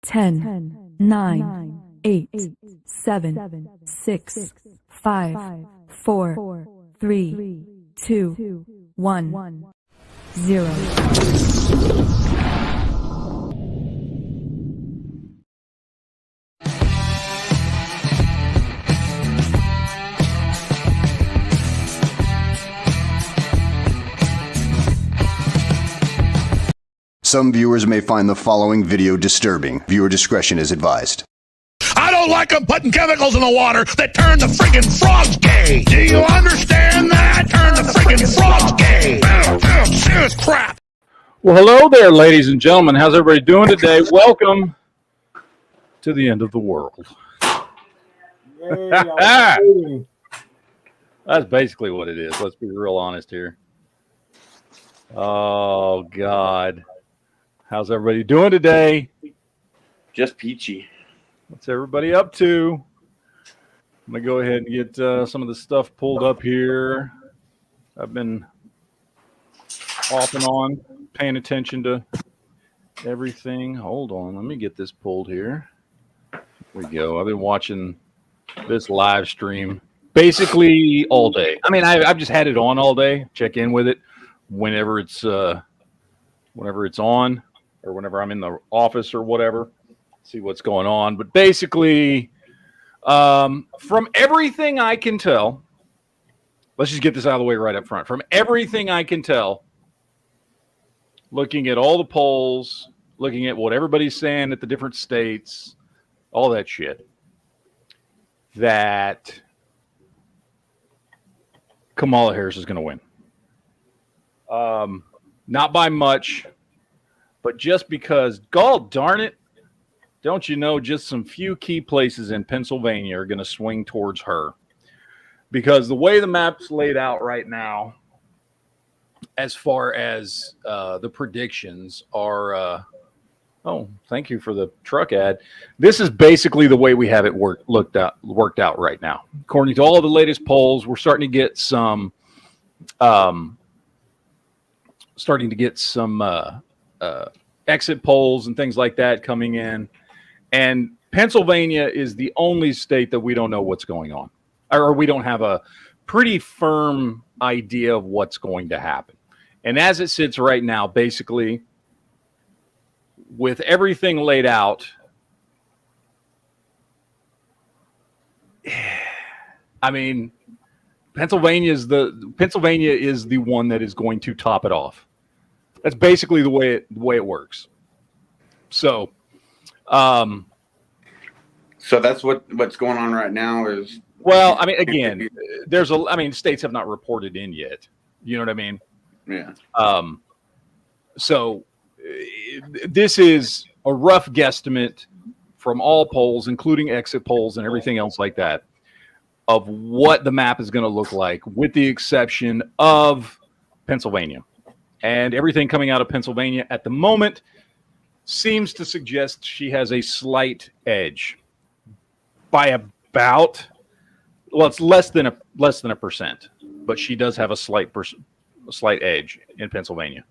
10, 9, 8, 7, 6, 5, 4, 3, 2, 1, 0. Some viewers may find the following video disturbing. Viewer discretion is advised. I don't like them putting chemicals in the water that turn the friggin' frogs gay. Do you understand that? Turn the friggin' frogs gay. Serious crap. Well, hello there, ladies and gentlemen. How's everybody doing today? Welcome to the end of the world. That's basically what it is. Let's be real honest here. Oh, God. How's everybody doing today? Just peachy. What's everybody up to? I'm going to go ahead and get some of the stuff pulled up here. I've been off and on paying attention to everything. Hold on. Let me get this pulled here. Here we go. I've been watching this live stream basically all day. I mean, I've just had it on all day. Check in with it whenever it's on, or whenever I'm in the office or whatever, see what's going on. But basically, from everything I can tell, let's just get this out of the way right up front. From everything I can tell, looking at all the polls, looking at what everybody's saying at the different states, all that shit, that Kamala Harris is going to win. Not by much, but just because, God darn it, don't you know, just some few key places in Pennsylvania are going to swing towards her. Because the way the map's laid out right now, as far as the predictions are, oh, thank you for the truck ad. This is basically the way we have it worked out right now. According to all the latest polls, we're starting to get some exit polls and things like that coming in. And Pennsylvania is the only state that we don't know what's going on, or we don't have a pretty firm idea of what's going to happen. And as it sits right now, basically, with everything laid out, I mean, Pennsylvania is the one that is going to top it off. That's basically the way it works. So, so that's what's going on right now is. Well, I mean, again, states have not reported in yet. You know what I mean? Yeah. So this is a rough guesstimate from all polls, including exit polls and everything else like that, of what the map is going to look like, with the exception of Pennsylvania. And everything coming out of Pennsylvania at the moment seems to suggest she has a slight edge by about, well, it's less than a percent, but she does have a slight edge in Pennsylvania.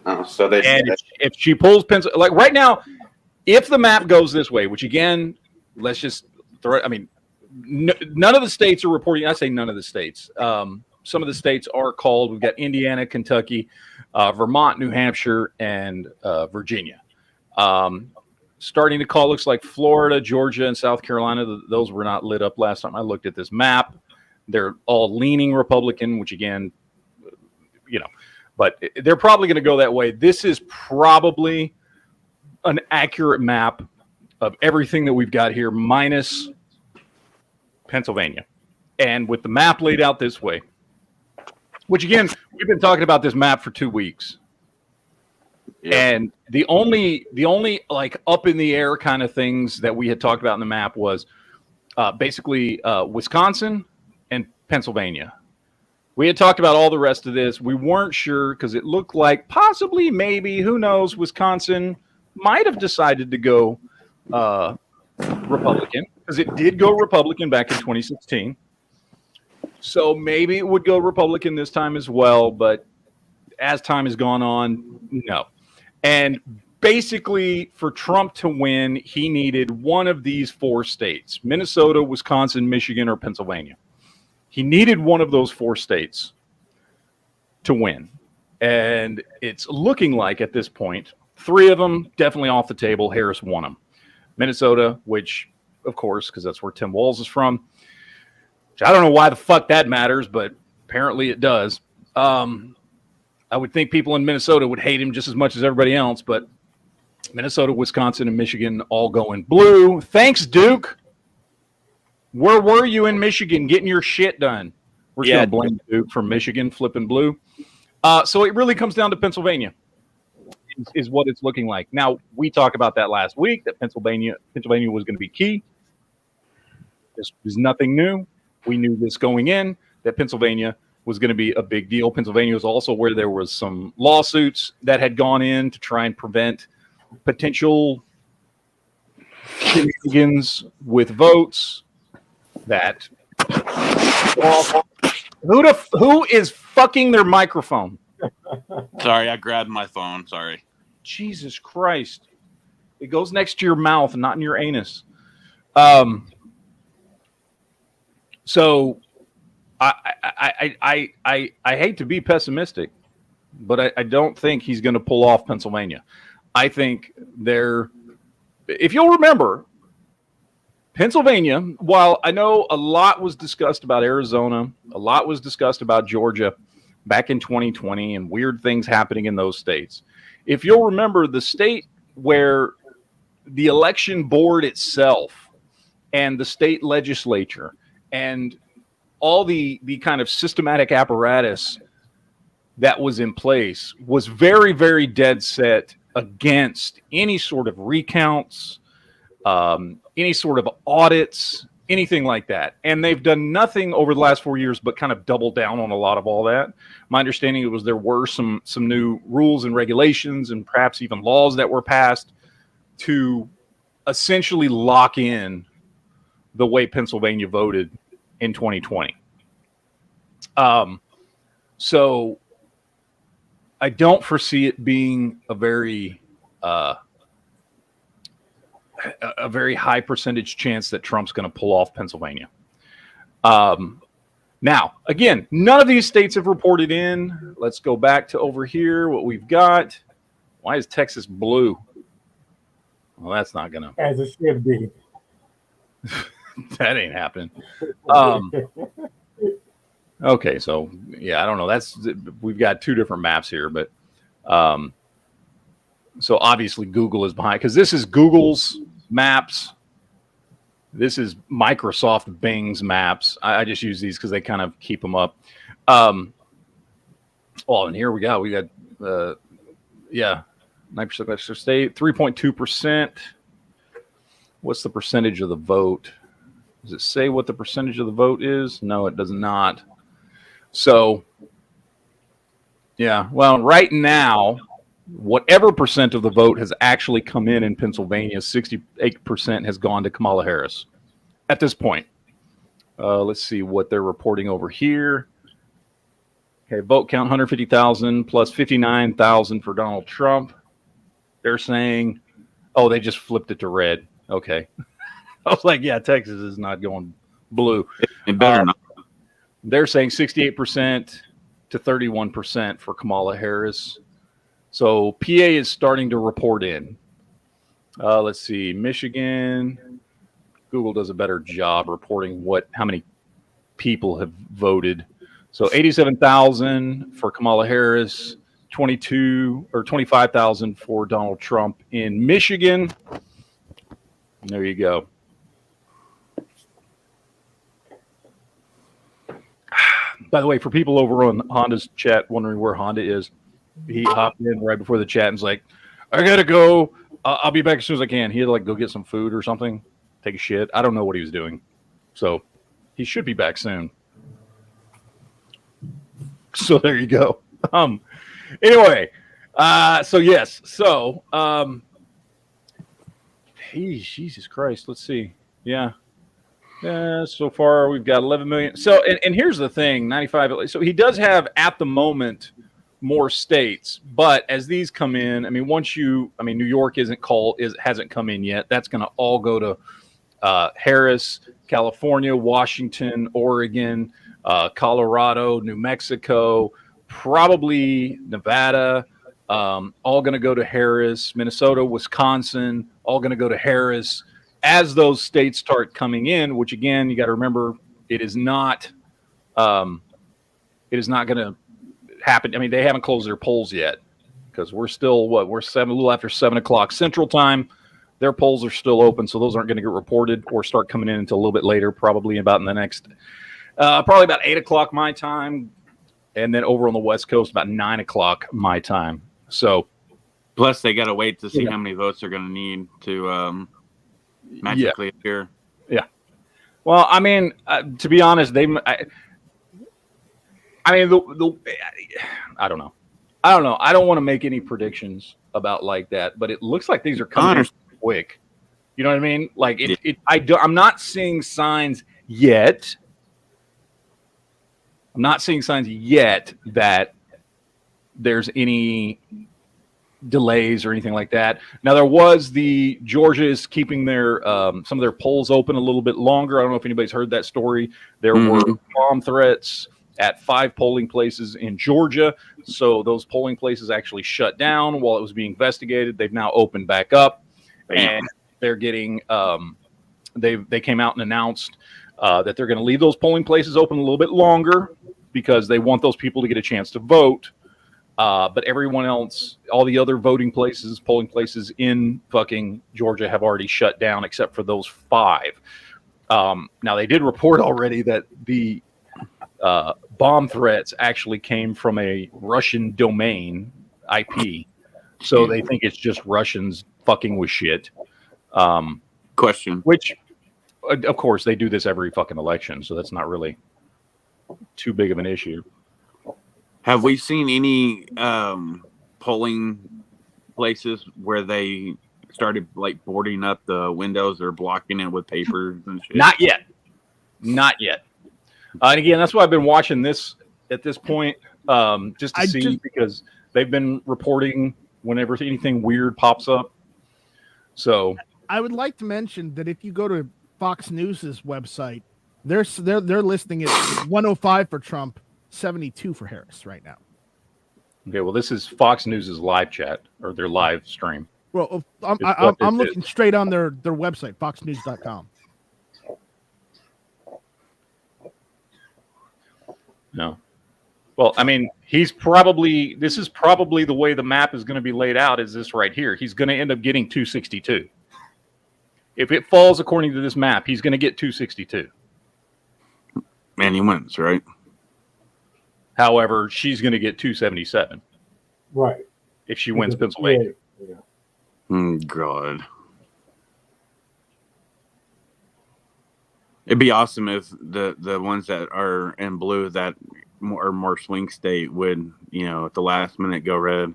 Oh, so if she pulls Pennsylvania, like right now, if the map goes this way, which again, let's just throw it. I mean, none of the states are reporting. I say none of the states. Some of the states are called. We've got Indiana, Kentucky, Vermont, New Hampshire, and Virginia. Starting to call, looks like Florida, Georgia, and South Carolina. Those were not lit up last time I looked at this map. They're all leaning Republican, which again, but they're probably going to go that way. This is probably an accurate map of everything that we've got here, minus Pennsylvania. And with the map laid out this way, which again, we've been talking about this map for 2 weeks. Yeah. And the only like up in the air kind of things that we had talked about in the map was basically Wisconsin and Pennsylvania. We had talked about all the rest of this. We weren't sure because it looked like possibly, maybe, who knows, Wisconsin might have decided to go Republican, because it did go Republican back in 2016. So maybe it would go Republican this time as well, but as time has gone on, no. And basically, for Trump to win, he needed one of these 4 states: Minnesota, Wisconsin, Michigan, or Pennsylvania. He needed one of those 4 states to win. And it's looking like at this point, 3 of them definitely off the table. Harris won them. Minnesota, which, of course, because that's where Tim Walz is from. Which I don't know why the fuck that matters, but apparently it does. I would think people in Minnesota would hate him just as much as everybody else, but Minnesota, Wisconsin, and Michigan all going blue. Thanks, Duke. Where were you in Michigan getting your shit done? We're just going to blame Duke from Michigan flipping blue. So it really comes down to Pennsylvania is what it's looking like. Now, we talked about that last week, that Pennsylvania was going to be key. This was nothing new. We knew this going in, that Pennsylvania was going to be a big deal. Pennsylvania was also where there was some lawsuits that had gone in to try and prevent potential shenanigans with votes. That who is fucking their microphone? Sorry, I grabbed my phone. Sorry. Jesus Christ! It goes next to your mouth, not in your anus. So I hate to be pessimistic, but I don't think he's going to pull off Pennsylvania. I think if you'll remember, Pennsylvania, while I know a lot was discussed about Arizona, a lot was discussed about Georgia back in 2020 and weird things happening in those states. If you'll remember, the state where the election board itself and the state legislature and all the kind of systematic apparatus that was in place was very, very dead set against any sort of recounts, any sort of audits, anything like that. And they've done nothing over the last 4 years but kind of double down on a lot of all that. My understanding was there were some new rules and regulations and perhaps even laws that were passed to essentially lock in the way Pennsylvania voted in 2020. So I don't foresee it being a very high percentage chance that Trump's going to pull off Pennsylvania. Now, again, none of these states have reported in. Let's go back to over here, what we've got. Why is Texas blue? Well, that's not going to... As it should be. That ain't happening. Okay, so, yeah, I don't know. We've got 2 different maps here, but... So obviously Google is behind, because this is Google's maps. This is Microsoft Bing's maps. I just use these because they kind of keep them up. And here we got 9% extra state, 3.2%. What's the percentage of the vote? Does it say what the percentage of the vote is? No, it does not. So, yeah, well, right now, whatever percent of the vote has actually come in Pennsylvania, 68% has gone to Kamala Harris at this point. Let's see what they're reporting over here. Okay, vote count 150,000 plus 59,000 for Donald Trump. They're saying, oh, they just flipped it to red. Okay. I was like, yeah, Texas is not going blue. It better not. They're saying 68% to 31% for Kamala Harris. So PA is starting to report in. Let's see, Michigan. Google does a better job reporting how many people have voted. So 87,000 for Kamala Harris, 25,000 for Donald Trump in Michigan. There you go. By the way, for people over on Honda's chat wondering where Honda is, he hopped in right before the chat and was like, I got to go. I'll be back as soon as I can. He had to go get some food or something, take a shit. I don't know what he was doing. So he should be back soon. So there you go. Anyway, so yes. So, Jesus Christ. Let's see. Yeah. So far we've got 11 million. So, and here's the thing, 95. So he does have at the moment more states. But as these come in, I mean, New York hasn't come in yet. That's going to all go to Harris, California, Washington, Oregon, Colorado, New Mexico, probably Nevada, all going to go to Harris, Minnesota, Wisconsin, all going to go to Harris. As those states start coming in, which again, you got to remember, it is not going to happen. I mean, they haven't closed their polls yet because we're still a little after 7:00 Central Time. Their polls are still open, so those aren't going to get reported or start coming in until a little bit later, probably about in the next, probably about 8:00 my time, and then over on the West Coast about 9:00 my time. So, plus they got to wait to see how many votes they're going to need to magically appear. Yeah. Well, I mean, to be honest, I don't know. I don't want to make any predictions about like that, but it looks like these are coming quick. You know what I mean? Like I'm not seeing signs yet. I'm not seeing signs yet that there's any delays or anything like that. Now there was Georgia is keeping their some of their polls open a little bit longer. I don't know if anybody's heard that story. There were bomb threats at 5 polling places in Georgia. So those polling places actually shut down while it was being investigated. They've now opened back up, and they're getting they came out and announced that they're going to leave those polling places open a little bit longer because they want those people to get a chance to vote. But everyone else, all the other polling places in fucking Georgia have already shut down except for those 5. Now they did report already that the bomb threats actually came from a Russian domain IP. So they think it's just Russians fucking with shit. Question. Which, of course, they do this every fucking election. So that's not really too big of an issue. Have we seen any polling places where they started like boarding up the windows or blocking it with papers and shit? Not yet. And again, that's why I've been watching this at this point, just to see because they've been reporting whenever anything weird pops up. So I would like to mention that if you go to Fox News's website, they're listing it 105 for Trump, 72 for Harris right now. Okay, well, this is Fox News's live chat or their live stream. Well, I'm looking straight on their website, foxnews.com. No. Well, I mean, this is probably the way the map is going to be laid out is this right here. He's going to end up getting 262. If it falls according to this map, he's going to get 262. Man, he wins, right? However, she's going to get 277. Right. If she wins Pennsylvania. Yeah. God. It'd be awesome if the ones that are in blue that are more swing state would, at the last minute go red.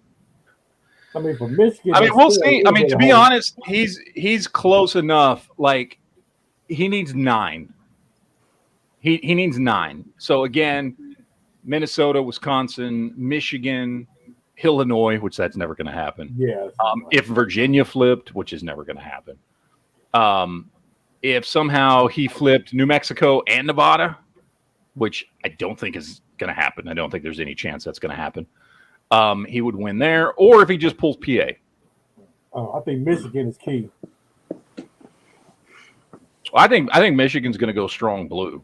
I mean, for Michigan, I mean, we'll see. I mean, to be honest, he's close enough. Like, he needs 9. He needs 9. So again, Minnesota, Wisconsin, Michigan, Illinois, which that's never going to happen. Yeah. If Virginia flipped, which is never going to happen. If somehow he flipped New Mexico and Nevada, which I don't think is going to happen. I don't think there's any chance that's going to happen. He would win there, or if he just pulls PA. I think Michigan is key. I think Michigan's going to go strong blue.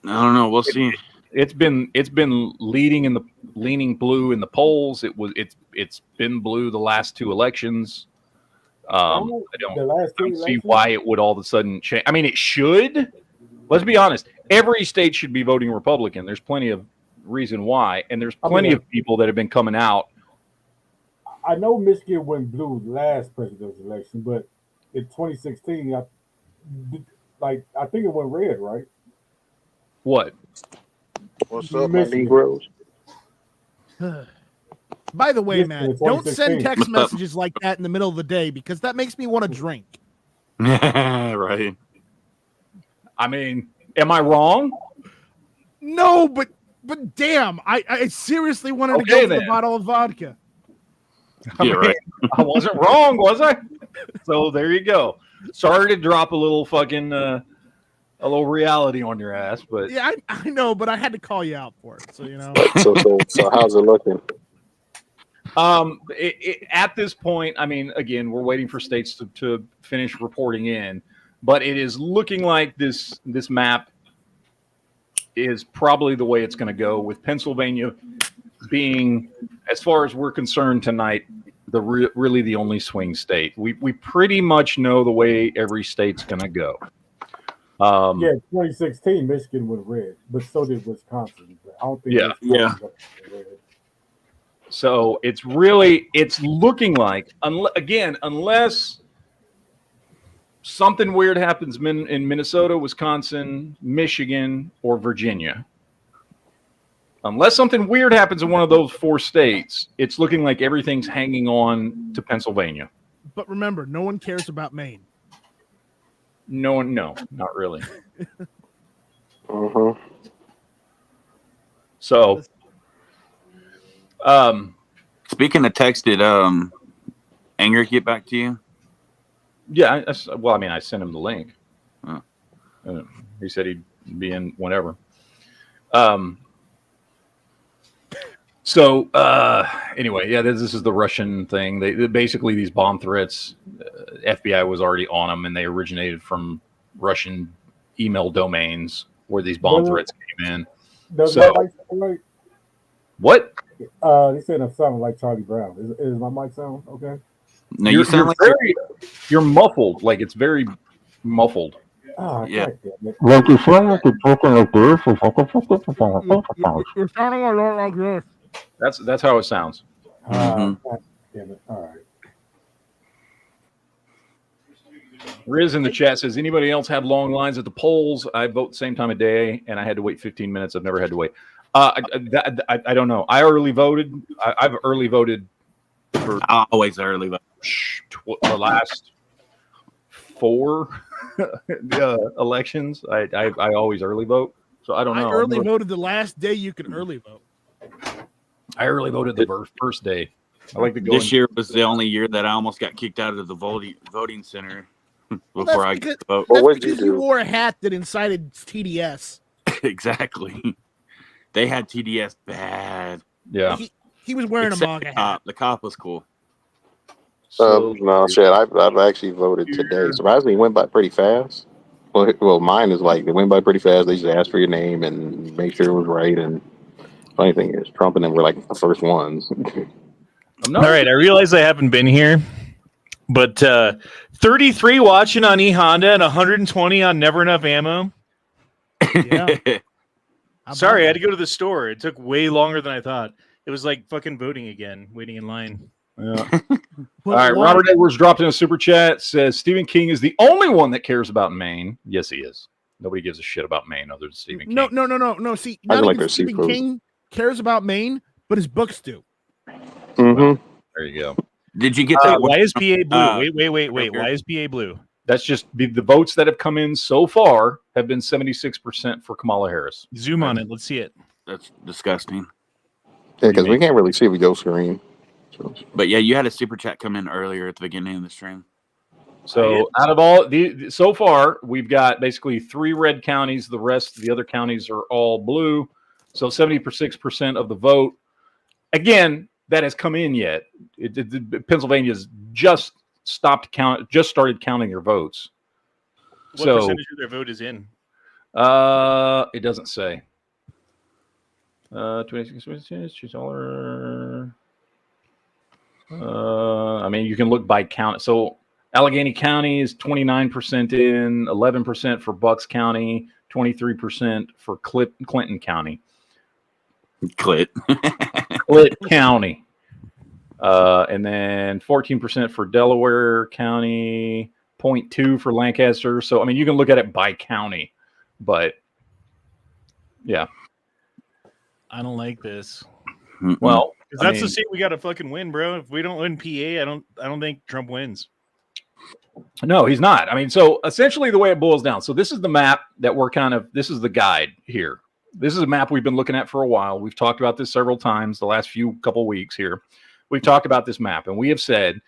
I don't know. We'll see. It's been leaning blue in the polls. It's been blue the last 2 elections. I don't see why it would all of a sudden change. I mean, it should. Let's be honest. Every state should be voting Republican. There's plenty of reason why, and there's plenty of people that have been coming out. I know Michigan went blue last presidential election, but in 2016, I think it went red, right? What? What's up, my Negroes? By the way, Yes, Matt, in don't send 2016. text messages like that in the middle of the day because that makes me want to drink. Right. I mean, am I wrong? No, but But damn, I seriously wanted to Okay, go for then. the bottle of vodka. Yeah, right. I wasn't wrong, was I? So there you go. Sorry to drop a little fucking a little reality on your ass, but Yeah, I know, but I had to call you out for it. So So how's it looking? at this point, I mean, again, we're waiting for states to finish reporting in, but it is looking like this map is probably the way it's going to go, with Pennsylvania being, as far as we're concerned tonight, really the only swing state. We pretty much know the way every state's going to go. Yeah, 2016, Michigan went red, but so did Wisconsin. I don't think. Yeah. Red. So it's looking like, unless something weird happens in Minnesota, Wisconsin, Michigan, or Virginia. Unless something weird happens in one of those 4 states, it's looking like everything's hanging on to Pennsylvania. But remember, no one cares about Maine. No, not really. Uh-huh. So, speaking of text, did Anger get back to you? yeah. I sent him the link. Oh. He said he'd be in whenever. So anyway, yeah, this is the Russian thing. They basically, these bomb threats, FBI was already on them, and they originated from Russian email domains where these bomb threats came in. Does So- my mic sound right? What? They said I'm sounding like Charlie Brown. Is my mic sound okay? No, you sound like you're muffled. Like, it's very muffled. Oh, Yeah. God damn it. Like you sound like you're talking like this. You're sounding a lot like this. That's how it sounds. Mhm. God damn it. All right. Riz in the chat says, anybody else have long lines at the polls? I vote the same time of day, and I had to wait 15 minutes. I've never had to wait. I don't know. I early voted. I've early voted for I always early vote. the last 4 elections. I always early vote, so I don't know. I early voted the last day you could early vote. I early voted the first day. I like to go. This year was the only year that I almost got kicked out of the voting center before I got to vote. Well, That's what'd you because you do? wore a hat that incited TDS. Exactly. They had TDS bad. Yeah. He was wearing Except a MAGA the hat. cop. The cop was cool. No, shit. I've actually voted today. Surprisingly, it went by pretty fast. Well, mine is like, it went by pretty fast. They just asked for your name and make sure it was right. And funny thing is, Trump and them were like the first ones. All right, I realize I haven't been here, but 33 watching on E-Honda and 120 on Never Enough Ammo. Yeah. Sorry, I had to go to the store. It took way longer than I thought. It was like fucking voting again, waiting in line. Yeah. All right, Robert Edwards dropped in a super chat, says Stephen King is the only one that cares about Maine. Yes, he is. Nobody gives a shit about Maine other than Stephen King. No. See, I not like even their Stephen seafood. King cares about Maine, but his books do. Mm-hmm. There you go. Did you get that? Why is PA blue? Uh, Wait. okay. Why is PA blue? That's just the votes that have come in so far have been 76% for Kamala Harris. Zoom on it. Let's see it. That's disgusting. Yeah, because we can't really see if we go screen. So. But yeah, you had a super chat come in earlier at the beginning of the stream. So out of all so far, we've got basically 3 red counties. The rest of the other counties are all blue. So 76% of the vote. Again, that has come in yet. Pennsylvania's just started counting their votes. What So percentage of their vote is in? it doesn't say. 26%. She's all her. I mean, you can look by count. So Allegheny County is 29% in, 11% for Bucks County, 23% for Clinton County. Clit. Clit County. And then 14% for Delaware County, 0.2 for Lancaster. So, I mean, you can look at it by county, but yeah. I don't like this. Well, Because that's the seat we got to fucking win, bro. If we don't win PA, I don't think Trump wins. No, he's not. I mean, so essentially the way it boils down. So this is the map that this is the guide here. This is a map we've been looking at for a while. We've talked about this several times the last couple weeks here. We've talked about this map, and we have said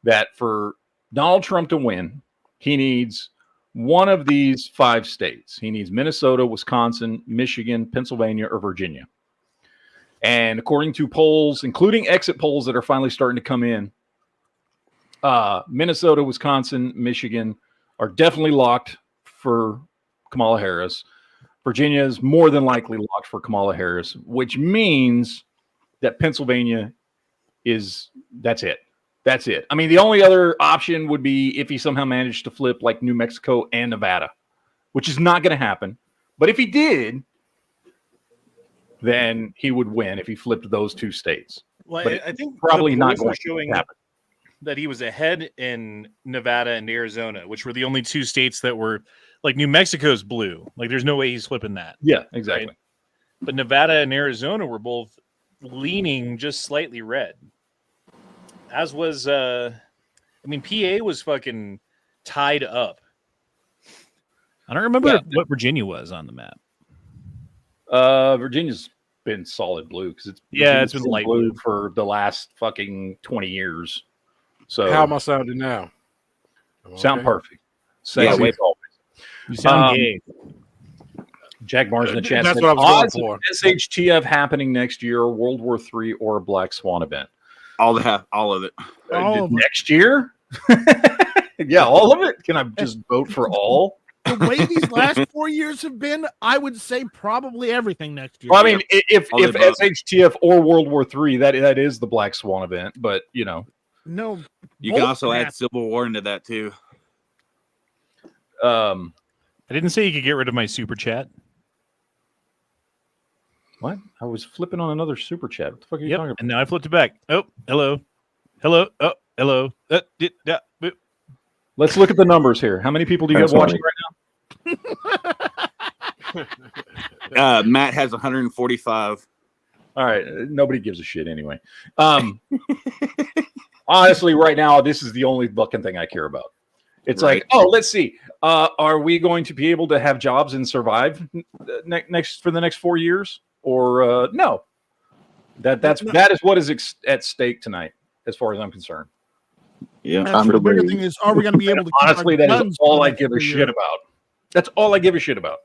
that for Donald Trump to win, he needs one of these 5 states. He needs Minnesota, Wisconsin, Michigan, Pennsylvania, or Virginia. And according to polls, including exit polls that are finally starting to come in, Minnesota, Wisconsin, Michigan are definitely locked for Kamala Harris. Virginia is more than likely locked for Kamala Harris, which means that Pennsylvania that's it. That's it. I mean, the only other option would be if he somehow managed to flip like New Mexico and Nevada, which is not going to happen. But if he did, then he would win if he flipped those 2 states. Well, but I think probably the not polls going were to happen. that he was ahead in Nevada and Arizona, which were the only 2 states that were like New Mexico's blue. Like there's no way he's flipping that. Yeah, exactly. Right? But Nevada and Arizona were both leaning just slightly red. As was, PA was fucking tied up. I don't remember what Virginia was on the map. Virginia's been solid blue because it's been light blue for the last fucking 20 years. So how am I sounding now? Sound perfect. Same way always. You sound gay. Jack Barnes in the chat. That's said, what I was odds going of SHTF happening next year, World War III, or a Black Swan event. All of it. Next year? Yeah, all of it. Can I just vote for all? The way these last 4 years have been, I would say probably everything next year. Well, I mean, if SHTF or World War III, that is the Black Swan event. But no, you can also add Civil War into that too. I didn't say you could get rid of my super chat. What? I was flipping on another super chat. What the fuck are you talking about? And now I flipped it back. Oh, hello. Oh, hello. Let's look at the numbers here. How many people do you have watching right now? Matt has 145. All right. Nobody gives a shit anyway. Honestly, right now, this is the only fucking thing I care about. It's Right. like, oh, let's see. Are we going to be able to have jobs and survive next for the next 4 years? Or no? That is what is at stake tonight, as far as I'm concerned. Yeah, the bigger thing is, are we going to be able to? Honestly, that is all I give a shit about. That's all I give a shit about.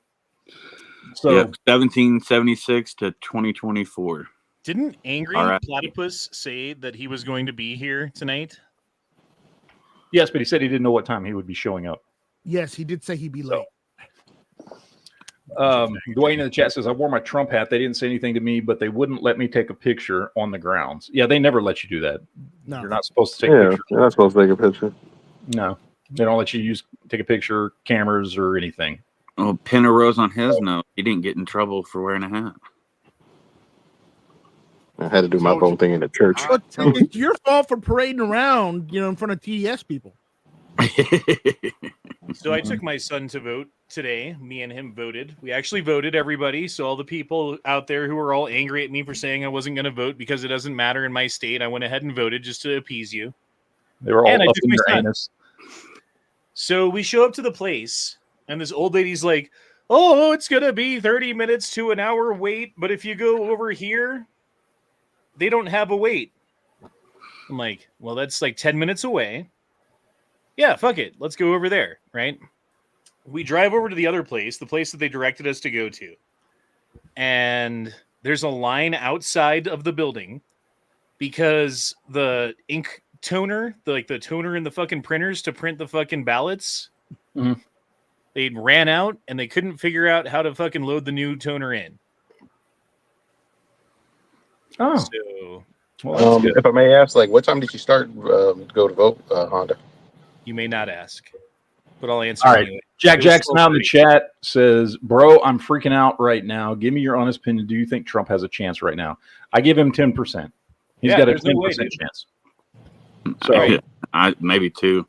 So 1776 to 2024. Didn't Angry All right. Platypus say that he was going to be here tonight? yes, but he said he didn't know what time he would be showing up. Yes, he did say he'd be late. Dwayne in the chat says, I wore my Trump hat. They didn't say anything to me, but they wouldn't let me take a picture on the grounds. Yeah, they never let you do that. No. You're not supposed to take a picture. You're not supposed to take a picture. No, they don't let you take a picture, cameras, or anything. Well, pin a rose on his note. He didn't get in trouble for wearing a hat. I had to do my own thing in the church. But it's your fault for parading around, in front of TES people. So I took my son to vote today. Me and him voted. We actually voted, everybody. So all the people out there who were all angry at me for saying I wasn't going to vote because it doesn't matter in my state, I went ahead and voted just to appease you. They were all And I up took in my your son. anus. So we show up to the place, and this old lady's like, oh, it's going to be 30 minutes to an hour wait, but if you go over here, they don't have a wait. I'm like, well, that's like 10 minutes away. Yeah, fuck it. Let's go over there, right? We drive over to the other place, the place that they directed us to go to. And there's a line outside of the building because the ink toner, the toner in the fucking printers to print the fucking ballots, they ran out and they couldn't figure out how to fucking load the new toner in. Oh. So, Well, that's good. If I may ask, what time did you start go to vote, Honda? you may not ask, but I'll answer All right. anyway. Jack It was Jackson out in the 12:30. chat says, bro, I'm freaking out right now. Give me your honest opinion. Do you think Trump has a chance right now? I give him 10%. He's Yeah, got a there's no 10% way, dude. chance. So, Maybe 2%.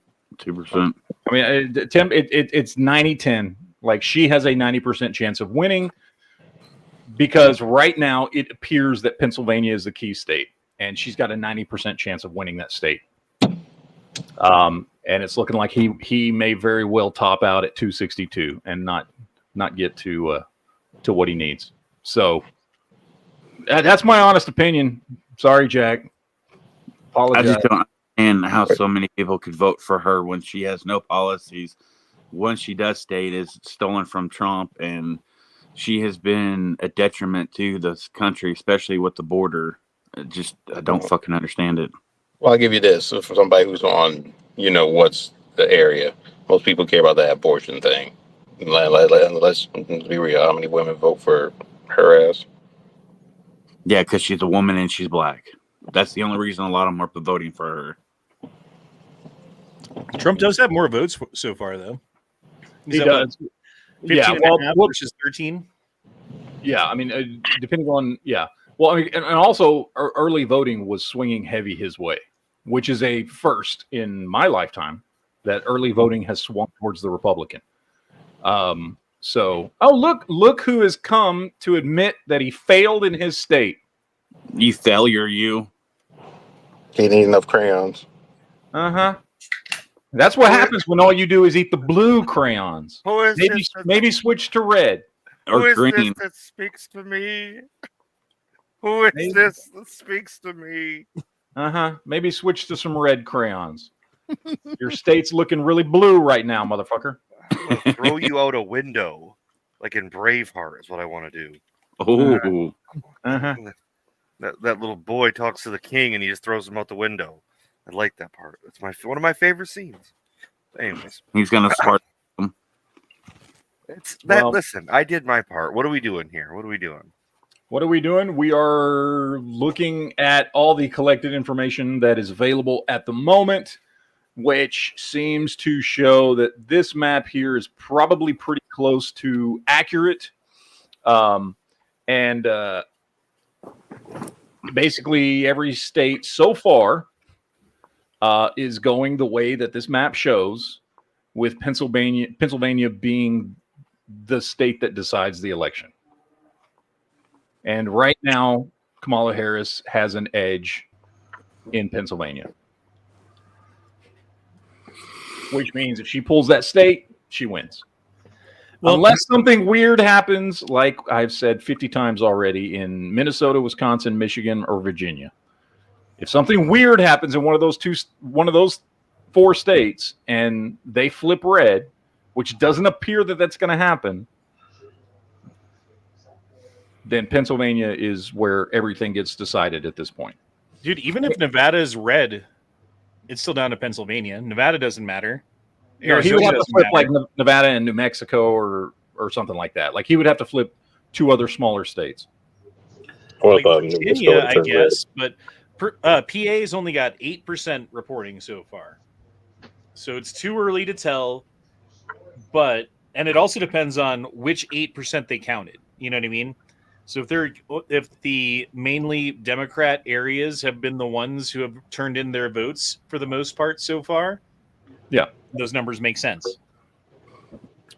I mean, Tim, it's 90-10. Like, she has a 90% chance of winning because right now it appears that Pennsylvania is the key state, and she's got a 90% chance of winning that state. And it's looking like he may very well top out at 262 and not get to what he needs. So that's my honest opinion. Sorry, Jack. I Apologize. just don't understand how so many people could vote for her when she has no policies. What she does state is stolen from Trump, and she has been a detriment to this country, especially with the border. I don't fucking understand it. Well, I'll give you this. So for somebody who's on, what's the area? Most people care about that abortion thing. Let's be real. How many women vote for her ass? Yeah, because she's a woman and she's black. That's the only reason a lot of them are voting for her. Trump does have more votes so far, though. He does. 15 and a half versus 13. Yeah, I mean, depending on Well, I mean, and also early voting was swinging heavy his way, which is a first in my lifetime that early voting has swung towards the Republican. Look who has come to admit that he failed in his state. You failure, you. He needs enough crayons. That's what happens when all you do is eat the blue crayons. Who is Maybe switch to red or green. This that speaks to me? Who is this that speaks to me? Maybe switch to some red crayons. Your state's looking really blue right now, motherfucker. I'll throw you out a window, like in Braveheart, is what I want to do. Oh, that little boy talks to the king, and he just throws him out the window. I like that part. It's one of my favorite scenes. Anyways, he's gonna start. Listen, I did my part. What are we doing here? What are we doing? We are looking at all the collected information that is available at the moment, which seems to show that this map here is probably pretty close to accurate. Basically every state so far is going the way that this map shows, with Pennsylvania being the state that decides the election. And right now, Kamala Harris has an edge in Pennsylvania, which means if she pulls that state, she wins. Well, unless something weird happens, like I've said 50 times already, in Minnesota, Wisconsin, Michigan, or Virginia. If something weird happens in one of those 4 states and they flip red, which doesn't appear that that's going to happen, then Pennsylvania is where everything gets decided at this point. Dude, even if Nevada is red, it's still down to Pennsylvania. Nevada doesn't matter. No, he would have to flip like Nevada and New Mexico or something like that. Like he would have to flip 2 other smaller states. Like Virginia, I guess, but PA's only got 8% reporting so far. So it's too early to tell, and it also depends on which 8% they counted. You know what I mean? So if the mainly Democrat areas have been the ones who have turned in their votes for the most part so far, those numbers make sense.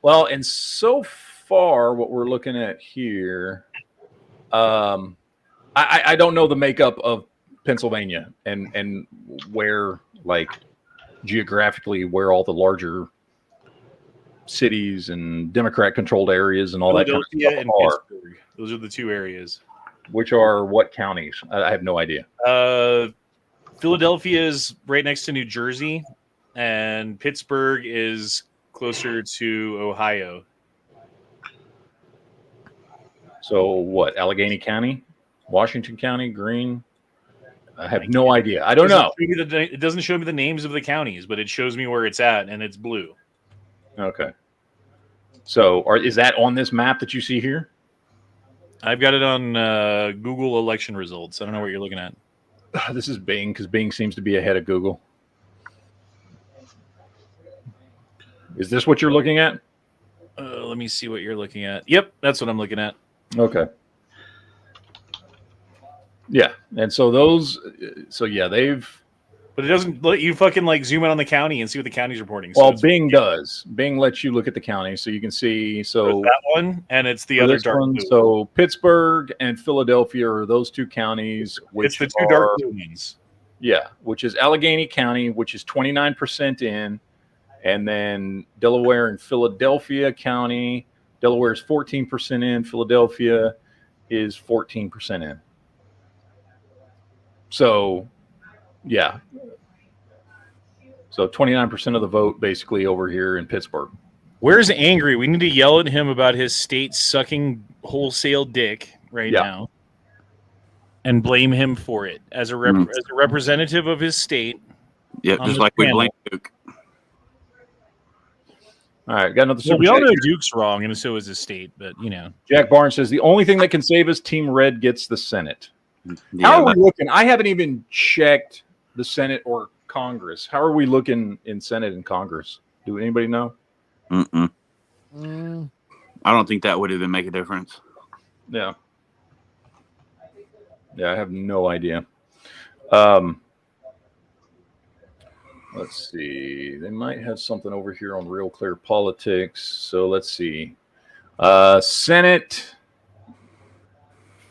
Well, and so far what we're looking at here, I don't know the makeup of Pennsylvania and where, like, geographically where all the larger cities and Democrat-controlled areas and all that kind of stuff and are. Pittsburgh. Those are the 2 areas. Which are what counties? I have no idea. Philadelphia is right next to New Jersey, and Pittsburgh is closer to Ohio. So what? Allegheny County? Washington County? Greene? I have no idea. I don't know. It doesn't show me the names of the counties, but it shows me where it's at, and it's blue. Okay. So is that on this map that you see here? I've got it on Google election results. I don't know what you're looking at. This is Bing, because Bing seems to be ahead of Google. Is this what you're looking at? Let me see what you're looking at. Yep, that's what I'm looking at. Okay. Yeah, and so they've... But it doesn't let you fucking like zoom in on the county and see what the county's reporting. Well, Bing does. Bing lets you look at the county, so you can see. So there's that one, and it's the other dark blue. So Pittsburgh and Philadelphia are those 2 counties. Which it's the 2 dark blue ones. Yeah, which is Allegheny County, which is 29% in, and then Delaware and Philadelphia County. Delaware is 14% in. Philadelphia is 14% in. So, yeah. So 29% of the vote basically over here in Pittsburgh. Where's Angry? We need to yell at him about his state sucking wholesale dick right now, and blame him for it as a representative of his state. Yeah, just like we blame Duke. All right, got another. Well, we all know Duke's wrong, and so is his state. But Jack Barnes says the only thing that can save us, Team Red gets the Senate. How are we looking? I haven't even checked the Senate or Congress. How are we looking in Senate and Congress? Do anybody know? I don't think that would even make a difference. Yeah. Yeah, I have no idea. Let's see. They might have something over here on Real Clear Politics. So let's see. Senate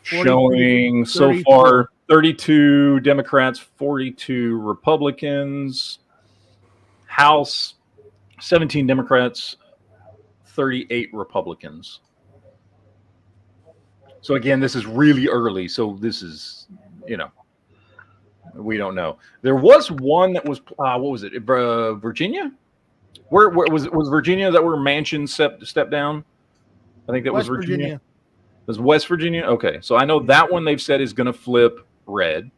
showing so far 32 Democrats, 42 Republicans. House, 17 Democrats, 38 Republicans. So again, this is really early. So this is, we don't know. There was one that was, what was it? Virginia? Where was it? Was Virginia that where Manchin stepped down? I think that was Virginia. It was West Virginia? Okay. So I know that one they've said is going to flip red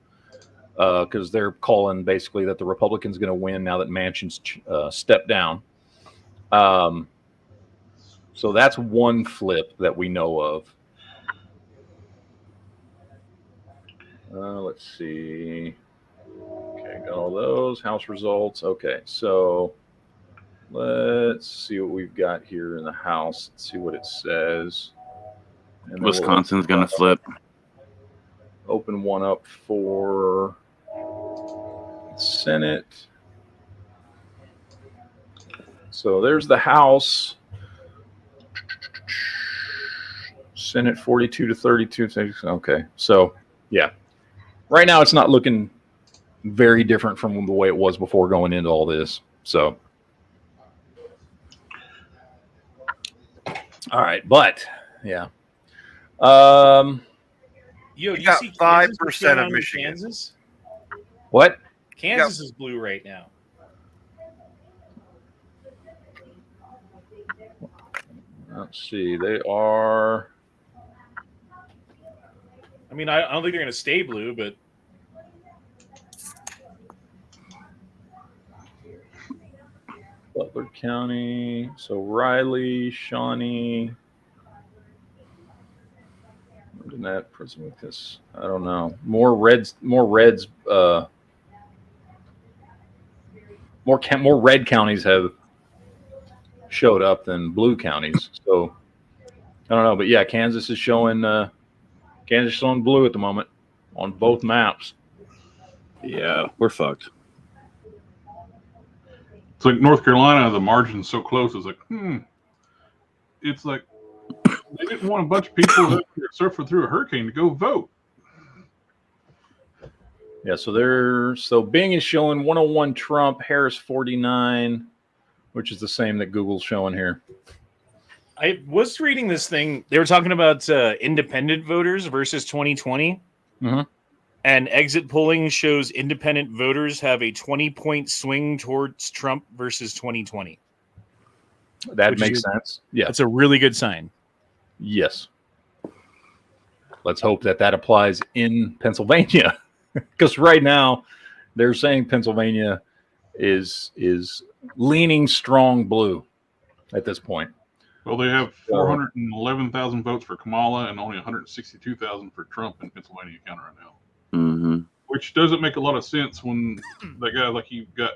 because they're calling basically that the Republican's going to win now that Manchin's stepped down. So that's one flip that we know of. Let's see. Okay, got all those House results. Okay, so let's see what we've got here in the House. Let's see what it says. And Wisconsin's going to flip. Open one up for Senate. So there's the House. Senate 42 to 32. Okay, so yeah. Right now, it's not looking very different from the way it was before going into all this. So, all right, but yeah. Yo, you got see 5% of Michigan. Kansas? What? Kansas is blue right now. Let's see. They are. I mean, I don't think they're going to stay blue, but Butler County. So Riley, Shawnee. Didn't that prison with this? I don't know. More reds. More red counties have showed up than blue counties. So I don't know, but yeah, Kansas is showing blue at the moment on both maps. Yeah, we're fucked. It's like North Carolina, the margin's so close. It's like, It's like they didn't want a bunch of people that are surfing through a hurricane to go vote. Yeah, so Bing is showing 101 Trump, Harris 49, which is the same that Google's showing here. I was reading this thing. They were talking about independent voters versus 2020. Mm-hmm. And exit polling shows independent voters have a 20-point swing towards Trump versus 2020. That makes sense. Yeah. That's a really good sign. Yes. Let's hope that applies in Pennsylvania. Because right now they're saying Pennsylvania is leaning strong blue at this point. Well, they have 411,000 votes for Kamala and only 162,000 for Trump in Pennsylvania County right now. Mm-hmm. Which doesn't make a lot of sense when that guy, like you got,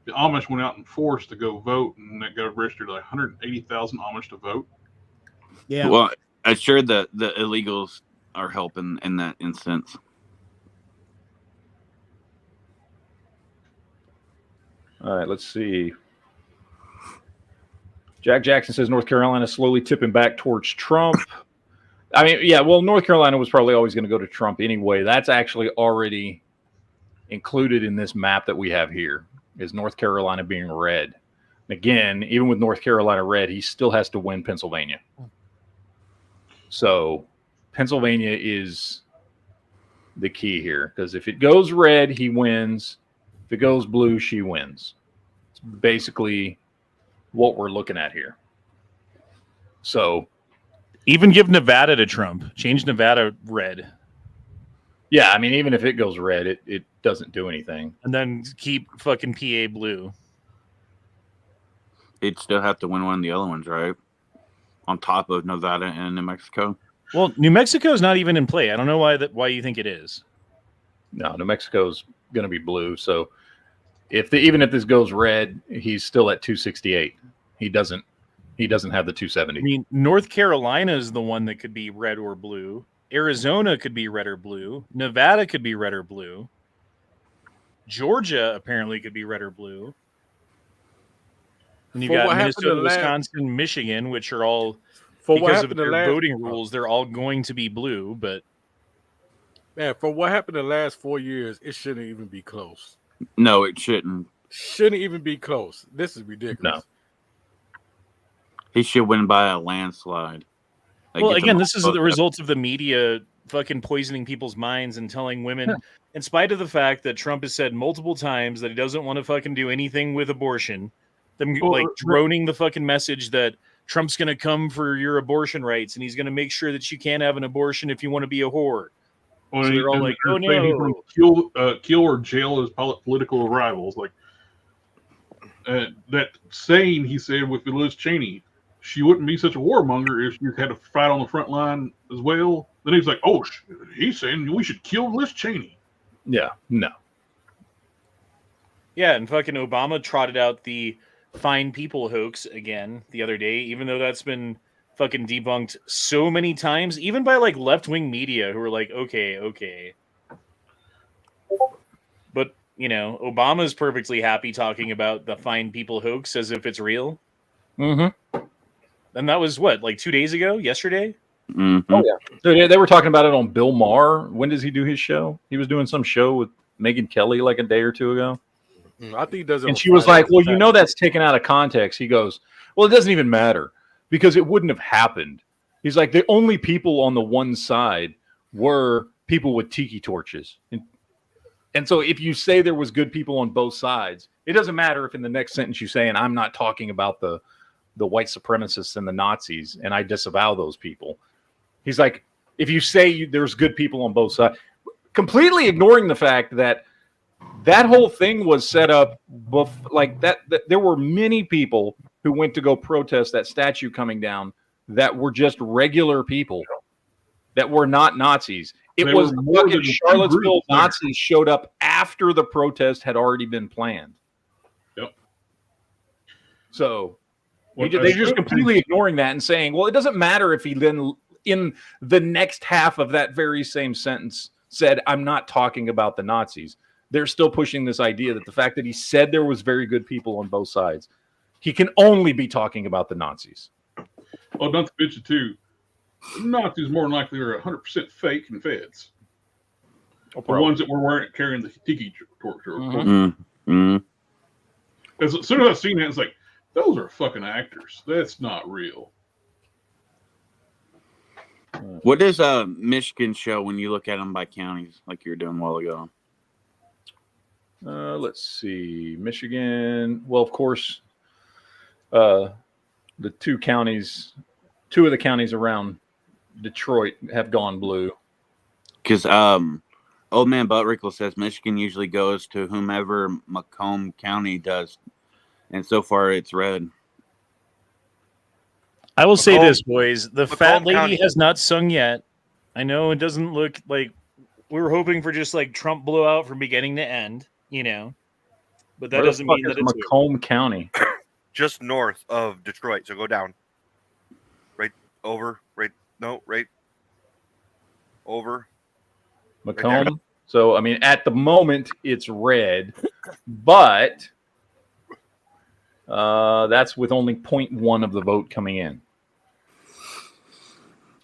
the Amish went out and forced to go vote, and that guy registered like 180,000 Amish to vote. Yeah. Well, I'm sure the illegals are helping in that instance. All right, let's see. Jack Jackson says North Carolina slowly tipping back towards Trump. I mean, yeah, well, North Carolina was probably always going to go to Trump anyway. That's actually already included in this map that we have here, is North Carolina being red. Again, even with North Carolina red, he still has to win Pennsylvania. So Pennsylvania is the key here, because if it goes red, he wins. If it goes blue, she wins. It's basically what we're looking at here. So even give Nevada to Trump. Change Nevada red. Yeah, I mean, even if it goes red, it doesn't do anything. And then keep fucking PA blue. He'd still have to win one of the other ones, right? On top of Nevada and New Mexico. Well, New Mexico is not even in play. I don't know why you think it is. No, New Mexico's going to be blue. So even if this goes red, he's still at 268. He doesn't have the 270. I mean, North Carolina is the one that could be red or blue. Arizona could be red or blue. Nevada could be red or blue. Georgia apparently could be red or blue. And you got Minnesota, Wisconsin, Michigan, which are all, because of their voting rules, they're all going to be blue. But man, for what happened the last 4 years, it shouldn't even be close. No, it shouldn't. Shouldn't even be close. This is ridiculous. No. He should win by a landslide. Well, again, this is the result of the media fucking poisoning people's minds and telling women, in spite of the fact that Trump has said multiple times that he doesn't want to fucking do anything with abortion, them like droning the fucking message that Trump's going to come for your abortion rights and he's going to make sure that you can't have an abortion if you want to be a whore. Well, so they're all like, "Oh no, he's going to kill or jail his political rivals." Like that saying he said with Liz Cheney, she wouldn't be such a warmonger if she had to fight on the front line as well. Then he's like, "Oh, he's saying we should kill Liz Cheney." Yeah, no. Yeah, and fucking Obama trotted out the fine people hoax again the other day, even though that's been fucking debunked so many times, even by like left-wing media who are like, okay. But, you know, Obama's perfectly happy talking about the fine people hoax as if it's real. Mm-hmm. And that was what, like 2 days ago? Yesterday? Mm-hmm. Oh, yeah. So they were talking about it on Bill Maher. When does he do his show? He was doing some show with Megyn Kelly like a day or two ago. I think he does it. And she was like, well, you know, that's taken out of context. He goes, well, it doesn't even matter because it wouldn't have happened. He's like, the only people on the one side were people with tiki torches. And so if you say there was good people on both sides, it doesn't matter if in the next sentence you say, and I'm not talking about the white supremacists and the Nazis, and I disavow those people. He's like, if you say there's good people on both sides, completely ignoring the fact that whole thing was set up like that there were many people who went to go protest that statue coming down that were just regular people that were not Nazis. It was fucking Charlottesville Nazis showed up after the protest had already been planned. Yep. So they're just completely ignoring that and saying, well, it doesn't matter if he then in the next half of that very same sentence said, I'm not talking about the Nazis. They're still pushing this idea that the fact that he said there was very good people on both sides, he can only be talking about the Nazis. Well, not to mention too, Nazis more than likely are 100% fake and feds. The ones that were carrying the tiki torch. Mm-hmm. As soon as I seen that, it's like, those are fucking actors. That's not real. What does Michigan show when you look at them by counties, like you were doing a while ago? Let's see. Michigan. Well, of course, the two of the counties around Detroit have gone blue. Because Old Man Buttrickle says Michigan usually goes to whomever Macomb County does. And so far, it's red. I will say this, boys. The fat lady County has not sung yet. I know it doesn't look like we were hoping for just like Trump blowout from beginning to end, you know. But that doesn't mean that it's Macomb County. Just north of Detroit. So go down. Right over. Right. No, right. Over. Macomb. Right. So, I mean, at the moment, it's red. But that's with only 0.1 of the vote coming in.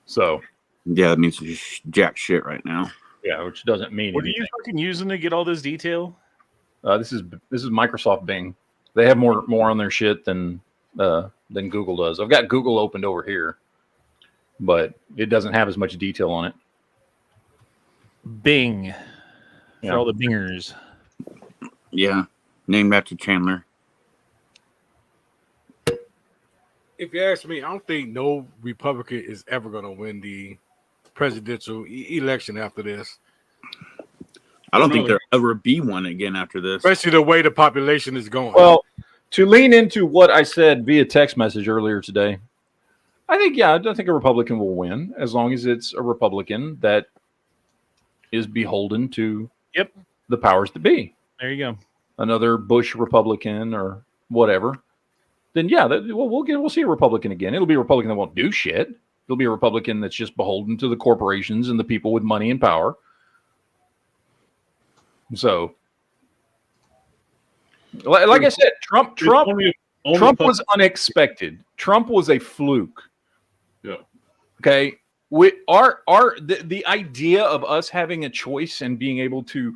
So. Yeah, that means it's jack shit right now. Yeah, which doesn't mean What anything. are you fucking using to get all this detail? This is Microsoft Bing. They have more on their shit than Google does. I've got Google opened over here. but it doesn't have as much detail on it. Bing. For Yeah. all the bingers. Yeah, named after Chandler. If you ask me, I don't think no Republican is ever going to win the presidential election after this. I don't think there'll ever be one again after this. Especially the way the population is going. Well, to lean into what I said via text message earlier today, I think a Republican will win as long as it's a Republican that is beholden to the powers that be. There you go. Another Bush Republican or whatever. Then we'll see a Republican again. It'll be a Republican that won't do shit. It'll be a Republican that's just beholden to the corporations and the people with money and power. So, like I said, Trump was unexpected. Trump was a fluke. Yeah. Okay. The idea of us having a choice and being able to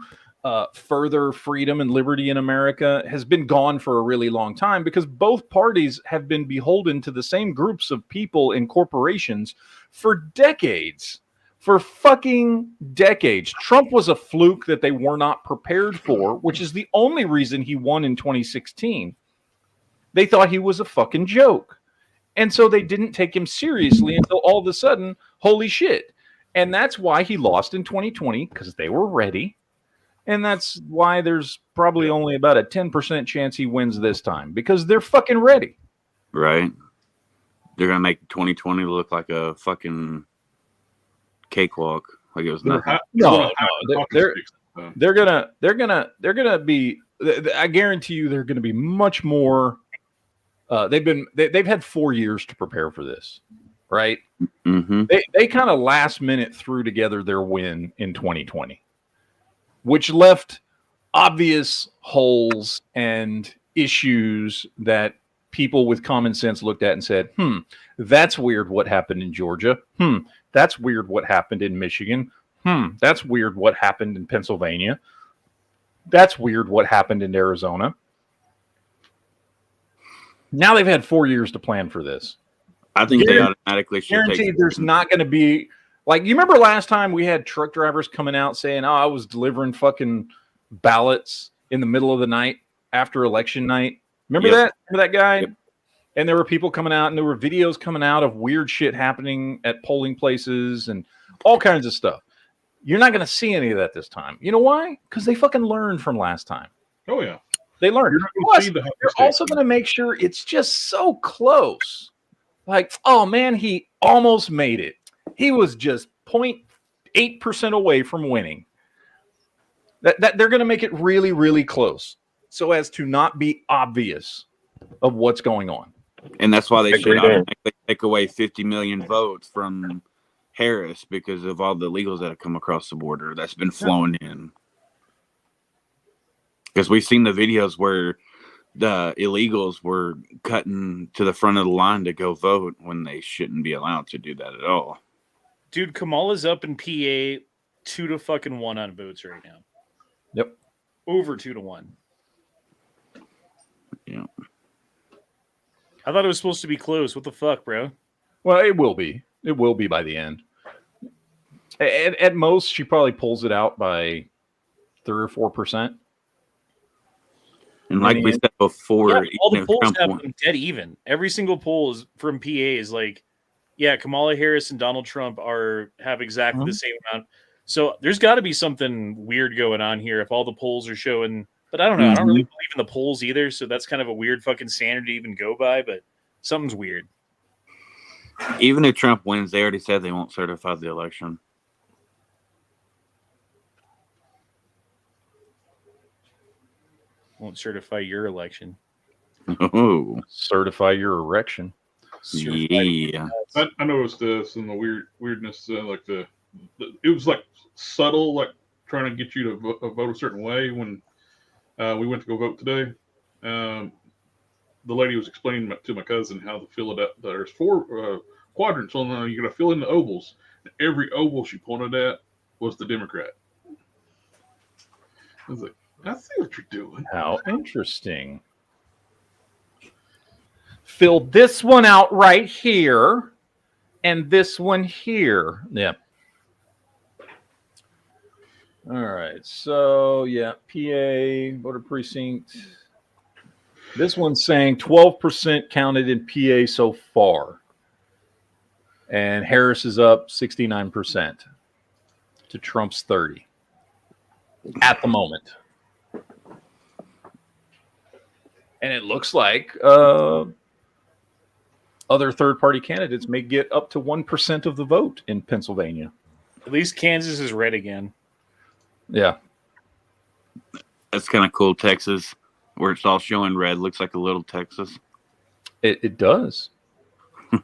further freedom and liberty in America has been gone for a really long time because both parties have been beholden to the same groups of people and corporations for decades. For fucking decades. Trump was a fluke that they were not prepared for, which is the only reason he won in 2016. They thought he was a fucking joke. And so they didn't take him seriously until all of a sudden, holy shit. And that's why he lost in 2020, because they were ready. And that's why there's probably only about a 10% chance he wins this time, because they're fucking ready. Right. They're going to make 2020 look like a fucking cakewalk, like it was nothing. They're gonna be. I guarantee you, they're gonna be much more. They've had 4 years to prepare for this, right? Mm-hmm. They kind of last minute threw together their win in 2020, which left obvious holes and issues that people with common sense looked at and said, that's weird what happened in Georgia. That's weird what happened in Michigan. That's weird what happened in Pennsylvania. That's weird what happened in Arizona. Now they've had 4 years to plan for this. I think they automatically should guaranteed there's not going to be, like, you remember last time we had truck drivers coming out saying, I was delivering fucking ballots in the middle of the night after election night. Remember that? Remember that guy? Yep. And there were people coming out and there were videos coming out of weird shit happening at polling places and all kinds of stuff. You're not going to see any of that this time. You know why? Because they fucking learned from last time. Oh, yeah. They learned. Plus, they're also going to make sure it's just so close. Like, oh, man, he almost made it. He was just 0.8% away from winning. That they're going to make it really, really close so as to not be obvious of what's going on. And that's why they should automatically take away 50 million votes from Harris because of all the illegals that have come across the border that's been flowing in. Because we've seen the videos where the illegals were cutting to the front of the line to go vote when they shouldn't be allowed to do that at all. Dude, Kamala's up in PA 2-1 on votes right now. Yep. Over 2-1. Yeah. I thought it was supposed to be close. What the fuck, bro? Well, it will be. It will be by the end. At most, she probably pulls it out by 3 or 4%. And like we said before, all the polls have them dead even. Every single poll is from PA is like, yeah, Kamala Harris and Donald Trump have exactly the same amount. So there's got to be something weird going on here if all the polls are showing. But I don't know. I don't really believe in the polls either. So that's kind of a weird fucking standard to even go by. But something's weird. Even if Trump wins, they already said they won't certify the election. Won't certify your election. Oh, certify your erection. Yeah. I noticed this and the weirdness. Like it was like subtle, like trying to get you to vote a certain way. When we went to go vote today, the lady was explaining to my cousin how to fill it up. There's 4 quadrants on there. You're gonna fill in the ovals. Every oval she pointed at was the Democrat. I was like, I see what you're doing. How interesting. Fill this one out right here. and this one here. Yeah. All right. So, yeah, PA, voter precinct. This one's saying 12% counted in PA so far. And Harris is up 69% to Trump's 30 at the moment. And it looks like other third-party candidates may get up to 1% of the vote in Pennsylvania. At least Kansas is red again. Yeah. That's kind of cool. Texas, where it's all showing red, looks like a little Texas. It does. I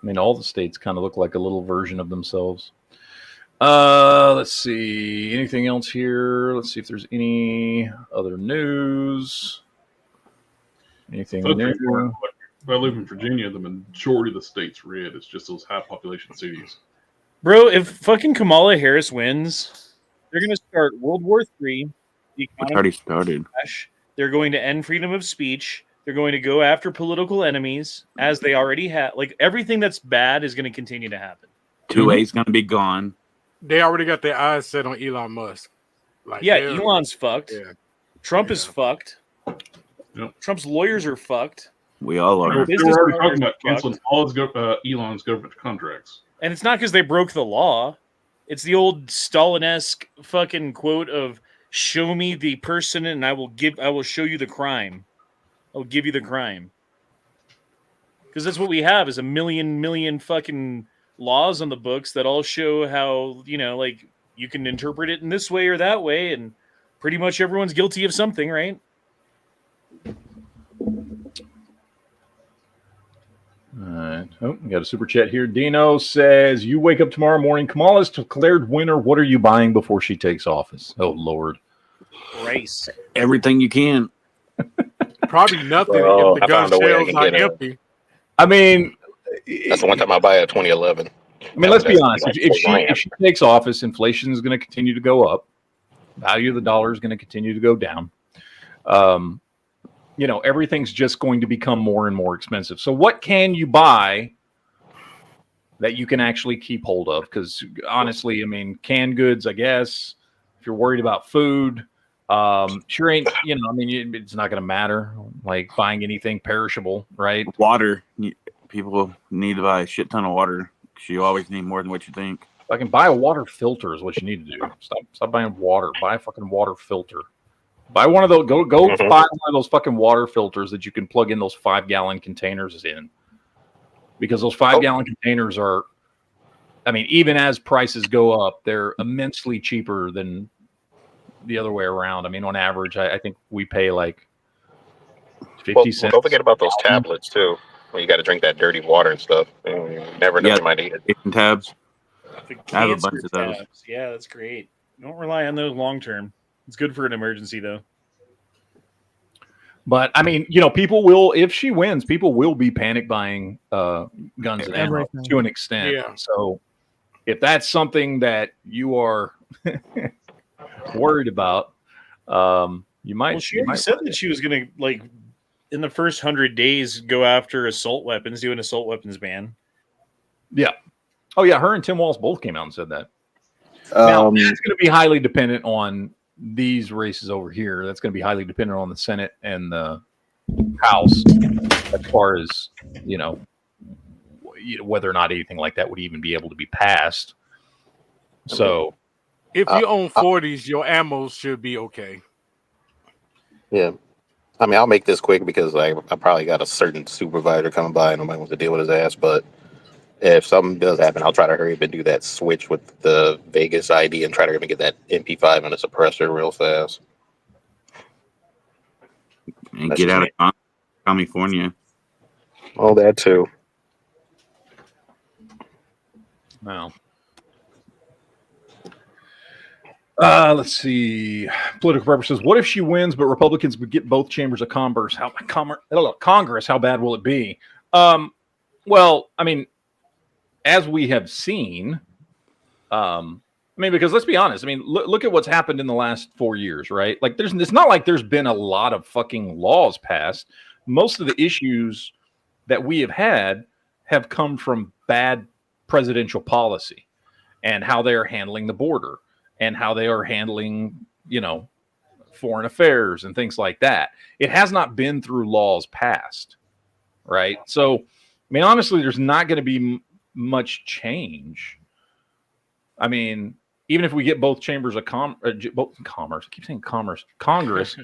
mean, all the states kind of look like a little version of themselves. Let's see. Anything else here? Let's see if there's any other news. Anything new? If I live in Virginia, the majority of the state's red. It's just those high population cities. Bro, if fucking Kamala Harris wins, they're going to start World War III. The It's already started. They're going to end freedom of speech. They're going to go after political enemies, as they already have. Like, everything that's bad is going to continue to happen. 2A is going to be gone. They already got their eyes set on Elon Musk. Like, Yeah, Elon's fucked. Yeah. Trump is fucked. Yep. Trump's lawyers are fucked. We all are. They were already talking about canceling all his Elon's government contracts. And it's not because they broke the law. It's the old Stalin-esque fucking quote of "Show me the person, and I will show you the crime. I'll give you the crime." Because that's what we have is a million fucking laws on the books that all show how, like, you can interpret it in this way or that way, and pretty much everyone's guilty of something, right? All right. Oh, we got a super chat here. Dino says, you wake up tomorrow morning, Kamala's declared winner. What are you buying before she takes office? Oh, Lord. Rice. Everything you can. Probably nothing Well, if the I gun found a way I shells can are get a- empty. I mean, That's the one time I buy a 2011. I mean, let's be honest. If she takes office, inflation is going to continue to go up. Value of the dollar is going to continue to go down. Everything's just going to become more and more expensive. So what can you buy that you can actually keep hold of? Because honestly, I mean, canned goods, I guess, if you're worried about food, sure ain't, it's not going to matter. Like buying anything perishable, right? Water. People need to buy a shit ton of water. You always need more than what you think. I can buy a water filter is what you need to do. Stop buying water. Buy a fucking water filter. Buy one of those. Go buy one of those fucking water filters that you can plug in those 5-gallon containers in. Because those 5-gallon containers are, I mean, even as prices go up, they're immensely cheaper than the other way around. I mean, on average, I think we pay like 50 cents. Don't forget about those tablets too. When you got to drink that dirty water and stuff. You never know you might need it. Tabs. The I have a cancer bunch of those. tabs. Yeah, that's great. Don't rely on those long term. It's good for an emergency, though. But I mean, people will, if she wins, people will be panic buying guns and ammo to an extent. Yeah. So if that's something that you are worried about, you might. Well, she already said that she was going to, like, in the first 100 days, go after assault weapons, do an assault weapons ban. Yeah. Oh, yeah. Her and Tim Walz both came out and said that. Now, that's going to be highly dependent on these races over here. That's going to be highly dependent on the Senate and the House as far as, whether or not anything like that would even be able to be passed. So If you own 40s, your ammo should be okay. Yeah. I mean, I'll make this quick because I probably got a certain supervisor coming by and nobody wants to deal with his ass. But if something does happen, I'll try to hurry up and do that switch with the Vegas ID and try to get that MP5 on a suppressor real fast. And That's get out just of California. Oh, that too. Wow. Let's see. Political purposes. What if she wins, but Republicans would get both chambers of Congress? Congress, how bad will it be? Well, I mean, as we have seen, because let's be honest. I mean, look at what's happened in the last 4 years, right? Like, it's not like there's been a lot of fucking laws passed. Most of the issues that we have had have come from bad presidential policy and how they are handling the border and how they are handling, foreign affairs and things like that. It has not been through laws passed, right? So, I mean, honestly, there's not going to be much change. I mean, even if we get both chambers of commerce, I keep saying commerce, Congress,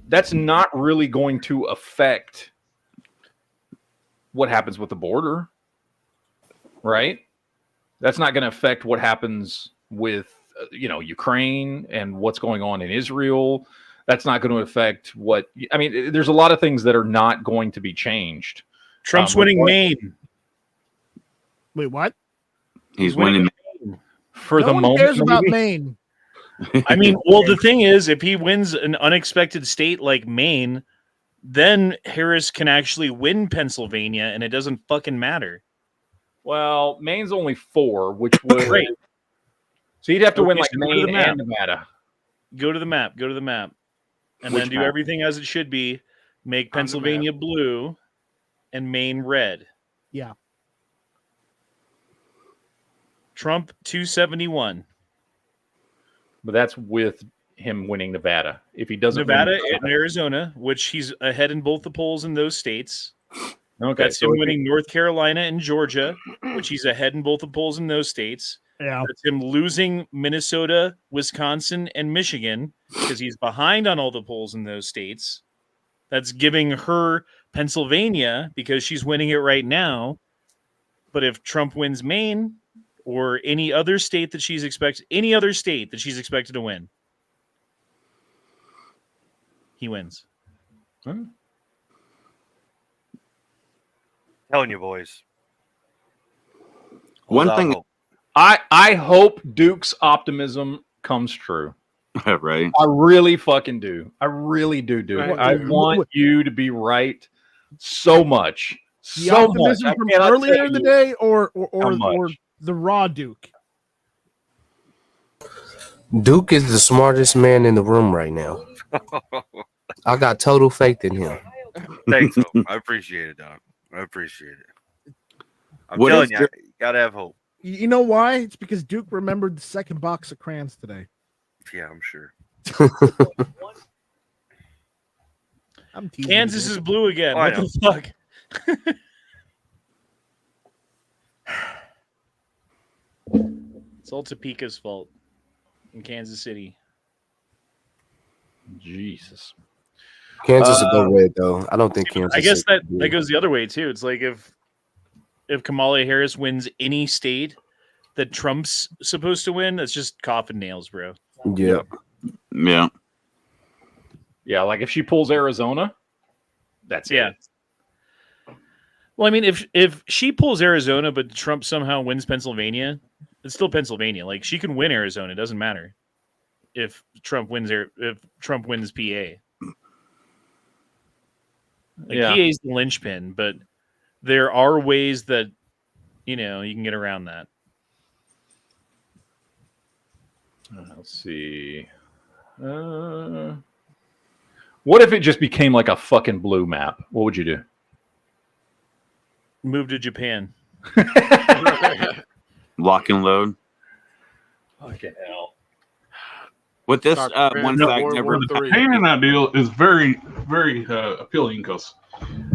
that's not really going to affect what happens with the border, right? That's not going to affect what happens with, Ukraine and what's going on in Israel. That's not going to affect there's a lot of things that are not going to be changed. Trump's winning Maine. Wait, what? He's winning for no the one moment. cares about Maine. I mean, well, the thing is, if he wins an unexpected state like Maine, then Harris can actually win Pennsylvania, and it doesn't fucking matter. Well, Maine's only 4, which would right. So you'd have to win Okay, like so go to the Maine map. and Nevada. Go to the map. And Which then do map? everything as it should be. Make Pennsylvania blue and Maine red. Yeah. Trump 271. But that's with him winning Nevada. If he doesn't Nevada win and Arizona, which he's ahead in both the polls in those states. Okay, That's so him if he- winning North Carolina and Georgia, which he's ahead in both the polls in those states. Yeah. That's him losing Minnesota, Wisconsin, and Michigan because he's behind on all the polls in those states. That's giving her Pennsylvania because she's winning it right now. But if Trump wins Maine or any other state that she's expected to win, he wins. Telling you, boys. One Hold thing- out hope. I hope Duke's optimism comes true. Right. I really fucking do. I really do, Duke. Right. I want you to be right so much. The So much. optimism I from cannot earlier tell in the you day, or how much. or the raw Duke. Duke is the smartest man in the room right now. I got total faith in him. Thanks, Hope. I appreciate it, Doc. I appreciate it. I'm What telling is you, your- you gotta have hope. You know why? It's because Duke remembered the second box of crayons today. Yeah, I'm sure. I'm teasing Kansas you. is blue again. Oh, I What the fuck? It's all Topeka's fault in Kansas City. Jesus. Kansas will go red though. I don't think Kansas. I guess is that blue. goes the other way too. It's like if Kamala Harris wins any state that Trump's supposed to win, it's just coffin nails, bro. Yeah. Yeah. Yeah, like if she pulls Arizona, that's Yeah. it. Well, I mean, if she pulls Arizona, but Trump somehow wins Pennsylvania, it's still Pennsylvania. Like she can win Arizona, it doesn't matter if Trump wins PA. Like, Yeah. PA is the linchpin, but there are ways that you can get around that. Let's see. What if it just became like a fucking blue map? What would you do? Move to Japan. Lock and load. Fucking hell. With this Start one preparing fact for never World War III. Japan ideal is very, very appealing because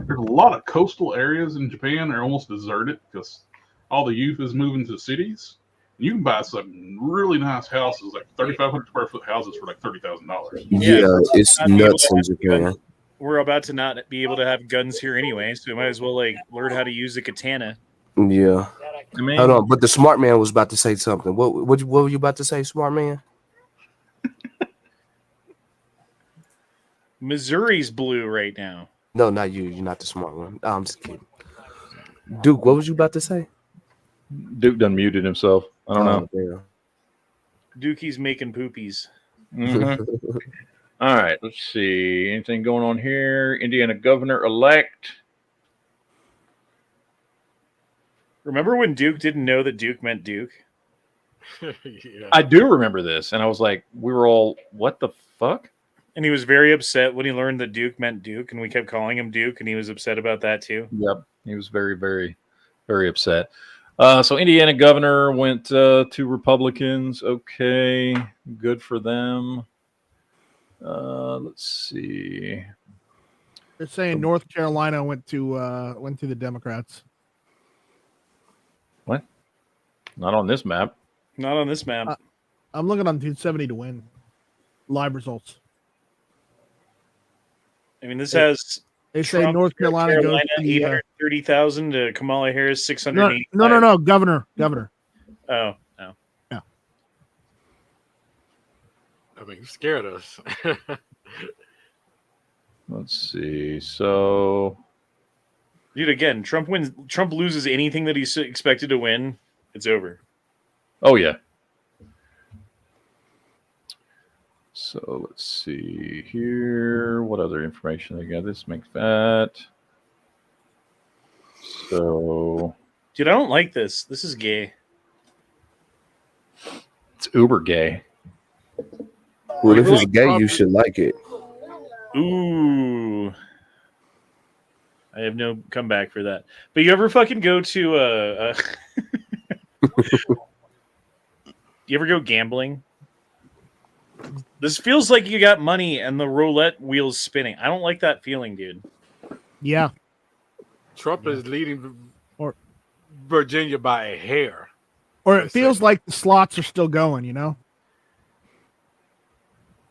there's a lot of coastal areas in Japan are almost deserted because all the youth is moving to cities. You can buy some really nice houses, like 3,500 square foot houses, for like $30,000. Yeah, it's nuts in Japan. We're about to not be able to have guns here anyway, so we might as well learn how to use a katana. Yeah. I mean, Hold on, but the smart man was about to say something. What were you about to say, smart man? Missouri's blue right now. No, not you. You're not the smart one. I'm just kidding. Duke, what was you about to say? Duke done muted himself. I don't know. know. Dookie's making poopies. Mhm. All right, let's see. Anything going on here? Indiana governor elect. Remember when Duke didn't know that Duke meant Duke? Yeah. I do remember this, and I was like, we were all, what the fuck? And he was very upset when he learned that Duke meant Duke, and we kept calling him Duke, and he was upset about that too. Yep. He was very, very Very upset. So Indiana governor went to Republicans. Okay, good for them. Let's see. They're saying North Carolina went to the Democrats. What? Not on this map. Not on this map. I'm looking on 270 to win. Live results. I mean, this has. They say North Carolina goes to 830,000 to Kamala Harris 680. No. Governor. Oh. Yeah. I mean, you scared us. Let's see. So, dude, again, Trump loses anything that he's expected to win. It's over. Oh yeah. So let's see here. What other information they got? This makes that. So, dude, I don't like this. This is gay. It's uber gay. Well, if it's gay, you should like it. Ooh. I have no comeback for that. But you ever fucking go to you ever go gambling? This feels like you got money and the roulette wheel's spinning. I don't like that feeling, dude. Yeah. Trump is leading Virginia by a hair. Or it feels like the slots are still going, you know?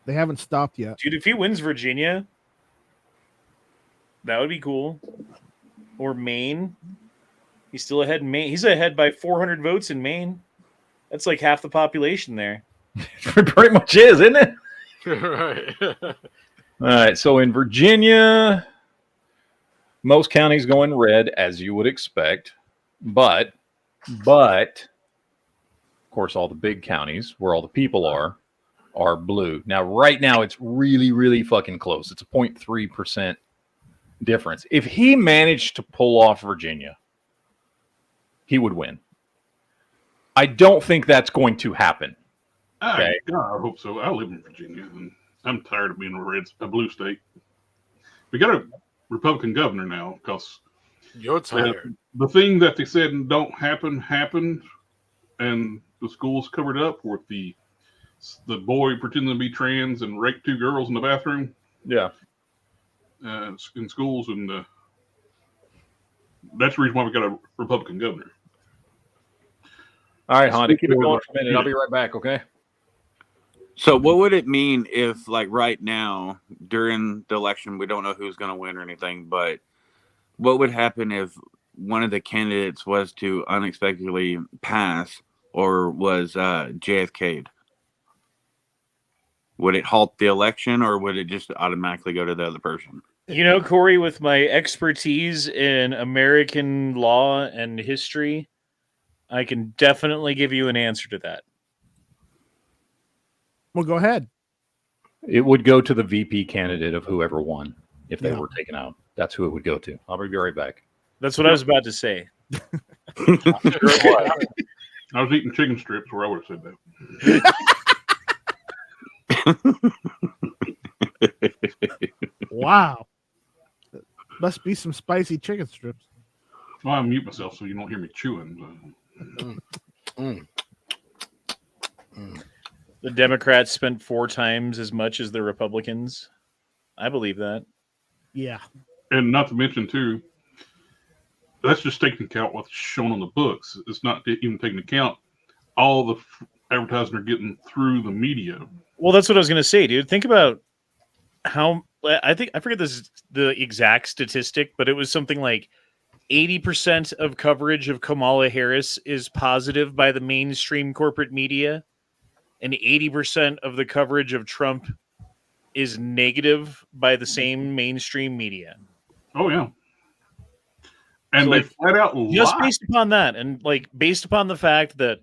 They haven't stopped yet. Dude, if he wins Virginia, that would be cool. Or Maine. He's still ahead in Maine. He's ahead by 400 votes in Maine. That's like half the population there. It pretty much is, isn't it? Right. All right. So in Virginia, most counties go in red, as you would expect. But, of course, all the big counties where all the people are blue. Now, right now, it's really, really fucking close. It's a 0.3% difference. If he managed to pull off Virginia, he would win. I don't think that's going to happen. I hope so. I live in Virginia, and I'm tired of being a blue state. We got a Republican governor now because you're tired. The thing that they said don't happen happened, and the schools covered up with the boy pretending to be trans and raped 2 girls in the bathroom. Yeah, in schools, and that's the reason why we got a Republican governor. All right, Honda, keep it going for a minute. I'll be right back, okay? So what would it mean if, like, right now, during the election, we don't know who's going to win or anything, but what would happen if one of the candidates was to unexpectedly pass or was JFK'd? Would it halt the election, or would it just automatically go to the other person? You know, Corey, with my expertise in American law and history, I can definitely give you an answer to that. Well, go ahead. It would go to the VP candidate of whoever won if they were taken out. That's who it would go to. I'll be right back. That's what I was about to say. I was eating chicken strips where I would have said that. Wow. Must be some spicy chicken strips. Well, I mute myself so you don't hear me chewing. The Democrats spent 4 times as much as the Republicans. I believe that. Yeah. And not to mention, too, that's just taking account what's shown on the books. It's not even taking account all the advertising they're getting through the media. Well, that's what I was going to say, dude. Think about how I forget the exact statistic, but it was something like 80% of coverage of Kamala Harris is positive by the mainstream corporate media, and 80% of the coverage of Trump is negative by the same mainstream media. Oh, yeah. And so, they like, flat out just lie. based upon that, and like based upon the fact that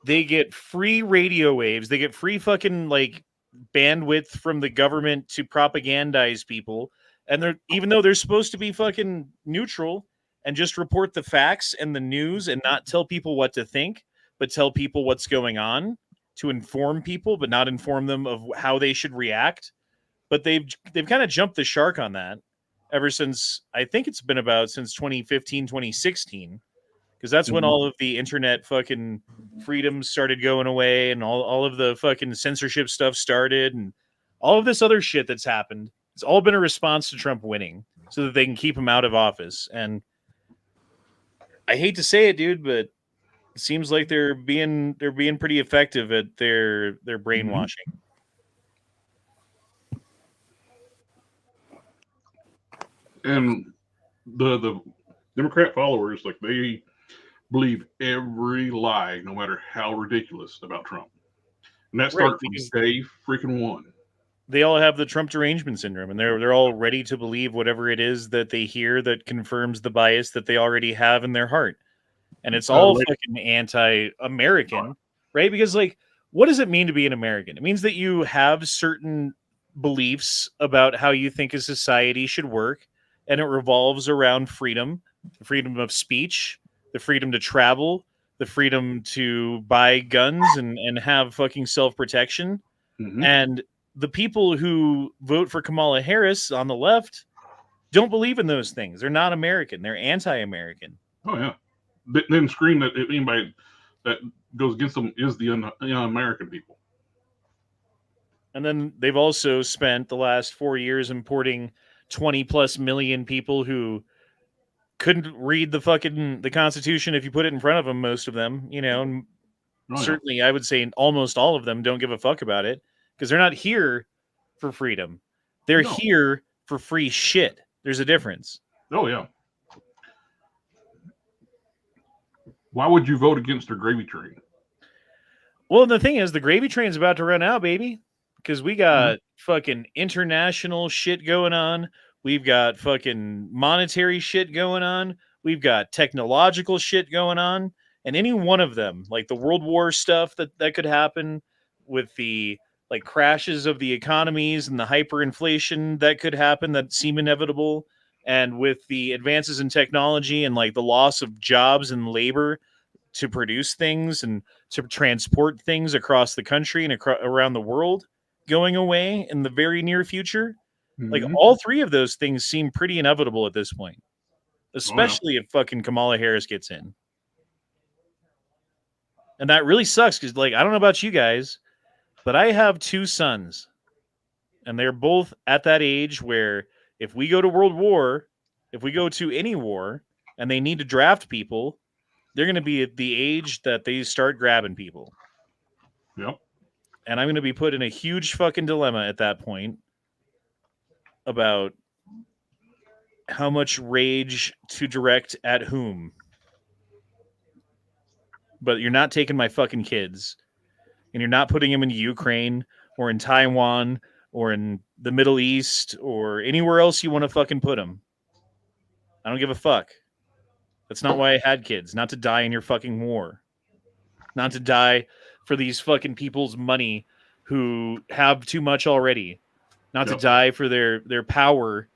they get free radio waves, they get free fucking like bandwidth from the government to propagandize people, and they're, even though they're supposed to be fucking neutral and just report the facts and the news and not tell people what to think, but tell people what's going on to inform people, but not inform them of how they should react. But they've kind of jumped the shark on that ever since, I think it's been about since 2015, 2016, because that's when all of the internet fucking freedoms started going away, and all of the fucking censorship stuff started, and all of this other shit that's happened. It's all been a response to Trump winning, so that they can keep him out of office. And I hate to say it, dude, but it seems like they're being pretty effective at their brainwashing. And the Democrat followers, like, they believe every lie, no matter how ridiculous, about Trump. And that starts from day freaking one. They all have the Trump derangement syndrome, and they're all ready to believe whatever it is that they hear that confirms the bias that they already have in their heart. And it's all fucking anti-American, right? Because, like, what does it mean to be an American? It means that you have certain beliefs about how you think a society should work, and it revolves around freedom, the freedom of speech, the freedom to travel, the freedom to buy guns and have fucking self-protection. And the people who vote for Kamala Harris on the left don't believe in those things. They're not American. They're anti-American. Oh, yeah. Then scream that anybody that goes against them is the un-American people. And then they've also spent the last 4 years importing 20 plus million people who couldn't read the Constitution if you put it in front of them, most of them, you know, and certainly I would say almost all of them don't give a fuck about it because they're not here for freedom. They're here for free shit. There's a difference. Oh, yeah. Why would you vote against their gravy train? Well, the thing is, the gravy train's about to run out, baby, because we got fucking international shit going on. We've got fucking monetary shit going on. We've got technological shit going on. And any one of them, like the World War stuff that could happen with the like crashes of the economies and the hyperinflation that could happen that seem inevitable, and with the advances in technology and like the loss of jobs and labor to produce things and to transport things across the country and around the world going away in the very near future. Like all three of those things seem pretty inevitable at this point, especially if fucking Kamala Harris gets in. And that really sucks because, like, I don't know about you guys, but I have 2 sons, and they're both at that age where if we go to World War, if we go to any war, and they need to draft people, they're going to be at the age that they start grabbing people. Yep. And I'm going to be put in a huge fucking dilemma at that point about how much rage to direct at whom. But you're not taking my fucking kids, and you're not putting them in Ukraine or in Taiwan or in the Middle East or anywhere else you want to fucking put them. I don't give a fuck. That's not why I had kids. Not to die in your fucking war. Not to die for these fucking people's money who have too much already. Not to die for their power,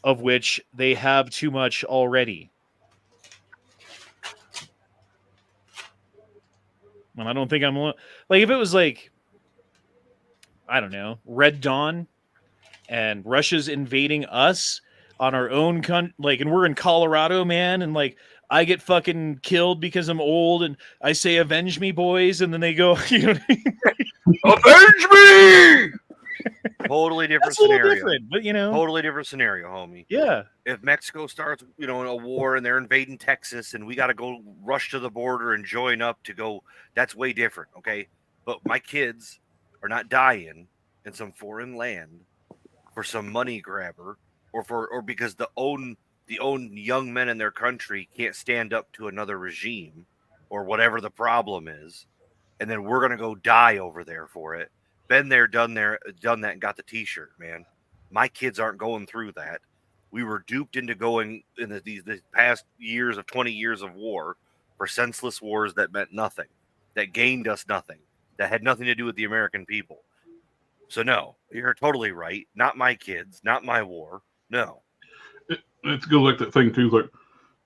of which they have too much already. And I don't think I'm like, if it was like, I don't know, Red Dawn and Russia's invading us on our own like, and we're in Colorado, man, and like I get fucking killed because I'm old and I say avenge me, boys, and then they go, you know what I mean? Avenge me. Totally different scenario. Different, but you know, totally different scenario, homie. Yeah. If Mexico starts, you know, a war and they're invading Texas and we got to go rush to the border and join up to go, that's way different. Okay. But my kids are not dying in some foreign land for some money grabber or because the own young men in their country can't stand up to another regime or whatever the problem is. And then we're going to go die over there for it. Been there, done that, and got the t-shirt, man. My kids aren't going through that. We were duped into going in these past years of 20 years of war for senseless wars that meant nothing, that gained us nothing, that had nothing to do with the American people. So no, you're totally right. Not my kids, not my war. No. It's good, like that thing too, like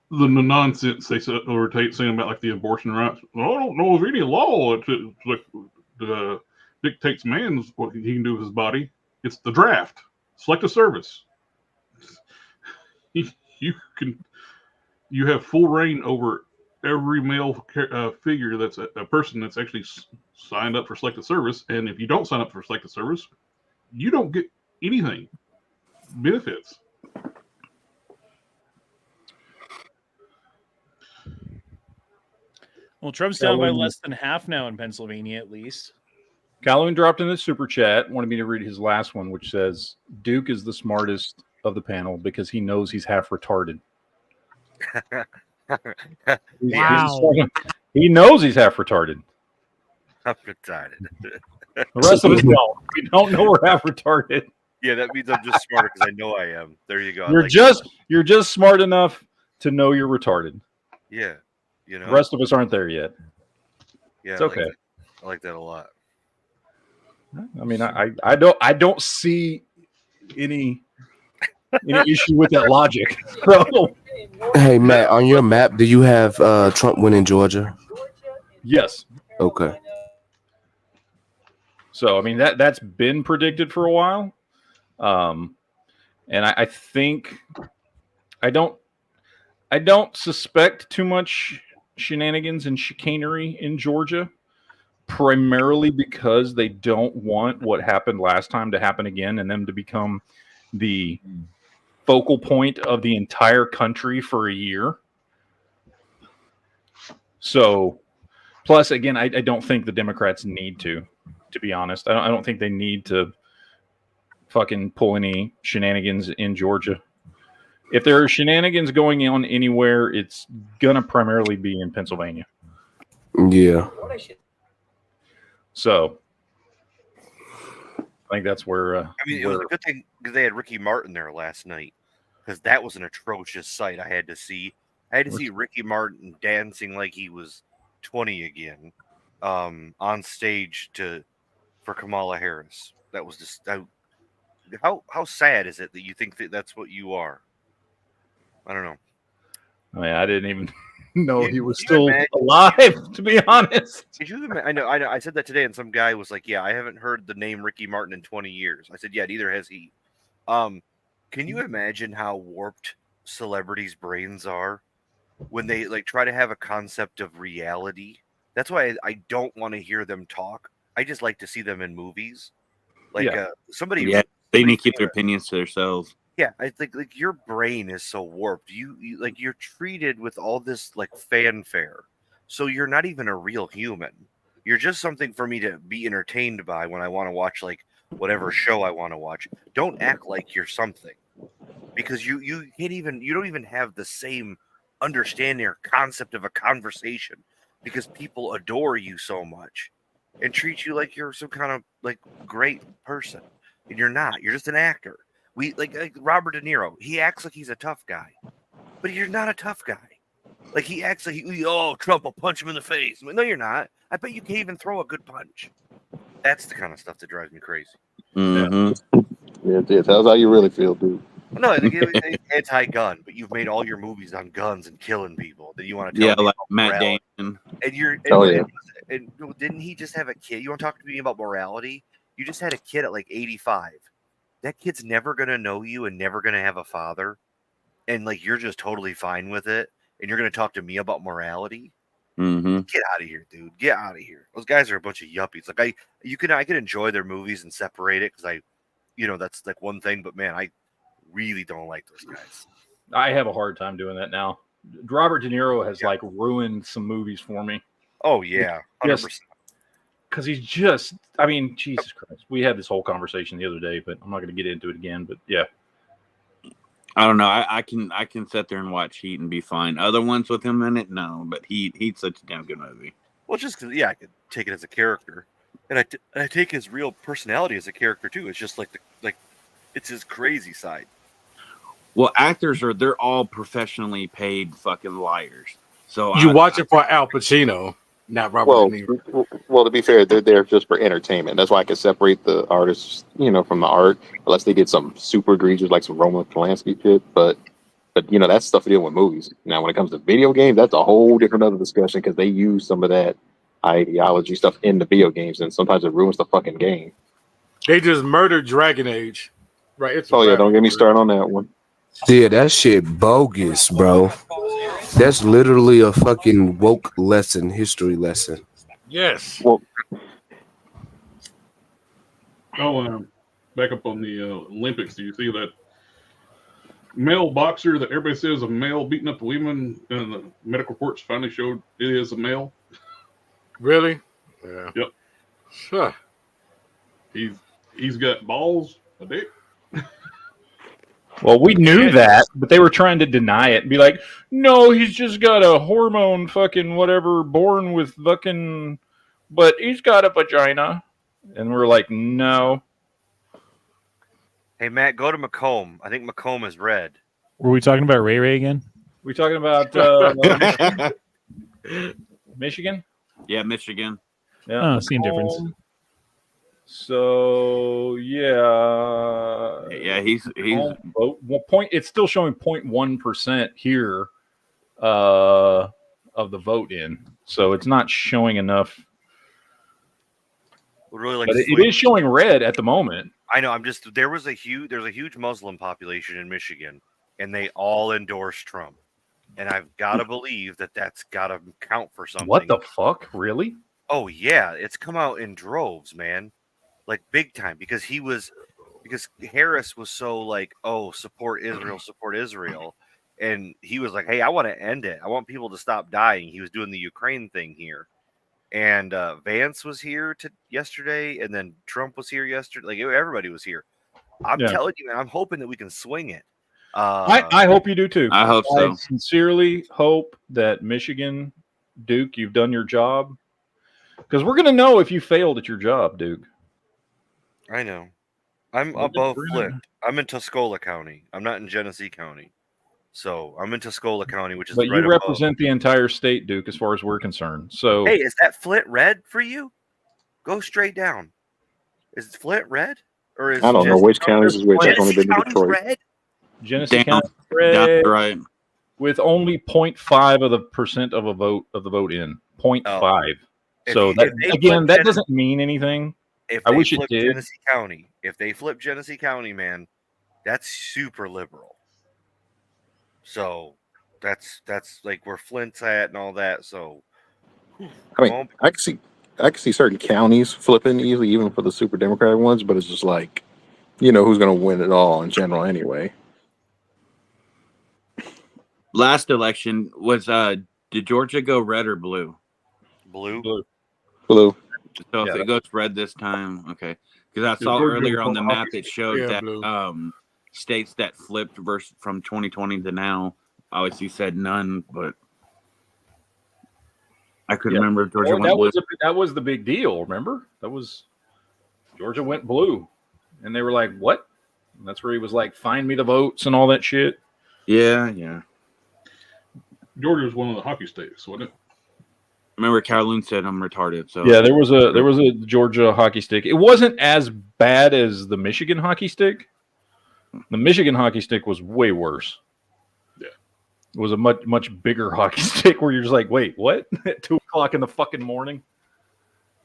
the nonsense they saying about like the abortion rights. Well, I don't know of any law. It's like dictates man's what he can do with his body. It's the draft. Select a service. You have full reign over every male figure that's a person that's actually signed up for selected service. And if you don't sign up for selected service, you don't get anything benefits. Well, Trump's down by less than half now in Pennsylvania, at least. Calhoun dropped in the super chat, wanted me to read his last one, which says, Duke is the smartest of the panel because he knows he's half retarded. Wow. He knows he's half retarded. I'm retarded. The rest of us don't. We don't know we're half retarded. Yeah, that means I'm just smarter because I know I am. There you go. You're just smart enough to know you're retarded. Yeah. You know, the rest of us aren't there yet. Yeah, it's okay. I like that a lot. I mean, I don't see any issue with that logic. So. Hey Matt, on your map, do you have Trump winning Georgia? Yes. Okay. So I mean that's been predicted for a while, and I think I don't suspect too much shenanigans and chicanery in Georgia, primarily because they don't want what happened last time to happen again and them to become the focal point of the entire country for a year. So, plus, again, I don't think the Democrats need to be honest. I don't think they need to fucking pull any shenanigans in Georgia. If there are shenanigans going on anywhere, it's gonna primarily be in Pennsylvania. Yeah. So I think that's where. I mean, it was a good thing because they had Ricky Martin there last night, because that was an atrocious sight. I had to see Ricky Martin dancing like he was 20 again, on stage for Kamala Harris. That was just how sad is it that you think that that's what you are? I don't know. I mean, I didn't even know he was still alive, to be honest. Did you I know. I said that today, and some guy was like, "Yeah, I haven't heard the name Ricky Martin in 20 years." I said, "Yeah, neither has he." Can you imagine how warped celebrities' brains are when they like try to have a concept of reality? That's why I don't want to hear them talk. I just like to see them in movies. Like somebody. Yeah, they need to keep their opinions to themselves. Yeah, I think like your brain is so warped. You like you're treated with all this like fanfare, so you're not even a real human. You're just something for me to be entertained by when I want to watch like whatever show I want to watch. Don't act like you're something, because you don't even have the same understanding or concept of a conversation, because people adore you so much and treat you like you're some kind of like great person, and you're not. You're just an actor. We like Robert De Niro. He acts like he's a tough guy, but you're not a tough guy. Like he acts like Trump will punch him in the face. I mean, no, you're not. I bet you can't even throw a good punch. That's the kind of stuff that drives me crazy. Mm-hmm. Yeah, tell us how you really feel, dude. No, it's anti-gun, but you've made all your movies on guns and killing people. Then you want to tell me like about Matt morality. Damon. And didn't he just have a kid? You want to talk to me about morality? You just had a kid at like 85. That kid's never going to know you and never going to have a father. And like, you're just totally fine with it. And you're going to talk to me about morality. Mm-hmm. Get out of here, dude. Get out of here. Those guys are a bunch of yuppies. Like I can enjoy their movies and separate it. Cause that's like one thing, but man, I really don't like those guys. I have a hard time doing that now. Robert De Niro has like ruined some movies for me. Oh yeah. 100%. Because he's just, I mean, Jesus Christ. We had this whole conversation the other day, but I'm not going to get into it again. But yeah, I don't know. I can sit there and watch Heat and be fine. Other ones with him in it, no. But Heat's such a damn good movie. Well, just because I could take it as a character, and I take his real personality as a character too. It's just like it's his crazy side. Well, actors they're all professionally paid fucking liars. So you watch it for Al Pacino. Not Robert De Niro. Well, to be fair, they're there just for entertainment. That's why I can separate the artists, from the art, unless they did some super egregious, like some Roman Polanski shit. But that's stuff to deal with movies. Now, when it comes to video games, that's a whole different other discussion because they use some of that ideology stuff in the video games, and sometimes it ruins the fucking game. They just murdered Dragon Age, right? Don't get me started on that one. Yeah, that shit bogus, bro. That's literally a fucking woke lesson, history lesson. Yes. Well, Back up on the Olympics. Do you see that male boxer that everybody says a male beating up the women, and the medical reports finally showed it is a male? Really? Yeah. Yep. Sure. He's got balls, a dick. Well, we knew that, but they were trying to deny it and be like, no, he's just got a hormone fucking whatever, born with fucking, but he's got a vagina. And we're like, no. Hey, Matt, go to Macomb. I think Macomb is red. Were we talking about Ray Ray again? We talking about Michigan? Yeah, Michigan. Yeah. Oh, same difference. So yeah, he's well, point. It's still showing 0.1% here of the vote in, so it's not showing enough. Really like but it is showing red at the moment. I know. There's a huge Muslim population in Michigan, and they all endorse Trump. And I've got to believe that that's got to count for something. What the fuck? Really? Oh yeah, it's come out in droves, man. Like big time, because Harris was so like, oh, support Israel, and he was like, hey, I want to end it. I want people to stop dying. He was doing the Ukraine thing here, and Vance was here yesterday, and then Trump was here yesterday. Like everybody was here. I'm telling you, man, I'm hoping that we can swing it. I hope you do too. I hope so. I sincerely hope that Michigan, Duke, you've done your job, because we're gonna know if you failed at your job, Duke. I know. I'm above Flint. I'm in Tuscola County. I'm not in Genesee County. So I'm in Tuscola County, which is But right you represent the entire state, Duke, as far as we're concerned. So hey, is that Flint red for you? Go straight down. Is Flint red? Or is I don't know which counties is which. I've only been to County's Detroit. red? Genesee County red, right, with only 0.5% of the vote in 0.5. So that doesn't mean anything. If I they wish it flip did. Genesee County, if they flip Genesee County, man, that's super liberal. So that's like where Flint's at and all that. So I mean, I can see certain counties flipping easily, even for the super Democratic ones. But it's just like, who's going to win it all in general anyway. Last election was did Georgia go red or blue? Blue. Blue. So if it goes red this time, okay. Because I saw earlier on the map it showed that states that flipped from 2020 to now. Obviously said none, but I couldn't remember if Georgia went blue. That was the big deal. Remember, that was Georgia went blue, and they were like, "What?" And that's where he was like, "Find me the votes" and all that shit. Yeah. Georgia was one of the hockey states, wasn't it? Remember, Calhoun said I'm retarded. So yeah, there was a Georgia hockey stick. It wasn't as bad as the Michigan hockey stick. The Michigan hockey stick was way worse. Yeah, it was a much bigger hockey stick where you're just like, wait, what? At 2:00 in the fucking morning.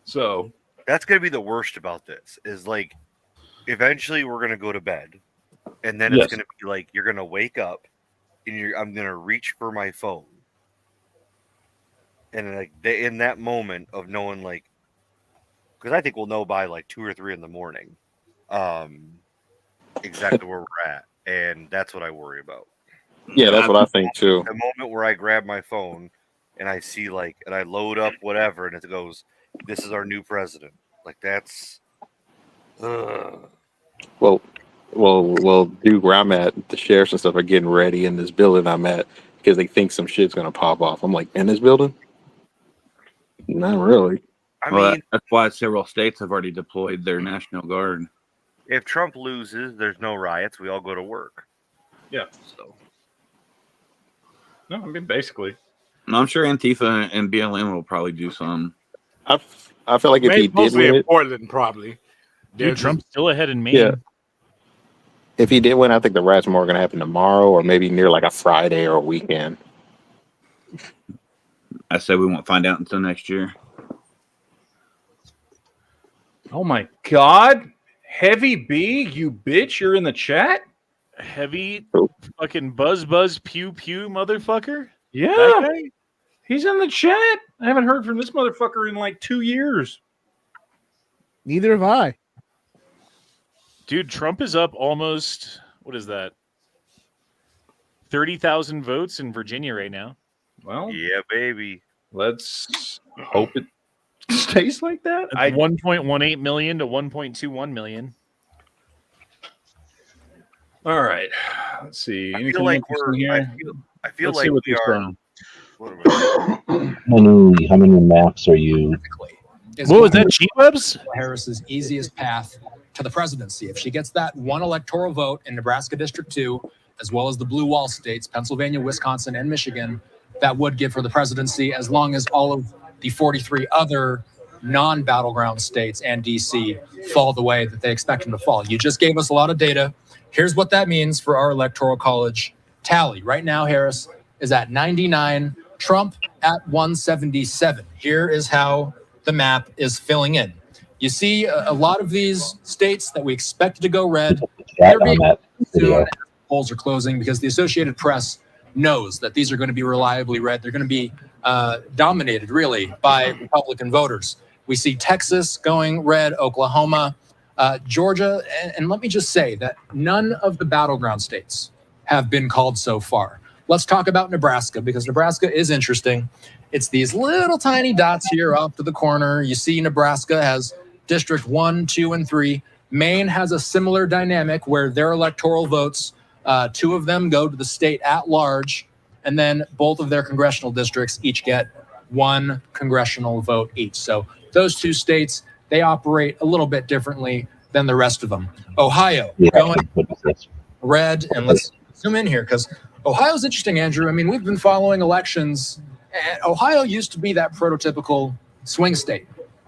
So that's gonna be the worst about this. Is like, eventually we're gonna go to bed, and then it's gonna be like you're gonna wake up, and I'm gonna reach for my phone. And like in that moment of knowing, like, because I think we'll know by like 2 or 3 in the morning, exactly where we're at, and that's what I worry about. Yeah, that's what I think too. The moment where I grab my phone and I see and I load up whatever, and it goes, "This is our new president." Like that's. Well, dude, where I'm at, the sheriffs and stuff are getting ready in this building I'm at because they think some shit's gonna pop off. I'm like, in this building? Not really. I mean, that's why several states have already deployed their National Guard. If Trump loses, there's no riots. We all go to work. Yeah. So. No, I mean basically. No, I'm sure Antifa and BLM will probably do some. I feel like if he did win it, Portland probably. Dude, Trump's still ahead in Maine. Yeah. If he did win, I think the riots are more going to happen tomorrow or maybe near like a Friday or a weekend. I said we won't find out until next year. Oh my God. Heavy B, you bitch, you're in the chat? Heavy fucking buzz pew pew motherfucker. Yeah. He's in the chat. I haven't heard from this motherfucker in like 2 years. Neither have I. Dude, Trump is up almost, what is that? 30,000 votes in Virginia right now. Well, yeah, baby. Let's hope it stays like that. 1.18 million to 1.21 million. All right. Let's see. I Anything feel like interesting here? I feel Let's like see what we these are. How many maps are you? What was that, G-Webs? Harris's easiest path to the presidency. If she gets that one electoral vote in Nebraska District 2, as well as the blue wall states, Pennsylvania, Wisconsin, and Michigan, that would give her the presidency, as long as all of the 43 other non-battleground states and DC fall the way that they expect them to fall. You just gave us a lot of data. Here's what that means for our electoral college tally. Right now, Harris is at 99, Trump at 177. Here is how the map is filling in. You see a lot of these states that we expected to go red, they're being soon as polls are closing, because the Associated Press knows that these are going to be reliably red. They're going to be dominated, really, by Republican voters. We see Texas going red, Oklahoma, Georgia, and let me just say that none of the battleground states have been called so far. Let's talk about Nebraska, because Nebraska is interesting. It's these little tiny dots here off to the corner. You see Nebraska has District 1, 2, and 3. Maine has a similar dynamic where their electoral votes, 2 of them go to the state at large, and then both of their congressional districts each get 1 congressional vote each. So those 2 states, they operate a little bit differently than the rest of them. Ohio, going red, and let's zoom in here, because Ohio's interesting, Andrew. I mean, we've been following elections, and Ohio used to be that prototypical swing state.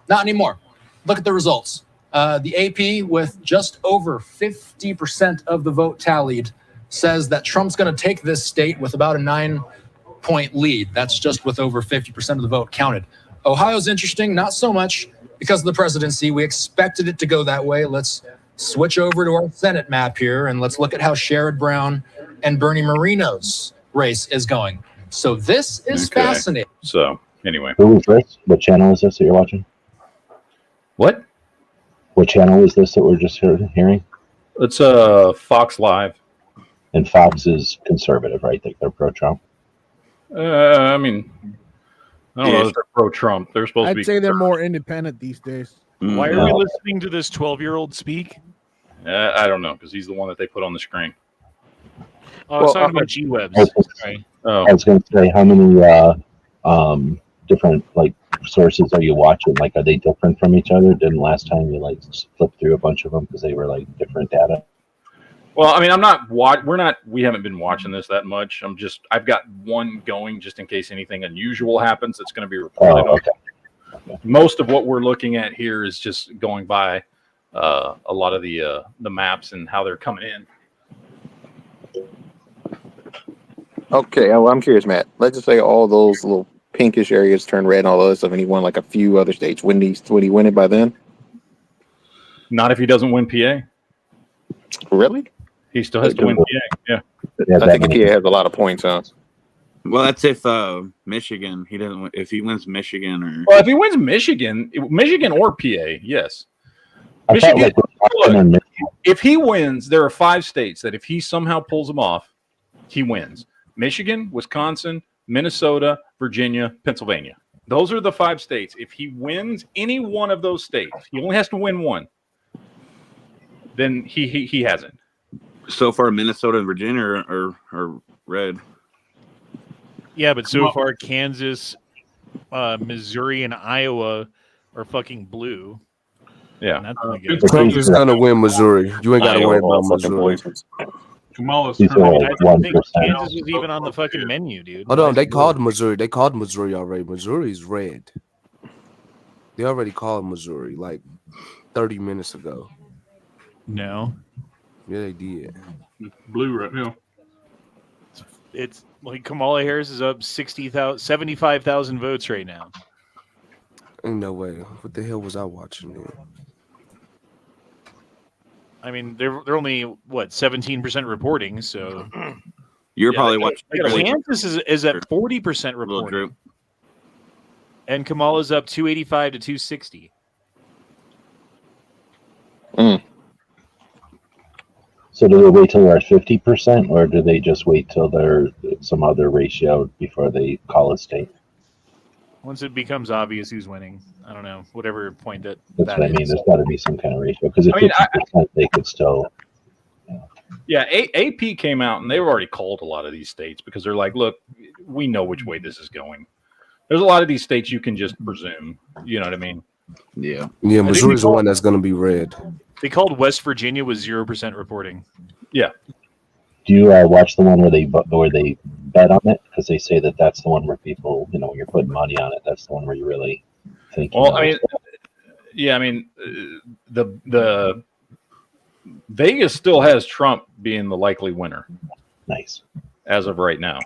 Not anymore. Look at the results. The AP, with just over 50% of the vote tallied, says that Trump's going to take this state with about a 9-point lead. That's just with over 50% of the vote counted. Ohio's interesting, not so much because of the presidency. We expected it to go that way. Let's switch over to our Senate map here, and let's look at how Sherrod Brown and Bernie Moreno's race is going. So this is fascinating. So anyway, Who is this? What channel is this that you're watching? What? What channel is this that we're just hearing? It's Fox Live. And Fox is conservative, right? They're pro-Trump. I mean, I don't know if they're pro-Trump. They're supposed to be. I'd say they're more independent these days. Why are we listening to this 12-year-old speak? I don't know, because he's the one that they put on the screen. Oh, I was talking about G-Webs. Sorry. Oh. I was going to say, how many different sources are you watching? Like, are they different from each other? Didn't last time you flipped through a bunch of them because they were different data? Well, I mean, we haven't been watching this that much. I've got one going just in case anything unusual happens that's going to be reported. Oh, okay. Most of what we're looking at here is just going by a lot of the maps and how they're coming in. Okay, well, I'm curious, Matt. Let's just say all those little pinkish areas turn red and all those stuff, and he won a few other states. Would he win it by then? Not if he doesn't win PA. Really? He still has to win PA. Yeah. I think PA has a lot of points, huh? Well, that's if Michigan. He doesn't. If he wins Michigan, or well, if he wins Michigan or PA, yes. Michigan. Look, if he wins, there are 5 states that if he somehow pulls them off, he wins. Michigan, Wisconsin, Minnesota, Virginia, Pennsylvania. Those are the 5 states. If he wins any one of those states, he only has to win one. Then he hasn't. So far, Minnesota and Virginia are red. Yeah, but so far, Kansas, Missouri, and Iowa are fucking blue. Yeah. Trump is going to win Missouri. You ain't got to worry about Missouri. Kamala's I don't think Kansas is even on the fucking menu, dude. Hold on, they called Missouri. They called Missouri already. Missouri's red. They already called Missouri 30 minutes ago. No. Yeah, they did. Blue right now. It's like Kamala Harris is up 75,000 votes right now. Ain't no way. What the hell was I watching there? I mean, they're only 17% reporting, so You're probably watching. Kansas is at 40% reporting. And Kamala's up 285 to 260. So do they wait till they're at 50%, or do they just wait till they're some other ratio before they call a state? Once it becomes obvious who's winning, I don't know, whatever point That's what I mean. is. There's got to be some kind of ratio, because if 50%, they could still. Yeah, AP came out and they've already called a lot of these states because they're like, look, we know which way this is going. There's a lot of these states you can just presume. You know what I mean? Yeah. Yeah, Missouri's the one that's going to be red. They called West Virginia with 0% reporting. Yeah. Do you watch the one where they bet on it? Because they say that that's the one where people, when you're putting money on it, that's the one where you really think. Well, I mean, the Vegas still has Trump being the likely winner. Nice. As of right now.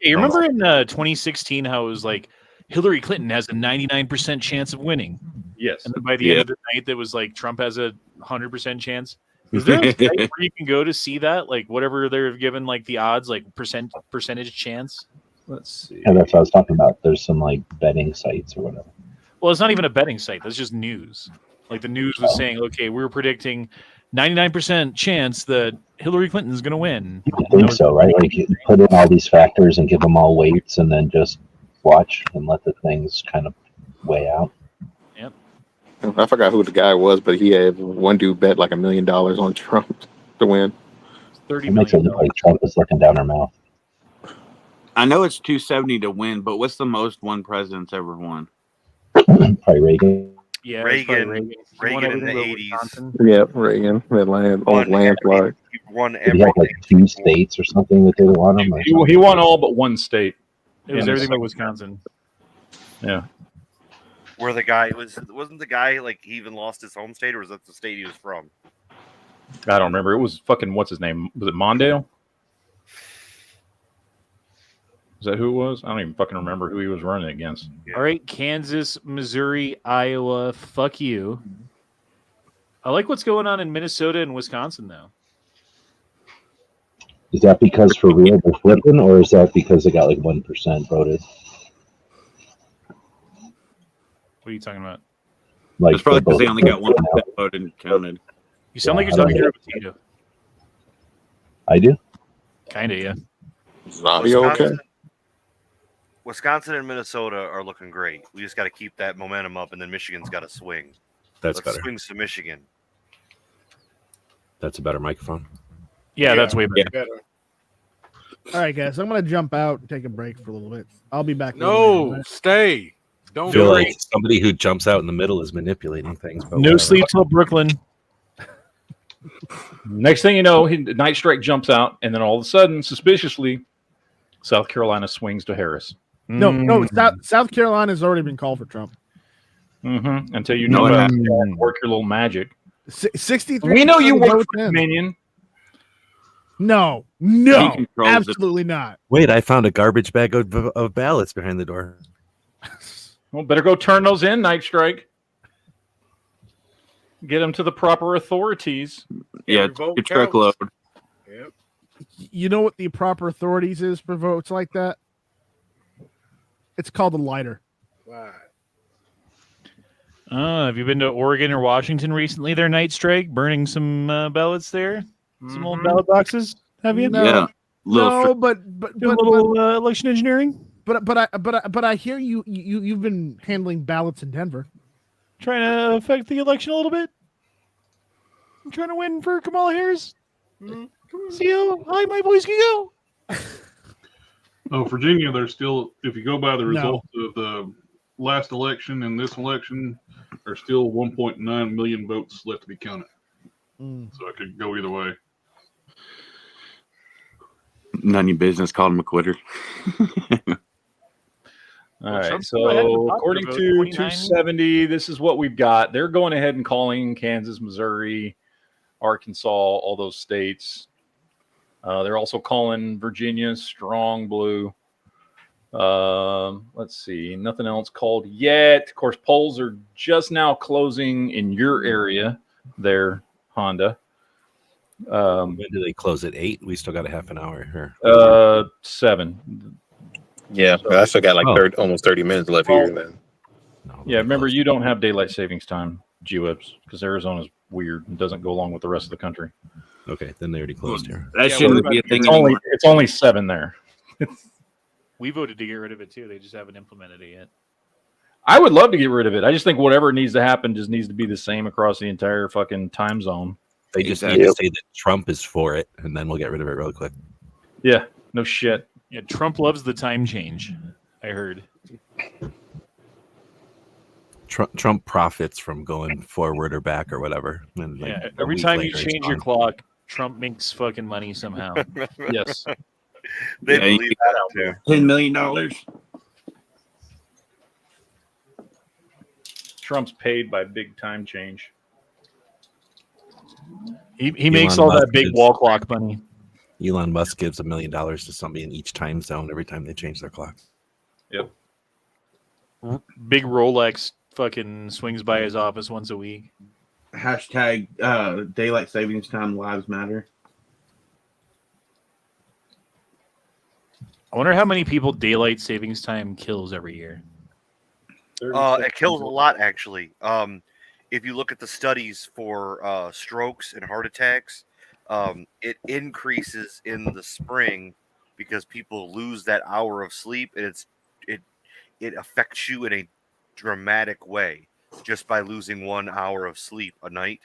You remember in 2016 how it was like Hillary Clinton has a 99% chance of winning? Yes. And then by the end of the night, that was like Trump has a 100% chance. Is there a site where you can go to see that? Like whatever they're given, like the odds, like percentage chance? Let's see. And that's what I was talking about. There's some like betting sites or whatever. Well, it's not even a betting site. That's just news. Like the news was saying, okay, we're predicting 99% chance that Hillary Clinton's going to win. I think so, right? Like you put in all these factors and give them all weights, and then just watch and let the things kind of weigh out. Yep. I forgot who the guy was, but he had one dude bet like $1 million on Trump to win. $30 It makes it look like Trump is looking down her mouth. I know it's 270 to win, but what's the most one president's ever won? Probably Reagan. Yeah, Reagan in the 80s. Yeah, Reagan. That landslide. He won Did he everything. have like 2 states or something that they won him? He won all but one state. It was everything but Wisconsin. Yeah. Where the guy wasn't the guy like he even lost his home state, or was that the state he was from? I don't remember. It was fucking what's his name? Was it Mondale? Is that who it was? I don't even fucking remember who he was running against. All right, Kansas, Missouri, Iowa, fuck you. I like what's going on in Minnesota and Wisconsin now. Is that because for real they're flipping, or is that because they got like 1% voted? What are you talking about? Like It's probably because they both- only got 1% voted and counted. You sound like Yeah, you're I talking don't to a potato. I do? Kind of, yeah. Is audio okay? Wisconsin and Minnesota are looking great. We just got to keep that momentum up, and then Michigan's got to swing. That's Let's better. swing to Michigan. That's a better microphone. Yeah, that's way better. All right, guys, I'm gonna jump out and take a break for a little bit. I'll be back. No, stay. Don't I feel break. like somebody who jumps out in the middle is manipulating things. But No whatever. sleep till Brooklyn. Next thing you know, Night Strike jumps out, and then all of a sudden, suspiciously, South Carolina swings to Harris. No, South Carolina has already been called for Trump. Mm-hmm. Until you know how to work your little magic. 63. We know you work for Dominion. No, controls absolutely not. Wait, I found a garbage bag of ballots behind the door. Well, better go turn those in, Night Strike. Get them to the proper authorities. Yeah, your truckload. Yep. You know what the proper authorities is for votes like that? It's called a lighter. Wow. Have you been to Oregon or Washington recently? Their Night Strike, burning some ballots there, some old ballot boxes. Have you? No, Yeah. no, but a little election engineering. But I hear you've been handling ballots in Denver. Trying to affect the election a little bit. I'm trying to win for Kamala Harris. See how high my boys can go. Oh, Virginia, there's still, if you go by the results of the last election and this election, there's still 1.9 million votes left to be counted. So it could go either way. None of your business. Called him a quitter. All right. So according to 270, this is what we've got. They're going ahead and calling Kansas, Missouri, Arkansas, all those states. They're also calling Virginia strong blue. Let's see. Nothing else called yet. Of course, polls are just now closing in your area there, Honda. When do they close at 8? We still got a half an hour here. 7. Yeah, So- I still got like Oh. almost 30 minutes left here. Then. Yeah, remember, you don't have daylight savings time, GWIPs, because Arizona's weird and doesn't go along with the rest of the country. Okay, then they already closed here. That shouldn't be a thing It's it's only 7 there. We voted to get rid of it too. They just haven't implemented it yet. I would love to get rid of it. I just think whatever needs to happen just needs to be the same across the entire fucking time zone. They just need to say that Trump is for it, and then we'll get rid of it real quick. Yeah, no shit. Yeah, Trump loves the time change. I heard. Trump profits from going forward or back or whatever. And like Yeah, a every week time you later, it's change your gone. clock, Trump makes fucking money somehow. Yes. They believe that out there. $10 million. Trump's paid by big time change. He makes all that big wall clock money. Elon Musk gives $1 million to somebody in each time zone every time they change their clock. Yep. Big Rolex fucking swings by his office once a week. Hashtag daylight savings time lives matter. I wonder how many people daylight savings time kills every year. It kills a lot, actually. If you look at the studies for strokes and heart attacks, it increases in the spring because people lose that hour of sleep, and it affects you in a dramatic way just by losing 1 hour of sleep a night,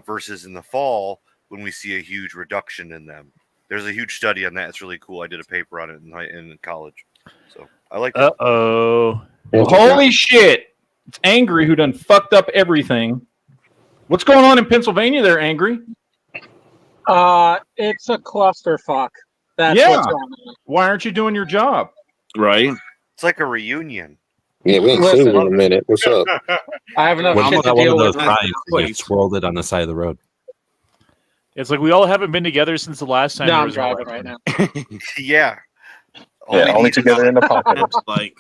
versus in the fall when we see a huge reduction in them. There's a huge study on that. It's really cool. I did a paper on it in college, so I like. Uh-oh. Holy shit! It's Angry who done fucked up everything. What's going on in Pennsylvania there, Angry? It's a clusterfuck. That's Yeah. what's going on. Why aren't you doing your job? Right. It's like a reunion. Yeah, we ain't seen you in a minute. What's up? I have enough What shit to about one of deal those with. times they swirled it on the side of the road? It's like we all haven't been together since the last time. No, there I'm was an driving election. right now. Yeah. Yeah, only together in the pocket. Like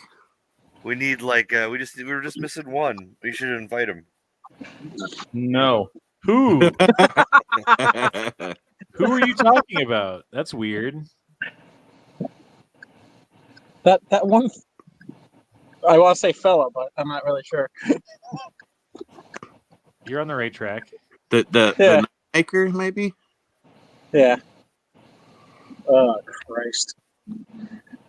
We need we were just missing one. We should invite him. No. Who? Who are you talking about? That's weird. That one. I want to say fella, but I'm not really sure. You're on the right track. The maker, maybe? Yeah. Oh, Christ.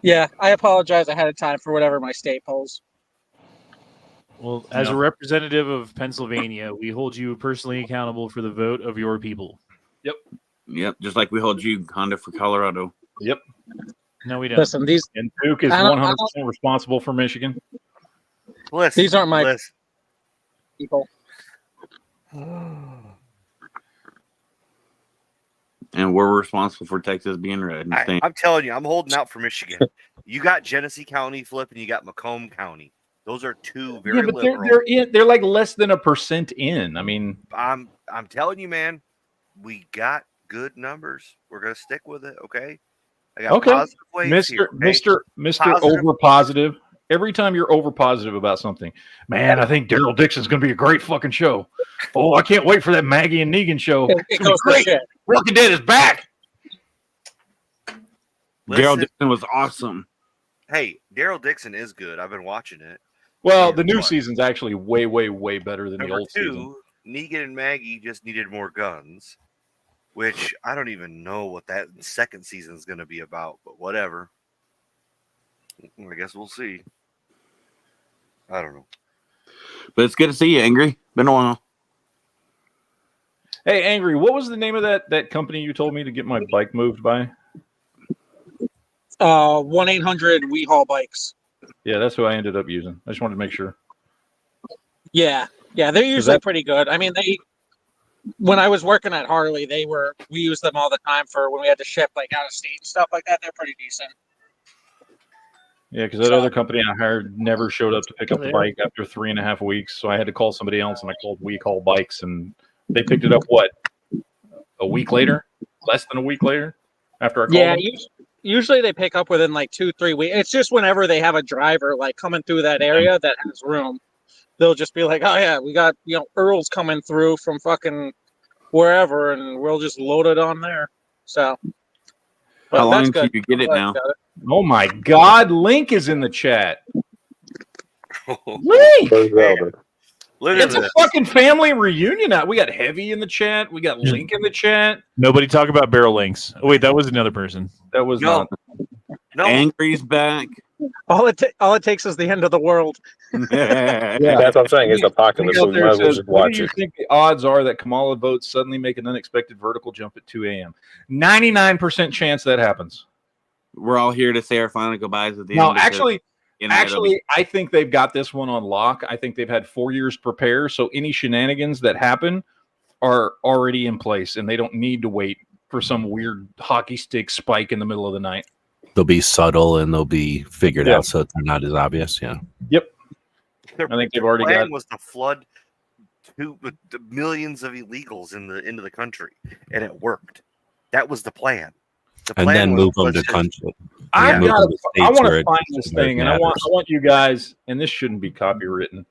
Yeah, I apologize ahead of time for whatever my state polls. Well, as a representative of Pennsylvania, we hold you personally accountable for the vote of your people. Yep. Yep. Just like we hold you, Honda, for Colorado. Yep. No, we don't. Listen, these And Duke is I don't- 100% responsible for Michigan. Listen, these aren't my people. And we're responsible for Texas being red. I'm telling you, I'm holding out for Michigan. You got Genesee County, Flip, and you got Macomb County. Those are two very Yeah, but liberal. they're like less than 1% in. I mean, I'm telling you, man, we got good numbers. We're gonna stick with it, okay? I got okay, positive waves here, okay? Mr. Positive- Over Positive. Every time you're over positive about something, man, I think Daryl Dixon's going to be a great fucking show. Oh, I can't wait for that Maggie and Negan show. It It's gonna goes be to great. shit. Walking Dead is back. Daryl Dixon was awesome. Hey, Daryl Dixon is good. I've been watching it. Well, the new season's actually way, way, way better than the Number old two, season. Negan and Maggie just needed more guns, which I don't even know what that second season is going to be about, but whatever. I guess we'll see. I don't know. But it's good to see you, Angry. Been a while. Hey, Angry, what was the name of that company you told me to get my bike moved by? 1-800 We Haul Bikes. Yeah, that's who I ended up using. I just wanted to make sure. Yeah, they're usually pretty good. I mean, when I was working at Harley, we used them all the time for when we had to ship like out of state and stuff like that. They're pretty decent. Yeah, because that other company I hired never showed up to pick up the bike after 3.5 weeks. So I had to call somebody else, and I called We Call Bikes, and they picked it up, what, a week later? Less than a week later? After I called them? Usually they pick up within like 2-3 weeks. It's just whenever they have a driver like coming through that area that has room, they'll just be like, oh yeah, we got Earl's coming through from fucking wherever, and we'll just load it on there. So, but How long that's until good. you get it Glad now? got it. Oh my God! Link is in the chat. Link. Look It's at a this. fucking family reunion now. We got Heavy in the chat. We got Link in the chat. Nobody talk about barrel links. Oh, wait, that was another person. That was No. not. Angry's back. All it takes is the end of the world. Yeah, That's what I'm saying. It's apocalypse, so Link out we there might as well says, just what watch do you it. think the odds are that Kamala votes suddenly make an unexpected vertical jump at 2 a.m.? 99% chance that happens. We're all here to say our final goodbyes at the No, end. because, actually, you know, it'll be- I think they've got this one on lock. I think they've had 4 years to prepare, so any shenanigans that happen are already in place, and they don't need to wait for some weird hockey stick spike in the middle of the night. They'll be subtle and they'll be figured Yeah. out so they're not as obvious. Yeah. Yep. Their, I think they've their already plan got. was to flood millions of illegals into the country, and it worked. That was the plan. The And plan then was- move them was to to- country. I Move them to I states want where to it find this thing, and I matters. want you guys, and this shouldn't be copywritten.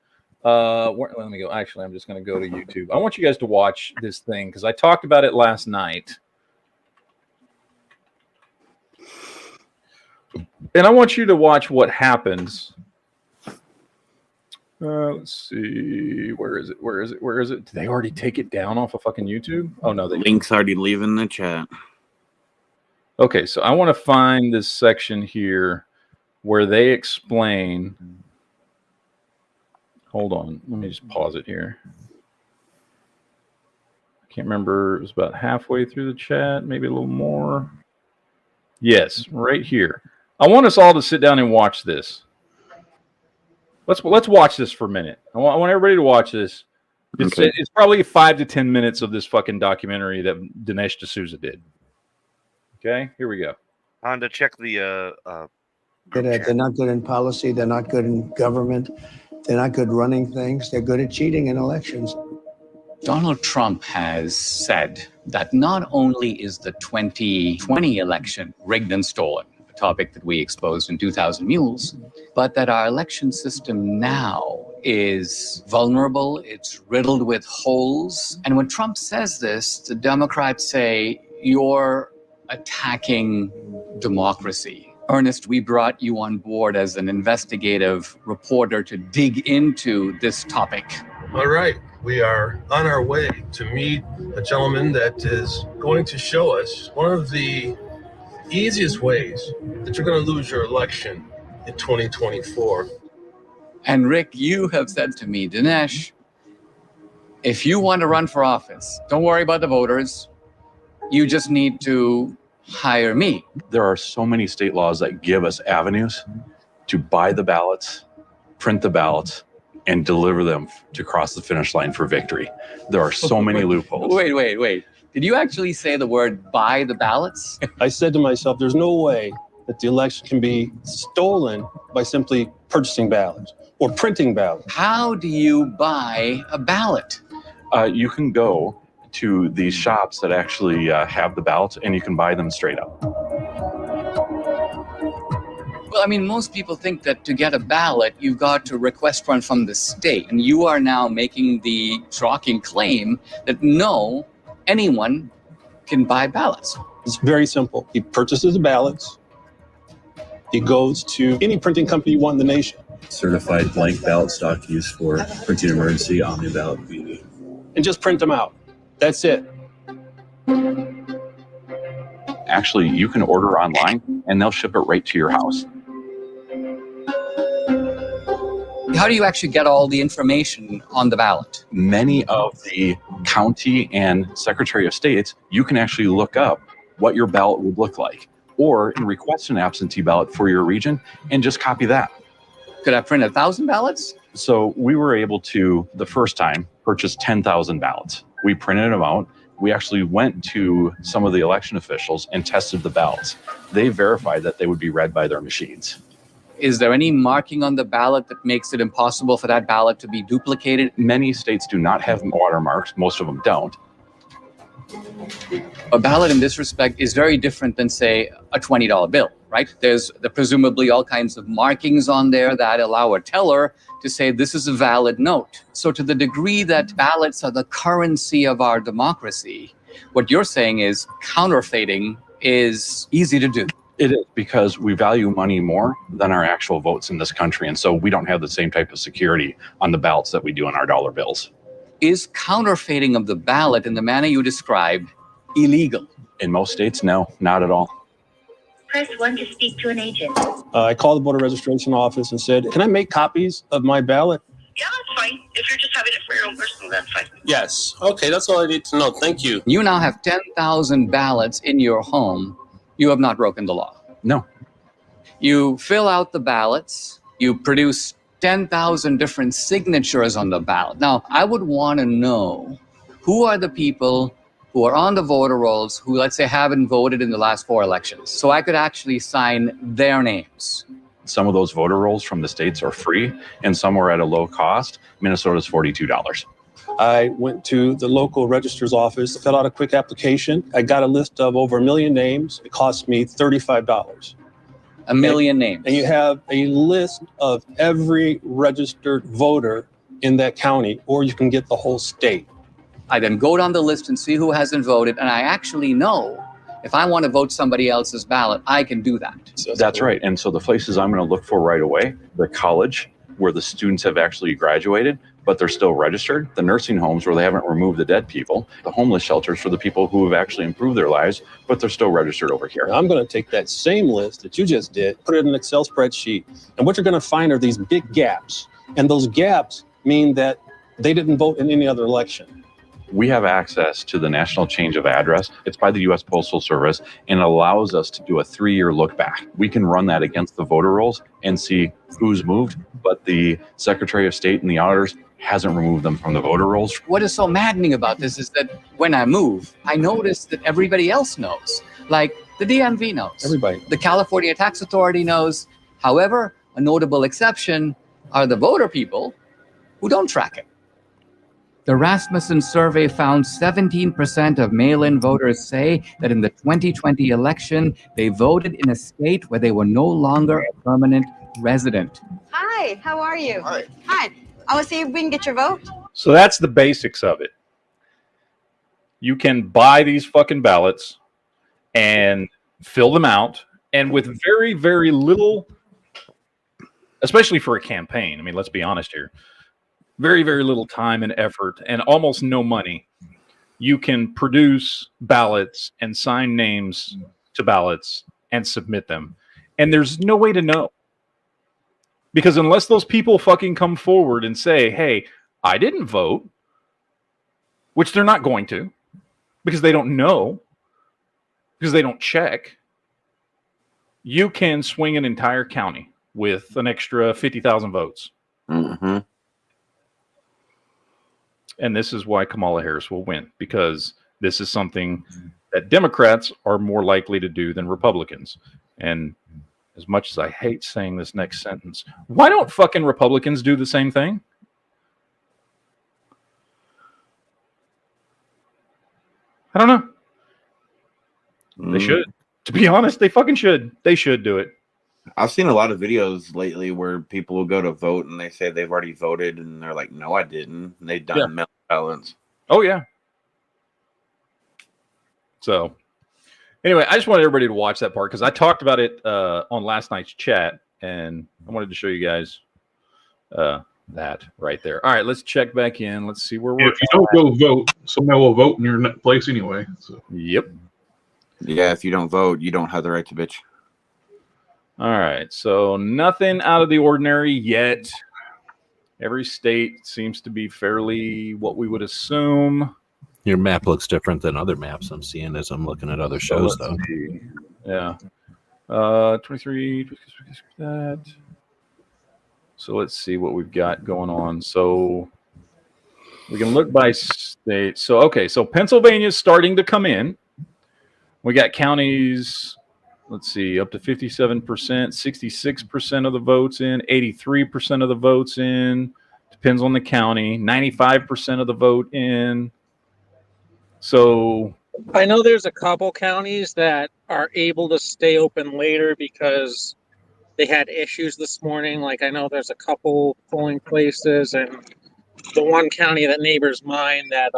Let me go. Actually, I'm just going to go to YouTube. I want you guys to watch this thing because I talked about it last night, and I want you to watch what happens. Let's see. Where is it? Where is it? Where is it? Did they already take it down off of fucking YouTube? Oh no, they Link's already leaving the chat. Okay, so I want to find this section here where they explain. Hold on, let me just pause it here. I can't remember. It was about halfway through the chat, maybe a little more. Yes, right here. I want us all to sit down and watch this. Let's watch this for a minute. I want everybody to watch this. It's probably 5 to 10 minutes of this fucking documentary that Dinesh D'Souza did. Okay, here we go. On to check the They're not good in policy. They're not good in government. They're not good running things. They're good at cheating in elections. Donald Trump has said that not only is the 2020 election rigged and stolen, a topic that we exposed in 2000 Mules, but that our election system now is vulnerable, it's riddled with holes. And when Trump says this, the Democrats say, you're attacking democracy. Ernest, we brought you on board as an investigative reporter to dig into this topic. All right, we are on our way to meet a gentleman that is going to show us one of the easiest ways that you're going to lose your election in 2024. And Rick, you have said to me, Dinesh, if you want to run for office, don't worry about the voters. You just need to hire me. There are so many state laws that give us avenues to buy the ballots, print the ballots, and deliver them to cross the finish line for victory. There are so many loopholes. Wait. Did you actually say the word buy the ballots? I said to myself, there's no way that the election can be stolen by simply purchasing ballots or printing ballots. How do you buy a ballot? You can go to these shops that actually have the ballots and you can buy them straight up. Well, I mean, most people think that to get a ballot, you've got to request one from the state. And you are now making the shocking claim that no, anyone can buy ballots. It's very simple. He purchases the ballots. He goes to any printing company you want in the nation. Certified blank ballot stock used for printing emergency omni-ballot VV. And just print them out. That's it. Actually, you can order online and they'll ship it right to your house. How do you actually get all the information on the ballot? Many of the county and Secretary of States, you can actually look up what your ballot would look like, or request an absentee ballot for your region and just copy that. Could I print 1,000 ballots? So we were able to, the first time, purchase 10,000 ballots. We printed them out. We actually went to some of the election officials and tested the ballots. They verified that they would be read by their machines. Is there any marking on the ballot that makes it impossible for that ballot to be duplicated? Many states do not have watermarks. Most of them don't. A ballot in this respect is very different than, say, a $20 bill, right? There's presumably all kinds of markings on there that allow a teller to say this is a valid note. So to the degree that ballots are the currency of our democracy, what you're saying is counterfeiting is easy to do. It is, because we value money more than our actual votes in this country. And so we don't have the same type of security on the ballots that we do on our dollar bills. Is counterfeiting of the ballot in the manner you described illegal? In most states, no, not at all. Press 1 to speak to an agent. I called the voter registration office and said, can I make copies of my ballot? Yeah, that's fine. If you're just having it for your own personal, that's fine. Yes. Okay, that's all I need to know. Thank you. You now have 10,000 ballots in your home. You have not broken the law. No. You fill out the ballots. You produce 10,000 different signatures on the ballot. Now, I would want to know who are the people who are on the voter rolls who, let's say, haven't voted in the last 4 elections, so I could actually sign their names. Some of those voter rolls from the states are free, and some are at a low cost. Minnesota's $42. I went to the local registrar's office, filled out a quick application. I got a list of over 1 million names. It cost me $35. 1 million names. And you have a list of every registered voter in that county, or you can get the whole state. I then go down the list and see who hasn't voted, and I actually know if I want to vote somebody else's ballot, I can do that. That's right. And so the places I'm going to look for right away, the college where the students have actually graduated, but they're still registered, the nursing homes where they haven't removed the dead people, the homeless shelters for the people who have actually improved their lives, but they're still registered over here. I'm going to take that same list that you just did, put it in an Excel spreadsheet, and what you're going to find are these big gaps. And those gaps mean that they didn't vote in any other election. We have access to the National Change of Address. It's by the U.S. Postal Service, and it allows us to do a 3-year look back. We can run that against the voter rolls and see who's moved, but the Secretary of State and the auditors hasn't removed them from the voter rolls. What is so maddening about this is that when I move, I notice that everybody else knows. Like the DMV knows. Everybody. The California Tax Authority knows. However, a notable exception are the voter people who don't track it. The Rasmussen survey found 17% of mail-in voters say that in the 2020 election, they voted in a state where they were no longer a permanent resident. Hi, how are you? Hi. I want to see if we can get your vote. So that's the basics of it. You can buy these fucking ballots and fill them out, and with very, very little, especially for a campaign, I mean, let's be honest here, very, very little time and effort and almost no money, you can produce ballots and sign names to ballots and submit them. And there's no way to know. Because unless those people fucking come forward and say, hey, I didn't vote, which they're not going to, because they don't know, because they don't check, you can swing an entire county with an extra 50,000 votes. Mm-hmm. And this is why Kamala Harris will win, because this is something that Democrats are more likely to do than Republicans. And as much as I hate saying this next sentence, why don't fucking Republicans do the same thing? I don't know. They should. To be honest, they fucking should. They should do it. I've seen a lot of videos lately where people will go to vote and they say they've already voted and they're like, no, I didn't. And they've done mail ballots. Oh, yeah. So, anyway, I just wanted everybody to watch that part because I talked about it on last night's chat, and I wanted to show you guys that right there. All right, let's check back in. Let's see where we're If you don't go vote, somebody will vote in your place anyway. So. Yep. Yeah, if you don't vote, you don't have the right to bitch. All right, so nothing out of the ordinary yet. Every state seems to be fairly what we would assume. Your map looks different than other maps I'm seeing as I'm looking at other shows, though. See. Yeah. 23, that. So let's see what we've got going on. So we can look by state. So, okay, so Pennsylvania's starting to come in. We got counties, let's see, up to 57%, 66% of the votes in, 83% of the votes in, depends on the county, 95% of the vote in. So I know there's a couple counties that are able to stay open later because they had issues this morning. Like I know there's a couple polling places, and the one county that neighbors mine that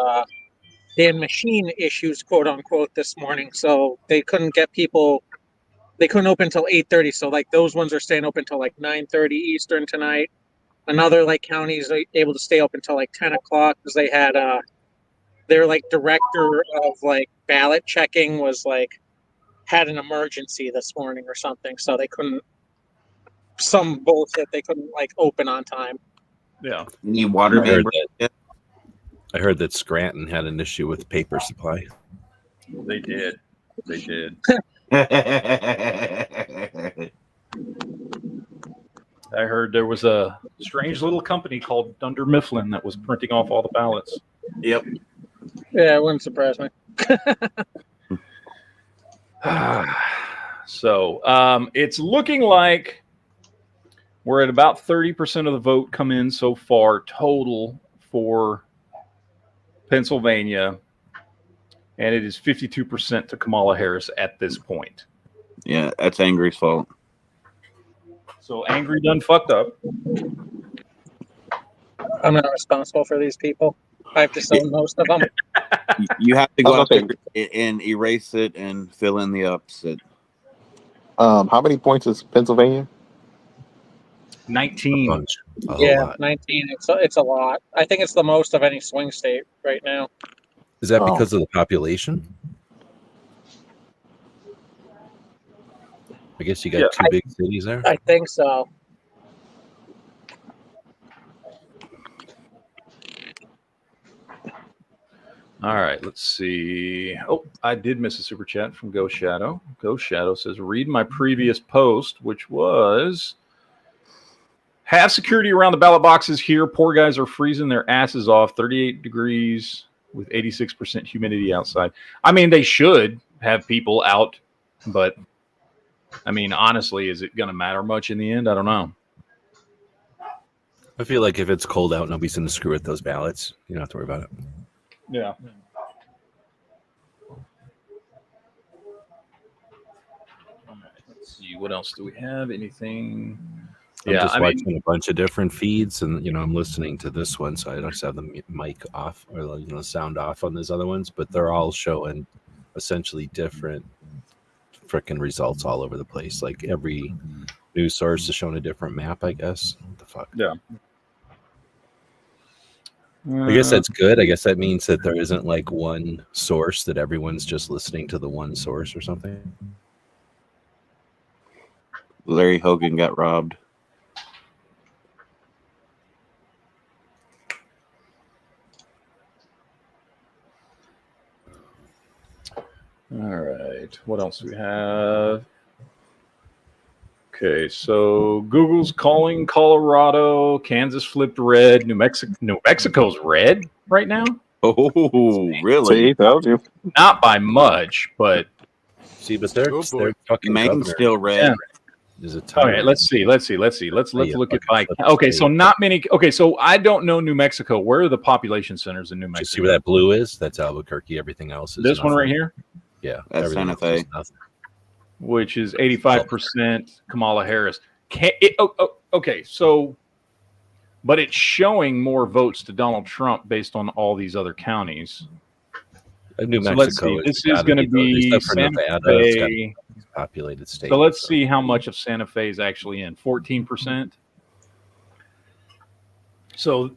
they had machine issues, quote unquote, this morning, so they couldn't get people. They couldn't open until 8:30. So like those ones are staying open until like 9:30 Eastern tonight. Another like counties are able to stay open until like 10 o'clock because they had their like director of like ballot checking was like had an emergency this morning or something, so they couldn't. Some bullshit. They couldn't like open on time. Yeah. Any water main? I heard that Scranton had an issue with paper supply. They did. They did. I heard there was a strange little company called Dunder Mifflin that was printing off all the ballots. Yep. Yeah, it wouldn't surprise me. So it's looking like we're at about 30% of the vote come in so far total for Pennsylvania, and it is 52% to Kamala Harris at this point. Yeah, that's Angry's fault. So Angry done fucked up. I'm not responsible for these people. I have to sell most of them. You have to go out there and erase it and fill in the ups. How many points is Pennsylvania? 19. Yeah, 19. It's a lot. I think it's the most of any swing state right now. Is that because of the population? I guess you got two big cities there. I think so. All right, let's see. Oh, I did miss a super chat from Ghost Shadow. Ghost Shadow says, read my previous post, which was, have security around the ballot boxes here. Poor guys are freezing their asses off. 38 degrees with 86% humidity outside. I mean, they should have people out, but I mean, honestly, is it going to matter much in the end? I don't know. I feel like if it's cold out, nobody's going to screw with those ballots. You don't have to worry about it. Yeah. All right, let's see. What else do we have? Anything? I'm just watching a bunch of different feeds, and I'm listening to this one, so I just have the mic off or sound off on those other ones, but they're all showing essentially different freaking results all over the place. Like every news source is showing a different map, I guess. What the fuck? Yeah. I guess that's good. I guess that means that there isn't like one source that everyone's just listening to the one source or something. Larry Hogan got robbed. All right. What else do we have? Okay, so Google's calling Colorado, Kansas flipped red, New Mexico's red right now. Oh, really? See, told you. Not by much, but see, but they're fucking Maine's still red. Yeah. Is it All right, let's see. Let's look at by. Okay, so not many. Okay, so I don't know New Mexico. Where are the population centers in New Mexico? You see where that blue is? That's Albuquerque. Everything else is this one right here. Yeah, that's Santa Fe, which is 85% Kamala Harris. Okay, so, but it's showing more votes to Donald Trump based on all these other counties. New So Mexico. This is going to be Santa Fe. Populated state. So let's see how much of Santa Fe is actually in. 14%. So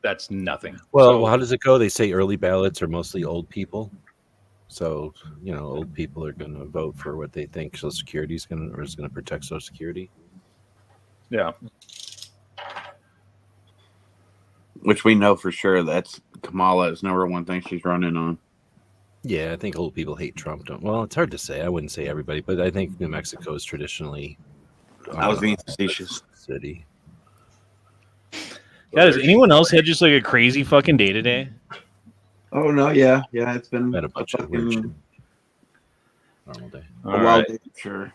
that's nothing. Well, how does it go? They say early ballots are mostly old people. So, old people are going to vote for what they think Social Security is going to protect Social Security. Yeah. Which we know for sure that's Kamala is number one thing she's running on. Yeah, I think old people hate Trump. Well, it's hard to say. I wouldn't say everybody, but I think New Mexico is traditionally. I was being facetious. City. Yeah, does anyone else have just like a crazy fucking day today? Oh no, yeah, it's been a bunch of weird shit. Normal day. A wild day, sure.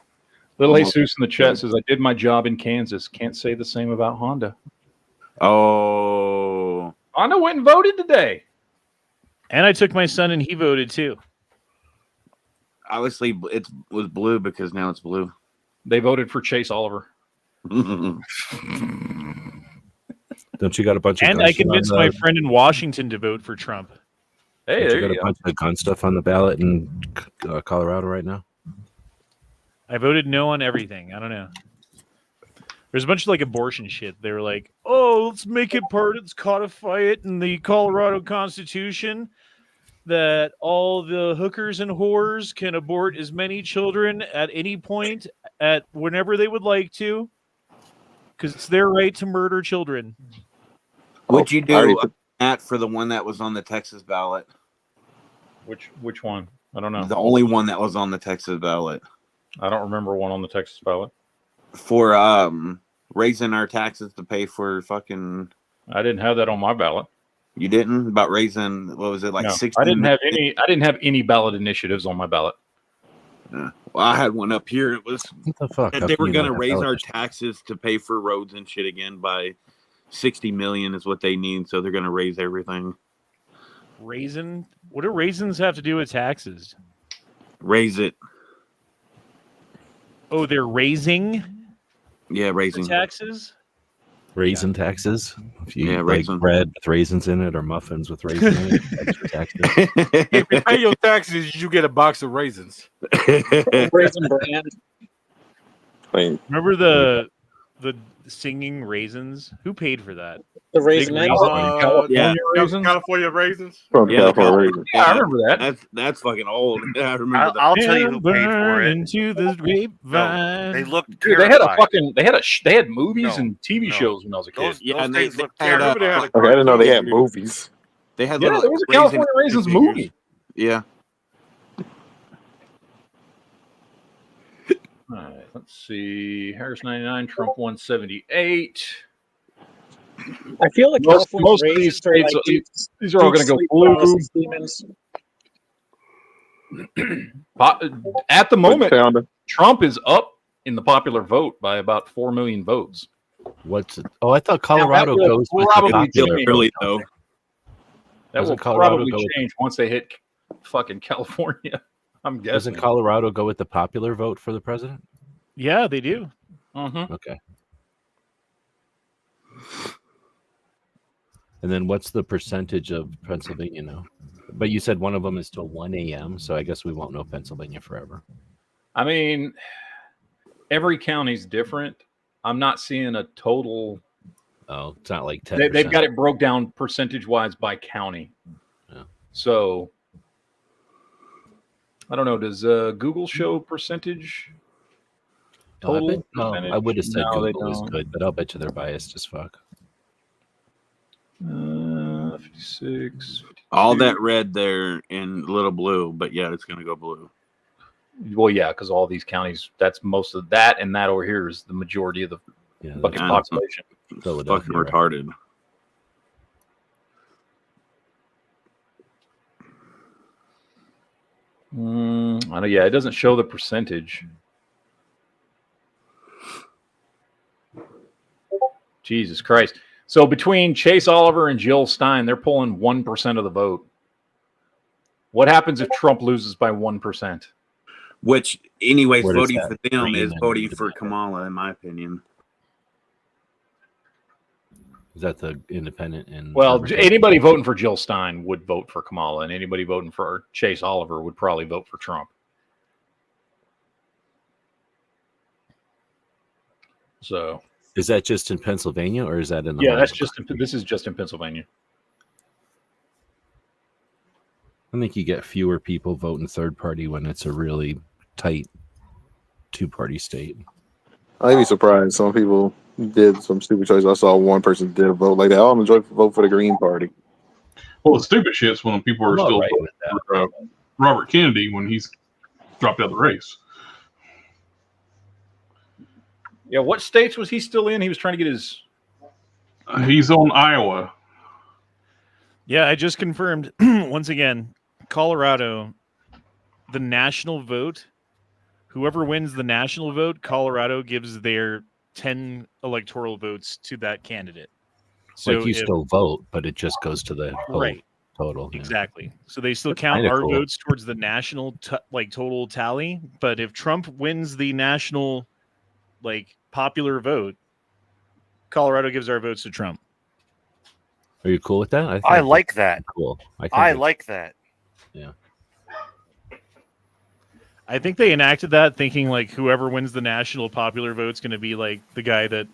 Little Jesus in the chat says, I did my job in Kansas. Can't say the same about Honda. Oh. Honda went and voted today. And I took my son and he voted too. Obviously, it was blue because now it's blue. They voted for Chase Oliver. Don't you got a bunch of? And I convinced my friend in Washington to vote for Trump. Hey, Don't there you got you a go. bunch of gun stuff on the ballot in Colorado right now? I voted no on everything. I don't know. There's a bunch of like abortion shit. They were like, "Oh, let's make it let's codify it in the Colorado Constitution that all the hookers and whores can abort as many children at any point at whenever they would like to, because it's their right to murder children." What'd you do Matt, for the one that was on the Texas ballot? Which one? I don't know. The only one that was on the Texas ballot. I don't remember one on the Texas ballot. For raising our taxes to pay for fucking. I didn't have that on my ballot. You didn't? About raising, what was it, like No, 60? I didn't have any ballot initiatives on my ballot. Well, I had one up here. It was what the fuck? that they were going to raise our taxes to pay for roads and shit again by 60 million is what they need. So they're going to raise everything. Raisin? What do raisins have to do with taxes? Raise it. Oh, they're raising? Yeah, raising taxes. Raisin taxes. If you like raisin. bread with raisins in it or muffins with raisins in it, that's your taxes. If you pay your taxes, you get a box of raisins. Raisin brand. Remember the singing raisins? Who paid for that? The raisin Big California raisins. Yeah, I remember that. That's fucking old. I remember that. I'll tell you who paid for it. Into the grapevine. They looked Dude, they had a terrifying. they had movies and TV shows when I was a kid. Yeah, and things they look had, terrible. Okay, I didn't know they had movies. They had Yeah, little there was a California Raisins movie. Yeah. All right, let's see. Harris 99, Trump 178. I feel like Most California of these raisins are states, like these are all going to go deep blue. process demons. At the moment, Trump is up in the popular vote by about 4 million votes. What's it? Oh, I thought Colorado Now, that will goes with the probably popular change. vote. Really though. That will Doesn't Colorado probably go with- change once they hit fucking California. I'm guessing. Doesn't Colorado go with the popular vote for the president? Yeah, they do. Mm-hmm. Okay. And then what's the percentage of Pennsylvania now? But you said one of them is till 1 a.m., so I guess we won't know Pennsylvania forever. I mean, every county's different. I'm not seeing a total. Oh, it's not like 10%. They've got it broke down percentage-wise by county. Yeah. So, I don't know. Does Google show percentage? Total percentage? I would have said No, they Google is don't. good, but I'll bet you they're biased as fuck. 56. All that red there in little blue, but yeah, it's gonna go blue. Well, yeah, because all these counties, that's most of that, and that over here is the majority of the fucking population. Fucking retarded. I know. Yeah, it doesn't show the percentage. Jesus Christ! So between Chase Oliver and Jill Stein, they're pulling 1% of the vote. What happens if Trump loses by 1%? Which, anyways, Where does voting that for them bring is in voting the for Kamala, in my opinion. Is that the independent and Well, anybody voting for Jill Stein would vote for Kamala, and anybody voting for Chase Oliver would probably vote for Trump. So, is that just in Pennsylvania or is that in the yeah, whole- that's just this is just in Pennsylvania. I think you get fewer people voting third party when it's a really tight two-party state. I'd be surprised. Some people did some stupid choice. I saw one person did a vote like that. Oh, I'm going to vote for the Green Party. Well, the stupid shit's when people are I'm not still right voting with for Robert Kennedy when he's dropped out of the race. Yeah, what states was he still in? He was trying to get his. He's on Iowa. Yeah, I just confirmed once again. Colorado, the national vote. Whoever wins the national vote, Colorado gives their 10 electoral votes to that candidate. So like you still vote, but it just goes to the whole. right. total. Yeah. Exactly. So they still count Kinda our cool. votes towards the national total tally. But if Trump wins the national popular vote, Colorado gives our votes to Trump. Are you cool with that? I think like it's that. Cool. I like that. Yeah. I think they enacted that thinking whoever wins the national popular vote's going to be the guy that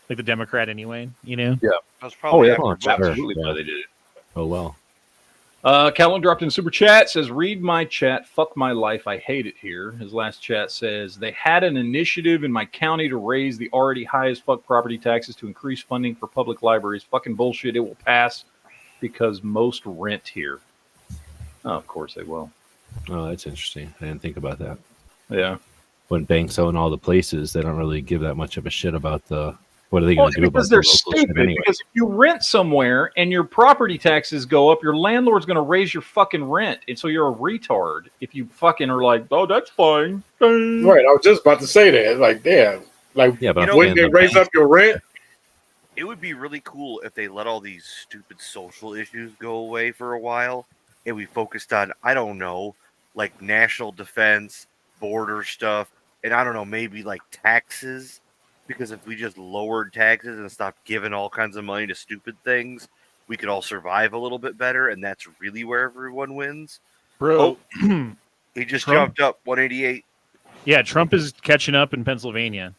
the Democrat anyway, Yeah. That's probably accurate. sure. Absolutely Yeah. why they did it. Oh well. Calvin dropped in super chat, says, read my chat. Fuck my life. I hate it here. His last chat says, they had an initiative in my county to raise the already high as fuck property taxes to increase funding for public libraries. Fucking bullshit. It will pass because most rent here. Oh, of course they will. Oh, that's interesting. I didn't think about that. Yeah. When banks own all the places, they don't really give that much of a shit about what are they going to do about because the they're local shit stupid. anyway? Because if you rent somewhere and your property taxes go up, your landlord's going to raise your fucking rent, and so you're a retard if you fucking are like, oh, that's fine. Right, I was just about to say that. Damn, but when they raise up your rent, It would be really cool if they let all these stupid social issues go away for a while, and we focused on, I don't know, national defense, border stuff, and I don't know, maybe taxes. Because if we just lowered taxes and stopped giving all kinds of money to stupid things, we could all survive a little bit better, and that's really where everyone wins. Bro, he just Trump- jumped up 188. Yeah, Trump is catching up in Pennsylvania.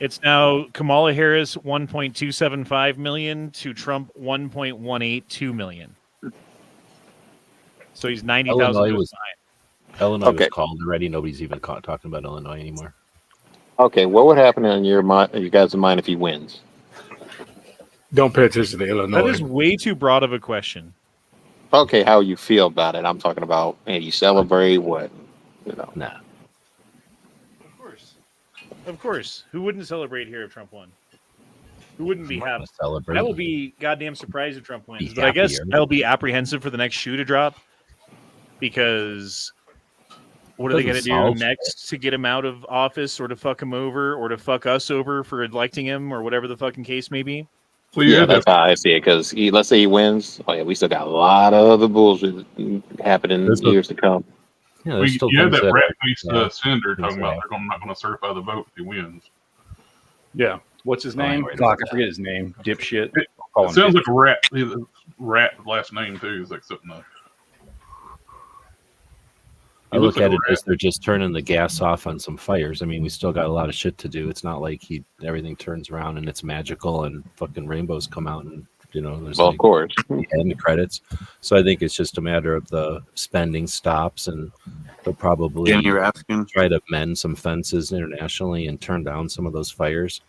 It's now Kamala Harris 1.275 million to Trump 1.182 million. So he's 90,000 Illinois was behind. was called already. Nobody's even talking about Illinois anymore. Okay, what would happen in your guys' mind if he wins? don't pay attention to Illinois. That is way too broad of a question. Okay, how you feel about it? I'm talking about, you celebrate what? Nah. Of course. Who wouldn't celebrate here if Trump won? Who wouldn't be happy? Celebrate. That will be goddamn surprised if Trump wins. Be But I guess happier. I'll be apprehensive for the next shoe to drop because what are they going to Doesn't do solve next to get him out of office or to fuck him over or to fuck us over for electing him or whatever the fucking case may be? Well, Yeah, that's how I see it. Because let's say he wins, we still got a lot of other bullshit happening in years to come. Yeah, Well, there's you still have things that that- rat-faced yeah. senator talking about Exactly. they're not going to certify the vote if he wins. Yeah. What's his name? right. Fuck, I forget his name. Dipshit. It Call him sounds dipshit. like a rat. Rat last name too. It's like something. I look at it as they're just turning the gas off on some fires. I mean, we still got a lot of shit to do. It's not like everything turns around and it's magical and fucking rainbows come out and there's Well, of course. the end credits. So I think it's just a matter of the spending stops and they'll probably Jimmy Raskin. try to mend some fences internationally and turn down some of those fires.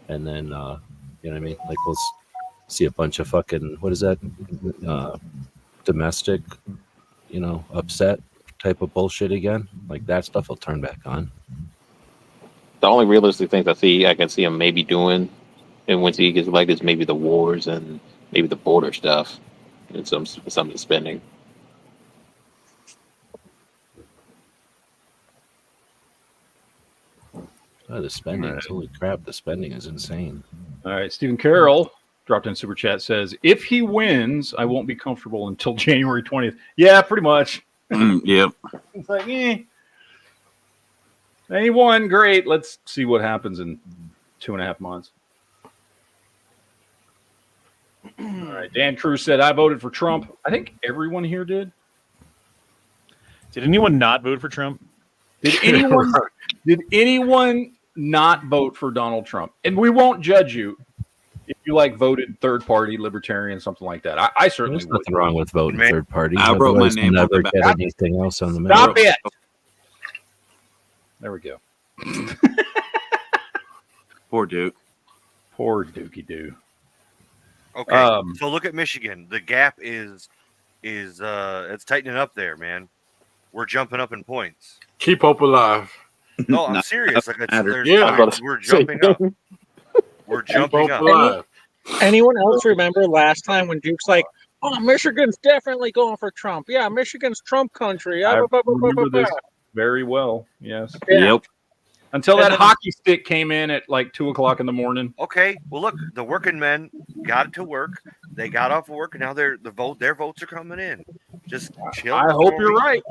And then, you know what I mean? Like we'll see a bunch of fucking, what is that? Domestic, upset type of bullshit again. Like that stuff will turn back on. The only realistic things I can see him maybe doing, and once he gets elected, is maybe the wars and maybe the border stuff and some of the spending. Oh, the spending. Right. Holy crap, the spending is insane. All right. Stephen Carroll dropped in super chat, says, if he wins, I won't be comfortable until January 20th. Yeah, pretty much. Yep. It's like, he won. Great. Let's see what happens in 2.5 months. All right. Dan Cruz said, I voted for Trump. I think everyone here did. Did anyone not vote for Trump? Did anyone not vote for Donald Trump? And we won't judge you if you voted third party, libertarian, something like that. I certainly There's would. nothing wrong with voting third party. I wrote my Otherwise, name we'll on the never back. get anything else on the map. Stop it. There we go. Poor Duke. Poor Dookie Doo. Okay, so look at Michigan. The gap is it's tightening up there, man. We're jumping up in points. Keep hope alive. No, I'm Not serious. matter. We're jumping up. We're jumping Keep up. hope alive. Anyone else remember last time when Duke's like, "Oh, Michigan's definitely going for Trump. Yeah, Michigan's Trump country." I remember this very well. Yes. Yeah. Yep. Until And that then- hockey stick came in at 2:00 in the morning. Okay, well, look, the working men got it to work. They got off work and now their votes are coming in. Just chill. I hope you're right.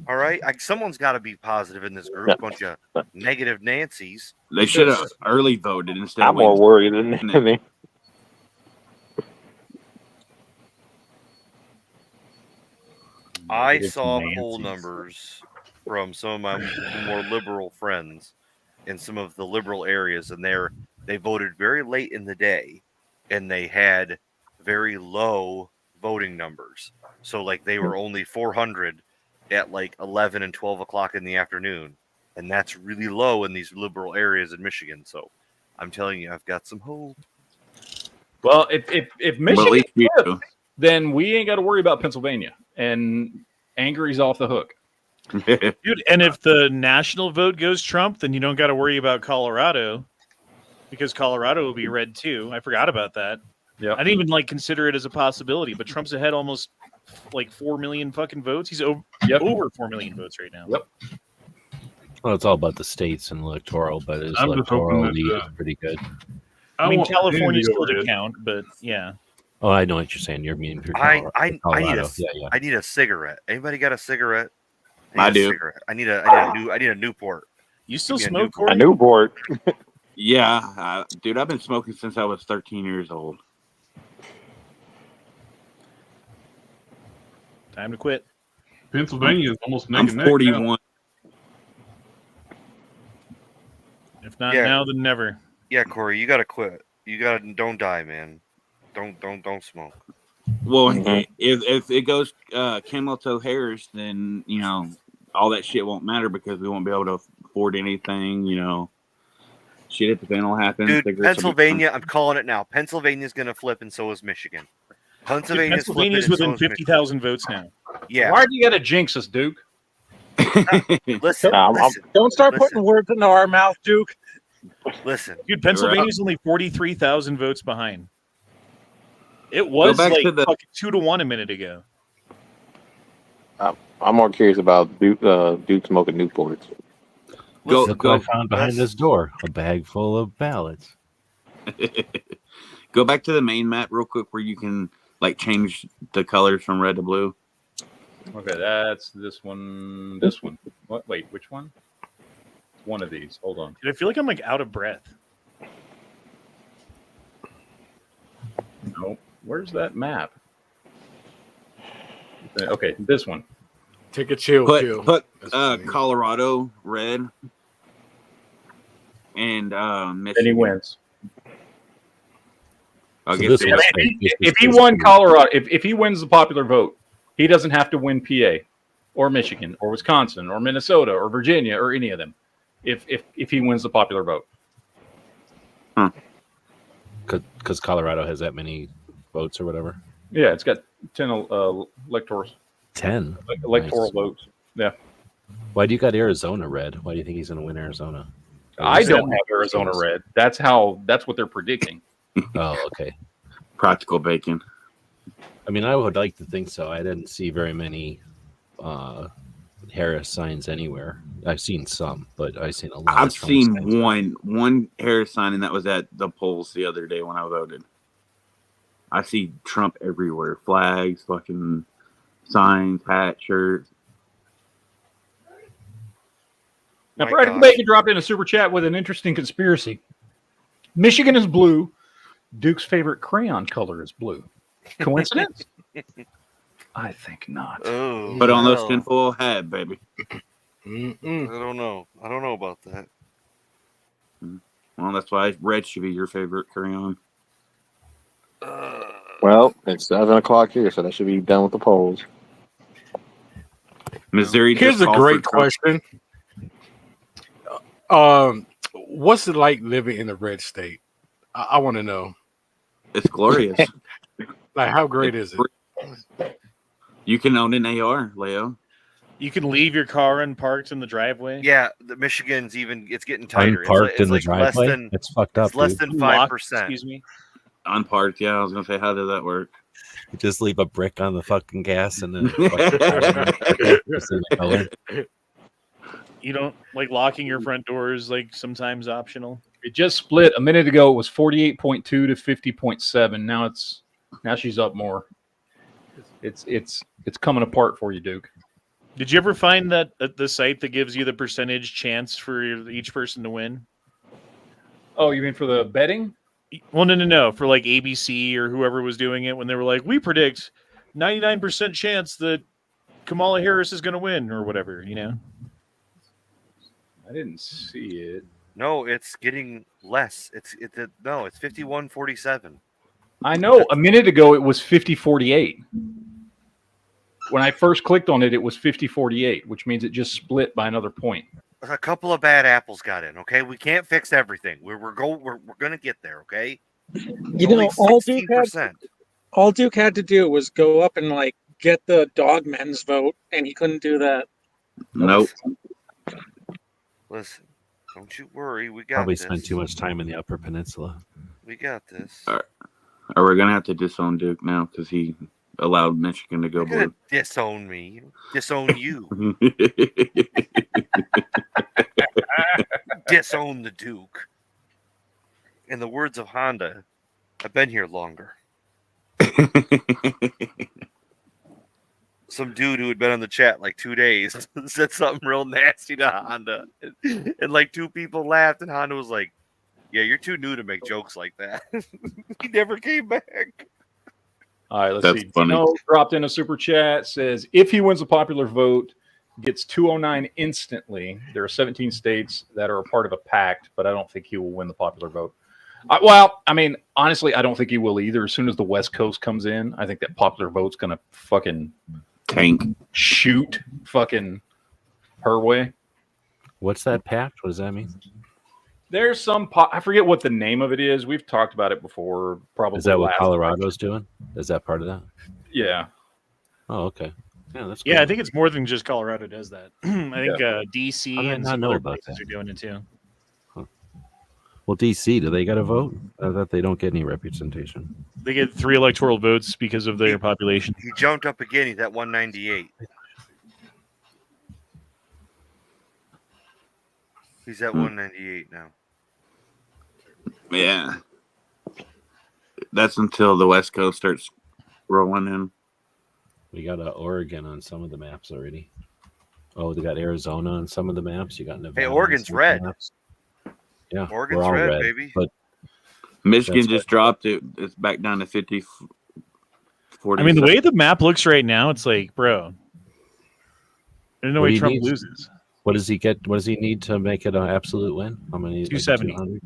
All right, someone's got to be positive in this group. Bunch of negative Nancys. They should have early voted instead. I'm of more waiting. worried than anything. I saw poll numbers from some of my more liberal friends in some of the liberal areas, and they voted very late in the day, and they had very low voting numbers. So like they were only 400 at like 11 and 12 o'clock in the afternoon, and that's really low in these liberal areas in Michigan. So I'm telling you, I've got some hope. Well, if Michigan flips, then we ain't got to worry about Pennsylvania, and Angry's off the hook. Dude, and if the national vote goes Trump, then you don't got to worry about Colorado, because Colorado will be red too. I forgot about that. Yeah, I didn't even consider it as a possibility, but Trump's ahead almost 4 million fucking votes. He's over 4 million votes right now. Yep. Well, it's all about the states and electoral, but his I'm just hoping electoral that, lead is pretty good. I mean, want California Virginia to still go to red. count, but yeah. Oh, I know what you're saying. You're meaning for I Colorado. I need a cigarette. Anybody got a cigarette? I need a do. cigarette. I need a Newport. You still Give me a smoke, Newport. A Newport. Yeah, dude, I've been smoking since I was 13 years old. Time to quit. Pennsylvania is almost neck I'm and neck 41. If not Yeah. now, then never. Yeah, Corey, you gotta quit. You gotta don't die, man. Don't smoke. Well, if it goes camel toe hairs, then all that shit won't matter because we won't be able to afford anything. Shit at the fan will happen. Dude, Cigarettes will be- Pennsylvania, I'm calling it now. Pennsylvania's gonna flip, and so is Michigan. Pennsylvania's Pennsylvania's flipping, within and so is 50,000 votes now. Yeah. Why do you got to jinx us, Duke? Listen, Don't start putting words into our mouth, Duke. Listen, Dude, Pennsylvania's only 43,000 votes behind. It was back like to the- fucking 2-1 a minute ago. I'm more curious about Duke smoking Newports. Look what I found behind this door. A bag full of ballots. Go back to the main map real quick where you can change the colors from red to blue. Okay, that's this one. This one. What? Wait, which one? One of these. Hold on. Dude, I feel like I'm out of breath. No. Where's that map? Okay, this one. Take a chill. Put Colorado red and Michigan. Then he wins. I'll So get this the- one's If he won Colorado, if he wins the popular vote, he doesn't have to win PA or Michigan or Wisconsin or Minnesota or Virginia or any of them. If he wins the popular vote. Because Colorado has that many votes or whatever. Yeah, it's got 10 electoral 10 electoral Nice. votes. Yeah. Why do you got Arizona red? Why do you think he's going to win Arizona? I don't have Arizona red. That's what they're predicting. Oh, okay. Practical bacon. I mean, I would like to think so. I didn't see very many Harris signs anywhere. I've seen some, but I've seen a lot. I've of Trump seen signs. one Harris sign, and that was at the polls the other day when I voted. I see Trump everywhere. Flags, fucking signs, hats, shirts. Now, Brad Bacon dropped in a super chat with an interesting conspiracy. Michigan is blue. Duke's favorite crayon color is blue. Coincidence? I think not. Oh, Put on those hell. tinfoil hat, baby. I don't know. I don't know about that. Well, that's why red should be your favorite crayon. Well, it's 7 o'clock here, so that should be done with the polls. Missouri. Here's just a called great for Trump. question. What's it like living in a red state? I want to know. It's glorious. Like, how great is it? You can own an AR, Leo. You can leave your car unparked in the driveway. Yeah, the Michigan's it's getting tighter. Unparked in the like less driveway? than It's fucked up, It's less dude. than Locked, 5%. excuse me. Unparked, yeah. I was gonna say, how does that work? You just leave a brick on the fucking gas and then You don't like locking your front doors, like sometimes optional. It just split a minute ago. It was 48.2 to 50.7. Now it's Now she's up more. It's coming apart for you, Duke. Did you ever find that the site that gives you the percentage chance for each person to win? Oh, you mean for the betting? Well, no. For like ABC or whoever was doing it when they were like, we predict 99% chance that Kamala Harris is going to win or whatever, you know? I didn't see it. No, it's getting less. It's 51-47. I know. A minute ago, it was 50-48. When I first clicked on it, it was 50-48, which means it just split by another point. A couple of bad apples got in. Okay, we can't fix everything. We're gonna get there. Okay. You know, all Duke had to do was go up and like get the dog men's vote, and he couldn't do that. Nope. Listen, don't you worry. We got Probably this. spent too much time in the Upper Peninsula. We got this. All right. We're gonna have to disown Duke now because he allowed Michigan to go You're gonna blue. disown me. Disown you. Disown the Duke. In the words of Honda, I've been here longer. Some dude who had been on the chat like 2 days said something real nasty to Honda. And like 2 people laughed, and Honda was like, yeah, you're too new to make jokes like that. He never came back. All right, let's That's see. funny. Dino dropped in a super chat, says, if he wins a popular vote, gets 209 instantly. There are 17 states that are a part of a pact, but I don't think he will win the popular vote. Well, I mean, honestly, I don't think he will either. As soon as the West Coast comes in, I think that popular vote's going to fucking tank, shoot fucking her way. What's that pact? What does that mean? There's some, I forget what the name of it is. We've talked about it before. Probably. Is that what last Colorado's doing? Is that part of that? Yeah. Oh, okay. Yeah, that's Yeah, cool. I think it's more than just Colorado does that. I think DC How did I and not some know other about places that? are doing it too. Well, DC, do they got a vote? I thought they don't get any representation. They get 3 electoral votes because of their population. He jumped up again. He's at 198. He's at 198 now. Yeah. That's until the West Coast starts rolling in. We got Oregon on some of the maps already. Oh, they got Arizona on some of the maps. You got Nevada. Hey, on Oregon's some of the red. maps. Yeah, Oregon's we're all red, red, baby. But Michigan That's just dropped it. It's back down to 50. 40. I mean, the way the map looks right now, it's like, bro, there's no What way do you Trump need? loses. What does he get? What does he need to make it an absolute win? How many? 270. 200?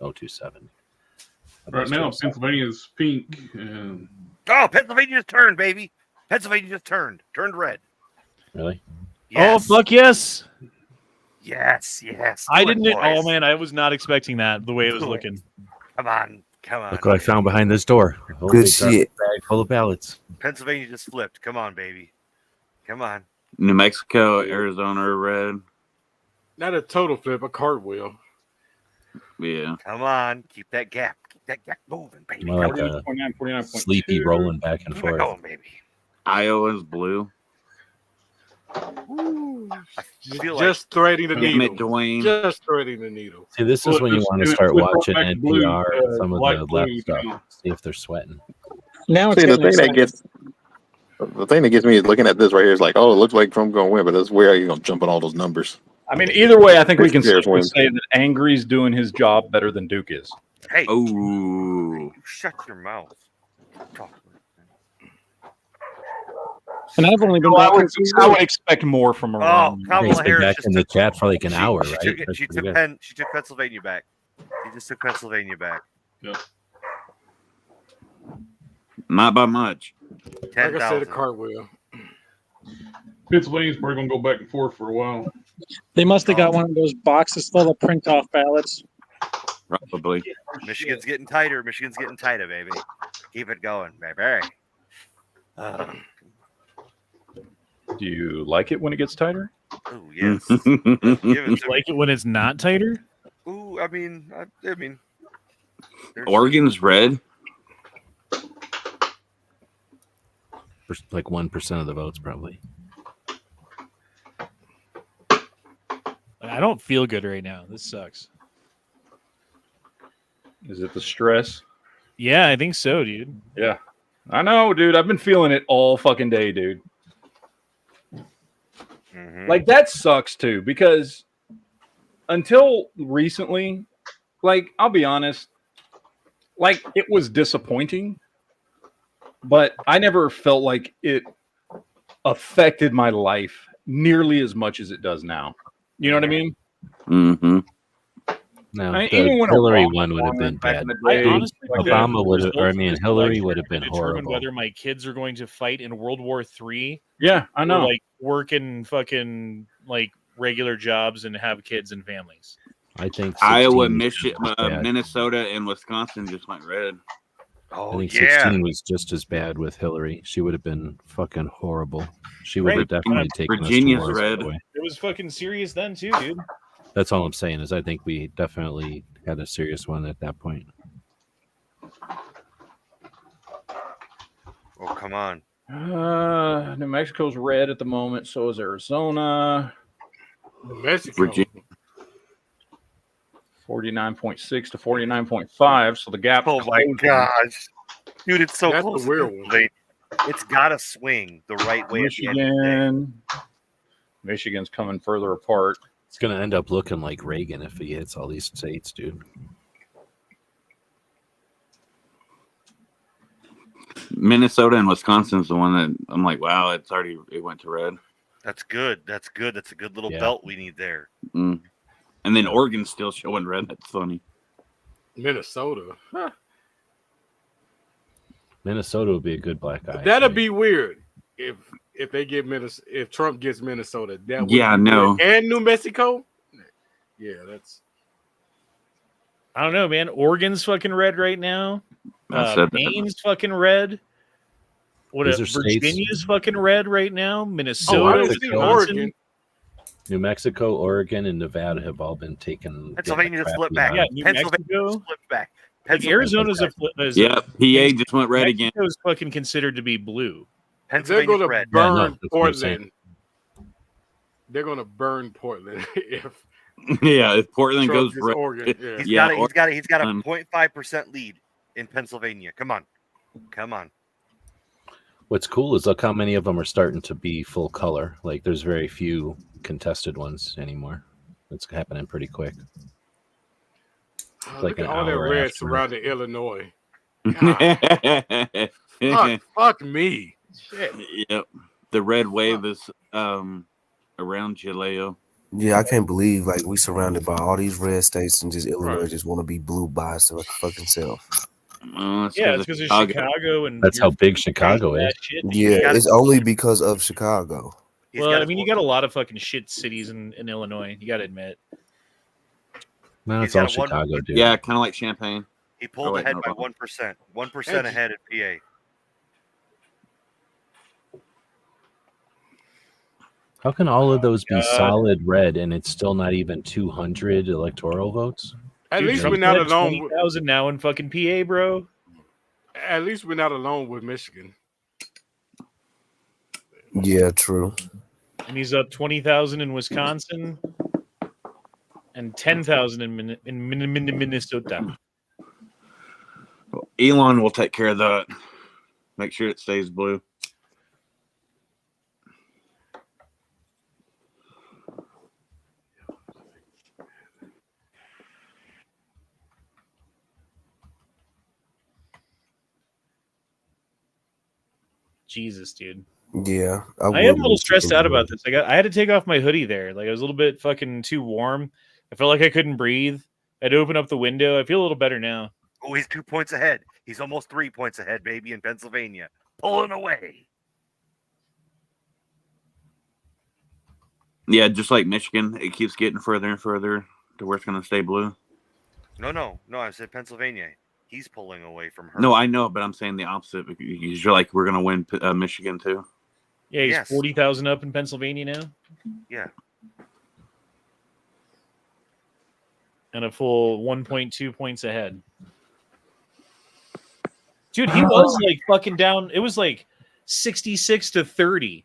Oh, 270. Right now, Pennsylvania's pink. And Oh, Pennsylvania just turned, baby. Pennsylvania just turned red. Really? Yes. Oh, fuck yes. Yes. I Do it, didn't. boys. Oh, man, I was not expecting that the way it was Do it. looking. Come on. Look what I found behind this door. A whole Good big garbage shit. bag full of ballots. Pennsylvania just flipped. Come on, baby. Come on. New Mexico, Arizona are red. Not a total flip, a cartwheel. Yeah. Come on. Keep that gap. Keep that gap moving, baby. More like Come on. a sleepy rolling back and Keep it forth. going, baby. Iowa's blue. I feel Just threading the Damn needle. it, Dwayne. Just threading the needle. See, this is Well, when you just want to do it start flip watching back to blue, NPR and some of light the blue, left you stuff. know. See if they're sweating. Now it's See, the getting thing that exciting. the thing that gets me is looking at this right here is like, oh, it looks like Trump's gonna win, but that's where are you gonna jump on all those numbers? I mean, either way, I think we can Who cares safely when? say that Angry's doing his job better than Duke is. Hey. Oh. Shut your mouth. Talk. And I've only been I back would, in I would expect more from Oh, Iran. Kamala He's been Harris back just in the took- chat for like an hour, She right? took, That's she pretty took good. she took Pennsylvania back. She just took Pennsylvania back. Yeah. Not by much. Like I said, a 10,000. cartwheel. Pennsylvania's probably going to go back and forth for a while. They must have got one of those boxes full of print off ballots. Probably. Michigan's getting tighter. Michigan's getting tighter, baby. Keep it going, baby. Do you like it when it gets tighter? Oh yes. Give it You to me. like it when it's not tighter? Ooh, I mean, there's- Oregon's red. Like 1% of the votes, probably. I don't feel good right now. This sucks. Is it the stress? Yeah, I think so, dude. Yeah. I know, dude. I've been feeling it all fucking day, dude. Like, that sucks too, because until recently, like, I'll be honest, like, it was disappointing, but I never felt like it affected my life nearly as much as it does now. You know what I mean? Mm-hmm. No, I mean, the even when Hillary Obama one would have won been back bad. in the I day, honestly like think Obama the would have, or I results of mean, this Hillary election would have are gonna been determine horrible. whether my kids are going to fight in World War III. Yeah, I know. Or like work in fucking like regular jobs and have kids and families. I think 16 Iowa, was just as bad. Minnesota, and Wisconsin just went red. Oh, I think 16 was just as bad with Hillary. She would have been fucking horrible. She would have definitely taken us to war that way. It was fucking serious then too, dude. That's all I'm saying is I think we definitely had a serious one at that point. Oh, come on. New Mexico's red at the moment. So is Arizona. New Mexico. Virginia. 49.6 to 49.5. So the gap. Oh my gosh, dude, it's so That's close. a weird one. It's got to swing the right way. Michigan's coming further apart. It's going to end up looking like Reagan if he hits all these states, dude. Minnesota and Wisconsin's the one that I'm like, wow, it went to red. That's good. That's good. That's a good little belt we need there. Mm. And then Oregon's still showing red. That's funny. Minnesota. Huh. Minnesota would be a good black eye. That'd be weird if they get if Trump gets Minnesota. That would Yeah, be I know. weird. And New Mexico. Yeah, that's. I don't know, man. Oregon's fucking red right now. I said that. Maine's fucking red. These are states- Virginia's fucking red right now. Minnesota, Oh, Wisconsin. Oregon. New Mexico, Oregon, and Nevada have all been taken. Pennsylvania just flipped back. back. Yeah, New Pennsylvania Mexico. just flipped back. Like Arizona's a flip. Yep, PA just went red again. Mexico's fucking considered to be blue. They're Pennsylvania's going to red. burn Yeah, no, that's what I'm saying. Portland. They're going to burn Portland if Yeah, if Portland Trump goes gets red. Oregon. Yeah. He's got a 0.5% lead in Pennsylvania. Come on. What's cool is look how many of them are starting to be full color. Like there's very few contested ones anymore. It's happening pretty quick. Oh, Like look at an all that hour red after. surrounding Illinois. Yep, Fuck me. Shit. the red wave is around you, Leo. Yeah, I can't believe like we surrounded by all these red states and just Illinois just want to be blue by itself fucking self. Yeah, it's because of Chicago and That's how big Chicago is. Yeah, it's only because of Chicago. Well, I mean, you got a lot of fucking shit cities in Illinois. You got to admit. No, He's it's all got a one- Chicago, dude. Yeah, kind of like Champaign. He pulled Oh, wait, ahead no, by wrong. 1%. 1% ahead at PA. How can all of those be God. solid red and it's still not even 200 electoral votes? At Dude, least Trump's we're not got alone. 20,000 now in fucking PA, bro. At least we're not alone with Michigan. Yeah, true. And he's up 20,000 in Wisconsin and 10,000 in Minnesota. Well, Elon will take care of that. Make sure it stays blue. Jesus, dude. Yeah, I am a little stressed out about this. I had to take off my hoodie there. Like, I was a little bit fucking too warm. I felt like I couldn't breathe. I had to open up the window. I feel a little better now. Oh, he's 2 points ahead. He's almost 3 points ahead, baby, in Pennsylvania. Pulling away. Yeah, just like Michigan, it keeps getting further and further to where it's going to stay blue. No. I said Pennsylvania. He's pulling away from her. No, I know, but I'm saying the opposite. Because you're like, we're going to win Michigan too. Yeah, he's Yes. 40,000 up in Pennsylvania now. Yeah. And a full 1.2 points ahead. Dude, he was like fucking down. It was like 66 to 30.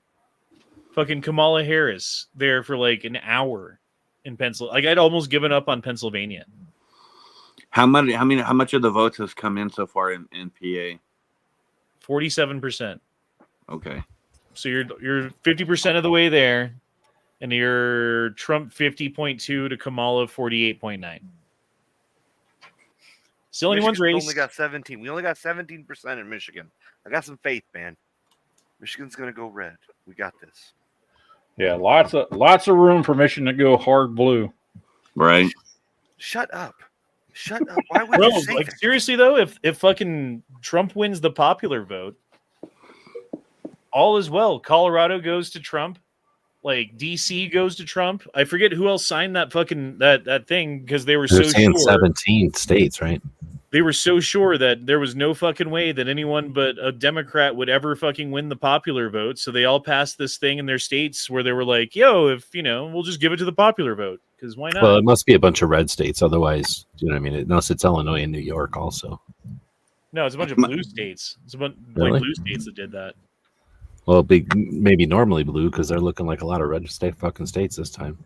Fucking Kamala Harris there for like an hour in Pennsylvania. Like, I'd almost given up on Pennsylvania. How much of the votes has come in so far in PA? 47%. Okay. So you're 50% of the way there, and you're Trump 50.2 to Kamala 48.9. Still anyone's race. Only got 17. We only got 17% in Michigan. I got some faith, man. Michigan's gonna go red. We got this. Yeah, lots of room for Michigan to go hard blue. Right. Shut up. Shut up. Why would Bro, you say like that? seriously though, if fucking Trump wins the popular vote, all is well. Colorado goes to Trump. Like DC goes to Trump. I forget who else signed that fucking that thing because they were They're so saying sure. 17 states, right? They were so sure that there was no fucking way that anyone but a Democrat would ever fucking win the popular vote. So they all passed this thing in their states where they were like, yo, if, we'll just give it to the popular vote. Because why not? Well, it must be a bunch of red states. Otherwise, you know what I mean? Unless it's Illinois and New York also. No, it's a bunch of blue states. It's a bunch Really? like blue states that did that. Well, maybe normally blue because they're looking like a lot of red fucking states this time.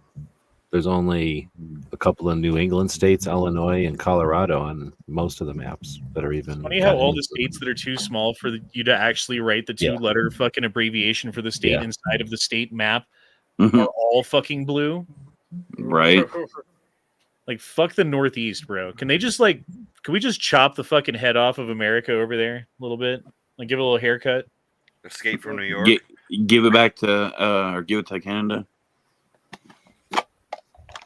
There's only a couple of New England states, Illinois and Colorado on most of the maps that are even. Funny how all the states that are too small for you to actually write the two-letter fucking abbreviation for the state inside of the state map are all fucking blue. Right. Like, fuck the Northeast, bro. Can we just chop the fucking head off of America over there a little bit? Like, give it a little haircut? Escape from New York. Give it back to or give it to Canada.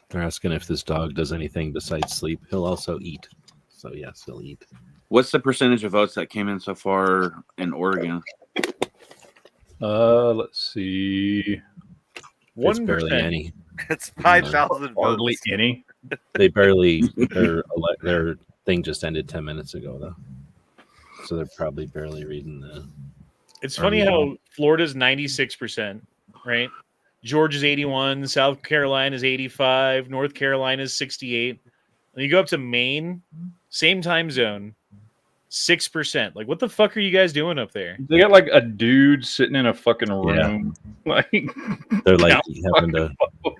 They're asking if this dog does anything besides sleep. He'll also eat. So yes, he'll eat. What's the percentage of votes that came in so far in Oregon? Let's see. It's barely any. It's 5,000 Hardly votes. any. They barely their thing just ended 10 minutes ago though. So they're probably barely reading the. It's funny how Florida's 96%, right? Georgia's 81, South Carolina is 85, North Carolina is 68. And you go up to Maine, same time zone, 6%. Like, what the fuck are you guys doing up there? They got like a dude sitting in a fucking room. Like they're like having to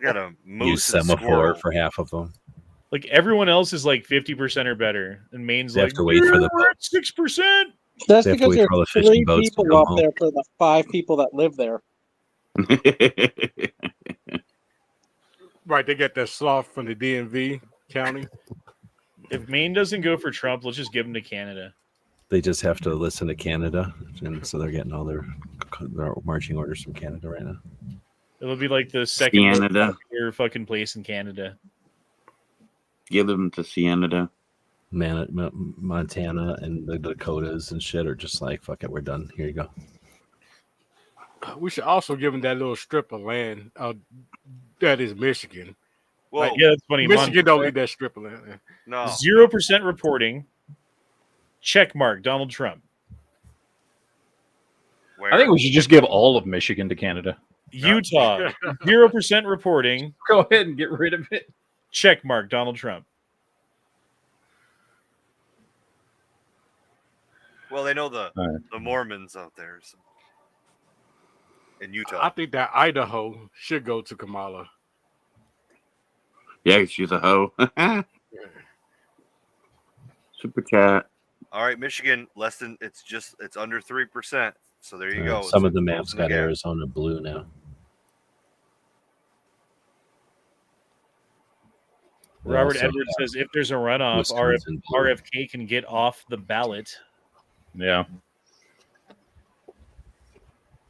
got a use semaphore for half of them. Like, everyone else is like 50% or better, and Maine's They like, have to wait for the "We're at 6%. That's They have to because wait for all there's the 3 fishing boats to people come up home. there for the 5 people that live there. Right, they get that sloth from the DMV county. If Maine doesn't go for Trump, let's just give him to Canada. They just have to listen to Canada, and so they're getting all their marching orders from Canada right now. It'll be like the second most Canada. popular fucking place in Canada. Give them to Canada. Montana and the Dakotas and shit are just like, fuck it, we're done. Here you go. We should also give them that little strip of land that is Michigan. Whoa. Yeah, that's funny. Michigan don't need that strip of land. No. 0% reporting. Check mark Donald Trump. Where? I think we should just give all of Michigan to Canada. Utah, 0% reporting. Go ahead and get rid of it. Check mark Donald Trump. Well, they know the Mormons out there so. In Utah. I think that Idaho should go to Kamala. Yeah, she's a hoe. Super chat. All right, Michigan, it's under 3%. So there you go. Some of the maps Closing got gap. Arizona blue now. Robert also Edwards have says if there's a runoff, Wisconsin blue. RFK can get off the ballot. Yeah.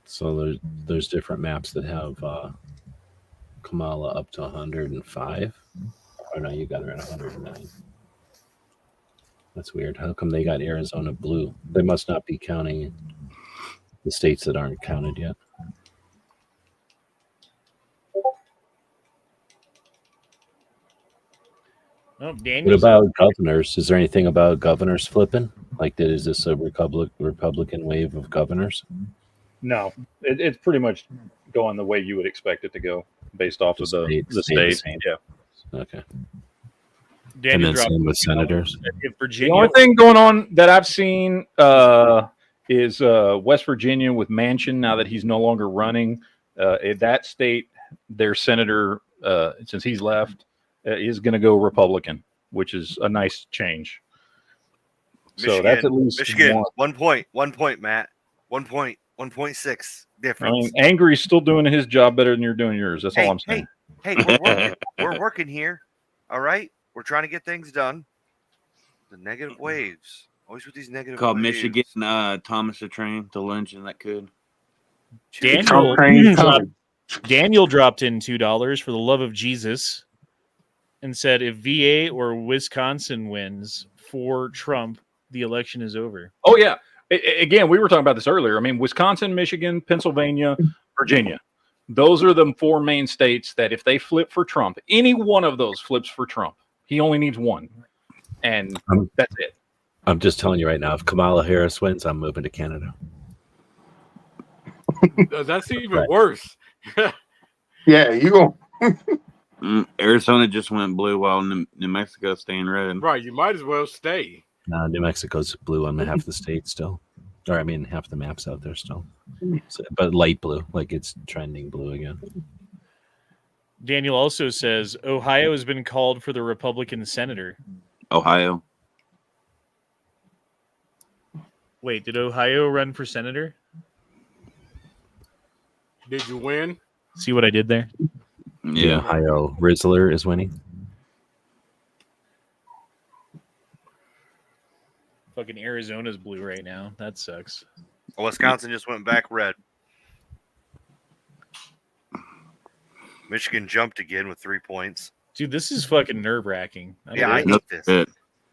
So there's different maps that have Kamala up to 105. Oh no, you got her at 109. That's weird. How come they got Arizona blue? They must not be counting the states that aren't counted yet. Oh, What Daniel. about governors? Is there anything about governors flipping? Like, is this a Republican wave of governors? No, it's pretty much going the way you would expect it to go based off of the stay the state. same. Yeah. Okay. Daniel And then dropped same with senators. If The Virginia, only thing going on that I've seen is West Virginia with Manchin. Now that he's no longer running, in that state, their senator, since he's left, is going to go Republican, which is a nice change. So that's at least Michigan. one. 1 point. 1 point, Matt. 1 point. 1.6 difference. I mean, Angry's still doing his job better than you're doing yours. That's all I'm saying. Hey, we're working. We're working here. All right, we're trying to get things done. The negative waves. Always with these negative Called waves. Michigan Thomas the Train, the luncheon that could. Daniel dropped in $2 for the love of Jesus and said if VA or Wisconsin wins for Trump, the election is over. Oh, yeah. Again, we were talking about this earlier. I mean, Wisconsin, Michigan, Pennsylvania, Virginia. Those are the 4 main states that if they flip for Trump, any one of those flips for Trump, he only needs one. And that's it. I'm just telling you right now, if Kamala Harris wins, I'm moving to Canada. That's even worse. Yeah, you go. Arizona just went blue while New Mexico staying red. Right, you might as well stay. No, New Mexico's blue on half the state still. Or, I mean, half the maps out there still. So, but light blue, like it's trending blue again. Daniel also says Ohio has been called for the Republican senator. Ohio. Wait, did Ohio run for senator? Did you win? See what I did there? Yeah, Ohio Rizzler is winning. Fucking Arizona's blue right now. That sucks. Wisconsin just went back red. Michigan jumped again with 3 points. Dude, this is fucking nerve-wracking. Yeah, I hate this.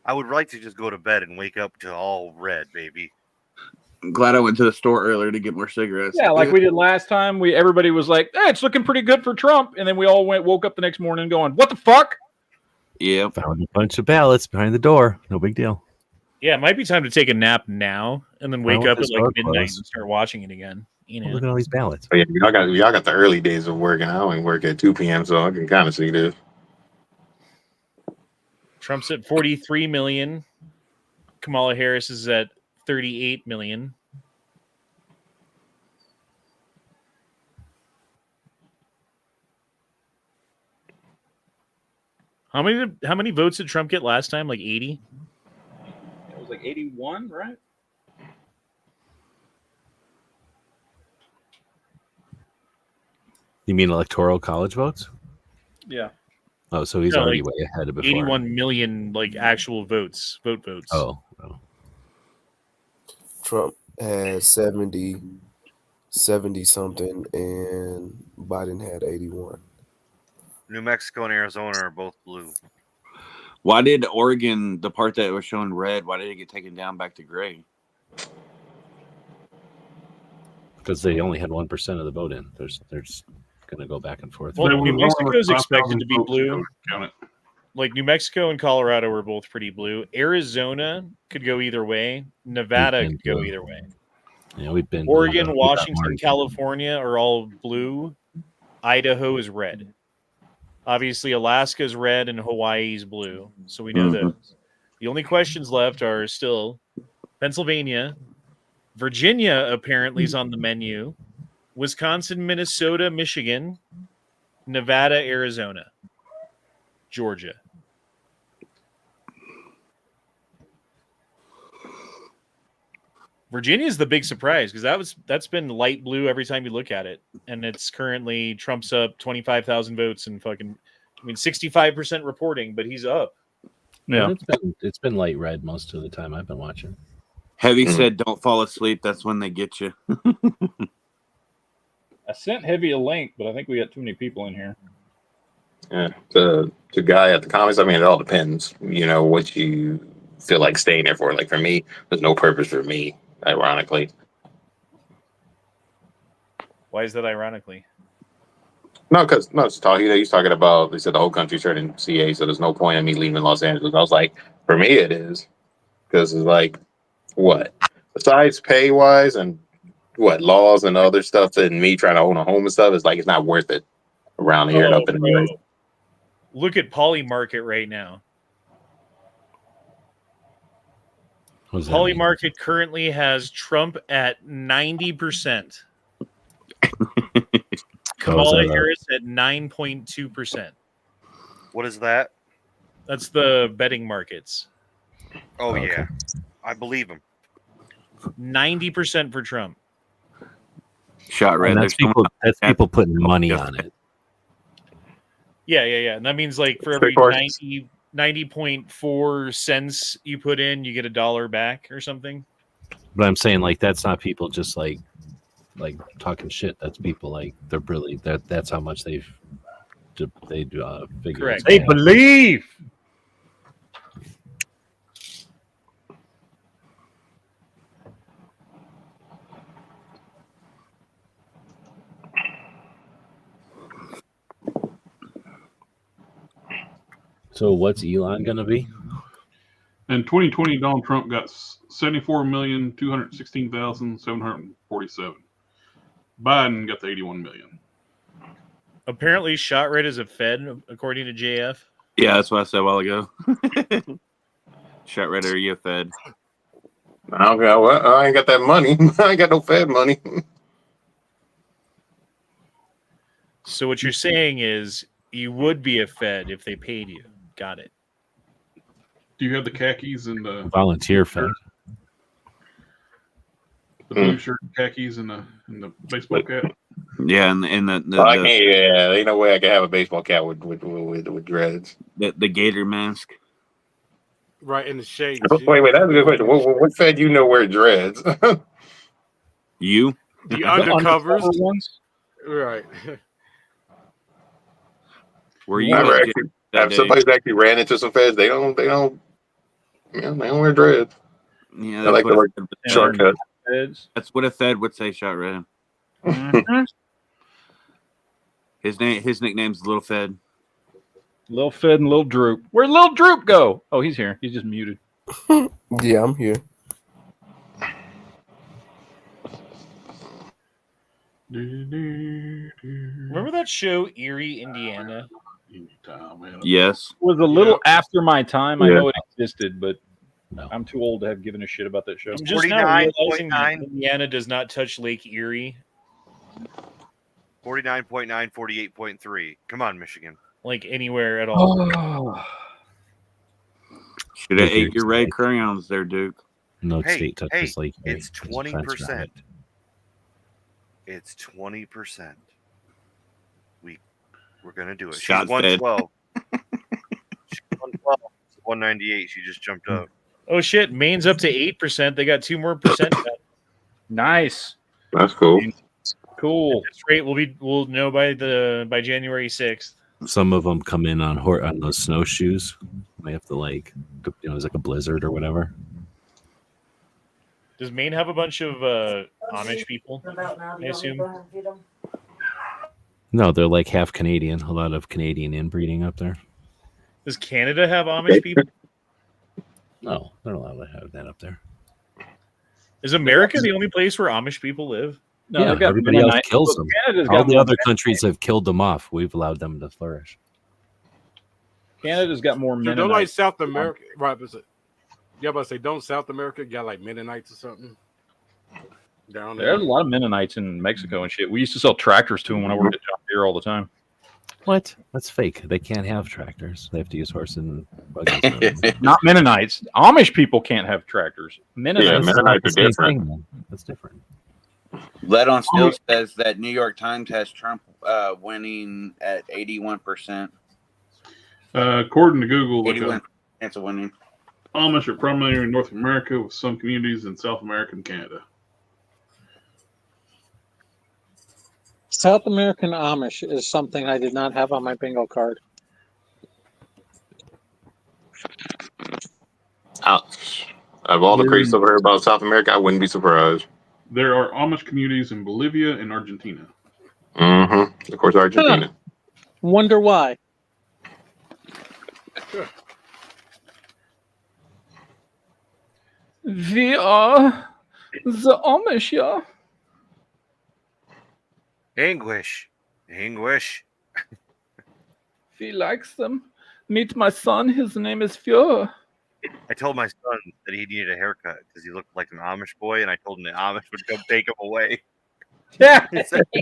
I would like to just go to bed and wake up to all red, baby. I'm glad I went to the store earlier to get more cigarettes. Yeah, like we did last time. Everybody was like, hey, it's looking pretty good for Trump. And then we all woke up the next morning going, what the fuck? Yeah. Found a bunch of ballots behind the door. No big deal. Yeah, it might be time to take a nap now and then wake want up at this like door midnight closed. and start watching it again. You know. Look at all these ballots. Oh, yeah, y'all got the early days of working. I only work at 2 p.m., so I can kind of see this. Trump's at 43 million. Kamala Harris is at 38 million. How many votes did Trump get last time? Like 80? It was like 81, right? You mean electoral college votes? Yeah. Oh, so he's No, already like way ahead of before. 81 million like actual votes, vote votes. Oh. Trump has 70 something, and Biden had 81. New Mexico and Arizona are both blue. Why did Oregon, the part that was showing red, why did it get taken down back to gray? Because they only had 1% of the vote in. There's going to go back and forth. Well, New Mexico is expected to be blue. Like New Mexico and Colorado were both pretty blue. Arizona could go either way. Nevada could go either way. Yeah, we've been Oregon, Washington, California are all blue. Idaho is red. Obviously, Alaska is red and Hawaii is blue. So we know those. The only questions left are still Pennsylvania. Virginia apparently is on the menu. Wisconsin, Minnesota, Michigan, Nevada, Arizona, Georgia. Virginia is the big surprise because that's been light blue every time you look at it, and it's currently Trump's up 25,000 votes and 65% reporting, but he's up. Yeah, it's been light red most of the time I've been watching. Heavy said, "Don't fall asleep. That's when they get you." I sent Heavy a link, but I think we got too many people in here. Yeah, the guy at the comments. I mean, it all depends. What you feel like staying there for. Like for me, there's no purpose for me. Ironically, Why is that ironically? He's talking about. They said the whole country's turning CA, so there's no point in me leaving Los Angeles. I was like, for me, it is because it's like, what besides pay wise and what laws and other stuff, and me trying to own a home and stuff, it's like it's not worth it around here and up in the US. Look at Poly Market right now. Poly Market currently has Trump at 90%. Kamala Harris at 9.2%. What is that? That's the betting markets. Oh, Okay. yeah. I believe him. 90% for Trump. Shot red. And that's people. That's people putting money on it. Yeah. And that means like for every 90.4 cents you put in, you get $1 back or something. But I'm saying like that's not people just like talking shit. That's people like they're really that's how much they figure. Correct. They believe. So what's Elon gonna be? In 2020, Donald Trump got 74,216,747. Biden got the 81 million. Apparently, shot red is a Fed, according to JF. Yeah, that's what I said a while ago. Shot red, are you a Fed? I ain't got that money. I ain't got no Fed money. So what you're saying is you would be a Fed if they paid you. Got it. Do you have the khakis and the Volunteer Fed. the blue shirt and khakis and the baseball cap? Yeah, and the yeah, ain't no way I can have a baseball cap with dreads. The gator mask. Right in the shade. Wait, that's a good question. What Fed you know wear dreads? You? The undercovers ones? Right. Were you? Somebody's actually ran into some Feds. They don't wear dreads. Yeah, I like to work shortcut. That's what a Fed would say. Shot red. His nickname's Little Fed. Little Fed and Little Droop. Where'd Little Droop go? Oh, he's here. He's just muted. Yeah, I'm here. Remember that show, Erie, Indiana? Yes. It was a little after my time. I Yeah. know it existed, but I'm too old to have given a shit about that show. I'm just now realizing that Indiana does not touch Lake Erie. 49.9, 48.3. Come on, Michigan. Like anywhere at all. Should have ate your red crayons there, Duke. No Hey, state touches Lake Erie. it's 20%. It's 20%. We're gonna do it. Shot She's 112. She's 112. 198. She just jumped up. Oh shit! Maine's up to 8%. They got 2 more percent. Nice. That's cool. Cool. That's great. We'll know by January 6th. Some of them come in on those snowshoes. They have to it's like a blizzard or whatever. Does Maine have a bunch of Amish people? I assume. No, they're like half Canadian. A lot of Canadian inbreeding up there. Does Canada have Amish people? No, they're not allowed to have that up there. Is America the only place where Amish people live? No, yeah, they've got everybody else Mennonite- kills Look, them. Canada's All got the more other Mennonite- countries have killed them off. We've allowed them to flourish. Canada's got more Don't Mennonites. like South America, right? Yeah, but say don't South America got like Mennonites or something down there? There's a lot of Mennonites in Mexico and shit. We used to sell tractors to them when I worked at John Deere all the time. What? That's fake. They can't have tractors. They have to use horses and buggies. Not Mennonites. Amish people can't have tractors. Mennonites. Mennonites are different. That's different. Lead on Still says that New York Times has Trump winning at 81%. According to Google, 81% chance of winning. Amish are primarily in North America with some communities in South America and Canada. South American Amish is something I did not have on my bingo card. Ouch. Of all the crazy stuff I heard about South America, I wouldn't be surprised. There are Amish communities in Bolivia and Argentina. Mm-hmm. Of course, Argentina. Wonder why. We are the Amish, yeah. English. He likes them. Meet my son. His name is Fior. I told my son that he needed a haircut because he looked like an Amish boy, and I told him the Amish would come take him away. Yeah.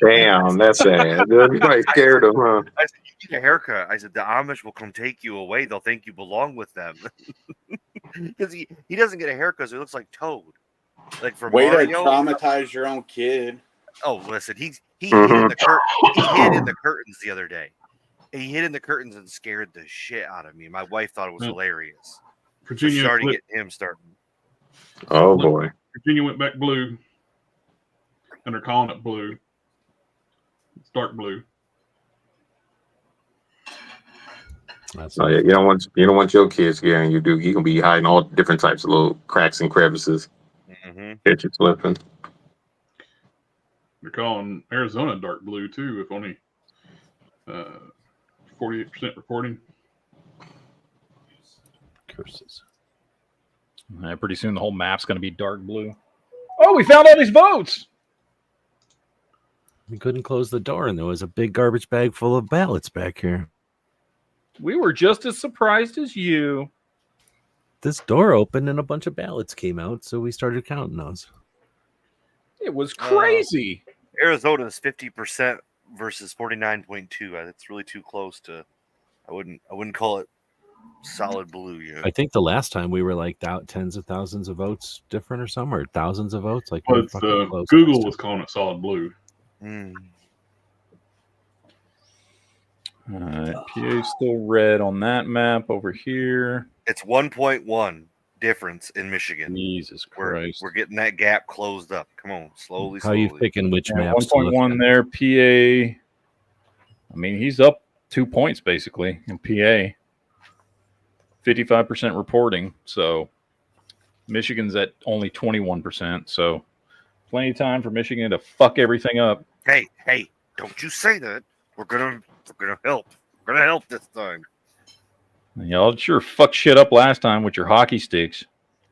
Damn, that's sad. You probably scared him, huh? I said, "You need a haircut." I said, "The Amish will come take you away. They'll think you belong with them." Because he doesn't get a haircut, so he looks like Toad. Like from Way to Mario. traumatize your own kid. Oh, listen, he hid in the he hid in the curtains the other day. He hid in the curtains and scared the shit out of me. My wife thought it was hilarious. Virginia so starting to get him starting. Oh boy. Virginia went back blue, and they're calling it blue. It's dark blue. Oh yeah, you don't want your kids scaring you, dude. You gonna be hiding all different types of little cracks and crevices. Catch you slipping. They're calling Arizona dark blue too, if only 48% reporting. Curses. Pretty soon the whole map's going to be dark blue. Oh, we found all these votes. We couldn't close the door, and there was a big garbage bag full of ballots back here. We were just as surprised as you. This door opened and a bunch of ballots came out, so we started counting those. It was crazy. Arizona is 50% versus 49.2. That's really too close to. I wouldn't call it solid blue yet. I think the last time we were like tens of thousands of votes different or something, or thousands of votes. Like But Google was calling it solid blue. PA still red on that map over here. It's 1.1 difference in Michigan. Jesus Christ. We're getting that gap closed up. Come on, slowly. How are you picking which maps? 1.1 there. PA. I mean, he's up 2 points basically in PA. 55% reporting. So Michigan's at only 21%. So plenty of time for Michigan to fuck everything up. Hey, don't you say that. We're gonna help. We're gonna help this time. Y'all sure fucked shit up last time with your hockey sticks.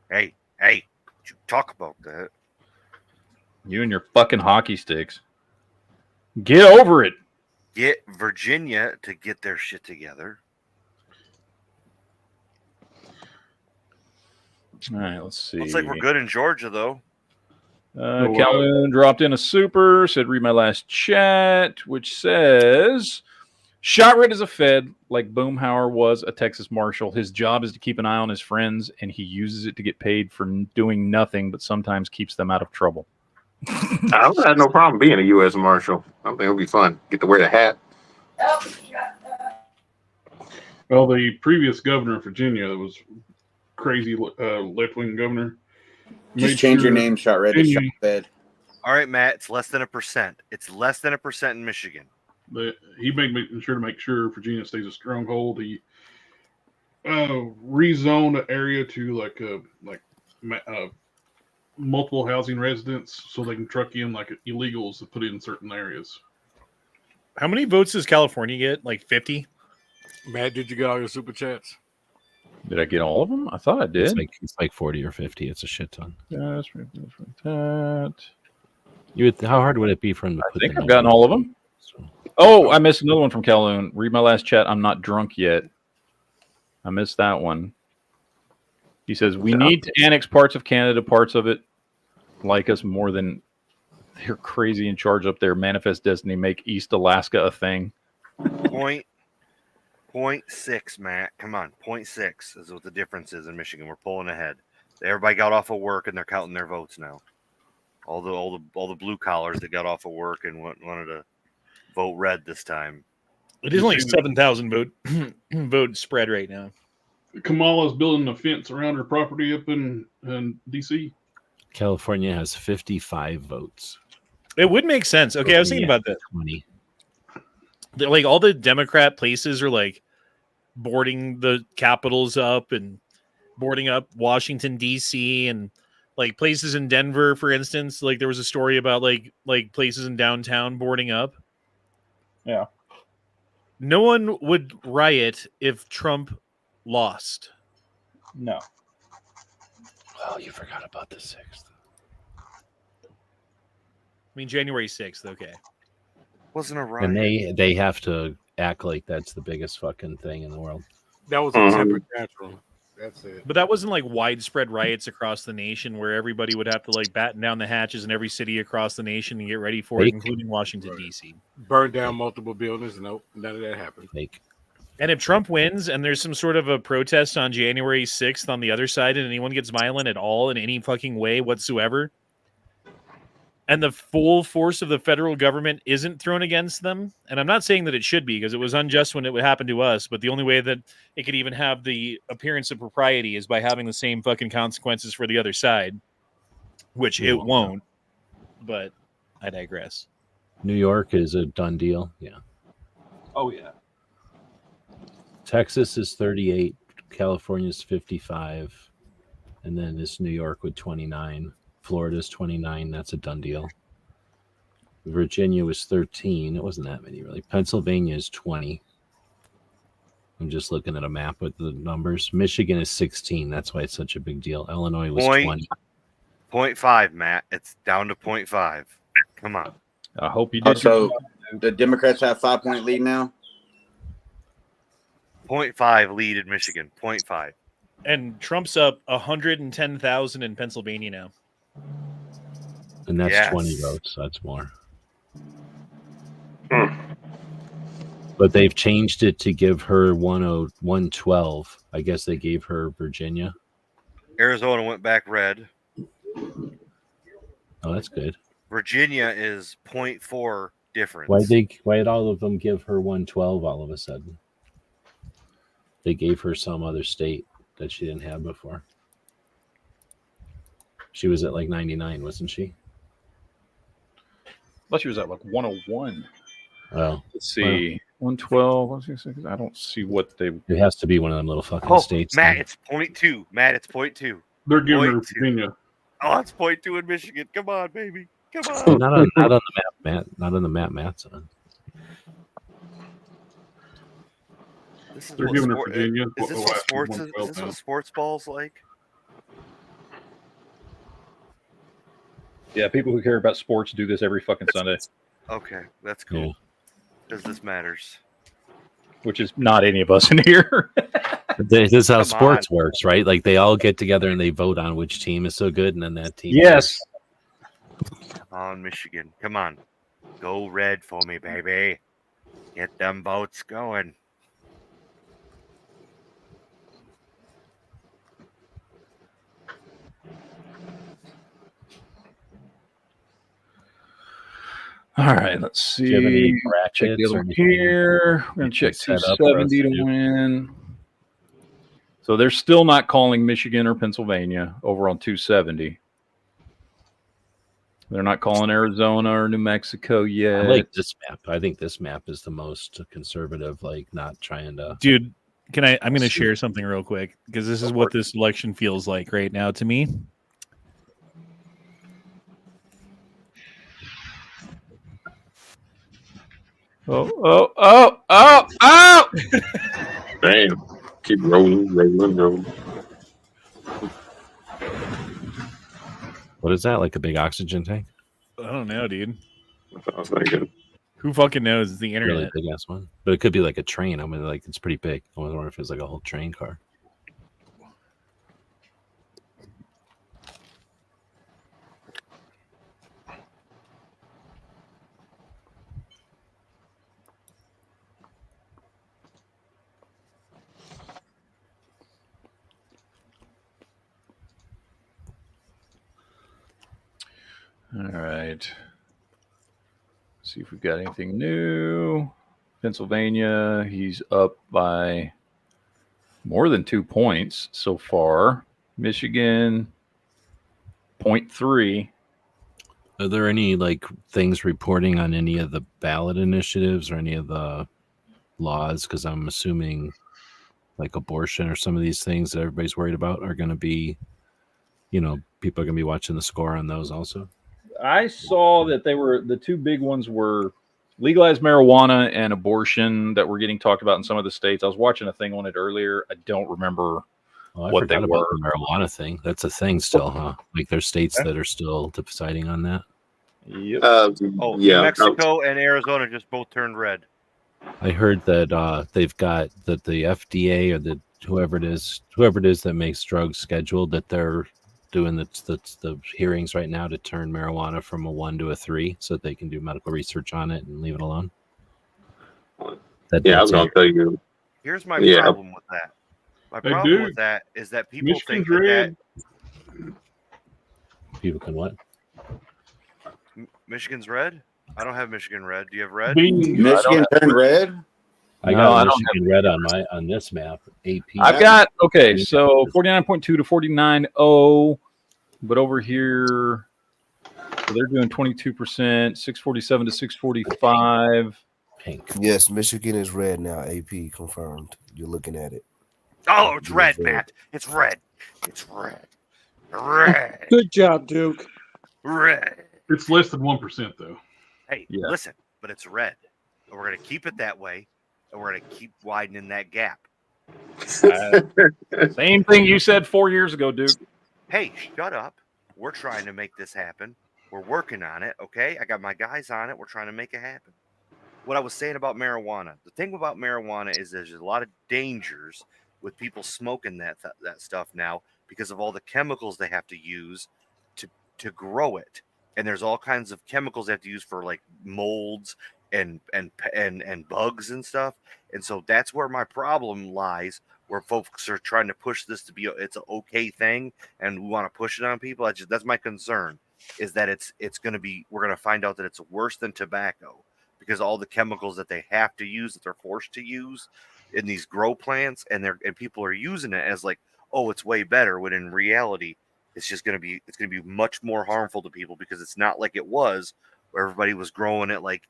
Hey, don't you talk about that. You and your fucking hockey sticks. Get over it. Get Virginia to get their shit together. All right, let's see. Looks like we're good in Georgia, though. Calhoun dropped in a super, said, read my last chat, which says, shot red as a Fed, like Boomhauer was a Texas Marshal. His job is to keep an eye on his friends, and he uses it to get paid for doing nothing, but sometimes keeps them out of trouble. I would have no problem being a U.S. Marshal. I think it'll be fun. Get to wear the hat. Well, the previous governor of Virginia was crazy left-wing governor. Just change your name, Shot Red, to Shot Fed. All right, Matt, it's less than 1%. It's less than 1% in Michigan. He made sure to make sure Virginia stays a stronghold. He rezoned the area to multiple housing residents so they can truck in like illegals to put in certain areas. How many votes does California get? Like 50? Matt, did you get all your super chats? Did I get all of them? I thought I did. It's like 40 or 50. It's a shit ton. Yeah, that's right. That. How hard would it be for him to I think I've gotten all of them. Oh, I missed another one from Calhoun. Read my last chat. I'm not drunk yet. I missed that one. He says, we need to annex parts of Canada, parts of it like us more than they're crazy in charge up there. Manifest destiny, make East Alaska a thing. 0.6, Matt. Come on, 0.6 is what the difference is in Michigan. We're pulling ahead. Everybody got off of work and they're counting their votes now. All the blue collars that got off of work and wanted to vote red this time. It is only 7,000 vote spread right now. Kamala's building a fence around her property up in D.C. California has 55 votes. It would make sense. Okay, I was thinking about that. 20. Like all the Democrat places are like boarding the capitals up and boarding up Washington D.C. and like places in Denver, for instance. Like there was a story about like places in downtown boarding up. Yeah. No one would riot if Trump lost. No. Oh, you forgot about the 6th. I mean, January 6th. Okay. Wasn't a riot. And they have to act like that's the biggest fucking thing in the world. That was a temper tantrum. That's it. But that wasn't like widespread riots across the nation where everybody would have to like batten down the hatches in every city across the nation and get ready for it, including Washington, D.C. Burn down multiple buildings. Nope, none of that happened. Fake. And if Trump wins and there's some sort of a protest on January 6th on the other side and anyone gets violent at all in any fucking way whatsoever, and the full force of the federal government isn't thrown against them, and I'm not saying that it should be because it was unjust when it would happen to us, but the only way that it could even have the appearance of propriety is by having the same fucking consequences for the other side, which it won't. But I digress. New York is a done deal. Yeah. Oh, yeah. Texas is 38. California's 55. And then this New York with 29. Florida's 29. That's a done deal. Virginia was 13. It wasn't that many, really. Pennsylvania is 20. I'm just looking at a map with the numbers. Michigan is 16. That's why it's such a big deal. Illinois was 20. 0.5, Matt. It's down to 0.5. Come on. I hope you Oh, did. so the Democrats have 5-point lead now? 0.5 lead in Michigan. 0.5. And Trump's up 110,000 in Pennsylvania now. And that's Yes. 20 votes. That's more. But they've changed it to give her 112. I guess they gave her Virginia. Arizona went back red. Oh, that's good. Virginia is 0.4 difference. Why did all of them give her 112 all of a sudden? They gave her some other state that she didn't have before. She was at like 99, wasn't she? I thought she was at like 101. Oh, Let's see. 112. I don't see what they. It has to be one of them little fucking Oh, states. Matt, then. it's 0.2. Matt, it's 0.2. They're giving her 0.2. Virginia. Oh, it's 0.2 in Michigan. Come on, baby. Come on. not on the map, Matt. Not on the map, Matt's on. This is They're what giving her sport, Virginia. is this what sports is this what sports ball's like? Yeah, people who care about sports do this every fucking Sunday, Okay, that's cool. Because this matters. which is not any of us in here. This is how Come sports works, right? Like they all get together and they vote on which team is so good, and then that team. Yes. Come on, Michigan. Come on. Go red for me, baby. Get them votes going. All right, let's Do you have any see. Check the brackets other or one anything here. We're going to check set up for us 270 to to do? win. So they're still not calling Michigan or Pennsylvania over on 270. They're not calling Arizona or New Mexico yet. I like this map. I think this map is the most conservative. Like not trying to. Dude, I'm going to share something real quick because this is what this election feels like right now to me. Oh! Damn. Keep rolling. What is that? Like a big oxygen tank? I don't know, dude. I was thinking. Who fucking knows? It's the internet. Really big ass one. But it could be like a train. I mean, like it's pretty big. I was wondering if it's like a whole train car. All right. See if we've got anything new. Pennsylvania, he's up by more than 2 points so far. Michigan, 0.3. Are there any like things reporting on any of the ballot initiatives or any of the laws? Because I'm assuming like abortion or some of these things that everybody's worried about are going to be, people are going to be watching the score on those also. I saw that the two big ones were legalized marijuana and abortion that were getting talked about in some of the states. I was watching a thing on it earlier. I don't remember what they forgot were. about the marijuana thing. That's a thing still, huh? Like there's states that are still deciding on that. Yep. New Mexico and Arizona just both turned red. I heard that they've got that the FDA or whoever it is that makes drugs scheduled, that they're doing the hearings right now to turn marijuana from a 1 to a 3 so that they can do medical research on it and leave it alone. I was going to tell you, Here's my problem with that. My problem with that is that people Michigan's think red. People can what? Michigan's red. I don't have Michigan red. Do you have red? Michigan turned red. I No, got I a don't Michigan red on this map. AP. I've got so 49.2 to 49.0, but over here, so they're doing 22%, 647 to 645. Pink. Yes, Michigan is red now. AP confirmed. You're looking at it. Oh, it's red, Matt. It's red. It's red. Red. Good job, Duke. Red. It's less than 1% though. Hey, listen, but it's red. And we're gonna keep it that way, and we're gonna keep widening that gap. Same thing you said 4 years ago, Duke. Hey, shut up. We're trying to make this happen. We're working on it, okay? I got my guys on it. We're trying to make it happen. What I was saying about marijuana, the thing about marijuana is there's a lot of dangers with people smoking that stuff now because of all the chemicals they have to use to grow it. And there's all kinds of chemicals they have to use for like molds and bugs and stuff. And so that's where my problem lies, where folks are trying to push this to be it's an okay thing and we want to push it on people. That's my concern, is that it's going to be, we're going to find out that it's worse than tobacco because all the chemicals that they have to use, that they're forced to use in these grow plants, and people are using it as like, oh, it's way better, when in reality it's going to be much more harmful to people because it's not like it was where everybody was growing it like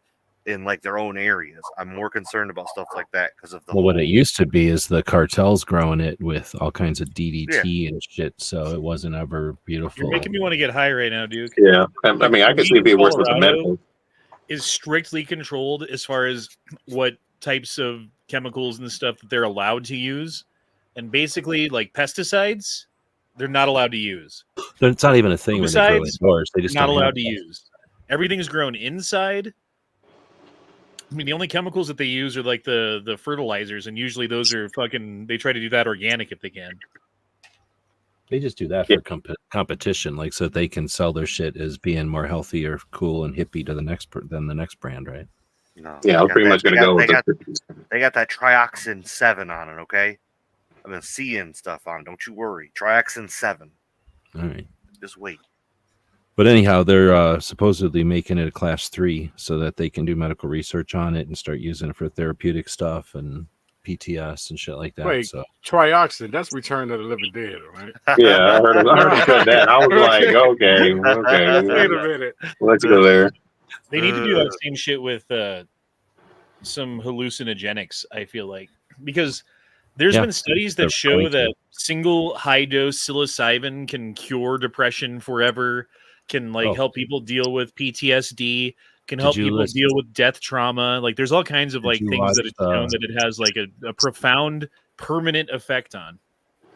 in like their own areas. I'm more concerned about stuff like that because of the Well, what it used to be is the cartels growing it with all kinds of DDT and shit, so it wasn't ever beautiful. You're making me want to get high right now, Duke. Yeah, I mean, I can see it being worse with the medical. Is strictly controlled as far as what types of chemicals and stuff that they're allowed to use, and basically like pesticides, they're not allowed to use. It's not even a thing when they grow indoors. They just not don't allowed have to that. use. Everything is grown inside. I mean, the only chemicals that they use are like the fertilizers, and usually those are fucking. They try to do that organic if they can. They just do that for competition, like so that they can sell their shit as being more healthy or cool and hippie to the next than the next brand, right? No, Yeah, I was pretty much going to go with they got that Trioxin 7 on it, okay? I've been seeing stuff on it. Don't you worry. Trioxin 7. All right. Just wait. But anyhow, they're supposedly making it a class 3 so that they can do medical research on it and start using it for therapeutic stuff and PTS and shit like that. Wait, so Trioxin, that's Return of the Living Dead, right? Yeah, I heard him said that. I was like, okay. Wait a minute. Let's go there. They need to do that same shit with some hallucinogenics, I feel like, because there's been studies that show that single high dose psilocybin can cure depression forever, can help people deal with PTSD, can help people deal with death trauma. Like there's all kinds of things that it's shown that it has like a profound permanent effect on.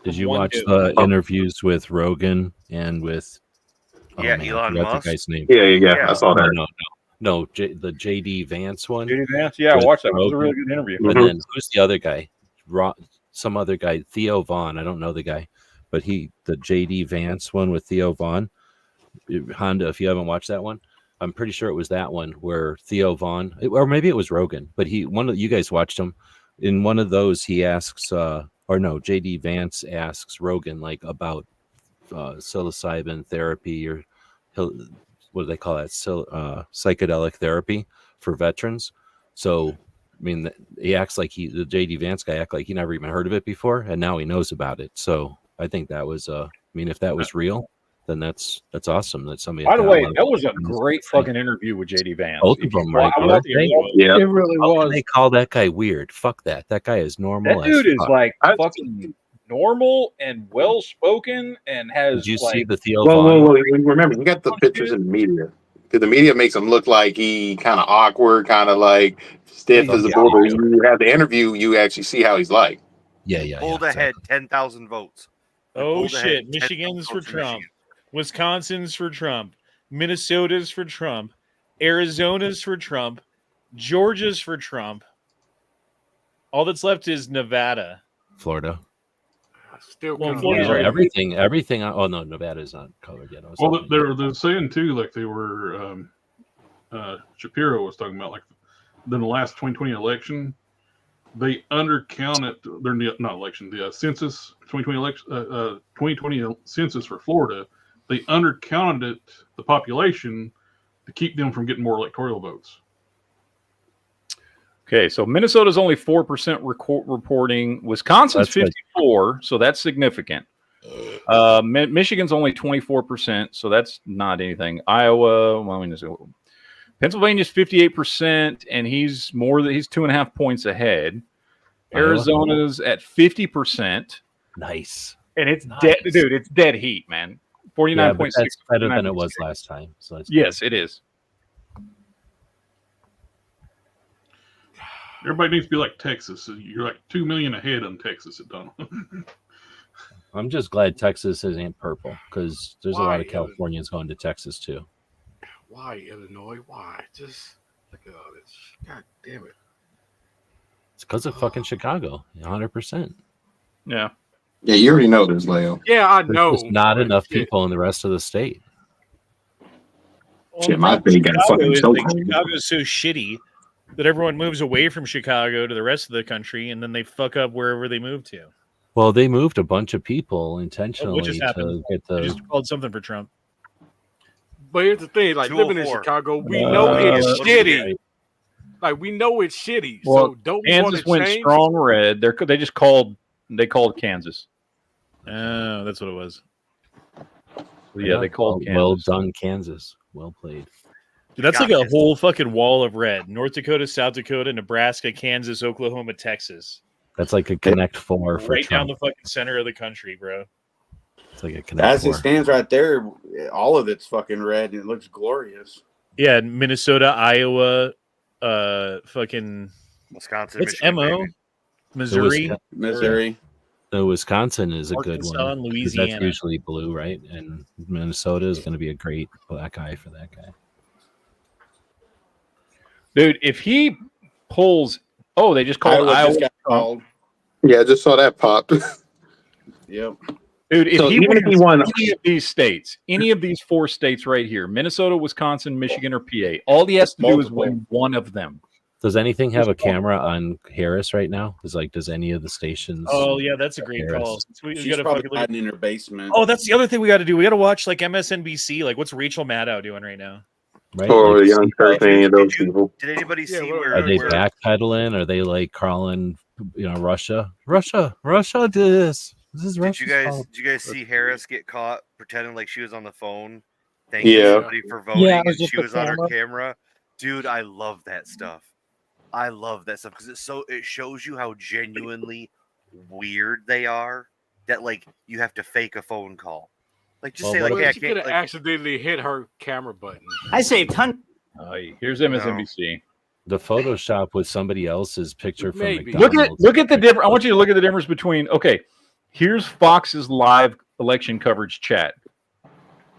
Did you watch the interviews with Rogan and with Elon Musk? The guy's name. Yeah. I saw that. No, the JD Vance one. JD Vance, yeah, I watched that. It was a really good interview. And then who's the other guy? Some other guy, Theo Vaughn. I don't know the guy, but the JD Vance one with Theo Vaughn. Honda, if you haven't watched that one, I'm pretty sure it was that one where Theo Vaughn, or maybe it was Rogan, but one of you guys watched him. In one of those, he asks, JD Vance asks Rogan about psilocybin therapy, or what do they call that? Psychedelic therapy for veterans. So, I mean, he acts like the JD Vance guy acts like he never even heard of it before, and now he knows about it. So I think that was, if that was real, then that's awesome. That somebody. By the way, that was a great fucking interview with JD Vance. Both of them, right? It really was. They call that guy weird. Fuck that. That guy is normal. That dude is like fucking normal and well spoken and has. Did you see the Theo? Well, remember, you got the pictures in the media. Because the media makes him look like he kind of awkward, kind of like stiff as a board. When you have the interview, you actually see how he's like. Yeah. Pulled ahead 10,000 votes. Oh shit! Michigan's for Trump. Wisconsin's for Trump. Minnesota's for Trump. Arizona's for Trump. Georgia's for Trump. All that's left is Nevada. Florida. Still everything. Oh no, Nevada's not colored yet. Well, they're saying too, like they were. Shapiro was talking about, like, in the last 2020 election, they undercounted their not election, the census 2020 election, 2020 census for Florida. They undercounted the population to keep them from getting more electoral votes. Okay, so Minnesota's only 4% reporting. Wisconsin's 54%, so that's significant. Michigan's only 24%, so that's not anything. Iowa, Pennsylvania's 58%, and he's 2.5 points ahead. Iowa? Arizona's at 50%. Nice. And it's dead, dude. It's dead heat, man. 49.6. Yeah, that's better than it was last time. So that's yes, it is. Everybody needs to be like Texas. So you're like 2 million ahead on Texas at Donald. I'm just glad Texas isn't purple because there's a lot of Why, Californians going to Texas too. Why Illinois? Why? Just look at all this. God damn it. It's because of fucking Chicago, 100%. Yeah. Yeah, you already know this, Leo. Yeah, I There's know. just not enough people in the rest of the state. Shit, my thing got fucking Chicago's so shitty that everyone moves away from Chicago to the rest of the country, and then they fuck up wherever they move to. Well, they moved a bunch of people What intentionally just to happened? get They the. just called something for Trump. But here's the thing, like living in 204. Chicago, we know it's what shitty. Like we know it's shitty. Well, So don't we want Kansas to went change? strong red. They called Kansas. Oh, that's what it was. Yeah, they called Kansas. Well done, Kansas. Well played. Dude, that's like a whole fucking wall of red. North Dakota, South Dakota, Nebraska, Kansas, Oklahoma, Texas. That's like a Connect Four for Right down Trump. the fucking center of the country, bro. It's like a Connect As it 4. stands right there, all of it's fucking red and it looks glorious. Yeah, Minnesota, Iowa, fucking Wisconsin, what's Michigan, MO? baby. Missouri. Missouri. The Wisconsin is a good Arkansas one. and 'cause Louisiana. That's usually blue, right? And Minnesota is going to be a great black eye for that guy. Dude, if he pulls, they just called Iowa Iowa. just got called. Yeah, I just saw that pop. Yep. Dude, if So he even if he wins won- any of these states, any of these 4 states right here, Minnesota, Wisconsin, Michigan, or PA, all he has to do is win one of them. Does anything have a camera on Harris right now? Does any of the stations? Oh yeah, that's a great Harris? call. We She's gotta probably fucking look hiding in her basement. Oh, that's the other thing we got to do. We got to watch like MSNBC. Like, what's Rachel Maddow doing right now? Right? Or Like, Young Turk, any of those people. Did anybody see where? are they where backpedaling? Are they like crawling? Russia did this. This is Russia's fault. Did you guys see Harris get caught pretending like she was on the phone, thanking Yeah. somebody for voting, Yeah, it and was just she the was on her camera. camera? Dude, I love that stuff. I love that stuff because it shows you how genuinely weird they are. That like you have to fake a phone call. Like just say like, Well, hey, I she could can't. have Like, accidentally hit her camera button. I saved ton. Here's MSNBC. The Photoshop with somebody else's picture from Maybe. McDonald's. Look at the difference. I want you to look at the difference between. Okay, here's Fox's live election coverage chat.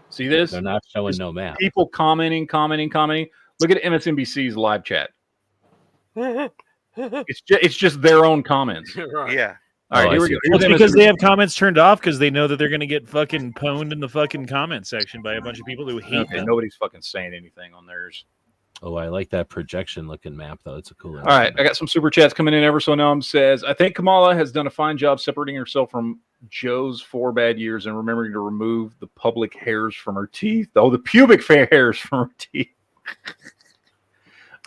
See this? They're not showing no map. People commenting. Look at MSNBC's live chat. It's just their own comments. Right. yeah. All right, I here we see. go. Well, Here's it's because MSNBC. they have comments turned off because they know that they're going to get fucking pwned in the fucking comment section by a bunch of people who hate Okay, them. nobody's fucking saying anything on theirs. Oh, I like that projection looking map though. It's a cool. All right, I got some super chats coming in ever so now. Says, I think Kamala has done a fine job separating herself from Joe's 4 bad years and remembering to remove the public hairs from her teeth. Oh, the pubic hairs from her teeth.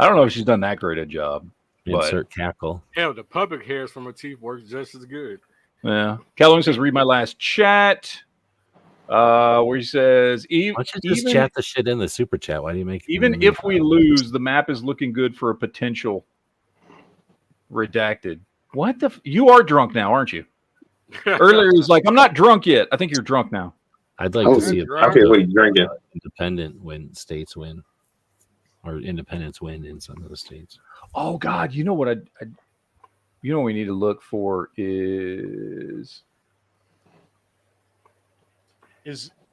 I don't know if she's done that great a job. But, Insert cackle. Hell, the public hairs from her teeth works just as good. yeah. Calhoun says, read my last chat. Where he says, Why don't you just chat the shit in the super chat? Why do you make even if we lose, the map is looking good for a potential redacted. What the? You are drunk now, aren't you? Earlier he was like, I'm not drunk yet. I think you're drunk now. I'd like Oh, to see it. okay, what are you drinking? Independent when states win, or independents win in some of the states. Oh God, you know what you know what we need to look for is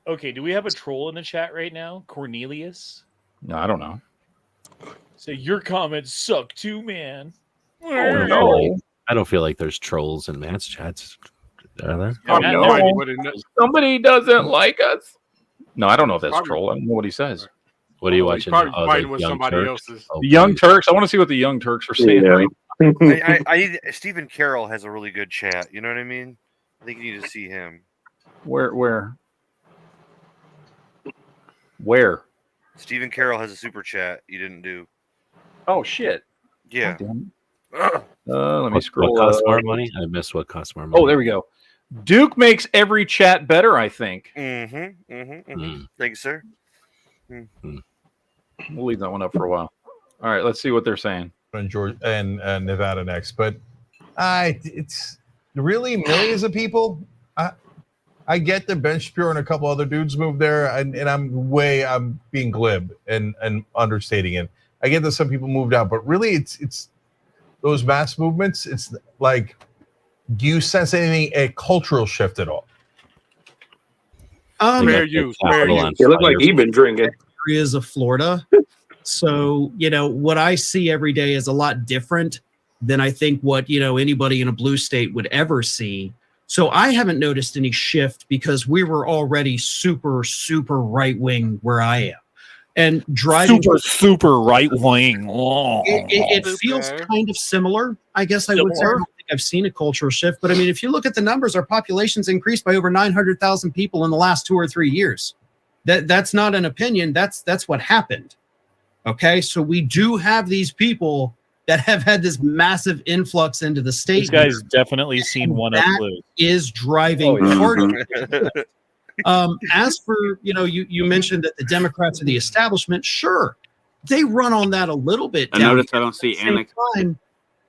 Okay, do we have a troll in the chat right now? Cornelius? no, I don't know. So your comments suck too, man. I don't feel like there's trolls in Matt's chats. Are there? Somebody doesn't like us. No, I don't know if that's Probably- troll. I don't know what he says. What are you He's watching? probably Oh, fighting the with Young somebody Turks? else's. Oh, The Young please. Turks. I want to see what the Young Turks are saying Yeah. right I need Stephen Carroll has a really good chat. You know what I mean? I think you need to see him. Where? Stephen Carroll has a super chat you didn't do. Oh shit! Yeah. Let me scroll. What costs more money? I missed what costs more money. Oh, there we go. Duke makes every chat better, I think. Thank you, sir. We'll leave that one up for a while. All right, let's see what they're saying. And Georgia and Nevada next, but it's really millions of people. I get that Ben Shapiro and a couple other dudes moved there, and I'm being glib and understating it. I get that some people moved out, but really it's those mass movements. It's like, do you sense a cultural shift at all? Fair use. It looked like he'd been drinking. Areas of Florida. So, what I see every day is a lot different than I think what, anybody in a blue state would ever see. So I haven't noticed any shift because we were already super, super right wing where I am. And driving super right wing. It feels kind of similar, I guess I would say. I don't think I've seen a cultural shift, but I mean, if you look at the numbers, our population's increased by over 900,000 people in the last 2 or 3 years. That's not an opinion. That's what happened. Okay, so we do have these people that have had this massive influx into the state. This guy's definitely seen one up blue. Is driving part of it. As for, you mentioned that the Democrats are the establishment. Sure, they run on that a little bit. I noticed I don't see Annex.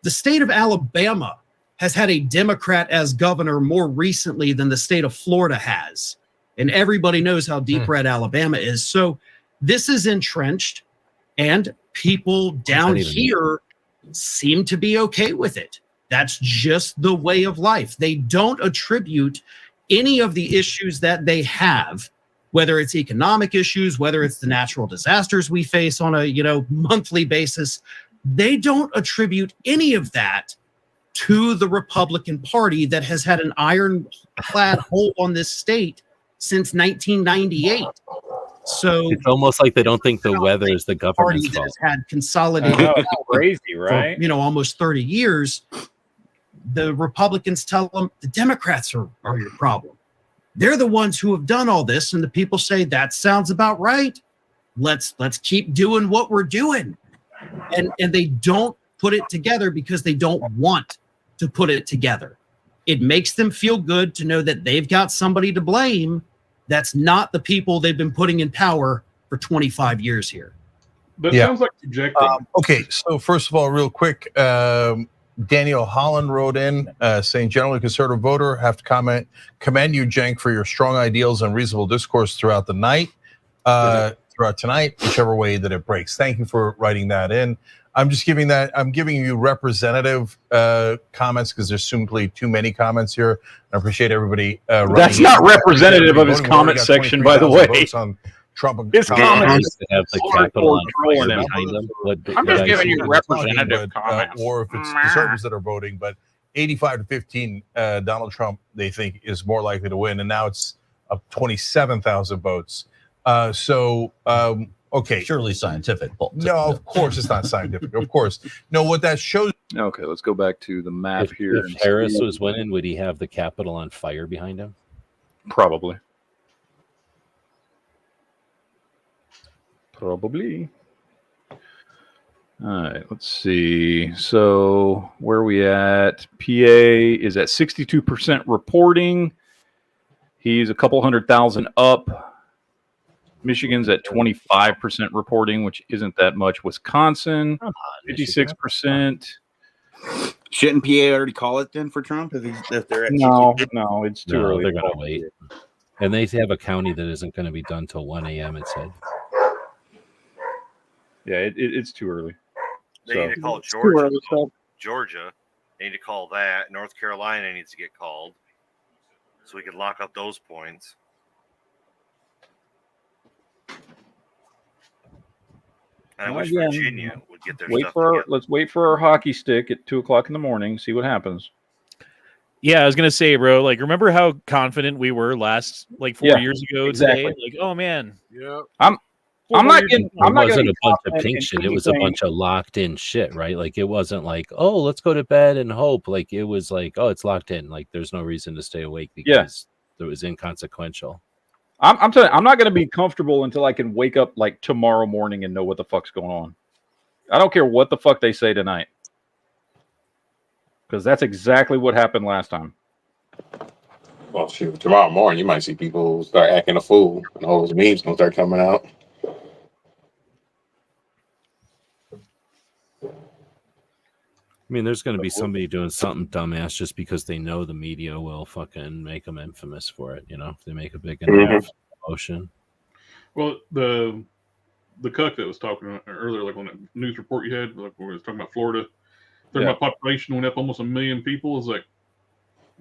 The state of Alabama has had a Democrat as governor more recently than the state of Florida has. And everybody knows how deep red Alabama is. So this is entrenched, and people down here seem to be okay with it. That's just the way of life. They don't attribute any of the issues that they have, whether it's economic issues, whether it's the natural disasters we face on a monthly basis, they don't attribute any of that to the Republican Party that has had an ironclad hold on this state since 1998. So it's almost like they don't think the weather is the government's party that fault. has had consolidated crazy, right? For, almost 30 years. The Republicans tell them the Democrats are your problem. They're the ones who have done all this, and the people say that sounds about right. Let's keep doing what we're doing, and they don't put it together because they don't want to put it together. It makes them feel good to know that they've got somebody to blame. That's not the people they've been putting in power for 25 years here. But it sounds like projecting. Okay, so first of all, real quick, Daniel Holland wrote in saying, generally conservative voter, have to commend you, Cenk, for your strong ideals and reasonable discourse throughout the night, throughout tonight, whichever way that it breaks. Thank you for writing that in. I'm giving you representative comments because there's simply too many comments here. I appreciate everybody. That's not representative of his comment section, by the way. On Trump. His comments have the capital on fire behind them. I'm just giving you representative comments. Or if it's conservatives that are voting, but 85-15, Donald Trump, they think, is more likely to win. And now it's up 27,000 votes. Okay. Surely scientific. No, of course it's not scientific. Of course. No, what that shows. Okay, let's go back to the map here. If Harris was winning, would he have the Capitol on fire behind him? Probably. All right, let's see. So where are we at? PA is at 62% reporting. He's a couple 100,000 up. Michigan's at 25% reporting, which isn't that much. Wisconsin, 56%. Shouldn't PA already call it then for Trump if they're at No, it's too early. They're going to wait. And they have a county that isn't going to be done till 1 a.m., it said. Yeah, it's too early. They need to call Georgia. They need to call that. North Carolina needs to get called so we can lock up those points. And I wish Virginia would get their stuff together. Let's wait for our hockey stick at 2:00 in the morning. See what happens. Yeah, I was gonna say, bro. Like, remember how confident we were last, 4 years ago? Exactly. Today? Like, oh man. Yeah. I'm not getting. It wasn't a bunch of pink shit. It was a bunch of locked in shit, right? Like it wasn't like, oh, let's go to bed and hope. Like it was like, oh, it's locked in. Like there's no reason to stay awake because it was inconsequential. I'm telling you, I'm not going to be comfortable until I can wake up like tomorrow morning and know what the fuck's going on. I don't care what the fuck they say tonight, because that's exactly what happened last time. Well, shoot, tomorrow morning you might see people start acting a fool, and all those memes gonna start coming out. I mean, there's going to be somebody doing something dumbass just because they know the media will fucking make them infamous for it. You know, if they make a big enough motion. Well, the cuck that was talking earlier, like on that news report you had, like when we was talking about Florida, talking about population went up almost 1 million people. Is like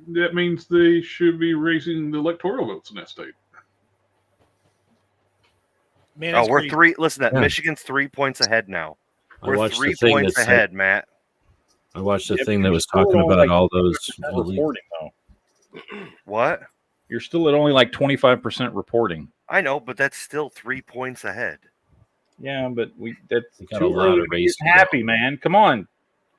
that means they should be raising the electoral votes in that state. Man, oh, we're three. Listen, that Michigan's 3 points ahead now. We're 3 points ahead, Matt. I watched a thing that was talking about like all those reporting though. What? You're still at only like 25% reporting. I know, but that's still 3 points ahead. Yeah, but that's got a too lot early of to race get to go. happy, man. Come on.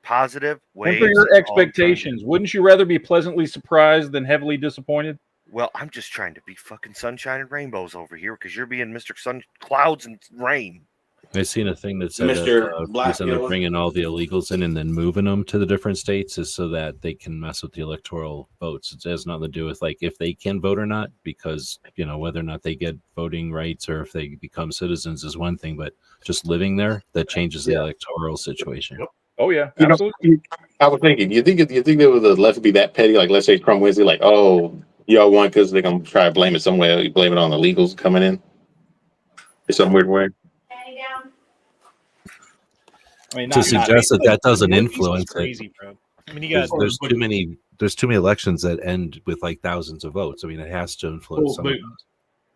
Positive waves. Temper your expectations. Wouldn't you rather be pleasantly surprised than heavily disappointed? Well, I'm just trying to be fucking sunshine and rainbows over here because you're being Mr. Sun Clouds and Rain. I seen a thing that said Mr. the Black reason they're Yellow. bringing all the illegals in and then moving them to the different states is so that they can mess with the electoral votes. It has nothing to do with like if they can vote or not, because you know whether or not they get voting rights or if they become citizens is one thing, but just living there that changes the electoral situation. Oh yeah, You know, absolutely. I was thinking, you think there was a left to be that petty? Like, let's say Trump wins, like, oh, y'all won because they're gonna try to blame it somewhere. You blame it on the illegals coming in in some weird way. I mean, To suggest that doesn't influence crazy, it. bro. I mean, you got There's too many. There's too many elections that end with like thousands of votes. I mean, it has to influence some of those.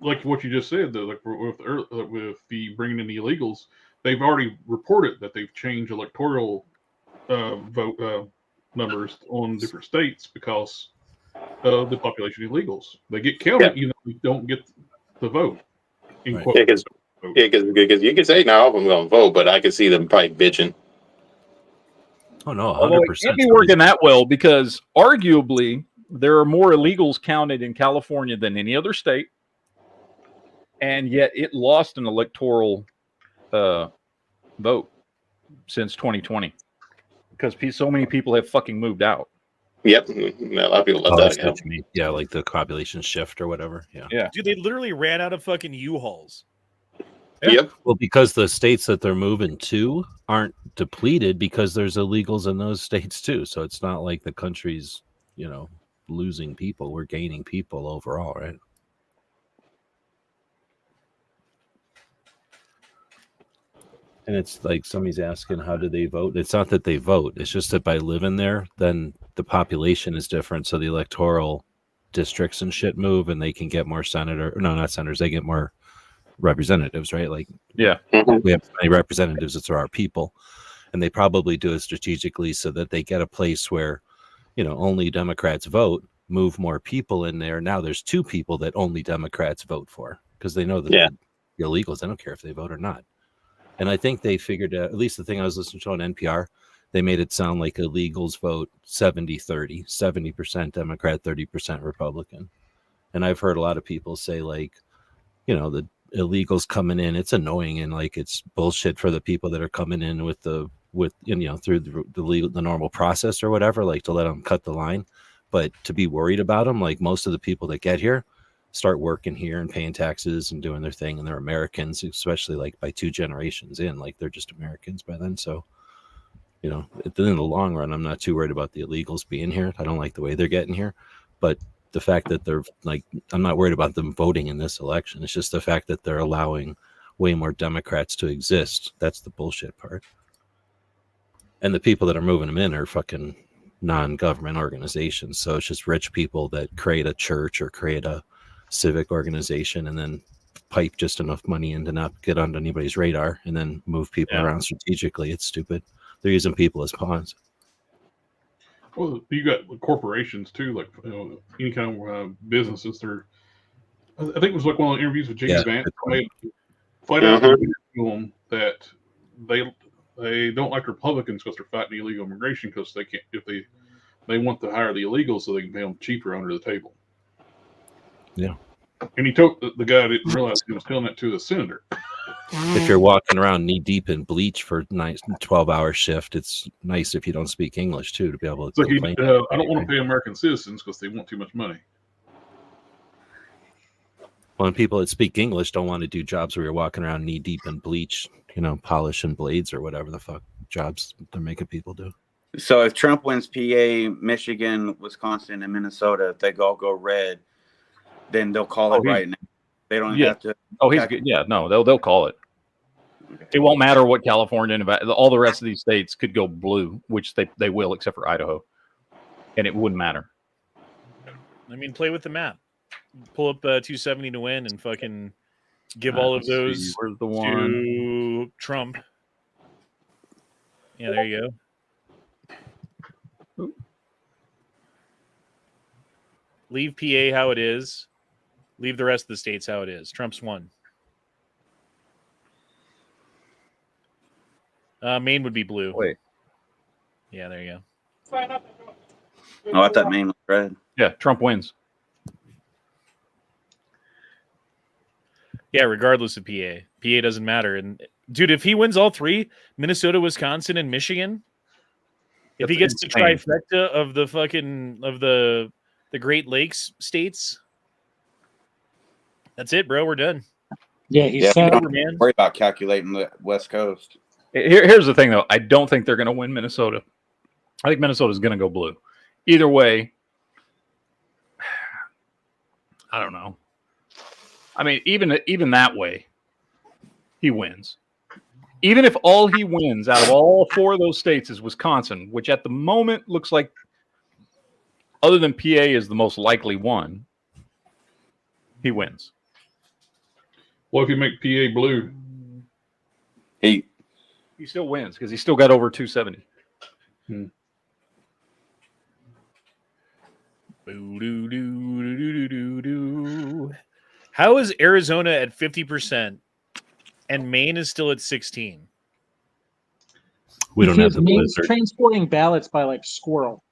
Like what you just said, though, like with the bringing in the illegals, they've already reported that they've changed electoral vote numbers on different states because of the population of illegals. They get counted, even if they don't get the vote. Because you can say no, I'm going to vote, but I can see them probably bitching. Oh no, Although it can't be working that well because arguably there are more illegals counted in California than any other state, and yet it lost an electoral vote since 2020 because so many people have fucking moved out. Yep, a lot of people left out. Yeah, like the population shift or whatever. Yeah. Dude, they literally ran out of fucking U-Hauls. Yep. Well, because the states that they're moving to aren't depleted because there's illegals in those states too. So it's not like the country's, losing people. We're gaining people overall, right? And it's like somebody's asking, how do they vote? It's not that they vote. It's just that by living there, then the population is different. So the electoral districts and shit move and they can get more not senators. They get more representatives, right? Like, yeah, we have many representatives that are our people. And they probably do it strategically so that they get a place where, only Democrats vote, move more people in there. Now there's two people that only Democrats vote for because they know that the illegals, they don't care if they vote or not. And I think they figured out, at least the thing I was listening to on NPR, they made it sound like illegals vote 70-30, 70% Democrat, 30% Republican. And I've heard a lot of people say like, the illegals coming in, it's annoying and like it's bullshit for the people that are coming in through the normal process or whatever, like to let them cut the line. But to be worried about them, like most of the people that get here start working here and paying taxes and doing their thing, and they're Americans, especially like by 2 generations in, like they're just Americans by then. So, in the long run, I'm not too worried about the illegals being here. I don't like the way they're getting here, but the fact that they're like, I'm not worried about them voting in this election. It's just the fact that they're allowing way more Democrats to exist. That's the bullshit part. And the people that are moving them in are fucking non-government organizations. So it's just rich people that create a church or create a civic organization and then pipe just enough money in to not get onto anybody's radar and then move people around strategically. It's stupid. They're using people as pawns. Well, you got corporations too, like any kind of businesses. I think it was like one of the interviews with James Vance. flat out to them that they don't like Republicans because they're fighting illegal immigration because they can't if they want to hire the illegals so they can pay them cheaper under the table. Yeah. And he told the guy didn't realize he was telling that to the senator. If you're walking around knee deep in bleach for 12-hour shift, it's nice if you don't speak English too to be able to So complain. I don't want to pay American citizens because they want too much money. Well, and people that speak English don't want to do jobs where you're walking around knee deep in bleach, polishing blades or whatever the fuck jobs they're making people do. So if Trump wins PA, Michigan, Wisconsin, and Minnesota, if they all go red, then they'll call it right now. They don't have to. Oh, he's good. Yeah, no, they'll call it. It won't matter what California and all the rest of these states could go blue, which they will, except for Idaho, and it wouldn't matter. I mean, play with the map. Pull up 270 to win and fucking give all of those where's the to one? Trump. Yeah, there you go. Leave PA how it is. Leave the rest of the states how it is. Trump's won. Maine would be blue. Wait. Yeah, there you Oh, I thought Maine was red. Yeah, Trump wins. Yeah, regardless of PA. PA doesn't matter. And dude, if he wins all three, Minnesota, Wisconsin, and Michigan, if he gets the trifecta of the fucking of the Great Lakes states, that's it, bro. We're done. Yeah, he's We set. don't have to worry about calculating the West Coast. Here's the thing, though. I don't think they're going to win Minnesota. I think Minnesota's going to go blue. Either way, I don't know. I mean, even that way, he wins. Even if all he wins out of all four of those states is Wisconsin, which at the moment looks like, other than PA, is the most likely one, he wins. What if you make PA blue? He still wins because he still got over 270. How is Arizona at 50% and Maine is still at 16? We don't have the Maine's blizzard. transporting ballots by like squirrel.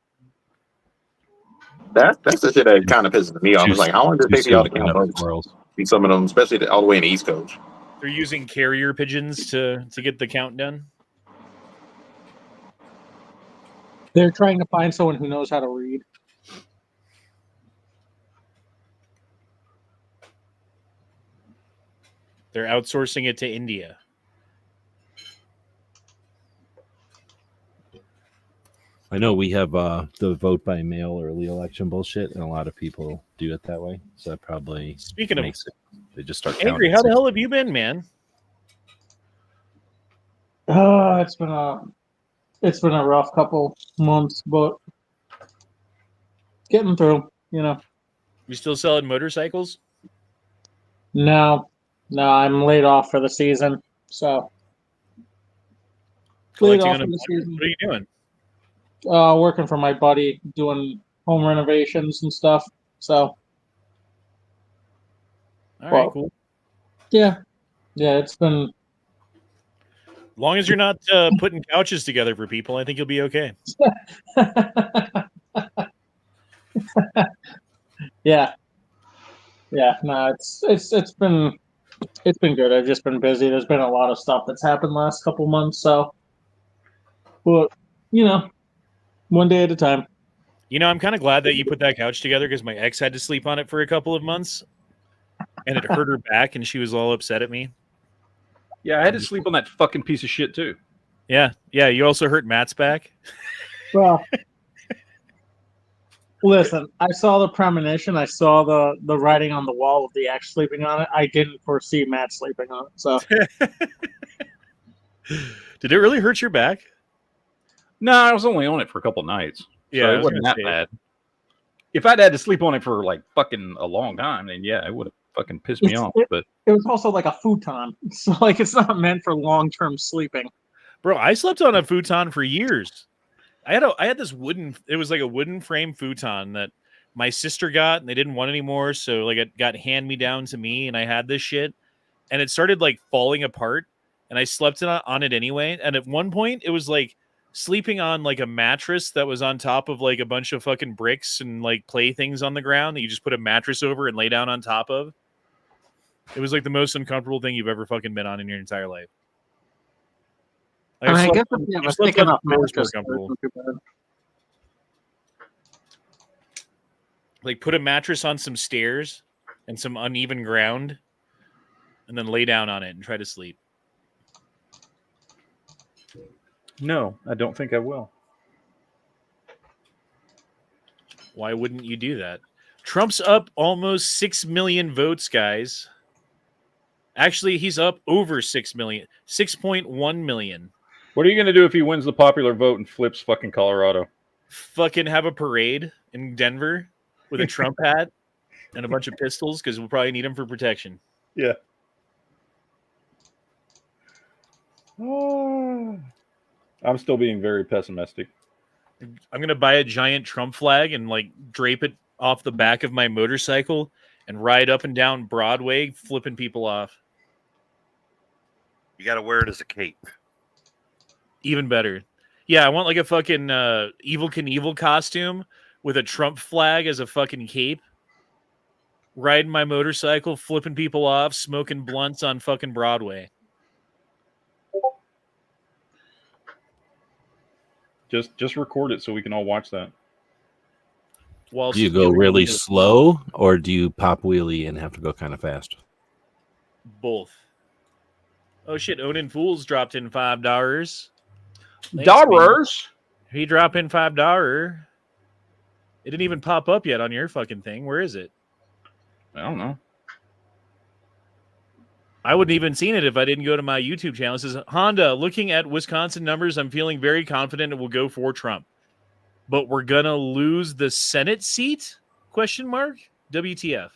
That's the shit that kind of pisses me off. It's like, how long does it take for y'all to count votes? See some of them, especially all the way in the East Coast. They're using carrier pigeons to get the count done. They're trying to find someone who knows how to read. They're outsourcing it to India. I know we have the vote by mail early election bullshit, and a lot of people do it that way. So that probably makes it. They just start Angry, counting. how the hell have you been, man? It's been a rough couple months, but getting through. You still selling motorcycles? No, I'm laid off for the season. So laid Collecting off for the unemployment? season. What are you doing? Working for my buddy, doing home renovations and stuff. So, All right, cool. Yeah, it's been. As long as you're not putting couches together for people, I think you'll be okay. Yeah. No, it's been good. I've just been busy. There's been a lot of stuff that's happened last couple months. So, but one day at a time. I'm kind of glad that you put that couch together because my ex had to sleep on it for a couple of months, and it hurt her back, and she was all upset at me. Yeah, I had to sleep on that fucking piece of shit too. Yeah. You also hurt Matt's back. Well, listen, I saw the premonition. I saw the writing on the wall of the ex sleeping on it. I didn't foresee Matt sleeping on it. So, did it really hurt your back? No, I was only on it for a couple nights. Yeah, So it wasn't that bad. If I'd had to sleep on it for like fucking a long time, then yeah, it would have fucking pissed me off. But it was also like a futon, so like it's not meant for long-term sleeping. Bro, I slept on a futon for years. I had this wooden. It was like a wooden frame futon that my sister got, and they didn't want anymore, so like it got hand me down to me, and I had this shit. and it started like falling apart, and I slept on it anyway. And at one point, it was like sleeping on like a mattress that was on top of like a bunch of fucking bricks and like playthings on the ground that you just put a mattress over and lay down on top of. It was like the most uncomfortable thing you've ever fucking been on in your entire life. I guess if you have a thick enough mattress, like put a mattress on some stairs and some uneven ground, and then lay down on it and try to sleep. No, I don't think I will. Why wouldn't you do that? Trump's up almost 6 million votes, guys. Actually, he's up over 6 million, 6.1 million. What are you going to do if he wins the popular vote and flips fucking Colorado? Fucking have a parade in Denver with a Trump hat and a bunch of pistols, because we'll probably need them for protection. Yeah. I'm still being very pessimistic. I'm going to buy a giant Trump flag and like drape it off the back of my motorcycle and ride up and down Broadway, flipping people off. You got to wear it as a cape. Even better. Yeah, I want like a fucking Evel Knievel costume with a Trump flag as a fucking cape. Riding my motorcycle, flipping people off, smoking blunts on fucking Broadway. Just record it so we can all watch that. Do you go really slow, or do you pop wheelie and have to go kind of fast? Both. Oh shit, Onin Fools dropped in $5. Dollars? He dropped in $5. It didn't even pop up yet on your fucking thing. Where is it? I don't know. I wouldn't even seen it if I didn't go to my YouTube channel. It says, Honda, looking at Wisconsin numbers, I'm feeling very confident it will go for Trump. But we're going to lose the Senate seat? Question mark? WTF.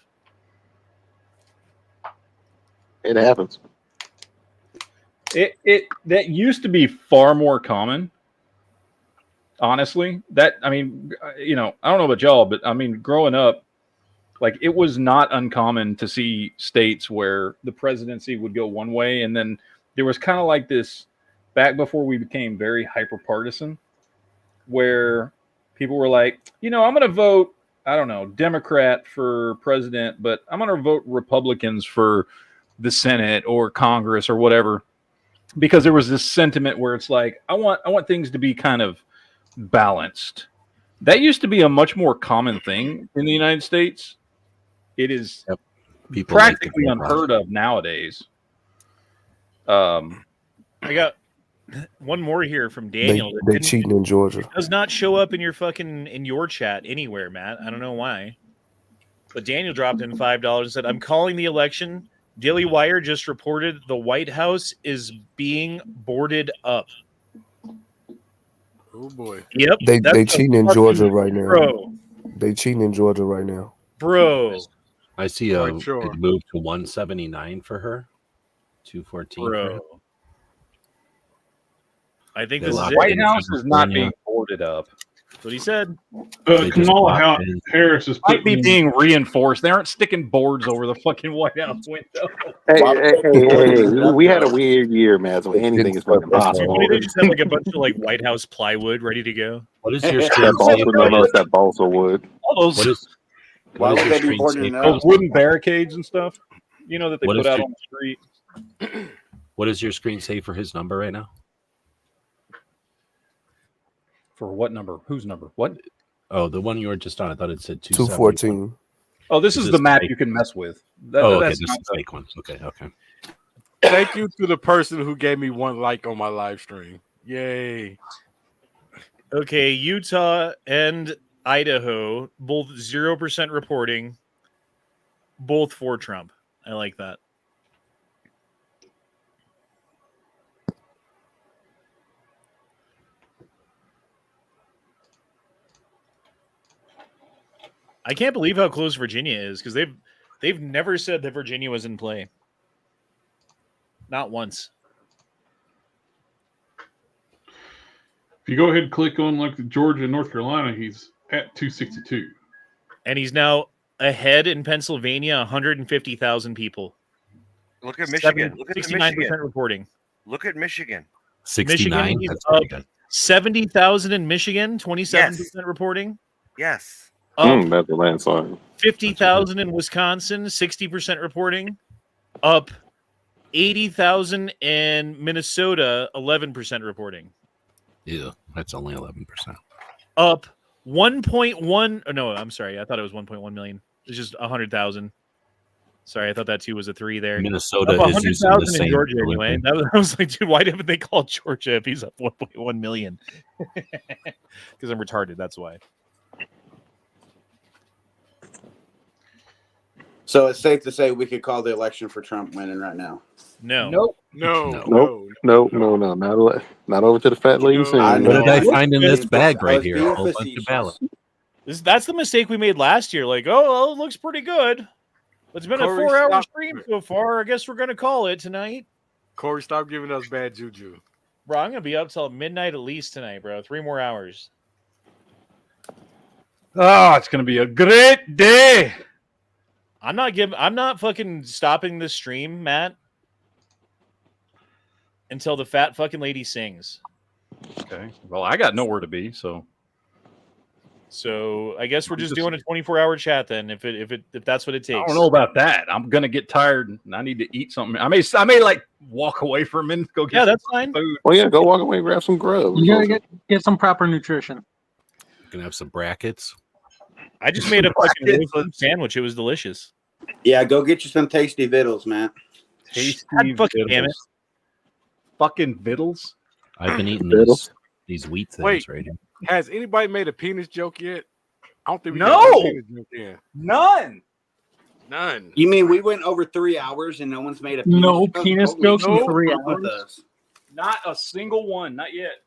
It happens. That used to be far more common. Honestly, I don't know about y'all, but I mean, growing up, like it was not uncommon to see states where the presidency would go one way, and then there was kind of like this back before we became very hyper partisan, where people were like, I'm going to vote, I don't know, Democrat for president, but I'm going to vote Republicans for the Senate or Congress or whatever, because there was this sentiment where it's like, I want things to be kind of balanced. That used to be a much more common thing in the United States. It is practically unheard of nowadays. I got one more here from Daniel. They cheating in Georgia. It does not show up in your chat anywhere, Matt. I don't know why. But Daniel dropped in $5 and said, I'm calling the election. Daily Wire just reported the White House is being boarded up. Oh boy. Yep. They cheating in Georgia right now. Bro. They cheating in Georgia right now. Bro. I see it moved to 179 for her. 214 for her. I think The this is White it. House is not being boarded up. That's what he said. Kamala Harris is might be being reinforced. They aren't sticking boards over the fucking White House window. Hey, we had a weird year, man. So anything is fucking possible. They just have like a bunch of like White House plywood ready to go. What is your that balsa wood. All those. Why would they be boarding those wooden barricades and stuff? That they What put is out your- on the street. What does your screen say for his number right now? For what number? Whose number? What? Oh, the one you were just on. I thought it said 214. Oh, this is the this map fake? you can mess with. Okay, that's this not is fake ones. Okay. Thank you to the person who gave me 1 like on my live stream. Yay. Okay, Utah and Idaho, both 0% reporting, both for Trump. I like that. I can't believe how close Virginia is, because they've never said that Virginia was in play. Not once. If you go ahead and click on like Georgia and North Carolina, he's at 262. And he's now ahead in Pennsylvania, 150,000 people. Look at Michigan. Look at 69% Michigan. reporting. Look at Michigan. 69. Michigan is That's up pretty good. 70,000 in Michigan, 27% reporting. Yes. Up That's a landslide. 50,000 in Wisconsin, 60% reporting. Up 80,000 in Minnesota, 11% reporting. Yeah, that's only 11%. Up 1.1. Oh, no, I'm sorry. I thought it was 1.1 million. It's just 100,000. Sorry, I thought that too was a 3 there. Minnesota up is using the 100,000 in same Georgia delivery. anyway. I was like, dude, why haven't they called Georgia if he's up 1.1 million? Because I'm retarded. That's why. So it's safe to say we could call the election for Trump winning right now. No. Nope. Nope. Not over to the fat lady singing. What did I find in this being bag fac- I right was here? being A whole bunch of facetious. ballots. That's the mistake we made last year. Like, oh, well, it looks pretty good. It's been a Corey, 4-hour stop. stream so far. I guess we're going to call it tonight. Corey, stop giving us bad juju. Bro, I'm going to be up till midnight at least tonight, bro. 3 more hours. Oh, it's going to be a great day. I'm not fucking stopping this stream, Matt, until the fat fucking lady sings. Okay. Well, I got nowhere to be, so I guess we're just doing a 24-hour chat then, if that's what it takes. I don't know about that. I'm gonna get tired and I need to eat something. I may like walk away for a minute, go get that's fine. food. Well, yeah, go walk away, grab some grub. You gotta get some proper nutrition. You can have some brackets. I just made a fucking roast sandwich. It was delicious. Yeah, go get you some tasty vittles, man. Tasty God fucking damn it. Fucking vittles. I've been eating Vittles? these wheat things Wait. right here. Has anybody made a penis joke yet? I don't think we No. got one penis joke yet. None. None. You mean we went over 3 hours and no one's made a penis No joke? penis Holy jokes in shit, 3 what's wrong with hours? us? Not a single one. Not yet.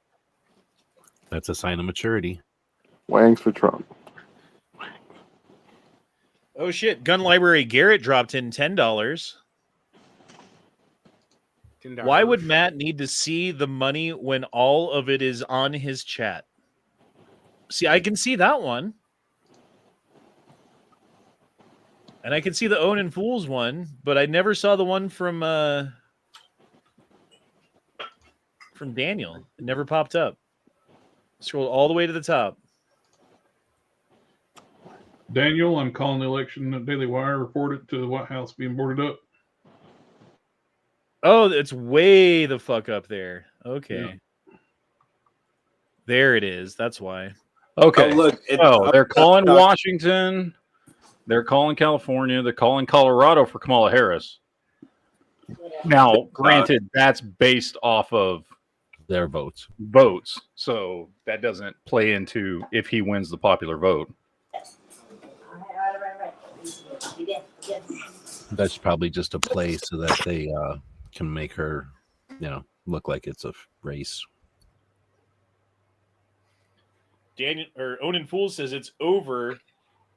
That's a sign of maturity. Wangs for Trump. Oh shit! Gun Library Garrett dropped in $10. $10. Why would Matt need to see the money when all of it is on his chat? See, I can see that one. And I can see the Own and Fools one, but I never saw the one from Daniel. It never popped up. Scroll all the way to the top. Daniel, I'm calling the election. The Daily Wire reported to the White House being boarded up. Oh, it's way the fuck up there. Okay. Yeah. There it is. That's why. Okay. Oh, look, it's they're calling up. Washington. They're calling California. They're calling Colorado for Kamala Harris. Now, granted, that's based off of Their votes. so that doesn't play into if he wins the popular vote. That's probably just a play so that they can make her, look like it's a race. Daniel or Onan Fool says it's over.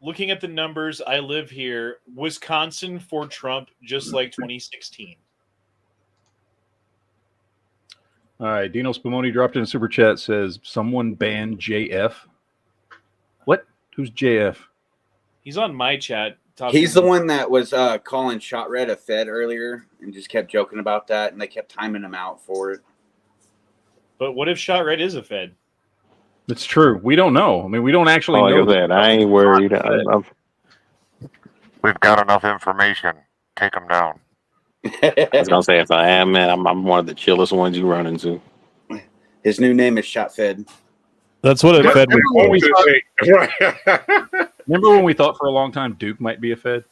Looking at the numbers, I live here. Wisconsin for Trump, just like 2016. All right. Dino Spumoni dropped in a super chat, says someone banned JF. What? Who's JF? He's on my chat. talking- He's the one that was calling Shot Red a Fed earlier and just kept joking about that, and they kept timing him out for it. But what if Shot Red is a Fed? It's true. We don't know. I mean, we don't actually Like know. I said, I ain't worried. We've got enough information. Take them down. I was gonna say if I am, man, I'm one of the chillest ones you run into. His new name is Shot Fed. That's what a Fed would Remember when we thought for a long time Duke might be a Fed?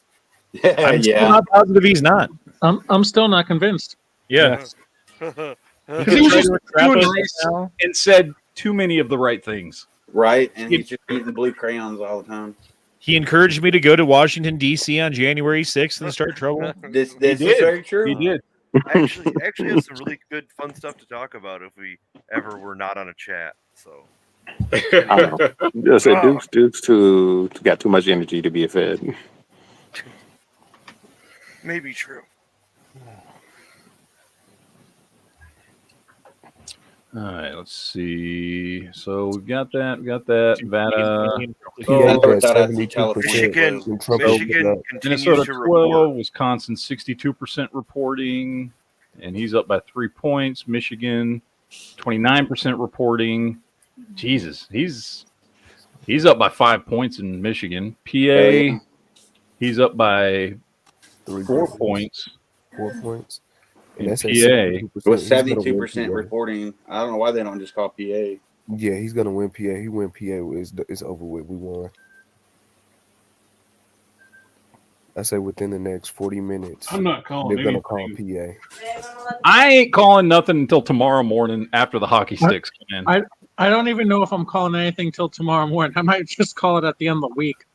I'm still not positive he's not. I'm still not convinced. Yeah. He was just doing nice and said too many of the right things. Right, and he's just eating blue crayons all the time. He encouraged me to go to Washington, D.C. on January 6th and start trouble. This is very true. He did. Actually has some really good fun stuff to talk about if we ever were not on a chat. So I just said Duke's got too much energy to be a Fed. maybe true. All right, let's see. So we've got that. Vada. PA got Without asking 72%. Michigan, and Trump Michigan up. continues Minnesota to 12, report. Wisconsin 62% reporting, and he's up by 3 points. Michigan 29% reporting. Jesus, he's up by 5 points in Michigan. PA, he's up by 4 points. 4 points. In And that's at PA. 72%. With He's gonna win 72% PA. reporting, I don't know why they don't just call PA. Yeah, he's gonna win PA. He win PA. It's over with. We won. I say within the next 40 minutes. I'm not calling They're gonna anything. call PA. I ain't calling nothing until tomorrow morning after the hockey sticks come in. I don't even know if I'm calling anything till tomorrow morning. I might just call it at the end of the week.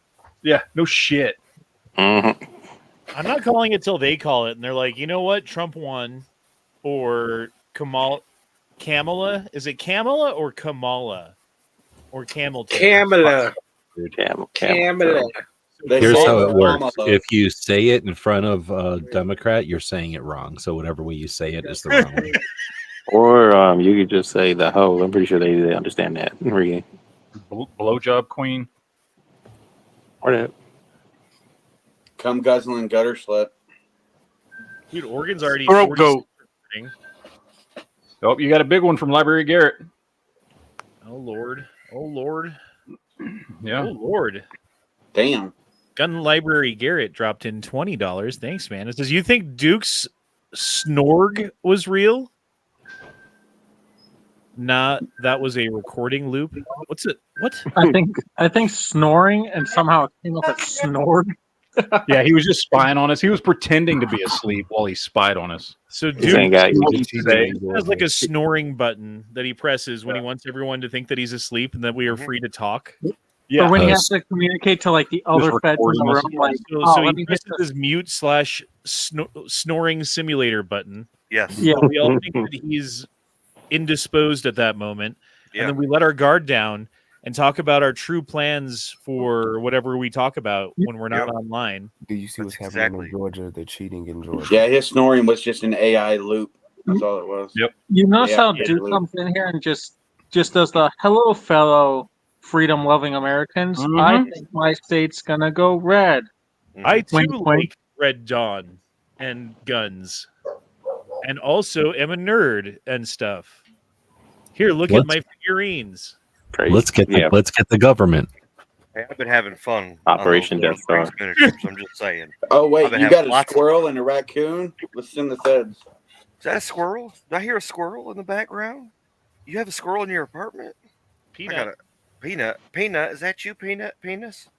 Yeah, no shit. I'm not calling it till they call it, and they're like, you know what, Trump won, or Kamala? Is it Kamala or Kamala, or Camel? Kamala. Kamala. Here's how it works. If you say it in front of a Democrat, you're saying it wrong. So whatever way you say it is the wrong way. Or you could just say the hoe. I'm pretty sure they understand that. Really. Blowjob queen. Or that. Come guzzling gutter slut. Dude, Oregon's already Throat 40. goat. Oh, you got a big one from Library Garrett. Oh Lord. Oh Lord. Yeah. Oh Lord. Damn. Gun Library Garrett dropped in $20. Thanks, man. It says, you think Duke's snorg was real? Nah, that was a recording loop. What's it? What? I think snoring and somehow it came up as snored. Yeah, he was just spying on us. He was pretending to be asleep while he spied on us. So This ain't got you. has like a snoring button that he presses when he wants everyone to think that he's asleep and that we are free to talk. Or when he has to communicate to like the other feds in the room, like, so let he me presses his mute / snoring simulator button. Yes. So we all think that he's indisposed at that moment, and then we let our guard down and talk about our true plans for whatever we talk about when we're not online. Do you see what's happening in Georgia? They're cheating in Georgia. Yeah, his snoring was just an AI loop. That's all it was. Yep. You notice how AI Duke loop. comes in here and just does the hello, fellow freedom-loving Americans. I think my state's gonna go red. I too Wink, wink. like Red Dawn and guns, and also am a nerd and stuff. Here, look at my figurines. Let's get the government. Hey, I've been having fun. Operation Death Star. Miniatures, I'm just saying. Oh I've wait, been you having got a lots of- squirrel and a raccoon? Let's send the feds. Is that a squirrel? Did I hear a squirrel in the background? You have a squirrel in your apartment? Peanut. I got a Peanut. Is that you, Peanut? Penis?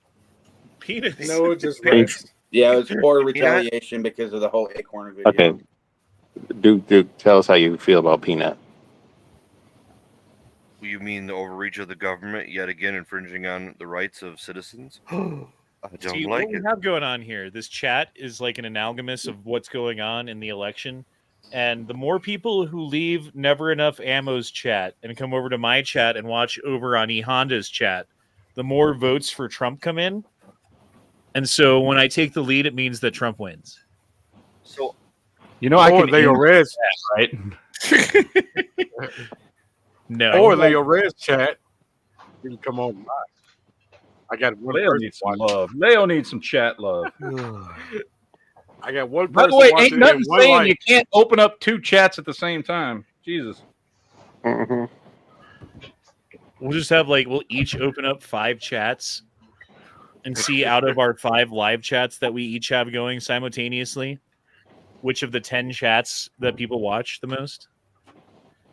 Penis. No, it's just penis. Yeah, it was for retaliation because of the whole acorn video. Okay. Duke, tell us how you feel about Peanut. You mean the overreach of the government yet again infringing on the rights of citizens? I don't See, like what we it. have going on here, this chat is like an amalgamous of what's going on in the election. And the more people who leave Never Enough Ammo's chat and come over to my chat and watch over on E Honda's chat, the more votes for Trump come in. And so when I take the lead, it means that Trump wins. So, you know, I Or can Leo end Red's that, right? No. Or Leo Red's chat. You can come on by. I got one Leo person needs some watching. love. Leo needs some chat love. I got one person. By the way, watching ain't nothing and one saying like. you can't open up 2 chats at the same time. Jesus. We'll just have we'll each open up 5 chats and see out of our 5 live chats that we each have going simultaneously, which of the 10 chats that people watch the most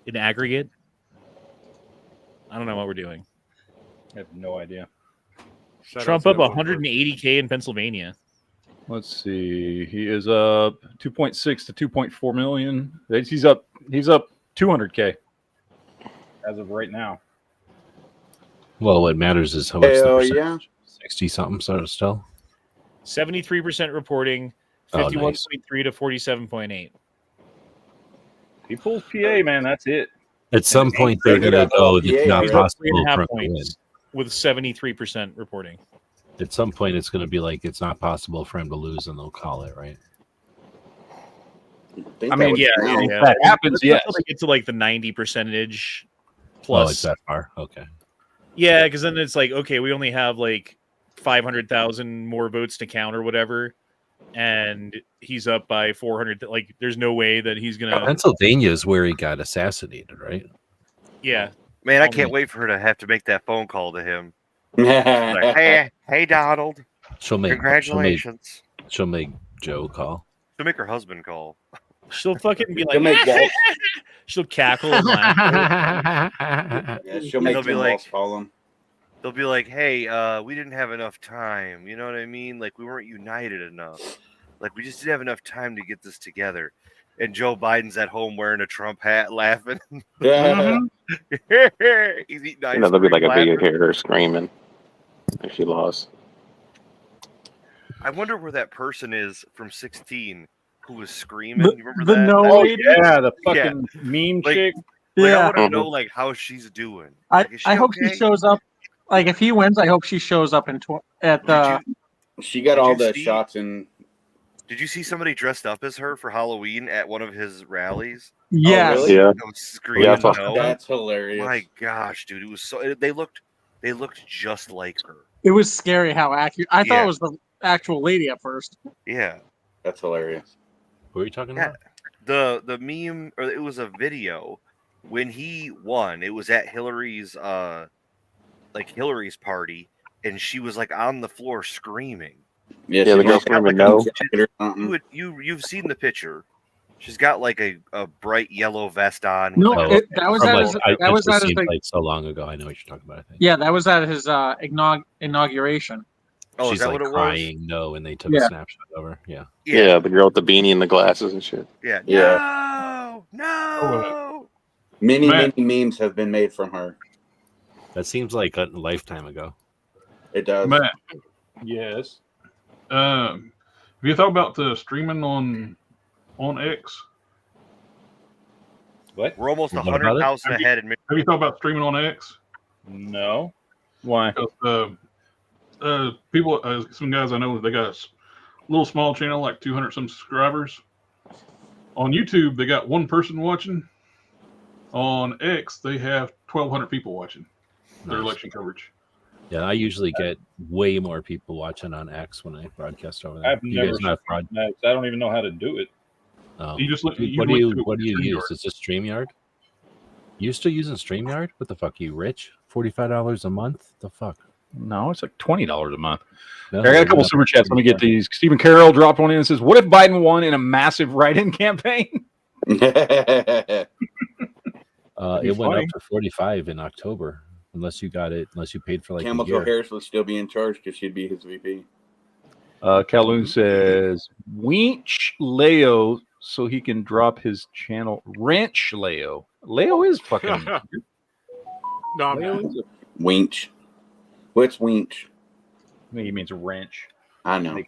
in aggregate. I don't know what we're doing. I have no idea. Trump up 180K in Pennsylvania. Let's see. He is up 2.6 to 2.4 million. He's up 200K as of right now. Well, what matters is how much the Hell percentage. yeah. 60-something sort of still. 73% reporting, Oh, 51.3 to 47.8. He pulls PA, man. That's it. At some point, they're going to go, it's not He's up possible 3.5 for him to win. points with 73% reporting. At some point, it's going to be like, it's not possible for him to lose, and they'll call it, right? I mean, yeah. if that happens, yes. Until they get to like the 90% Oh, plus. it's that far. Okay. Yeah, because then it's like, okay, we only have like 500,000 more votes to count or whatever, and he's up by 400. Like, there's no way that he's gonna. Pennsylvania is where he got assassinated, right? Yeah, Man, I can't wait for her to have to make that phone call to him. Like, hey, Donald. Congratulations. She'll make Joe call. She'll make her husband call. She'll fucking be She'll like, make Walt. she'll cackle and laugh. Yeah, she'll make Tim Walsh call him. They'll be like, hey, we didn't have enough time. You know what I mean? Like, we weren't united enough. Like, we just didn't have enough time to get this together. And Joe Biden's at home wearing a Trump hat, laughing. Yeah. He's eating ice There'll be cream, like a video laughing. here, her screaming if she lost. I wonder where that person is from 16 who was screaming. You remember the that? no Oh, lady? Yeah, the fucking meme chick. Like, I Yeah. want to know like how she's doing. I, Like, is she I hope okay? she shows up. Like if he wins, I hope she shows up at the. She got Did all you the see- shots in. Did you see somebody dressed up as her for Halloween at one of his rallies? Yes. Oh, really? Yeah. I was screaming. Yeah, I saw- no. That's hilarious. My gosh, dude, it was so. They looked just like her. It was scary how accurate. I thought Yeah. it was the actual lady at first. Yeah. That's hilarious. Who are you talking Yeah. about? The meme, or it was a video when he won. It was at Hillary's Hillary's party, and she was like on the floor screaming. Yeah, the girl screaming no. You've seen the picture. She's got like a bright yellow vest on. No, with, it- that was From, at like, his- I- that was it at his seemed big- like so long ago. I know what you're talking about. I think. Yeah, that was at his inauguration. Oh, She's is that like what it crying was? no, and they took Yeah. a snapshot of her. Yeah. Yeah, the girl with the beanie and the glasses and shit. Yeah. Yeah. No. Many Matt. memes have been made from her. That seems like a lifetime ago. It does. Matt, Yes. have you thought about streaming on X? What? We're almost What about it? 100,000 Have you- ahead in Have you thought about streaming on X? No. Why? People, some guys I know, they got a little small channel, like 200 some subscribers. On YouTube, they got one person watching. On X, they have 1,200 people watching their Nice. election coverage. Yeah, I usually get way more people watching on X when I broadcast over there. I've You never. guys not broad- I don't even know how to do it. Oh. You just look. What do you use? Is this StreamYard? You still using StreamYard? What the fuck? You rich? $45 a month? The fuck? No, it's like $20 a month. No, I got a couple no. super chats. Let me get these. Stephen Carroll dropped one in and says, "What if Biden won in a massive write-in campaign?" It be went funny. up to 45 in October, unless you paid for like Camel a year. Toe Harris would still be in charge because she'd be his VP. Calhoun says, "Winch Leo so he can drop his channel." Wrench Leo. Leo is fucking. No, Leo man. is a, Winch. What's Winch? I think he means wrench, I know.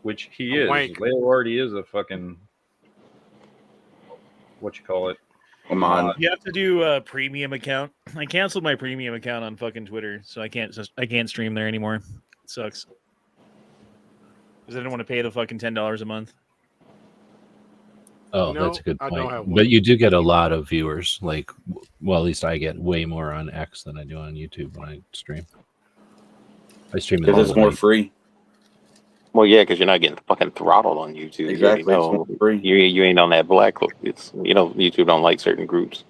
which he A is. wank. Leo already is a fucking. What you call it? Come on. You have to do a premium account. I canceled my premium account on fucking Twitter, so I can't stream there anymore. It sucks. Because I didn't want to pay the fucking $10 a month. Oh, No, that's a good I don't point. have one. But you do get a lot of viewers. Like, well, at least I get way more on X than I do on YouTube when I stream. I stream it Because it's all more night. free. Well, yeah, because you're not getting fucking throttled on YouTube. Exactly, You, already know, it's more free. you ain't on that black. It's YouTube don't like certain groups.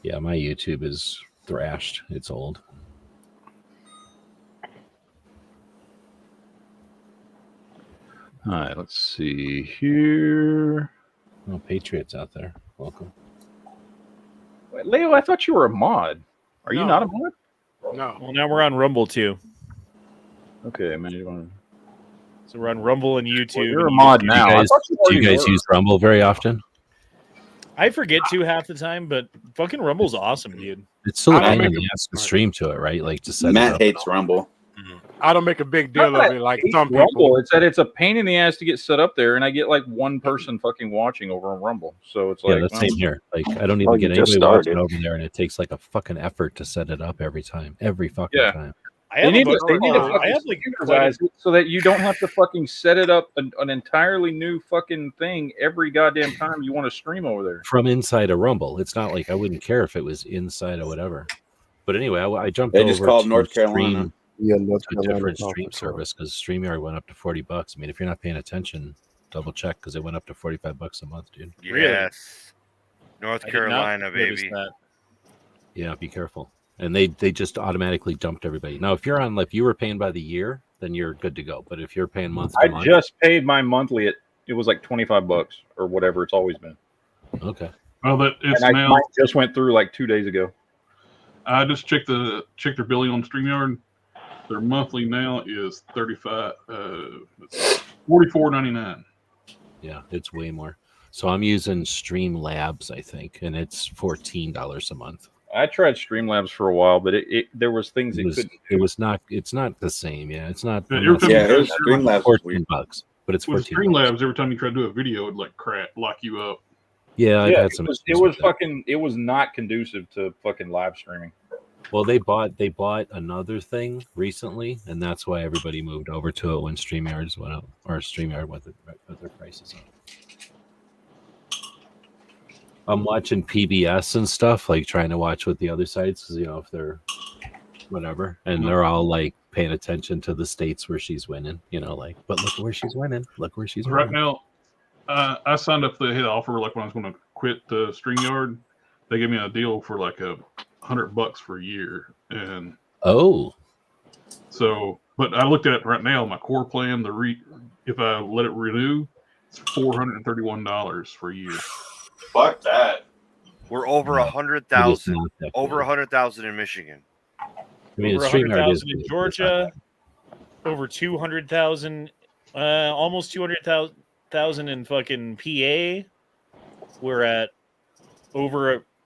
Yeah, my YouTube is thrashed. It's old. All right, let's see here. Oh, Patriots out there. Welcome. Wait, Leo, I thought you were a mod. Are you No. not a mod? No. Well, now we're on Rumble too. Okay, man. You want So we're on Rumble and YouTube. Well, you're a and mod YouTube. now. Do I you thought you already guys were. use Rumble very often? I forget to half the time, but fucking Rumble's awesome, dude. It's still a I don't pain in make the ass to stream to it, right? Like to set it Matt up. hates Rumble. I don't make a big deal of it like some Rumble. people. It's that it's a pain in the ass to get set up there, and I get like one person fucking watching over on Rumble. So it's Yeah, like, that's well, same here. Like I don't Oh, even you get just anybody watching started. over there, and it takes like a fucking effort to set it up every time, every fucking Yeah. time. I have They a need to bunch. I fucking have like standardize it so that you don't have to fucking set it up an entirely new fucking thing every goddamn time you want to stream over there. From inside a Rumble. It's not like I wouldn't care if it was inside or whatever. But anyway, I jumped They over just called to North Carolina. to a different stream service because StreamYard went up to $40. I mean, if you're not paying attention, double check because it went up to $45 a month, dude. Yes. North I did not Carolina, notice baby. that. Yeah, be careful. And they just automatically dumped everybody. Now, if you were paying by the year, then you're good to go. But if you're paying month to I month, just paid my monthly. It was like $25 or whatever it's always been. Okay. Well, that it's And now. mine just went through like 2 days ago. I just checked their billing on StreamYard. Their monthly now is $44.99. Yeah, it's way more. So I'm using Streamlabs, I think, and it's $14 a month. I tried Streamlabs for a while, but there was things couldn't. It's not the same. Yeah, it's not. Yeah, every time you try to- Streamlabs $14, but it's With $14. Streamlabs, every time you try to do a video, it'd like lock you up. Yeah, I've had some. It was fucking. It was not conducive to fucking live streaming. Well, they bought another thing recently, and that's why everybody moved over to it when StreamYards went up, or StreamYard went their prices up. I'm watching PBS and stuff, like trying to watch with the other sites, because if they're whatever, and they're all like paying attention to the states where she's winning, but look where she's winning. Look where she's Right winning. now, I signed up. They had an offer like when I was going to quit StreamYard. They gave me a deal for like $100 for a year, and but I looked at it right now. My core plan, if I let it renew, it's $431 for a year. Fuck that. We're over 100,000. Over 100,000 in Michigan. I mean, Over 100,000 in Georgia. Over 200,000. Almost 200,000 in fucking PA. We're at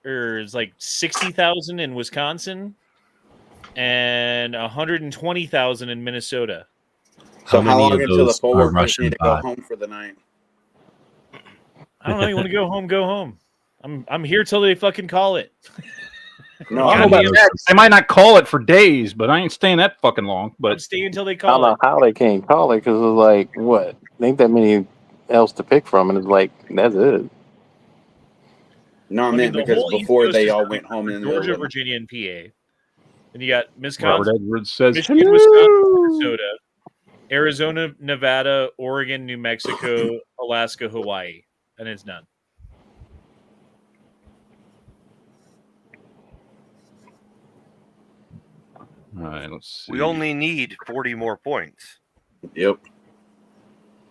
it's like 60,000 in Wisconsin and 120,000 in Minnesota. So how long of until the those full are workers Russian need to go bot? home for the night? I don't know. You want to go home? Go home. I'm here till they fucking call it. No, I don't know about that. They might not call it for days, but I ain't staying that fucking long. But stay until they I don't call know it. how they can't call it because it's like what? There ain't that many else to pick from, and it's like that's it. No, I meant the because whole East before Coast they is all went home in Georgia, the Virginia, and PA. And you got Robert Wisconsin, Edwards says, Michigan, Wisconsin, Minnesota, Arizona, Nevada, Oregon, New Mexico, Alaska, Hawaii, and it's done. All right, let's see. We only need 40 more points. Yep.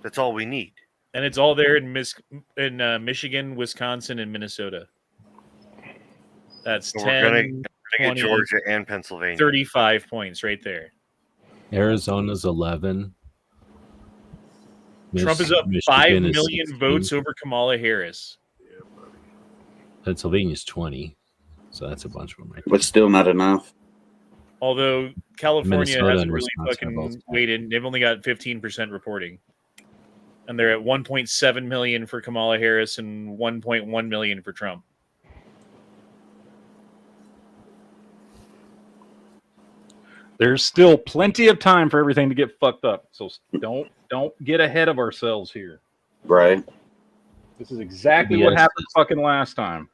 That's all we need. And it's all there in Michigan, Wisconsin, and Minnesota. That's So 10, we're gonna get 20, Georgia and Pennsylvania. 35 points right there. Arizona's 11. Trump is up 5 Michigan is million 16. votes over Kamala Harris. Pennsylvania's 20, so that's a bunch of them right there. But still not enough. Although California Minnesota hasn't and really Wisconsin are both fucking weighted. They've only got 15% reporting. And they're at 1.7 million for Kamala Harris and 1.1 million for Trump. There's still plenty of time for everything to get fucked up. So don't get ahead of ourselves here. Right. This is exactly what happened fucking last time.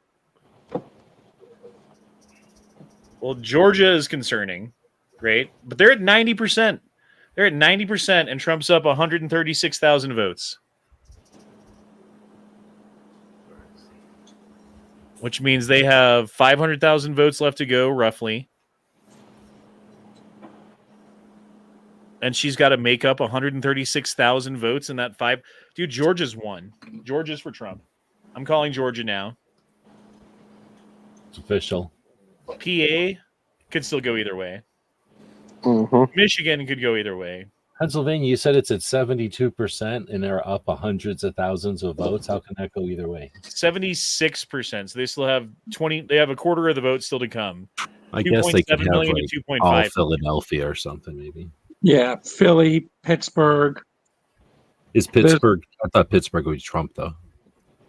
Well, Georgia is concerning, right? But they're at 90%. They're at 90%, and Trump's up 136,000 votes. Which means they have 500,000 votes left to go, roughly. And she's got to make up 136,000 votes in that five. Dude, Georgia's won. Georgia's for Trump. I'm calling Georgia now. It's official. PA could still go either way. Mm-hmm. Michigan could go either way. Pennsylvania, you said it's at 72%, and they're up hundreds of thousands of votes. How can that go either way? 76%. So they still have 20. They have a quarter of the votes still to come. I guess they could have million like to all 2.5. Philadelphia or something, maybe. Yeah, Philly, Pittsburgh. Is Pittsburgh? I thought Pittsburgh would be Trump, though.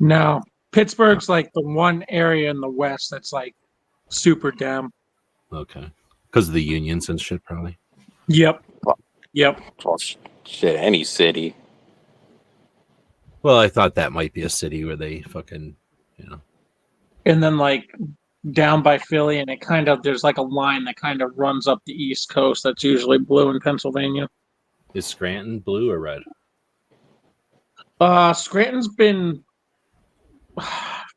No, Pittsburgh's like the one area in the West that's like super Dem. Okay, because of the unions and shit, probably. Yep. Yep. Well, shit, any city. Well, I thought that might be a city where they fucking, And then like down by Philly, and there's like a line that kind of runs up the East Coast. That's usually blue in Pennsylvania. Is Scranton blue or red? Scranton's been.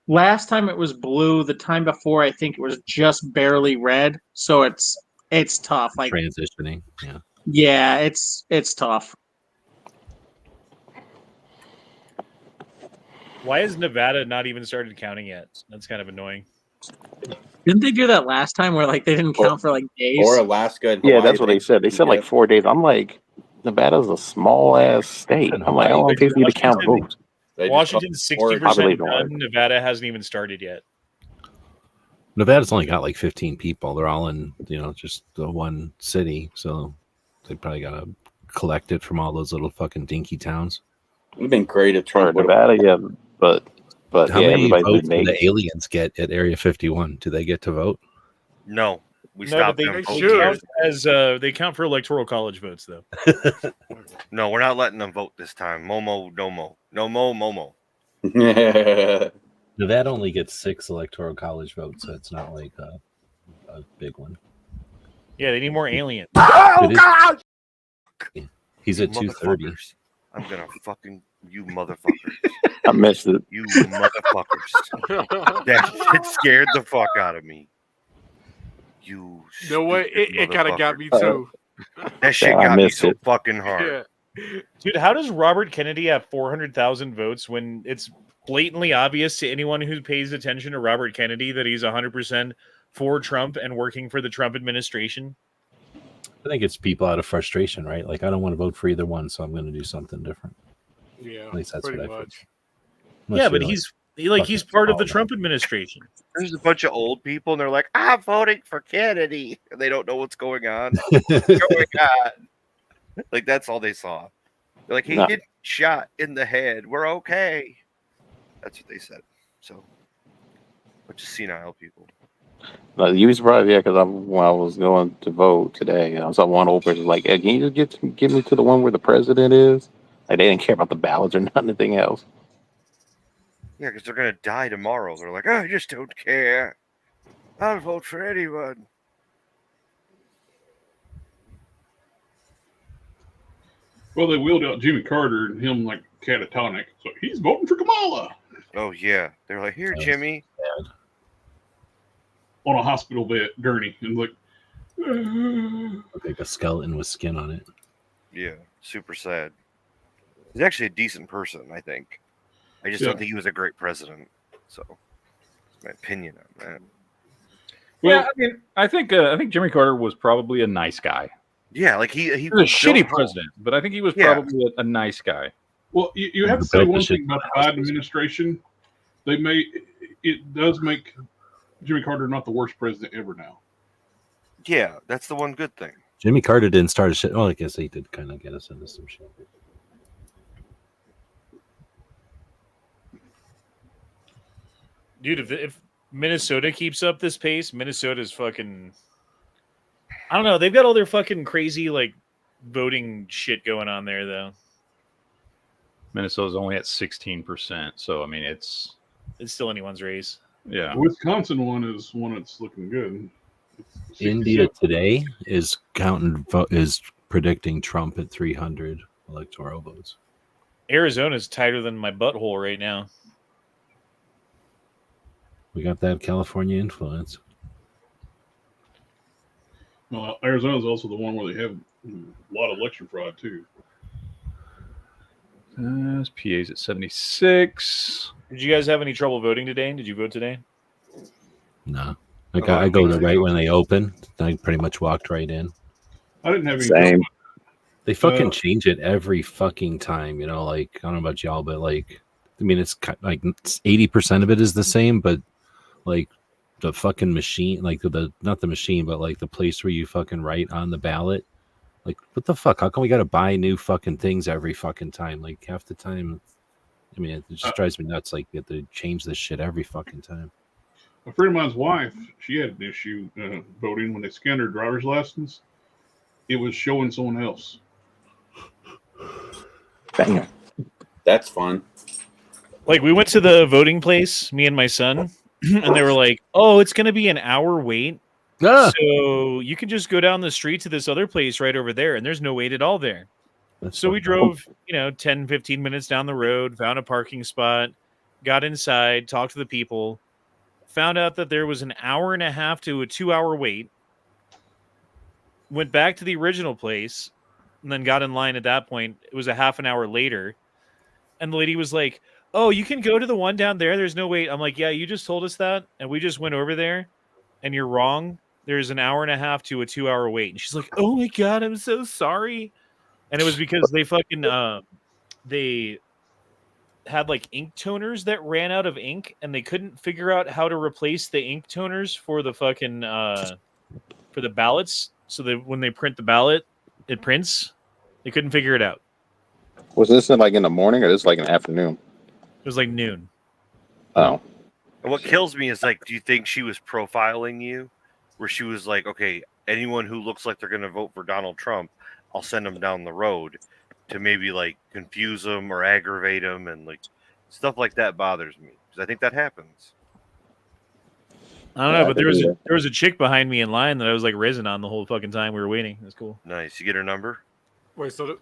Last time it was blue. The time before, I think it was just barely red. So it's tough. Like Transitioning. Yeah. Yeah, it's tough. Why has Nevada not even started counting yet? That's kind of annoying. Didn't they do that last time where like they didn't count for like days? Or Alaska and Yeah, Hawaii, that's what they said. They said like 4 days. I'm like, Nevada's a small ass state. I'm like, how long does it take to count votes? Washington's 60% Population done. Nevada hasn't even started yet. Nevada's only got like 15 people. They're all in, just the one city. So they probably got to collect it from all those little fucking dinky towns. It would have been great if Trump would Nevada, yeah, but How yeah, many everybody's votes been do the aliens get at Area 51? Do they get to vote? No, we No, stopped but them. they count for electoral college votes, though. No, we're not letting them vote this time. Momo, no mo. No mo, momo. Nevada only gets 6 electoral college votes, so it's not like a big one. Yeah, they need more aliens. Oh, God! He's You at 230. motherfuckers. I'm gonna fucking you motherfuckers. I missed it. You motherfuckers. That shit scared the fuck out of me. You No way, it kind of got me too. That shit got me so fucking hard. Dude, how does Robert Kennedy have 400,000 votes when it's blatantly obvious to anyone who pays attention to Robert Kennedy that he's 100% for Trump and working for the Trump administration? I think it's people out of frustration, right? Like, I don't want to vote for either one, so I'm going to do something different. Yeah, at least that's what I think. Yeah, but he's part of the Trump administration. There's a bunch of old people, and they're like, "I'm voting for Kennedy," and they don't know what's going on. Like that's all they saw. They're like, "He did shot in the head. We're okay." That's what they said. So, bunch of senile people. You'd be surprised, yeah, because when I was going to vote today, I saw one old person like, hey, can you just get me to the one where the president is? Like, they didn't care about the ballots or anything else. Yeah, because they're gonna die tomorrow. They're like, I just don't care. I'll vote for anyone. Well, they wheeled out Jimmy Carter and him like catatonic, so he's voting for Kamala. Oh yeah, they're like, here, Jimmy. On a hospital bed gurney, and like, like a skeleton with skin on it. Yeah, super sad. He's actually a decent person, I think. I just don't think he was a great president. So, that's my opinion on that. Yeah, I think Jimmy Carter was probably a nice guy. Yeah, like he was a shitty president, but I think he was probably a nice guy. well, you have to say one thing about the Biden administration. It does make Jimmy Carter not the worst president ever now. Yeah, that's the one good thing. Jimmy Carter didn't start a shit. Oh, I guess he did kind of get us into some shit. Dude, if Minnesota keeps up this pace, Minnesota's fucking... I don't know. They've got all their fucking crazy, like, voting shit going on there, though. Minnesota's only at 16%, so, I mean, it's still anyone's race. Yeah. The Wisconsin one is one that's looking good. India today is predicting Trump at 300 electoral votes. Arizona's tighter than my butthole right now. We got that California influence. Well, Arizona's also the one where they have a lot of election fraud too. PA's at 76. Did you guys have any trouble voting today? Did you vote today? No. I go to right when they open. I pretty much walked right in. I didn't have any Same. They fucking change it every fucking time, like, I don't know about y'all, but like, I mean, it's like 80% of it is the same, but like the fucking machine, like not the machine, but like the place where you fucking write on the ballot. Like, what the fuck? How come we got to buy new fucking things every fucking time? Like, half the time, I mean, it just drives me nuts. Like, you have to change this shit every fucking time. A friend of mine's wife, she had an issue voting when they scanned her driver's license. it was showing someone else. Damn. That's fun. Like we went to the voting place, me and my son, and they were like, "Oh, it's going to be an hour wait. So you can just go down the street to this other place right over there, and there's no wait at all there." So we drove, 10, 15 minutes down the road, found a parking spot, got inside, talked to the people, found out that there was an hour and a half to a 2-hour wait, went back to the original place, and then got in line at that point. It was a half an hour later. And the lady was like, "Oh, you can go to the one down there. There's no wait." I'm like, "Yeah, you just told us that. And we just went over there. And you're wrong. There's an hour and a half to a 2-hour wait." And she's like, "Oh my God, I'm so sorry." And it was because they fucking, they had like ink toners that ran out of ink. And they couldn't figure out how to replace the ink toners for the fucking, for the ballots. So that when they print the ballot, it prints. They couldn't figure it out. Was this in the morning or this like in the afternoon? It was like noon. Oh. And what kills me is like, do you think she was profiling you? Where she was like, okay, anyone who looks like they're going to vote for Donald Trump, I'll send them down the road to maybe like confuse them or aggravate them, and like stuff like that bothers me because I think that happens. I don't know, but there was a chick behind me in line that I was like rizzing on the whole fucking time we were waiting. It was cool. Nice. You get her number? Wait, so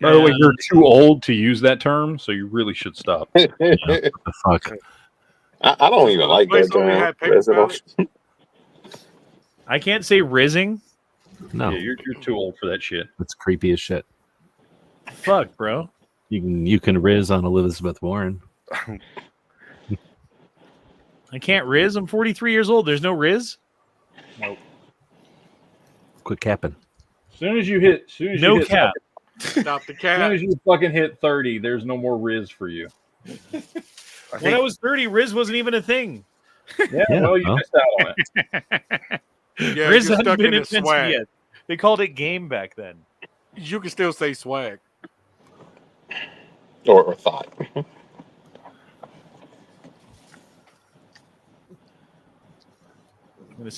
By the way, you're too old to use that term, so you really should stop. What the fuck? I don't even like that term. I can't say rizzing. No, Yeah, you're too old for that shit. It's creepy as shit. Fuck, bro. You can riz on Elizabeth Warren. I can't riz. I'm 43 years old. There's no riz. Nope. Quit capping. As soon as you hit, No cap. Stop the As cap. soon as you fucking hit 30, there's no more riz for you. When I was 30, riz wasn't even a thing. Yeah, well, you missed out on it. Yeah, riz you're hadn't stuck been in his invented swag. yet. They called it game back then. You can still say swag. Or thought.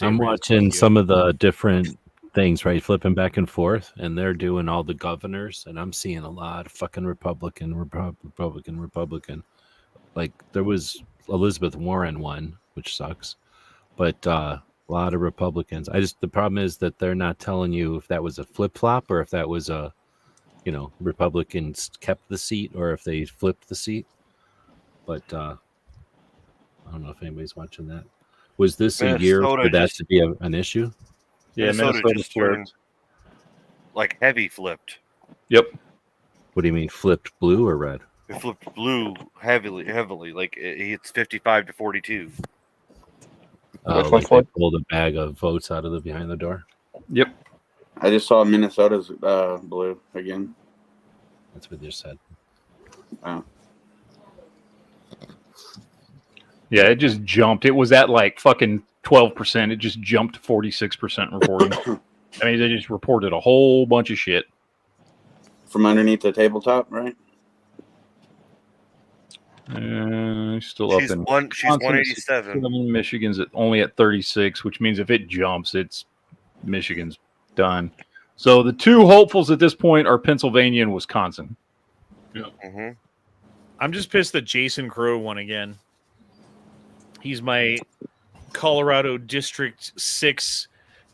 I'm watching some of the different things, right? Flipping back and forth, and they're doing all the governors, and I'm seeing a lot of fucking Republican. Like there was Elizabeth Warren one, which sucks, but a lot of Republicans. The problem is that they're not telling you if that was a flip flop or if that was a, Republicans kept the seat or if they flipped the seat. But I don't know if anybody's watching that. Was this a year for that to be an issue? Yeah, Minnesota just turned like heavy flipped. Yep. What do you mean, flipped blue or red? It flipped blue heavily. Like it's 55 to 42. Like they pulled a bag of votes out of behind the door. Yep. I just saw Minnesota's blue again. That's what they said. Oh. Yeah, it just jumped. It was at like fucking 12%. It just jumped to 46% reporting. I mean, they just reported a whole bunch of shit. From underneath the tabletop, right? Still up She's in she's 187. Michigan's only at 36, which means if it jumps, Michigan's done. So the two hopefuls at this point are Pennsylvania and Wisconsin. Yeah. Mm-hmm. I'm just pissed that Jason Crow won again. He's my Colorado District 6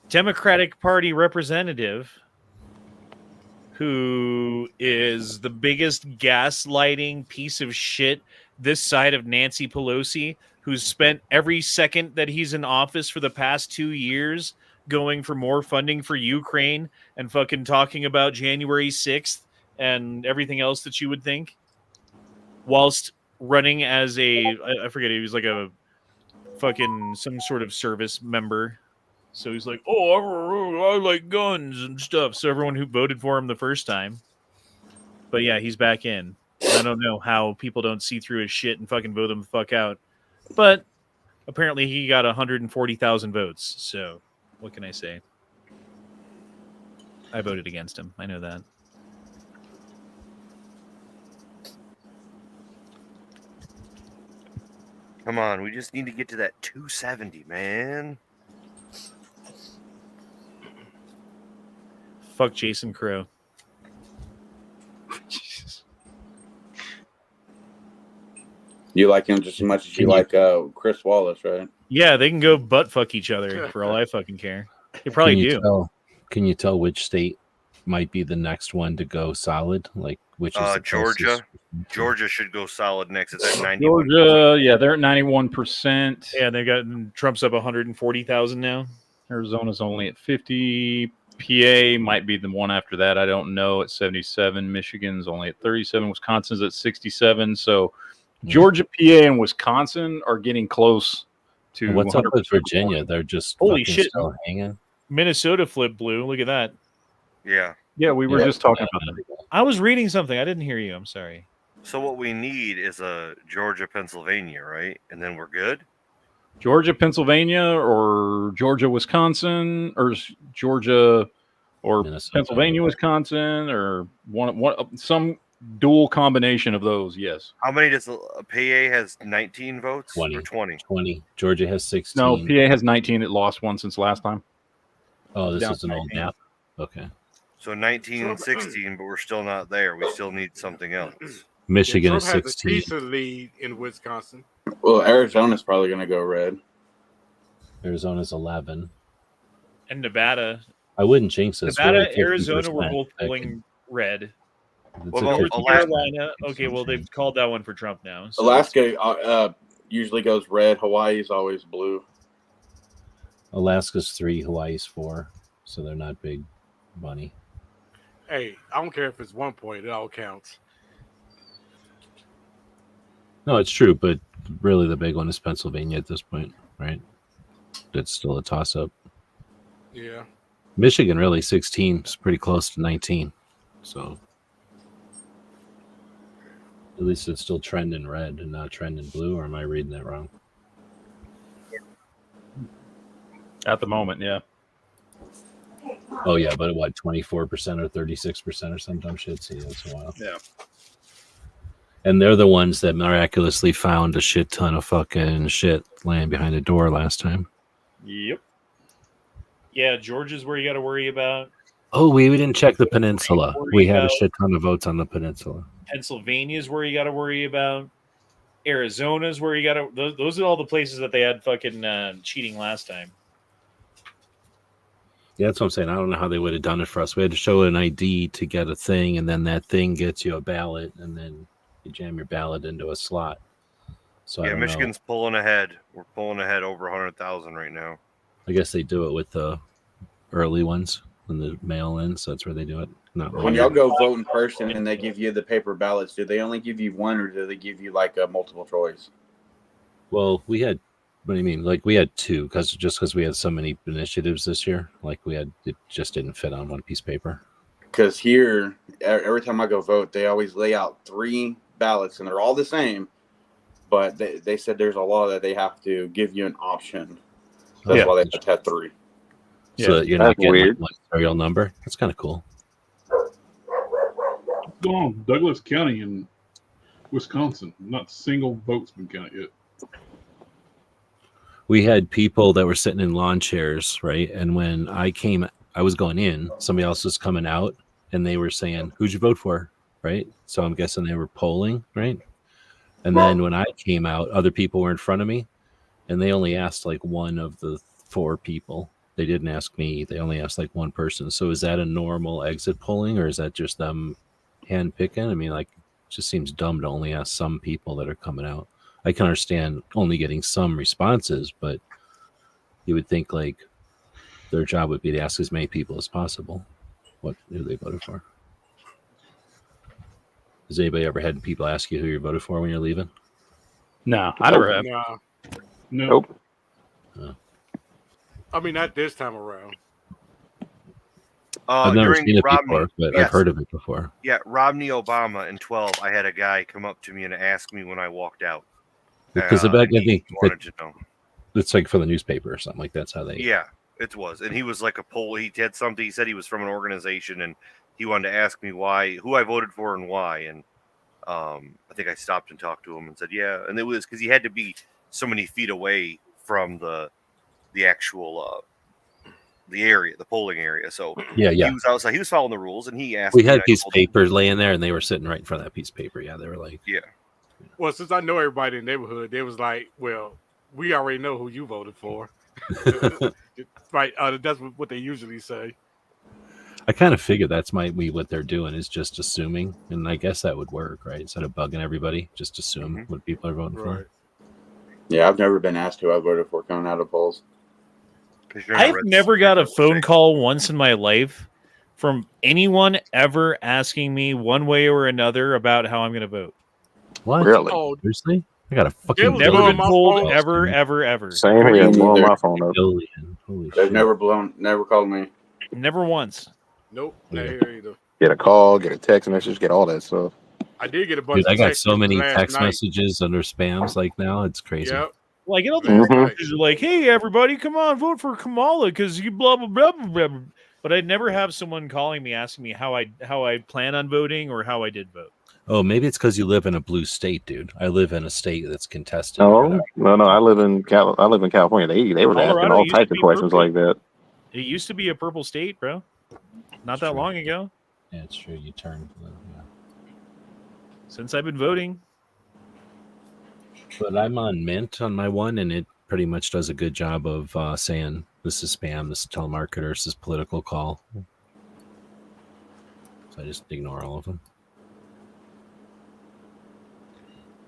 Democratic Party representative who is the biggest gaslighting piece of shit this side of Nancy Pelosi, who's spent every second that he's in office for the past 2 years going for more funding for Ukraine and fucking talking about January 6th and everything else that you would think, whilst running as I forget, he was like a fucking some sort of service member. So he's like, oh, I like guns and stuff. So everyone who voted for him the first time. But yeah, he's back in. I don't know how people don't see through his shit and fucking vote him the fuck out. But apparently he got 140,000 votes. So what can I say? I voted against him. I know that. Come on, we just need to get to that 270, man. fuck Jason Crow. You like him just as much as you like Chris Wallace, right? Yeah, they can go butt fuck each other for all I fucking care. They probably do. Can you tell which state might be the next one to go solid? Like which is the Georgia. closest? Georgia should go solid next. It's at 91. Georgia, yeah, they're at 91%. Yeah, they got Trump's up 140,000 now. Arizona's only at 50. PA might be the one after that. I don't know. At 77. Michigan's only at 37. Wisconsin's at 67. So Georgia, PA, and Wisconsin are getting close to. And what's up with 100%. Virginia? They're just Holy fucking shit. still hanging. Minnesota flipped blue. Look at that. Yeah. Yeah, we were just talking about that. I was reading something. I didn't hear you. I'm sorry. So what we need is a Georgia, Pennsylvania, right? And then we're good. Georgia, Pennsylvania, or Georgia, Wisconsin, or Georgia, or Pennsylvania, Wisconsin, or one some dual combination of those. Yes. How many does PA has 19 votes? 20. Or 20. 20. Georgia has 16. No, PA has 19. It lost one since last time. Oh, this Down is an old 19. map. Okay. So 19 and 16, but we're still not there. We still need something else. Michigan Trump is has a 16. decent lead in Wisconsin. Well, Arizona's probably going to go red. Arizona's 11. And Nevada. I wouldn't jinx this. Nevada, We're at Arizona were 50%. both polling red. It's a North 50%. Carolina. Okay, well, they've called that one for Trump now. So Alaska usually goes red. Hawaii's always blue. Alaska's 3, Hawaii's 4. So they're not big money. Hey, I don't care if it's 1 point; it all counts. No, it's true, but really the big one is Pennsylvania at this point, right? It's still a toss-up. Yeah. Michigan, really, 16 is pretty close to 19. So at least it's still trending red and not trending blue, or am I reading that wrong? At the moment, yeah. Oh, yeah, but what, 24% or 36% or some dumb shit? See, that's a while. Yeah. And they're the ones that miraculously found a shit ton of fucking shit laying behind the door last time. Yep. Yeah, Georgia's where you got to worry about. Oh, we didn't check the peninsula. We had a shit ton of votes on the peninsula. Pennsylvania's where you got to worry about. Arizona's where you got to. Those are all the places that they had fucking cheating last time. Yeah, that's what I'm saying. I don't know how they would have done it for us. We had to show an ID to get a thing, and then that thing gets you a ballot, and then you jam your ballot into a slot. So I Yeah, don't Michigan's know. pulling ahead. We're pulling ahead over 100,000 right now. I guess they do it with the early ones and the mail-ins. That's where they do it. Not When later. y'all go vote in person and they give you the paper ballots, do they only give you one or do they give you like a multiple choice? Well, we had. What do you mean? Like we had 2 because we had so many initiatives this year. Like it just didn't fit on one piece of paper. Because here, every time I go vote, they always lay out 3 ballots and they're all the same. But they said there's a law that they have to give you an option. That's why they have to have 3. So that you're not getting one serial number. That's kind of cool. What's going on? Douglas County in Wisconsin. Not a single vote's been counted yet. We had people that were sitting in lawn chairs, right? And when I was going in, somebody else was coming out, and they were saying, "Who'd you vote for?" Right? So I'm guessing they were polling, right? And then when I came out, other people were in front of me, and they only asked like one of the 4 people. They didn't ask me. They only asked like one person. So is that a normal exit polling, or is that just them hand picking? I mean, like, it just seems dumb to only ask some people that are coming out. I can understand only getting some responses, but you would think like their job would be to ask as many people as possible who they voted for. Has anybody ever had people ask you who you voted for when you're leaving? No, I never have. Nah. Nope. I mean, not this time around. I've never During seen it Romney, before, but yes. I've heard of it before. Yeah, Romney Obama in 12, I had a guy come up to me and ask me when I walked out. Because I think he wanted to know. it's like for the newspaper or something like that's how they. Yeah, it was. And he was like a poll. He had something. He said he was from an organization and he wanted to ask me who I voted for and why. And I think I stopped and talked to him and said, yeah. And it was because he had to be so many feet away from the actual the polling area. So Yeah. he was outside. He was following the rules, and he asked. We me, had and a I piece of told him, paper laying there, and they were sitting right in front of that piece of paper. Yeah, they were like, yeah. Well, since I know everybody in the neighborhood, they was like, well, we already know who you voted for. Right. That's what they usually say. I kind of figured that's might be what they're doing is just assuming, and I guess that would work, right? Instead of bugging everybody, just assume what people are voting for. Yeah, I've never been asked who I voted for coming out of polls. I've never got a phone call once in my life from anyone ever asking me one way or another about how I'm going to vote. What? Really? Seriously? I got a fucking Never billion been told calls, ever, dude. ever. Same here. Blowing my phone up. Billion. Holy They've shit. never called me. Never once. Nope, not Yeah. here either. Get a call, get a text message, get all that stuff. I did get a bunch Dude, I of got texts so many last text night. messages under spams like now. It's crazy. Yep. Well, I get all the Mhm. messages like, "Hey, everybody, come on, vote for Kamala because you blah blah blah blah blah." But I'd never have someone calling me asking me how I plan on voting or how I did vote. Oh, maybe it's because you live in a blue state, dude. I live in a state that's contested. No. I live in California. They were asking Colorado all used to types of be questions purple. like that. It used to be a purple state, bro. Not that long ago. Yeah, it's true. You turn. Since I've been voting. But I'm on Mint on my one, and it pretty much does a good job of saying this is spam, this is telemarketer, this is political call. So I just ignore all of them.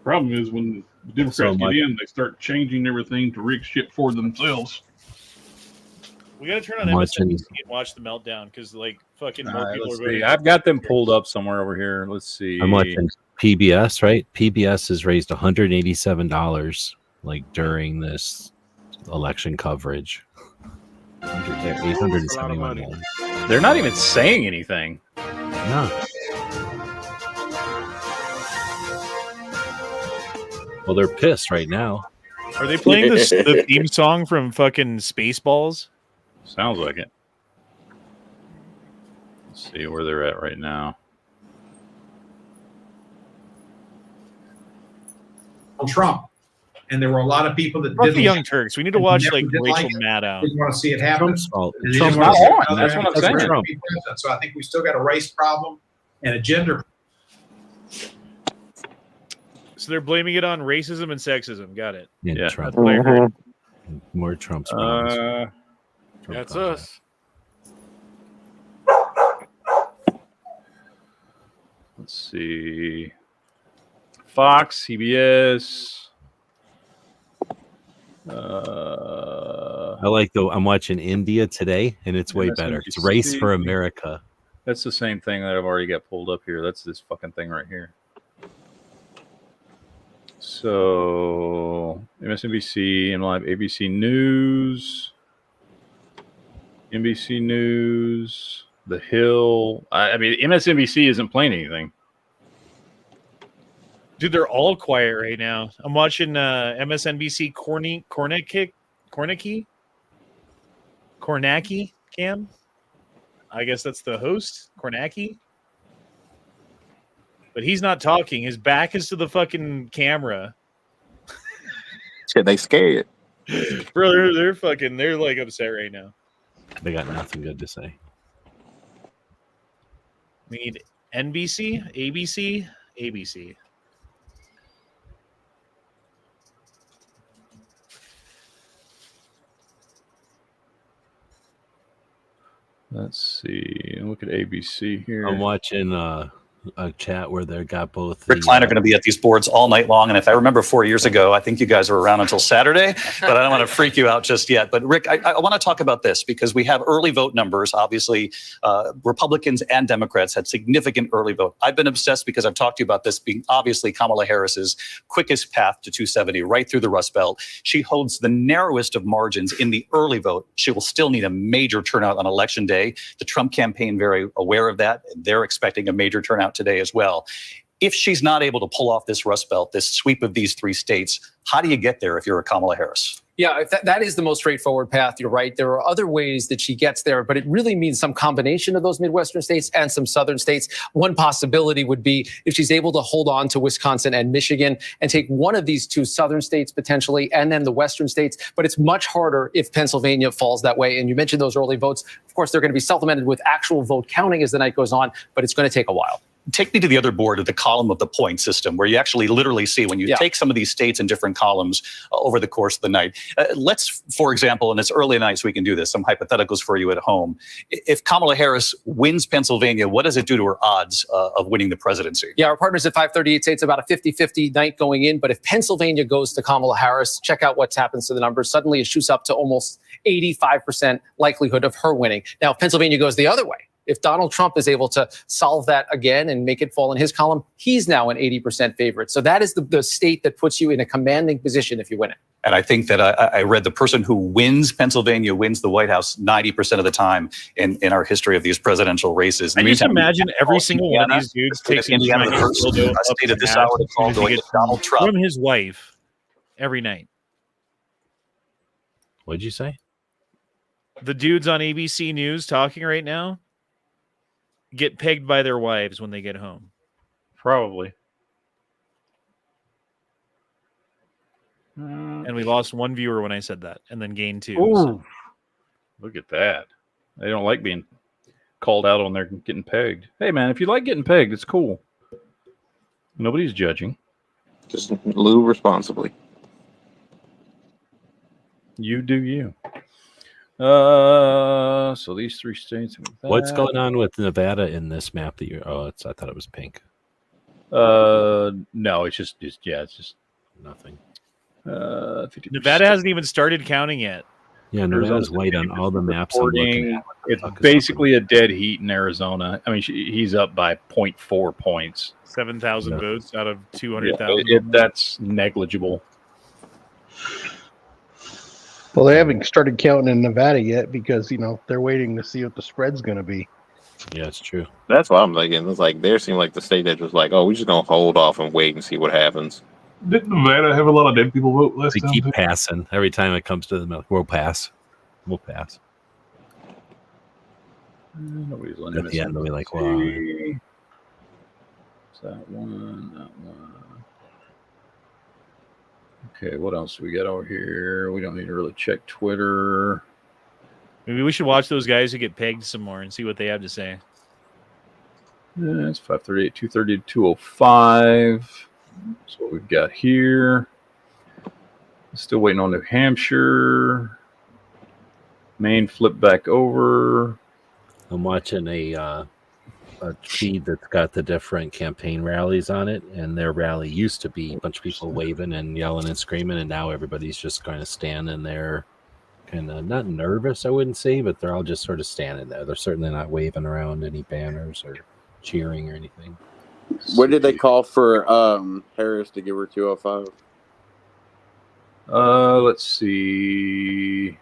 Problem is when the Democrats get in, they start changing everything to rig shit for themselves. We got to turn on Watching- MSNBC and watch the meltdown because like fucking more people are Let's voting. see. I've got them pulled up somewhere over here. Let's see. I'm watching PBS, right? PBS has raised $187 like during this election coverage. $871. They're not even saying anything. No. Well, they're pissed right now. Are they playing the theme song from fucking Spaceballs? Sounds like it. Let's see where they're at right now. Trump, and there were a lot of people that Fuck didn't the Young Turks. We need to watch like didn't Rachel like it. Maddow. Didn't want to see it happen. Trump's fault. And they Trump's didn't want to not see on. another That's what I'm president saying. be president. So I think we still got a race problem and a gender. So they're blaming it on racism and sexism. Got it. Yeah, Trump. That's what I heard. More Trump's problems. That's us. Let's see. Fox, CBS. I like I'm watching India today, and it's way better. It's Race for America. That's the same thing that I've already got pulled up here. That's this fucking thing right here. So MSNBC, MLive, ABC News, NBC News, The Hill. I mean, MSNBC isn't playing anything. Dude, they're all quiet right now. I'm watching MSNBC Kornacki Cam. I guess that's the host, Kornacki. But he's not talking. His back is to the fucking camera. Shit, they scared. Bro, they're like upset right now. They got nothing good to say. We need NBC, ABC, ABC. Let's see. Look at ABC here. I'm watching a chat where they got both. Rick Klein are going to be at these boards all night long. And if I remember 4 years ago, I think you guys were around until Saturday, but I don't want to freak you out just yet. But Rick, I want to talk about this because we have early vote numbers. Obviously, Republicans and Democrats had significant early vote. I've been obsessed because I've talked to you about this being obviously Kamala Harris's quickest path to 270 right through the Rust Belt. She holds the narrowest of margins in the early vote. She will still need a major turnout on Election Day. The Trump campaign very aware of that. They're expecting a major turnout today as well. If she's not able to pull off this Rust Belt, this sweep of these three states, how do you get there if you're a Kamala Harris? Yeah, if that is the most straightforward path. You're right. There are other ways that she gets there, but it really means some combination of those Midwestern states and some Southern states. One possibility would be if she's able to hold on to Wisconsin and Michigan and take one of these two Southern states potentially, and then the Western states. But it's much harder if Pennsylvania falls that way. And you mentioned those early votes. Of course, they're going to be supplemented with actual vote counting as the night goes on, but it's going to take a while. Take me to the other board of the column of the point system, where you actually literally see when you take some of these states in different columns over the course of the night. Let's, for example, and it's early night, so we can do this, some hypotheticals for you at home. If Kamala Harris wins Pennsylvania, what does it do to her odds of winning the presidency? Yeah, our partners at 538 say it's about a 50-50 night going in. But if Pennsylvania goes to Kamala Harris, check out what happens to the numbers. Suddenly it shoots up to almost 85% likelihood of her winning. Now, if Pennsylvania goes the other way, if Donald Trump is able to solve that again and make it fall in his column, he's now an 80% favorite. So that is the state that puts you in a commanding position if you win it. And I think that I read the person who wins Pennsylvania wins the White House 90% of the time in our history of these presidential races. I just imagine every single one of these dudes takes Indiana, the first state of this hour to call going to Donald Trump from his wife every night. What'd you say? The dudes on ABC News talking right now get pegged by their wives when they get home. Probably. And we lost one viewer when I said that, and then gained two. Ooh, look at that. They don't like being called out on their getting pegged. Hey, man, if you like getting pegged, it's cool. Nobody's judging. Just lube responsibly. You do you. So these three states. What's going on with Nevada in this map that you're? Oh, I thought it was pink. No, it's just nothing. Nevada hasn't even started counting yet. Yeah, Nevada's white on all the maps. I'm looking at. It's basically a dead heat in Arizona. I mean, he's up by 0.4 points. 7,000 votes out of 200,000. That's negligible. Well, they haven't started counting in Nevada yet because, they're waiting to see what the spread's going to be. Yeah, it's true. That's what I'm thinking. It's like they seem like the state that was like, oh, we're just gonna hold off and wait and see what happens. Didn't Nevada have a lot of dead people vote last time? They keep passing every time it comes to the we'll pass. We'll pass. Nobody's At the end, they'll be like, well, Is that one? That one. Okay, what else we got over here? We don't need to really check Twitter. Maybe we should watch those guys who get pegged some more and see what they have to say. Yeah, it's 538, 230, 205. That's what we've got here. Still waiting on New Hampshire. Maine flipped back over. I'm watching a feed that's got the different campaign rallies on it, and their rally used to be a bunch of people waving and yelling and screaming, and now everybody's just kind of standing there, kind of not nervous, I wouldn't say, but they're all just sort of standing there. They're certainly not waving around any banners or cheering or anything. What did they call for Harris to give her 205? Let's see.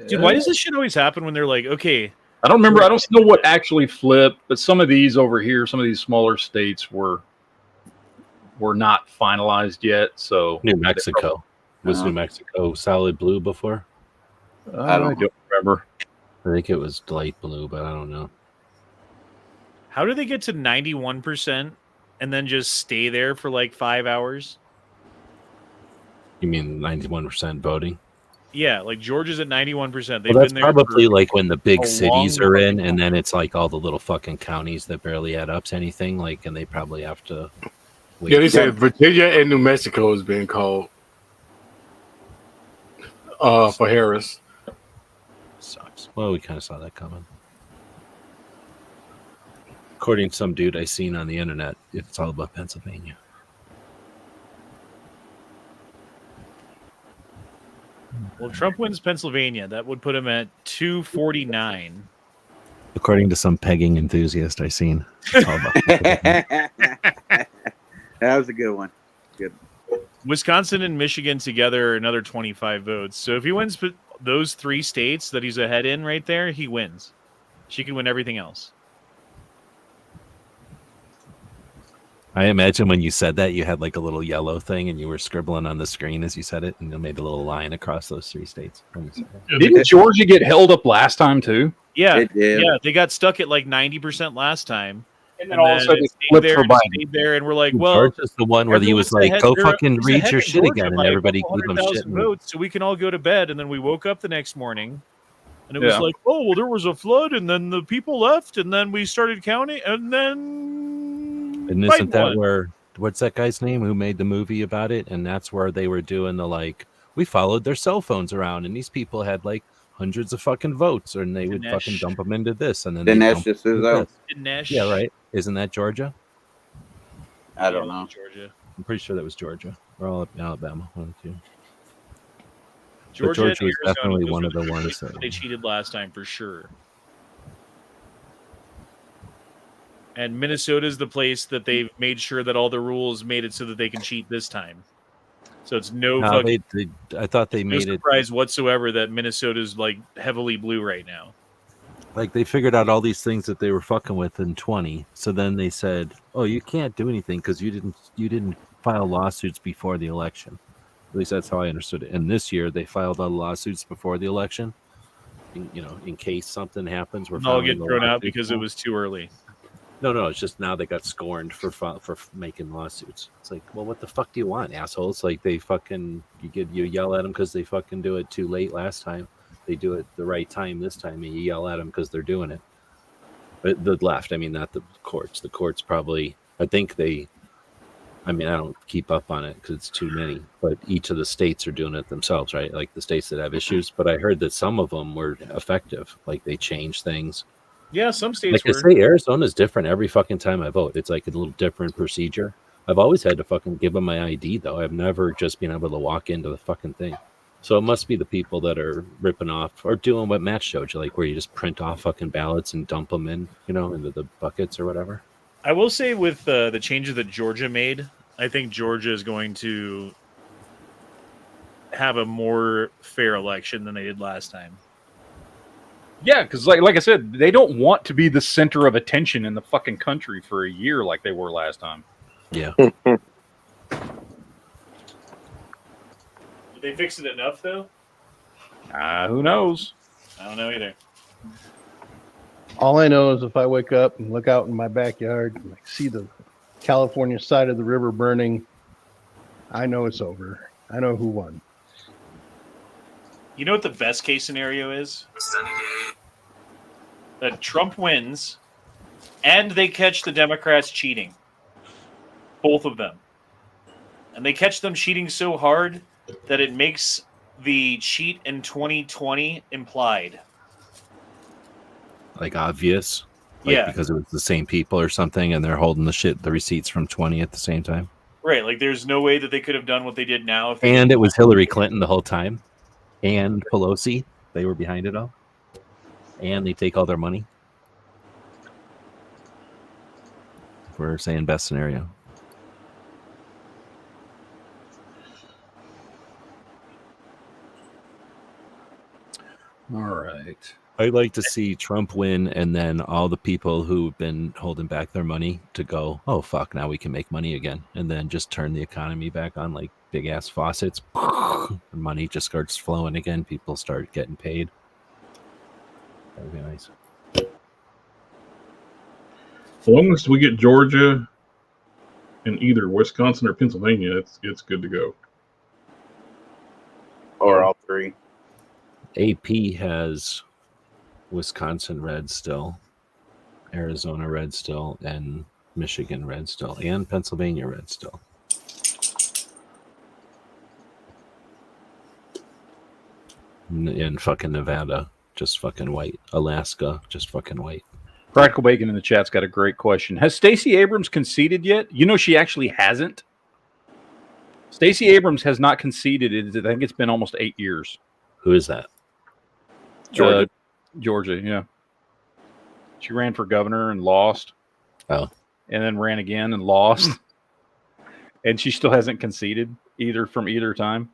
Dude, why does this shit always happen when they're like, okay? I don't remember. I don't know what actually flipped, but some of these over here, some of these smaller states were not finalized yet. So New Mexico was New Mexico solid blue before? I don't remember. I think it was light blue, but I don't know. How do they get to 91% and then just stay there for like 5 hours? You mean 91% voting? Yeah, like Georgia's at 91%. They've Well, that's been there probably for like when the big a cities long are in, time. and then it's like all the little fucking counties that barely add up to anything. Like, and they probably have to. Wait. Yeah, they said Virginia and New Mexico is being called for Harris. Sucks. Well, we kind of saw that coming. According to some dude I seen on the internet, it's all about Pennsylvania. Well, if Trump wins Pennsylvania, that would put him at 249. According to some pegging enthusiast I seen. It's all about Pennsylvania. That was a good one. Good. Wisconsin and Michigan together, another 25 votes. So if he wins those three states that he's ahead in right there, he wins. She can win everything else. I imagine when you said that, you had like a little yellow thing and you were scribbling on the screen as you said it, and you made a little line across those 3 states. Didn't Georgia get held up last time too? Yeah, It did. yeah, they got stuck at like 90% last time, and then all of a sudden it it stayed flipped there for and it Biden. stayed there, and we're like, Dude, well, Georgia's the one where he was everyone's like, ahead- "Go they're- fucking he's read ahead your of shit Georgia again," and by a everybody couple gave him 100,000 shit. And votes, so we can all go to bed. And then we woke up the next morning, and it was Yeah. like, oh well, there was a flood, and then the people left, and then we started counting, and then isn't Biden that won. where what's that guy's name who made the movie about it? And that's where they were doing the like, we followed their cell phones around, and these people had like hundreds of fucking votes, and they would fucking Dinesh. dump them into this, and then Dinesh they dump 'em into D'Souza. this. Dinesh. Yeah, right. Isn't that Georgia? I don't know. Georgia. I'm pretty sure that was Georgia. We're all up in Alabama. 1 and 2. Georgia, Georgia and is Arizona, definitely those one were of the two ones places that- they cheated last time for sure. And Minnesota is the place that they've made sure that all the rules made it so that they can cheat this time. So it's no No, fucking I thought they no made it surprise whatsoever that Minnesota's like heavily blue right now. like they figured out all these things that they were fucking with in 20. So then they said, "Oh, you can't do anything because you didn't file lawsuits before the election." At least that's how I understood it. And this year they filed all the lawsuits before the election. In case something happens, we're And all filing get the thrown out lawsuits because it now. was too early. No, it's just now they got scorned for making lawsuits. It's like, well, what the fuck do you want, assholes? Like they fucking you yell at them because they fucking do it too late last time. They do it the right time this time, and you yell at them because they're doing it. But the left, I mean, not the courts. The courts probably, I think they. I mean, I don't keep up on it because it's too many. But each of the states are doing it themselves, right? Like the states that have issues. But I heard that some of them were effective. Like they changed things. Yeah, some states Like I were. say, Arizona's different every fucking time I vote. It's like a little different procedure. I've always had to fucking give them my ID, though. I've never just been able to walk into the fucking thing. So it must be the people that are ripping off or doing what Matt showed you, like where you just print off fucking ballots and dump them in, into the buckets or whatever. I will say with the changes that Georgia made, I think Georgia is going to have a more fair election than they did last time. Yeah, because like I said, they don't want to be the center of attention in the fucking country for a year like they were last time. Yeah. Did they fix it enough though? Who knows? I don't know either. All I know is if I wake up and look out in my backyard and I see the California side of the river burning, I know it's over. I know who won. You know what the best case scenario is? That Trump wins and they catch the Democrats cheating. Both of them. And they catch them cheating so hard that it makes the cheat in 2020 implied. Like obvious. Like Yeah. because it was the same people or something, and they're holding the receipts from 20 at the same time. Right. Like there's no way that they could have done what they did now. If they And it was Hillary Clinton the whole time. And Pelosi. They were behind it all. And they take all their money. We're saying best scenario. All right. I'd like to see Trump win and then all the people who've been holding back their money to go, oh, fuck, now we can make money again. And then just turn the economy back on like big ass faucets. Money just starts flowing again. People start getting paid. That would be nice. As long as we get Georgia in either Wisconsin or Pennsylvania, it's good to go. Or all three. AP has Wisconsin red still, Arizona red still, and Michigan red still, and Pennsylvania red still. In fucking Nevada, just fucking white. Alaska, just fucking white. Practical Bacon in the chat's got a great question. Has Stacey Abrams conceded yet? You know she actually hasn't. Stacey Abrams has not conceded. I think it's been almost 8 years. Who is that? Georgia. Georgia, yeah. She ran for governor and lost. Oh. And then ran again and lost. And she still hasn't conceded from either time.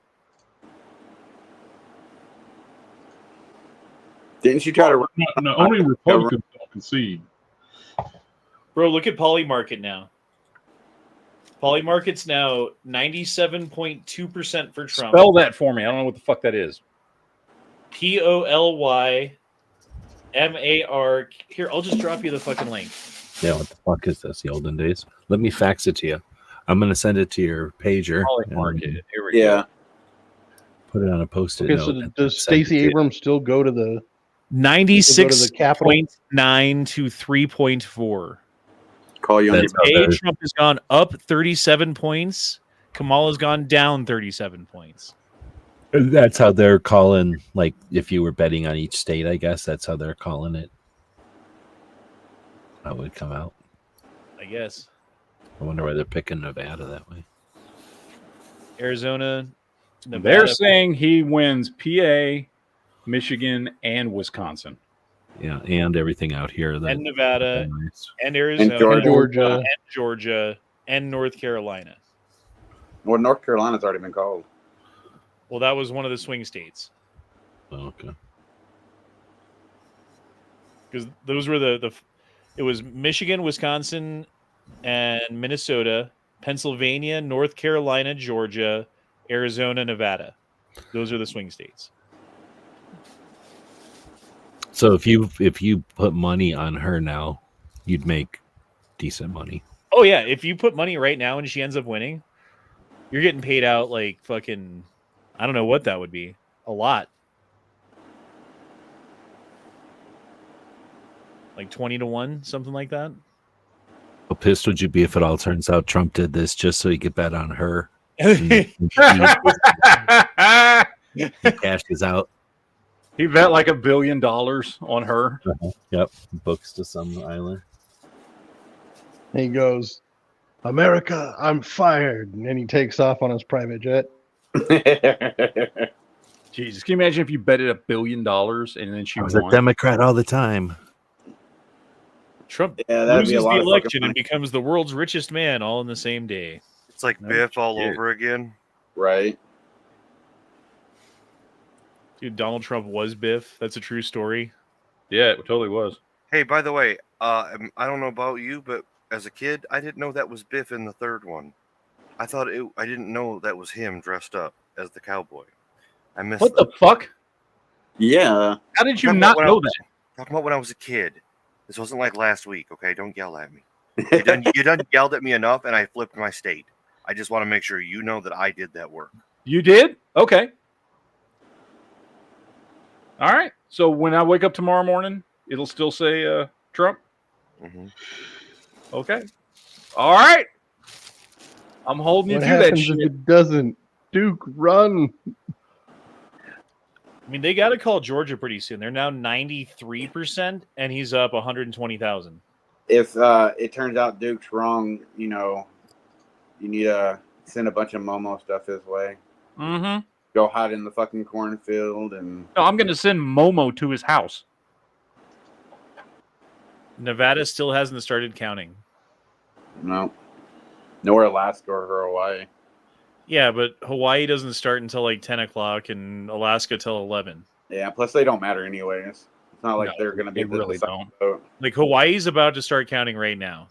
Didn't she try to? No, only Republicans don't concede. Bro, look at Poly Market now. Polymarket's now 97.2% for Trump. Spell that for me. I don't know what the fuck that is. POLYMAR. Here, I'll just drop you the fucking link. Yeah, what the fuck is this? The olden days. Let me fax it to you. I'm gonna send it to your pager. Polymarket. Here we go. Put it on a post-it Okay, note. so and does send it Stacey to you. Abrams still go to the 96.9 to 3.4. Call you on That's your how they're- Trump has gone up 37 points. Kamala's gone down 37 points. That's how they're calling. Like, if you were betting on each state, I guess that's how they're calling it. That would come out. I guess. I wonder why they're picking Nevada that way. Arizona, Nevada. They're saying he wins PA, Michigan, and Wisconsin. Yeah, and everything out here. That, and Nevada, and Arizona, and Georgia, and North Carolina. Well, North Carolina's already been called. Well, that was one of the swing states. Oh, okay. Because those were it was Michigan, Wisconsin, and Minnesota, Pennsylvania, North Carolina, Georgia, Arizona, Nevada. Those are the swing states. So if you put money on her now, you'd make decent money. Oh yeah, if you put money right now and she ends up winning, you're getting paid out like fucking, I don't know what that would be. A lot. Like 20-1, something like that. How pissed would you be if it all turns out Trump did this just so he could bet on her? He cashes out. He bet like $1 billion on her. Yep, books to some island. He goes, America, I'm fired. And then he takes off on his private jet. Jesus, can you imagine if you betted $1 billion and then she I was won? a Democrat all the time. Trump that'd be a loses lot the of election fucking and money. becomes the world's richest man all in the same day. It's like Biff all over again. Right. Dude, Donald Trump was Biff. That's a true story. Yeah, it totally was. Hey, by the way, I don't know about you, but as a kid, I didn't know that was Biff in the third one. I didn't know that was him dressed up as the cowboy. I missed What the fuck? Yeah. How did you Talking not about when know I was- that? Talking about when I was a kid. This wasn't like last week, okay? Don't yell at me. You done yelled at me enough, and I flipped my state. I just want to make sure you know that I did that work. You did? Okay. All right. So when I wake up tomorrow morning, it'll still say Trump? Mm-hmm. Okay. All right. I'm holding you What through that happens shit. if it doesn't? Duke, run. I mean, they got to call Georgia pretty soon. They're now 93%, and he's up 120,000. If it turns out Duke's wrong, you need to send a bunch of Momo stuff his way. Mm-hmm. Go hide in the fucking cornfield and. No, I'm going to send Momo to his house. Nevada still hasn't started counting. No. Nor Alaska or Hawaii. Yeah, but Hawaii doesn't start until like 10 o'clock and Alaska till 11. Yeah, plus they don't matter anyways. It's not like No, they're going to be they really don't. Like Hawaii's about to start counting right now.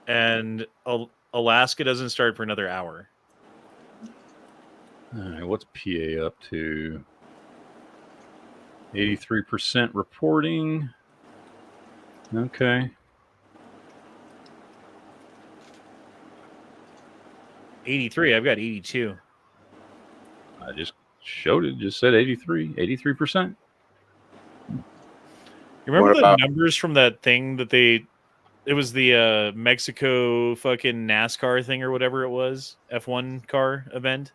And Alaska doesn't start for another hour. All right, what's PA up to? 83% reporting. Okay. 83. I've got 82. I just showed it. Just said 83%. You remember What the about- numbers from that thing that it was the Mexico fucking NASCAR thing or whatever it was, F1 car event?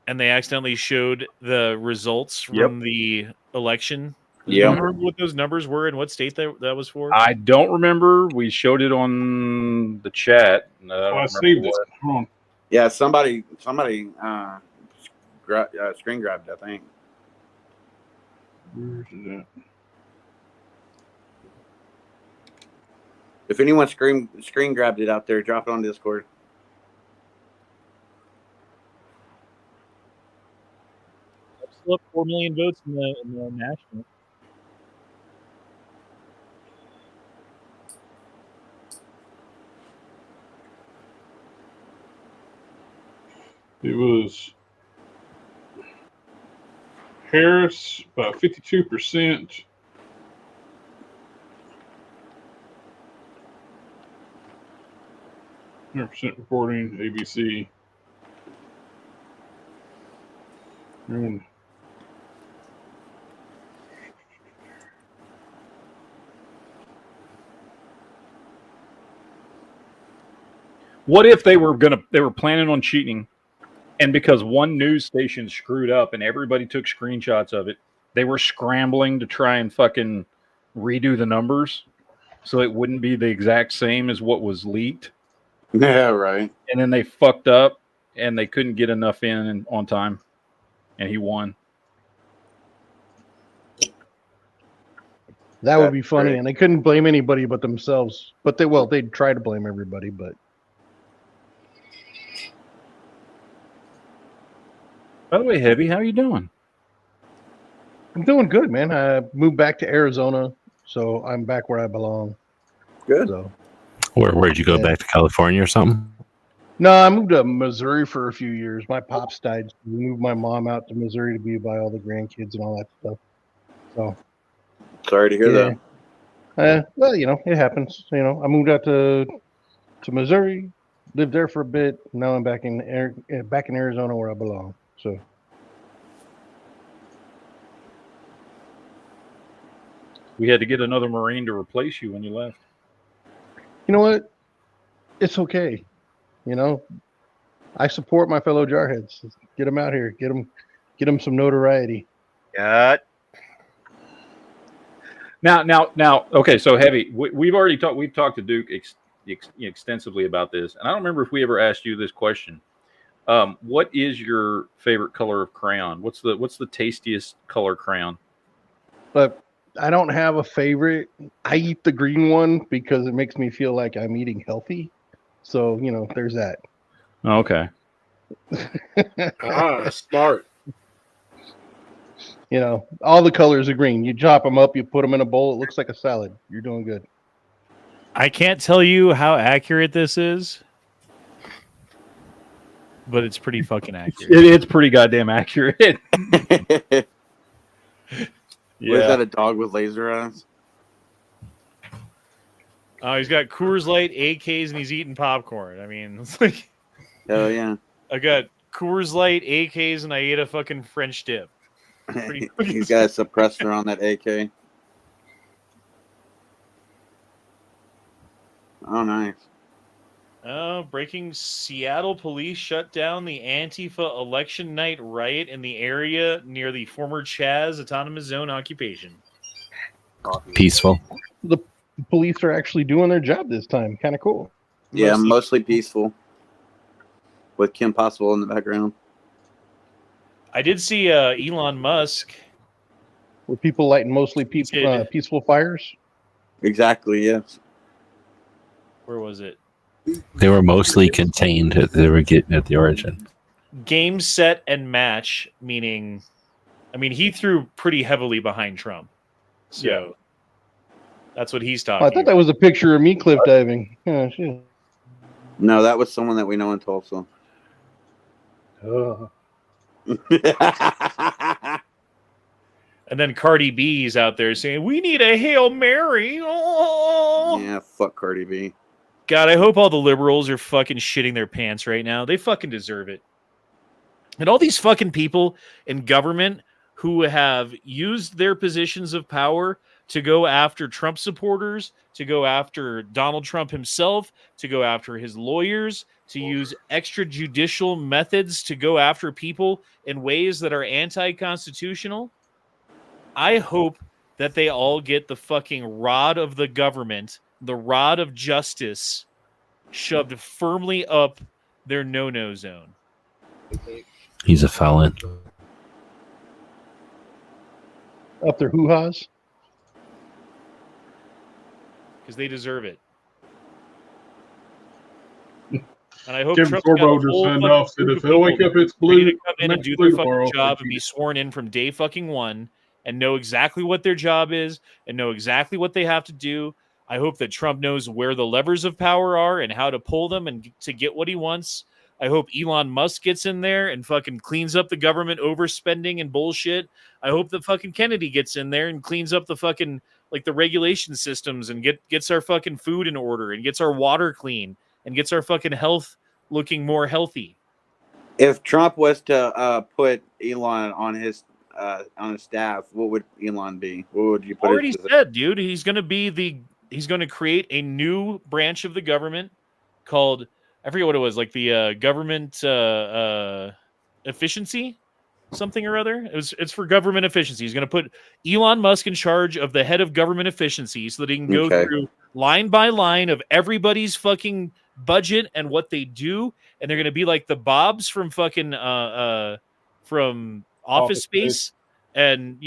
And they accidentally showed the results from the election. Do you remember what those numbers were and what state that was for? I don't remember. We showed it on the chat. I saved it. Hold on. Yeah, somebody screen grabbed, I think. Where's it at? If anyone screen grabbed it out there, drop it on Discord. Still up 4 million votes in the national. It was Harris by 52%. % reporting, ABC. What if they were planning on cheating, and because one news station screwed up and everybody took screenshots of it, they were scrambling to try and fucking redo the numbers so it wouldn't be the exact same as what was leaked? Yeah, right. And then they fucked up and they couldn't get enough in on time, and he won. That would be funny, and they couldn't blame anybody but themselves. But they'd try to blame everybody, but. By the way, Heavy, how you doing? I'm doing good, man. I moved back to Arizona, so I'm back where I belong. Good. So, Where'd you go, back to California or something? no, I moved to Missouri for a few years. My pops died, so we moved my mom out to Missouri to be by all the grandkids and all that stuff. So, sorry to hear that. Well, it happens. I moved out to Missouri, lived there for a bit. Now I'm back in Arizona where I belong. So. We had to get another Marine to replace you when you left. You know what? It's okay. I support my fellow jarheads. Get them out here. Get them some notoriety. Yeah. Now. Okay, so Heavy. We've already talked. We've talked to Duke extensively about this, and I don't remember if we ever asked you this question. What is your favorite color of crayon? What's the tastiest color crayon? But I don't have a favorite. I eat the green one because it makes me feel like I'm eating healthy. So, there's that. Okay. Smart. All the colors are green. You chop them up, you put them in a bowl. It looks like a salad. You're doing good. I can't tell you how accurate this is, but it's pretty fucking accurate. It's pretty goddamn accurate. Yeah. Was that a dog with laser eyes? He's got Coors Light, AKs, and he's eating popcorn. I mean, it's like, oh yeah. I got Coors Light, AKs, and I ate a fucking French dip. He's got a suppressor on that AK. Oh, nice. Breaking Seattle police shut down the Antifa election night riot in the area near the former Chaz Autonomous Zone occupation. Peaceful. The police are actually doing their job this time. Kind of cool. Yeah, mostly peaceful. With Kim Possible in the background. I did see Elon Musk. Were people lighting mostly peaceful fires? Exactly, yes. Where was it? They were mostly contained. They were getting at the origin. Game, set, and match, meaning, he threw pretty heavily behind Trump. So that's what he's talking I thought that was a picture of me cliff diving. Oh, shit. No, that was someone that we know in Tulsa. And then Cardi B's out there saying, we need a Hail Mary. Oh. Yeah, fuck Cardi B. God, I hope all the liberals are fucking shitting their pants right now. They fucking deserve it. And all these fucking people in government who have used their positions of power to go after Trump supporters, to go after Donald Trump himself, to go after his lawyers, to use extrajudicial methods to go after people in ways that are anti-constitutional. I hope that they all get the fucking rod of the government, the rod of justice, shoved firmly up their no-no zone. He's a felon. Up their hoo-has? Because they deserve it. And I hope Kim Trump's got a Sorbo just whole signed fucking off, said group if of they'll wake people up, it's ready blue. to come in and Next do their blue fucking tomorrow. job and be sworn in from day fucking one and know exactly what their job is and know exactly what they have to do. I hope that Trump knows where the levers of power are and how to pull them and to get what he wants. I hope Elon Musk gets in there and fucking cleans up the government overspending and bullshit. I hope that fucking Kennedy gets in there and cleans up the fucking like the regulation systems and gets our fucking food in order and gets our water clean and gets our fucking health looking more healthy. If Trump was to put Elon on his staff, what would Elon be? What would you put? Already said, dude. He's going to create a new branch of the government called, I forget what it was, like the government efficiency, something or other. It's for government efficiency. He's going to put Elon Musk in charge of the head of government efficiency so that he can go through line by line of everybody's fucking budget and what they do, and they're going to be like the Bobs from fucking from Office Space. And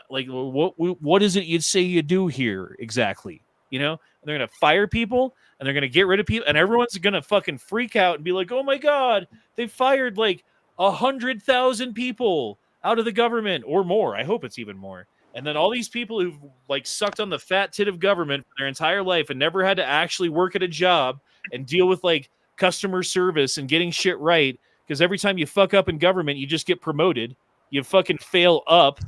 like what is it you'd say you do here exactly? And they're gonna fire people and they're gonna get rid of people, and everyone's gonna fucking freak out and be like, "Oh my god, they fired like 100,000 people out of the government or more." I hope it's even more. And then all these people who've like sucked on the fat tit of government for their entire life and never had to actually work at a job and deal with like customer service and getting shit right, because every time you fuck up in government, you just get promoted. You fucking fail up,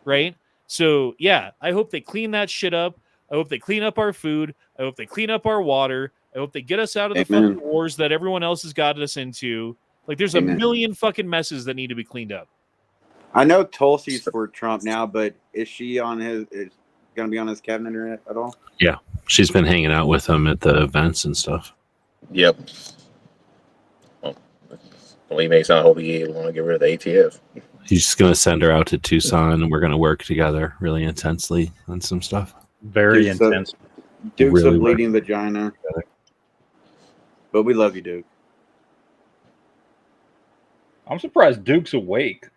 right? So, yeah, I hope they clean that shit up. I hope they clean up our food. I hope they clean up our water. I hope they get us out of the fucking wars that everyone else has gotten us into. Like, there's a million fucking messes that need to be cleaned up. I know Tulsi's for Trump now, but is she on is going to be on his cabinet at all? Yeah, she's been hanging out with him at the events and stuff. Yep. Well, he may sound hope he want to get rid of the ATF. He's just going to send her out to Tucson, and we're going to work together really intensely on some stuff. Very intense. Duke's Really a bleeding vagina. But we love you, Duke. I'm surprised Duke's awake.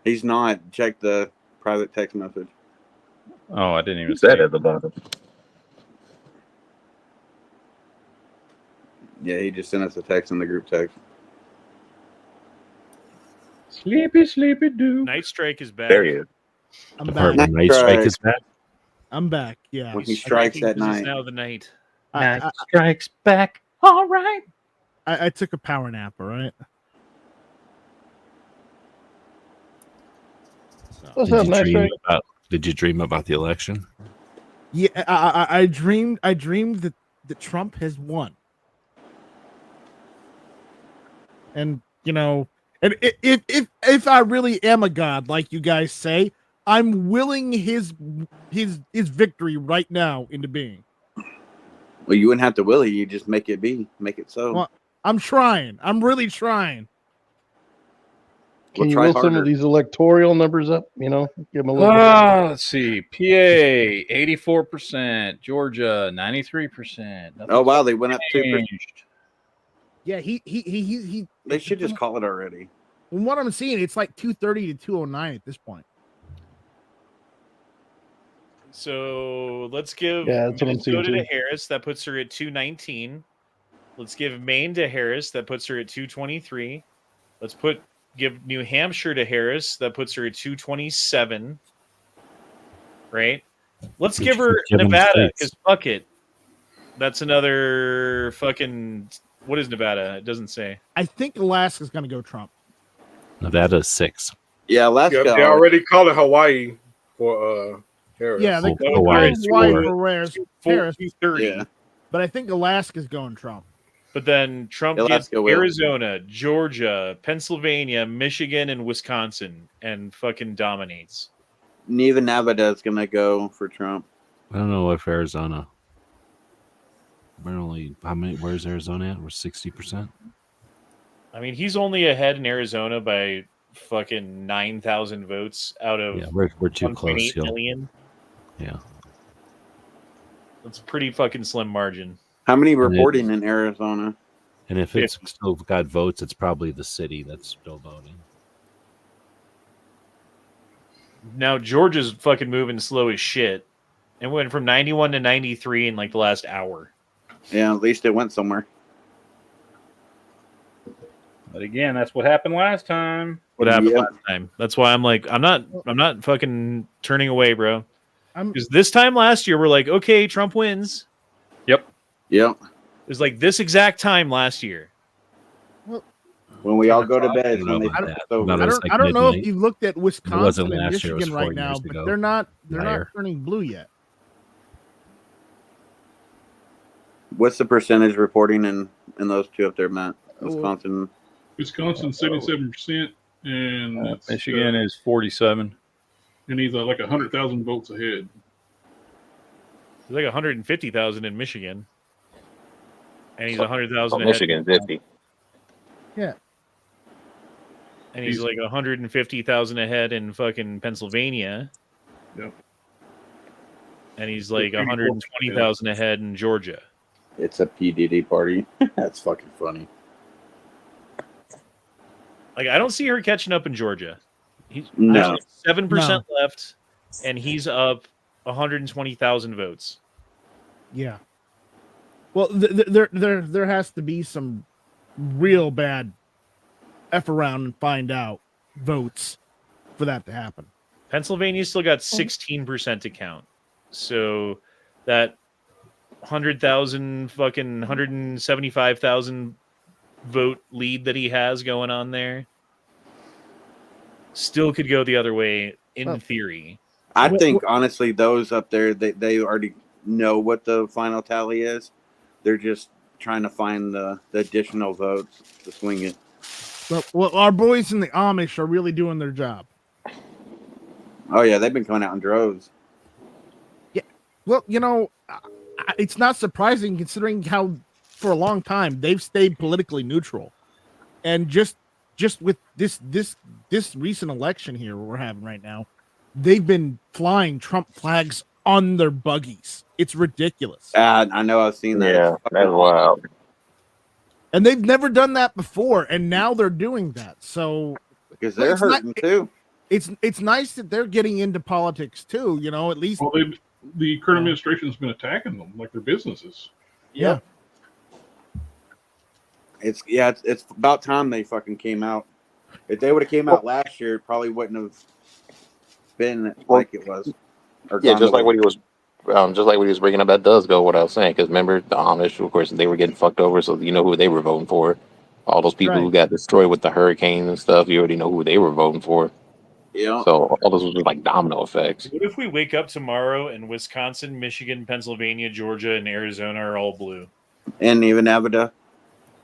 He's not. Check the private text message. Oh, I didn't even see that at the bottom. Yeah, he just sent us a text in the group text. Sleepy, sleepy Duke. Night Strike is back. There he is. I'm The back. part where Night Strike is back. I'm back. Yeah. When he strikes at This is night. now the night. I Strikes back. All right. I took a power nap. All right. What's up, Night Strike? Did you dream about the election? Yeah, I dreamed that Trump has won, and and if I really am a god like you guys say, I'm willing his victory right now into being. Well, you wouldn't have to will it. You just make it be. Make it so. Well, I'm trying. I'm really trying. Can you try will some harder. of these electoral numbers up? Give them a little. Let's see. PA 84%, Georgia 93%. Oh wow, they went up 2%. Yeah, he. They should just call it already. From what I'm seeing, it's like 230 to 209 at this point. So let's give Yeah, that's what I'm seeing, Minnesota to too. Harris. That puts her at 219. Let's give Maine to Harris. That puts her at 223. Let's give New Hampshire to Harris. That puts her at 227. Right? Let's give her Give them Nevada states. because fuck it. That's another fucking. What is Nevada? It doesn't say. I think Alaska's going to go Trump. Nevada's 6. Yeah, Alaska. They already called it Hawaii for Harris. Yeah, they Oh, called Hawaii's Hawaii four. for Harris, 230. Yeah. but I think Alaska's going Trump. But then Trump Alaska gets will. Arizona, Georgia, Pennsylvania, Michigan, and Wisconsin, and fucking dominates. Even Nevada is gonna go for Trump. I don't know if Arizona. We're only how many? Where's Arizona at? We're 60%. I mean, he's only ahead in Arizona by fucking 9,000 votes out of Yeah, we're too close. 1.8 You'll- million. Yeah. That's a pretty fucking slim margin. How many reporting in Arizona? And if it's still got votes, it's probably the city that's still voting. Now Georgia's fucking moving slow as shit. It went from 91 to 93 in like the last hour. Yeah, at least it went somewhere. But again, that's what happened last time. What happened Yep. last time? That's why I'm like, I'm not fucking turning away, bro. I'm Because this time last year, we're like, okay, Trump wins. Yep. It was like this exact time last year. When we all go to bed, it's I when don't they know take about us that. over. Not as, like, I don't know if midnight. you looked at It Wisconsin wasn't and last year, it was Michigan 4 right now, years but ago. they're not Liar. turning blue yet. What's the percentage reporting in those two up there, Matt? Wisconsin. Wisconsin 77%, and it's, Michigan is 47. and he's like 100,000 votes ahead. There's like 150,000 in Michigan, and he's 100,000 ahead. Michigan's 50. Yeah. And he's like 150,000 ahead in fucking Pennsylvania. Yep. And he's like 120,000 ahead in Georgia. It's a PDD party. That's fucking funny. Like, I don't see her catching up in Georgia. No. 7% left, and he's up 120,000 votes. Yeah. Well, there has to be some real bad F around and find out votes for that to happen. Pennsylvania's still got 16% to count. So that 100,000 fucking 175,000 vote lead that he has going on there still could go the other way in theory. I think honestly, those up there, they already know what the final tally is. They're just trying to find the additional votes to swing it. Well, our boys in the Amish are really doing their job. Oh yeah, they've been coming out in droves. Yeah. Well, it's not surprising considering how for a long time they've stayed politically neutral, and just with this recent election here we're having right now, they've been flying Trump flags on their buggies. It's ridiculous. I know, I've seen that. Yeah, that's wild. And they've never done that before, and now they're doing that. So because they're hurting too. It's nice that they're getting into politics too. At least. Well, the current administration's been attacking them like their businesses. Yeah. It's about time they fucking came out. If they would have came out last year, it probably wouldn't have been like it was. Yeah, just like what he was bringing up. That does go what I was saying. Because remember, the Amish, of course, they were getting fucked over. So you know who they were voting for. All those people who got destroyed with the hurricanes and stuff. You already know who they were voting for. Yeah. So all this was just like domino effects. What if we wake up tomorrow and Wisconsin, Michigan, Pennsylvania, Georgia, and Arizona are all blue? And even Nevada.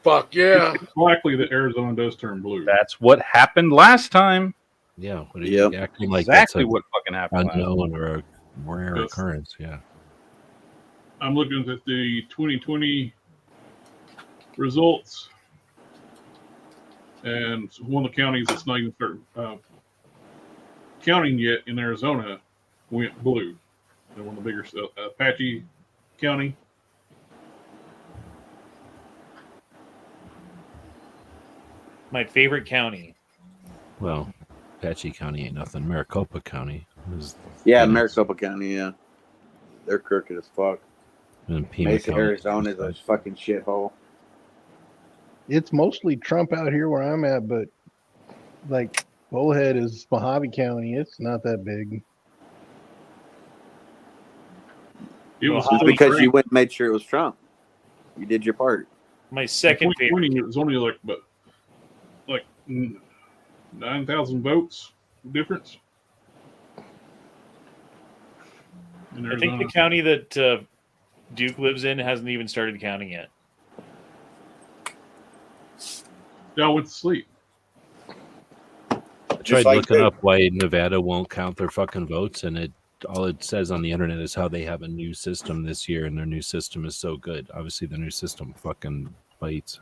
Fuck yeah! It's likely that Arizona does turn blue. That's what happened last time. Yeah. What are you acting like exactly that's what fucking happened. unknown or a rare occurrence? Yeah. I'm looking at the 2020 results, and one of the counties that's not even started counting yet in Arizona went blue. They're one of the bigger stuff. Apache County. My favorite county. Well, Apache County ain't nothing. Maricopa County is. Maricopa County. Yeah, they're crooked as fuck. And Pima Mesa, County. Arizona is a fucking shithole. It's mostly Trump out here where I'm at, but like Bullhead is Mojave County. It's not that big. It's because you went and made sure it was Trump. You did your part. My second favorite. It was only like 9,000 votes difference. I think the county that Duke lives in hasn't even started counting yet. Y'all went to sleep. I tried looking up why Nevada won't count their fucking votes, and all it says on the internet is how they have a new system this year, and their new system is so good. Obviously, the new system fucking bites.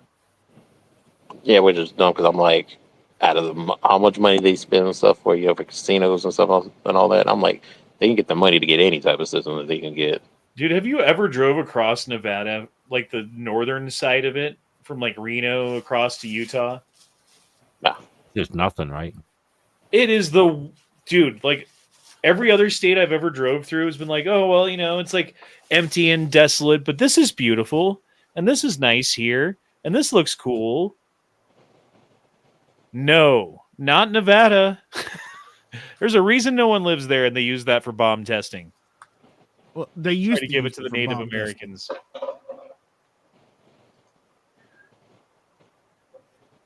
Yeah, which is dumb because I'm like, out of how much money they spend and stuff for for casinos and stuff and all that. I'm like, they can get the money to get any type of system that they can get. Dude, have you ever drove across Nevada, like the northern side of it, from like Reno across to Utah? Nah. There's nothing, right? It is like every other state I've ever drove through has been like, oh, well, it's like empty and desolate, but this is beautiful, and this is nice here, and this looks cool. No, not Nevada. There's a reason no one lives there, and they use that for bomb testing. Well, they used to give it to the Native Americans.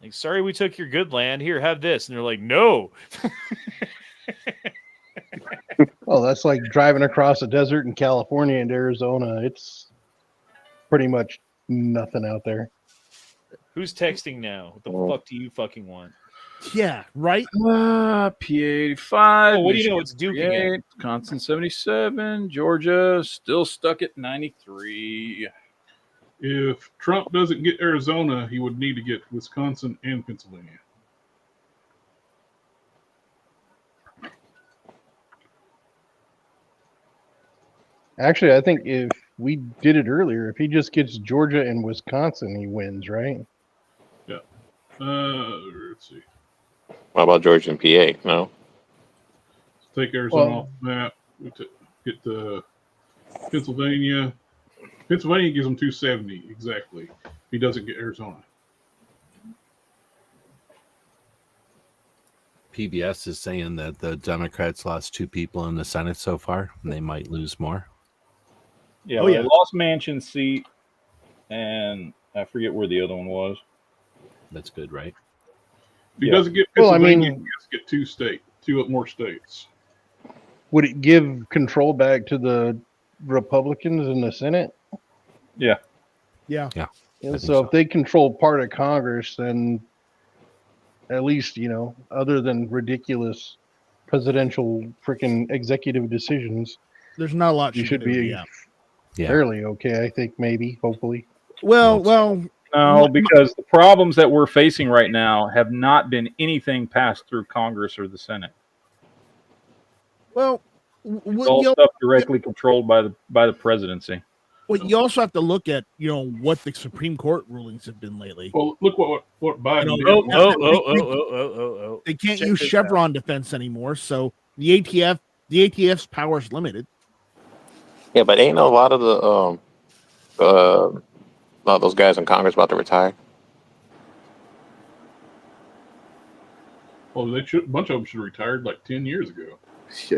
Like, sorry, we took your good land. Here, have this. And they're like, no. Well, that's like driving across a desert in California and Arizona. It's pretty much nothing out there. Who's texting now? What the fuck do you fucking want? Yeah, right. P85. Oh, what do you know? It's Duke again. Wisconsin 77. Georgia still stuck at 93. If Trump doesn't get Arizona, he would need to get Wisconsin and Pennsylvania. Actually, I think if we did it earlier, if he just gets Georgia and Wisconsin, he wins, right? Yeah. Let's see. What about Georgia and PA? No. Take Arizona off the map. We get the Pennsylvania. Pennsylvania gives him 270 exactly. If he doesn't get Arizona. PBS is saying that the Democrats lost 2 people in the Senate so far, and they might lose more. Yeah, they lost Manchin's seat, and I forget where the other one was. That's good, right? If he doesn't get Pennsylvania, he has to get two more states. Would it give control back to the Republicans in the Senate? Yeah. Yeah. And so if they control part of Congress, then at least, other than ridiculous presidential freaking executive decisions, there's not a lot you she should can do, be fairly okay, I think, maybe, hopefully. Well, no, because the problems that we're facing right now have not been anything passed through Congress or the Senate. Well, It's all stuff directly controlled by the presidency. Well, you also have to look at what the Supreme Court rulings have been lately. Well, look what Biden did. They can't use Chevron defense anymore, so the ATF's power is limited. Yeah, but ain't a lot of those guys in Congress about to retire. Well, a bunch of them should have retired like 10 years ago.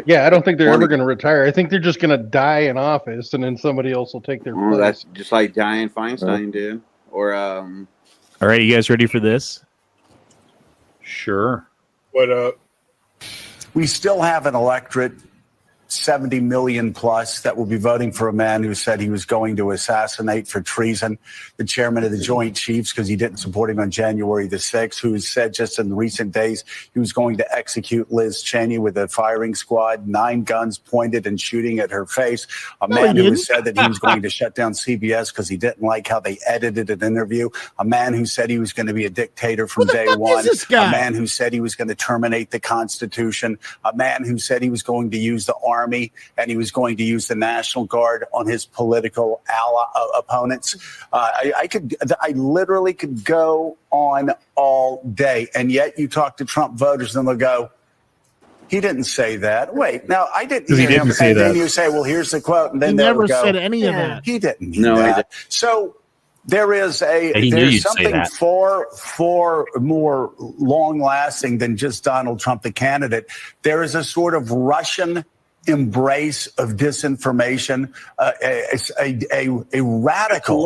Yeah, I don't think they're ever going to retire. I think they're just going to die in office, and then somebody else will take their place. That's just like Dianne Feinstein did. Or All right, you guys ready for this? Sure. What up? We still have an electorate, 70 million plus, that will be voting for a man who said he was going to assassinate for treason the chairman of the Joint Chiefs because he didn't support him on January the 6th, who said just in recent days he was going to execute Liz Cheney with a firing squad, 9 guns pointed and shooting at her face. A man who said that he was going to shut down CBS because he didn't like how they edited an interview. A man who said he was going to be a dictator from day one. A man who said he was going to terminate the Constitution. A man who said he was going to use the army and he was going to use the National Guard on his political opponents. I literally could go on all day. And yet you talk to Trump voters and they'll go, he didn't say that. Wait, now I didn't hear him. And then you say, well, here's the quote. And then He never said any of that. He didn't mean that. So there is there's something far more long-lasting than just Donald Trump, the candidate. There is a sort of Russian embrace of disinformation, a radical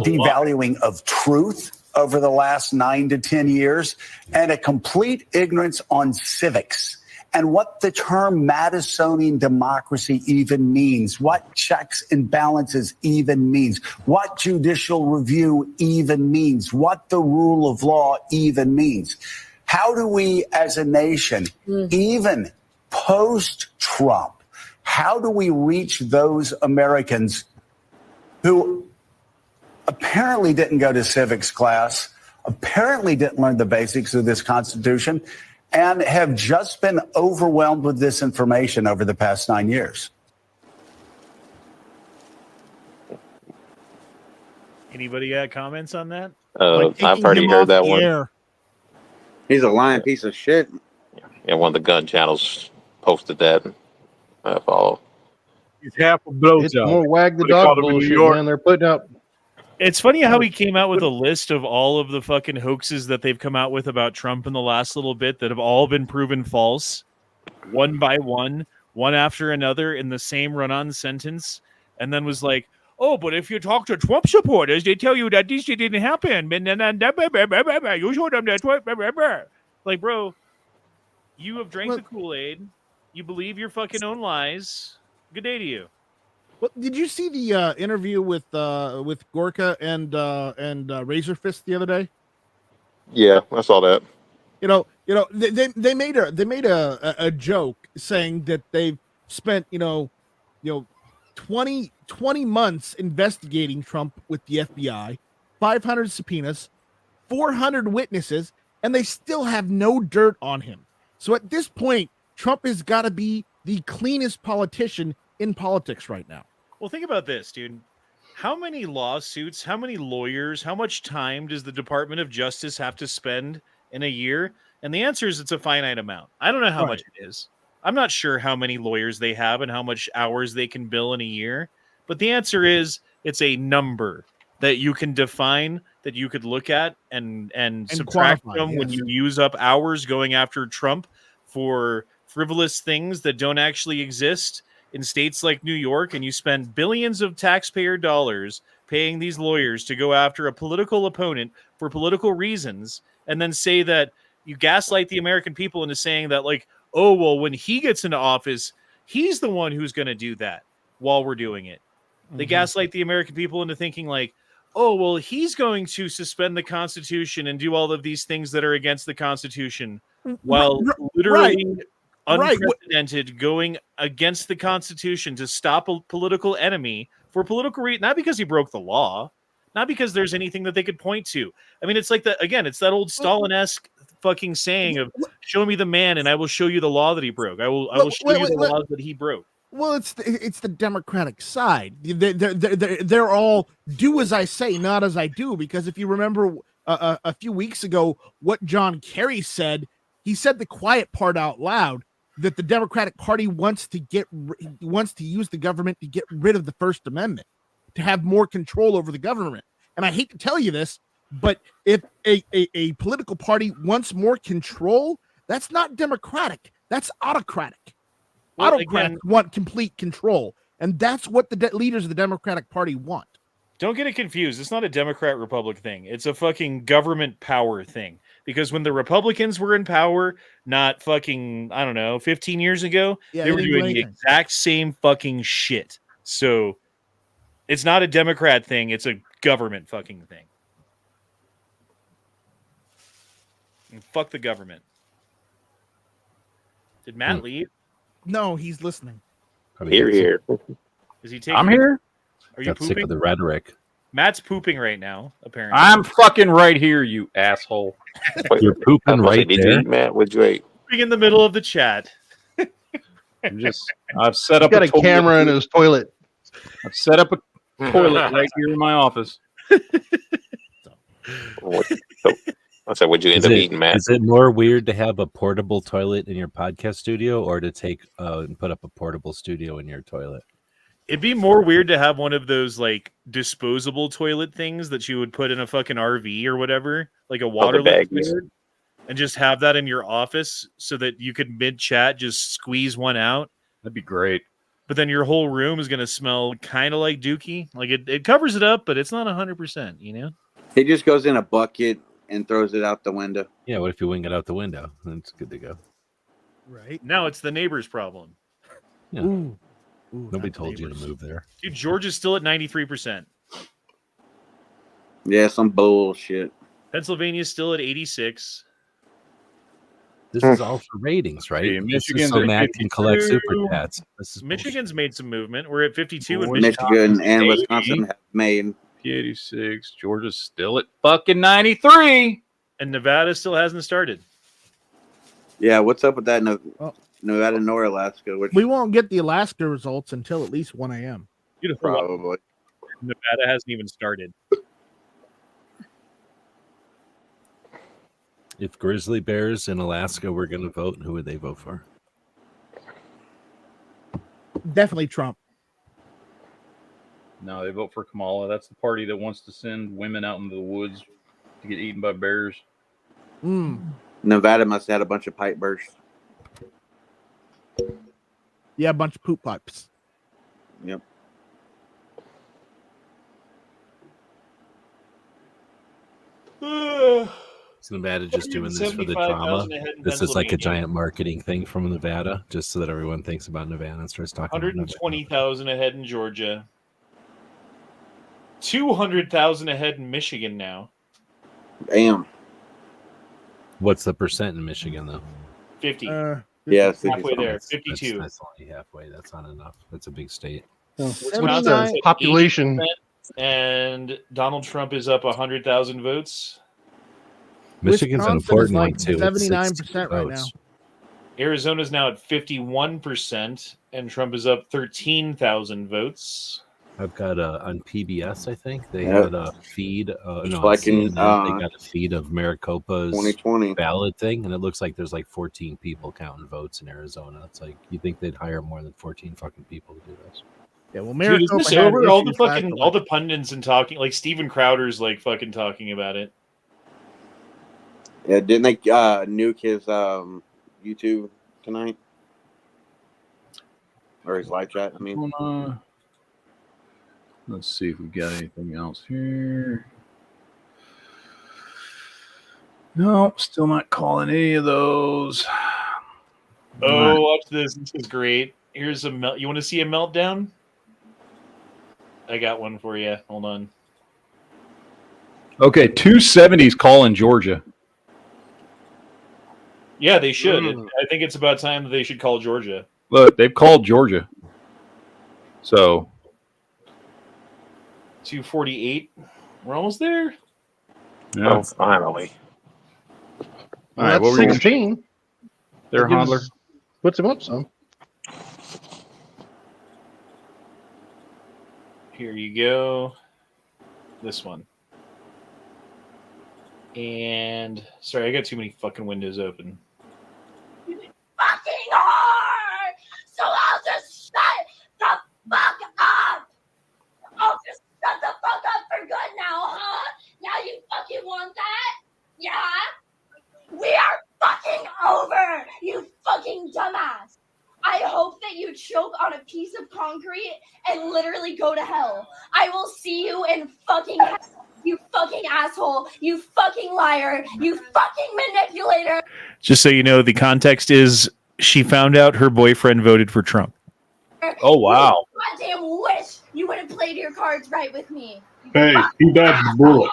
devaluing of truth over the last 9 to 10 years, and a complete ignorance on civics and what the term Madisonian democracy even means, what checks and balances even means, what judicial review even means, what the rule of law even means. How do we as a nation, even post-Trump, how do we reach those Americans who apparently didn't go to civics class, apparently didn't learn the basics of this Constitution, and have just been overwhelmed with this information over the past 9 years? Anybody got comments on that? I've already heard that one. He's a lying piece of shit. Yeah, one of the gun channels posted that. I follow. He's half a blowjob. It's more wag the dog bullshit, man. They're putting up. It's funny how he came out with a list of all of the fucking hoaxes that they've come out with about Trump in the last little bit that have all been proven false, one by one after another in the same run-on sentence, and then was like, oh, but if you talk to Trump supporters, they tell you that this shit didn't happen. And then you show them that. Like, bro, you have drank the Kool-Aid. You believe your fucking own lies. Good day to you. Well, did you see the interview with Gorka and Razor Fist the other day? Yeah, I saw that. They made a joke saying that they've spent 20 months investigating Trump with the FBI, 500 subpoenas, 400 witnesses, and they still have no dirt on him. So at this point, Trump has got to be the cleanest politician in politics right now. Well, think about this, dude. How many lawsuits, how many lawyers, how much time does the Department of Justice have to spend in a year? And the answer is it's a finite amount. I don't know how much it is. I'm not sure how many lawyers they have and how much hours they can bill in a year. But the answer is it's a number that you can define, that you could look at and subtract from when you use up hours going after Trump for frivolous things that don't actually exist in states like New York, and you spend billions of taxpayer dollars paying these lawyers to go after a political opponent for political reasons, and then say that you gaslight the American people into saying that, like, oh, well, when he gets into office, he's the one who's going to do that while we're doing it. They gaslight the American people into thinking like, oh, well, he's going to suspend the Constitution and do all of these things that are against the Constitution while literally unprecedented going against the Constitution to stop a political enemy for political reason, not because he broke the law, not because there's anything that they could point to. I mean, it's like it's that old Stalin-esque fucking saying of show me the man and I will show you the law that he broke. I will show you the laws that he broke. Well, it's the Democratic side. They're all do as I say, not as I do. Because if you remember a few weeks ago, what John Kerry said, he said the quiet part out loud, that the Democratic Party wants to use the government to get rid of the First Amendment, to have more control over the government. And I hate to tell you this, but if a political party wants more control, that's not democratic. That's autocratic. Well, Autocrats want complete control, and that's what the leaders of the Democratic Party want. Don't get it confused. It's not a Democrat-Republic thing. It's a fucking government power thing. Because when the Republicans were in power, not fucking, 15 years ago, they were doing the exact same fucking shit. So it's not a Democrat thing. It's a government fucking thing. And fuck the government. Did Matt leave? No, he's listening. Here. Is he taking? I'm here. Are you Got sick pooping? of the rhetoric. Matt's pooping right now, apparently. I'm fucking right here, you asshole. You're pooping right Did you there. eat, Matt? What'd you eat? Pooping in the middle of the chat. I've set up Got a camera in his toilet. I've set up a toilet right here in my office. I said, what'd you end up eating, Matt? Is it more weird to have a portable toilet in your podcast studio, or to take and put up a portable studio in your toilet? It'd be more weird to have one of those like disposable toilet things that you would put in a fucking RV or whatever, like a water baggies. and just have that in your office so that you could mid-chat just squeeze one out. That'd be great. But then your whole room is going to smell kind of like dookie. Like it covers it up, but it's not 100%, you know? He just goes in a bucket and throws it out the window. Yeah, what if you wing it out the window? Then it's good to go. Right. Now it's the neighbor's problem. Yeah. Ooh, Nobody told you to move there. Dude, George is still at 93%. Yeah, some bullshit. Pennsylvania's still at 86. This is all for ratings, right? Yeah, This is Michigan's so at Matt can collect 52. super chats. This is Michigan's made some movement. We're at 52 in Michigan and Wisconsin have made 86. Georgia's still at fucking 93. And Nevada still hasn't started. Yeah, what's up with that? Nevada nor Alaska, which We won't get the Alaska results until at least 1 a.m. Beautiful. probably. Nevada hasn't even started. If grizzly bears in Alaska were going to vote, who would they vote for? Definitely Trump. No, they vote for Kamala. That's the party that wants to send women out into the woods to get eaten by bears. Nevada must have had a bunch of pipe bursts. Yeah, a bunch of poop pipes. Yep. Is Nevada just doing this for the drama? 175,000 ahead in This is like a Pennsylvania. giant marketing thing from Nevada, just so that everyone thinks about Nevada and starts talking about Nevada. 120,000 ahead in Georgia. 200,000 ahead in Michigan now. Damn. What's the percent in Michigan, though? 50. Yeah, halfway there. That's 52. That's only halfway. That's not enough. That's a big state. What's Wisconsin's the at population? 80%, and Donald Trump is up 100,000 votes. Michigan's an Wisconsin is important like one too. It's 79% 16 right now. votes. Arizona's now at 51%, and Trump is up 13,000 votes. I've got on PBS. I think they Yeah. had a feed. Just No, like on in, CNN, they got a feed of Maricopa's 2020 ballot thing, and it looks like there's like 14 people counting votes in Arizona. It's like you think they'd hire more than 14 fucking people to do this. Yeah, well, Dude, isn't Maricopa this had over? All the issues last fucking, all the pundits and talking, like Steven Crowder's like fucking talking about it. Yeah, didn't they nuke his YouTube tonight? Or his live chat, I mean. Let's see if we got anything else here. No, still not calling any of those. Oh, watch this. This is great. Here's a melt. You want to see a meltdown? I got one for you. Hold on. Okay, 270's calling Georgia. Yeah, they should. I think it's about time that they should call Georgia. Look, they've called Georgia. So 248. We're almost there. yeah. Oh, finally. All Well, right, that's what were you 16. there, That gives Hodler? us- Puts him up some. Here you go. This one. And sorry, I got too many fucking windows open. Fucking hard! So I'll just shut the fuck up! I'll just shut the fuck up for good now, huh? Now you fucking want that? Yeah? We are fucking over, you fucking dumbass! I hope that you choke on a piece of concrete and literally go to hell. I will see you in fucking hell, you fucking asshole, you fucking liar, you fucking manipulator. Just so you know, the context is she found out her boyfriend voted for Trump. Oh, wow. You goddamn wish you would have played your cards right with me. Hey, he dodged the bullet.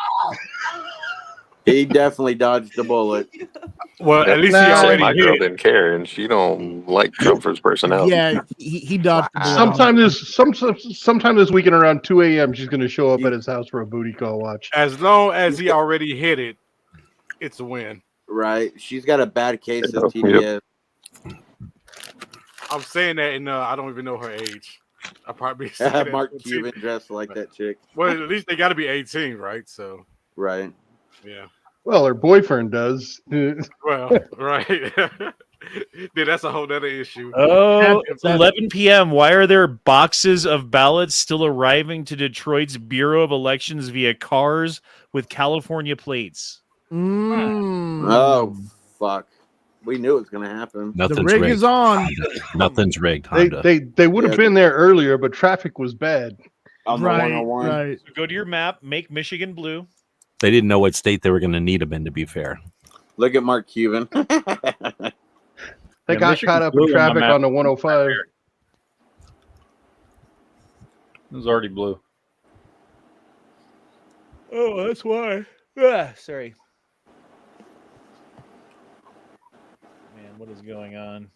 He definitely dodged the bullet. Well, at least he Nah, already my girl hit. didn't care, and she don't like Trump for his personality. Yeah, he dodged the bullet. Sometime this weekend around 2 a.m. she's going to show up at his house for a booty call watch. As long as he already hit it, it's a win. Right. She's got a bad case of Yep. TDS. I'm saying that, and I don't even know her age. I probably say that Mark for Cuban TV. dressed like that chick. Well, at least they got to be 18, right? So, Right. yeah. Well, her boyfriend does. Well, right. Dude, that's a whole other issue. Oh, it's 11 p.m. Why are there boxes of ballots still arriving to Detroit's Bureau of Elections via cars with California plates? Oh, fuck. We knew it was going to happen. Nothing's rig rigged. is on. Nothing's rigged. They Honda. they would have been there earlier, but traffic was bad. On the Right, 101. right. So go to your map, make Michigan blue. They didn't know what state they were going to need them in. To be fair, Look at Mark Cuban. They Yeah, got Michigan's caught up blue in on the traffic map. on the 105. It was already blue. Oh, that's why. Ah, sorry. Man, what is going on?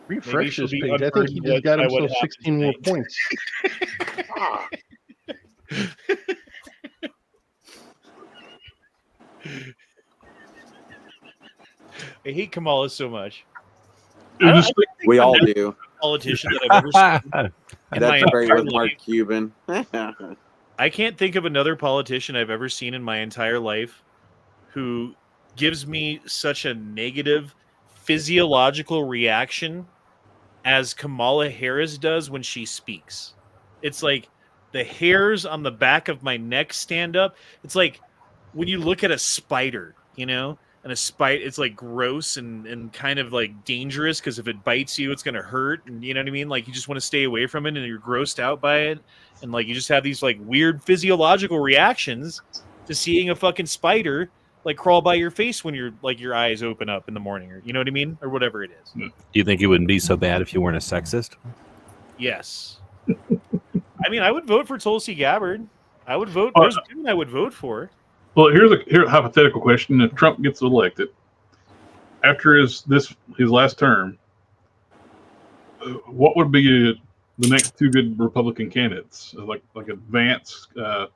Refresh she'll his be page. I think he unburdened just got by what himself happened 16 more tonight. points. I hate Kamala so much. We all do. Politician that I've ever seen in my That's great entire with Mark life. Cuban. I can't think of another politician I've ever seen in my entire life who gives me such a negative physiological reaction as Kamala Harris does when she speaks. It's like the hairs on the back of my neck stand up. It's like when you look at a spider, you know, and it's like gross and kind of like dangerous because if it bites you, it's gonna hurt, and you know what I mean. Like you just want to stay away from it, and you're grossed out by it, and like you just have these like weird physiological reactions to seeing a fucking spider like crawl by your face when you're like your eyes open up in the morning, or you know what I mean, or whatever it is. Do you think it wouldn't be so bad if you weren't a sexist? Yes. I mean, I would vote for Tulsi Gabbard. I would vote. There's women I would vote for. Well, here's a hypothetical question: if Trump gets elected after his last term, what would be the next two good Republican candidates? Like a Vance,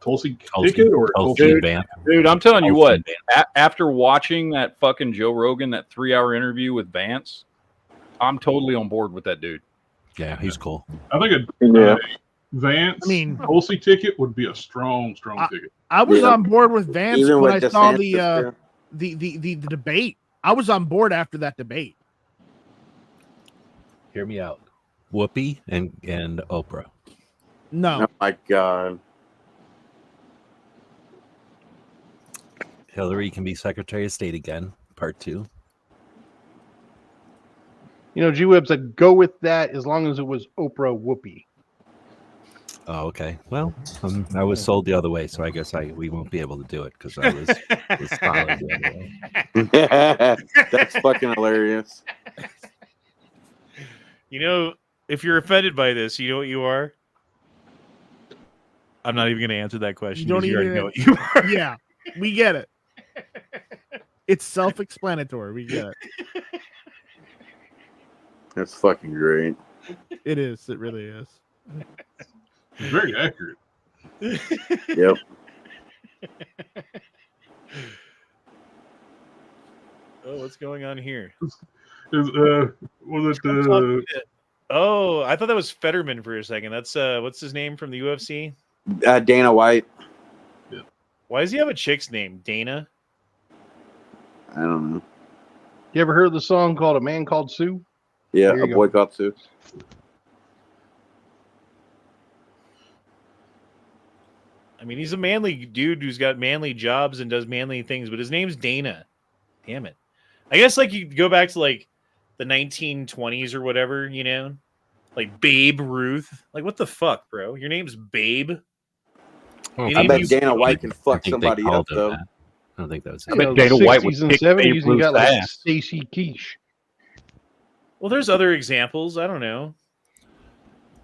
Tulsi ticket, or Dude, I'm telling you what. After watching that fucking Joe Rogan, that 3-hour interview with Vance, I'm totally on board with that dude. Yeah, he's cool. I think Vance, Tulsi ticket would be a strong ticket. I was on board with Vance Even when I with saw DeSantis, the debate. I was on board after that debate. Hear me out. Whoopi and Oprah. No. Oh my God. Hillary can be Secretary of State again. Part 2. You know, G-Web said go with that as long as it was Oprah Whoopi. Oh, okay. Well, I was sold the other way, so I guess we won't be able to do it because I was solid the other way. That's fucking hilarious. You know, if you're offended by this, you know what you are? I'm not even going to answer that question. You don't because even already know what you are. Yeah, we get it. It's self-explanatory. We get it. That's fucking great. It is. It really is. It's very accurate. Yep. Oh, what's going on here? Was it Oh, I thought that was Fetterman for a second. That's what's his name from the UFC? Dana White. Why does he have a chick's name? Dana? I don't know. You ever heard the song called "A Man Called Sue"? Yeah, There a you boy go. called Sue. I mean, he's a manly dude who's got manly jobs and does manly things, but his name's Dana. Damn it. I guess like you go back to like the 1920s or whatever, you know? Like Babe Ruth. Like what the fuck, bro? Your name's Babe? I bet Dana White can fuck somebody up though. I don't think that was. I bet Dana White would kick Babe Ruth's got like ass. Stacy Keach. Well, there's other examples. I don't know.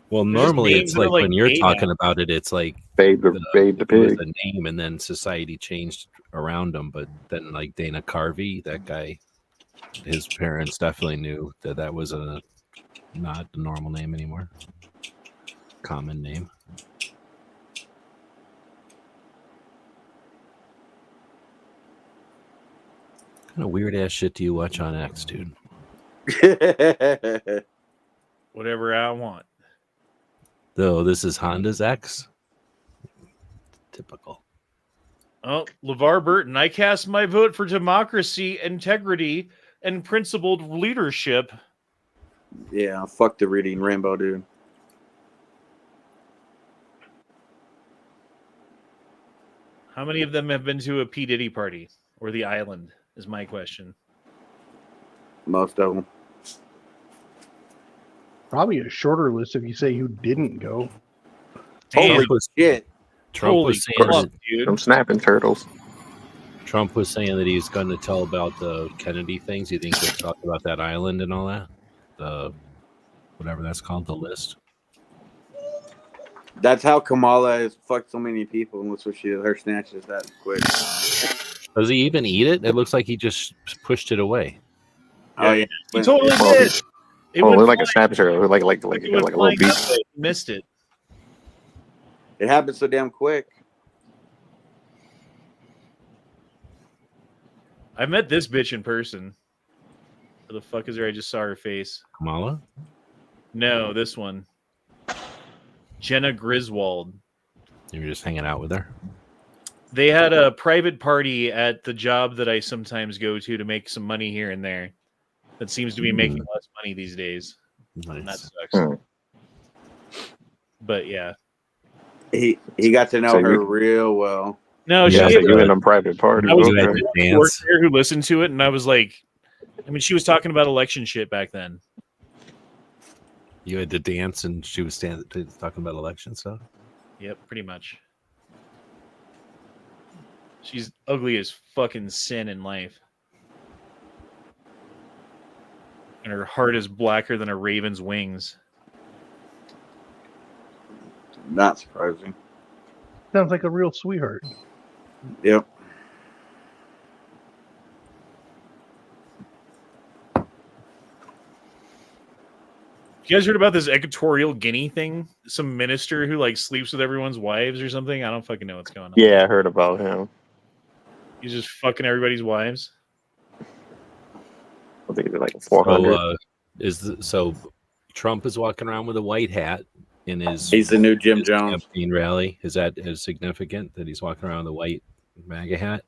Well, They're just normally names it's that are like like when you're Dana. talking about it, it's like Babe the it was pig. a name, and then society changed around him. But then, like Dana Carvey, that guy, his parents definitely knew that was not the normal name anymore. Common name. What kind of weird ass shit do you watch on X, dude? Whatever I want. Though this is Honda's X. Typical. Oh, LeVar Burton. I cast my vote for democracy, integrity, and principled leadership. Yeah, fuck the reading Rambo dude. How many of them have been to a P. Diddy party or the island is my question. Most of them. Probably a shorter list if you say who didn't go. Holy shit. Trump Holy was saying fuck, that, dude. I'm snapping turtles. Trump was saying that he's going to tell about the Kennedy things. You think he'll talk about that island and all that? The whatever that's called, the list. That's how Kamala has fucked so many people, and that's what her snatch is that quick. Does he even eat it? It looks like he just pushed it away. Oh yeah, He totally did. It Oh, it went looked like a flying- snap turtle. Like it a went little flying beast. that way. He missed it. It happened so damn quick. I've met this bitch in person. Where the fuck is her? I just saw her face. Kamala? No, this one. Jenna Griswold. You were just hanging out with her? They had a private party at the job that I sometimes go to make some money here and there. That seems to be making less money these days. And that sucks. But yeah. He got to know So her you- real well. No, Yeah, she so you in them private parties. I was Okay. a work there who listened to it, and I was like, I mean, she was talking about election shit back then. You had to dance, and she was talking about election stuff. Yep, pretty much. She's ugly as fucking sin in life. And her heart is blacker than a raven's wings. Not surprising. Sounds like a real sweetheart. Yep. You guys heard about this Equatorial Guinea thing? Some minister who like sleeps with everyone's wives or something? I don't fucking know what's going on. Yeah, I heard about him. He's just fucking everybody's wives. I think it's like 400. So Trump is walking around with a white hat in his. He's the new Jim Jones campaign rally. Is that as significant that he's walking around with a white MAGA hat?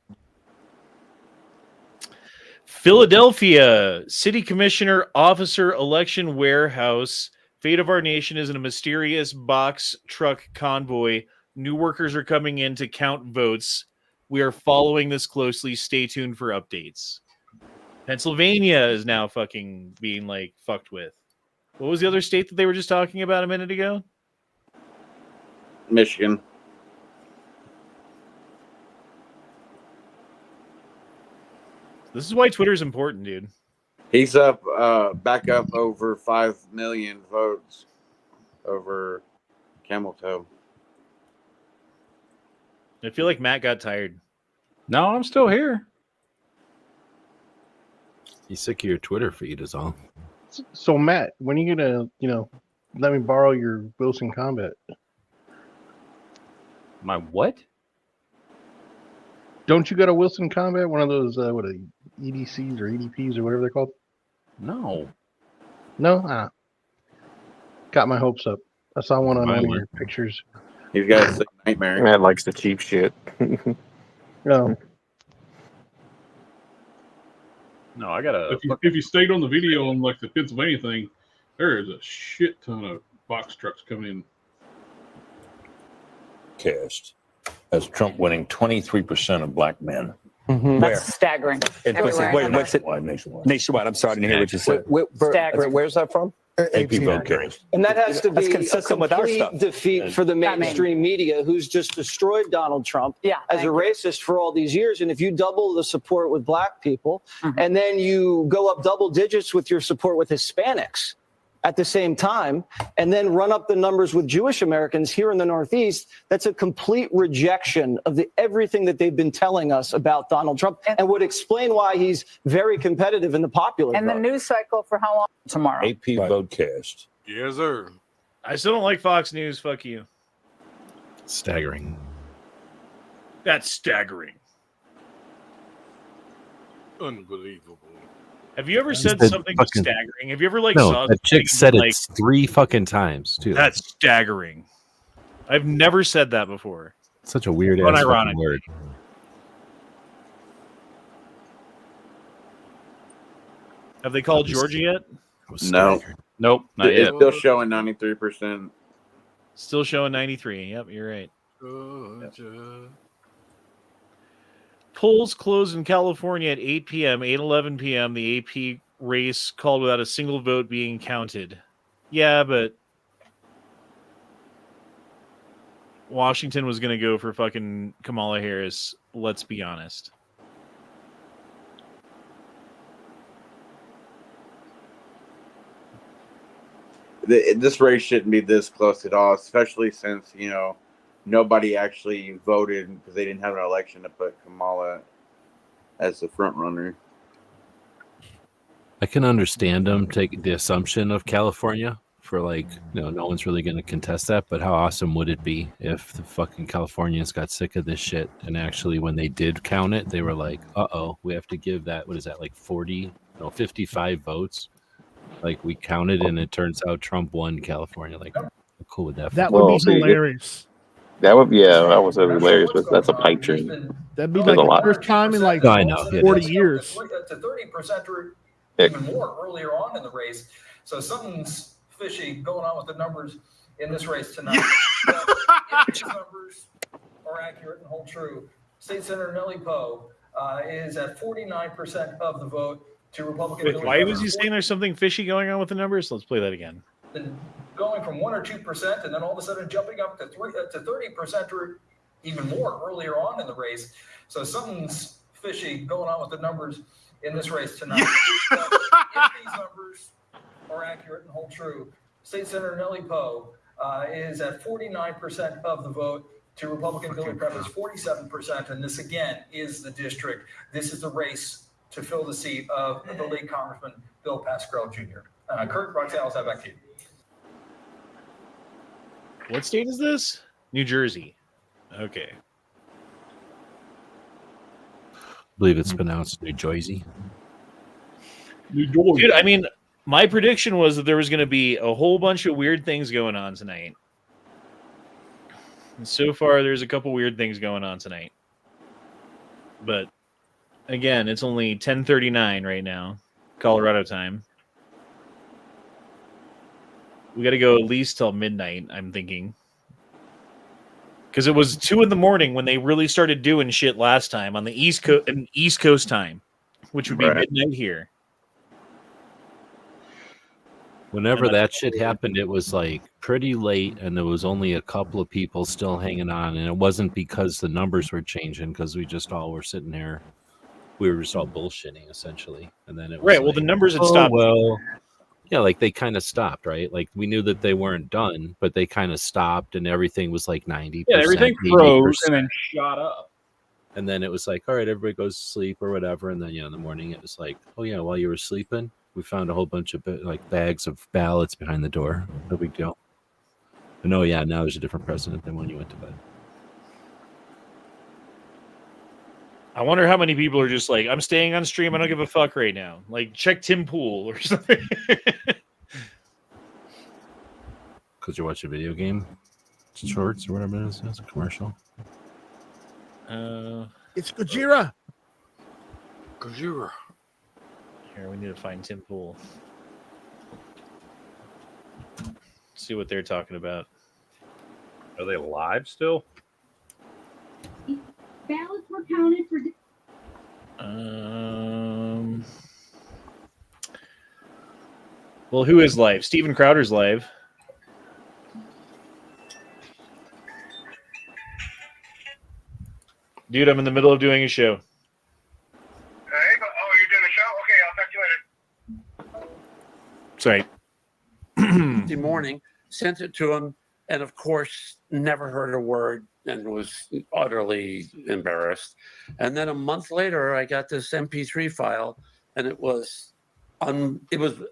Philadelphia City Commissioner Officer Election Warehouse. Fate of our nation is in a mysterious box truck convoy. New workers are coming in to count votes. We are following this closely. Stay tuned for updates. Pennsylvania is now fucking being like fucked with. What was the other state that they were just talking about a minute ago? Michigan. This is why Twitter is important, dude. He's up, back up over 5 million votes over Camel Toe. I feel like Matt got tired. No, I'm still here. He's sick of your Twitter feed, is all. So Matt, when are you gonna, let me borrow your Wilson Combat? My what? Don't you got a Wilson Combat? One of those EDCs or EDPs or whatever they're called? No. No? Got my hopes up. I saw one on one of Mine. your pictures. He's got a sick nightmare. Man likes the cheap shit. No. No, I got a. If you stayed on the video on like the Pennsylvania thing, there is a shit ton of box trucks coming in. Cast as Trump winning 23% of black men. That's staggering. Nationwide. I'm sorry, I didn't hear what you said. Staggering. Where's that from? AP Vote. And that has to That's be a consistent with our complete stuff. defeat for the mainstream media, who's just destroyed Donald Trump as a racist for all these years. And if you double the support with black people, and then you go up double digits with your support with Hispanics at the same time, and then run up the numbers with Jewish Americans here in the Northeast, that's a complete rejection of everything that they've been telling us about Donald Trump, and would explain why he's very competitive in the popular And the vote. news cycle for how long tomorrow? AP Vodcast. Yes, sir. I still don't like Fox News. Fuck you. Staggering. That's staggering. Unbelievable. Have you ever said That's something fucking- staggering? Have you ever like No, saw that chick something said it 3 fucking times too. That's staggering. I've never said that before. Such a weird ass Unironic. fucking word. Have they called Georgia yet? No. Nope, not It's yet. still showing 93%. Still showing 93. Yep, you're right. Polls closed in California at 8 p.m., 8:11 p.m. The AP race called without a single vote being counted. Yeah, but Washington was going to go for fucking Kamala Harris. Let's be honest. This race shouldn't be this close at all, especially since, nobody actually voted because they didn't have an election to put Kamala as the front runner. I can understand them taking the assumption of California for no one's really going to contest that. But how awesome would it be if the fucking Californians got sick of this shit and actually when they did count it, they were like, we have to give that, 55 votes. Like we counted and it turns out Trump won California. Like, how cool would that? That would be hilarious. That would that was hilarious, but that's a pipe dream. That'd be There's like a lot. the first time in like I know, it 40 is. years. To 30% or even more earlier on in the race. So something's fishy going on with the numbers in this race tonight. But if these numbers are accurate and hold true, State Senator Nellie Poe is at 49% of the vote to Republican Wait, Billy why was Pepper. he saying there's something fishy going on with the numbers? Let's play that again. Then going from 1 or 2%, and then all of a sudden jumping up to 30% or even more earlier on in the race. So something's fishy going on with the numbers in this race tonight. But if these numbers are accurate and hold true, State Senator Nellie Poe is at 49% of the vote to Republican Billy Pepper's 47%. And this again is the district. This is the race to fill the seat of the late Congressman Bill Pascrell Jr. Kurt, Roxanne, I'll have back to you. What state is this? New Jersey. Okay. I believe it's pronounced New Jersey. Dude, I mean, my prediction was that there was going to be a whole bunch of weird things going on tonight. And so far, there's a couple weird things going on tonight. But again, it's only 10:39 right now, Colorado time. We got to go at least till midnight, I'm thinking. Because it was 2 a.m. when they really started doing shit last time on the East Coast time, which would be midnight here. Whenever that shit happened, it was like pretty late, and there was only a couple of people still hanging on. And it wasn't because the numbers were changing, because we just all were sitting there. We were just all bullshitting, essentially. And then it was right. Well, the numbers had stopped. Well, yeah, like they kind of stopped, right? Like we knew that they weren't done, but they kind of stopped, and everything was like 90%. Yeah, everything 80%. froze and then shot up. And then it was like, all right, everybody goes to sleep or whatever. And then, in the morning it was like, oh yeah, while you were sleeping, we found a whole bunch of like bags of ballots behind the door. No big deal. And oh yeah, now there's a different president than when you went to bed. I wonder how many people are just like, I'm staying on stream. I don't give a fuck right now. Like, check Tim Pool or something. Because you watch a video game shorts or whatever it is. It's a commercial. It's Gojira. Gojira. Here, we need to find Tim Pool. See what they're talking about. Are they live still? Ballots were counted for. Well, who is live? Steven Crowder's live. Dude, I'm in the middle of doing a show. Oh, you're doing a show? Okay, I'll talk to you later. Sorry. Tuesday morning, sent it to him, and of course, never heard a word and was utterly embarrassed. And then a month later, I got this MP3 file, and it was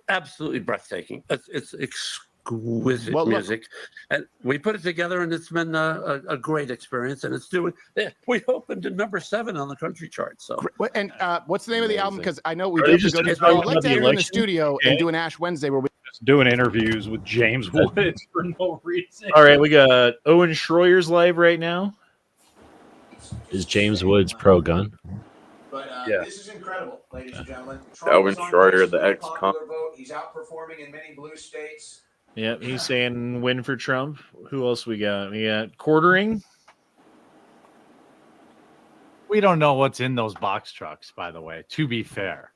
absolutely breathtaking. It's exquisite music, and we put it together, and it's been a great experience. And it's doing. We opened to number 7 on the country chart. So, and what's the name of the album? Because I know we Are do they have to just go to. talking I'd like about to the have you in the election? studio Okay. and do an Ash Wednesday where we. Doing interviews with James Woods for no reason. All right, we got Owen Schroyer's live right now. Is James Woods pro gun? But Yeah. this is incredible, ladies and gentlemen. Alvin is on Schroyer, pace the for a ex-con. popular vote. He's outperforming in many blue states. Yep, he's saying win for Trump. Who else we got? We got Quartering. We don't know what's in those box trucks, by the way, to be fair.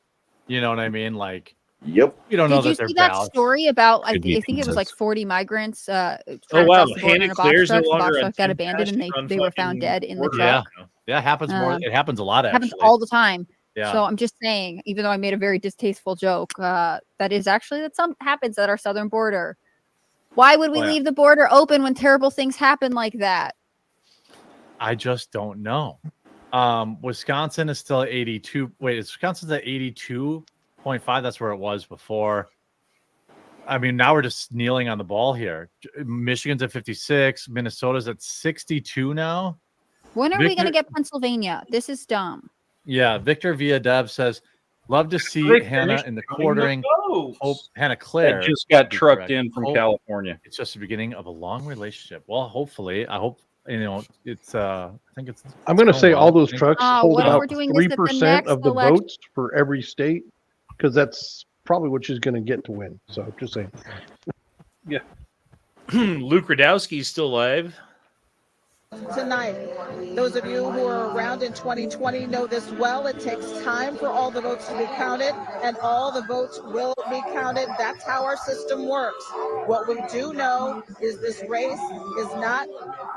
You know what I mean? Like, yep. We don't know Did you that they're see that ballots. story about? I Could be think it was like 40 migrants. Oh, trying to wow. cross the border in Hannah a box Claire's no truck. The box longer truck on got Team abandoned, and Pasture on they were found fucking dead in the Border. truck. Yeah, it happens more. It happens a lot. It happens Actually, all the time. Yeah. So I'm just saying, even though I made a very distasteful joke, that some happens at our southern border. Why would we Oh, yeah. leave the border open when terrible things happen like that? I just don't know. Wisconsin is still at 82. Wait, Wisconsin's at 82.5. That's where it was before. I mean, now we're just kneeling on the ball here. Michigan's at 56. Minnesota's at 62 now. When are we going to Victor- get Pennsylvania? This is dumb. Yeah, Victor Via Dev says, love to see Victor, Hannah in the coming quartering. the Hope Hannah Claire That just got to be trucked correct. in from Hope California. It's just the beginning of a long relationship. Well, hopefully, I hope it's. I think it's. I'm going to it's say going all well. those trucks hold what if about we're doing this at the 3% next of the election? votes for every state, because that's probably what she's going to get to win. So just saying. Yeah. Luke Radowski's still live. tonight. Those of you who were around in 2020 know this well. It takes time for all the votes to be counted, and all the votes will be counted. That's how our system works. What we do know is this race is not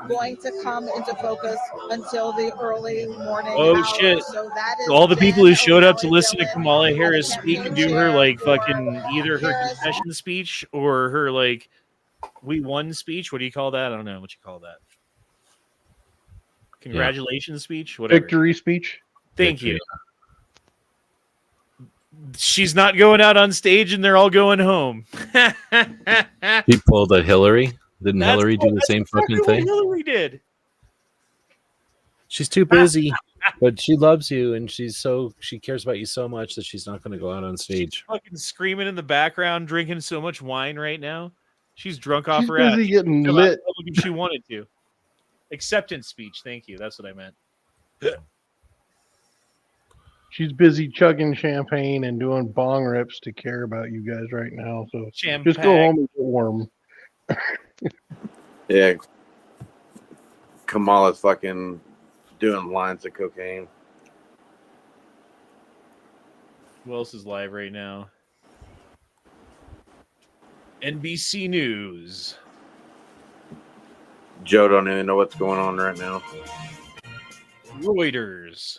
going to come into focus until the early morning Oh hours. shit! So that is All the people Jen who showed up to O'Malley listen to Dillon, Kamala Harris speak and do her like for fucking either her Harris. confession speech or her like we won speech. What do you call that? I don't know what you call that. Congratulations speech, whatever. Victory speech. Thank you. She's not going out on stage, and they're all going home. He pulled a Hillary. Didn't That's Hillary do the that's same exactly fucking what thing? Hillary did. She's too busy, but she loves you, and she cares about you so much that she's not going to go out on stage. Fucking screaming in the background, drinking so much wine right now. She's drunk off She's her ass. busy getting She could lit. go out if she wanted to. Acceptance speech. Thank you. That's what I meant. She's busy chugging champagne and doing bong rips to care about you guys right now. So just go home and get warm. Yeah. Kamala's fucking doing lines of cocaine. Who else is live right now? NBC News. Joe don't even know what's going on right now. Reuters.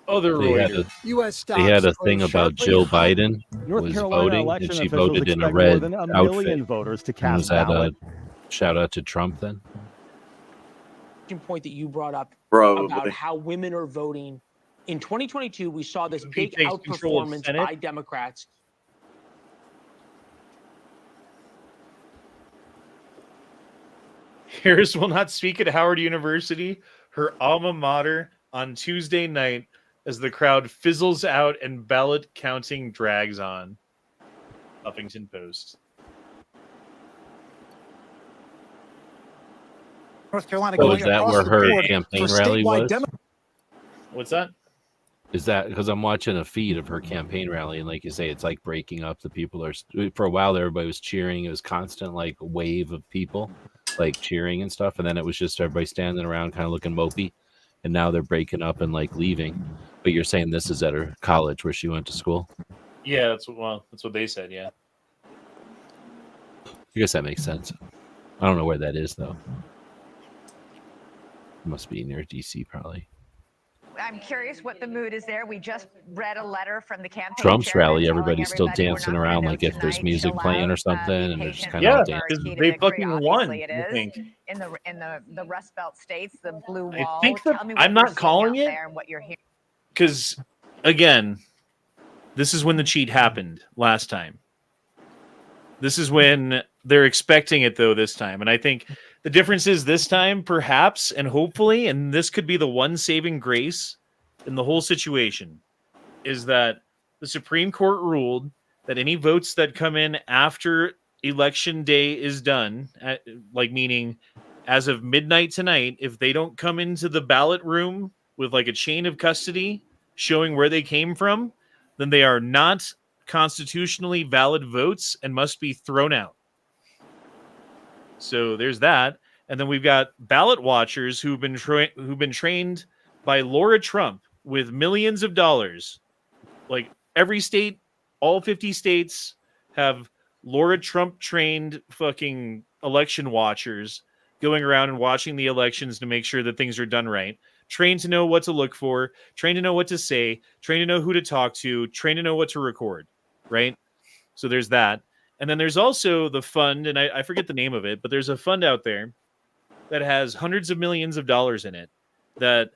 Other They had Reuters. U.S. They had a stocks thing closed about sharply Jill higher. Biden North was Carolina voting, election and she officials voted in a expect more red than a outfit. million voters to And cast was that ballot. a shout out to Trump then? Point that you brought up Probably. about how women are voting. In 2022, we saw this If big he takes control of outperformance Senate? by Democrats. Harris will not speak at Howard University, her alma mater, on Tuesday night as the crowd fizzles out and ballot counting drags on. Huffington Post. North Carolina So going is that across where the her board campaign for rally statewide was? What's that? Is that because I'm watching a feed of her campaign rally, and like you say, it's like breaking up. The people are for a while. Everybody was cheering. It was constant like wave of people like cheering and stuff, and then it was just everybody standing around, kind of looking mopey. And now they're breaking up and like leaving. But you're saying this is at her college where she went to school? Yeah, that's what they said. Yeah. I guess that makes sense. I don't know where that is though. It must be near DC, probably. I'm curious what the mood is there. We just read a letter from the campaign. Trump's chairman rally, telling everybody's still everybody we're dancing not around gonna like know if there's tonight, music chill playing out, or something, be and they're just patient. kind of Yeah, all because dancing. they victory, fucking won. obviously it I is. think. In the Rust Belt states, the blue wall. I think that Tell me what I'm you're not seeing calling out it there and what you're hearing. because, again, this is when the cheat happened last time. This is when they're expecting it, though, this time. And I think the difference is this time, perhaps, and hopefully, and this could be the one saving grace in the whole situation, is that the Supreme Court ruled that any votes that come in after Election Day is done, like meaning as of midnight tonight, if they don't come into the ballot room with like a chain of custody showing where they came from, then they are not constitutionally valid votes and must be thrown out. So there's that. And then we've got ballot watchers who've been trained by Laura Trump with millions of dollars. Like every state, all 50 states have Laura Trump trained fucking election watchers going around and watching the elections to make sure that things are done right. Trained to know what to look for, trained to know what to say, trained to know who to talk to, trained to know what to record, right? So there's that. And then there's also the fund, and I forget the name of it, but there's a fund out there that has hundreds of millions of dollars in it that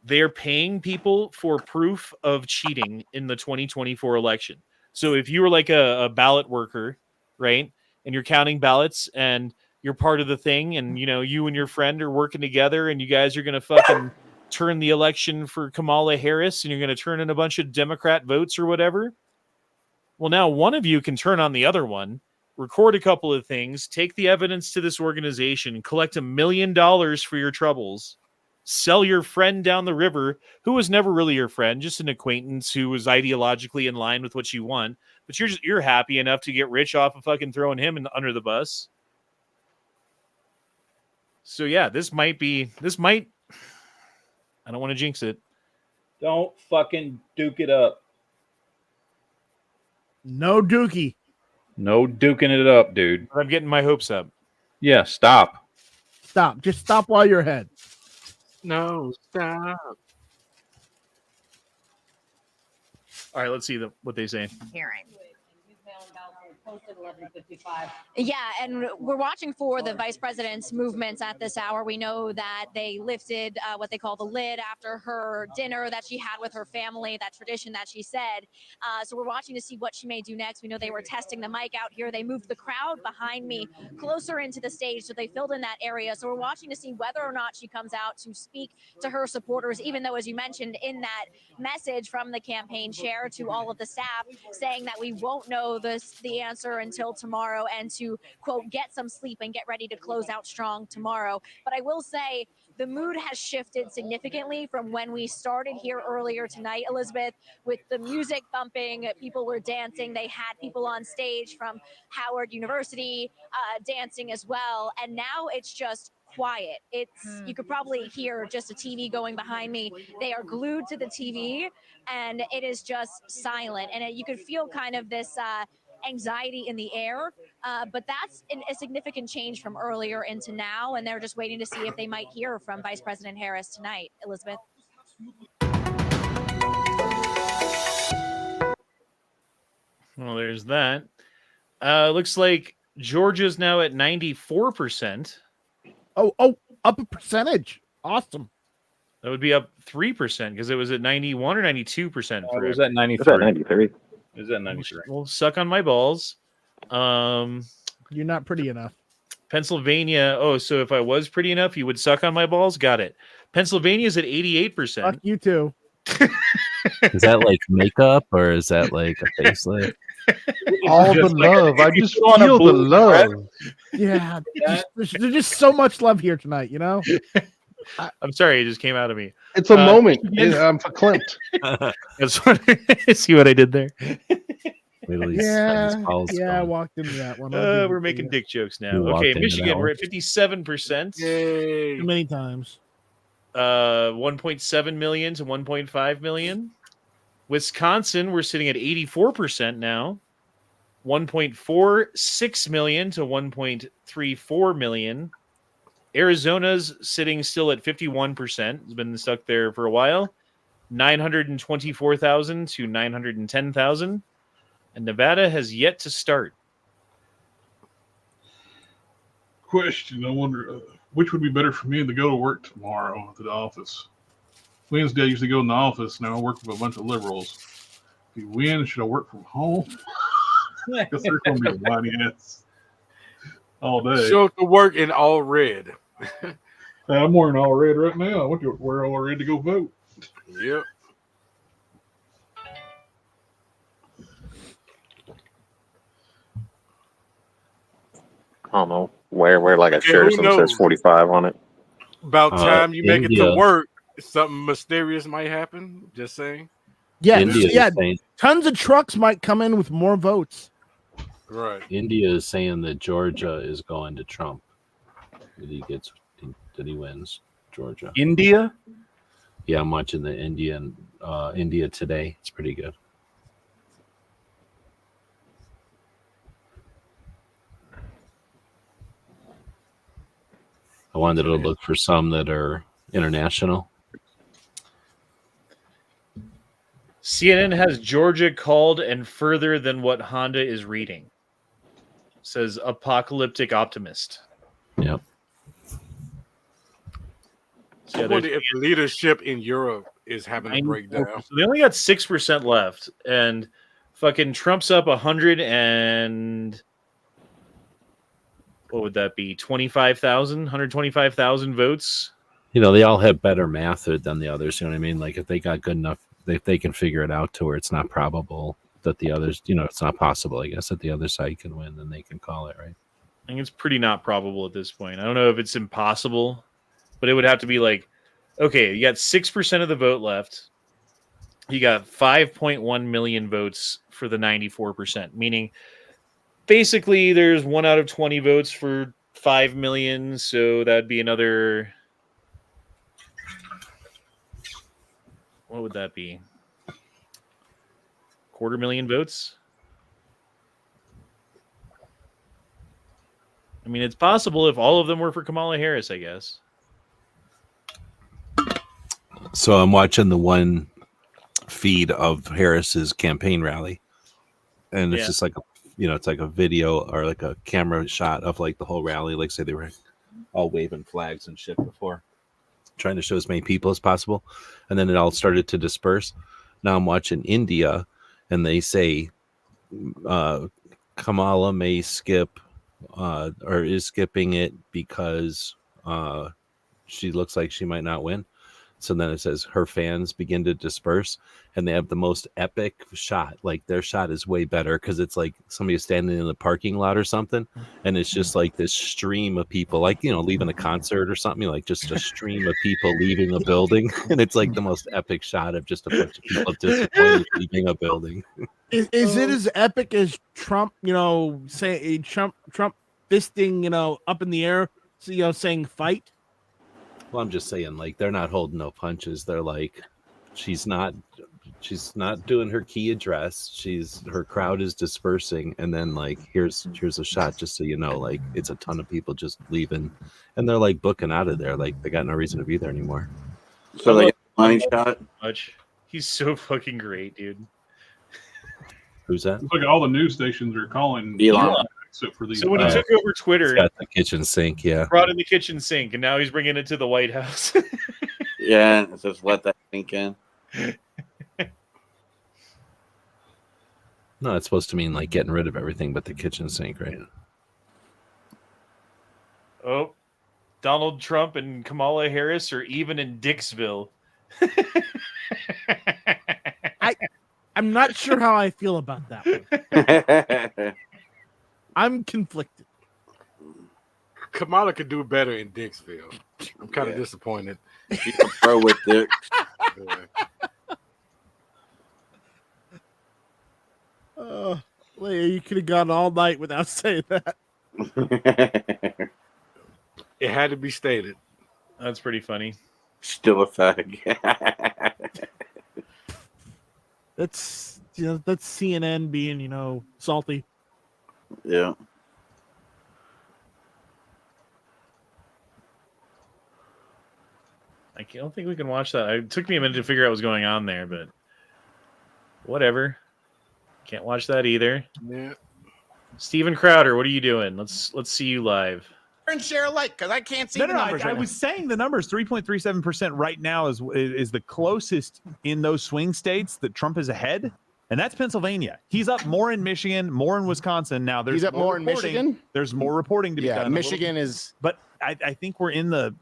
they're paying people for proof of cheating in the 2024 election. So if you were like a ballot worker, right, and you're counting ballots and you're part of the thing, and you and your friend are working together, and you guys are gonna fucking turn the election for Kamala Harris, and you're gonna turn in a bunch of Democrat votes or whatever. Well, now one of you can turn on the other one, record a couple of things, take the evidence to this organization, collect $1 million for your troubles, sell your friend down the river, who was never really your friend, just an acquaintance who was ideologically in line with what you want, but you're happy enough to get rich off of fucking throwing him under the bus. So yeah, this might. I don't want to jinx it. Don't fucking duke it up. No dookie. No duking it up, dude. I'm getting my hopes up. Yeah, stop. Stop. Just stop while you're ahead. No, stop. All right, let's see what they say. Hearing. Yeah, and we're watching for the vice president's movements at this hour. We know that they lifted what they call the lid after her dinner that she had with her family, that tradition that she said. So we're watching to see what she may do next. We know they were testing the mic out here. They moved the crowd behind me closer into the stage, so they filled in that area. So we're watching to see whether or not she comes out to speak to her supporters, even though, as you mentioned, in that message from the campaign chair to all of the staff saying that we won't know the answer until tomorrow, and to quote get some sleep and get ready to close out strong tomorrow. But I will say the mood has shifted significantly from when we started here earlier tonight, Elizabeth, with the music bumping. People were dancing. They had people on stage from Howard University dancing as well, and now it's just quiet. You could probably hear just a TV going behind me. They are glued to the TV, and it is just silent, and you could feel kind of this anxiety in the air, but that's a significant change from earlier into now, and they're just waiting to see if they might hear from Vice President Harris tonight. Elizabeth. Well, there's that. Looks like Georgia's now at 94%. Oh, up a percentage. Awesome. That would be up 3% because it was at 91 or 92%. It was at 93. Is that 93? Well, suck on my balls. You're not pretty enough. Pennsylvania. Oh, so if I was pretty enough, you would suck on my balls? Got it. Pennsylvania's at 88%. Fuck you too. Is that like makeup or is that like a facelift? All the love. I just feel the love. Yeah. There's just so much love here tonight, you know? I'm sorry, it just came out of me. It's a moment. I'm verklempt. See what I did there? Yeah, I walked into that one. We're making dick jokes now. Okay, Michigan, we're at 57%. Yay. Too many times. 1.7 million to 1.5 million. Wisconsin, we're sitting at 84% now. 1.46 million to 1.34 million. Arizona's sitting still at 51%. It's been stuck there for a while. 924,000 to 910,000. And Nevada has yet to start. Question: I wonder which would be better for me to go to work tomorrow to the office. Wednesday, I usually go in the office. Now I work with a bunch of liberals. If you win, should I work from home? Because they're going to be whiny ass all day. Show up to work in all red. I'm wearing all red right now. I want to wear all red to go vote. Yep. I don't know. Wear like a shirt or something that says 45 on it. About time you make it to India. work, something mysterious might happen. Just saying. Yeah, India's saying- tons of trucks might come in with more votes. Right. India is saying that Georgia is going to Trump. That he wins Georgia. India? Yeah, I'm watching the India today. It's pretty good. I wanted to look for some that are international. CNN has Georgia called and further than what Honda is reading. Says apocalyptic optimist. Yep. I wonder if leadership in Europe is having a breakdown. So they only got 6% left, and fucking Trump's up 100 and what would that be? 125,000 votes. You know, they all have better math than the others. You know what I mean? Like if they got good enough, they can figure it out to where it's not probable that the others, it's not possible, I guess, that the other side can win, then they can call it, right? I think it's pretty not probable at this point. I don't know if it's impossible, but it would have to be like, okay, you got 6% of the vote left. You got 5.1 million votes for the 94%, meaning basically there's 1 out of 20 votes for 5 million, so that'd be another. What would that be? 250,000 votes. I mean, it's possible if all of them were for Kamala Harris, I guess. So I'm watching the one feed of Harris's campaign rally, and it's just like it's like a video or like a camera shot of like the whole rally. Like say they were all waving flags and shit before, trying to show as many people as possible, and then it all started to disperse. Now I'm watching India, and they say Kamala may skip or is skipping it because she looks like she might not win. So then it says her fans begin to disperse, and they have the most epic shot. Like their shot is way better because it's like somebody is standing in the parking lot or something, and it's just like this stream of people, like leaving a concert or something, like just a stream of people leaving a building, and it's like the most epic shot of just a bunch of people disappointed leaving a building. Is it as epic as Trump? Say Trump fisting, up in the air, saying fight. Well, I'm just saying, like, they're not holding no punches. They're like, she's not doing her key address. Her crowd is dispersing, and then like, here's a shot, just so you know, like, it's a ton of people just leaving, and they're like booking out of there, like they got no reason to be there anymore. So they get money shot. He's so fucking great, dude. Who's that? Look, all the news stations are calling Elon. except for these. So when he took over Twitter, He's got the kitchen sink, yeah. brought in the kitchen sink, and now he's bringing it to the White House. Yeah, just let that sink in. No, it's supposed to mean like getting rid of everything but the kitchen sink, right? Oh, Donald Trump and Kamala Harris are even in Dixville. I'm not sure how I feel about that one. I'm conflicted. Kamala could do better in Dixville. I'm kind of disappointed. She's a pro with Dix. Leah, you could have gone all night without saying that. It had to be stated. That's pretty funny. Still a fag. That's that's CNN being salty. Yeah. I don't think we can watch that. It took me a minute to figure out what was going on there, but whatever. Can't watch that either. Yeah. Steven Crowder, what are you doing? Let's see you live. And share alike because I can't see No, the no, numbers. I was saying the numbers 3.37% right now is the closest in those swing states that Trump is ahead, and that's Pennsylvania. He's up more in Michigan, more in Wisconsin. Now there's He's up more in reporting. Michigan? There's more reporting to be done. Michigan is, but I think we're in the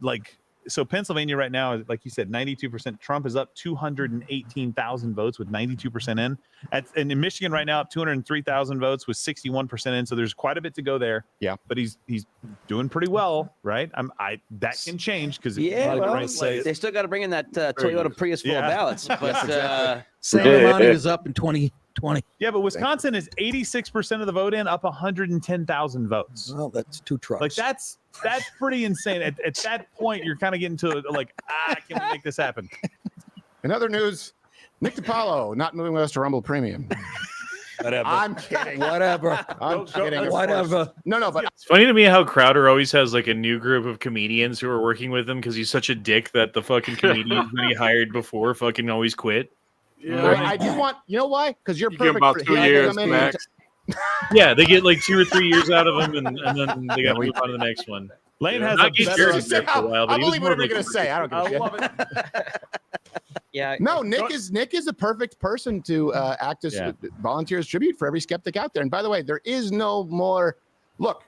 so Pennsylvania right now, like you said, 92%. Trump is up 218,000 votes with 92% in. And in Michigan right now, up 203,000 votes with 61% in. So there's quite a bit to go there. Yeah, but he's doing pretty well, right? That can change because they still got to bring in that Toyota Prius full of ballots. But Yes, exactly. Sam Money is up in 2020. Yeah, but Wisconsin is 86% of the vote in, up 110,000 votes. Well, that's 2 trucks. Like that's pretty insane. At that point, you're kind of getting to like, can we make this happen? in other news, Nick DiPaolo not moving with us to Rumble Premium. Whatever. I'm kidding. Whatever. I'm kidding. of Whatever. course. No, but It's funny to me how Crowder always has like a new group of comedians who are working with him because he's such a dick that the fucking comedians that he hired before fucking always quit. Yeah. I do want. You know why? Because you're You give perfect. him about for 2 him. years Come in max. Yeah, they get like 2 or 3 years out of him, and then they got to move on to the next one. Lane Yeah. has Not a Keith better. Jarrett there for a while, but I he was believe more whatever like you're gonna say. I don't give a shit. love it. Yeah. No, Nick is a perfect person to act as volunteers tribute for every skeptic out there. And by the way, there is no more. Look,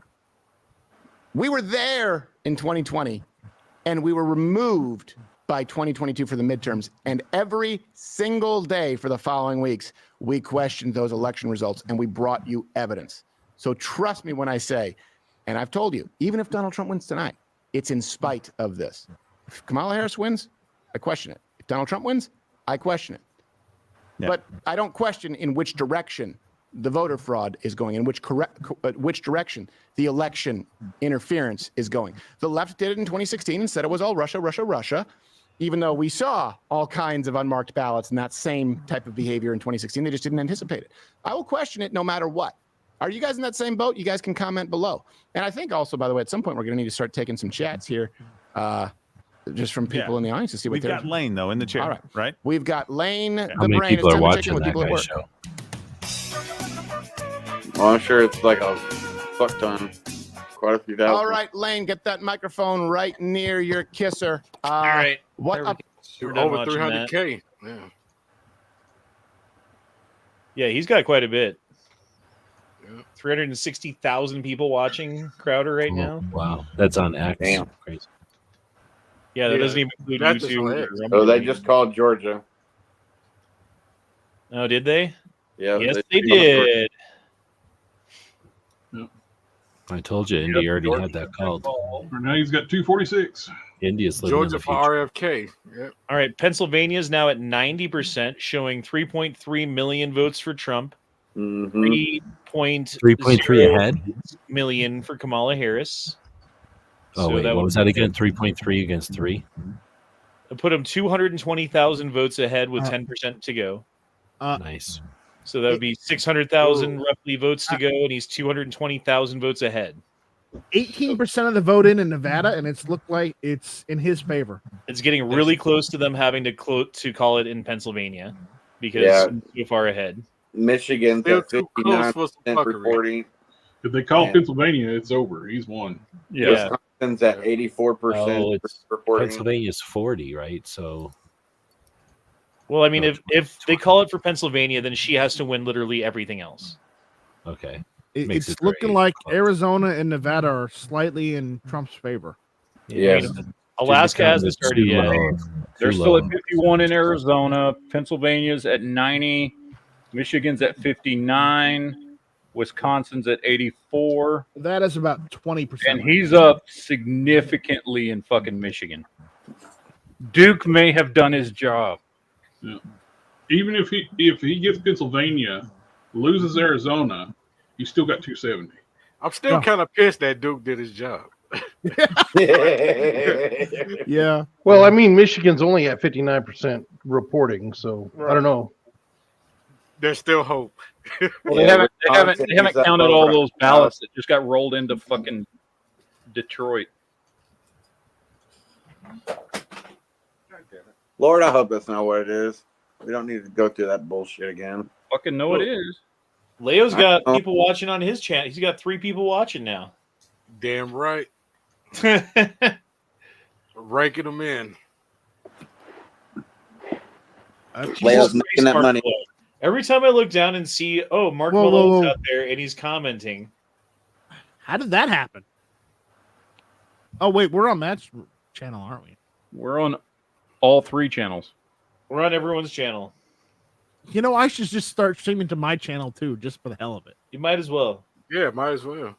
we were there in 2020, and we were removed by 2022 for the midterms. And every single day for the following weeks, we questioned those election results, and we brought you evidence. So trust me when I say, and I've told you, even if Donald Trump wins tonight, it's in spite of this. If Kamala Harris wins, I question it. If Donald Trump wins, I question it. Yeah. But I don't question in which direction the voter fraud is going, in which direction the election interference is going. The left did it in 2016 and said it was all Russia, Russia, Russia, even though we saw all kinds of unmarked ballots and that same type of behavior in 2016. They just didn't anticipate it. I will question it no matter what. Are you guys in that same boat? You guys can comment below. And I think also, by the way, at some point, we're going to need to start taking some chats here, just from people in the audience to see what We've got Lane, though, in the chair. All right. Right? We've got Lane. How The many brain. people It's are time to check watching in with that people at guy's work. show? Well, I'm sure it's like a fuck ton. Quite a few thousand. All right, Lane, get that microphone right near your kisser. All right. What up? We're done Over watching that. 300K. Yeah. Yeah, he's got quite a bit. 360,000 people watching Crowder right now. Wow, that's on X. Damn. Crazy. Yeah, that doesn't even include That's just YouTube. on or X. Rumble. So they just called Georgia. Oh, did they? Yeah. Yes, they did. I told you, Indy already had that called. Now he's got 246. India's living in Georgia the for future. RFK. Yep. All right, Pennsylvania is now at 90%, showing 3.3 million votes for Trump, 3.3 ahead. million for Kamala Harris. Oh So wait, that what would was that again? 3.3 against 3. It put him 220,000 votes ahead with 10% to go. Nice. So that would be 600,000 roughly votes to go, and he's 220,000 votes ahead. 18% of the vote in Nevada, and it's looked like it's in his favor. It's getting really close to them having to call it in Pennsylvania because so far ahead. Michigan's Still at too close for some 59% fuckery. reporting. If they call Yeah. Pennsylvania, it's over. He's won. Yeah. Wisconsin's at 84% Oh, it's reporting. Pennsylvania's 40, right? So Well, I mean, if they call it for Pennsylvania, then she has to win literally everything else. okay. It's it looking very like Arizona and Nevada are slightly in Trump's favor. Yeah. Alaska hasn't started yet. They're still at 51 in Arizona. Pennsylvania's at 90. Michigan's at 59. Wisconsin's at 84. That is about 20%. And he's up significantly in fucking Michigan. Duke may have done his job. Yeah. Even if he gets Pennsylvania, loses Arizona, he's still got 270. I'm still kind of pissed that Duke did his job. Yeah. Well, I mean, Michigan's only at 59% reporting, so I don't know. There's still hope. Well, they haven't counted all those ballots that just got rolled into fucking Detroit. Lord, I hope that's not what it is. We don't need to go through that bullshit again. Fucking know it is. Leo's got people watching on his channel. He's got 3 people watching now. Damn right. Ranking them in. Leo's making that money. Every time I look down and see, oh, Mark Whoa, whoa, Malone's whoa. out there and he's commenting. How did that happen? Oh, wait, we're on that channel, aren't we? We're on all 3 channels. We're on everyone's channel. You know, I should just start streaming to my channel too, just for the hell of it. You might as well. Yeah, might as well.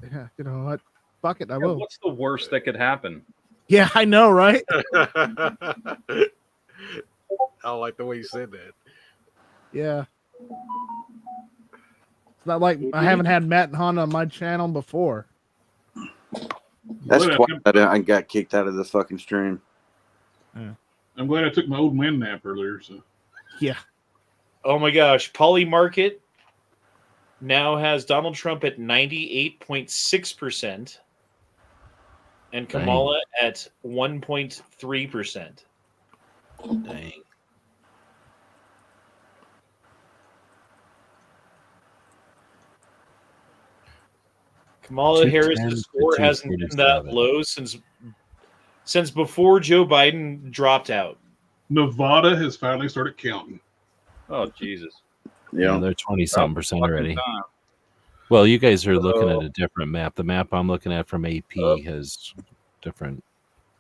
Yeah, you know what? Fuck it, I Yeah, will. what's the worst that could happen? Yeah, I know, right? I don't like the way you said that. Yeah. It's not like I haven't had Matt and Honda on my channel before. That's Well, twice I got kicked out of this fucking stream. I'm glad I took my old man nap earlier. So Yeah. Oh my gosh. Polly Market now has Donald Trump at 98.6% and Kamala at 1.3%. Dang. Kamala 210 Harris's to score hasn't been that 247. low since before Joe Biden dropped out. Nevada has finally started counting. Oh, Jesus. Yeah, they're 20-something% already. Well, you guys are looking at a different map. The map I'm looking at from AP has different.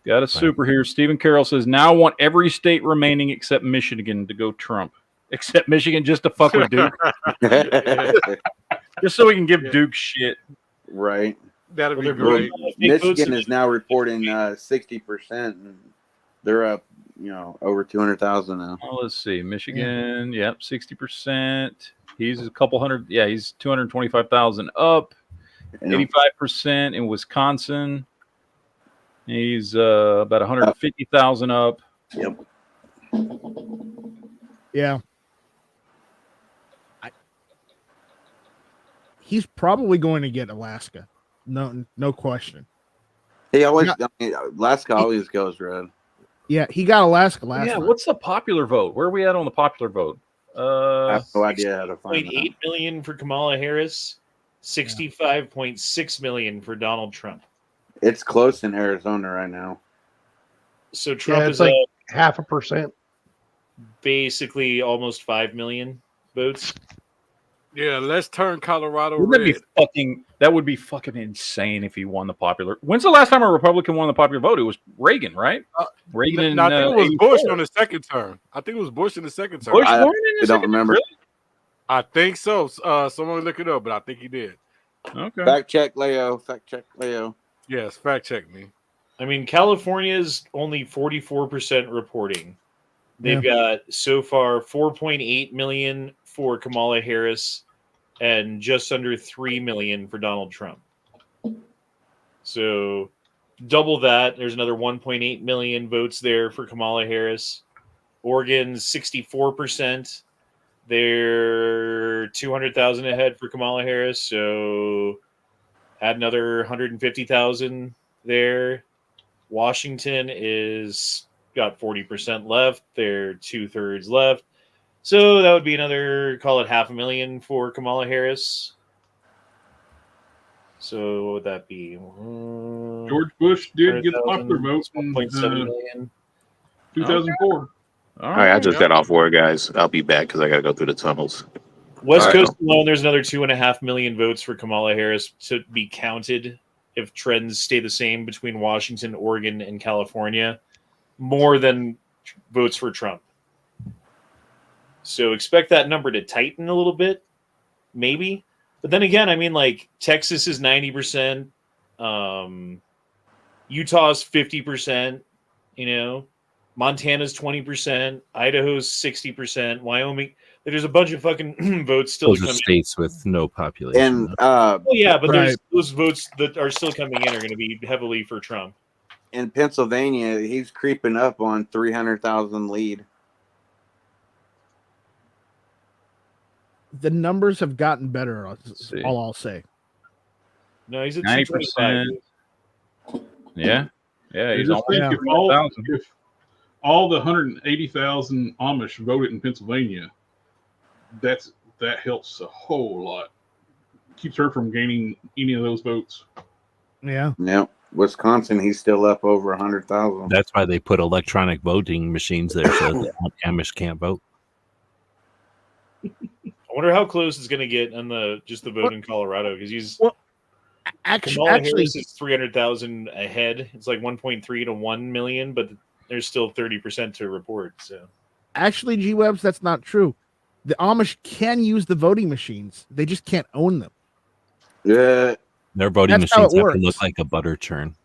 Got a super here. Stephen Carroll says, now I want every state remaining except Michigan to go Trump. Except Michigan just to fuck with Duke. Just so we can give Duke shit. Right. That'd be Well, great. Michigan is now reporting 60%. And they're up, over 200,000 now. Oh, let's see. Michigan, yep, 60%. He's a couple hundred. Yeah, he's 225,000 up. 85% in Wisconsin. He's about 150,000 up. Yep. Yeah. He's probably going to get Alaska. No question. He always, Alaska always goes red. Yeah, he got Alaska last Yeah, time. what's the popular vote? Where are we at on the popular vote? I have no idea how to find that. 6.8 million for Kamala Harris, 65.6 million for Donald Trump. It's close in Arizona right now. So Trump it's is like up 0.5%. basically almost 5 million votes. Yeah, let's turn Colorado Wouldn't red. that would be fucking insane if he won the popular. When's the last time a Republican won the popular vote? It was Reagan, right? Reagan in No, I think it was Bush 84. on the second term. I think it was Bush in the second term. Bush I won in the don't second remember. term? I think so. Someone look it up, but I think he did. Okay. Fact check Leo. Fact check Leo. Yes, fact check me. I mean, California's only 44% reporting. They've got so far 4.8 million for Kamala Harris and just under 3 million for Donald Trump. So double that. There's another 1.8 million votes there for Kamala Harris. Oregon's 64%. They're 200,000 ahead for Kamala Harris. So add another 150,000 there. Washington is got 40% left. They're 2/3 left. So that would be another, call it 500,000 for Kamala Harris. So what would that be? George Bush did get the popular vote in 1.7 million. 2004. All right, I just got off work, guys. I'll be back because I got to go through the tunnels. West All right. Coast alone, there's another 2.5 million votes for Kamala Harris to be counted if trends stay the same between Washington, Oregon, and California, more than votes for Trump. So expect that number to tighten a little bit, maybe. But then again, I mean, like Texas is 90%, Utah's 50%, Montana's 20%, Idaho's 60%, Wyoming. There's a bunch of fucking votes still Those to are come states with no population. And Well, yeah, but Right. those votes that are still coming in are going to be heavily for Trump. in Pennsylvania, he's creeping up on 300,000 lead. The numbers have gotten better. All I'll say. No, he's at 90%. 225. Yeah. Yeah, he's Just think almost if all the 180,000 Amish voted in Pennsylvania, that helps a whole lot. Keeps her from gaining any of those votes. Yeah. Yep. Wisconsin, he's still up over 100,000. That's why they put electronic voting machines there so that Amish can't vote. I wonder how close it's going to get on the vote in Colorado, because he's Kamala Harris is 300,000 ahead. It's like 1.3 to 1 million, but there's still 30% to report. So Actually, G-Webs, that's not true. The Amish can use the voting machines. They just can't own them. Yeah. Their voting That's how machines it have works. to look like a butter churn.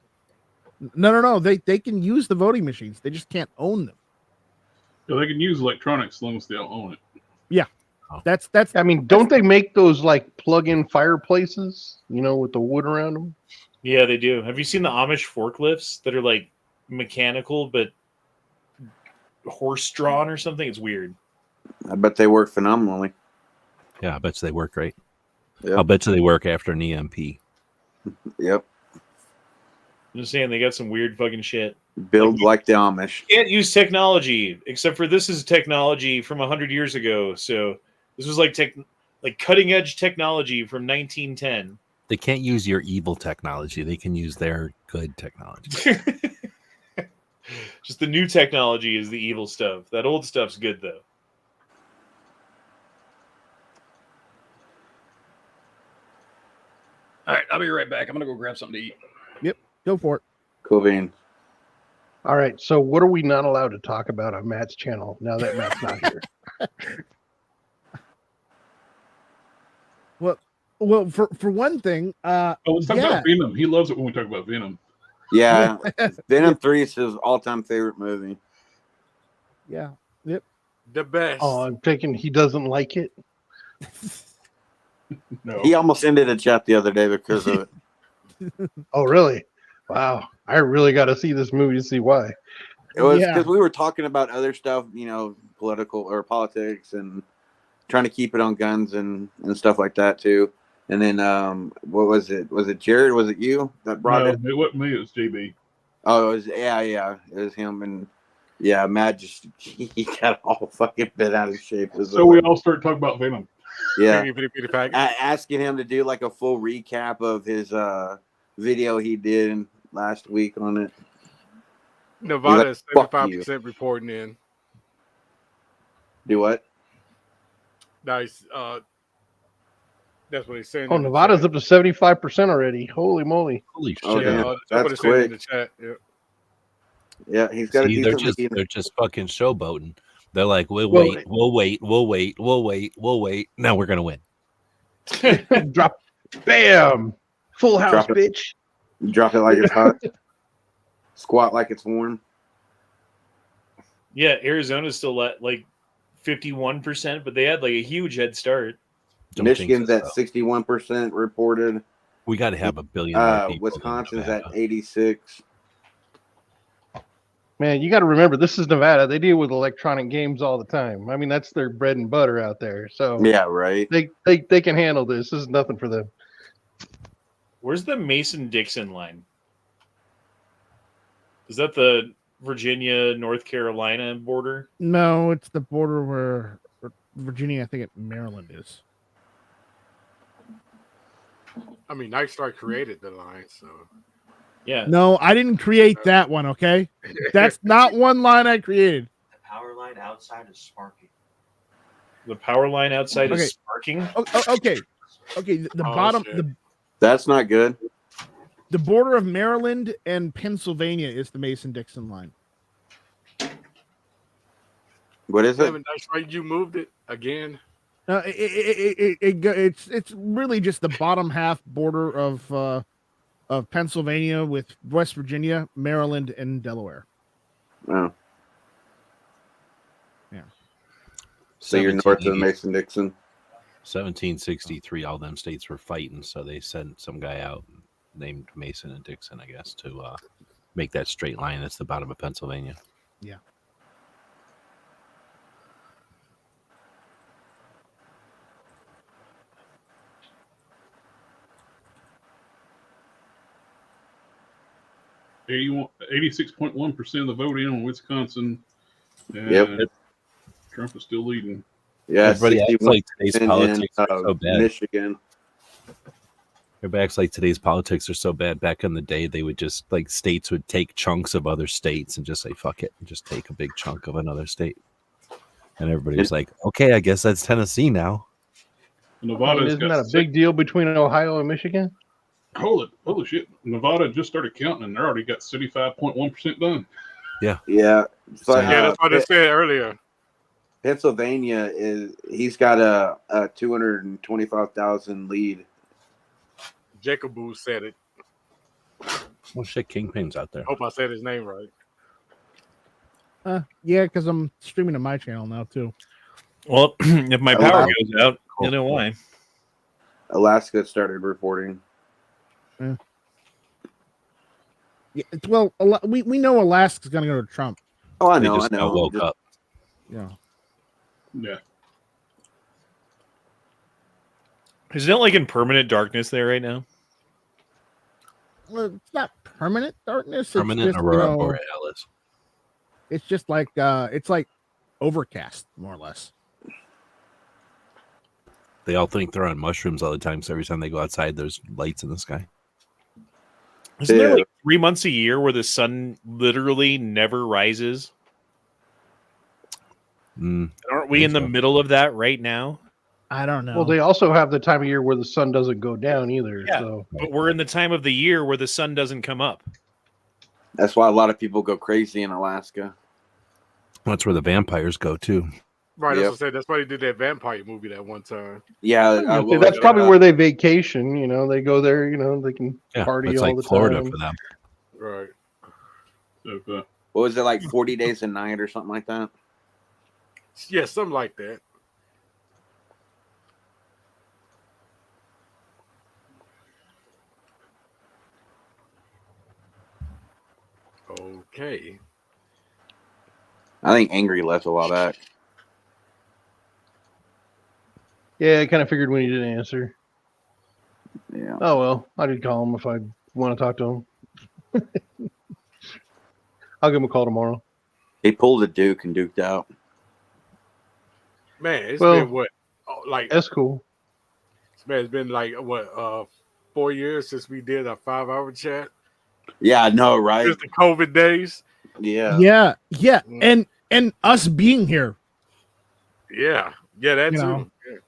No. They can use the voting machines. They just can't own them. Yeah, they can use electronics as long as they don't own it. Yeah. That's. I mean, don't they make those like plug-in fireplaces? With the wood around them. yeah, they do. Have you seen the Amish forklifts that are like mechanical but horse-drawn or something? It's weird. I bet they work phenomenally. Yeah, I bet you they work great. Yep. I'll bet you they work after an EMP. Yep. I'm just saying they got some weird fucking shit. Build like the Amish. Can't use technology, except for this is technology from 100 years ago. So this was like cutting edge technology from 1910. They can't use your evil technology. They can use their good technology. Just the new technology is the evil stuff. That old stuff's good though. All right, I'll be right back. I'm gonna go grab something to eat. Yep, go for it. Cool beans. All right. So, what are we not allowed to talk about on Matt's channel now that Matt's not here? Well, for one thing, let's talk about Venom. He loves it when we talk about Venom. Yeah. Venom 3 is his all-time favorite movie. Yeah. Yep. The best. Oh, I'm thinking he doesn't like it. No. He almost ended a chat the other day because of it. Oh, really? Wow. I really got to see this movie to see why. It was because we were talking about other stuff, political or politics, and trying to keep it on guns and stuff like that too. And then what was it? Was it Jared? Was it you that brought it? No, it wasn't me. It was JB. Oh, it was it was him, and Matt just he got all fucking bent out of shape. So we all started talking about Venom. Yeah, asking him to do like a full recap of his video he did last week on it. Nevada is He's like, "Fuck you." 75% reporting in. Do what? Nice. That's what he's saying. Oh, in the Nevada's chat. up to 75% already. Holy moly. Holy Oh, shit. damn. That's That's what it's saying in quick. the chat. Yeah. Yeah, he's got See, a they're decent just fucking showboating. They're like, we'll Well, wait. Now we're gonna win. Drop. Bam. Full house, Drop it. bitch. Drop it like it's hot. Squat like it's warm. Yeah, Arizona's still at like 51%, but they had like a huge head start. Michigan's at 61% reported. We got to have a billion more people. Wisconsin's at 86. Man, you got to remember, this is Nevada. They deal with electronic games all the time. I mean, that's their bread and butter out there. So Yeah, right. They can handle this. This is nothing for them. Where's the Mason-Dixon line? Is that the Virginia, North Carolina border? No, it's the border where Virginia, I think Maryland is. I mean, Nightstar created the line, so yeah. No, I didn't create that one, okay? That's not one line I created. The power line outside is sparking. The power line outside Okay. is sparking? Okay. The bottom, shit. That's not good. the border of Maryland and Pennsylvania is the Mason-Dixon line. What is it? Damn it, Nightstar, you moved it again. It's really just the bottom half border of Pennsylvania with West Virginia, Maryland, and Delaware. Oh. Yeah. So you're north of Mason-Dixon. 1763, all them states were fighting, so they sent some guy out named Mason and Dixon, I guess, to make that straight line. That's the bottom of Pennsylvania. Yeah. – 86.1% of the vote in Wisconsin. And Yep. Trump is still leading. Yeah, Everybody acts like today's politics are so bad. Michigan. Everybody acts like today's politics are so bad. Back in the day, they would just, like, states would take chunks of other states and just say, fuck it, and just take a big chunk of another state. And everybody was like, okay, I guess that's Tennessee now. Nevada's Isn't got that a big deal between Ohio and Michigan? Holy shit. Nevada just started counting and they already got 75.1% done. Yeah. Yeah. So, Yeah, that's what I said earlier. Pennsylvania he's got a 225,000 lead. Jacob Boo said it. Well, shit, Kingpin's out there. Hope I said his name right. Yeah, because I'm streaming to my channel now too. Well, if my power goes out, you know why. Alaska started reporting. Yeah, well, we know Alaska's going to go to Trump. Oh, I They know. just now woke up. Yeah. Yeah. Isn't it like in permanent darkness there right now? Well, it's not permanent darkness. Permanent it's just, Aurora Borealis. It's just like it's like overcast, more or less. They all think they're on mushrooms all the time, so every time they go outside, there's lights in the sky. Isn't there like 3 months a year where the sun literally never rises? Aren't we in the middle of that right now? I don't know. Well, they also have the time of year where the sun doesn't go down either. Yeah, So but we're in the time of the year where the sun doesn't come up. That's why a lot of people go crazy in Alaska. That's where the vampires go too. Right, Yep. that's what I said. That's why they did that vampire movie that one time. Yeah, that's probably where they vacation. You know, they go there. You know, they can party it's all like the Florida time. for them. Right. What was it, like 40 days a night or something like that? Yeah, something like that. Okay. I think Angry left a while back. Yeah, I kind of figured when he didn't answer. Yeah. Oh well, I did call him if I want to talk to him. I'll give him a call tomorrow. He pulled a Duke and duked out. Man, it's Well, been what? Oh, like That's cool. man, it's been like what 4 years since we did a 5-hour chat. Yeah, I know, right? Since the COVID days. Yeah. Yeah. And us being here. Yeah, that You too. know. Yeah.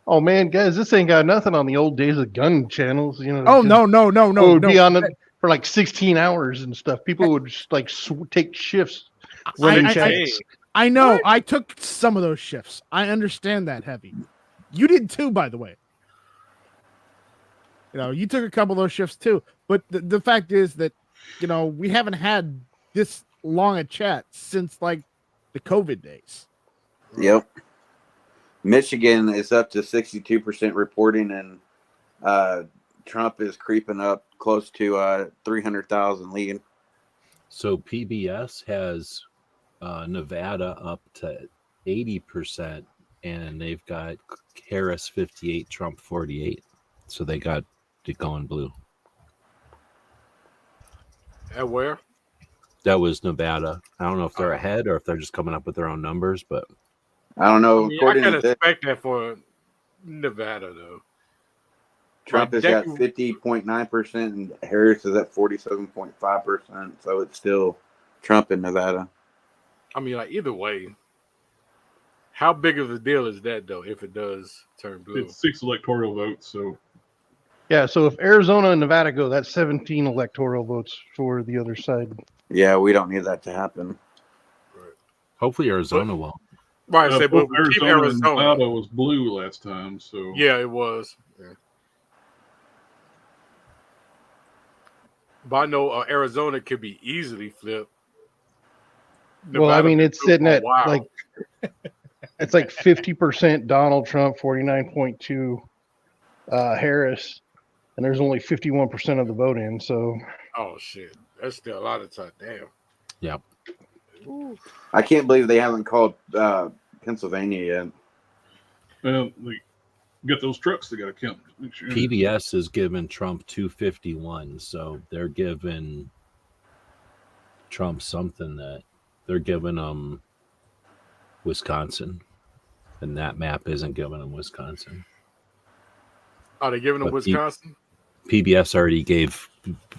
Oh man, guys, this ain't got nothing on the old days of gun channels. You know. Oh, just- no. It would be on it for like 16 hours and stuff. People would just like take shifts running chats. I know. What? I took some of those shifts. I understand that, Heavy. You did too, by the way. You know, you took a couple of those shifts too. But the fact is that, you know, we haven't had this long a chat since like the COVID days. Yep. Michigan is up to 62% reporting, and Trump is creeping up close to 300,000 lead. So PBS has Nevada up to 80%, and they've got Harris 58, Trump 48. So they got it going blue. At where? That was Nevada. I don't know if they're ahead or if they're just coming up with their own numbers, but I don't know. I mean, I can expect that for Nevada, though. Trump Like, is at 50.9%, and Harris is at 47.5%. So it's still Trump in Nevada. I mean, like either way, how big of a deal is that though? If it does turn blue, It's 6 electoral votes. So Yeah, so if Arizona and Nevada go, that's 17 electoral votes for the other side. Yeah, we don't need that to happen. hopefully Arizona will. right? Say, but both keep Arizona and Arizona. Nevada was blue last time. So Yeah, it was. Yeah. But I know Arizona could be easily flipped. Well, I Nevada mean, been it's blue sitting for a at while. like it's like 50% Donald Trump, 49.2 Harris, and there's only 51% of the vote in. So Oh shit, that's still a lot of time. Damn. Yep. I can't believe they haven't called Pennsylvania yet. well, they get those trucks. They got to count. Make sure. PBS is giving Trump 251, so they're giving Trump something that they're giving Wisconsin, and that map isn't giving them Wisconsin. Are they giving them But Wisconsin? PBS already gave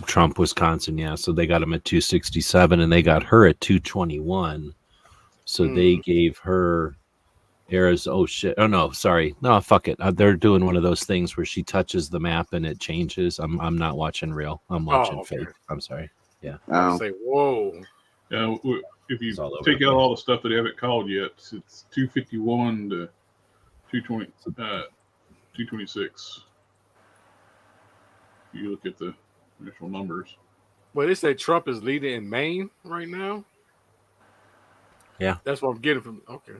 Trump Wisconsin, yeah, so they got him at 267, and they got her at 221. So they gave her Arizona. Oh shit! Oh no, sorry, no, fuck it. They're doing one of those things where she touches the map and it changes. I'm not watching real. I'm watching fake. I'm sorry. Yeah. I say, whoa. If you all over take the out place. all the stuff that they haven't called yet, it's 251 to 220, 226. You look at the actual numbers. Well, they say Trump is leading in Maine right now. Yeah. That's what I'm getting from. Okay.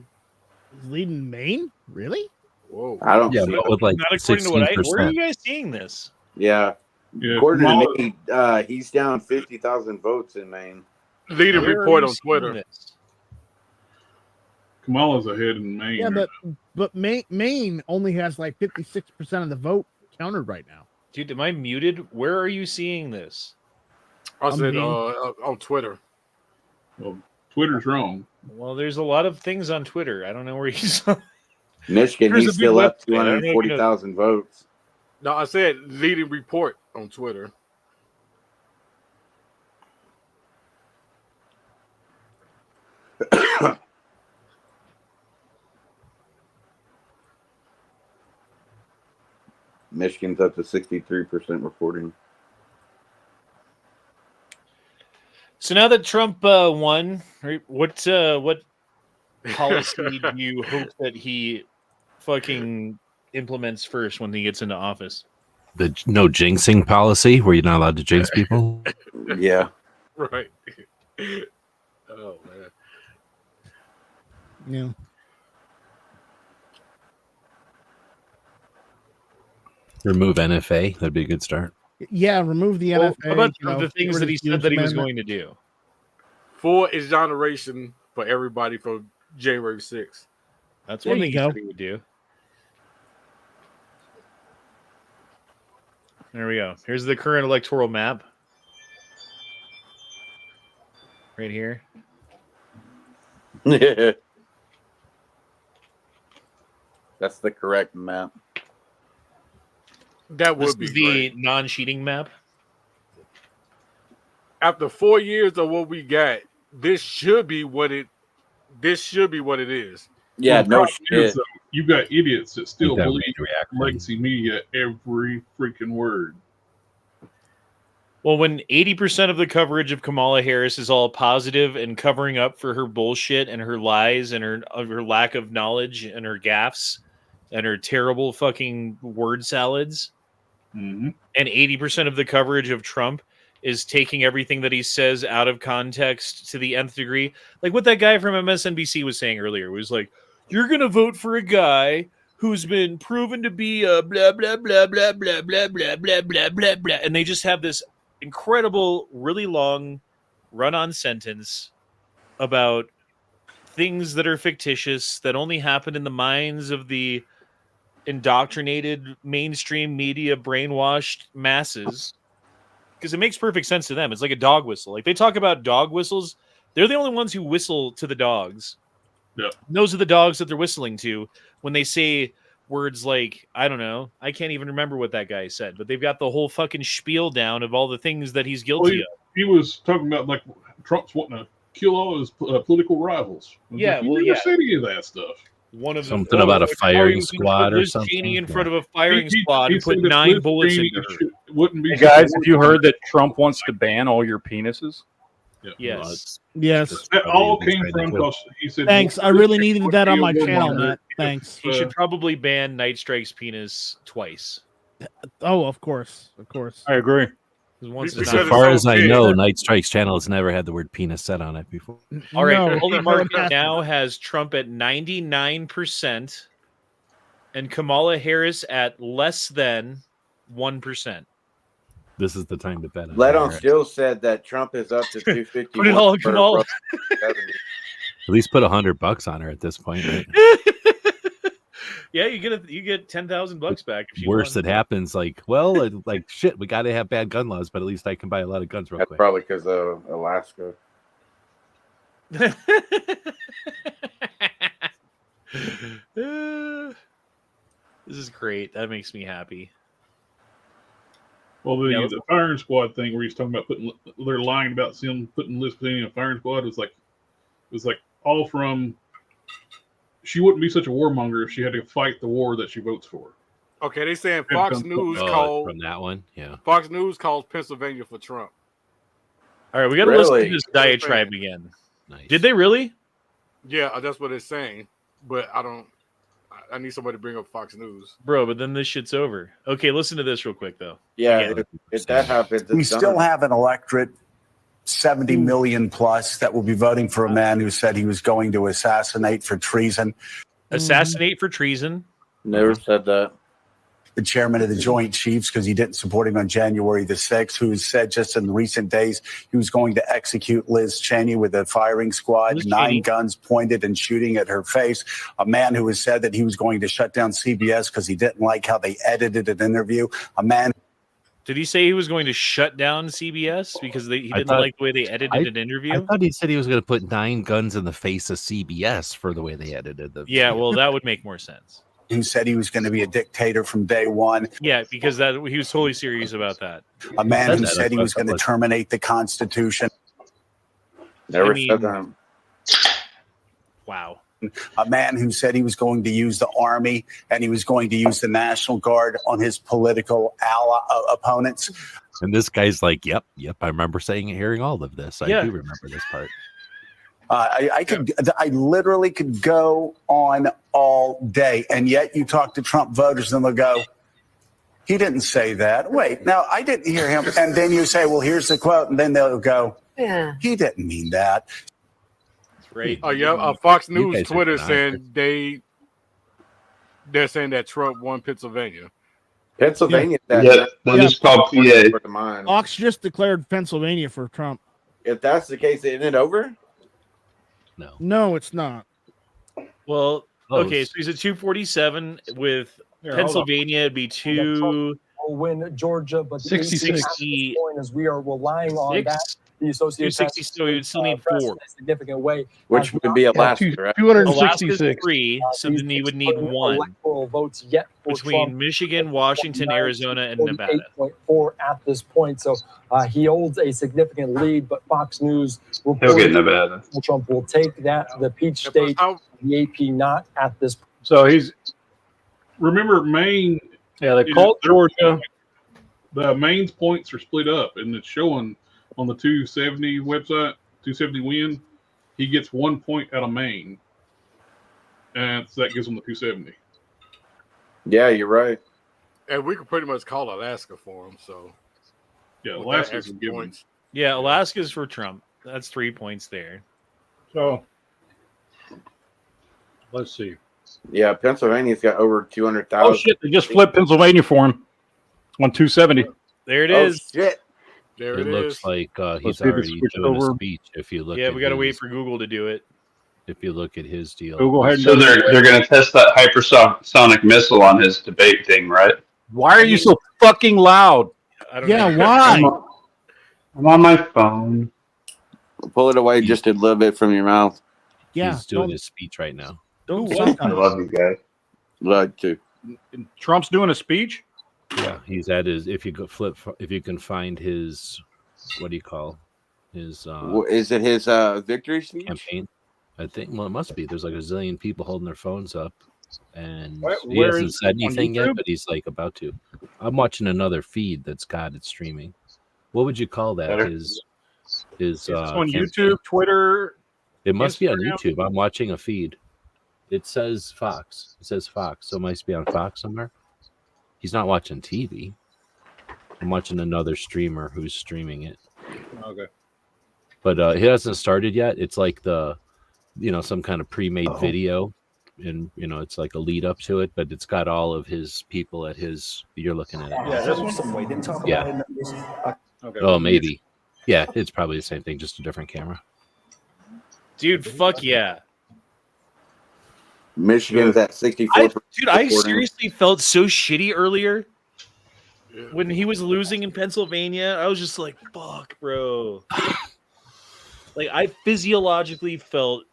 He's leading Maine? Really? Whoa. I don't Yeah, see but with like Not according to what I. Where are 16%. you guys seeing this? Yeah. Yeah, According to Kamala- me, he's down 50,000 votes in Maine. Leading Where are report you on seeing Twitter. this? Kamala's ahead in Maine. Yeah, but Maine only has like 56% of the vote counted right now. Dude, am I muted? Where are you seeing this? I I'm said being- on Twitter. Well, Twitter's wrong. Well, there's a lot of things on Twitter. I don't know where you saw. Michigan, There's he's a big still up website. I don't know if you know- 240,000 votes. No, I said leading report on Twitter. Michigan's up to 63% reporting. So now that Trump won, right, what policy do you hope that he fucking implements first when he gets into office? The no jinxing policy, where you're not allowed to jinx people. Yeah. Right. Oh man. Yeah. Remove NFA. That'd be a good start. Yeah, remove the Well, NFA. how about you know, the things get that rid he of said Hughes that he was Amendment. going to do? full exoneration for everybody from January 6th. That's There one you thing he go. said he would do. There we go. Here's the current electoral map. Right here. Yeah. That's the correct map. That would This be is great. the non-cheating map. After 4 years of what we got, this should be what it is. Yeah, Well, the no problem is, shit. though, you've got idiots that still that believe made reaction. legacy media every freaking word. Well, when 80% of the coverage of Kamala Harris is all positive and covering up for her bullshit and her lies and her lack of knowledge and her gaffes and her terrible fucking word salads, Mm-hmm. and 80% of the coverage of Trump is taking everything that he says out of context to the nth degree. Like what that guy from MSNBC was saying earlier was like, you're going to vote for a guy who's been proven to be a blah, blah, blah, blah, blah, blah, blah, blah, blah, blah, blah. And they just have this incredible, really long run-on sentence about things that are fictitious that only happen in the minds of the indoctrinated mainstream media brainwashed masses, because it makes perfect sense to them. It's like a dog whistle. Like they talk about dog whistles. They're the only ones who whistle to the dogs. Yeah. And those are the dogs that they're whistling to when they say words like, I don't know, I can't even remember what that guy said, but they've got the whole fucking spiel down of all the things that he's guilty of. He was talking about like Trump's wanting to kill all his political rivals. Yeah, Like, he well, never yeah. said any of that stuff. One of Something about a firing squad or Liz something. Cheney in Yeah. front of a firing He squad said and put that 9 Liz bullets Cheney into her. wouldn't be Hey such a guys, have you war- heard that Trump wants to ban all your penises? Yes. Yes. That all came from because he said. Thanks. I really needed that on my channel, Matt. Thanks. He should probably ban Night Strike's penis twice. Oh, of course. Of course. I agree. Once As far as I know, Night Strike's channel has never had the word penis said on it before. All right, No, Holy no, Market it hasn't. now has Trump at 99% and Kamala Harris at less than 1%. This is the time to bet on Ledon Harris. still said that Trump is up to 250. Put it all in Kamala. At least put $100 on her at this point, right? Yeah, you get $10,000 back if you Worst won. that happens, like shit, we got to have bad gun laws, but at least I can buy a lot of guns real That's quick. probably because of Alaska. This is great. That makes me happy. Well, the firing squad thing where he's talking about they're lying about him putting Liz Cheney in a firing squad was like all from. She wouldn't be such a warmonger if she had to fight the war that she votes for. Okay, they saying Fox News called from that one, yeah. Fox News calls Pennsylvania for Trump. All right, we got to listen Really? to this diatribe again. Did they really? Yeah, that's what it's saying. But I need somebody to bring up Fox News. Bro, but then this shit's over. Okay, listen to this real quick, though. Yeah, if that happens, We it's still done. have an electorate, 70 million plus, that will be voting for a man who said he was going to assassinate for treason. Assassinate for treason. Never said that. The chairman of the Joint Chiefs, because he didn't support him on January the 6th, who said just in recent days he was going to execute Liz Cheney with a firing squad, Liz 9 Cheney. guns pointed and shooting at her face. A man who has said that he was going to shut down CBS because he didn't like how they edited an interview. A man. Did he say he was going to shut down CBS because he I didn't thought- like the way they edited an interview? I thought he said he was going to put 9 guns in the face of CBS for the way they edited the. Yeah, well, that would make more sense. Who said he was going to be a dictator from day one. Yeah, because he was totally serious about that. A man Said who that, said he I was thought going to was- terminate the Constitution. Never I mean- said that. Wow. A man who said he was going to use the army and he was going to use the National Guard on his political opponents. And this guy's like, yep, I remember hearing all of this. I Yeah. do remember this part. I literally could go on all day, and yet you talk to Trump voters and they'll go, he didn't say that. Wait, now I didn't hear him. And then you say, well, here's the quote. And then they'll go, yeah, he didn't mean that. Right. Oh yeah, Fox You News guys are Twitter denying saying they're saying that Trump won Pennsylvania. Pennsylvania. Yeah, that just popped. Yeah. Fox just declared Pennsylvania for Trump. If that's the case, isn't it over? No, it's not. Well, Close. okay, so he's at 247 with Here, hold on. Pennsylvania. It'd be Will win Georgia, but 66. at this point, as we are relying on that, the Associated 260, so you would still need Press 4. in a significant way. Which has would be not- Alaska, right? Alaska's 3, so then you would need 1 electoral votes yet for between Trump. Michigan, Washington, Arizona, and Nevada. 48.4 at this point, so he holds a significant lead. But Fox News He'll get reported Nevada. Trump will take the Peach State, the AP not at this. So he's remember Maine. Yeah, they called Georgia. The Maine's points are split up, and it's showing on the 270 website. 270 win. He gets 1 point out of Maine, and so that gives him the 270. Yeah, you're right. And we could pretty much call Alaska for him. So yeah, with Alaska's that extra given. points. Yeah, Alaska's for Trump. That's 3 points there. So let's see. Yeah, Pennsylvania's got over 200,000. Oh shit! They just flipped Pennsylvania for him on 270. There it Oh, is. shit. There It looks like Let's he's see if it's already switched doing over. a speech. If you look, Yeah, at we got to wait his- for Google to do it. If you look at his deal, So they're going to test that hypersonic missile on his debate thing, right? Why are you so fucking loud? I don't Yeah, know. why? I'm on my phone. Pull it away just a little bit from your mouth. Yeah, he's doing don't- his speech right now. Don't I love you guys. Like to. Trump's doing a speech. Yeah, he's at his. If you go flip, if you can find his, what do you call his? Is it his victory speech? Campaign. I think. Well, it must be. There's like a zillion people holding their phones up, and he Where hasn't is said it? On anything yet, YouTube? but he's like about to. I'm watching another feed that's got it streaming. What would you call that? Better. His. It's on campaign. YouTube, Twitter. It must be on Instagram. YouTube. I'm watching a feed. It says Fox. It says Fox. So it must be on Fox somewhere. He's not watching TV. I'm watching another streamer who's streaming it. Okay. But he hasn't started yet. It's like some kind of pre-made Oh. video, and it's like a lead up to it. But it's got all of his people at his. You're looking at it. Yeah, this one. Some way. Didn't talk Yeah. about it. Okay. Oh, maybe. Yeah, it's probably the same thing, just a different camera. Dude, fuck yeah. Michigan's at 64%. Dude, I seriously felt so shitty earlier when he was losing in Pennsylvania. I was just like, fuck, bro. Like, I physiologically felt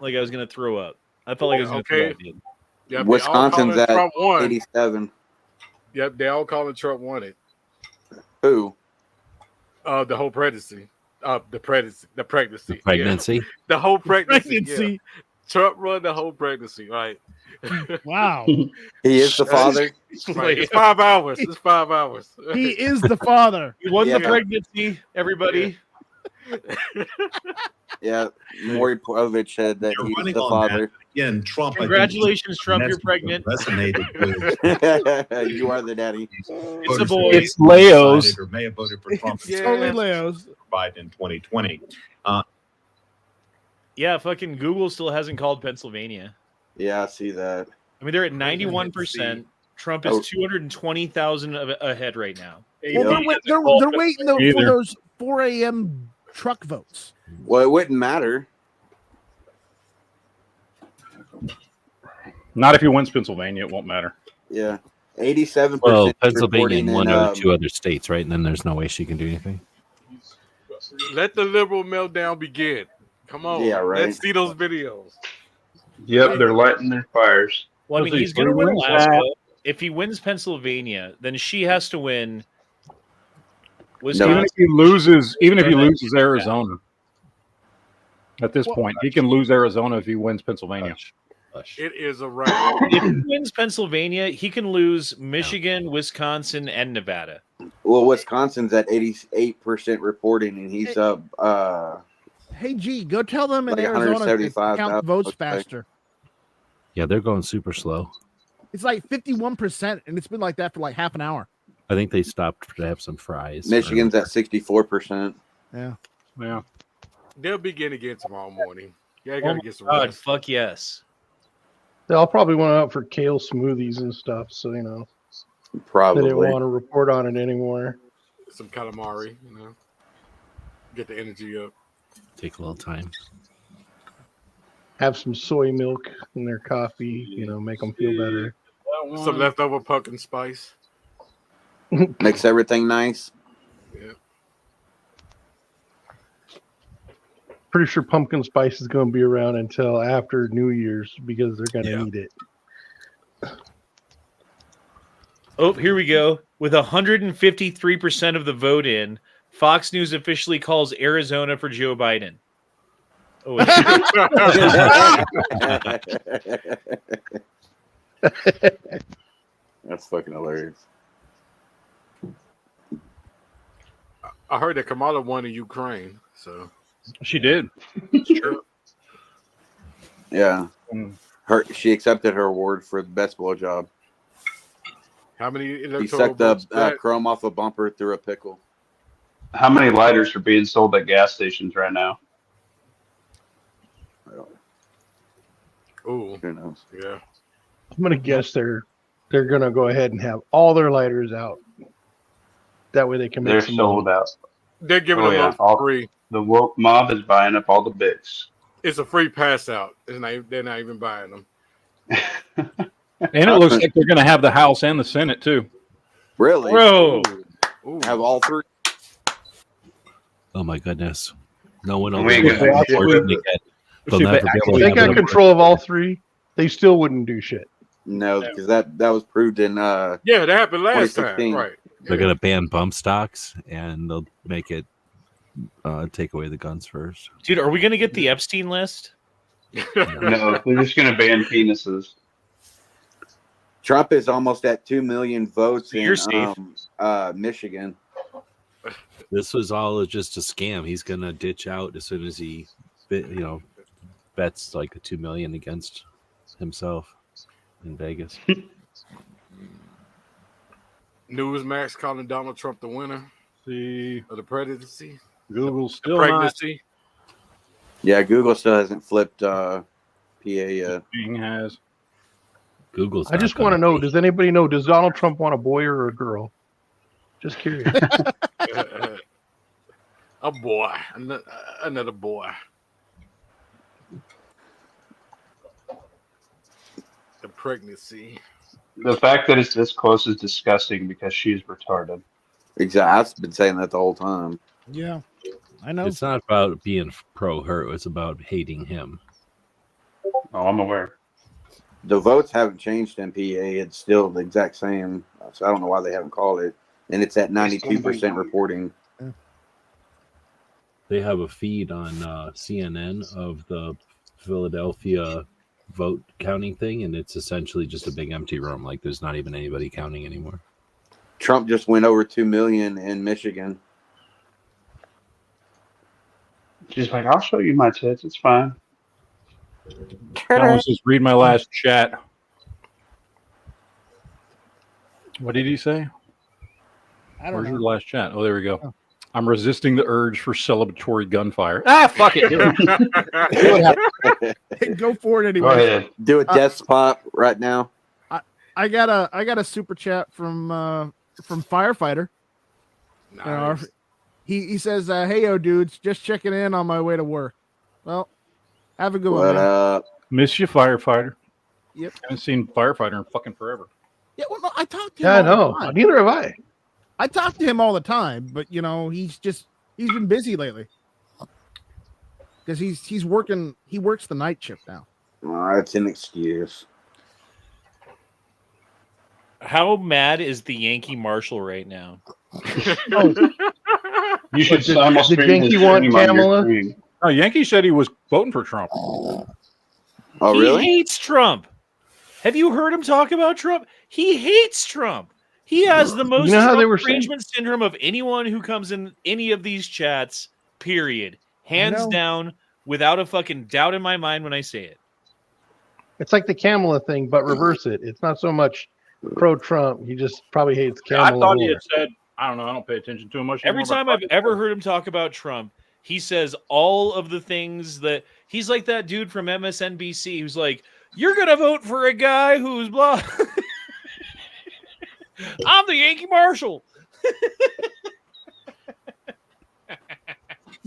like I was going to throw up. I felt like I was going to throw Okay. up. Dude. Yep, Wisconsin's they all at calling Trump won. 87. Yep, they all calling Trump won it. Who? The whole pregnancy. The pregnancy. The Yeah. pregnancy. The whole pregnancy. Pregnancy. Yeah. Trump run the whole pregnancy, right? Wow. He is the father. Right. It's 5 hours. It's 5 hours. He is the father. He won Yeah. the pregnancy, everybody. Yeah, Maury Povich said that You're he's running the on father. Again, Trump. I think, Congratulations, Trump, you're message pregnant. Resonated with You are the daddy. It's a voters boy. that It's Leo's. decided or may have voted for Trump It's totally Leo's. Biden in 2020. Yeah, fucking Google still hasn't called Pennsylvania. Yeah, I see that. I mean, they're at 91%. Trump is Oh. 220,000 ahead right now. Well, they're waiting though for Either. those 4 a.m. truck votes. Well, it wouldn't matter. Not if he wins Pennsylvania, it won't matter. Yeah, 87%. Well, Pennsylvania reporting and one in, or two other states, right? And then there's no way she can do anything. Let the liberal meltdown begin. Come on. Yeah, right. Let's see those videos. Yep, they're lighting their fires. Well, I mean, Let's see, he's going to who win wins Alaska. that? If he wins Pennsylvania, then she has to win Even Wisconsin. if he loses Arizona. At this point, he can lose Arizona if he wins Pennsylvania. It is a wrap. If he wins Pennsylvania, he can lose Michigan, Wisconsin, and Nevada. Well, Wisconsin's at 88% reporting, and he's up. Hey, G, go tell them in Like Arizona to 175,000, count votes looks like. faster. Yeah, they're going super slow. It's like 51%, and it's been like that for like half an hour. I think they stopped to have some fries. Michigan's at 64%. Yeah. Yeah. They'll begin again tomorrow morning. Yeah, I Oh gotta my get some God, rest. fuck yes. They'll probably went out for kale smoothies and stuff, so they didn't Probably. want to report on it anymore. Some calamari, you know. Get the energy up. Take a little time. Have some soy milk in their coffee, make them feel better. Some leftover pumpkin spice. Makes everything nice. Yeah. Pretty sure pumpkin spice is going to be around until after New Year's because they're going to need it. Oh, here we go. With 153% of the vote in, Fox News officially calls Arizona for Joe Biden. Oh, That's fucking hilarious. I heard that Kamala won in Ukraine, so she did. Sure. Yeah, she accepted her award for the best blowjob. How many He electoral sucked up votes? chrome off a bumper through a pickle. How many lighters are being sold at gas stations right now? Ooh, who knows? Yeah. I'm going to guess they're going to go ahead and have all their lighters out. That way they can make They're some sold money. out. They're giving them out for free. The woke mob is buying up all the Bics. It's a free pass out. They're not even buying them. And it looks like they're going to have the House and the Senate too. Really? Bro. Ooh. Have all three? Oh my goodness. No one will We be ain't able gonna to do shit with get. it. They'll See, never but be able If to they have got it. control of all three, they still wouldn't do shit. No, because that was proved in Yeah, that happened last time. 2016. Right. They're going to ban bump stocks and they'll make it take away the guns first. dude, are we going to get the Epstein list? No, they're just going to ban penises. Trump is almost at 2 million votes You're in safe. Michigan. This was all just a scam. He's going to ditch out as soon as he, bets like the 2 million against himself in Vegas. Newsmax calling Donald Trump the winner See, of the presidency. Google's The still not. pregnancy. Yeah, Google still hasn't flipped PA yet. Bing has. Google's. I just want to know, does anybody know, does Donald Trump want a boy or a girl? Just curious. A boy. Another boy. The pregnancy. The fact that it's this close is disgusting because she's retarded. Exactly. I've been saying that the whole time. Yeah, I know. It's not about being pro her. It's about hating him. Oh, I'm aware. The votes haven't changed in PA. It's still the exact same. So I don't know why they haven't called it. And it's at 92% reporting. They have a feed on CNN of the Philadelphia vote counting thing, and it's essentially just a big empty room. Like there's not even anybody counting anymore. Trump just went over 2 million in Michigan. She's like, I'll show you my tits. It's fine. Someone says, read my last chat. What did he say? I don't Where's know. your last chat? Oh, there we go. I'm resisting the urge for celebratory gunfire. Ah, fuck it. Go for it Go anyway. ahead. Do a death spot right now. I got a super chat from Firefighter. Nice. He says, "Hey yo, dudes, just checking in on my way to work." Well, have a good one. What Man. up? Miss you, firefighter. Yep. Haven't seen firefighter in fucking forever. Yeah, well, no, I talked to him. Yeah, I all the know. time. Neither have I. I talk to him all the time, but he's been busy lately because he's working. He works the night shift now. That's an excuse. How mad is the Yankee Marshal right now? You should Did simulstream his Yankee want stream on your Kamala? screen. No, Yankee said he was voting for Trump. Oh, He really? hates Trump. Have you heard him talk about Trump? He hates Trump. He has the most know how they Trump were saying- arrangement syndrome of anyone who comes in any of these chats, period. Hands know. down, without a fucking doubt in my mind when I say it. It's like the Kamala thing, but reverse it. It's not so much pro-Trump. He just probably hates I Kamala. thought he more. had said, I don't know, I don't pay attention to him much. Every anymore, time but I've ever heard him talk about Trump, he says all of the things that he's like that dude from MSNBC who's like, you're going to vote for a guy who's blah. I'm the Yankee Marshal.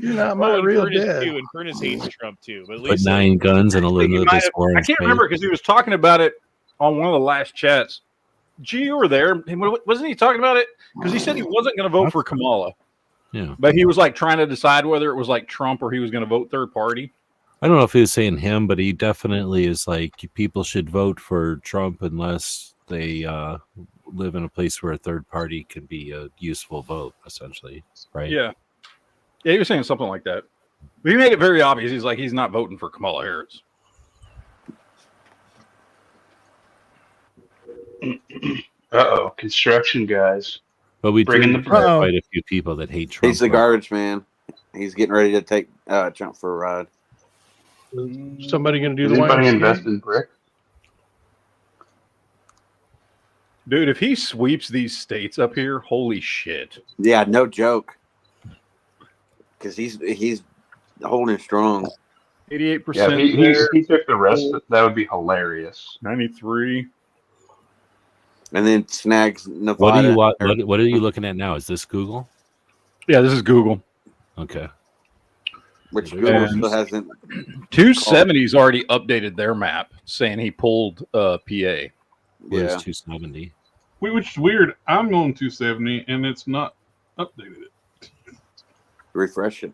You're not my and real Furnace dad. too, and Furnace hates Trump too. But at Put least 9 guns and a Actually, he little might this have- I orange can't paint. remember because he was talking about it on one of the last chats. Gee, you were there. Wasn't he talking about it? Because he said he wasn't going to vote for Kamala. Yeah. But he was like trying to decide whether it was like Trump or he was going to vote third party. I don't know if he was saying him, but he definitely is like people should vote for Trump unless they live in a place where a third party can be a useful vote, essentially, right? Yeah. Yeah, he was saying something like that. But he made it very obvious. He's like, he's not voting for Kamala Harris. Uh-oh, construction guys. But we Bringing do the have quite a few people that hate Trump. He's the garbage man. He's getting ready to take Trump for a ride. Somebody going to do Is the anybody YMCA? invest in brick? Dude, if he sweeps these states up here, holy shit. Yeah, no joke. Because he's holding strong. 88%. Yeah, if he took the rest, that would be hilarious. 93. And then snags Nevada. What are you looking at now? Is this Google? Yeah, this is Google. Okay. Which Google And still hasn't. 270's already updated their map saying he pulled PA. Where's Yeah. 270? Which is weird. I'm going 270 and it's not updated it. Refresh it.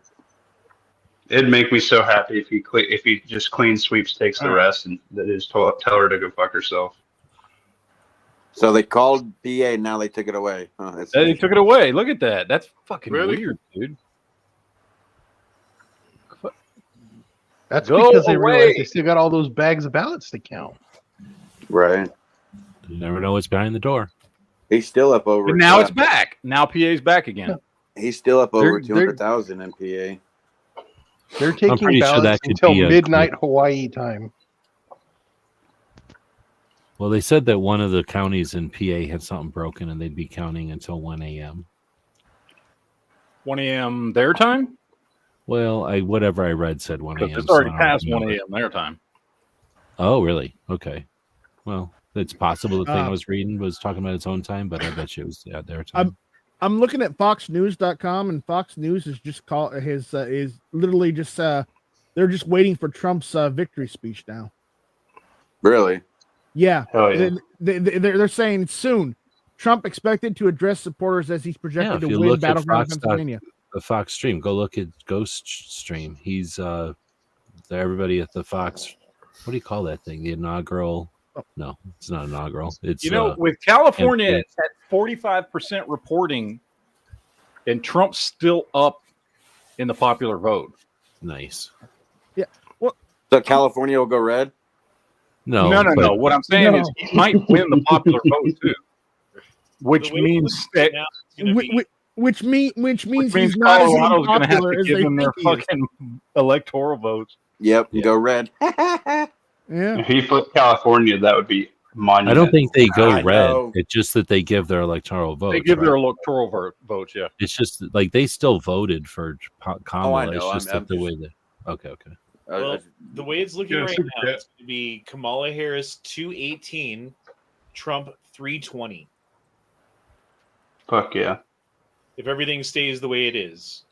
It'd make me so happy if he just clean sweeps, takes the rest, and that is tell her to go fuck herself. So they called PA, now they took it away. Huh, They took it away. Look at that. That's fucking Really? weird, dude. That's Go because they away. realize they still got all those bags of ballots to count. Right. You never know what's behind the door. He's still up over. But now it's back. Now PA's back again. He's still up over They're- 200,000 in PA. They're pretty taking sure ballots that could until be a- midnight Hawaii time. Well, they said that one of the counties in PA had something broken and they'd be counting until 1 a.m. 1 a.m. their time? Well, whatever I read said 1 a.m. Because it's so already I don't past know. 1 a.m. their time. Oh, really? Okay. Well, it's possible the thing I Uh, was reading was talking about its own time, but I bet you it was their time. I'm looking at FoxNews.com, and Fox News is just is literally just they're just waiting for Trump's victory speech now. Really? Yeah, Hell yeah. they're saying soon. Trump expected to address supporters as he's projected if to you win look at battleground Fox Pennsylvania. the Fox stream, go look at Ghost Stream. He's everybody at the Fox. What do you call that thing? The inaugural? No, it's not inaugural. It's With California and- at 45% reporting, and Trump's still up in the popular vote. Nice. Yeah. Well, So California will go red? No, No. What I'm saying is he might win the popular vote too, which The way means it's that now, it's gonna be- Which means means he's not as Colorado's going to have unpopular to as give they them their think he is. fucking electoral votes. Yep, go red. Yeah. If he flipped California, that would be monumental. I don't think they go I red. know. It's just that they give their electoral votes. They give right? their electoral votes, yeah. It's just like they still voted for Kamala. know. It's just I'm that the way that. Okay. Well, the way it's looking Yeah, right super now, chat. it's going to be Kamala Harris 218, Trump 320. Fuck yeah. If everything stays the way it is,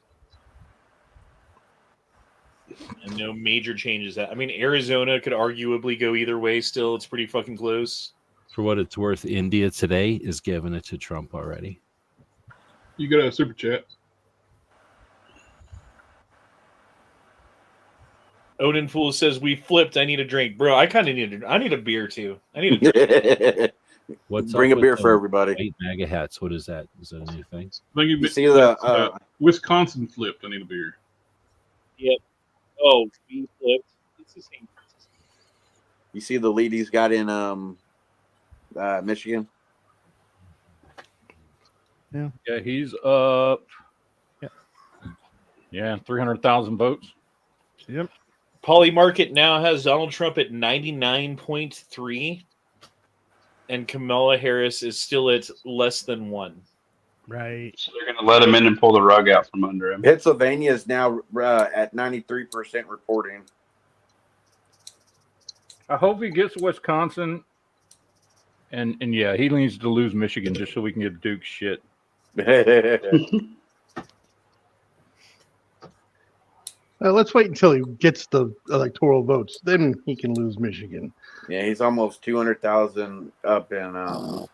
and no major changes. I mean, Arizona could arguably go either way. Still, it's pretty fucking close. For what it's worth, India today is giving it to Trump already. You got a super chat. Odin Fool says we flipped. I need a drink, bro. I kind of need I need a beer too. I need a drink. What's Bring up a beer with for the everybody. white MAGA hats? What is that? Is that a new thing? You see the Wisconsin flipped. I need a beer. Yep. Oh, we flipped. It's the same. You see the lead he's got in Michigan? Yeah. Yeah, he's up. Yeah. Yeah, 300,000 votes. Yep. Poly Market now has Donald Trump at 99.3, and Kamala Harris is still at less than 1. Right. So they're going to let him in and pull the rug out from under him. Pennsylvania is now at 93% reporting. I hope he gets Wisconsin. And yeah, he needs to lose Michigan just so we can get Duke shit. Let's wait until he gets the electoral votes. Then he can lose Michigan. Yeah, he's almost 200,000 up in PA.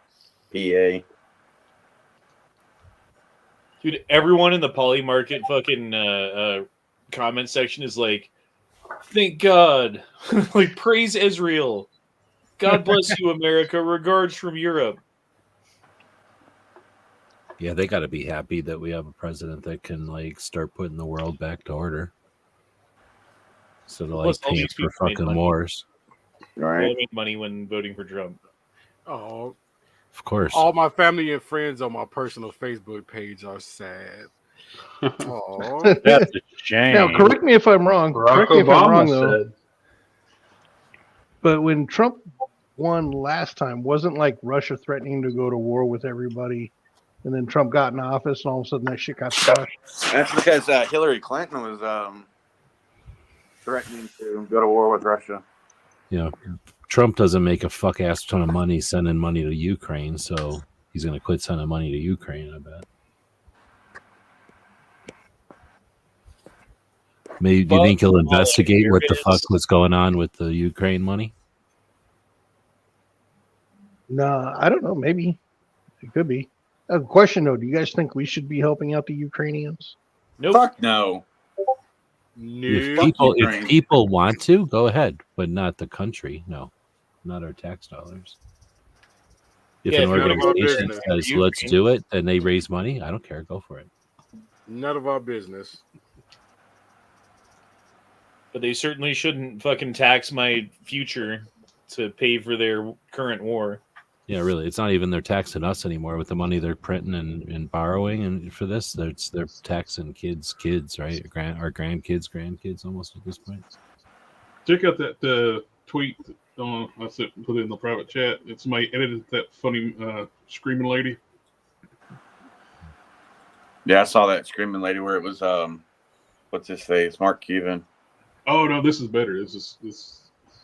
Dude, everyone in the Poly Market fucking comment section is like, thank God. Like, praise Israel. God bless you, America. Regards from Europe. Yeah, they got to be happy that we have a president that can like start putting the world back to order. So to like Plus, all paying these for people made fucking money. wars. They all made money when voting for Trump. Oh, of course. All my family and friends on my personal Facebook page are sad. Oh, That's a shame. Now, correct me if I'm wrong. Barack Correct me if I'm Obama wrong, though. said. But when Trump won last time, wasn't like Russia threatening to go to war with everybody, and then Trump got in office, and all of a sudden that shit got squashed? That's because Hillary Clinton was threatening to go to war with Russia. You know, Trump doesn't make a fuck ass ton of money sending money to Ukraine, so he's going to quit sending money to Ukraine, I bet. Maybe do you think he'll investigate what the fuck was going on with the Ukraine money? No, I don't know. Maybe it could be. A question though: do you guys think we should be helping out the Ukrainians? Nope. Fuck no. If people want to, go ahead, but not the country. No, not our tax dollars. If Yeah, an if none of our organization business. says let's do it and they raise money, I don't care. Go for it. none of our business. But they certainly shouldn't fucking tax my future to pay for their current war. Yeah, really. It's not even they're taxing us anymore with the money they're printing and borrowing, and for this, they're taxing kids, right? Our grandkids, almost at this point. Check out that tweet. I said put it in the private chat. It's somebody edited that funny screaming lady. Yeah, I saw that screaming lady where it was what's his face, Mark Cuban. Oh no, this is better. This.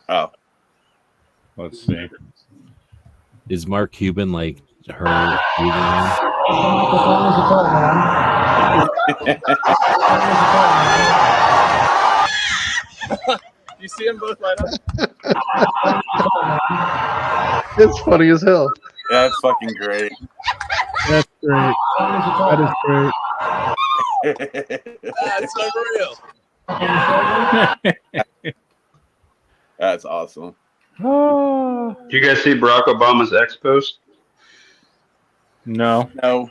Oh, let's see. Is Mark Cuban like her? You see them both light up? It's funny as hell. Yeah, it's fucking great. That's great. That is great. That's unreal. That's awesome. Did you guys see Barack Obama's X post? No. No.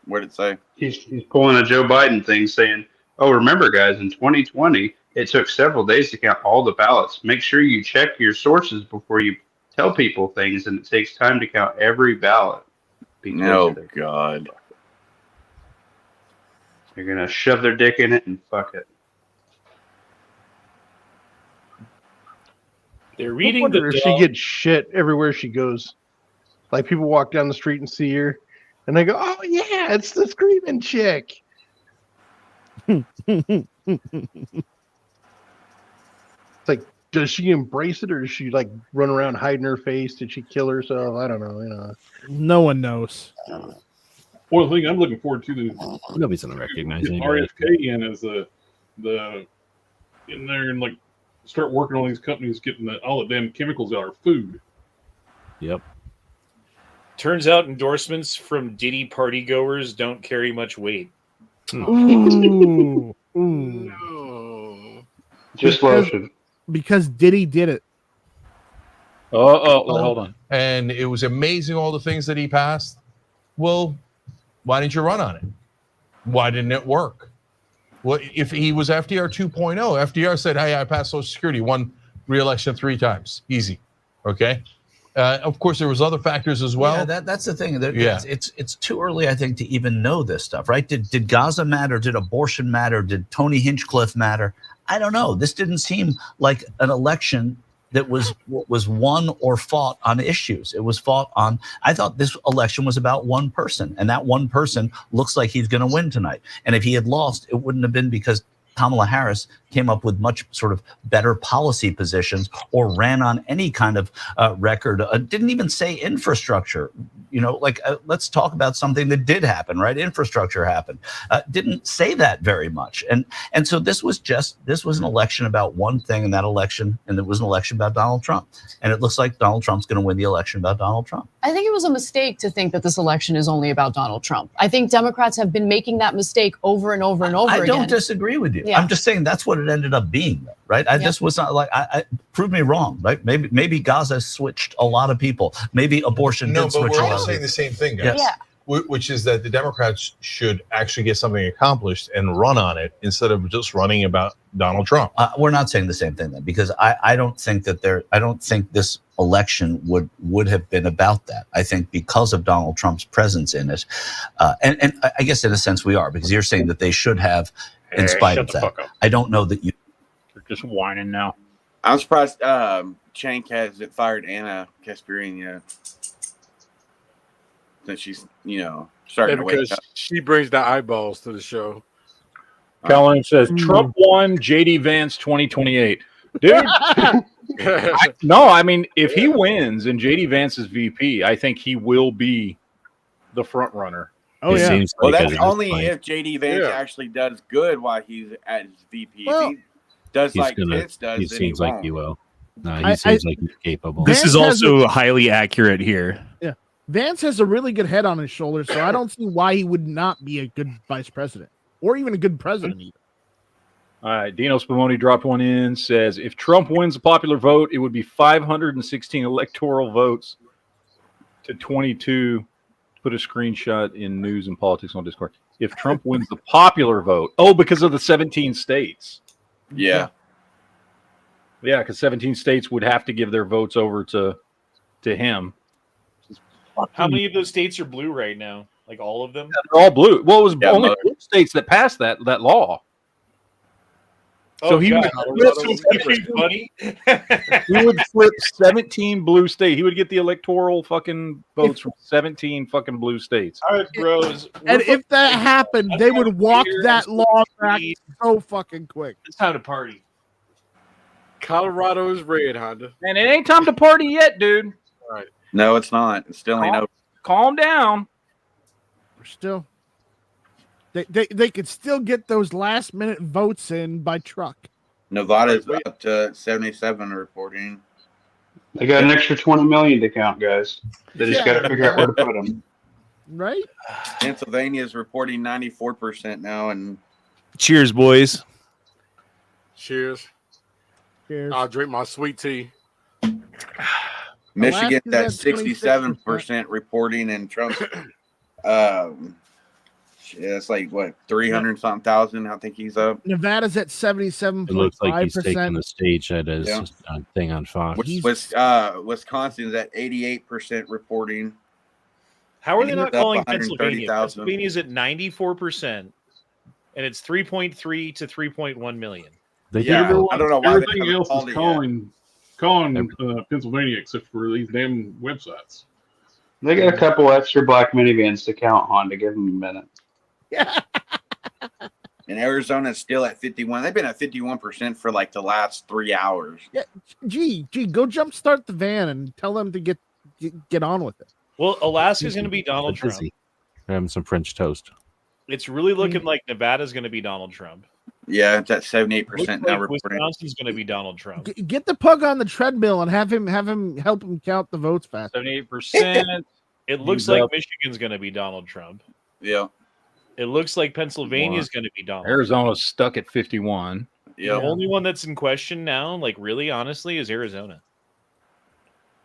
What did it say? He's pulling a Joe Biden thing saying, oh, remember, guys, in 2020, it took several days to count all the ballots. Make sure you check your sources before you tell people things, and it takes time to count every ballot. Oh, God. They're going to shove their dick in it and fuck it. They're I reading wonder the if she gets shit everywhere she goes. Like people walk down the street and see her, and they go, "Oh yeah, it's the screaming chick." It's like, does she embrace it, or does she like run around hiding her face? Did she kill herself? I don't know. You know, no one knows. One thing I'm looking forward to nobody's gonna recognize getting anybody. RFK in as the in there and like start working on these companies getting all the damn chemicals out of our food. Yep. Turns out endorsements from Diddy party goers don't carry much weight. Ooh. Ooh. Just lotion. Because Diddy did it. Hold on. And it was amazing all the things that he passed. Well, why didn't you run on it? Why didn't it work? Well, if he was FDR 2.0, FDR said, hey, I passed Social Security, won re-election 3 times. Easy. Okay? Of course, there was other factors as well. Yeah, that's the thing. Yeah. It's too early, I think, to even know this stuff, right? Did Gaza matter? Did abortion matter? Did Tony Hinchcliffe matter? I don't know. This didn't seem like an election that was won or fought on issues. It was fought on. I thought this election was about one person, and that one person looks like he's going to win tonight. And if he had lost, it wouldn't have been because Kamala Harris came up with much sort of better policy positions or ran on any kind of record. Didn't even say infrastructure. Let's talk about something that did happen, right? Infrastructure happened. Didn't say that very much. And so this was an election about one thing, and it was an election about Donald Trump. And it looks like Donald Trump's going to win the election about Donald Trump. I think it was a mistake to think that this election is only about Donald Trump. I think Democrats have been making that mistake over and over and over again. I don't disagree with you. Yeah. I'm just saying that's what it ended up being, right? This was not like prove me wrong, right? Maybe Gaza switched a lot of people. Maybe abortion did switch a lot. We're all saying the same thing, guys. Yes. Which is that the Democrats should actually get something accomplished and run on it instead of just running about Donald Trump. We're not saying the same thing then, because I don't think this election would have been about that. I think because of Donald Trump's presence in it, and I guess in a sense we are, because you're saying that they should have, in spite of that. I don't know that you. They're just whining now. I'm surprised Cenk hasn't fired Anna Kasparian yet. That she's, starting to wake because up. she brings the eyeballs to the show. Colin says Trump won, JD Vance 2028. Dude, no, I mean, if he wins and JD Vance is VP, I think he will be the front runner. Oh, yeah. Well, that's only if JD Vance actually does good while he's at his VP. Well, if he does He's like gonna, Pitts does, he then seems he like won't. he will. No, he seems like he's capable. This Vance is also has highly accurate here. Yeah. Vance has a really good head on his shoulders, so I don't see why he would not be a good vice president or even a good president either. All right, Dino Spumoni dropped one in, says, if Trump wins the popular vote, it would be 516 electoral votes to 22. Put a screenshot in News and Politics on Discord. If Trump wins the popular vote, because of the 17 states. Yeah. Yeah, because 17 states would have to give their votes over to him. How many of those states are blue right now? Like all of them? They're all blue. Well, it was only blue states that passed that law. So he would flip 17 blue states. He would get the electoral fucking votes from 17 fucking blue states. All right, bros. And if that happened, they would walk that law back so fucking quick. It's time to party. Colorado is red, Honda. And it ain't time to party yet, dude. All right. No, it's not. It still ain't over. Calm down. We're still. They could still get those last minute votes in by truck. Nevada's up to 77 reporting. They got an extra 20 million to count, guys. They just got to figure out where to put them. Right? Pennsylvania is reporting 94% now, and Cheers, boys. Cheers. Cheers. I'll drink my sweet tea. Michigan's at Alaska's at 67% reporting, and Trump's it's like what 300 something thousand. I think he's up. Nevada's at 77.5%. It looks like he's taking the stage at his thing on Fox. Wisconsin's at 88% reporting. How are they not calling 130,000. Pennsylvania? Pennsylvania's at 94%, and it's 3.3 to 3.1 million. They I don't know why they everything haven't else called is it yet. calling Pennsylvania except for these damn websites. They got a couple extra black minivans to count on to give them a minute. Yeah. And Arizona's still at 51. They've been at 51% for like the last 3 hours. Yeah. Gee, go jumpstart the van and tell them to get on with it. Well, Alaska's going to be Donald Trump. They're having some French toast. It's really looking like Nevada's going to be Donald Trump. Yeah, it's at 78% Looks now like reporting. Wisconsin's going to be Donald Trump. Get the pug on the treadmill and have him help him count the votes fast. 78%. It looks like Michigan's going to be Donald Trump. Yeah. It looks like Pennsylvania's going to be Donald Arizona's stuck at 51. Yeah. The only one that's in question now, like really honestly, is Arizona.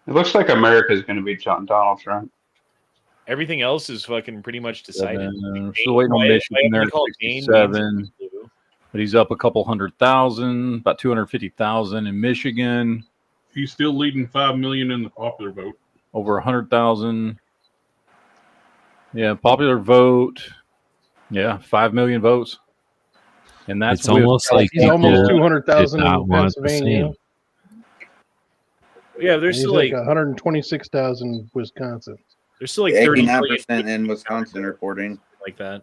It looks like America's going to be Donald Trump. Everything else is fucking pretty much decided. Still waiting on Michigan there at 67. But he's up a couple 100,000, about 250,000 in Michigan. He's still leading 5 million in the popular vote. Over 100,000. Yeah, popular vote. Yeah, 5 million votes. And that's It's almost like he's almost 200,000 did not in want the Pennsylvania. Yeah, there's He's still like like 126,000 Wisconsin. there's still like 30 89% in Wisconsin reporting. like that.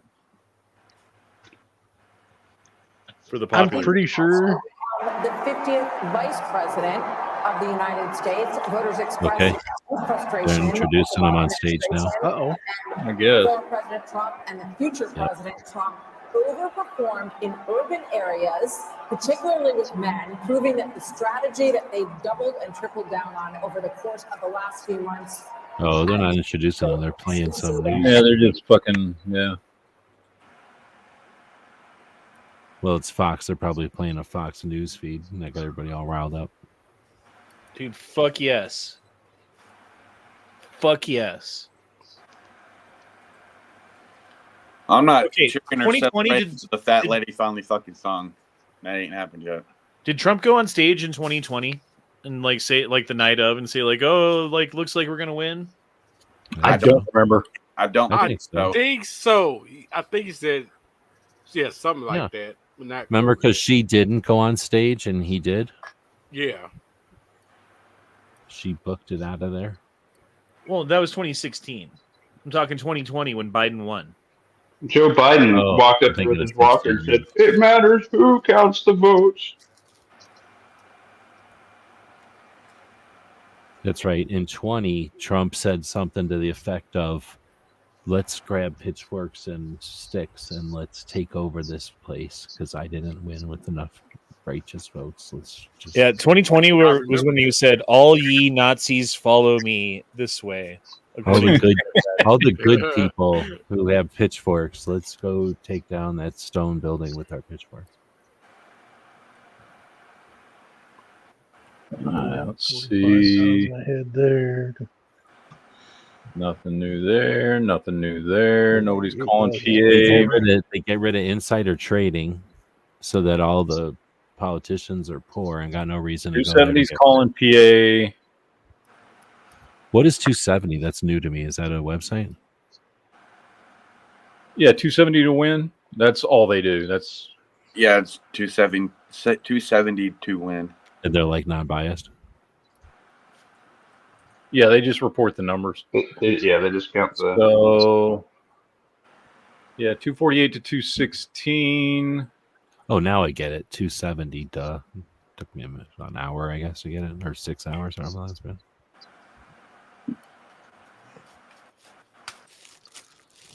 for the I'm popular. pretty sure. The 50th Vice President of the United States, voters expressed Okay. frustration. They're introducing him on stage now. Uh-oh. I guess. Former President Trump and the future President Trump overperformed in urban areas, particularly with men, proving that the strategy that they've doubled and tripled down on over the course of the last few months. Oh, they're not introducing them. They're playing some news. Yeah, they're just fucking, yeah. Well, it's Fox. They're probably playing a Fox News feed, and that got everybody all riled up. Dude, fuck yes. Fuck yes. I'm not Okay, chicken or 2020 celebrating the fat lady finally fucking sung. That ain't happened yet. Did Trump go on stage in 2020 and like say like the night of and say like, oh, like looks like we're gonna win? I don't remember. I don't I think so. think so. I think he said, yeah, something like that. Not Remember, because she didn't go on stage and he did. Yeah. She booked it out of there. Well, that was 2016. I'm talking 2020 when Biden won. Joe Biden walked up thinking with his it's walker and said, "It matters who counts the votes." That's right. In 20, Trump said something to the effect of, let's grab pitchforks and sticks and let's take over this place because I didn't win with enough righteous votes. Let's just... Yeah, 2020 was when he said, "All ye Nazis follow me this way." all the good people who have pitchforks, let's go take down that stone building with our pitchforks. Let's see. Ahead there. Nothing new there. Nothing new there. Nobody's calling PA. They get rid of insider trading so that all the politicians are poor and got no reason to go there. 270's calling PA. What is 270? That's new to me. Is that a website? Yeah, 270 to win. That's all they do. That's it's 270 to win. And they're like non-biased. Yeah, they just report the numbers. They just count the. So, yeah, 248 to 216. Oh, now I get it. 270. Duh. Took me an hour, I guess, to get it, or 6 hours, or something that's been.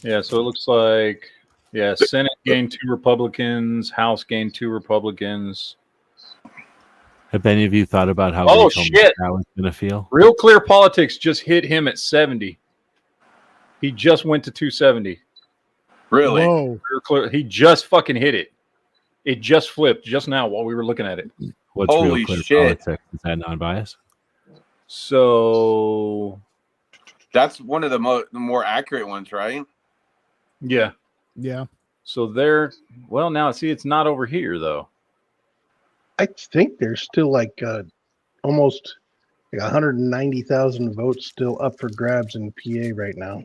Yeah, so it looks like, Senate gained 2 Republicans, House gained 2 Republicans. Have any of you thought about how Oh, Rachel shit. Maddow is going to feel? Real Clear Politics just hit him at 70. He just went to 270. Really? Whoa. Real Clear, he just fucking hit it. It just flipped just now while we were looking at it. What's Holy Real Clear shit. Politics? Is that non-biased? So, That's one of the more accurate ones, right? yeah. Yeah. So now see, it's not over here though. I think there's still like almost like 190,000 votes still up for grabs in PA right now.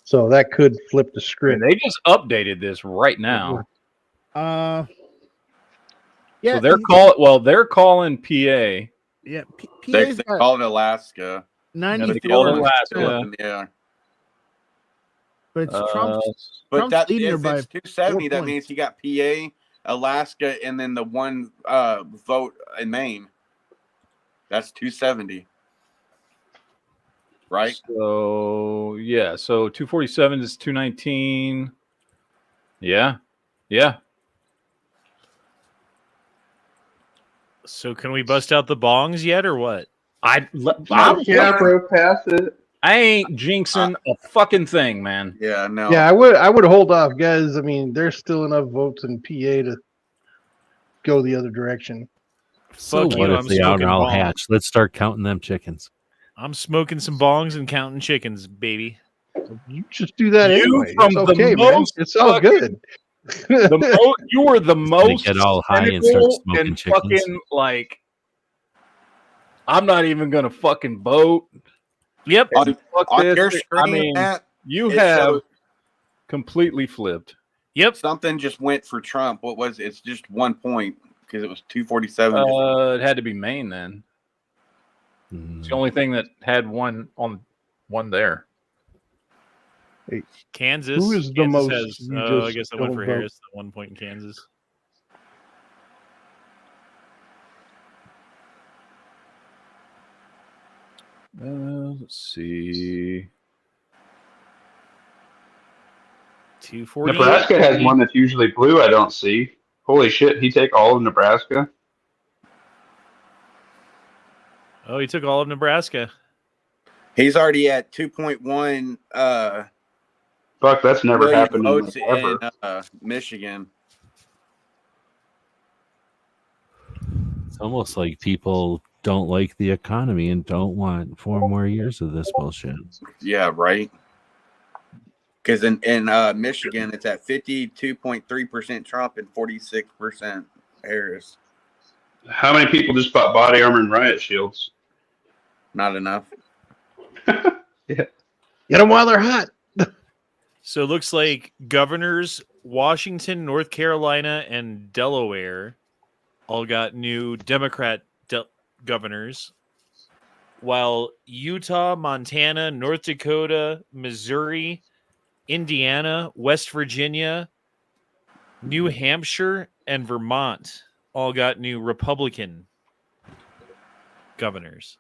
So that could flip the I script. mean, they just updated this right now. Yeah. So they're calling PA. Yeah. They PA's call it Alaska. 94. Alaska. Yeah. But it's Trump's. But Trump's that leading her if by it's 270, 4 that points. means he got PA, Alaska, and then the one vote in Maine. That's 270. Right? So so 247 is 219. Yeah. So can we bust out the bongs yet or what? Capro, pass it. I ain't jinxing a fucking thing, man. Yeah, no. Yeah, I would hold off, guys. I mean, there's still enough votes in PA to go the other direction. So Fuck what you, if I'm they all smoking all bongs. hatch? Let's start counting them chickens. I'm smoking some bongs and counting chickens, baby. You just do that You anyway. from It's the okay, man. most It's all fucking- good. You were the most get all high and start cynical smoking and chickens. fucking like, I'm not even gonna fucking vote. Yep. Fuck On this. your screen, I mean, Matt, you it have shows- completely flipped. Yep. Something just went for Trump. What was it? It's just 1 point because it was 247. It had to be Maine then. It's the only thing that had one there. Kansas. Who is the Kansas most has, you I just guess that went don't for vote? Harris. The 1 point in Kansas. Let's see. 240. Nebraska has one that's usually blue. I don't see. Holy shit! He take all of Nebraska. Oh, he took all of Nebraska. He's already at 2.1 Fuck, that's never million happened votes ever. in Michigan. It's almost like people don't like the economy and don't want 4 more years of this bullshit. Yeah, right. Because in Michigan, it's at 52.3% Trump and 46% Harris. How many people just bought body armor and riot shields? Not enough. Get them while they're hot. So it looks like governors, Washington, North Carolina, and Delaware all got new Democrat governors, while Utah, Montana, North Dakota, Missouri, Indiana, West Virginia, New Hampshire, and Vermont all got new Republican governors.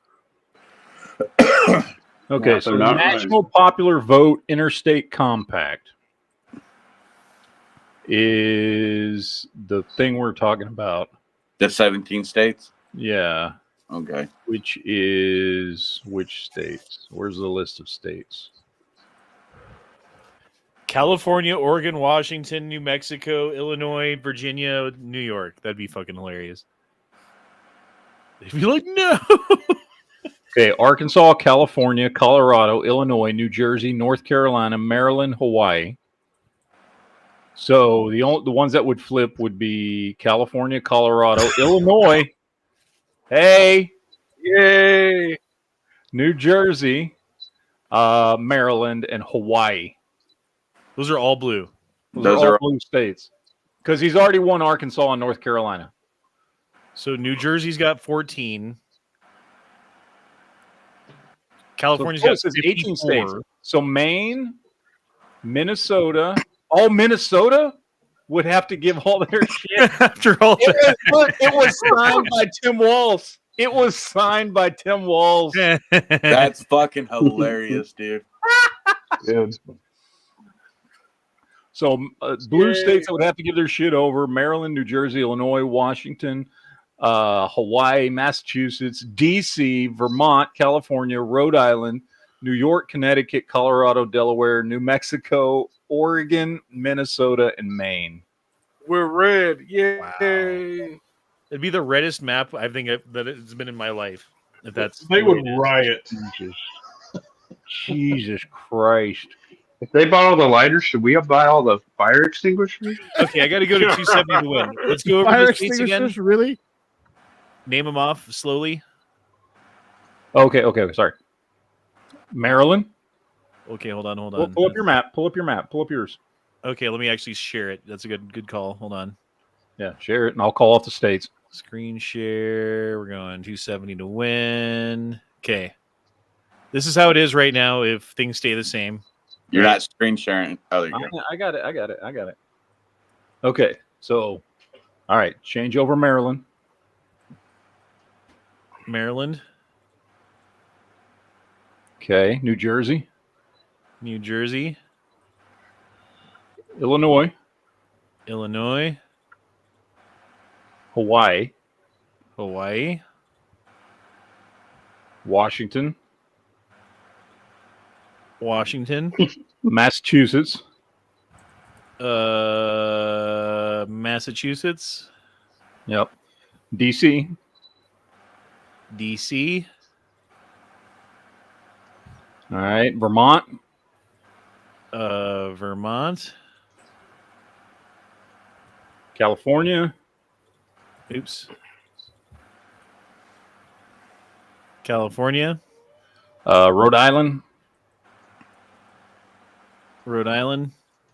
Okay, so National Popular Vote Interstate Compact is the thing we're talking about. The 17 states? Yeah. Okay. Which is which states? Where's the list of states? California, Oregon, Washington, New Mexico, Illinois, Virginia, New York. That'd be fucking hilarious. They'd be like, no. Okay, Arkansas, California, Colorado, Illinois, New Jersey, North Carolina, Maryland, Hawaii. So the ones that would flip would be California, Colorado, Illinois. Hey, yay! New Jersey, Maryland, and Hawaii. Those are all blue. Those are all blue states. Because he's already won Arkansas and North Carolina. So New Jersey's got 14. California's got 18 states. So Maine, Minnesota. Oh, Minnesota would have to give all their shit after all that. It was signed by Tim Walz. It was signed by Tim Walz. That's fucking hilarious, dude. Dude. So blue states that would have to give their shit over: Maryland, New Jersey, Illinois, Washington, Hawaii, Massachusetts, D.C., Vermont, California, Rhode Island, New York, Connecticut, Colorado, Delaware, New Mexico, Oregon, Minnesota, and Maine. We're red. Yay. Wow. It'd be the reddest map I think that it's been in my life. If that's They would riot. Jesus Christ. If they bought all the lighters, should we buy all the fire extinguishers? Okay, I got to go to 270 to win. Let's go over Fire the states again. extinguishers, really? Name them off slowly. Okay, sorry. Maryland. Okay, hold on. Pull up your map. Pull up yours. Okay, let me actually share it. That's a good call. Hold on. Yeah, share it, and I'll call off the states. Screen share. We're going 270 to win. Okay. This is how it is right now if things stay the same. You're not screen sharing. Oh, there you go. I got it. Okay, so, all right, change over Maryland. Maryland. Okay, New Jersey. Illinois. Hawaii. Washington. Massachusetts. Massachusetts. Yep. DC. All right. Vermont. California. California. Rhode Island.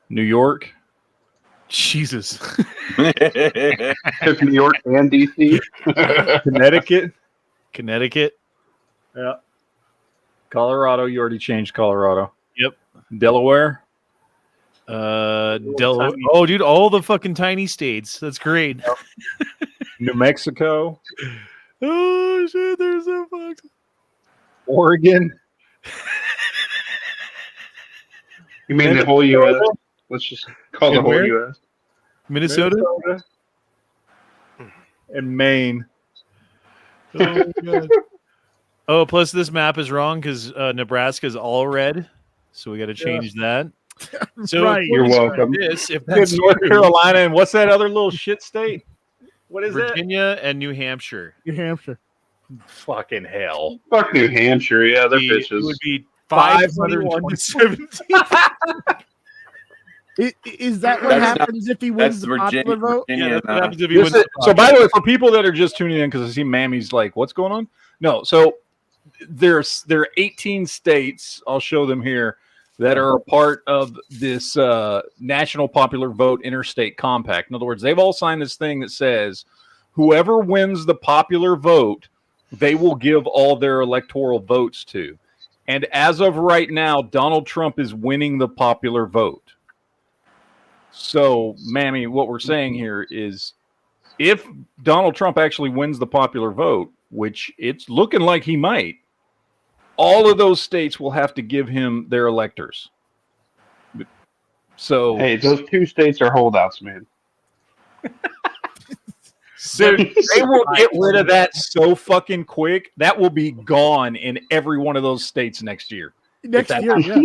New York. Jesus. Took New York and DC. Connecticut. Yeah. Colorado. You already changed Colorado. Yep. Delaware. Delaware. Oh, dude, all the fucking tiny states. That's great. New Mexico. Oh shit, they're so fucked. Oregon. You mean the whole U.S.? Let's just call the And whole where? U.S. Minnesota? And Maine. Oh, God. Oh, plus this map is wrong because Nebraska is all red, so we got to change that. So Right. You're welcome. if Good that's North true, Carolina, and what's that other little shit state? What is Virginia and New Hampshire. New Hampshire. that? Fucking hell. Fuck New Hampshire. Yeah, they're It would bitches. be 521 to 17. Is that what That's not- happens if he wins That's the popular vote? Yeah, Virginia. that's what happens if he wins. This is- so, by the way, for people that are just tuning in because I see Mammy's like, what's going on? No, so there are 18 states, I'll show them here, that are a part of this National Popular Vote Interstate Compact. In other words, they've all signed this thing that says whoever wins the popular vote, they will give all their electoral votes to. And as of right now, Donald Trump is winning the popular vote. So, Mammy, what we're saying here is if Donald Trump actually wins the popular vote, which it's looking like he might, all of those states will have to give him their electors. So, Hey, those two states are holdouts, man. so they will get rid of that so fucking quick. That will be gone in every one of those states next year. Next year, yeah.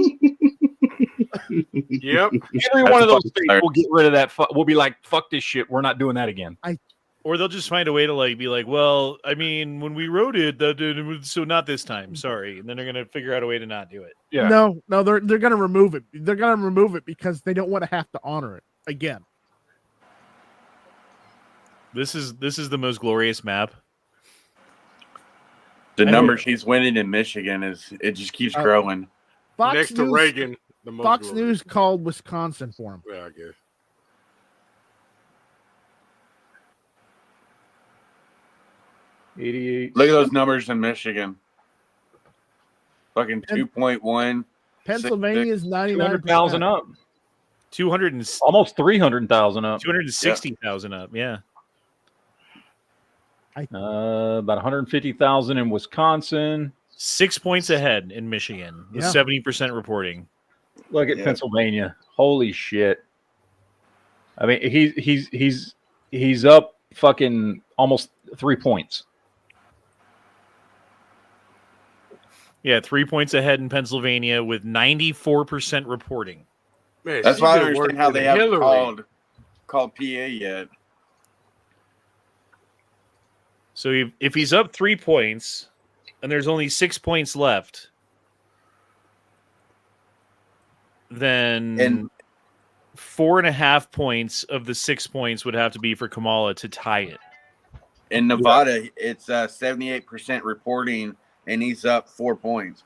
Yep. Every one of those states will get rid of that. We'll be like, fuck this shit. We're not doing that again. Or they'll just find a way to like be like, well, I mean, when we wrote it, so not this time. Sorry, and then they're gonna figure out a way to not do it. Yeah. No, they're gonna remove it. They're gonna remove it because they don't want to have to honor it again. This is the most glorious map. The I number mean- she's winning in Michigan it just keeps growing. Fox Next to News, Reagan, the most Fox glorious. News called Wisconsin for him. Yeah, I guess. 88. Look at those numbers in Michigan. Fucking 2.1. Pennsylvania is 200,000 99%. up. 200 almost 300,000 up. 260,000 up. Yeah. About 150,000 in Wisconsin. 6 points ahead in Michigan with Yeah. 70% reporting. Look at Pennsylvania. Holy shit. I mean, he's up fucking almost 3 points. Yeah, 3 points ahead in Pennsylvania with 94% reporting. Man, That's she why I been don't understand working how they haven't Hillary. called PA yet. So if he's up 3 points and there's only 6 points left, then 4.5 points of the 6 points would have to be for Kamala to tie it. In Nevada, it's 78% reporting, and he's up 4 points.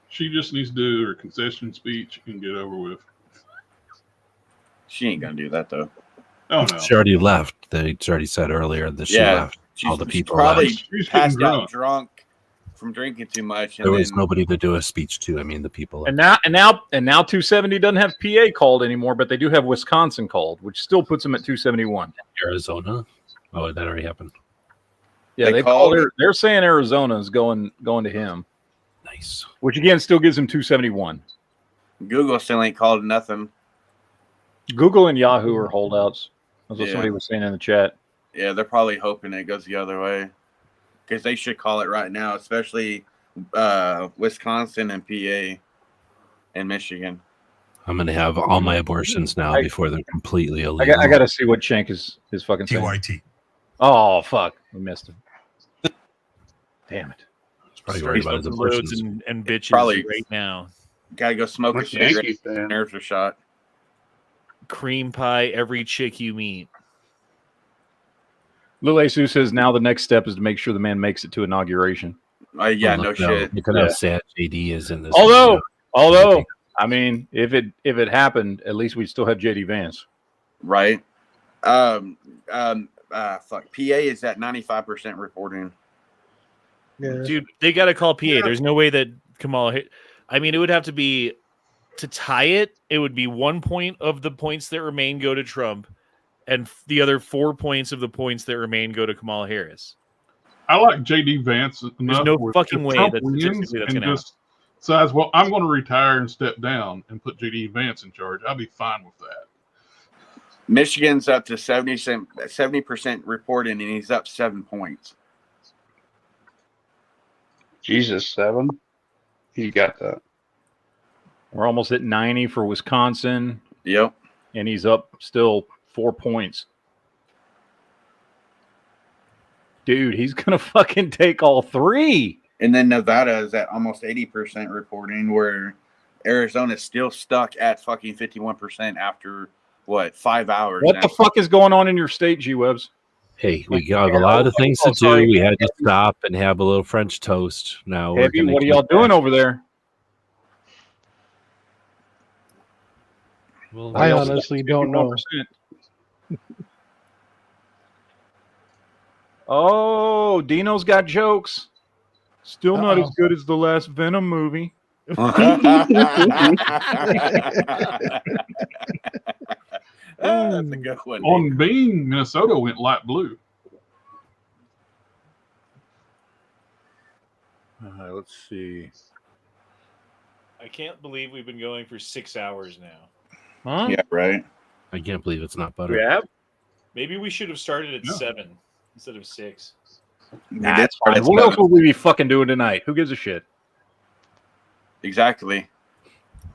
She just needs to do her concession speech and get over with. She ain't gonna do that though. Oh no. She already left. They already said earlier that she left. All the people probably left. passed out drunk from drinking too much. And There was then, nobody to do a speech to. I mean, the people. And now 270 doesn't have PA called anymore, but they do have Wisconsin called, which still puts them at 271. Arizona. Oh, that already happened. Yeah, They they called called. They're saying Arizona is going to him. Nice. Which again still gives him 271. Google still ain't called nothing. Google and Yahoo are holdouts. That's what Yeah. somebody was saying in the chat. Yeah, they're probably hoping it goes the other way because they should call it right now, especially Wisconsin and PA and Michigan. I'm gonna have all my abortions now before they're completely illegal. I got to see what Shank is fucking saying. TYT. Oh fuck, we missed him. Damn it. Probably worried about his Loads abortions. and bitches Probably- right now. Gotta go smoke a What's Yankee cigarette. saying? Nerves are shot. Cream pie every chick you meet. Lil Asu says now the next step is to make sure the man makes it to inauguration. Yeah, Well, no look, shit. Look at how sad JD is in this. Although, I mean, if it happened, at least we still have JD Vance. Right. Fuck. PA is at 95% reporting. Dude, they got to call PA. There's no way that Kamala hit. I mean, it would have to be to tie it. It would be 1 point of the points that remain go to Trump, and the other 4 points of the points that remain go to Kamala Harris. I like J.D. Vance enough. no where fucking if way Trump that wins statistically that's and gonna just decides, well, I'm going to retire and step down and put J.D. Vance in charge. I'll be fine with that. Michigan's up to 70% reporting, and he's up 7 points. Jesus, 7. He got that. We're almost at 90 for Wisconsin. Yep. And he's up still 4 points. Dude, he's going to fucking take all 3. And then Nevada is at almost 80% reporting, where Arizona's still stuck at fucking 51% after, 5 hours? What the fuck is going on in your state, G-Webs? Hey, we got a lot of things to do. We had to stop and have a little French toast. Now, we're Heavy, gonna what are keep y'all doing that. over there? Well, I honestly don't know. Oh, Dino's got jokes. Still not as good as the last Venom movie. That's a good one. On Bean, Minnesota went light blue. Let's see. I can't believe we've been going for 6 hours now. Huh? Yeah, right. I can't believe it's not butter. Yeah. Maybe we should have started at 7 instead of 6. Nah, that's fine. What else will we be fucking doing tonight? Who gives a shit? Exactly.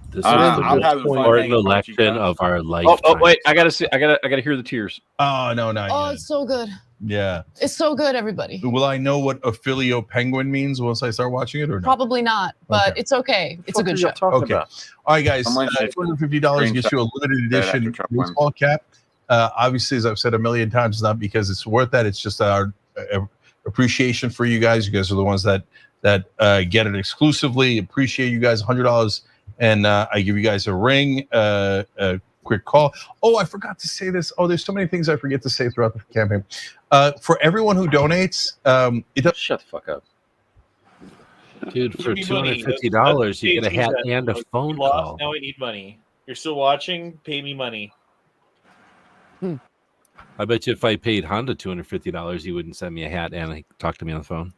This I'm is having the fun important hanging with you election guys. of our lifetime. Oh, wait! I gotta see. I gotta hear the tears. Oh no, not Oh, yet. it's so good. Yeah. It's so good, everybody. Will I know what a filio penguin means once I start watching it, or no? Probably not, but Okay. it's okay. It's a good show. Okay. All right, guys. Someone said $250 gets you a limited that after edition Trump wins. baseball cap. Obviously, as I've said a million times, it's not because it's worth that. It's just our appreciation for you guys. You guys are the ones that get it exclusively. Appreciate you guys. $100, and I give you guys a ring. A quick call. Oh, I forgot to say this. Oh, there's so many things I forget to say throughout the campaign. For everyone who donates, Shut the fuck up. Dude, for Give me money. $250, you get a hat That's- and a you phone lost, call. Now I need money. You're still watching? Pay me money. I bet you if I paid Honda $250, he wouldn't send me a hat and talk to me on the phone.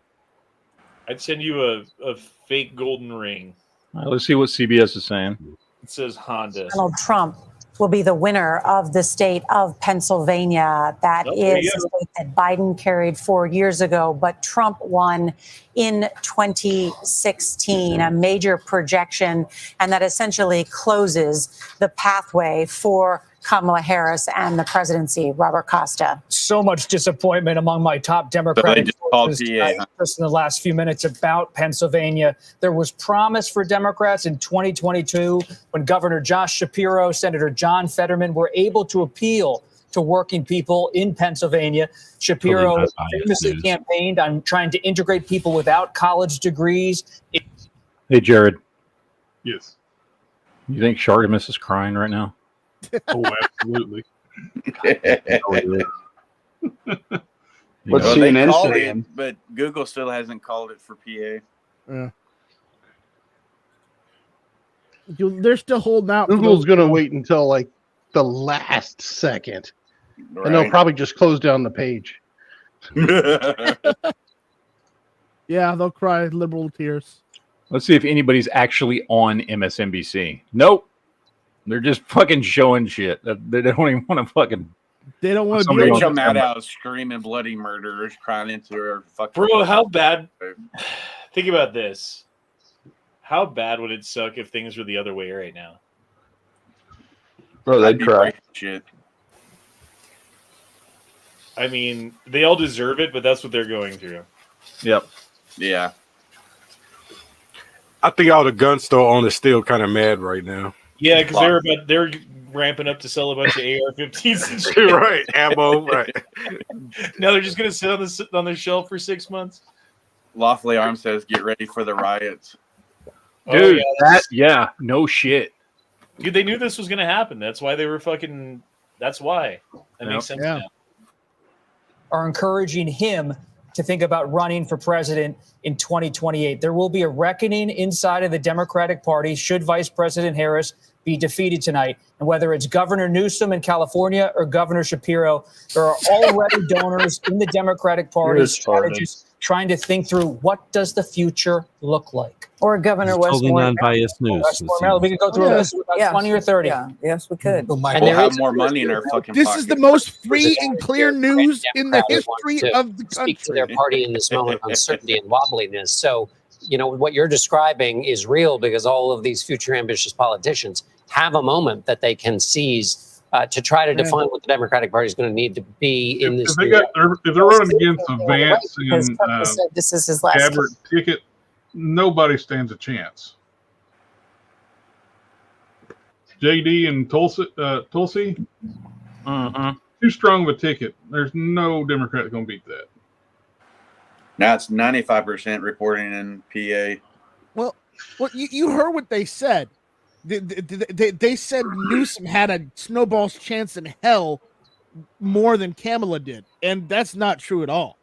I'd send you a fake golden ring. All right, let's see what CBS is saying. It says Honda. Donald Trump will be the winner of the state of Pennsylvania. That Oh, there is you a go. state that Biden carried 4 years ago, but Trump won in 2016, a major projection, and that essentially closes the pathway for Kamala Harris and the presidency. Robert Costa. So much disappointment among my top Democratic just called sources PA, tonight, huh? just in the last few minutes about Pennsylvania. There was promise for Democrats in 2022 when Governor Josh Shapiro, Senator John Fetterman were able to appeal to working people in Pennsylvania. Shapiro Totally not biased famously news. campaigned on trying to integrate people without college degrees. Hey, Jared. Yes. You think Shartimus is crying right now? Oh, absolutely. What's Well, they CNN called saying? it, but Google still hasn't called it for PA. Yeah. They're still holding out. Google's going to wait until like the last second, and they'll Right. probably just close down the page. Yeah, they'll cry liberal tears. Let's see if anybody's actually on MSNBC. Nope. They're just fucking showing shit. They don't even want to fucking. They don't want to Somebody deal on with Rachel it. Maddow screaming bloody murderers, crying into her fucking. Bro, how bad? Think about this. How bad would it suck if things were the other way right now? Bro, I'd they'd be cry. breaking shit. I mean, they all deserve it, but that's what they're going through. Yep. Yeah. I think all the gun store owners still kind of mad right now. Yeah, because they're ramping up to sell a bunch of AR-15s and shit. Right, ammo, right. Now they're just gonna sit on the shelf for 6 months. Lawfully Arms says, "Get ready for the riots." Dude, Oh, no shit. Dude, they knew this was gonna happen. That's why they were fucking. That's why. That makes sense now. Are encouraging him to think about running for president in 2028. There will be a reckoning inside of the Democratic Party should Vice President Harris be defeated tonight. And whether it's Governor Newsom in California or Governor Shapiro, there are already donors in the Democratic Party, strategists trying to think through what does the future look like. Or Governor It's totally Westmoreland. non-biased news. Westmoreland, we could go through a list of about 20 or 30. Yeah, yes, we could. We'll have more money in our fucking This pocket. is the most free and clear news in the history of the country. Speak to their party in this moment of uncertainty and wobbliness. So, you know, what you're describing is real because all of these future ambitious politicians have a moment that they can seize to try to define what the Democratic Party is going to need to be in this. If they're running against Vance Because and Trump said this is his last. Gabbard ticket, nobody stands a chance. JD and Tulsi, too strong of a ticket. There's no Democrat going to beat that. Now it's 95% reporting in PA. Well, you heard what they said. They said Newsom had a snowball's chance in hell more than Kamala did, and that's not true at all.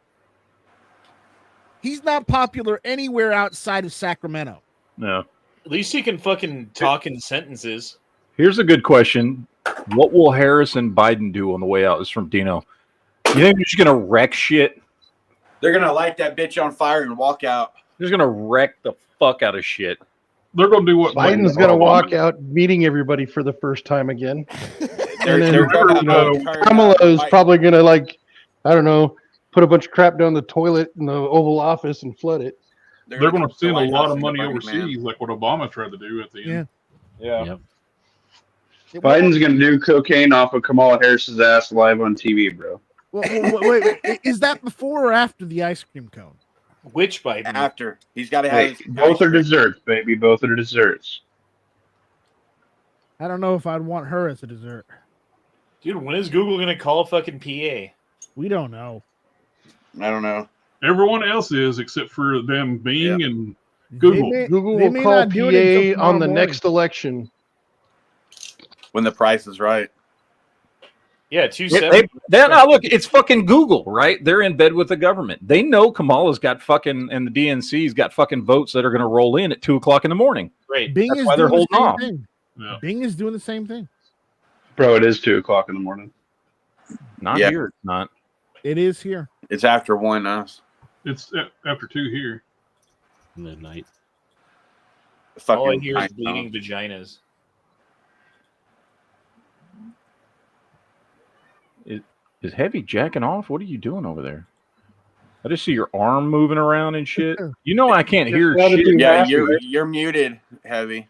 He's not popular anywhere outside of Sacramento. No. At least he can fucking talk in sentences. Here's a good question. What will Harris and Biden do on the way out? This is from Dino. You think they're just going to wreck shit? They're going to light that bitch on fire and walk out. They're just going to wreck the fuck out of shit. They're going to do what Biden's going to walk out meeting everybody for the first time again. They're Kamala is probably going to, like, I don't know, put a bunch of crap down the toilet in the Oval Office and flood it. They're going to send a lot of money overseas, like what Obama tried to do at the end. Yeah. Biden's going to do cocaine off of Kamala Harris's ass live on TV, bro. Wait, is that before or after the ice cream cone? Which Biden? After. He's got to have both are desserts, baby. Both are desserts. I don't know if I'd want her as a dessert. Dude, when is Google going to call fucking PA? We don't know. I don't know. Everyone else is, except for them Bing and Google. Google they will may call not do it until PA on the tomorrow next election. When the price is right. Yeah, 270. Now look, it's fucking Google, right? They're in bed with the government. They know Kamala's got fucking, and the DNC's got fucking votes that are going to roll in at 2:00 in the morning. Right. Bing That's is why they're doing holding the off. same thing. Yeah. Bing is doing the same thing. Bro, it is 2:00 in the morning. Not Yeah. here. It's not. It is here. It's after 1 us. It's after 2 here. Midnight. All I Fucking hear is time bleeding zone. vaginas. Is Heavy jacking off? What are you doing over there? I just see your arm moving around and shit. You know I can't hear shit. Yeah, you're muted, Heavy.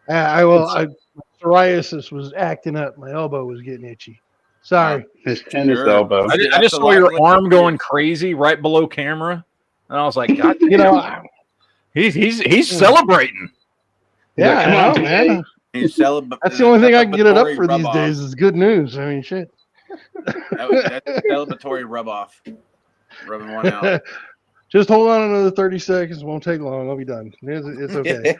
Psoriasis was acting up. My elbow was getting itchy. Sorry. His elbow. I just saw your arm going crazy right below camera, and I was like, God, he's celebrating. Yeah, Like, I know, come on, man. He's celebrating. That's the only thing I can get it up for these days is good news. I mean, shit. That's celebratory rub off. Rubbing one out. Just hold on another 30 seconds. It won't take long. I'll be done. It's okay.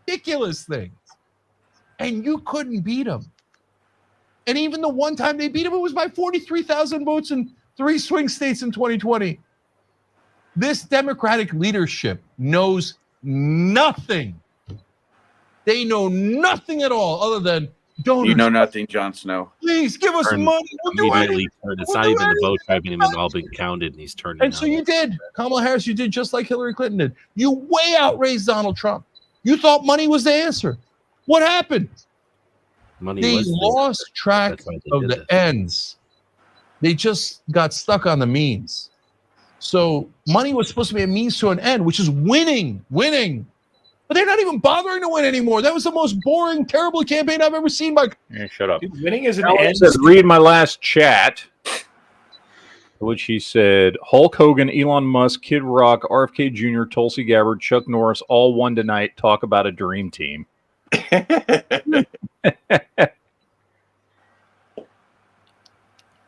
Ridiculous things. And you couldn't beat them. And even the one time they beat him, it was by 43,000 votes in 3 swing states in 2020. This Democratic leadership knows nothing. They know nothing at all other than donors. You know nothing, Jon Snow. Please give us money. We'll do Immediately anything. turned. It's We'll not do even the anything. votes haven't even all been counted, and he's turned. And so you did. Kamala Harris, you did just like Hillary Clinton did. You way outraised Donald Trump. You thought money was the answer. What happened? Money They was the- lost track That's why they of did the this. ends. They just got stuck on the means. So money was supposed to be a means to an end, which is winning. But they're not even bothering to win anymore. That was the most boring, terrible campaign I've ever seen. Yeah, shut up. Dude, winning is an Alan end. says, read my last chat, which he said, Hulk Hogan, Elon Musk, Kid Rock, RFK Jr., Tulsi Gabbard, Chuck Norris, all won tonight. Talk about a dream team.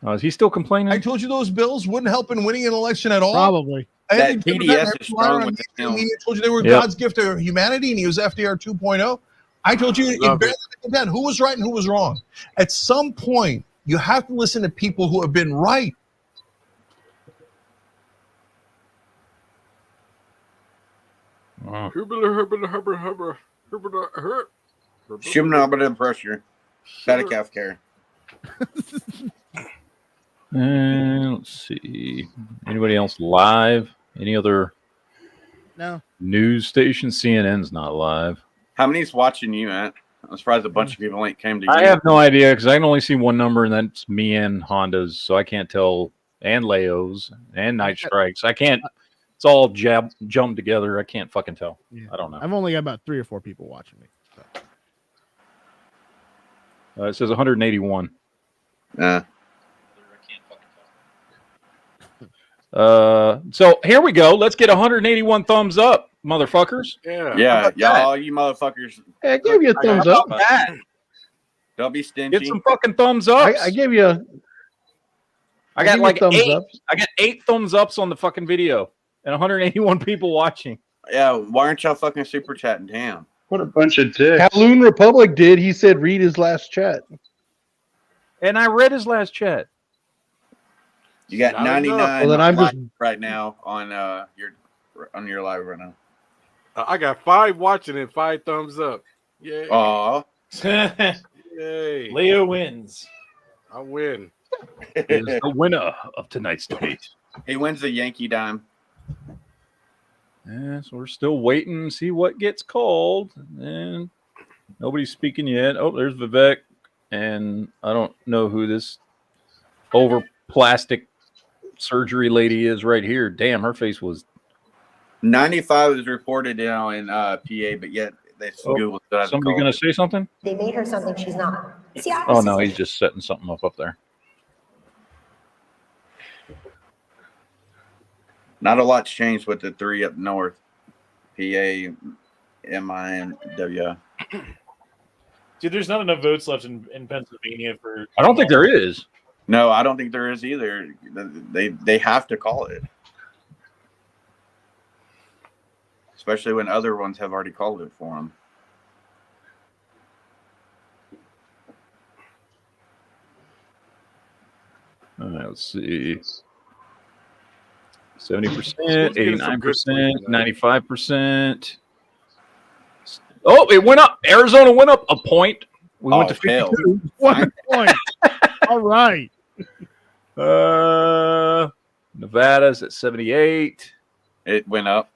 Is he still complaining? I told you those bills wouldn't help in winning an election at all. Probably. And That TDS is strong with the film. media told you they were Yep. God's gift to humanity, and he was FDR 2.0. I told you it Love barely contend who was right and who was wrong. At some point, you have to listen to people who have been right. Uh-huh. Hubba. Shoot him under pressure. Better calf care. And let's see. Anybody else live? Any other No. news station? CNN's not live. How many's watching you, Matt? I'm surprised a bunch of people ain't came to you. I have no idea because I can only see one number, and that's me and Honda's, so I can't tell. And Leo's and Night Strikes. I can't. It's all jumped together. I can't fucking tell. Yeah. I don't know. I've only got about 3 or 4 people watching me. So. It says 181. So here we go. Let's get 181 thumbs up, motherfuckers. Yeah, y'all, you motherfuckers. Hey, I gave you a thumbs up. Don't be stingy. Get some fucking thumbs up. I gave you. I got like thumbs 8. up. I got 8 thumbs ups on the fucking video, and 181 people watching. Yeah, why aren't y'all fucking super chatting? Damn. What a bunch of dicks. Kowloon Republic did. He said, read his last chat. And I read his last chat. You got 99 Well, then I'm likes just- right now on your live right now. I got 5 watching and 5 thumbs up. Yeah. Aw. Yay. Leo wins. I win. Is the winner of tonight's debate. He wins the Yankee dime. Yeah, so we're still waiting to see what gets called. And nobody's speaking yet. Oh, there's Vivek. And I don't know who this over plastic surgery lady is right here. Damn, her face was 95 is reported now in PA, but yet they Google somebody gonna say something? They made her something she's not. See, Oh no, he's just setting something up there. Not a lot's changed with the 3 up north. PA, MI, and W. Dude, there's not enough votes left in Pennsylvania for. I don't think there is. No, I don't think there is either. They have to call it. Especially when other ones have already called it for them. All right, let's see. 70%, 89%, 95%. Oh, it went up. Arizona went up a point. We went to 52. 1 point. All right. Nevada's at 78. It went up.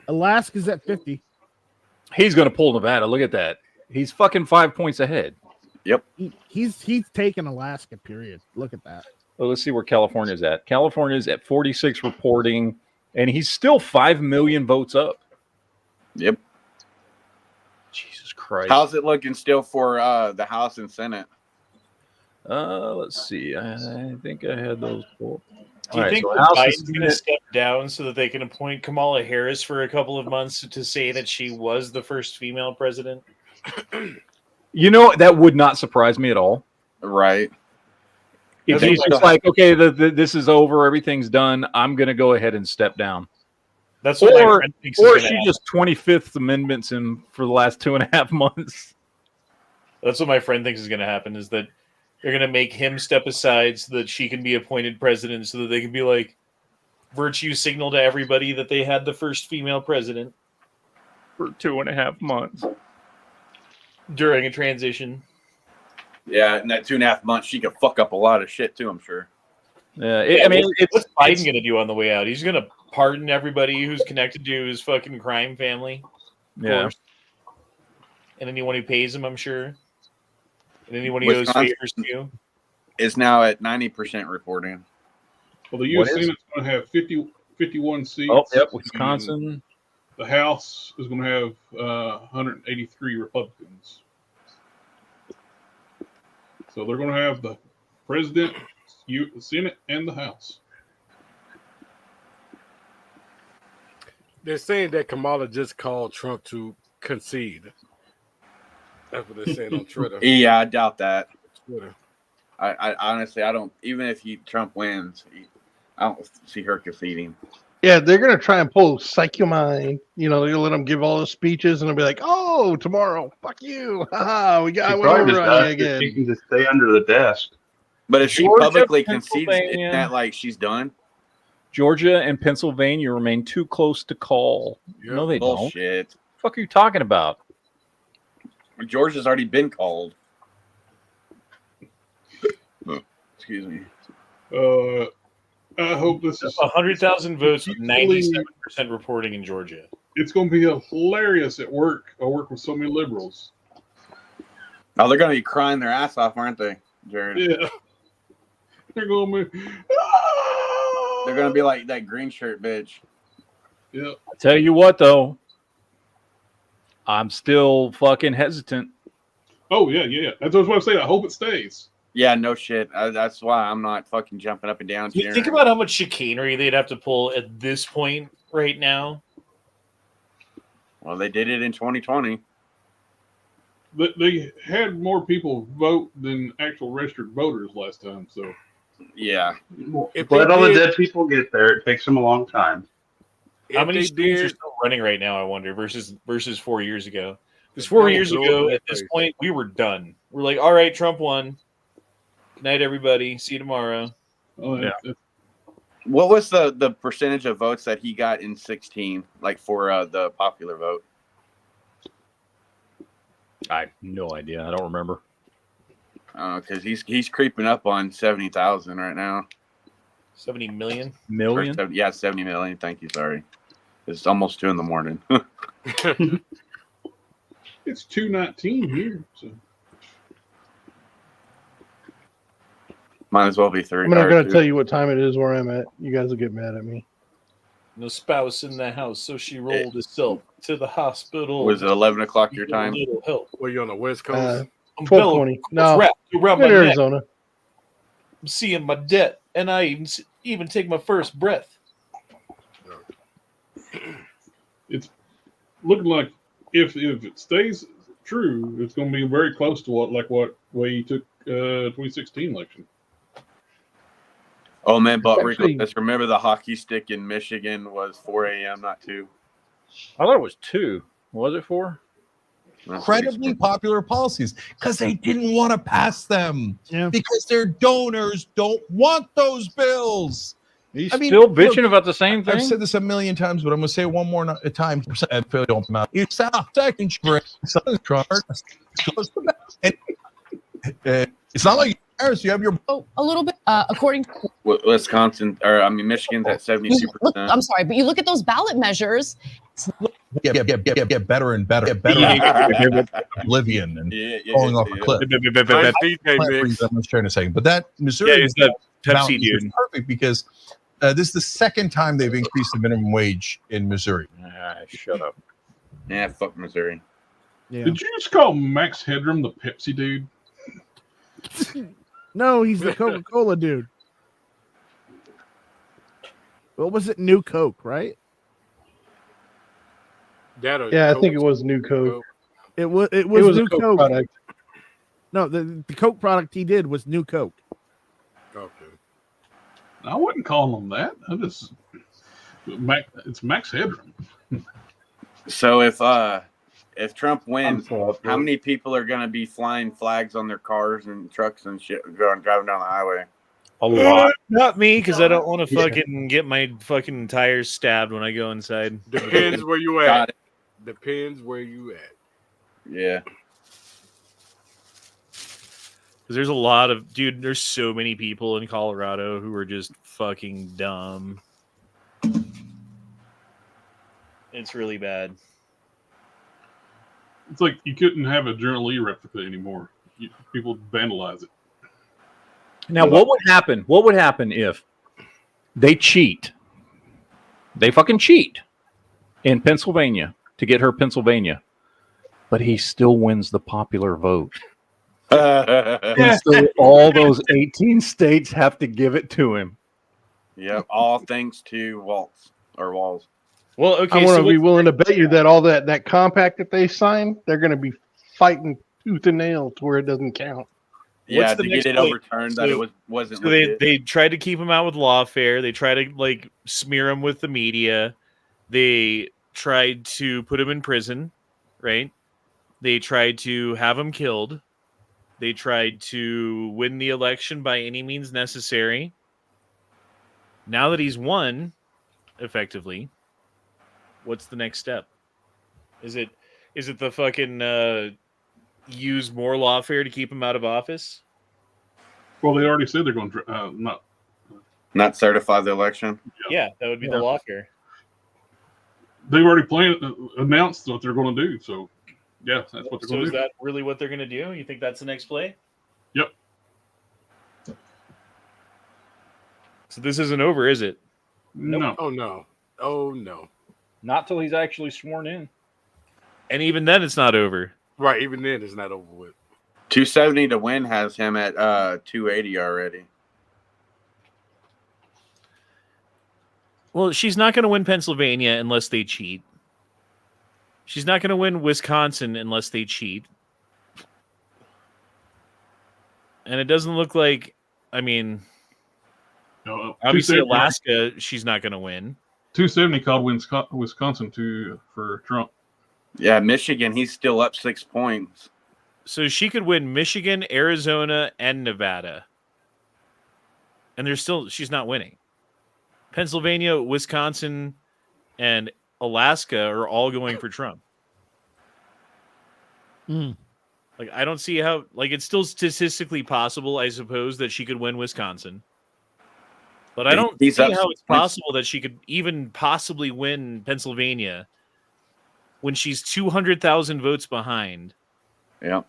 Alaska's at 50. He's going to pull Nevada. Look at that. He's fucking 5 points ahead. Yep. He's taken Alaska, period. Look at that. Well, let's see where California's at. California's at 46 reporting, and he's still 5 million votes up. Yep. Jesus Christ. How's it looking still for the House and Senate? Let's see. I think I had those pulled. Do you think Biden's going to step down so that they can appoint Kamala Harris for a couple of months to say that she was the first female president? You know, that would not surprise me at all. Right. If he's just like, okay, this is over, everything's done, I'm going to go ahead and step down. That's what my friend thinks is or gonna she happen. just 25th amendments him for the last 2.5 months. That's what my friend thinks is going to happen, is that they're going to make him step aside so that she can be appointed president, so that they can be like, virtue signal to everybody that they had the first female president for 2.5 months during a transition. Yeah, in that 2.5 months, she could fuck up a lot of shit too, I'm sure. Yeah, I mean, what's Biden going to do on the way out? He's going to pardon everybody who's connected to his fucking crime family. Of Yeah. course. And anyone who pays him, I'm sure. And anyone who owes favors to you. Is now at 90% reporting. Well, the U.S. Senate's going to have 51 seats. Oh, yep, Wisconsin. The House is going to have 183 Republicans. So they're going to have the president, the Senate, and the House. They're saying that Kamala just called Trump to concede. That's what they're saying on Twitter. Yeah, I doubt that. Twitter. I honestly, I don't. Even if Trump wins, I don't see her conceding. Yeah, they're gonna try and pull psych your mind. You know, they'll let them give all the speeches, and they'll be like, "Oh, tomorrow, fuck you, haha, we got She one probably over just on you asked if again." she can just stay under the desk. But if she Georgia, publicly concedes, Pennsylvania. isn't that like she's done? Georgia and Pennsylvania remain too close to call. No, they Bullshit. don't. What the fuck are you talking about? Georgia's already been called. Excuse me. I hope this is 100,000 votes with 97% reporting in Georgia. It's going to be hilarious at work. I work with so many liberals. Oh, they're going to be crying their ass off, aren't they, Jared? Yeah. They're going to be. They're going to be like that green shirt bitch. Yeah. I tell you what, though, I'm still fucking hesitant. Oh yeah. That's what I was about to say. I hope it stays. Yeah, no shit. That's why I'm not fucking jumping up and down. You think about how much chicanery they'd have to pull at this point right now. Well, they did it in 2020. But they had more people vote than actual registered voters last time. So yeah. Let all the dead people get there. It takes them a long time. How many states are still running right now, I wonder, versus 4 years ago? Because 4 years ago, at this point, we were done. We're like, all right, Trump won. Good night, everybody. See you tomorrow. Oh, yeah. What was the percentage of votes that he got in 16, like for the popular vote? I have no idea. I don't remember. Because he's creeping up on 70,000 right now. 70 million? Million? 70 million. Thank you. Sorry. It's almost 2 a.m. It's 2:19 here. So. Might as well be 3. I'm not going to tell you what time it is where I'm at. You guys will get mad at me. No spouse in the house, so she rolled herself to the hospital. Was it 11 o'clock your time? Little help. Were you on the West Coast? 12:20. No, around I'm in my Arizona. Neck. I'm seeing my debt, and I even take my first breath. It's looking like if it stays true, it's going to be very close to what way he took 2016 election. Oh man, but Actually- just remember the hockey stick in Michigan was 4 a.m., not 2. I thought it was 2. Was it 4? Incredibly popular policies because they didn't want to pass them because their donors don't want those bills. He's still bitching about the same thing. I've said this a million times, but I'm going to say it one more time. It's second it's not like Harris, you have your A little bit, according to Wisconsin, Michigan's at 72%. I'm sorry, but you look at those ballot measures. get better and better, get better. Oblivion and falling off a cliff. I'm not trying to say, but that Missouri is the Pepsi mountain is dude. perfect because this is the second time they've increased the minimum wage in Missouri. Shut up. Yeah, fuck Missouri. Yeah. Did you just call Max Headroom the Pepsi dude? No, he's the Coca-Cola dude. What was it? New Coke, right? Yeah, I think it was New Coke. It was It was New a Coke Coke. product. No, the Coke product he did was New Coke. Okay. I wouldn't call him that. It's Max Headroom. So if Trump wins, how many people are going to be flying flags on their cars and trucks and shit driving down the highway? A lot. Not me, because I don't want to fucking get my fucking tires stabbed when I go inside. Depends where you Got at. Depends where you at. Yeah. Because there's a lot of there's so many people in Colorado who are just fucking dumb. It's really bad. It's like you couldn't have a Journal E replica anymore. People vandalize it. Now, what would happen? What would happen if they cheat? They fucking cheat in Pennsylvania to get her Pennsylvania, but he still wins the popular vote. And so all those 18 states have to give it to him. Yep. All thanks to Walls. Well, I want to be willing to bet you that all that compact that they signed, they're going to be fighting tooth and nail to where it doesn't count. Yeah, What's the to next get it point? overturned that it wasn't. So they tried to keep him out with lawfare. They tried to smear him with the media. They tried to put him in prison, right? They tried to have him killed. They tried to win the election by any means necessary. Now that he's won, effectively, what's the next step? Is it the fucking use more lawfare to keep him out of office? Well, they already said they're going to Not certify the election. Yeah, that would be the lawfare. They've already announced what they're going to do. So, yeah, that's what they're So going is to do. that really what they're going to do? You think that's the next play? Yep. So this isn't over, is it? No. Oh no. Oh no. Not till he's actually sworn in. And even then, it's not over. Right. Even then, it's not over with. 270 to win has him at 280 already. Well, she's not going to win Pennsylvania unless they cheat. She's not going to win Wisconsin unless they cheat. And it doesn't look like, I mean, obviously Alaska, she's not going to win. 270 called Wisconsin for Trump. Yeah, Michigan, he's still up 6 points. So she could win Michigan, Arizona, and Nevada. And she's not winning. Pennsylvania, Wisconsin, and Alaska are all going for Trump. Like, I don't see how, like, it's still statistically possible, I suppose, that she could win Wisconsin. But I don't see how it's possible that she could even possibly win Pennsylvania when she's 200,000 votes behind. Yeah.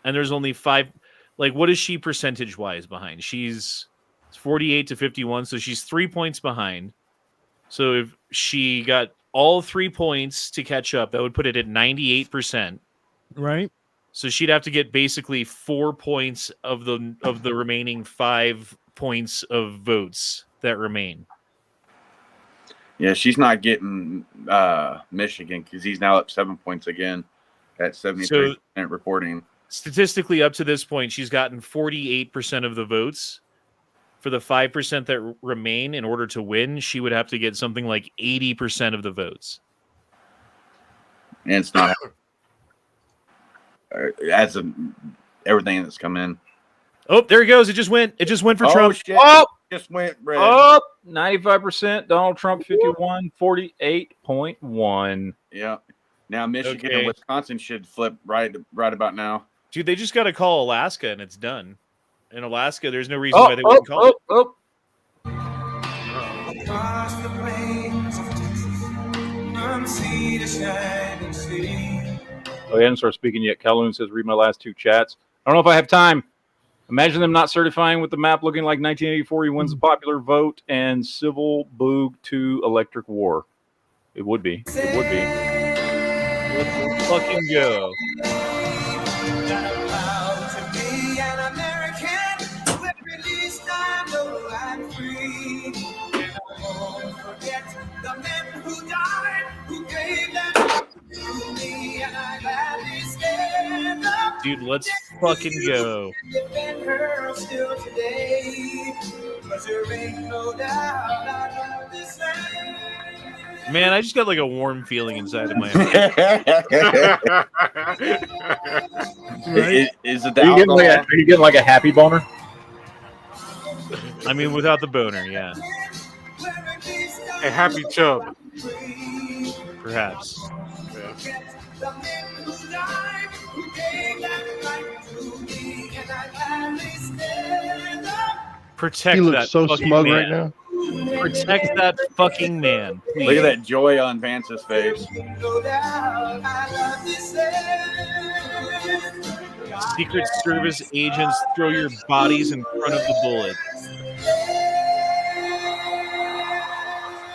And there's only 5. Like, what is she percentage-wise behind? She's 48 to 51, so she's 3 points behind. So if she got all 3 points to catch up, that would put it at 98%. Right. So she'd have to get basically 4 points of the remaining 5 points of votes that remain. Yeah, she's not getting Michigan because he's now up 7 points again at 73% reporting. Statistically, up to this point, she's gotten 48% of the votes. For the 5% that remain, in order to win, she would have to get something like 80% of the votes. And it's not as of everything that's come in. Oh, there he goes. It just went. It just went for Trump. Shit. Oh, just went red. Oh, 95%. Donald Trump 51, 48.1. Yeah. Now Michigan and Wisconsin should flip right about now. Dude, they just got to call Alaska and it's done. In Alaska, there's no reason why they wouldn't call it. Across the plains of Texas, from sea to shining sea. Oh, he hasn't started speaking yet. Calhoun says, read my last 2 chats. I don't know if I have time. Imagine them not certifying with the map looking like 1984. He wins the popular vote and civil boog to electric war. It would be. It would be. Let's fucking go. Dude, let's fucking go. Man, I just got like a warm feeling inside of my heart. Is it the are you getting like a happy boner? I mean, without the boner, yeah. A happy chub. Perhaps. Protect He looks that so fucking smug man. right now. Protect that fucking man. Please. Look at that joy on Vance's face. Secret Service agents, throw your bodies in front of the bullets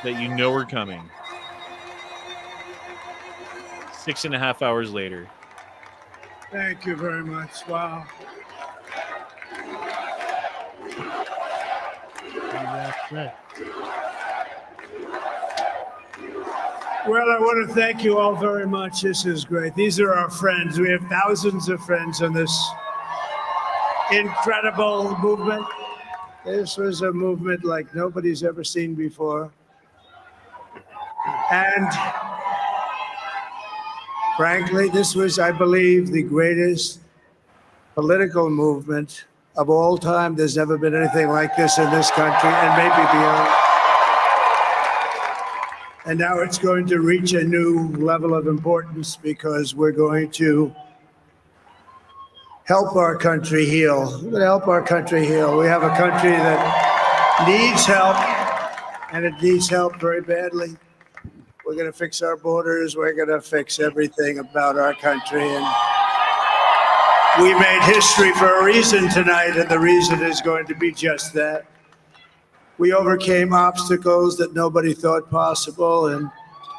that you know are coming. 6.5 hours later. Thank you very much. Wow. Well, I want to thank you all very much. This is great. These are our friends. We have thousands of friends in this incredible movement. This was a movement like nobody's ever seen before. And frankly, this was, I believe, the greatest political movement of all time. There's never been anything like this in this country and maybe beyond. And now it's going to reach a new level of importance because we're going to help our country heal. We're going to help our country heal. We have a country that needs help, and it needs help very badly. We're going to fix our borders. We're going to fix everything about our country. And we made history for a reason tonight, and the reason is going to be just that. We overcame obstacles that nobody thought possible, and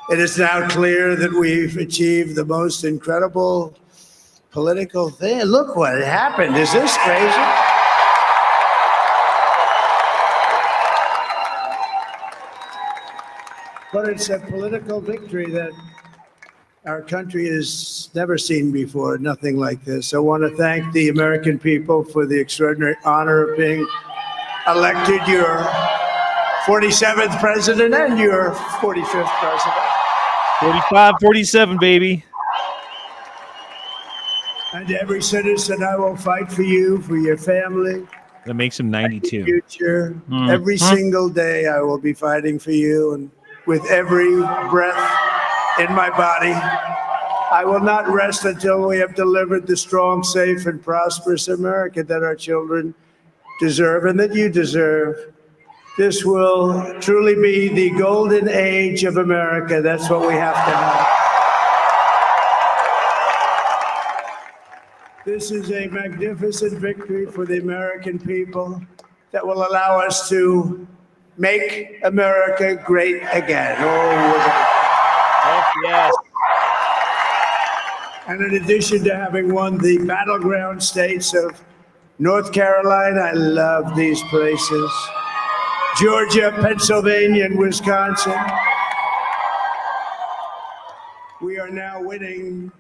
it is now clear that we've achieved the most incredible political thing. Look what happened. Is this crazy? But it's a political victory that our country has never seen before, nothing like this. I want to thank the American people for the extraordinary honor of being elected your 47th president and your 45th president. 45, 47, baby. And every citizen, I will fight for you, for your family. That makes him 92. Future. Every single day, I will be fighting for you. And with every breath in my body, I will not rest until we have delivered the strong, safe, and prosperous America that our children deserve and that you deserve. This will truly be the golden age of America. That's what we have to have. This is a magnificent victory for the American people that will allow us to make America great again. Oh, yes. And in addition to having won the battleground states of North Carolina, I love these places, Georgia, Pennsylvania, and Wisconsin, we are now winning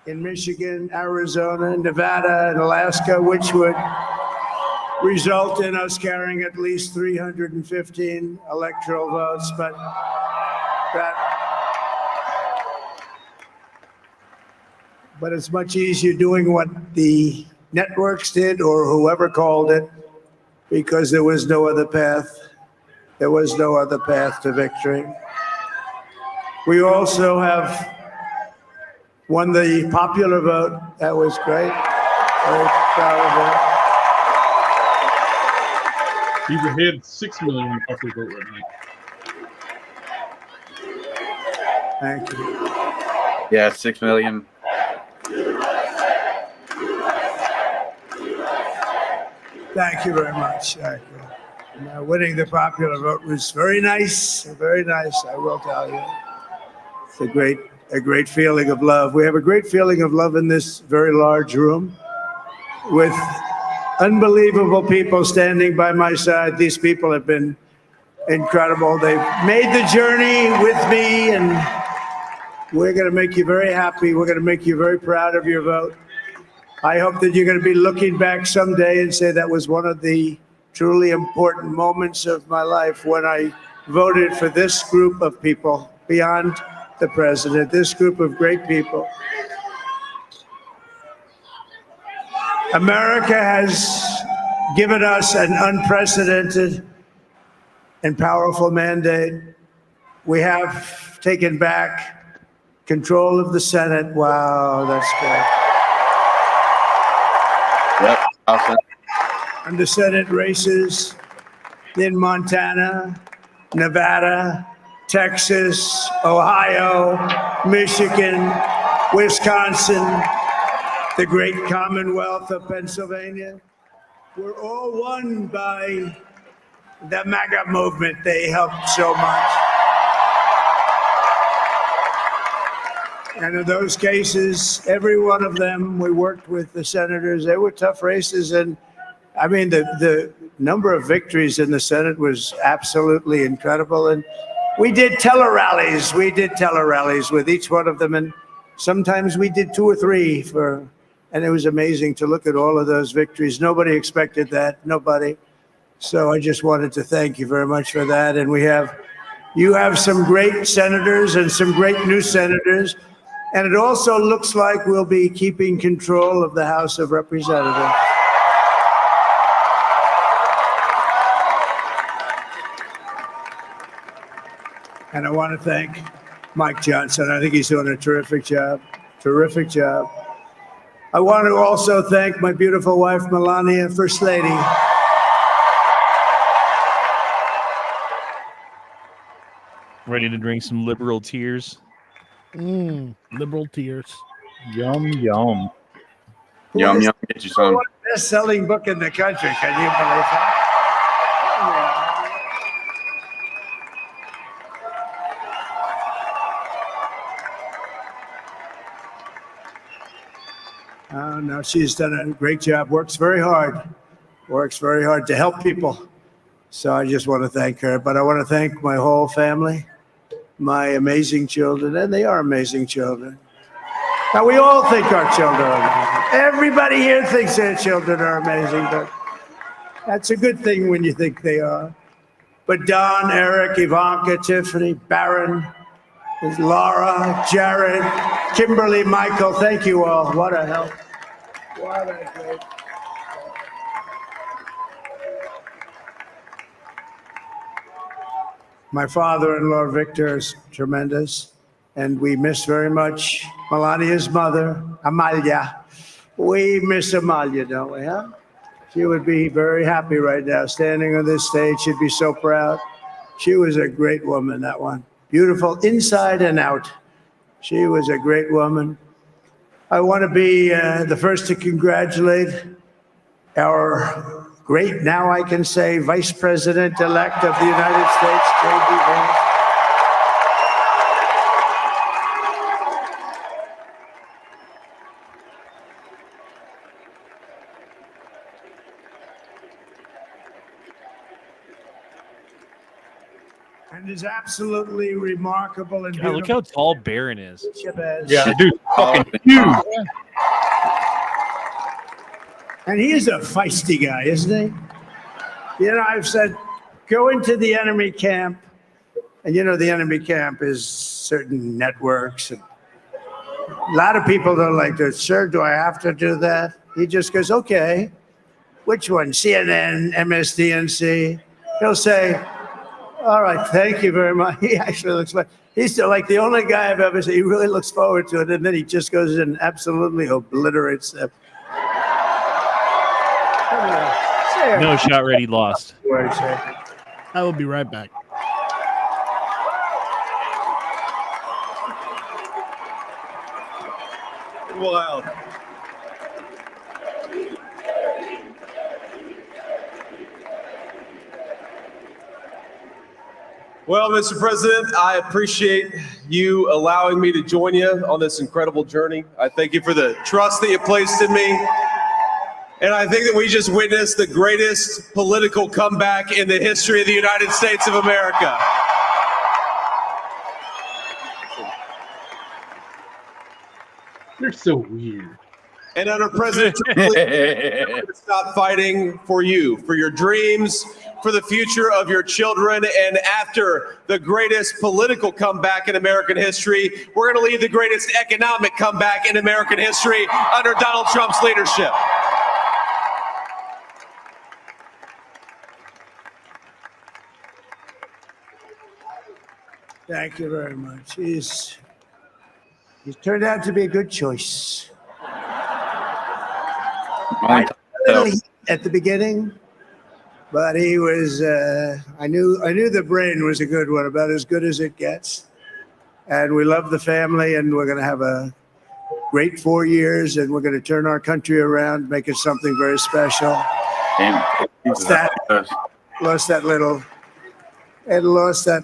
in Michigan, Arizona, Nevada, and Alaska, which would result in us carrying at least 315 electoral votes. But it's much easier doing what the networks did or whoever called it, because there was no other path. There was no other path to victory. We also have won the popular vote. That was great. Very proud of that. He's ahead 6 million popular vote right now. Thank you. Yeah, 6 million. Thank you very much. Thank you. Winning the popular vote was very nice. Very nice, I will tell you. It's a great feeling of love. We have a great feeling of love in this very large room with unbelievable people standing by my side. These people have been incredible. They've made the journey with me, and we're going to make you very happy. We're going to make you very proud of your vote. I hope that you're going to be looking back someday and say that was one of the truly important moments of my life when I voted for this group of people beyond the president, this group of great people. America has given us an unprecedented and powerful mandate. We have taken back control of the Senate. Wow, that's good. Yep, awesome. And the Senate races in Montana, Nevada, Texas, Ohio, Michigan, Wisconsin, the great Commonwealth of Pennsylvania, were all won by the MAGA movement. They helped so much. And in those cases, every one of them, we worked with the senators. They were tough races. And I mean, the number of victories in the Senate was absolutely incredible. And we did tele-rallies. We did tele-rallies with each one of them. And sometimes we did 2 or 3 and it was amazing to look at all of those victories. Nobody expected that, nobody. So I just wanted to thank you very much for that. And you have some great senators and some great new senators. And it also looks like we'll be keeping control of the House of Representatives. And I want to thank Mike Johnson. I think he's doing a terrific job. Terrific job. I want to also thank my beautiful wife, Melania, First Lady. Ready to drink some liberal tears? Liberal tears. Yum, yum. Yum, yum, get you some. Best-selling book in the country. Can you believe that? Oh, no, she's done a great job. Works very hard to help people. So I just want to thank her. But I want to thank my whole family, my amazing children, and they are amazing children. Now, we all think our children are amazing. Everybody here thinks their children are amazing, but that's a good thing when you think they are. But Don, Eric, Ivanka, Tiffany, Barron, Laura, Jared, Kimberly, Michael, thank you all. What a help. What a great. My father-in-law, Victor, is tremendous, and we miss very much Melania's mother, Amalia. We miss Amalia, don't we, huh? She would be very happy right now, standing on this stage. She'd be so proud. She was a great woman, that one. Beautiful inside and out. She was a great woman. I want to be the first to congratulate our great, now I can say, Vice President-elect of the United States, J.D. Vance. And is absolutely remarkable and God, look how tall Barron is. Yeah, dude, fucking huge. And he is a feisty guy, isn't he? You know, I've said, go into the enemy camp. And you know, the enemy camp is certain networks. And a lot of people don't like to, sir, do I have to do that? He just goes, okay. Which one? CNN, MSDNC? He'll say, all right, thank you very much. He actually looks like, he's like the only guy I've ever seen. He really looks forward to it. And then he just goes in and absolutely obliterates them. No shot ready lost. I will be right back. Wild. Well, Mr. President, I appreciate you allowing me to join you on this incredible journey. I thank you for the trust that you placed in me. And I think that we just witnessed the greatest political comeback in the history of the United States of America. They're so weird. And under President Trump, we're going to stop fighting for you, for your dreams, for the future of your children. And after the greatest political comeback in American history, we're going to lead the greatest economic comeback in American history under Donald Trump's leadership. Thank you very much. He's turned out to be a good choice. A little heat at the beginning, but he was. I knew the brain was a good one, about as good as it gets. And we love the family, and we're going to have a great 4 years, and we're going to turn our country around, make it something very special. Lost that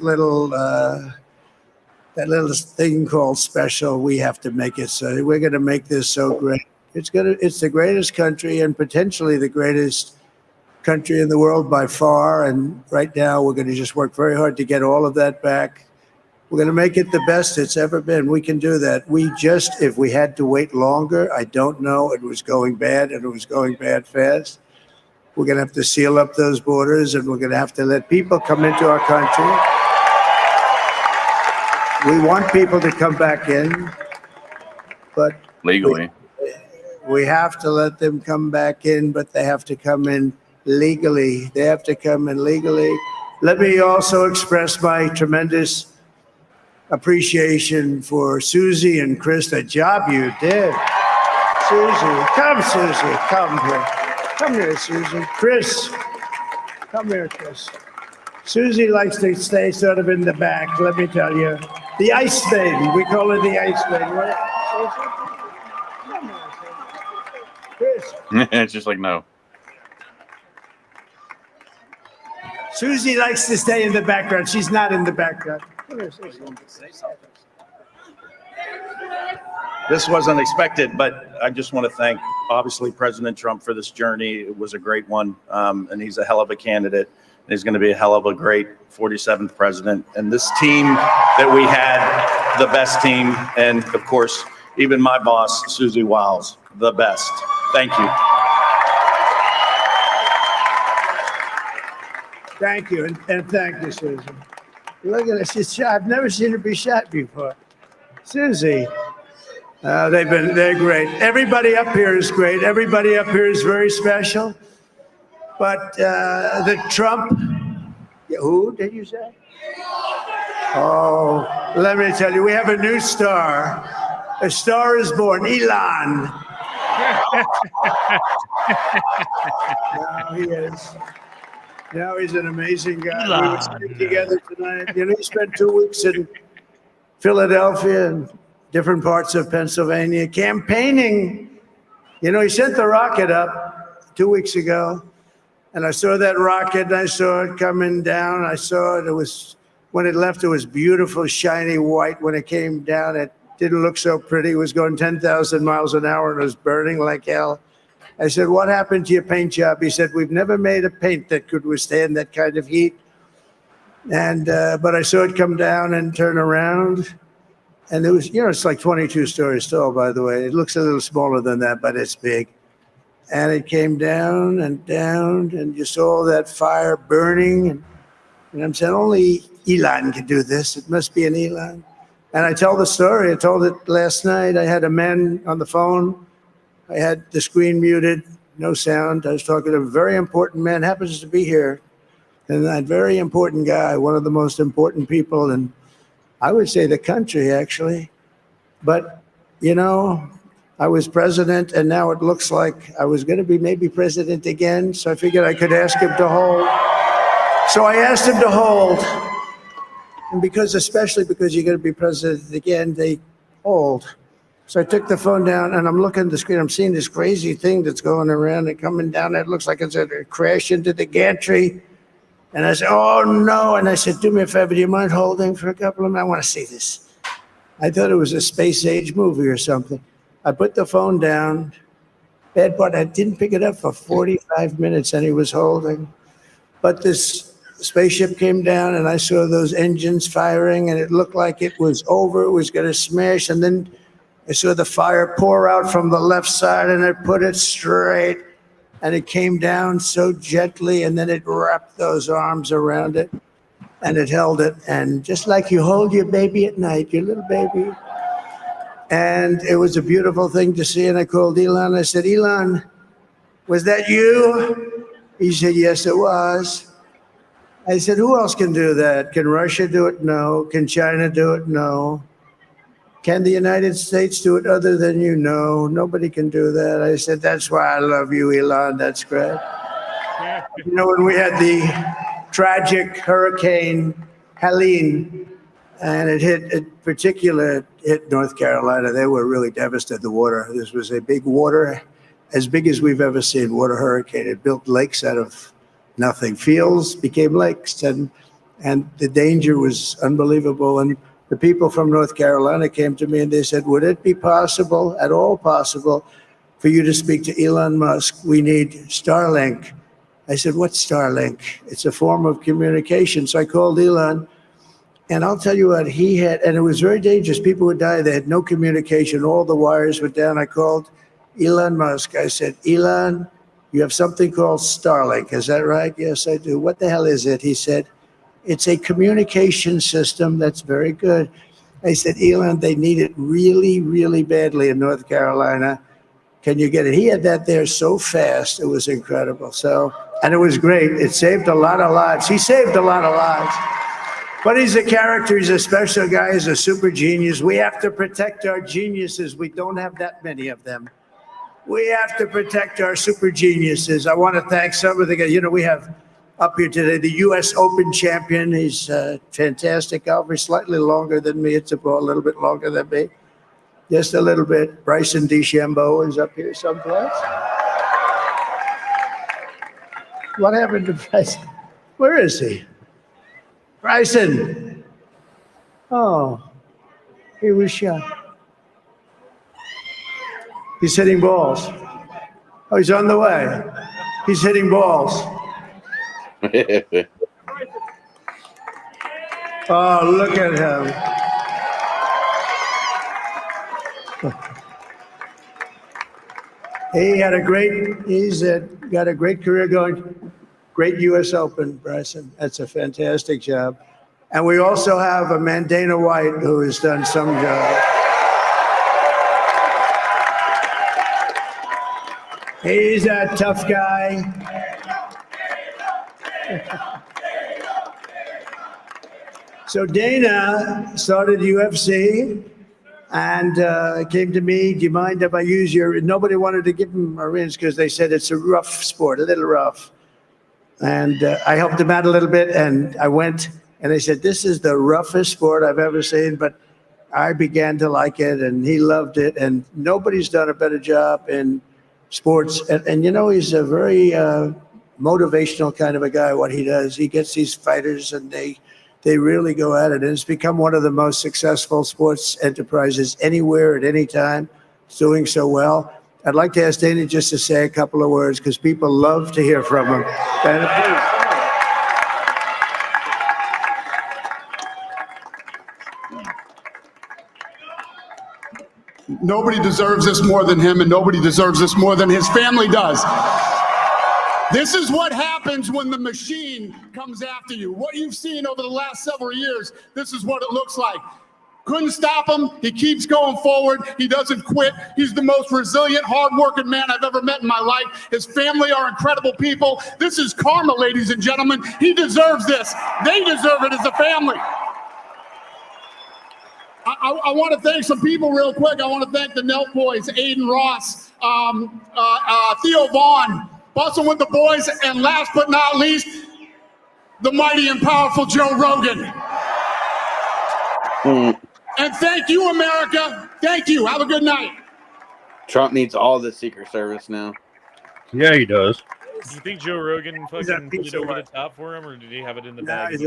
little thing called special. We have to make it so. We're going to make this so great. It's the greatest country and potentially the greatest country in the world by far. And right now we're going to just work very hard to get all of that back. We're going to make it the best it's ever been. We can do that. If we had to wait longer, I don't know. It was going bad, and it was going bad fast. We're going to have to seal up those borders, and we're going to have to let people come into our country. We want people to come back in, but legally. We have to let them come back in, but they have to come in legally. They have to come in legally. Let me also express my tremendous appreciation for Susie and Chris, the job you did. Susie, come, Susie, come here. Come here, Susie. Chris, come here, Chris. Susie likes to stay sort of in the back, let me tell you. The ice maiden, we call her the ice maiden. What? Come here, Chris. It's just like, no. Susie likes to stay in the background. She's not in the background. Come here, Susie. This wasn't expected, but I just want to thank, obviously, President Trump for this journey. It was a great one, and he's a hell of a candidate. And he's going to be a hell of a great 47th president. And this team that we had, the best team, and of course, even my boss, Susie Wiles, the best. Thank you. Thank you, and thank you, Susie. Look at this. She's shot. I've never seen her be shot before. Susie. They're great. Everybody up here is great. Everybody up here is very special. But the Trump, who did you say? Oh, let me tell you, we have a new star. A star is born, Elon. Now he is. Now he's an amazing guy. We were sitting together tonight. You know, he spent 2 weeks in Philadelphia and different parts of Pennsylvania campaigning. You know, he sent the rocket up 2 weeks ago. And I saw that rocket, and I saw it coming down. I saw it. It was, when it left, it was beautiful, shiny white. When it came down, it didn't look so pretty. It was going 10,000 miles an hour, and it was burning like hell. I said, what happened to your paint job? He said, we've never made a paint that could withstand that kind of heat. And but I saw it come down and turn around. And it was, you know, it's like 22 stories tall, by the way. It looks a little smaller than that, but it's big. And it came down, and you saw that fire burning. And I'm saying, only Elon can do this. It must be an Elon. And I tell the story. I told it last night. I had a man on the phone. I had the screen muted, no sound. I was talking to a very important man, happens to be here. And that very important guy, one of the most important people in, I would say, the country, actually. But, you know, I was president, and now it looks like I was going to be maybe president again. So I figured I could ask him to hold. So I asked him to hold. And because, especially because you're going to be president again, they hold. So I took the phone down, and I'm looking at the screen. I'm seeing this crazy thing that's going around and coming down. It looks like it's going to crash into the gantry. And I said, oh, no. And I said, do me a favor. Do you mind holding for a couple of minutes? I want to see this. I thought it was a space age movie or something. I put the phone down. Bad part, I didn't pick it up for 45 minutes, and he was holding. But this spaceship came down, and I saw those engines firing, and it looked like it was over. It was going to smash. And then I saw the fire pour out from the left side, and it put it straight. And it came down so gently, and then it wrapped those arms around it, and it held it. And just like you hold your baby at night, your little baby. And it was a beautiful thing to see. And I called Elon. I said, Elon, was that you? He said, yes, it was. I said, who else can do that? Can Russia do it? No. Can China do it? No. Can the United States do it other than you? No. Nobody can do that. I said, that's why I love you, Elon. That's great. You know, when we had the tragic Hurricane Helene, and it hit North Carolina. They were really devastated, the water. This was a big water, as big as we've ever seen, water hurricane. It built lakes out of nothing. Fields became lakes, and the danger was unbelievable. And the people from North Carolina came to me and they said, would it be possible, at all possible, for you to speak to Elon Musk? We need Starlink. I said, what's Starlink? It's a form of communication. So I called Elon. And I'll tell you what, he had, and it was very dangerous. People would die. They had no communication. All the wires were down. I called Elon Musk. I said, Elon, you have something called Starlink. Is that right? Yes, I do. What the hell is it? He said, it's a communication system that's very good. I said, Elon, they need it really, really badly in North Carolina. Can you get it? He had that there so fast. It was incredible. So, and it was great. It saved a lot of lives. He saved a lot of lives. But he's a character. He's a special guy. He's a super genius. We have to protect our geniuses. We don't have that many of them. We have to protect our super geniuses. I want to thank some of the guys. You know, we have up here today the U.S. Open champion. He's fantastic golfer, slightly longer than me. It's a little bit longer than me, just a little bit. Bryson DeChambeau is up here someplace. What happened to Bryson? Where is he? Bryson. Oh, he was shot. He's hitting balls. Oh, he's on the way. He's hitting balls. Oh, look at him. He's got a great career going. Great U.S. Open, Bryson. That's a fantastic job. And we also have a man, Dana White, who has done some job. He's a tough guy. So Dana started UFC and came to me, do you mind if I use your, nobody wanted to give him a rinse because they said it's a rough sport, a little rough. And I helped him out a little bit and I went and they said, this is the roughest sport I've ever seen, but I began to like it and he loved it and nobody's done a better job in sports. And you know, he's a very motivational kind of a guy, what he does. He gets these fighters and they really go at it. And it's become one of the most successful sports enterprises anywhere at any time. It's doing so well. I'd like to ask Dana just to say a couple of words because people love to hear from him. Dana, please. Nobody deserves this more than him, and nobody deserves this more than his family does. This is what happens when the machine comes after you. What you've seen over the last several years, this is what it looks like. Couldn't stop him. He keeps going forward. He doesn't quit. He's the most resilient, hardworking man I've ever met in my life. His family are incredible people. This is karma, ladies and gentlemen. He deserves this. They deserve it as a family. I want to thank some people real quick. I want to thank the Nelk boys, Aiden Ross, Theo Vaughn, busting with the boys, and last but not least, the mighty and powerful Joe Rogan. And thank you, America. Thank you. Have a good night. Trump needs all the Secret Service now. Yeah, he does. Do you think Joe Rogan fucking put it over the top for him, or did he have it in the bag?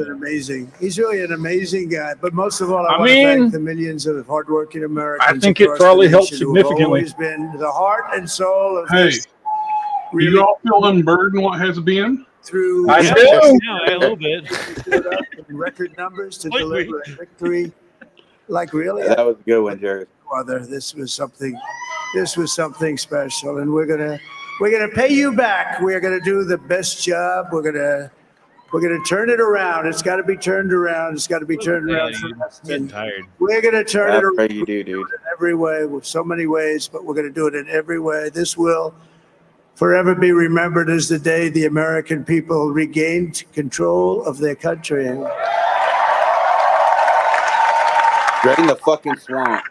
He's really an amazing guy. But most of all, I want to thank the millions of hardworking Americans. I think it probably helped significantly. Who have always been the heart and soul of Hey, this. do you all feel unburdened what has been? Through I do. Yeah, a little bit. Record numbers to deliver a victory. Like really, Yeah, that was a good one, Jared. Brother, this was something special, and we're gonna pay you back. We're gonna do the best job. We're gonna turn it around. It's got to be turned around. It's got to be turned around for us. Getting tired. We're gonna turn it around. You do, dude. In every way, with so many ways, but we're gonna do it in every way. This will forever be remembered as the day the American people regained control of their country. Drain the fucking swamp.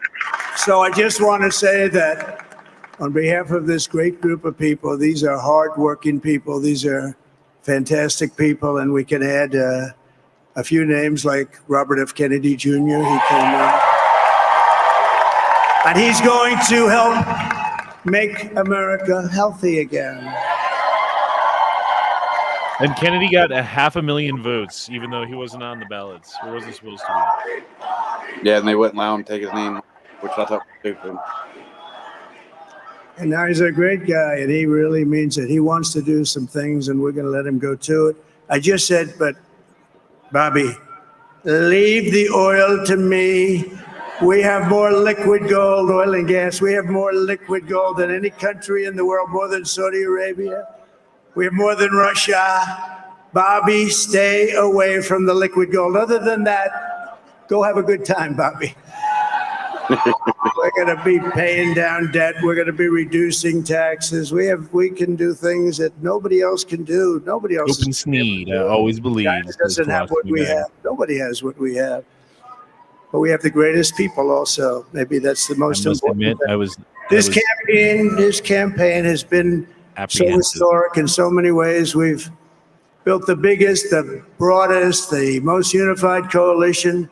So I just want to say that on behalf of this great group of people, these are hardworking people. These are fantastic people. And we can add a few names like Robert F. Kennedy Jr. He came in. And he's going to help make America healthy again. And Kennedy got 500,000 votes, even though he wasn't on the ballots. Or wasn't supposed to be. Yeah, and they wouldn't allow him to take his name, which I thought was stupid. And now he's a great guy, and he really means it. He wants to do some things, and we're going to let him go to it. I just said, but Bobby, leave the oil to me. We have more liquid gold, oil and gas. We have more liquid gold than any country in the world, more than Saudi Arabia. We have more than Russia. Bobby, stay away from the liquid gold. Other than that, go have a good time, Bobby. We're going to be paying down debt. We're going to be reducing taxes. We can do things that nobody else can do. Nobody else. Open Sneed, I always believe. China doesn't have what we have. Nobody has what we have. But we have the greatest people also. Maybe that's the most I must important admit, thing. I was This campaign has been so historic in so many ways. We've built the biggest, the broadest, the most unified coalition.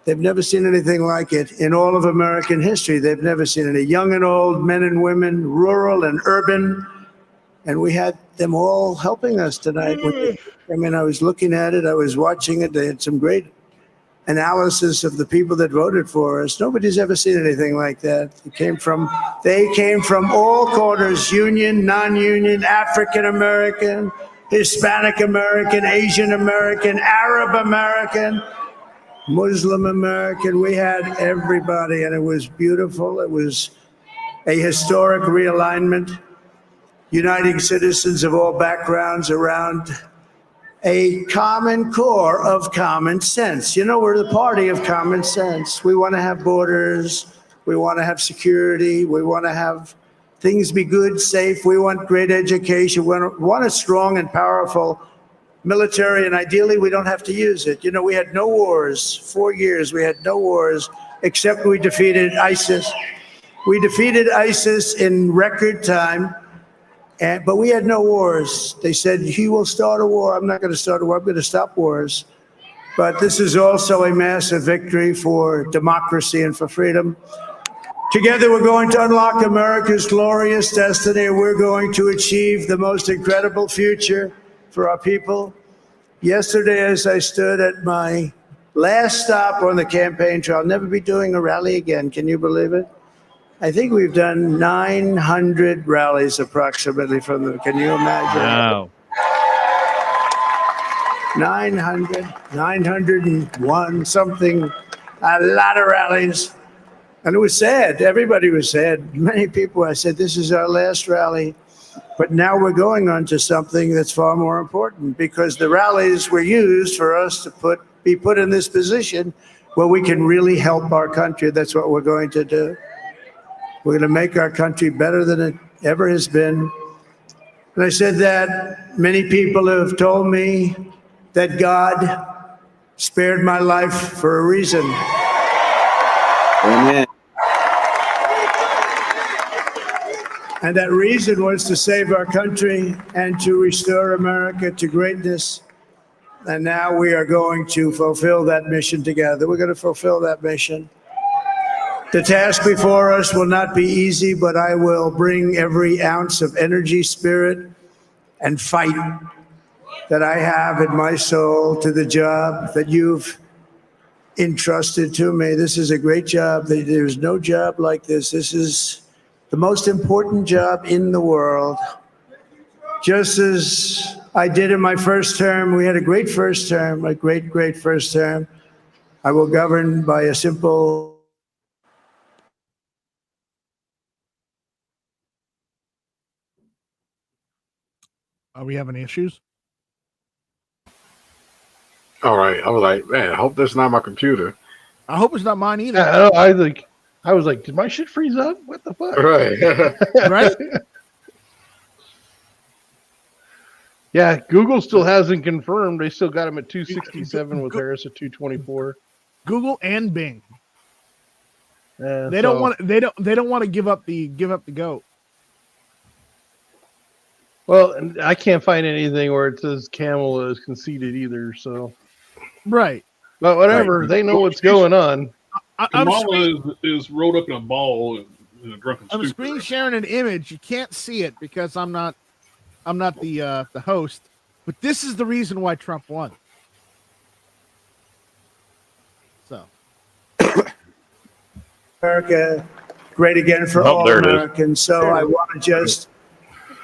They've never seen anything like it in all of American history. They've never seen any young and old, men and women, rural and urban. And we had them all helping us tonight. I mean, I was looking at it, I was watching it. They had some great analysis of the people that voted for us. Nobody's ever seen anything like that. They came from all corners, union, non-union, African American, Hispanic American, Asian American, Arab American, Muslim American. We had everybody, and it was beautiful. It was a historic realignment, uniting citizens of all backgrounds around a common core of common sense. You know, we're the party of common sense. We want to have borders. We want to have security. We want to have things be good, safe. We want great education. We want a strong and powerful military, and ideally we don't have to use it. You know, we had no wars. 4 years we had no wars, except we defeated ISIS. We defeated ISIS in record time. But we had no wars. They said, he will start a war. I'm not going to start a war. I'm going to stop wars. But this is also a massive victory for democracy and for freedom. Together, we're going to unlock America's glorious destiny. We're going to achieve the most incredible future for our people. Yesterday, as I stood at my last stop on the campaign trail, I'll never be doing a rally again. Can you believe it? I think we've done 900 rallies approximately from them. Can you imagine? Wow. 901 something, a lot of rallies. And it was sad. Everybody was sad. Many people, I said, this is our last rally. But now we're going on to something that's far more important, because the rallies were used for us to be put in this position where we can really help our country. That's what we're going to do. We're going to make our country better than it ever has been. And I said that many people have told me that God spared my life for a reason. Amen. And that reason was to save our country and to restore America to greatness. And now we are going to fulfill that mission together. We're going to fulfill that mission. The task before us will not be easy, but I will bring every ounce of energy, spirit, and fight that I have in my soul to the job that you've entrusted to me. This is a great job. There's no job like this. This is the most important job in the world. Just as I did in my first term, we had a great first term, a great first term. I will govern by a simple Are we having issues? All right. I was like, man, I hope that's not my computer. I hope it's not mine either. Yeah, I was like, did my shit freeze up? What the fuck? Right. Right? Yeah, Google still hasn't confirmed. They still got him at 267 with Harris at 224. Google and Bing. They They don't want to give up the goat. Well, and I can't find anything where it says Camel is conceded either. So, right. But whatever, Right. they know what's going on. Kamala is rolled up in a ball in a drunken I'm stupor. screen sharing an image. You can't see it because I'm not the host. But this is the reason why Trump won. So, America great again for all there it is. Americans. So I want to just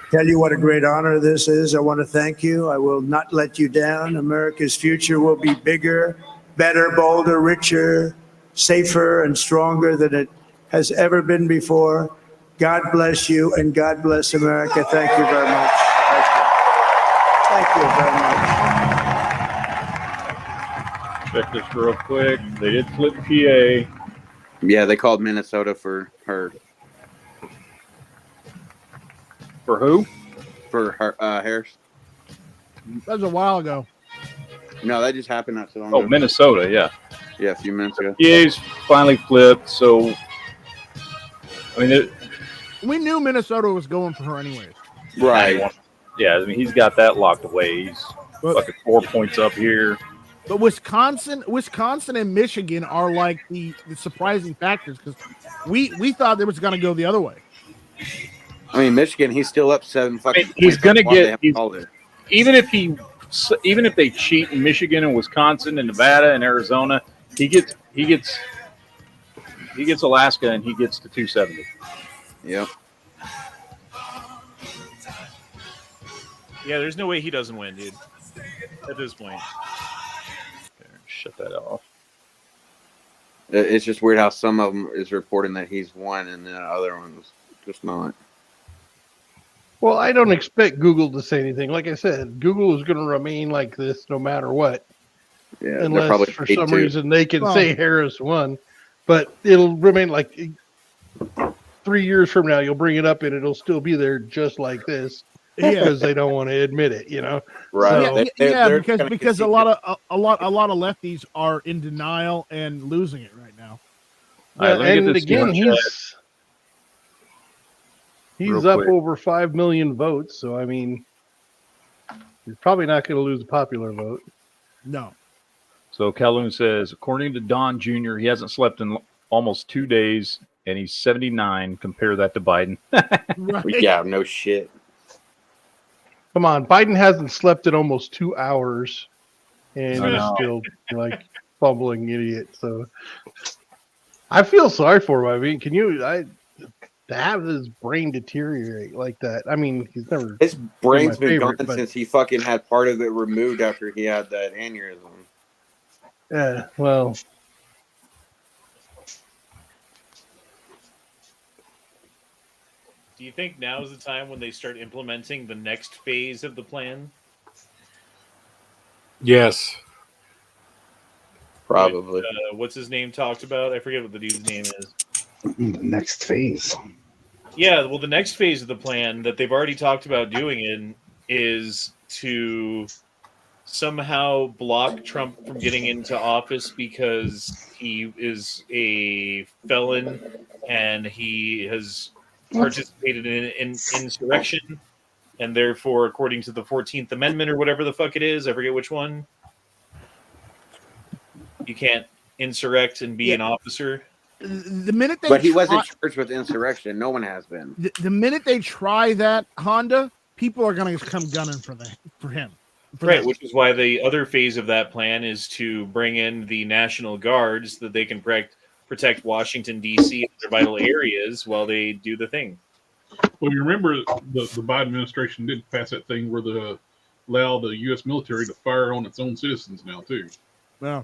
tell you what a great honor this is. I want to thank you. I will not let you down. America's future will be bigger, better, bolder, richer, safer, and stronger than it has ever been before. God bless you, and God bless America. Thank you very much. Thank you very much. Check this real quick. They did flip PA. Yeah, they called Minnesota for her. For who? For her, Harris. that was a while ago. No, that just happened not so long Oh, ago. Minnesota, yeah. Yeah, a few minutes ago. PA's finally flipped, so I mean, We knew Minnesota was going for her anyways. Right. Yeah, I mean, he's got that locked away. He's fucking 4 points up here. But Wisconsin and Michigan are like the surprising factors because we thought it was going to go the other way. I mean, Michigan, he's still up 7 fucking points. He's going to get even if they cheat in Michigan and Wisconsin and Nevada and Arizona, he gets Alaska and he gets to 270. Yep. Yeah, there's no way he doesn't win, dude. At this point. Shut that off. It's just weird how some of them is reporting that he's won and the other ones just not. Well, I don't expect Google to say anything. Like I said, Google is going to remain like this no matter what. Yeah, unless for some reason they can say Harris won. But it'll remain like 3 years from now, you'll bring it up and it'll still be there just like this. Because they don't want to admit it, you know. Right. So, because a lot of lefties are in denial and losing it right now. And again, he's up over 5 million votes, so I mean, he's probably not going to lose the popular vote. No. So Calhoun says, according to Don Jr., he hasn't slept in almost 2 days, and he's 79. Compare that to Biden. Right. Yeah, no shit. Come on, Biden hasn't slept in almost 2 hours, and he's still like fumbling idiot. So I feel sorry for him. I mean, to have his brain deteriorate like that? I mean, his brain's been gone since he fucking had part of it removed after he had that aneurysm. Yeah, well. Do you think now is the time when they start implementing the next phase of the plan? Yes. Probably. What's his name talked about? I forget what the dude's name is. The next phase. Yeah, well, the next phase of the plan that they've already talked about doing is to somehow block Trump from getting into office because he is a felon and he has participated in insurrection, and therefore, according to the 14th Amendment or whatever the fuck it is, I forget which one, you can't insurrect and be an officer. The minute but he wasn't charged with insurrection. No one has been. The minute they try that, Honda, people are going to come gunning for him. Right, which is why the other phase of that plan is to bring in the National Guards so that they can protect Washington, D.C. and their vital areas while they do the thing. Well, you remember the Biden administration did pass that thing where they allow the U.S. military to fire on its own citizens now, too. Yeah.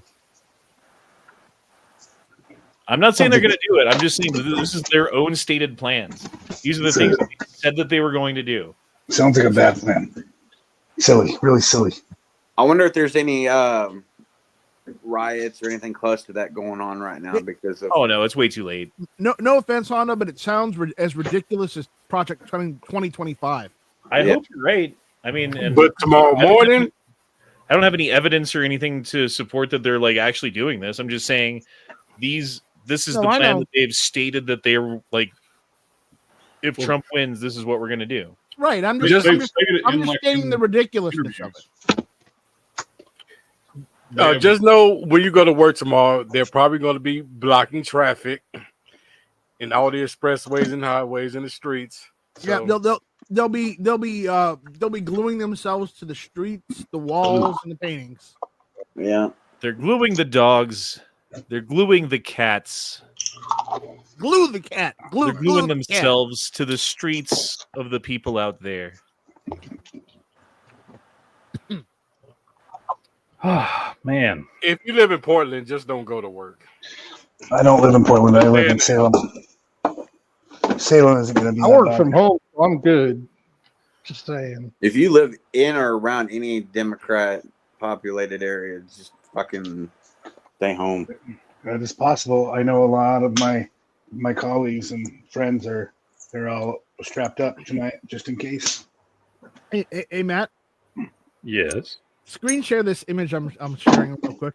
I'm not saying they're going to do it. I'm just saying that this is their own stated plans. These are the things that they said that they were going to do. Sounds like a bad plan. Silly, really silly. I wonder if there's any riots or anything close to that going on right now because of. Oh no, it's way too late. No offense, Honda, but it sounds as ridiculous as Project 2025. I hope you're right. I mean, but tomorrow morning, I don't have any evidence or anything to support that they're like actually doing this. I'm just saying this is the plan that they've stated that they're like. If Trump wins, this is what we're going to do. Right. I'm just stating the ridiculousness of it. Just know when you go to work tomorrow, they're probably going to be blocking traffic in all the expressways and highways and the streets. So. Yeah, they'll be gluing themselves to the streets, the walls, and the paintings. Yeah, they're gluing the dogs. They're gluing the cats. Glue the cat. They're gluing themselves to the streets of the people out there. Man. If you live in Portland, just don't go to work. I don't live in Portland. I live in Salem. Salem isn't going to be. I work from home, so I'm good. Just saying. If you live in or around any Democrat populated area, just fucking stay home. That is possible. I know a lot of my colleagues and friends they're all strapped up tonight just in case. Hey Matt. Yes. Screen share this image I'm sharing real quick.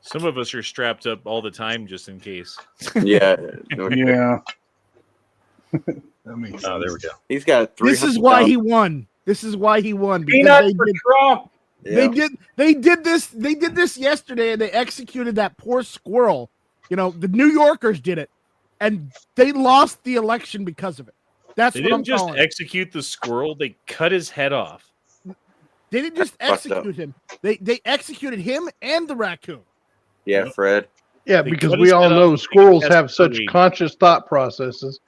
Some of us are strapped up all the time just in case. Yeah. Yeah. That makes sense. Oh, there we go. He's got 300. This is why he won. This is why he won. Because Peanuts for Trump. They did this yesterday, and they executed that poor squirrel. You know, the New Yorkers did it, and they lost the election because of it. That's They what I'm didn't just calling. execute the squirrel; they cut his head off. They didn't just execute him. They executed him and the raccoon. Yeah, Fred. Yeah, They because cut we his all head off know and squirrels cast have such Brady. conscious thought processes.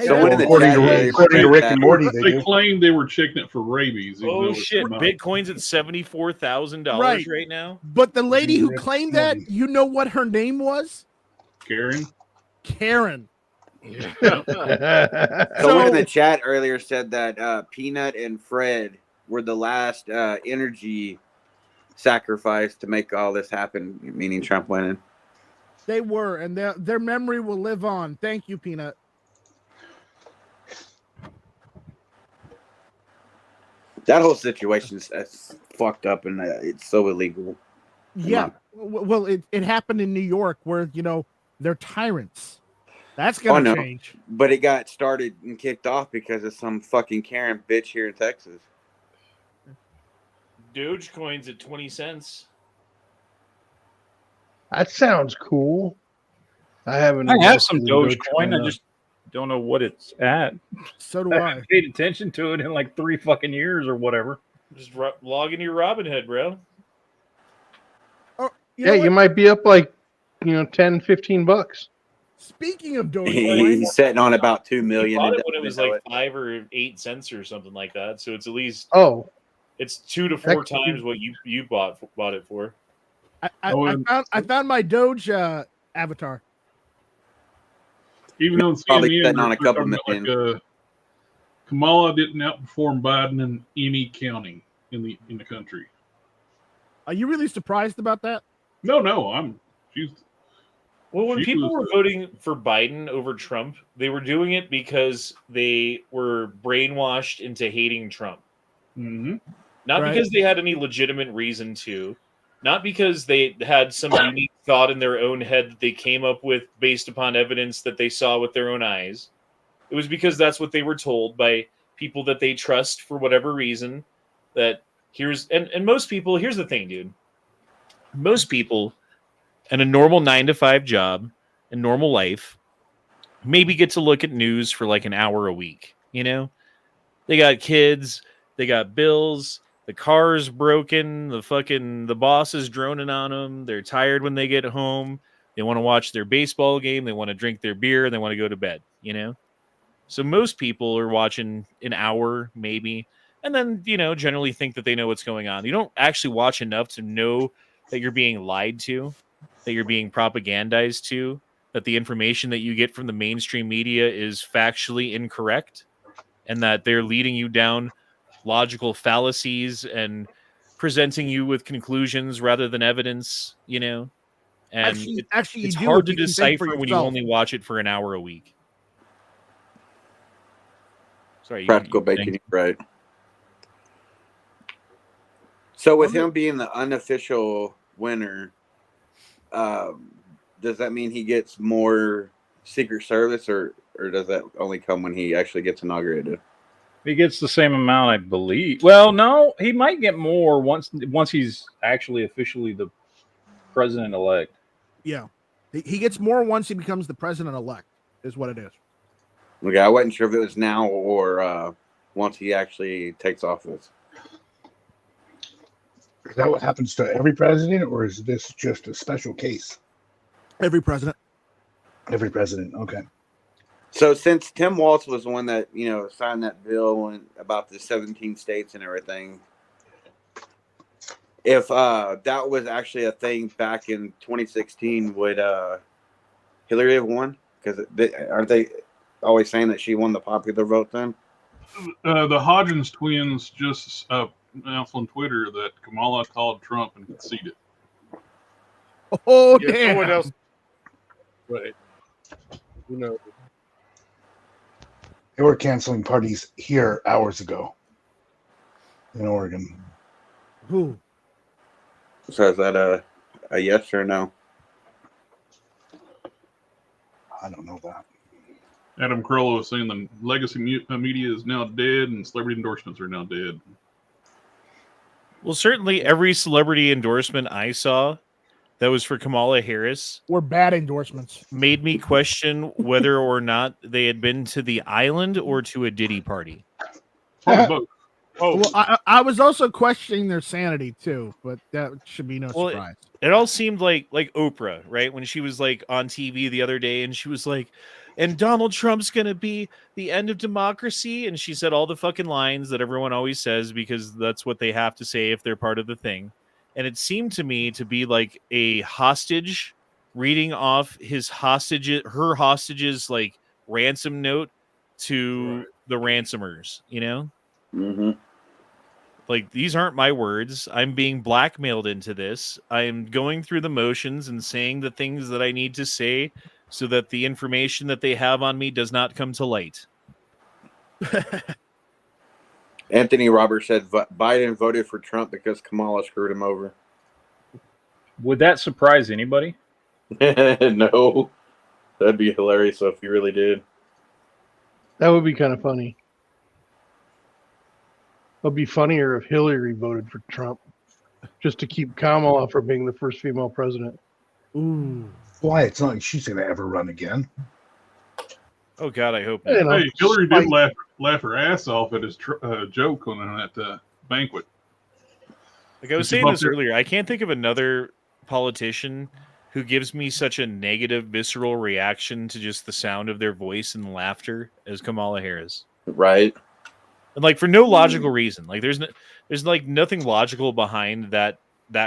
Someone in the according chat to earlier according to said Rick that- and Morty, They they do. claimed they were checking it for rabies. even though Oh it's shit! not. Bitcoin's at $74,000 Right. right now. But the lady who Rick claimed that, Morty. you know what her name was? Karen. Karen. Someone in the chat earlier said that Peanut and Fred were the last energy sacrifice to make all this happen, meaning Trump winning. They were, and their memory will live on. Thank you, Peanut. That whole situation is fucked up, and it's so illegal. Yeah. Well, it happened in New York where, you know, they're tyrants. That's going to change. But it got started and kicked off because of some fucking Karen bitch here in Texas. Dogecoin's at 20 cents. That sounds cool. I haven't. I have some invested in Dogecoin. I just don't know what it's at. So do I I. haven't paid attention to it in like 3 fucking years or whatever. Just log into your Robinhood, bro. Oh, Yeah, you might be up like, you know, 10, 15 bucks. Speaking of Dogecoin, He's sitting on about 2 I million. bought and it when it was doesn't know like 5 or 8 cents or something like that. So it's at least it's 2 to 4 That could times be- what you bought it for. I found my Doge avatar. Even on Probably CNN, sitting on a they're couple talking about, million. like, Kamala didn't outperform Biden in any county in the country. Are you really surprised about that? No, Well, when she people was, were voting for Biden over Trump, they were doing it because they were brainwashed into hating Trump. Mm-hmm. Not Right. because they had any legitimate reason to, not because they had some unique thought in their own head that they came up with based upon evidence that they saw with their own eyes. It was because that's what they were told by people that they trust for whatever reason. That and most people, here's the thing, dude. Most people in a normal 9-to-5 job, in normal life, maybe get to look at news for like an hour a week. You know, they got kids, they got bills, the car's broken, the boss is droning on them. They're tired when they get home. They want to watch their baseball game. They want to drink their beer. They want to go to bed. You know, so most people are watching an hour maybe, and then generally think that they know what's going on. You don't actually watch enough to know that you're being lied to, that you're being propagandized to, that the information that you get from the mainstream media is factually incorrect, and that they're leading you down logical fallacies and presenting you with conclusions rather than evidence, and Actually, you it's do hard if to you can think for decipher when you yourself. only watch it for an hour a week. Sorry, Practical you bacon, right? So with him being the unofficial winner, does that mean he gets more Secret Service, or does that only come when he actually gets inaugurated? He gets the same amount, I believe. Well, no, he might get more once he's actually officially the president-elect. Yeah. He gets more once he becomes the president-elect, is what it is. Okay, I wasn't sure if it was now or once he actually takes office. Is that what happens to every president, or is this just a special case? Every president. Every president. Okay. So since Tim Walz was the one that signed that bill and about the 17 states and everything, if that was actually a thing back in 2016, would Hillary have won? Because aren't they always saying that she won the popular vote then? The Hodgins twins just announced on Twitter that Kamala called Trump and conceded. Oh, Yeah, damn. someone else. Right. You know. They were canceling parties here hours ago in Oregon. Who? So is that a yes or a no? I don't know that. Adam Carolla was saying the legacy media is now dead and celebrity endorsements are now dead. Well, certainly every celebrity endorsement I saw that was for Kamala Harris Or bad endorsements. made me question whether or not they had been to the island or to a Diddy party. Probably both. Oh, Well, I was also questioning their sanity too, but that should be no Well, surprise. it all seemed like Oprah, right? When she was like on TV the other day and she was like, and Donald Trump's going to be the end of democracy. And she said all the fucking lines that everyone always says because that's what they have to say if they're part of the thing. And it seemed to me to be like a hostage reading off her hostage's like ransom note to the ransomers, you know? Mm-hmm. Like, these aren't my words. I'm being blackmailed into this. I'm going through the motions and saying the things that I need to say so that the information that they have on me does not come to light. Anthony Roberts said Biden voted for Trump because Kamala screwed him over. Would that surprise anybody? No. That'd be hilarious if he really did. That would be kind of funny. It would be funnier if Hillary voted for Trump just to keep Kamala from being the first female president. Ooh. Why? It's not like she's going to ever run again. Oh, God, I hope not. You know, Hey, Hillary did laugh her ass off at his joke on that banquet. Like I was saying this earlier, I can't think of another politician who gives me such a negative, visceral reaction to just the sound of their voice and laughter as Kamala Harris. Right. And like for no logical reason. Like there's like nothing logical behind that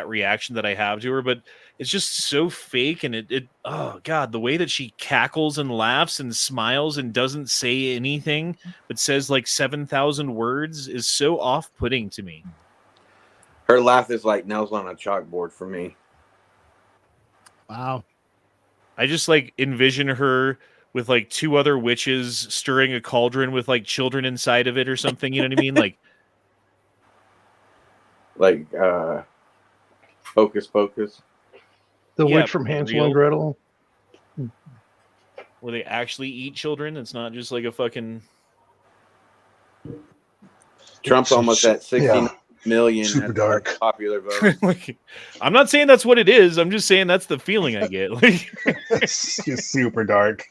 reaction that I have to her, but it's just so fake. And it oh God, the way that she cackles and laughs and smiles and doesn't say anything, but says like 7,000 words is so off-putting to me. Her laugh is like nails on a chalkboard for me. Wow. I just like envision her with like two other witches stirring a cauldron with like children inside of it or something. You know what I mean? Like Hocus Pocus. The Yeah, witch from but Hansel real. and Gretel. where they actually eat children. It's not just like a fucking. Trump's almost at 60 million. Super dark. Popular vote. Like, I'm not saying that's what it is. I'm just saying that's the feeling I get. Like, It's just super dark.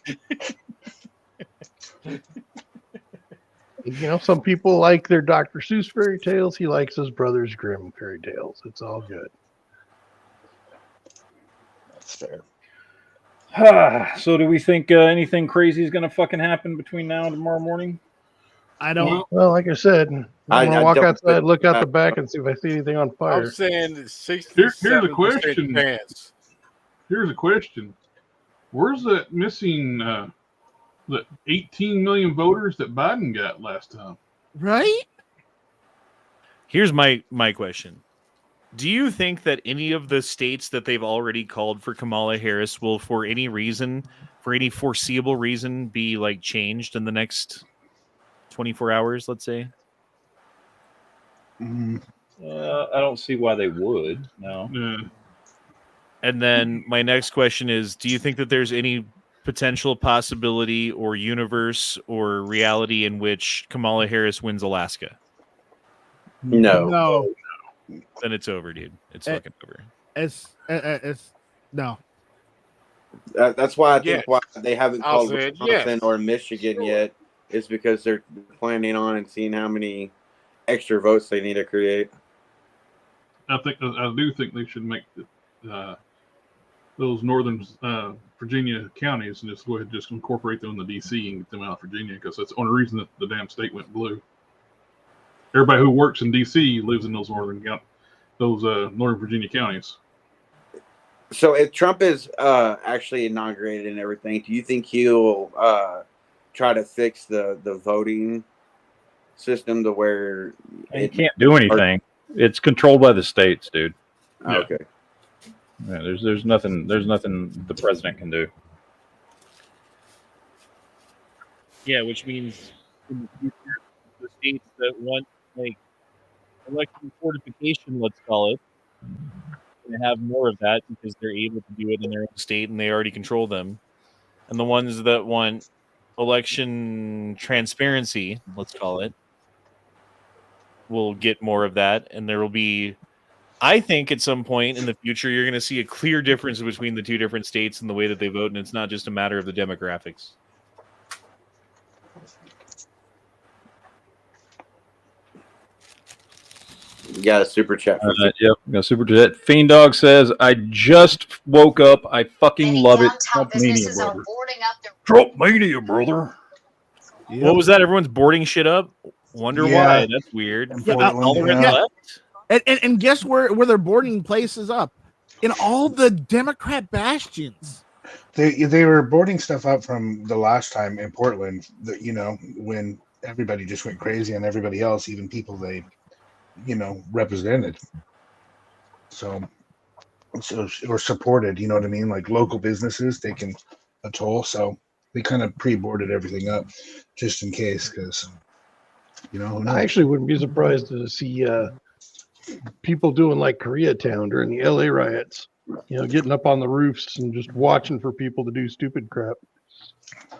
You know, some people like their Dr. Seuss fairy tales. He likes his Brothers Grimm fairy tales. It's all good. That's fair. So do we think anything crazy is going to fucking happen between now and tomorrow morning? I don't. Well, like I said, I'm I gonna walk don't outside, think- look out the back, and see if I see anything on fire. I'm saying 67% Here's a question. chance. Here's a question. Where's that missing the 18 million voters that Biden got last time? Right? here's my question. Do you think that any of the states that they've already called for Kamala Harris will, for any reason, for any foreseeable reason, be like changed in the next 24 hours, let's say? Mm, I don't see why they would. No. Yeah. And then my next question is, do you think that there's any potential possibility or universe or reality in which Kamala Harris wins Alaska? No. No. Then it's over, dude. It's Eh, fucking over. It's no. That's why I think Yes. why they haven't I'll called say it, Wisconsin yes. or Michigan yet is because they're planning on and seeing how many extra votes they need to create. I do think they should make those northern Virginia counties and just go ahead and just incorporate them in the DC and get them out of Virginia, because that's the only reason that the damn state went blue. Everybody who works in DC lives in those northern Virginia counties. So if Trump is actually inaugurated and everything, do you think he'll try to fix the voting system to where He can't do anything. It's controlled by the states, dude. Okay. Yeah, there's nothing the president can do. Yeah, which means in the future, the states that want like election fortification, let's call it, going to have more of that because they're able to do it in their own state and they already control them. And the ones that want election transparency, let's call it, will get more of that. And there will be, I think at some point in the future, you're going to see a clear difference between the two different states and the way that they vote. And it's not just a matter of the demographics. You got a super chat. Yep, got a super chat. Fiend Dog says, "I just woke up. I fucking love it. Trump mania, brother. Trump mania, brother." What was that? Everyone's boarding shit up. Wonder why. That's weird. All the rest left. And guess where their boarding places up? In all the Democrat bastions. They were boarding stuff up from the last time in Portland. When everybody just went crazy on everybody else, even people they represented. So or supported. You know what I mean? Like local businesses taking a toll. So they kind of pre-boarded everything up just in case, because I actually wouldn't be surprised to see people doing like Koreatown during the LA riots, getting up on the roofs and just watching for people to do stupid crap.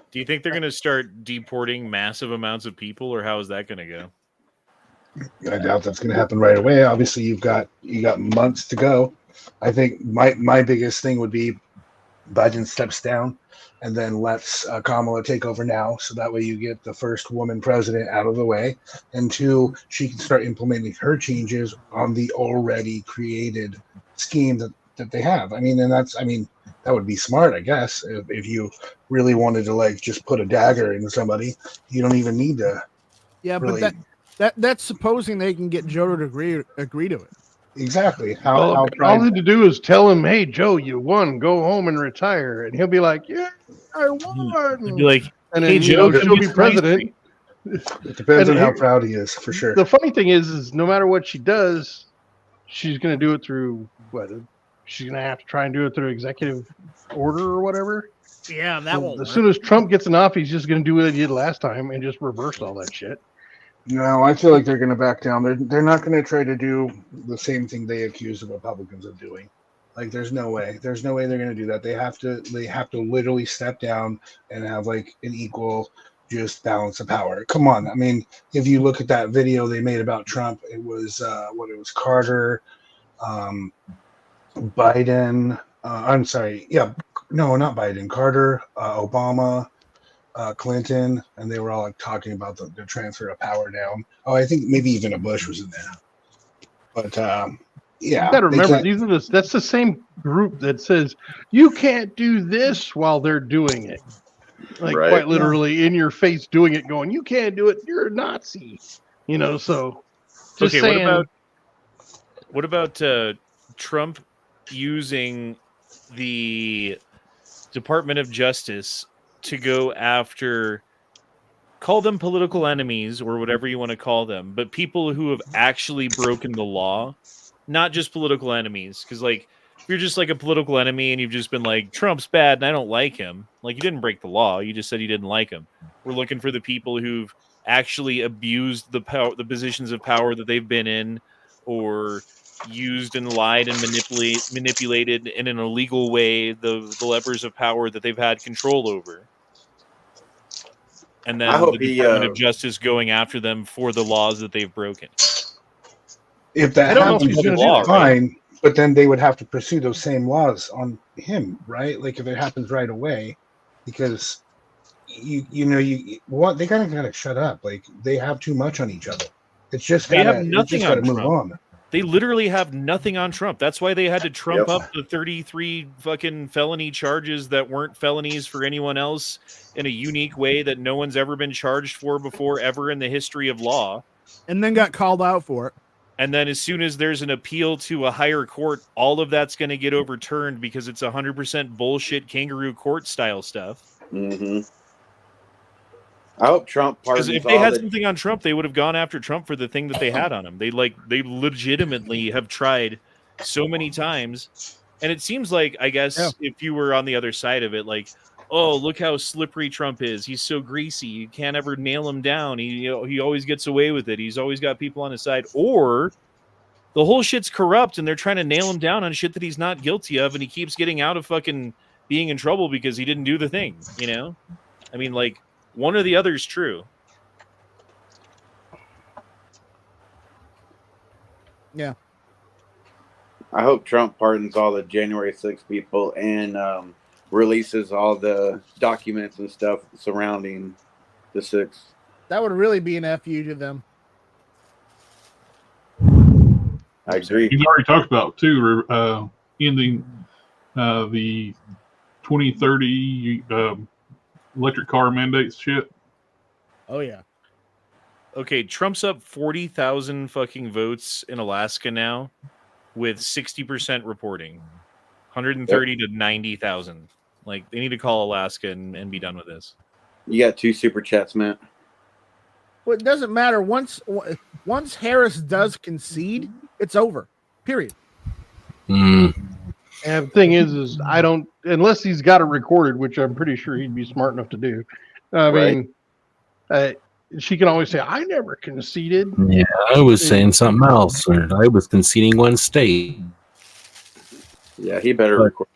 Do you think they're going to start deporting massive amounts of people, or how is that going to go? I doubt that's going to happen right away. Obviously, you got months to go. I think my biggest thing would be Biden steps down and then lets Kamala take over now, so that way you get the first woman president out of the way, and two, she can start implementing her changes on the already created scheme that they have. That would be smart, I guess, if you really wanted to just put a dagger into somebody. You don't even need to. Yeah, really... but that's supposing they can get Joe to agree to it. Exactly. All they need to do is tell him, "Hey, Joe, you won. Go home and retire," and he'll be like, "Yeah, I won." He'd be like, and "Hey, then, Joe, she'll be president. It depends on how proud he is, for sure. The funny thing is no matter what she does, she's going to do it through what? She's going to have to try and do it through executive order or whatever. Yeah, that won't As work. soon as Trump gets in office, he's just going to do what he did last time and just reverse all that shit. No, I feel like they're going to back down. They're not going to try to do the same thing they accuse the Republicans of doing. There's no way. There's no way they're going to do that. They have to literally step down and have an equal just balance of power. Come on. If you look at that video they made about Trump, it was Carter, Biden. I'm sorry. Yeah, no, not Biden. Carter, Obama, Clinton, and they were all talking about the transfer of power down. Oh, I think maybe even a Bush was in there. But yeah, you got to remember that's the same group that says you can't do this while they're doing it, quite literally in your face doing it, going, "You can't do it. You're a Nazi." So just okay. saying. What about Trump using the Department of Justice to go after, call them political enemies or whatever you want to call them, but people who have actually broken the law, not just political enemies? Because if you're just a political enemy and you've just been like, Trump's bad and I don't like him, you didn't break the law, you just said you didn't like him. We're looking for the people who've actually abused the positions of power that they've been in, or used and lied and manipulated in an illegal way the levers of power that they've had control over. And then the Department of Justice going after them for the laws that they've broken. If that happens, fine, but then they would have to pursue those same laws on him, right? If it happens right away, because they gotta shut up. They have too much on each other. It's just they have nothing on move Trump. on. They literally have nothing on Trump. That's why they had to trump up the 33 fucking felony charges that weren't felonies for anyone else in a unique way that no one's ever been charged for before, ever in the history of law. And then got called out for it. And then as soon as there's an appeal to a higher court, all of that's going to get overturned because it's 100% bullshit kangaroo court style stuff. Mm-hmm. I hope Trump pardons. Because if they had something on Trump, they would have gone after Trump for the thing that they had on him. They legitimately have tried so many times. And it seems like, I guess, if you were on the other side of it, oh, look how slippery Trump is. He's so greasy. You can't ever nail him down. He always gets away with it. He's always got people on his side. Or The whole shit's corrupt, and they're trying to nail him down on shit that he's not guilty of, and he keeps getting out of fucking being in trouble because he didn't do the thing, you know? I mean, like, one or the other is true. Yeah. I hope Trump pardons all the January 6th people and releases all the documents and stuff surrounding the 6th. That would really be an FU to them. I agree. He's already talked about too, ending the 2030 electric car mandates shit. Oh yeah. Okay, Trump's up 40,000 fucking votes in Alaska now, with 60% reporting, 130 to 90,000. Like, they need to call Alaska and be done with this. You got 2 super chats, Matt. Well, it doesn't matter. Once Harris does concede, it's over. Period. And the thing is I don't, unless he's got it recorded, which I'm pretty sure he'd be smart enough to do. I mean, she can always say, "I never conceded." Yeah, I was saying something else, or I was conceding one state. Yeah, he better record.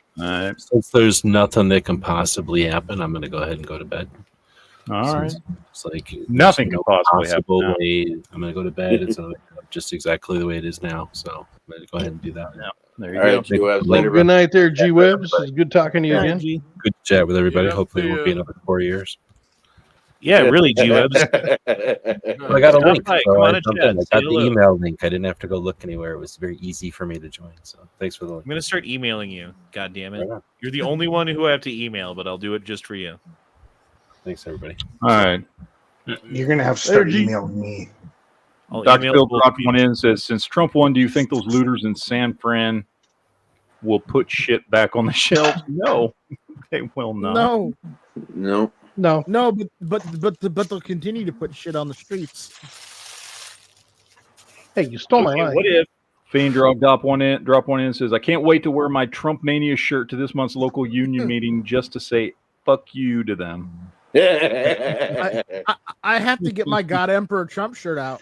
Since there's nothing that can possibly happen, I'm going to go ahead and go to bed. All right. It's like Nothing there's can possibly happen possible now. way. I'm going to go to bed. It's just exactly the way it is now. So I'm going to go ahead and do that. Yeah. There you All go. right, G-Webs, Well, later, good night there, G-Webs. It's good talking to you Yeah, again. Good chat with everybody. Yeah, Hopefully, it see won't be ya. another 4 years. Yeah, really, G-Webs. Well, I got a Stop link. by, So come I on and jumped chat, in. I say got the hello. email link. I didn't have to go look anywhere. It was very easy for me to join. So thanks for the link. I'm going to start emailing you. God damn it. Right on. You're the only one who I have to email, but I'll do it just for you. Thanks, everybody. All right. You're gonna have to start emailing me. I'll Dr. email Bill both dropped people. one in and says, since Trump won, do you think those looters in San Fran will put shit back on the shelves? No, they will not. No, No. but they'll continue to put shit on the streets. Hey, you stole my Okay, line. what if Fiend drop one in and says, I can't wait to wear my Trump Mania shirt to this month's local union meeting just to say fuck you to them. I have to get my God Emperor Trump shirt out.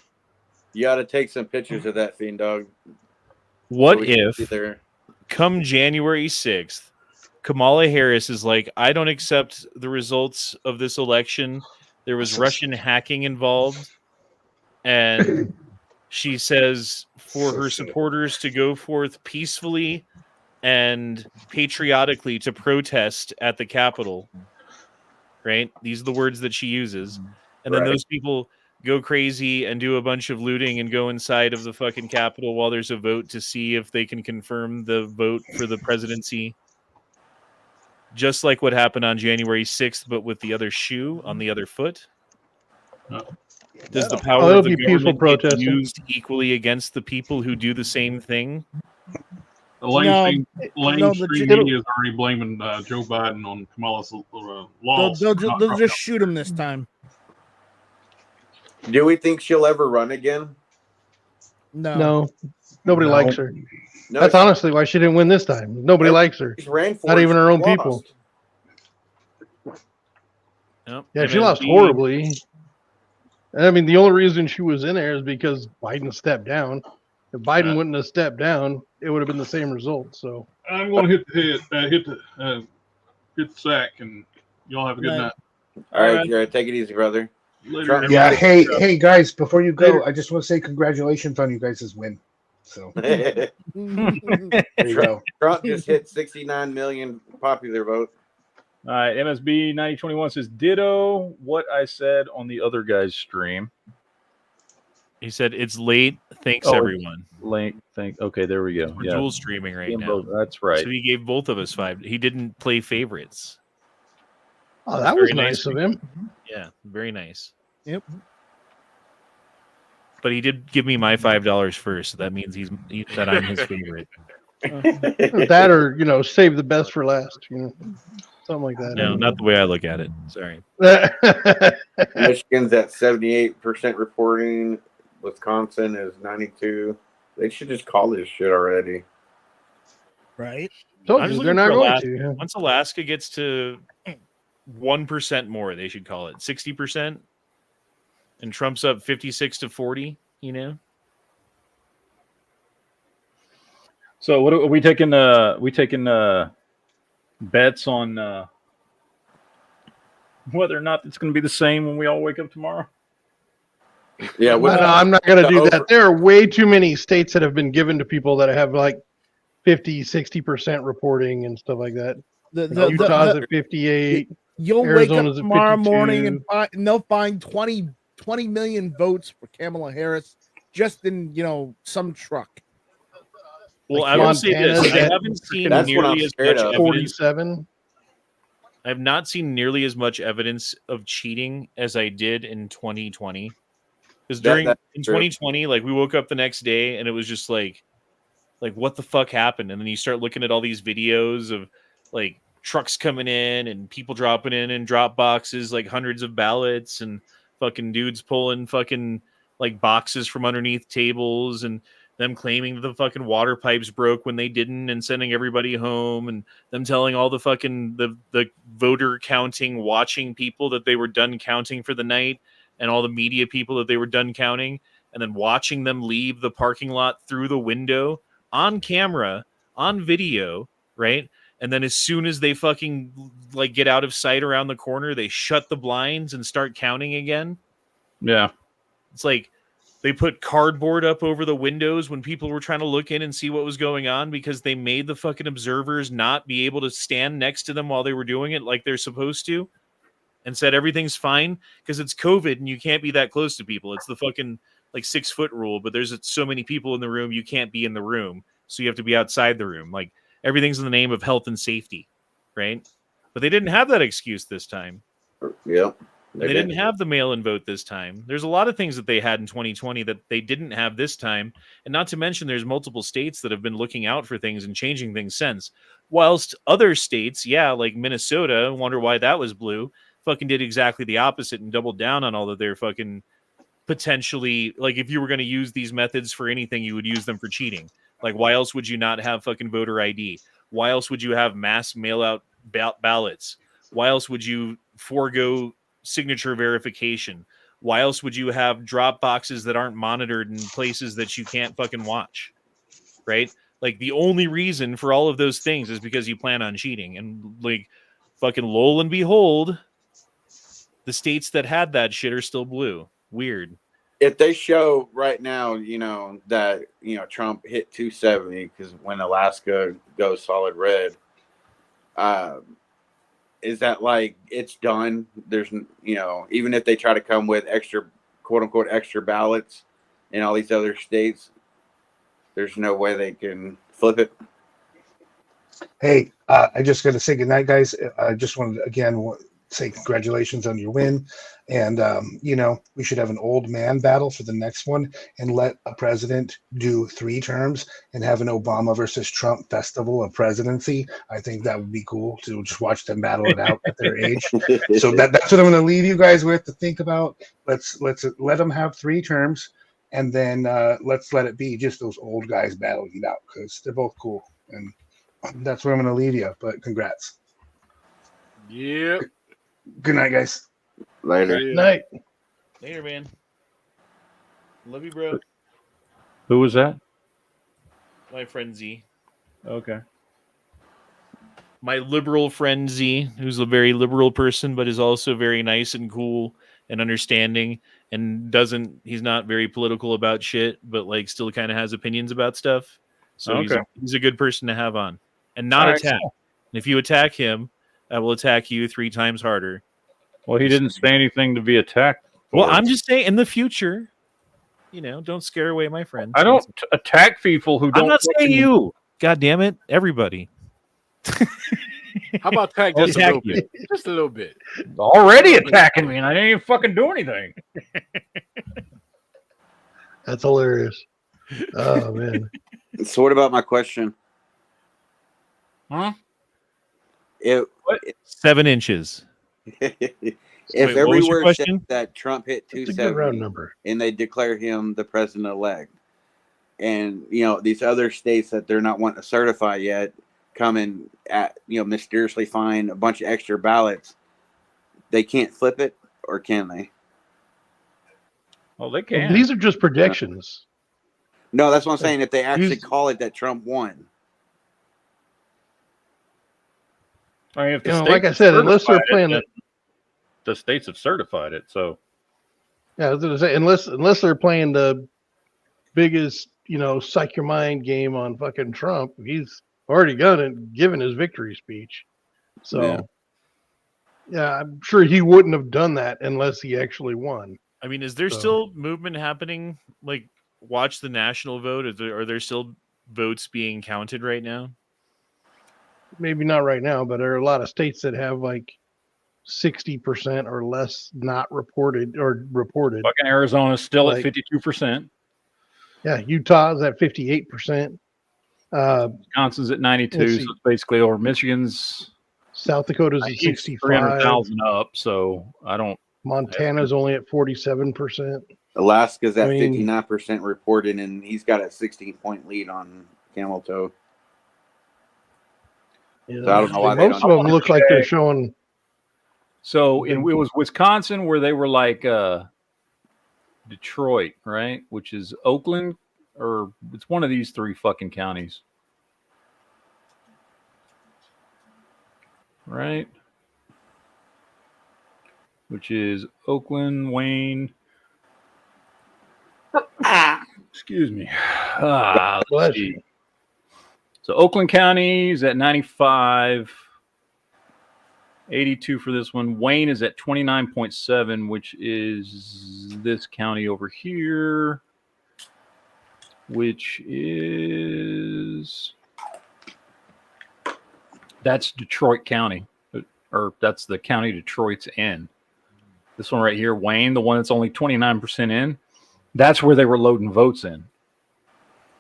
You got to take some pictures of that, Fiend Dog. What So we can if, see their- come January 6th, Kamala Harris is like, I don't accept the results of this election. There was Russian hacking involved. And she says for her supporters to go forth peacefully and patriotically to protest at the Capitol. Right? These are the words that she uses. And then Right. those people go crazy and do a bunch of looting and go inside of the fucking Capitol while there's a vote to see if they can confirm the vote for the presidency. Just like what happened on January 6th, but with the other shoe on the other foot. Does the power it'll of the be peaceful government get protesting. used equally against the people who do the same thing? The mainstream no, but media is already blaming Joe Biden on Kamala's laws. They'll just shoot him this time. Do we think she'll ever run again? No, nobody No. likes her. No, That's she- honestly why she didn't win this time. Nobody likes her. She ran for Not it, even she her own lost. people. Yep. Yeah, she lost horribly. And I mean, the only reason she was in there is because Biden stepped down. If Biden wouldn't have stepped down, it would have been the same result. So I'm going to hit the sack, and y'all have a good night. All right, Jared, take it easy, brother. Later. Yeah, hey guys, before you go, I just want to say congratulations on you guys' win. So there you go. Trump just hit 69 million popular vote. All right, MSB 9021 says, ditto what I said on the other guy's stream. He said, it's late. Thanks, Oh, everyone. Late. Okay, there we go. We're Yeah. dual streaming right Them now. both, that's right. So he gave both of us 5. He didn't play favorites. oh, that Very was nice of him. Yeah, very nice. Yep. But he did give me my $5 first. So that means that I'm his favorite. That or save the best for last. Something like that. No, not the way I look at it. Sorry. Michigan's at 78% reporting. Wisconsin is 92. They should just call this shit already. Right? Told I'm you, just they're looking not for going Alaska. to. Once Alaska gets to 1% more, they should call it 60%. And Trump's up 56 to 40, So what are we taking? We taking bets on whether or not it's going to be the same when we all wake up tomorrow? Yeah, No, I'm not going to do that. There are way too many states that have been given to people that have like 50, 60% reporting and stuff like that. Like Utah's at 58. You'll Arizona's wake up at tomorrow 52. morning and they'll find 20 million votes for Kamala Harris just in some truck. Well, Like I will say Montana's this: I at haven't seen That's what I'm nearly as scared much of. evidence. 47. I have not seen nearly as much evidence of cheating as I did in 2020. Because in That's true. 2020, like we woke up the next day and it was just like what the fuck happened? And then you start looking at all these videos of like trucks coming in and people dropping in drop boxes, like hundreds of ballots, and fucking dudes pulling fucking like boxes from underneath tables, and them claiming that the fucking water pipes broke when they didn't, and sending everybody home, and them telling all the fucking the voter counting watching people that they were done counting for the night, and all the media people that they were done counting, and then watching them leave the parking lot through the window on camera, on video, right? And then as soon as they fucking like get out of sight around the corner, they shut the blinds and start counting again. Yeah. It's like they put cardboard up over the windows when people were trying to look in and see what was going on, because they made the fucking observers not be able to stand next to them while they were doing it like they're supposed to, and said everything's fine because it's COVID and you can't be that close to people. It's the fucking like 6 foot rule, but there's so many people in the room, you can't be in the room. So you have to be outside the room. Like everything's in the name of health and safety, right? But they didn't have that excuse this time. Yeah. They didn't have the mail-in vote this time. There's a lot of things that they had in 2020 that they didn't have this time. And not to mention there's multiple states that have been looking out for things and changing things since. Whilst other states, like Minnesota, wonder why that was blue, fucking did exactly the opposite and doubled down on all of their fucking potentially, like if you were going to use these methods for anything, you would use them for cheating. Like why else would you not have fucking voter ID? Why else would you have mass mail-out ballots? Why else would you forego signature verification? Why else would you have drop boxes that aren't monitored in places that you can't fucking watch? Right? Like the only reason for all of those things is because you plan on cheating. And like fucking lol and behold, the states that had that shit are still blue. Weird. If they show right now, that Trump hit 270 because when Alaska goes solid red, is that like it's done? There's even if they try to come with extra quote unquote extra ballots in all these other states, there's no way they can flip it. Hey, I just got to say goodnight, guys. I just wanted to again say congratulations on your win. And, we should have an old man battle for the next one and let a president do 3 terms and have an Obama versus Trump festival of presidency. I think that would be cool to just watch them battle it out at their age. So that's what I'm going to leave you guys with to think about. Let's let them have 3 terms, and then let's let it be just those old guys battling it out because they're both cool. And that's where I'm going to leave you. But congrats. Yep. Good night, guys. Later. Good night. Later, man. Love you, bro. Who was that? My friend Z. Okay. My liberal friend Z, who's a very liberal person, but is also very nice and cool and understanding, and he's not very political about shit, but like still kind of has opinions about stuff. So Okay. he's a good person to have on and not All right. attack. And if you attack him, I will attack you 3 times harder. Well, he didn't say anything to be attacked. Well, I'm just saying in the future, don't scare away my friends. I don't attack people who don't. I'm not saying you. God damn it, everybody. How about attack I'll just a attack little bit? Just a little bit. Already attacking me, and I didn't even fucking do anything. That's hilarious. Oh, man. So what about my question? Huh? 7 inches. If Wait, what was your everywhere said question? that Trump hit That's a good round 270 number. and they declare him the president-elect, and these other states that they're not wanting to certify yet come and mysteriously find a bunch of extra ballots, they can't flip it, or can they? Well, they Well, can. these are just predictions. No, that's what I'm saying. If they actually call it that Trump won. I mean, if the You know, states like I have said, unless they're certified it, playing then the states have certified it. So Yeah, I was gonna say unless they're playing the biggest, psych your mind game on fucking Trump, he's already given his victory speech. So yeah, I'm sure he wouldn't have done that unless he actually won. I mean, is there So- still movement happening? Like, watch the national vote. Are there still votes being counted right now? Maybe not right now, but there are a lot of states that have like 60% or less not reported or reported. fucking Arizona's still at Like- 52%. Yeah, Utah's at 58%. Wisconsin's at 92, let's so see. it's basically over. Michigan's South Dakota's at he's 65. 300,000 up, so I don't. Montana's only at 47%. Alaska's at I mean- 59% reported, and he's got a 16-point lead on Camel Toe. You So I don't know why they most don't. of them look like they're showing. So it was Wisconsin where they were like Detroit, right? Which is Oakland, or it's one of these three fucking counties, right? Which is Oakland, Wayne. Excuse me. Let's see. So Oakland County is at 95. 82 for this one. Wayne is at 29.7, which is this county over here, which is that's Detroit County, or that's the county Detroit's in. This one right here, Wayne, the one that's only 29% in, that's where they were loading votes in.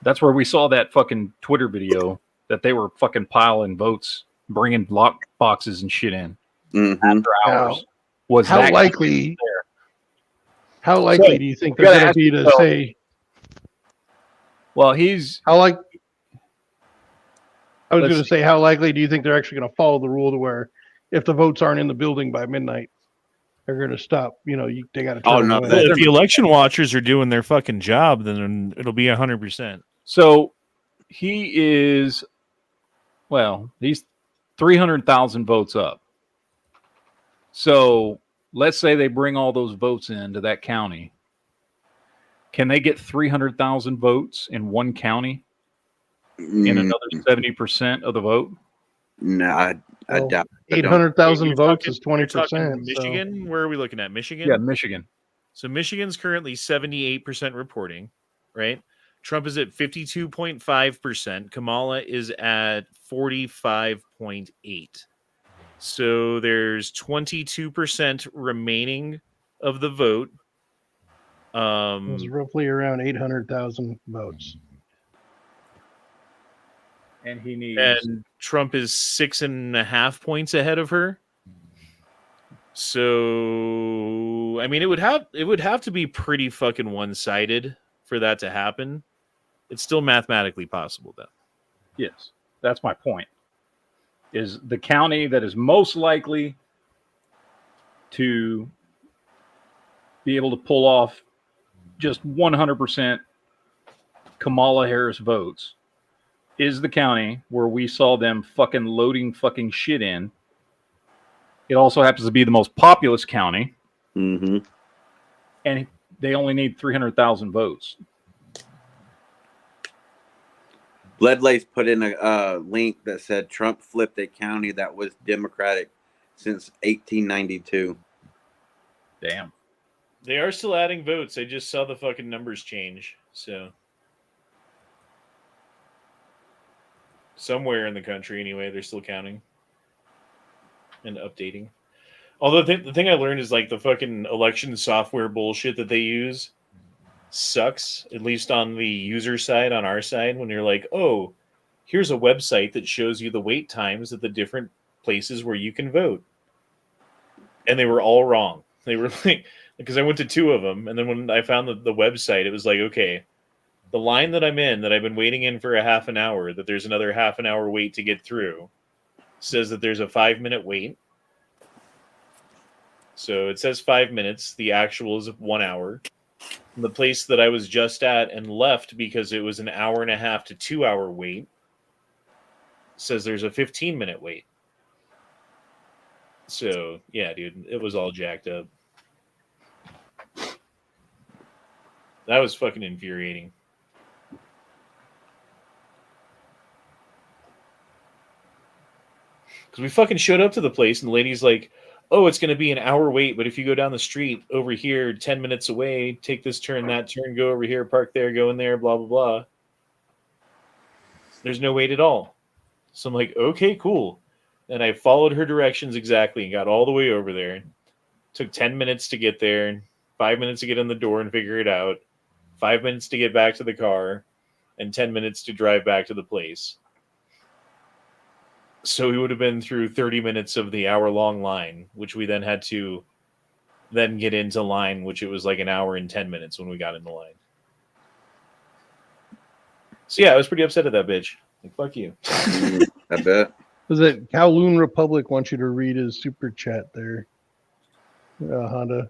That's where we saw that fucking Twitter video that they were fucking piling votes, bringing lock boxes and shit in after hours. Was how that likely? there? How likely So, do you think we they're gotta going to be to ask yourself- say? Well, he's How like? I was Let's going to say, how likely do you think they're actually going to follow the rule to where, if the votes aren't in the building by midnight, they're going to stop? They got to. Well, if the election watchers are doing their fucking job, then it'll be 100%. So he is, well, he's 300,000 votes up. So let's say they bring all those votes into that county. Can they get 300,000 votes in one county in another 70% of the vote? No, I doubt. 800,000 votes is You're 20%. talking Michigan? Where are we looking at? Michigan? Yeah, Michigan. So Michigan's currently 78% reporting, right? Trump is at 52.5%. Kamala is at 45.8%. So there's 22% remaining of the vote. It was roughly around 800,000 votes. And he needs. And Trump is 6.5 points ahead of her. So I mean, it would have to be pretty fucking one-sided for that to happen. It's still mathematically possible, though. Yes, that's my point. Is the county that is most likely to be able to pull off just 100% Kamala Harris votes is the county where we saw them fucking loading fucking shit in. It also happens to be the most populous county. Mm-hmm. And they only need 300,000 votes. Ledley's put in a link that said Trump flipped a county that was Democratic since 1892. Damn. They are still adding votes. I just saw the fucking numbers change. So somewhere in the country, anyway, they're still counting and updating. Although the thing I learned is like the fucking election software bullshit that they use sucks, at least on the user side, on our side, when you're like, oh, here's a website that shows you the wait times at the different places where you can vote. And they were all wrong. They were like, because I went to two of them, and then when I found the website, it was like, okay, the line that I'm in, that I've been waiting in for a half an hour, that there's another half an hour wait to get through, says that there's a 5-minute wait. So it says 5 minutes. The actual is 1 hour. the place that I was just at and left because it was an 1.5 to 2 hour wait says there's a 15-minute wait. So, yeah, dude, it was all jacked up. That was fucking infuriating. Because we fucking showed up to the place and the lady's like, oh, it's going to be an hour wait, but if you go down the street over here 10 minutes away, take this turn, that turn, go over here, park there, go in there, blah, blah, blah. There's no wait at all. So I'm like, okay, cool. And I followed her directions exactly and got all the way over there. Took 10 minutes to get there, 5 minutes to get in the door and figure it out, 5 minutes to get back to the car, and 10 minutes to drive back to the place. So we would have been through 30 minutes of the hour-long line, which we then had to then get into line, which it was like an hour and 10 minutes when we got in the line. So yeah, I was pretty upset at that bitch. Like, fuck you. I bet. Was it Kowloon Republic wants you to read his super chat there? Honda.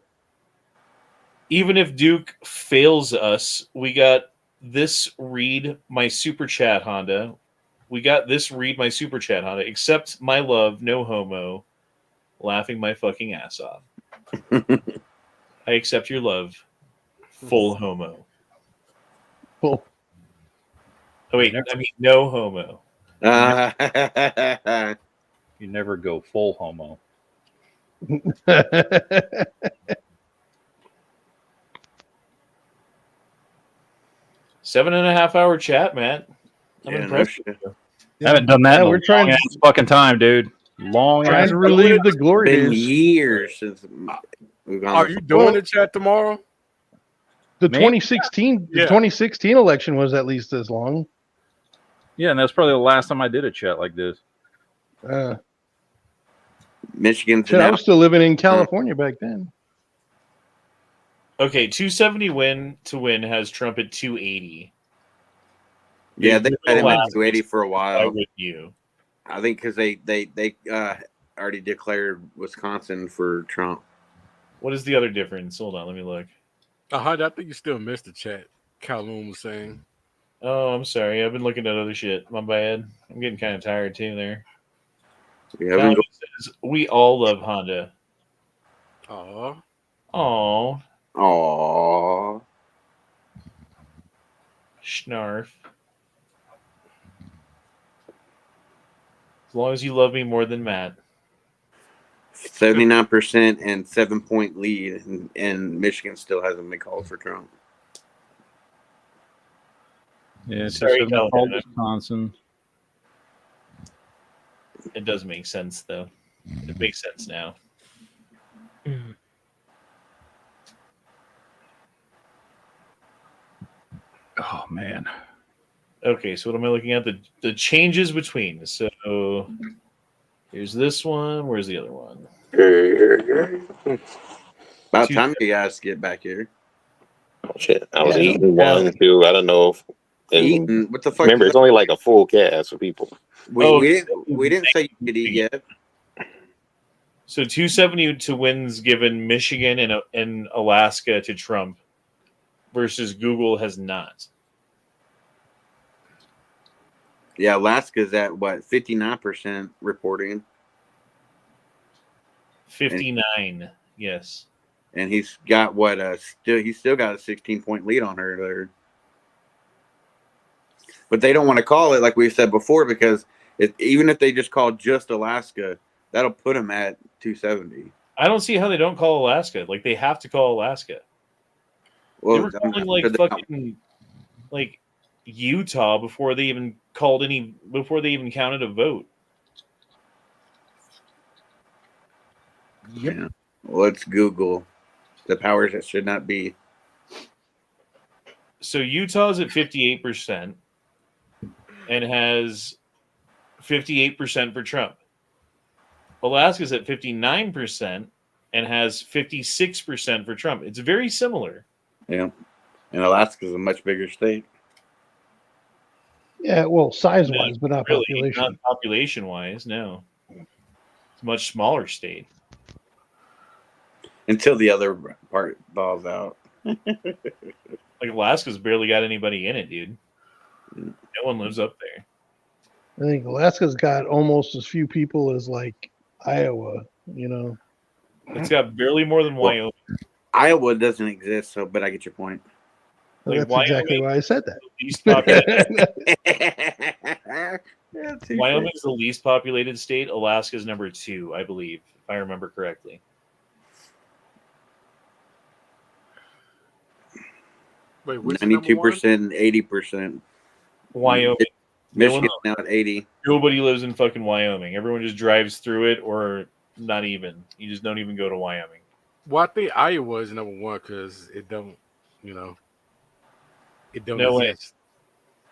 Even if Duke fails us, we got this read my super chat, Honda. We got this read my super chat, Honda. Accept my love, no homo. Laughing my fucking ass off. I accept your love, full homo. Full. Oh wait, I mean no homo. You never go full homo. 7.5 hour chat, Matt. I'm impressed. Haven't done that in we're a trying long ass fucking time, dude. Long trying ass. to relieve the glory Been days. years since we've gone. Are you doing the chat tomorrow? The Me? 2016 the Yeah. 2016 election was at least as long. Yeah, and that's probably the last time I did a chat like this. Michigan's Shit, I now. was still living in California back then. Okay, 270 win to win has Trump at 280. Yeah, they had him at Wow. 280 for a Why while. would you? I think because they already declared Wisconsin for Trump. What is the other difference? Hold on, let me look. I think you still missed the chat. Kowloon was saying. Oh, I'm sorry. I've been looking at other shit. My bad. I'm getting kind of tired too there. We haven't Calvin says, we all love Honda. Aw. Aw. Aww. Schnarf. As long as you love me more than Matt. 79% and 7-point lead, and Michigan still hasn't been called for Trump. Yeah, it's Sorry, just Calvin. called Wisconsin. It does make sense, though. It makes sense now. Oh man. Okay, so what am I looking at? The changes between. So here's this one. Where's the other one? About time you guys get back here. Oh, shit, I was Yeah, eating yeah. one, two. I don't know. Eating? What the fuck? Remember, it's only like a full cast of people. We didn't say you could eat yet. So 270 to wins given Michigan and Alaska to Trump versus Google has not. Yeah, Alaska's at what, 59% reporting. 59, yes. And he's got what he's still got a 16-point lead on her there. But they don't want to call it like we said before, because even if they just call just Alaska, that'll put him at 270. I don't see how they don't call Alaska. Like, they have to call Alaska. Well, they were calling like fucking like Utah before they even counted a vote. Yeah. Let's Google the powers that should not be. So Utah's at 58% and has 58% for Trump. Alaska's at 59% and has 56% for Trump. It's very similar. Yeah. And Alaska's a much bigger state. Yeah, well, size-wise, but not Really, population. not population-wise, no. It's a much smaller state. Until the other part falls out. Like Alaska's barely got anybody in it, dude. No one lives up there. I think Alaska's got almost as few people as like Iowa. It's got barely more than Wyoming. Iowa doesn't exist, but I get your point. Well, that's exactly why I said that. Least populated. Yeah, Wyoming's the least populated state. Alaska's number 2, I believe, if I remember correctly. Wait, which 92%, 80%. Wyoming. Michigan's now at 80. Nobody lives in fucking Wyoming. Everyone just drives through it, or not even. You just don't even go to Wyoming. Well, I think Iowa is number 1 because it don't, it don't No exist.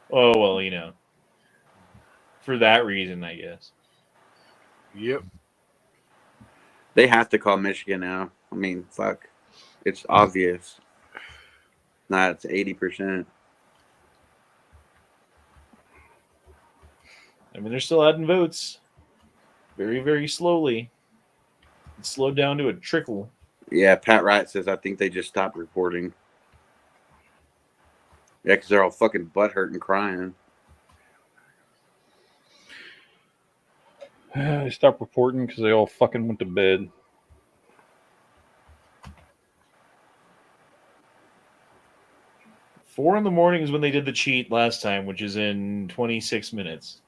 way. Oh well, for that reason, I guess. Yep. They have to call Michigan now. I mean, fuck. It's obvious. Nah, it's 80%. I mean, they're still adding votes. Very, very slowly. It's slowed down to a trickle. Yeah, Pat Wright says I think they just stopped reporting. Yeah, because they're all fucking butthurt and crying. They stopped reporting because they all fucking went to bed. $4 a.m. is when they did the cheat last time, which is in 26 minutes.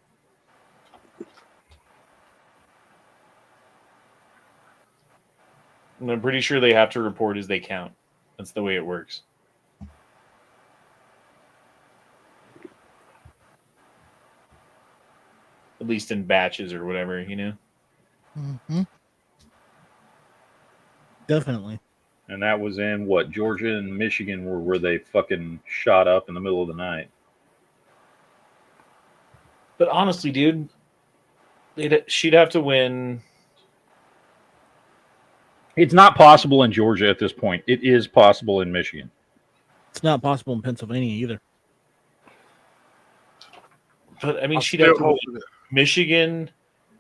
And I'm pretty sure they have to report as they count. That's the way it works. At least in batches or whatever, Mm-hmm. Definitely. And that was in what, Georgia and Michigan were where they fucking shot up in the middle of the night. But honestly, dude, she'd have to win. It's not possible in Georgia at this point. It is possible in Michigan. It's not possible in Pennsylvania either. But I mean, she'd have to win Michigan,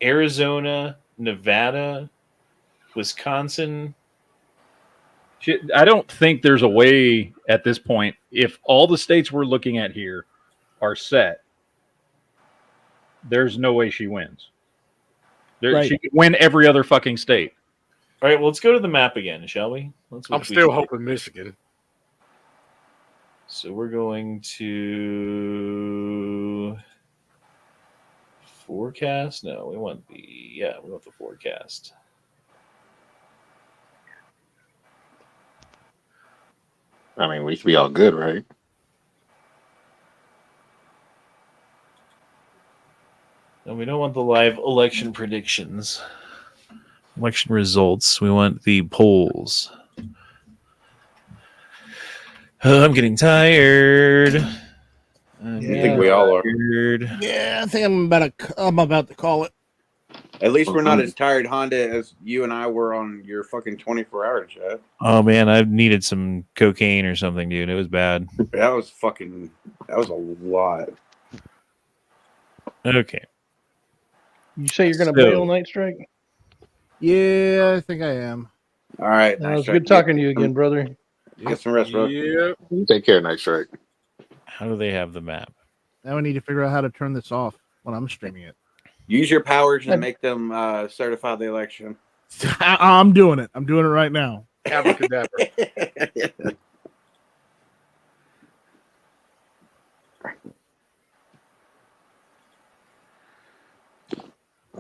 Arizona, Nevada, Wisconsin. I don't think there's a way at this point, if all the states we're looking at here are set, there's no way she wins. Right. She could win every other fucking state. All right, well, let's go to the map again, shall we? I'm still hoping Michigan. So we're going to forecast. No, we want the forecast. I mean, we should be all good, right? No, we don't want the live election predictions, election results. We want the polls. I'm getting tired. I think we all are. Yeah, I think I'm about to call it. At least we're not as tired, Honda, as you and I were on your fucking 24-hour chat. Oh man, I needed some cocaine or something, dude. It was bad. That was a lot. Okay. You say you're going to play all night, Strike? Yeah, I think I am. All right. It was good talking to you again, brother. Get some rest, bro. Yeah. Take care, Night Strike. How do they have the map? Now I need to figure out how to turn this off when I'm streaming it. Use your powers and make them certify the election. I'm doing it. I'm doing it right now. Abracadabra.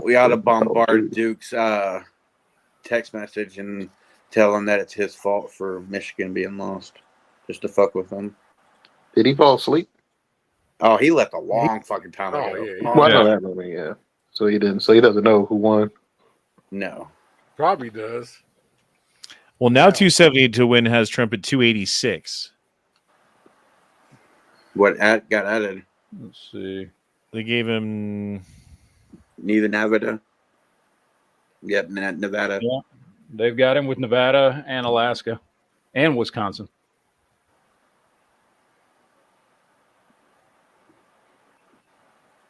We ought to bombard Duke's text message and tell him that it's his fault for Michigan being lost, just to fuck with him. Did he fall asleep? Oh, he left a long fucking time ago. Yeah. Well, I know that movie, yeah. So he didn't. So he doesn't know who won. No. Probably does. Well, now 270 to win has Trump at 286. What got added? Let's see. They gave him neither Nevada. Yep, Nevada. Yeah. They've got him with Nevada and Alaska and Wisconsin.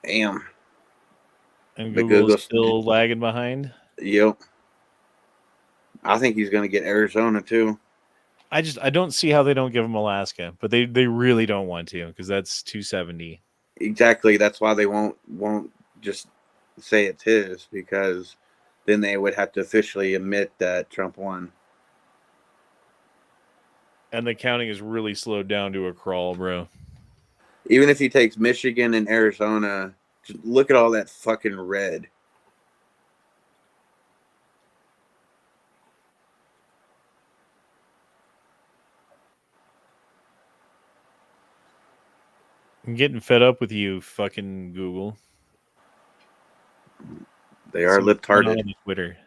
Damn. And Google's still lagging behind. Yep. I think he's going to get Arizona too. I don't see how they don't give them Alaska, but they really don't want to because that's 270. Exactly. That's why they won't just say it's his, because then they would have to officially admit that Trump won. And the counting is really slowed down to a crawl, bro. Even if he takes Michigan and Arizona, just look at all that fucking red. I'm getting fed up with you, fucking Google. They are See what's going on lip-tarded. on Twitter.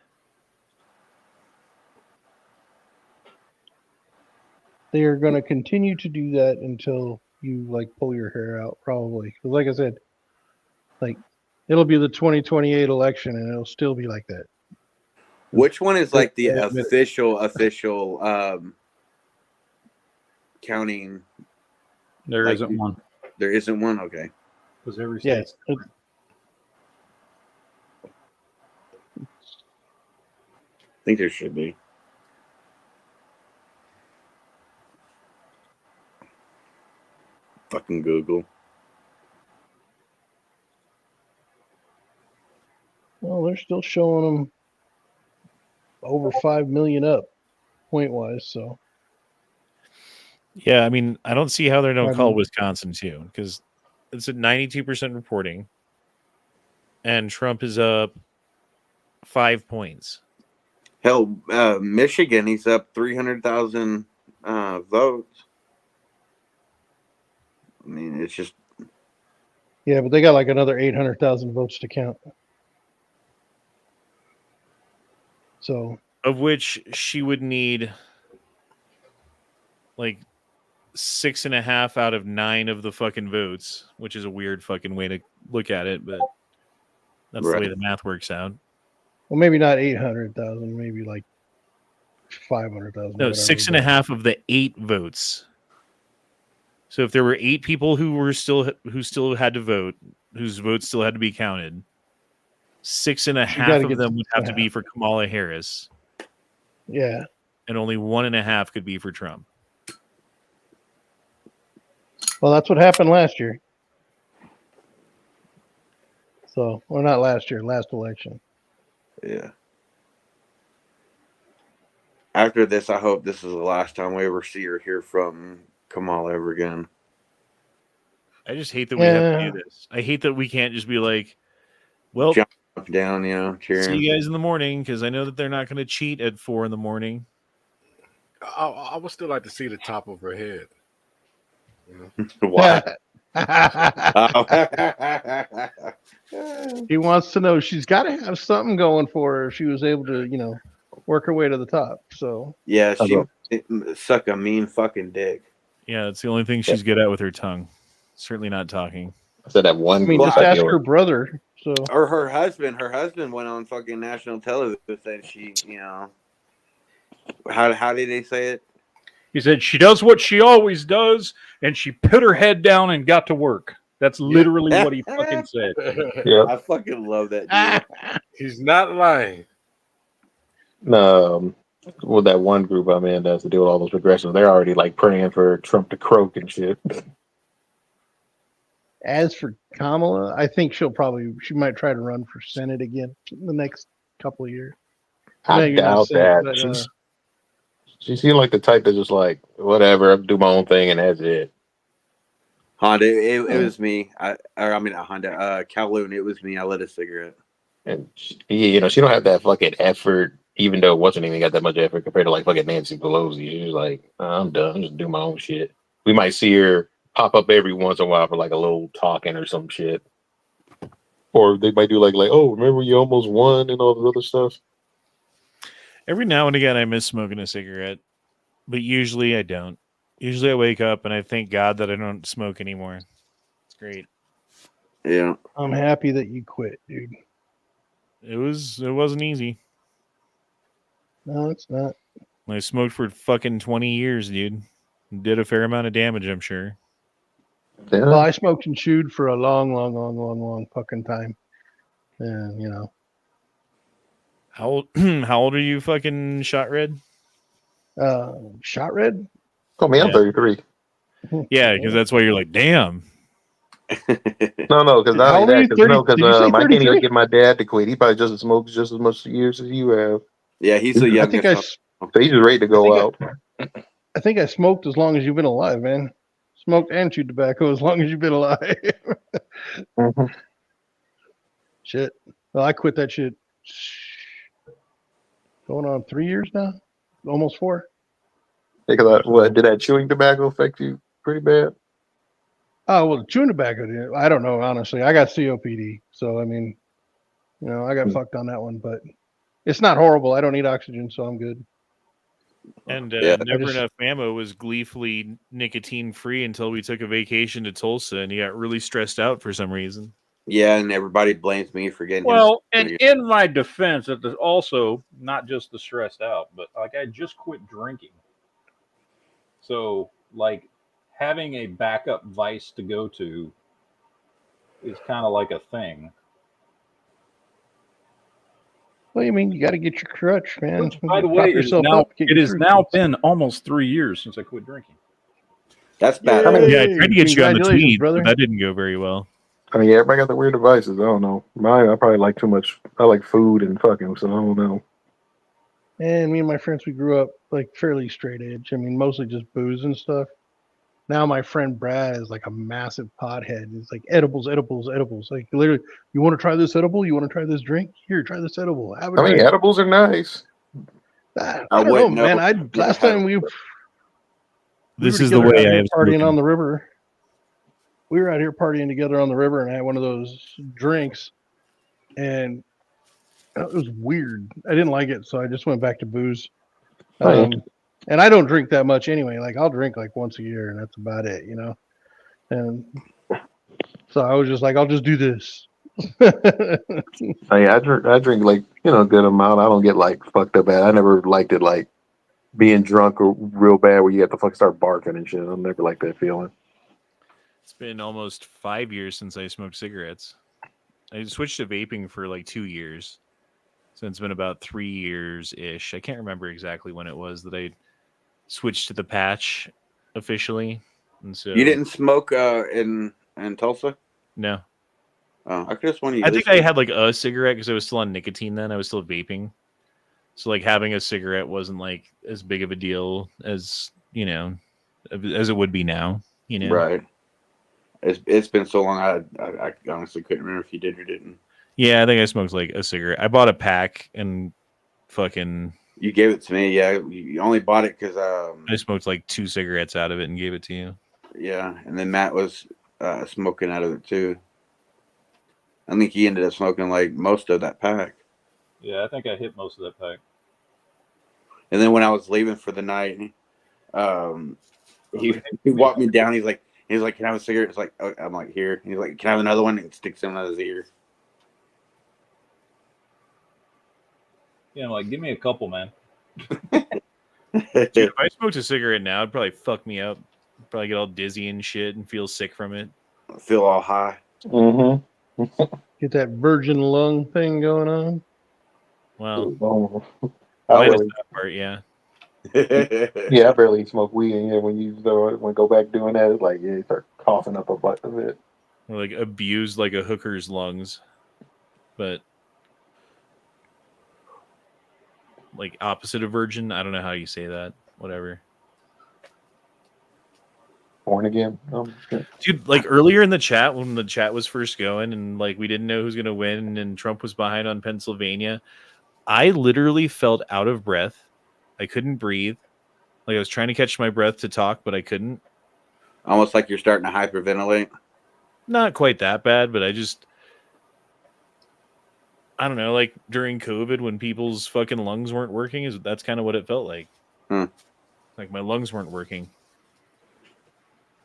They are going to continue to do that until you like pull your hair out, probably. Because, like I said, like it'll be the 2028 election, and it'll still be like that. Which one is like the Admit it. official counting? There Like, isn't one. There isn't one. Okay. Because every Yeah, state. I think there should be. Fucking Google. well, they're still showing them over 5 million up point wise. So Yeah, I mean, I don't see how they don't I call mean- Wisconsin too, because it's at 92% reporting, and Trump is up 5 points. Hell, Michigan, he's up 300,000 votes. I mean, it's just yeah, but they got like another 800,000 votes to count. So Of which she would need like 6.5 out of 9 of the fucking votes, which is a weird fucking way to look at it, but that's the way the math works out. well, maybe not 800,000, maybe like 500,000. No, 6.5 of the 8 votes. So if there were 8 people who still had to vote, whose votes still had to be counted, 6.5 of them would have to be for Kamala Harris. Yeah. And only 1.5 could be for Trump. Well, that's what happened last year. So, or not last year, last election. Yeah. After this, I hope this is the last time we ever see or hear from Kamala ever again. I just hate that we have to do this. I hate that we can't just be like, well, Jump up, down, cheering. see you guys in the morning, because I know that they're not going to cheat at 4 a.m. I would still like to see the top of her head. Why? He wants to know she's got to have something going for her if she was able to, work her way to the top. So Yeah, she suck a mean fucking dick. Yeah, that's the only thing she's good at with her tongue. Certainly not talking. I said that one. I mean, just ask her brother. So Or her husband. Her husband went on fucking national television and said she, how did they say it? He said she does what she always does, and she put her head down and got to work. That's literally what he fucking said. I fucking love that dude. He's not lying. With that one group I'm in that's to deal with all those regressions, they're already like praying for Trump to croak and shit. as for Kamala, I think she might try to run for Senate again in the next couple of years. I doubt that. But, she seemed like the type that's just like, whatever, I'll do my own thing and that's it. Honda, it was me. Not Honda. Kowloon, it was me. I lit a cigarette. And she don't have that fucking effort, even though it wasn't even got that much effort compared to like fucking Nancy Pelosi. She's like, I'm done, I'm just do my own shit. We might see her pop up every once in a while for like a little talking or some shit. Or they might do like, oh, remember you almost won and all the other stuff. Every now and again, I miss smoking a cigarette, but usually I don't. Usually I wake up and I thank God that I don't smoke anymore. It's great. Yeah. I'm happy that you quit, dude. It wasn't easy. No, it's not. I smoked for fucking 20 years, dude. Did a fair amount of damage, I'm sure. Yeah. Well, I smoked and chewed for a long fucking time. And, How old are you fucking shot red? Shot red. Oh man, I'm Yeah. 33. Yeah, because that's why you're like, damn. No, because not How only old are that, you? because 30? Did you say I can't even 33? get my dad to quit. He probably just smokes just as much years as you have. Yeah, he's the I youngest. think I, So he's just ready to go out. I think I smoked as long as you've been alive, man. Smoked and chewed tobacco as long as you've been alive. Mm-hmm. Shit. Well, I quit that shit. Going on 3 years now, almost 4. Because what did that chewing tobacco affect you pretty bad? Oh well, chewing tobacco. I don't know honestly. I got COPD, so I mean, I got fucked on that one, but it's not horrible. I don't need oxygen, so I'm good. And Yeah. Never Enough Ammo was gleefully nicotine free until we took a vacation to Tulsa, and he got really stressed out for some reason. Yeah, and everybody blames me for getting Well, him. and in my defense, it is also not just the stressed out, but like I just quit drinking. So, like, having a backup vice to go to is kind of like a thing. Well, you mean you got to get your crutch, man. By the Prop way, yourself up, get it your has truth. now been almost 3 years since I quit drinking. That's bad. Yeah, I tried to get you on the Congratulations, tweed, brother. but that didn't go very well. I mean, yeah, everybody got the weird devices. I don't know. Mine, I probably like too much. I like food and fucking, so I don't know. And me and my friends, we grew up like fairly straight edge. I mean, mostly just booze and stuff. Now my friend Brad is like a massive pothead. He's like edibles, edibles, edibles. Like literally, you want to try this edible? You want to try this drink? Here, try this edible. Have a I mean, drink. edibles are nice. I don't know, wouldn't man. know. I last time we This were is the together way out I here have partying spoken. on the river. We were out here partying together on the river, and I had one of those drinks, and it was weird. I didn't like it, so I just went back to booze. And I don't drink that much anyway. Like I'll drink like once a year, and that's about it, And so I was just like, I'll just do this. I drink like a good amount. I don't get like fucked up bad. I never liked it like being drunk or real bad where you have to fucking start barking and shit. I never like that feeling. It's been almost 5 years since I smoked cigarettes. I switched to vaping for like 2 years. So it's been about 3 years ish. I can't remember exactly when it was that I switched to the patch officially. And so You didn't smoke in Tulsa? No. Oh, I could have sworn you. I think I had like a cigarette because I was still on nicotine then. I was still vaping. So like having a cigarette wasn't like as big of a deal as, as it would be now, Right. It's been so long. I honestly couldn't remember if you did or didn't. Yeah, I think I smoked like a cigarette. I bought a pack and fucking. You gave it to me. Yeah, you only bought it because I smoked like 2 cigarettes out of it and gave it to you. Yeah, and then Matt was smoking out of it too. I think he ended up smoking like most of that pack. Yeah, I think I hit most of that pack. And then when I was leaving for the night, he walked me down. He's like, "Can I have a cigarette?" It's like, oh, I'm like, "Here." He's like, "Can I have another one?" And sticks him out his ear. Yeah, I'm like, give me a couple, man. Dude, if I smoked a cigarette now, it'd probably fuck me up. I'd probably get all dizzy and shit and feel sick from it. Feel all high. Mm-hmm. Get that virgin lung thing going on. Well, I minus really, that part, yeah. yeah, I barely smoke weed, and yeah, when you go back doing that, it's like you start coughing up a bunch of it. Or like abused like a hooker's lungs, but like opposite of virgin. I don't know how you say that. Whatever. Born again, Dude. Like earlier in the chat when the chat was first going, and like we didn't know who's gonna win, and Trump was behind on Pennsylvania. I literally felt out of breath. I couldn't breathe. Like I was trying to catch my breath to talk, but I couldn't. Almost like you're starting to hyperventilate. Not quite that bad, but I don't know, like during COVID when people's fucking lungs weren't working, that's kind of what it felt like. Like my lungs weren't working.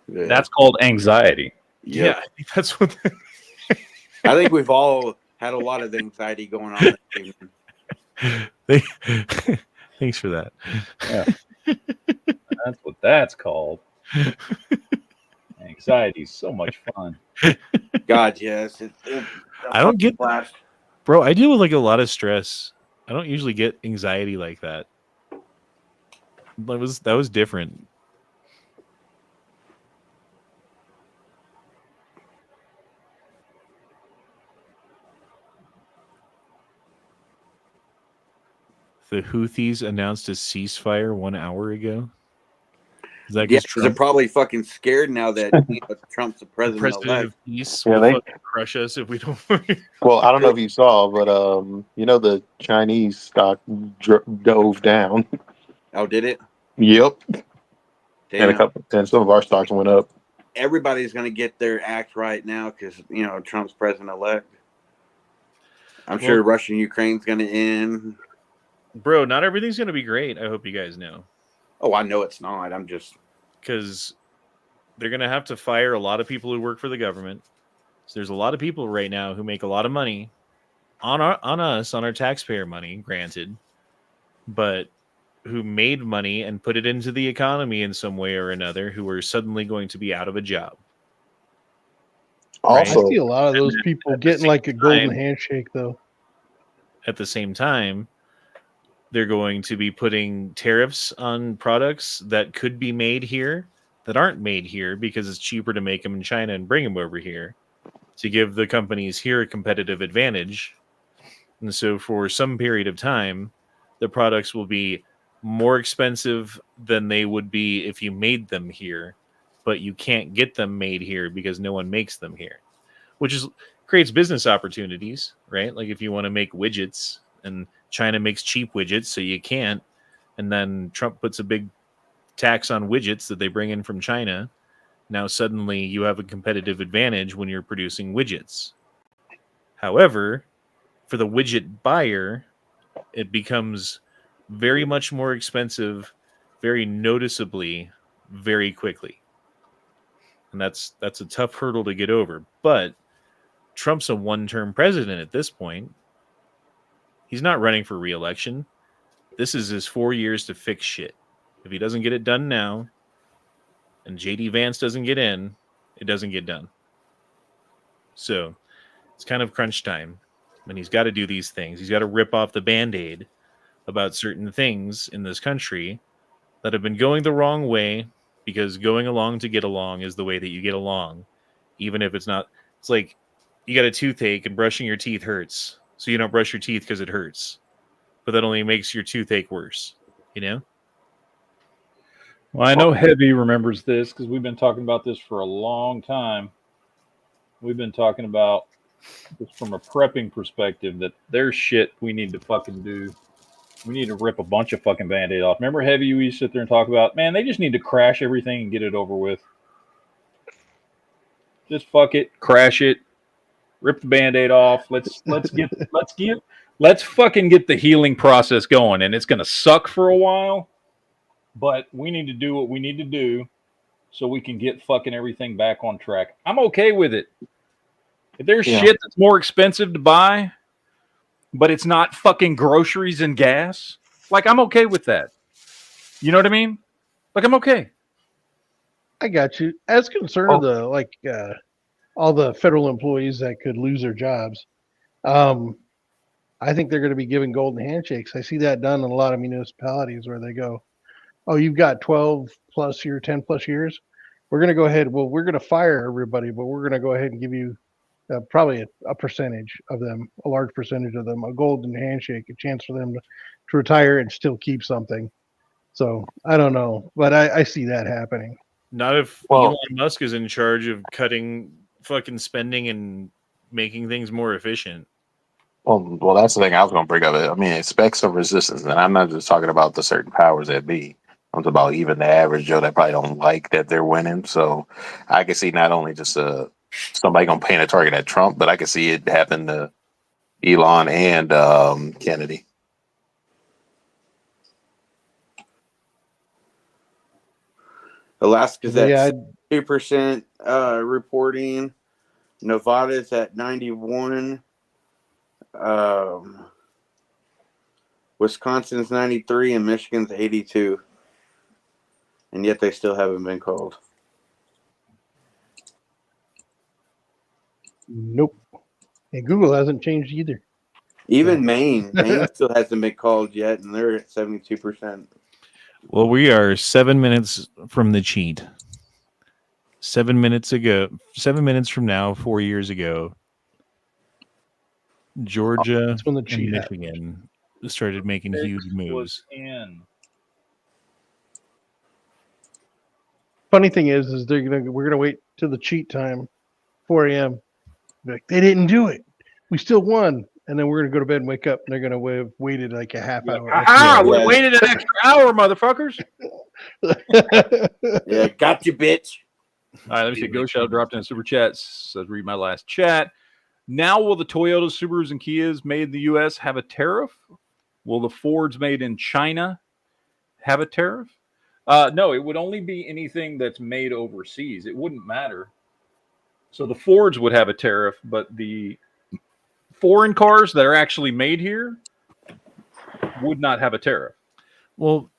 Yeah. That's called anxiety. Yep. Yeah, I think that's what. I think we've all had a lot of anxiety going on this evening. Thanks for that. Yeah. That's what that's called. Anxiety is so much fun. God, yes. I don't get that. Bro, I deal with like a lot of stress. I don't usually get anxiety like that. That was different. The Houthis announced a ceasefire 1 hour ago. Is that Yeah, because because they're probably fucking scared now that Trump's the president president-elect. of peace Yeah, will they. fucking crush us if we don't? Well, I don't know if you saw, but the Chinese stock dove down. Oh, did it? Yep. Damn. And some of our stocks went up. Everybody's going to get their act right now because, Trump's president-elect. I'm sure Russia and Ukraine's going to end. Bro, not everything's going to be great. I hope you guys know. Oh, I know it's not. I'm just... Because they're going to have to fire a lot of people who work for the government. So there's a lot of people right now who make a lot of money on our taxpayer money, granted, but who made money and put it into the economy in some way or another, who are suddenly going to be out of a job. Also, I see a lot of those people getting like a golden handshake, though. At the same time, they're going to be putting tariffs on products that could be made here that aren't made here because it's cheaper to make them in China and bring them over here to give the companies here a competitive advantage. And so for some period of time, the products will be more expensive than they would be if you made them here, but you can't get them made here because no one makes them here, which creates business opportunities, right? Like if you want to make widgets and China makes cheap widgets, so you can't, and then Trump puts a big tax on widgets that they bring in from China. Now suddenly you have a competitive advantage when you're producing widgets. However, for the widget buyer, it becomes very much more expensive, very noticeably, very quickly. And that's a tough hurdle to get over. But Trump's a one-term president at this point. He's not running for re-election. This is his 4 years to fix shit. If he doesn't get it done now, and JD Vance doesn't get in, it doesn't get done. So it's kind of crunch time. And he's got to do these things. He's got to rip off the Band-Aid about certain things in this country that have been going the wrong way, because going along to get along is the way that you get along, even if it's not. It's like you got a toothache and brushing your teeth hurts, so you don't brush your teeth because it hurts, but that only makes your toothache worse, you know? Well, I know Heavy remembers this because we've been talking about this for a long time. We've been talking about this from a prepping perspective, that there's shit we need to fucking do. We need to rip a bunch of fucking Band-Aid off. Remember Heavy, we used to sit there and talk about, man, they just need to crash everything and get it over with. Just fuck it, crash it, rip the Band-Aid off. Let's fucking get the healing process going. And it's gonna suck for a while, but we need to do what we need to do so we can get fucking everything back on track. I'm okay with it. If there's shit that's more expensive to buy, but it's not fucking groceries and gas, like, I'm okay with that. You know what I mean? Like, I'm okay. I got you. As concerned of all the federal employees that could lose their jobs, I think they're going to be giving golden handshakes. I see that done in a lot of municipalities where they go, oh, you've got 12 plus years, 10 plus years. We're going to go ahead. Well, we're going to fire everybody, but we're going to go ahead and give you probably a percentage of them, a large percentage of them, a golden handshake, a chance for them to retire and still keep something. So I don't know, but I see that happening. Not if Elon Musk is in charge of cutting fucking spending and making things more efficient. Well, that's the thing I was going to bring up. I mean, expect some resistance, and I'm not just talking about the certain powers that be. I'm talking about even the average Joe that probably don't like that they're winning. So I can see not only just somebody going to paint a target at Trump, but I can see it happen to Elon and Kennedy. Alaska's at 2% reporting. Nevada's at 91. Wisconsin's 93 and Michigan's 82. And yet they still haven't been called. Nope. And Google hasn't changed either. Even Maine still hasn't been called yet, and they're at 72%. Well, we are 7 minutes from the cheat. 7 minutes ago, 7 minutes from now, 4 years ago, Georgia That's when the and cheat happened. Michigan started making huge moves. Funny thing is we're gonna wait till the cheat time, 4 a.m. Be like, they didn't do it. We still won, and then we're gonna go to bed and wake up, and they're gonna have waited like a half hour. Ah, we waited an extra hour, motherfuckers. Yeah, got you, bitch. All right, let me see. Go Shout dropped in super chats. Let's read my last chat. Now, will the Toyotas, Subarus, and Kias made in the U.S. have a tariff? Will the Fords made in China have a tariff? No, it would only be anything that's made overseas. It wouldn't matter. So the Fords would have a tariff, but the foreign cars that are actually made here would not have a tariff. Well,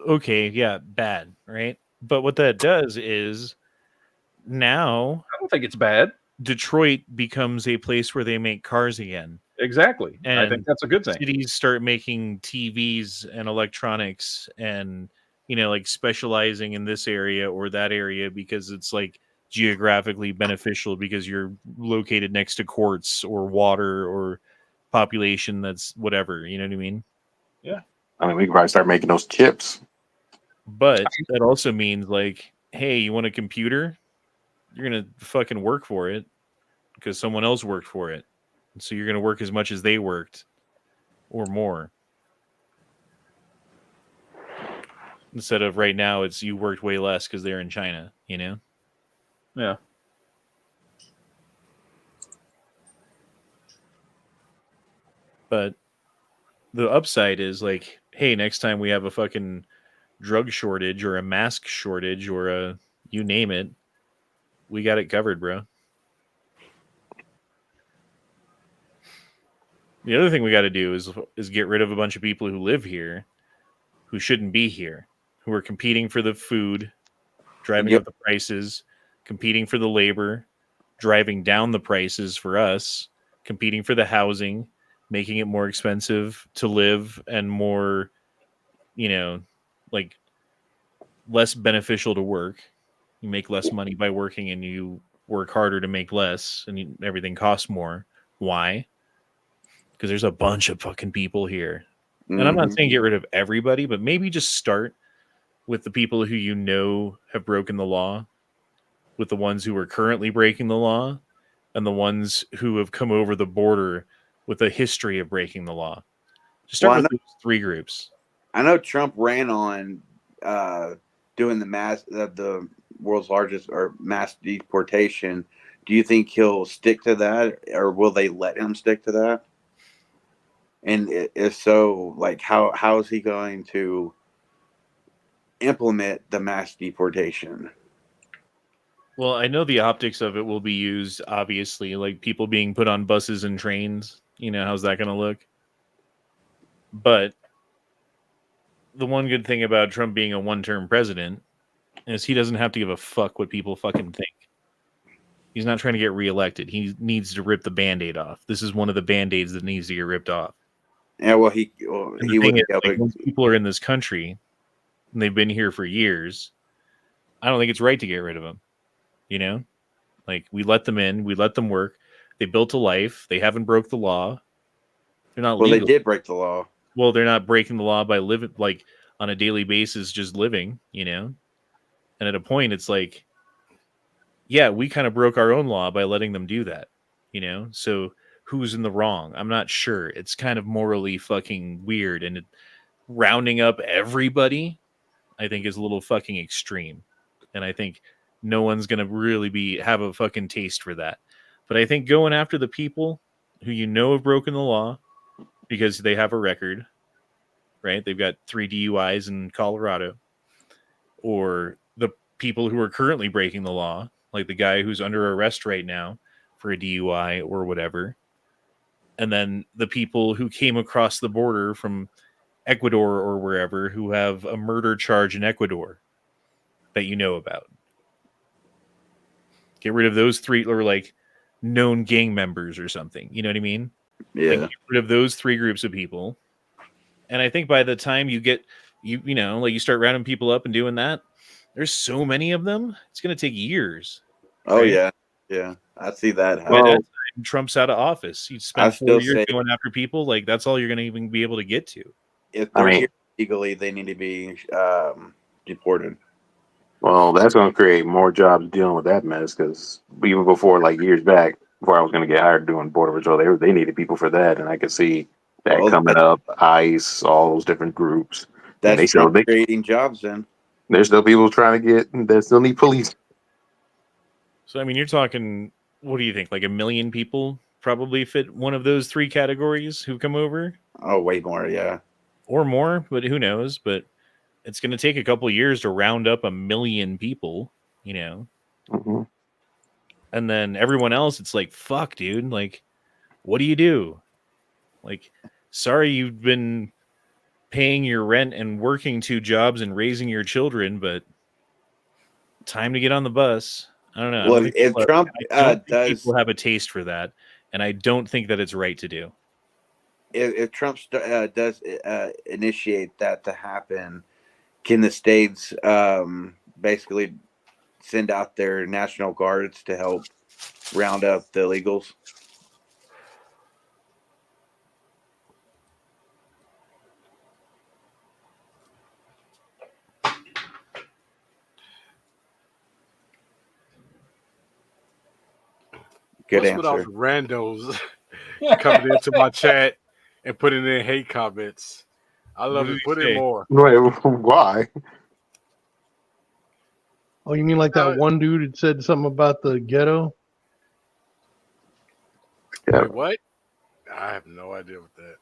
okay, yeah, bad, right? But what that does is now I don't think it's bad. Detroit becomes a place where they make cars again. Exactly. And I think that's a good thing. Cities start making TVs and electronics and, you know, like specializing in this area or that area because it's like geographically beneficial because you're located next to courts or water or population that's whatever, you know what I mean? Yeah. I mean, we can probably start making those chips. But that also means like, hey, you want a computer? You're going to fucking work for it because someone else worked for it. So you're going to work as much as they worked or more. Instead of right now, it's you worked way less because they're in China, you know? Yeah. But the upside is like, hey, next time we have a fucking drug shortage or a mask shortage or a you name it, we got it covered, bro. The other thing we got to do is get rid of a bunch of people who live here who shouldn't be here, who are competing for the food, driving up the prices, competing for the labor, driving down the prices for us, competing for the housing, making it more expensive to live and more, you know, like less beneficial to work. You make less money by working and you work harder to make less and everything costs more. Why? Because there's a bunch of fucking people here. And I'm not saying get rid of everybody, but maybe just start with the people who you know have broken the law, with the ones who are currently breaking the law, and the ones who have come over the border with a history of breaking the law. Just start with those three groups. I know Trump ran on doing the world's largest or mass deportation. Do you think he'll stick to that, or will they let him stick to that? And if so, like how is he going to implement the mass deportation? Well, I know the optics of it will be used, obviously, like people being put on buses and trains. You know, how's that going to look? But the one good thing about Trump being a one-term president is he doesn't have to give a fuck what people fucking think. He's not trying to get reelected. He needs to rip the Band-Aid off. This is one of the Band-Aids that needs to get ripped off. Yeah, well, he would. Like, once people are in this country and they've been here for years, I don't think it's right to get rid of them. You know, like we let them in, we let them work. They built a life. They haven't broke the law. They're not. Well, legal. they did break the law. Well, they're not breaking the law by living like on a daily basis, just living. You know, and at a point, it's like, yeah, we kind of broke our own law by letting them do that. You know, so who's in the wrong? I'm not sure. It's kind of morally fucking weird, and rounding up everybody, I think, is a little fucking extreme, and I think no one's gonna really have a fucking taste for that. But I think going after the people who you know have broken the law because they have a record, right? They've got 3 DUIs in Colorado, or the people who are currently breaking the law, like the guy who's under arrest right now for a DUI or whatever. And then the people who came across the border from Ecuador or wherever who have a murder charge in Ecuador that you know about. Get rid of those three, or like known gang members or something. You know what I mean? Yeah. Like, get rid of those 3 groups of people. And I think by the time you get you know, like you start rounding people up and doing that. There's so many of them. It's going to take years. Oh right? yeah, I see that By happen. that time, Trump's out of office. You I spend 4 still years say going after people. Like that's all you're going to even be able to get to. if I they're mean, here legally, they need to be deported. well, that's going to create more jobs dealing with that mess. Because even before, like years back, before I was going to get hired doing border patrol, they needed people for that, and I could see that Well, coming up. ICE, all those different groups. And that's Trump creating jobs. Then there's still people trying to get. They still need police. So I mean, you're talking. What do you think? Like 1 million people probably fit one of those 3 categories who come over. Oh, way more, yeah, or more. But who knows? But it's going to take a couple years to round up 1 million people. You know. Mm-hmm. And then everyone else, it's like, fuck, dude. Like, what do you do? Like, sorry, you've been paying your rent and working 2 jobs and raising your children, but time to get on the bus. I don't know. Well, if Trump people have a taste for that, and I don't think that it's right to do. If Trump does initiate that to happen, can the states basically send out their national guards to help round up the illegals? Good What's with all answer. the randos coming into my chat and putting in hate comments? I love it. Put in more. Wait, why? Oh, you mean like that one dude had said something about the ghetto? Wait, what? I have no idea what that.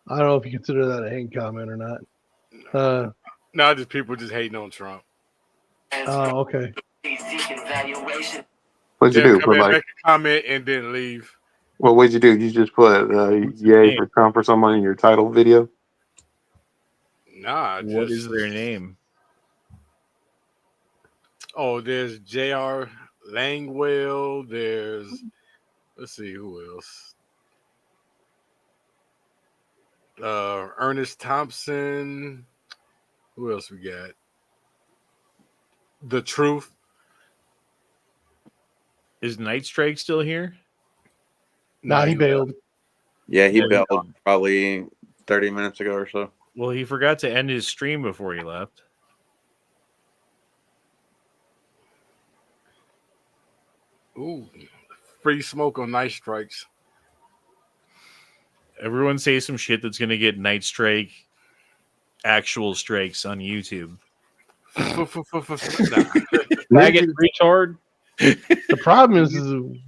I don't know if you consider that a hate comment or not. No, just people just hating on Trump. Oh, okay. What'd you do? Come Put in, like, make a comment, and then leave. well, what'd you do? You just put yay for Trump or someone in your title video? Nah, What is their name? Oh, there's J.R. Langwell. There's, let's see, who else? Ernest Thompson. Who else we got? The Truth. Is Night Strike still here? Nah, he bailed. Yeah, he bailed probably 30 minutes ago or so. Well, he forgot to end his stream before he left. Ooh, free smoke on Night Strikes. Everyone say some shit that's going to get Night Strike actual strikes on YouTube. Maggot retard. The problem is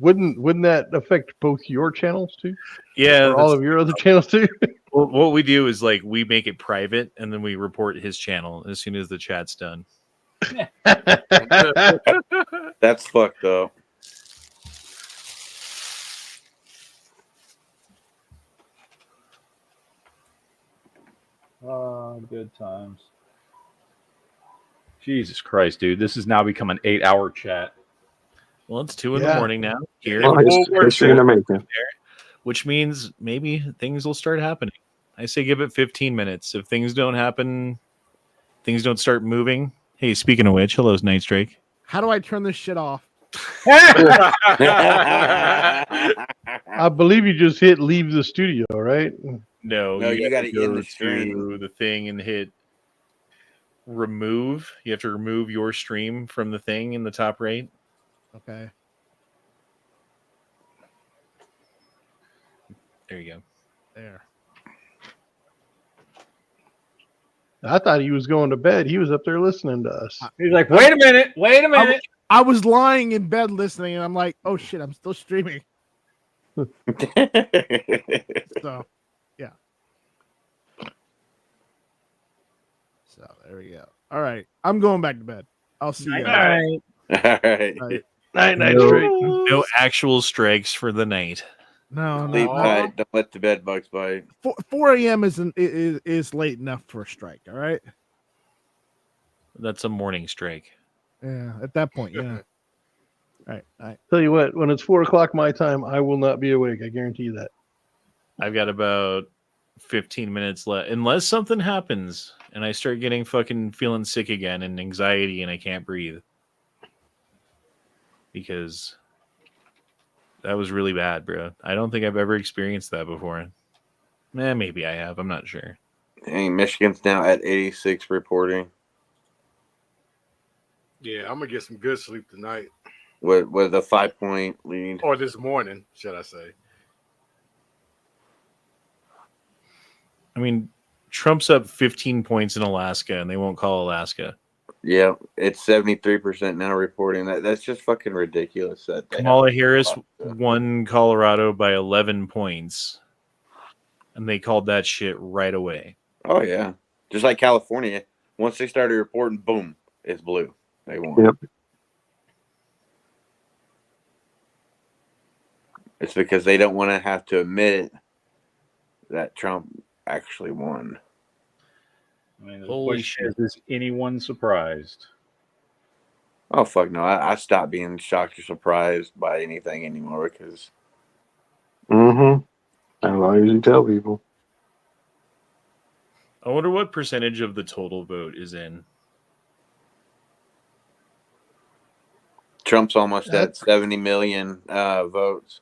wouldn't that affect both your channels too? Yeah, or all of your other channels too? Well, what we do is like we make it private and then we report his channel as soon as the chat's done. That's fucked up. Good times. Jesus Christ, dude. This has now become an 8-hour chat. Well, it's 2 in the morning now here, Well, history in the making. which means maybe things will start happening. I say give it 15 minutes. If things don't happen, things don't start moving. Hey, speaking of which, hello, Night Strike. How do I turn this shit off? I believe you just hit leave the studio, right? No, No, you gotta gotta end go the stream. to the thing and hit remove. You have to remove your stream from the thing in the top right. Okay. There you go. There. I thought he was going to bed. He was up there listening to us. He's like, wait a minute. I was lying in bed listening, and I'm like, oh shit, I'm still streaming. So, yeah. So there we go. All right, I'm going back to bed. I'll see you. All right. Night, no, strike. no actual strikes for the night. No, Sleep no. tight. Don't let the bed bugs bite. 4 a.m. is late enough for a strike. All right. That's a morning strike. Yeah, at that point, yeah. All right. Tell you what, when it's 4 o'clock my time, I will not be awake. I guarantee you that. I've got about 15 minutes left, unless something happens and I start getting fucking feeling sick again and anxiety and I can't breathe. Because that was really bad, bro. I don't think I've ever experienced that before. Maybe I have. I'm not sure. Dang, Michigan's now at 86 reporting. Yeah, I'm gonna get some good sleep tonight, With a 5-point lead. or this morning, should I say? I mean, Trump's up 15 points in Alaska, and they won't call Alaska. Yeah, it's 73% now reporting. That's just fucking ridiculous. That they Kamala have- Harris won Colorado by 11 points, and they called that shit right away. Oh yeah, just like California. Once they started reporting, boom, it's blue. They won. Yep. It's because they don't want to have to admit that Trump actually won. I mean, the Holy question is anyone surprised? Oh fuck no! I stopped being shocked or surprised by anything anymore because Mm-hmm. That's what I usually tell people. I wonder what percentage of the total vote is in. Trump's almost at 70 million votes.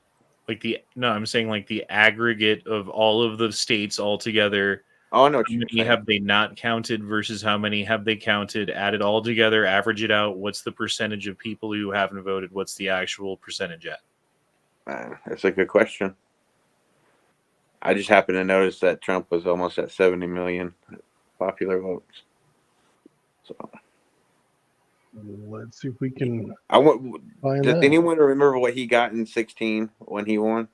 I'm saying like the aggregate of all of the states all together. Oh, I know what how you're many saying. have they not counted versus how many have they counted? Add it all together, average it out. What's the percentage of people who haven't voted? What's the actual percentage at? That's a good question. I just happened to notice that Trump was almost at 70 million popular votes. So Let's see if we can. Find does that. anyone remember what he got in 16 when he won? It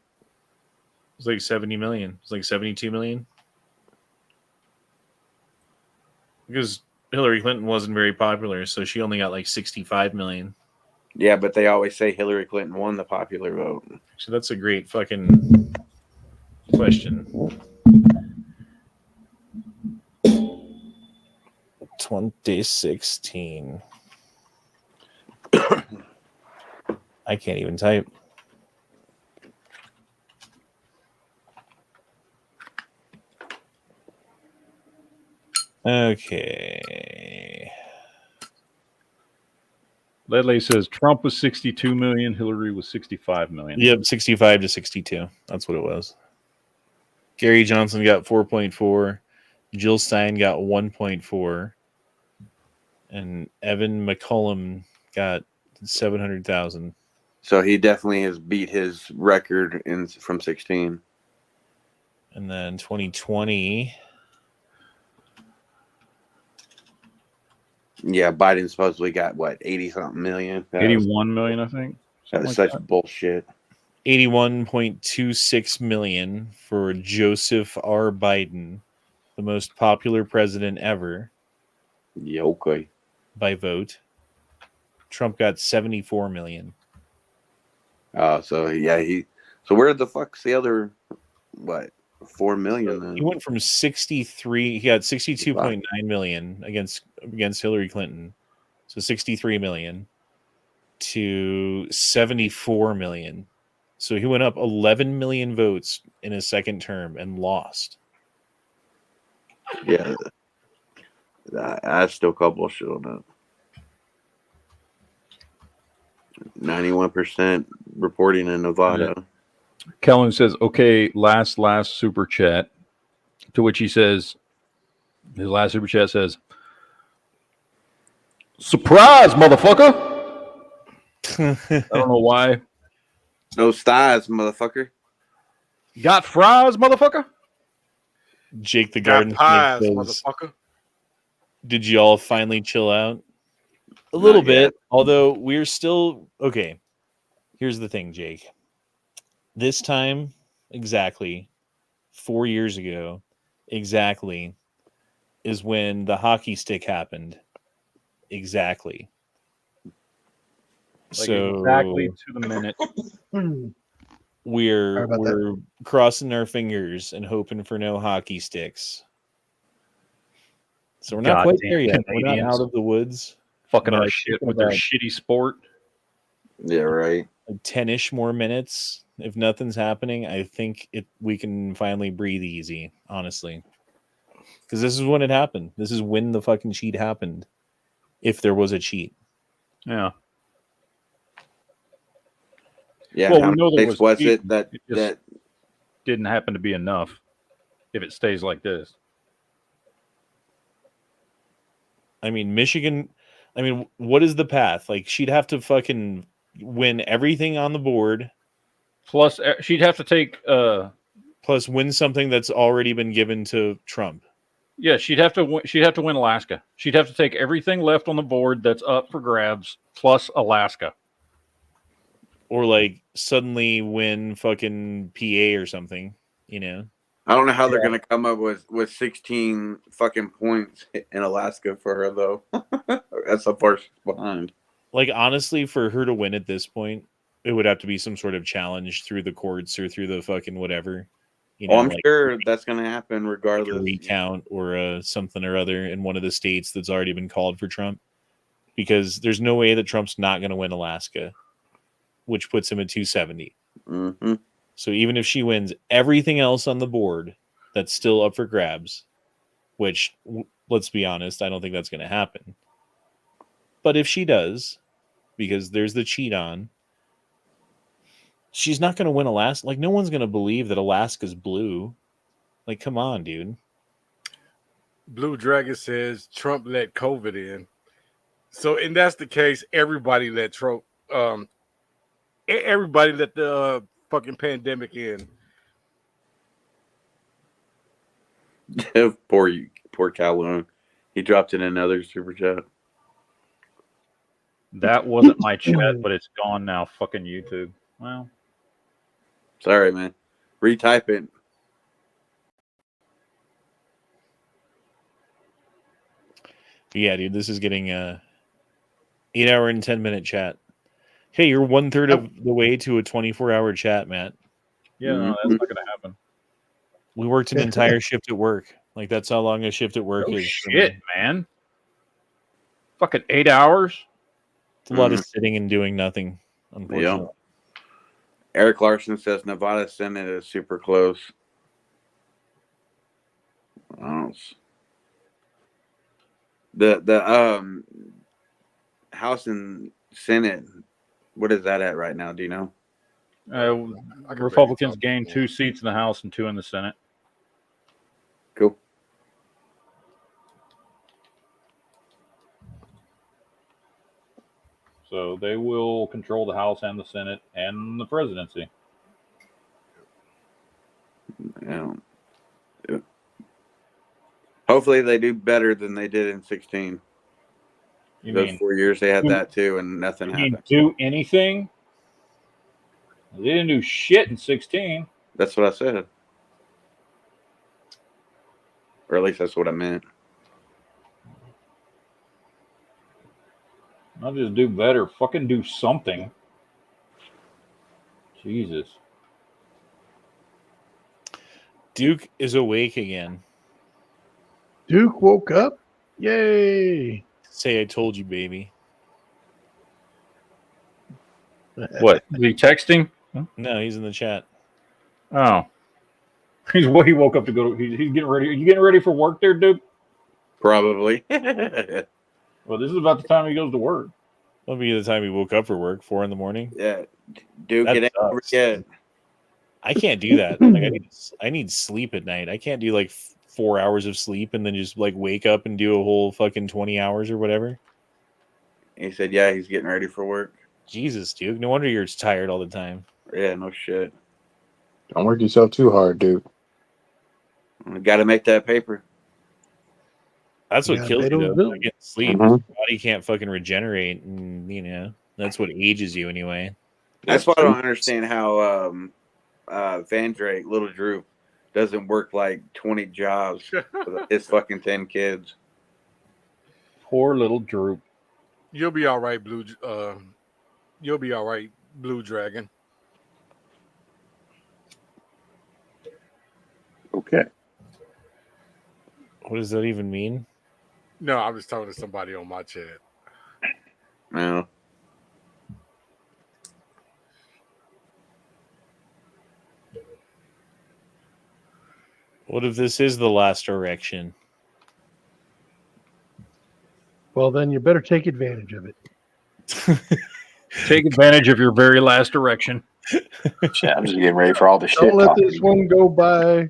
was like 70 million. It was like 72 million. Because Hillary Clinton wasn't very popular, so she only got like 65 million. Yeah, but they always say Hillary Clinton won the popular vote. So that's a great fucking question. 2016. I can't even type. Okay. Ledley says Trump was 62 million, Hillary was 65 million. Yep, 65 to 62. That's what it was. Gary Johnson got 4.4. Jill Stein got 1.4. And Evan McCollum got 700,000. So he definitely has beat his record from 16. And then 2020. Yeah, Biden supposedly got what, 80-something million? 81 million, I think. That's Something like such bullshit. 81.26 million for Joseph R. Biden, the most popular president ever. Yeah, okay. By vote. Trump got 74 million. So yeah, so where the fuck's the other 4 million then? He went from 63, he got 62.9 million against Hillary Clinton. So 63 million to 74 million. So he went up 11 million votes in his second term and lost. Yeah. I still call bullshit on that. 91% reporting in Nevada. Kellen says, okay, last super chat. To which he says, his last super chat says, surprise, motherfucker. I don't know why. No styles, motherfucker. Got fries, motherfucker. Jake the Got Garden pies, says, motherfucker. did you all finally chill out? A little Not yet. bit, although we're still okay. Here's the thing, Jake. This time, exactly 4 years ago, exactly is when the hockey stick happened. Exactly. Like so exactly to the minute. we're crossing our fingers and hoping for no hockey sticks. So we're not quite there yet. We're not out of the woods. Fucking But our I shit think with their about shitty sport. Yeah, right. 10-ish more minutes. If nothing's happening, I think we can finally breathe easy, honestly. Because this is when it happened. This is when the fucking cheat happened. If there was a cheat. Yeah. Yeah. Well, How we know many there states was was it that it just that didn't happen to be enough if it stays like this. I mean, Michigan. I mean, what is the path? Like, she'd have to fucking win everything on the board. Plus, she'd have to take. Plus, win something that's already been given to Trump. Yeah, she'd have to. She'd have to win Alaska. She'd have to take everything left on the board that's up for grabs, plus Alaska. Or like suddenly win fucking PA or something. You know. I don't know how they're gonna come up with 16 fucking points in Alaska for her though. That's so far behind. Like, honestly, for her to win at this point, it would have to be some sort of challenge through the courts or through the fucking whatever. You know, I'm like sure that's gonna happen a regardless. recount or something or other in one of the states that's already been called for Trump. Because there's no way that Trump's not going to win Alaska, which puts him at 270. Mm-hmm. So even if she wins everything else on the board, that's still up for grabs, which, let's be honest, I don't think that's going to happen. But if she does, because there's the cheat on, she's not going to win Alaska. Like, no one's going to believe that Alaska's blue. Like, come on, dude. Blue Dragon says Trump let COVID in. So, and that's the case. Everybody let Trump. Everybody let the fucking pandemic in. Poor Calhoun. He dropped in another super chat. That wasn't my chat, but it's gone now. Fucking YouTube. Well, sorry, man. Retype it. Yeah, dude, this is getting a 8-hour and 10-minute chat. Hey, you're 1/3 of the way to a 24-hour chat, Matt. yeah, no, that's not going to happen. We worked an entire shift at work. Like, that's how long a shift at work Oh, is. shit, man. Fucking 8 hours? It's a lot of sitting and doing nothing, unfortunately. Yeah. Eric Larson says Nevada Senate is super close. The House and Senate, what is that at right now? Do you know? Republicans gained 2 seats in the House and 2 in the Senate. Cool. So they will control the House and the Senate and the presidency. Yeah. Hopefully they do better than they did in 16. Those 4 years they had that too, and nothing happened. Do anything? They didn't do shit in 16. That's what I said. Or at least that's what I meant. I'll just do better. Fucking do something. Jesus. Duke is awake again. Duke woke up. Yay. Say I told you, baby. What? Is he texting? No, he's in the chat. Oh. He woke up to go. He's getting ready. Are you getting ready for work there, Duke? Probably. Well, this is about the time he goes to work. That'll be the time he woke up for work, 4 a.m. Yeah. Duke, That it ain't over sucks. yet. I can't do that. Like, I need sleep at night. I can't do like 4 hours of sleep and then just like wake up and do a whole fucking 20 hours or whatever. He said, yeah, he's getting ready for work. Jesus, Duke. No wonder you're tired all the time. Yeah, no shit. Don't work yourself too hard, dude. Got to make that paper. That's what Yeah, kills they you, don't though. do Like, getting sleep. Mhm. Your body can't fucking regenerate, and that's what ages you anyway. That's why I don't understand how Van Drake, Little Drew, doesn't work like 20 jobs with his fucking 10 kids. Poor little Droop. You'll be all right, Blue. You'll be all right, Blue Dragon. Okay. What does that even mean? No, I was talking to somebody on my chat. No. What if this is the last erection? Well, then you better take advantage of it. Take advantage of your very last erection. Shit, I'm just getting ready for all the shit. Don't let talking. this one go by.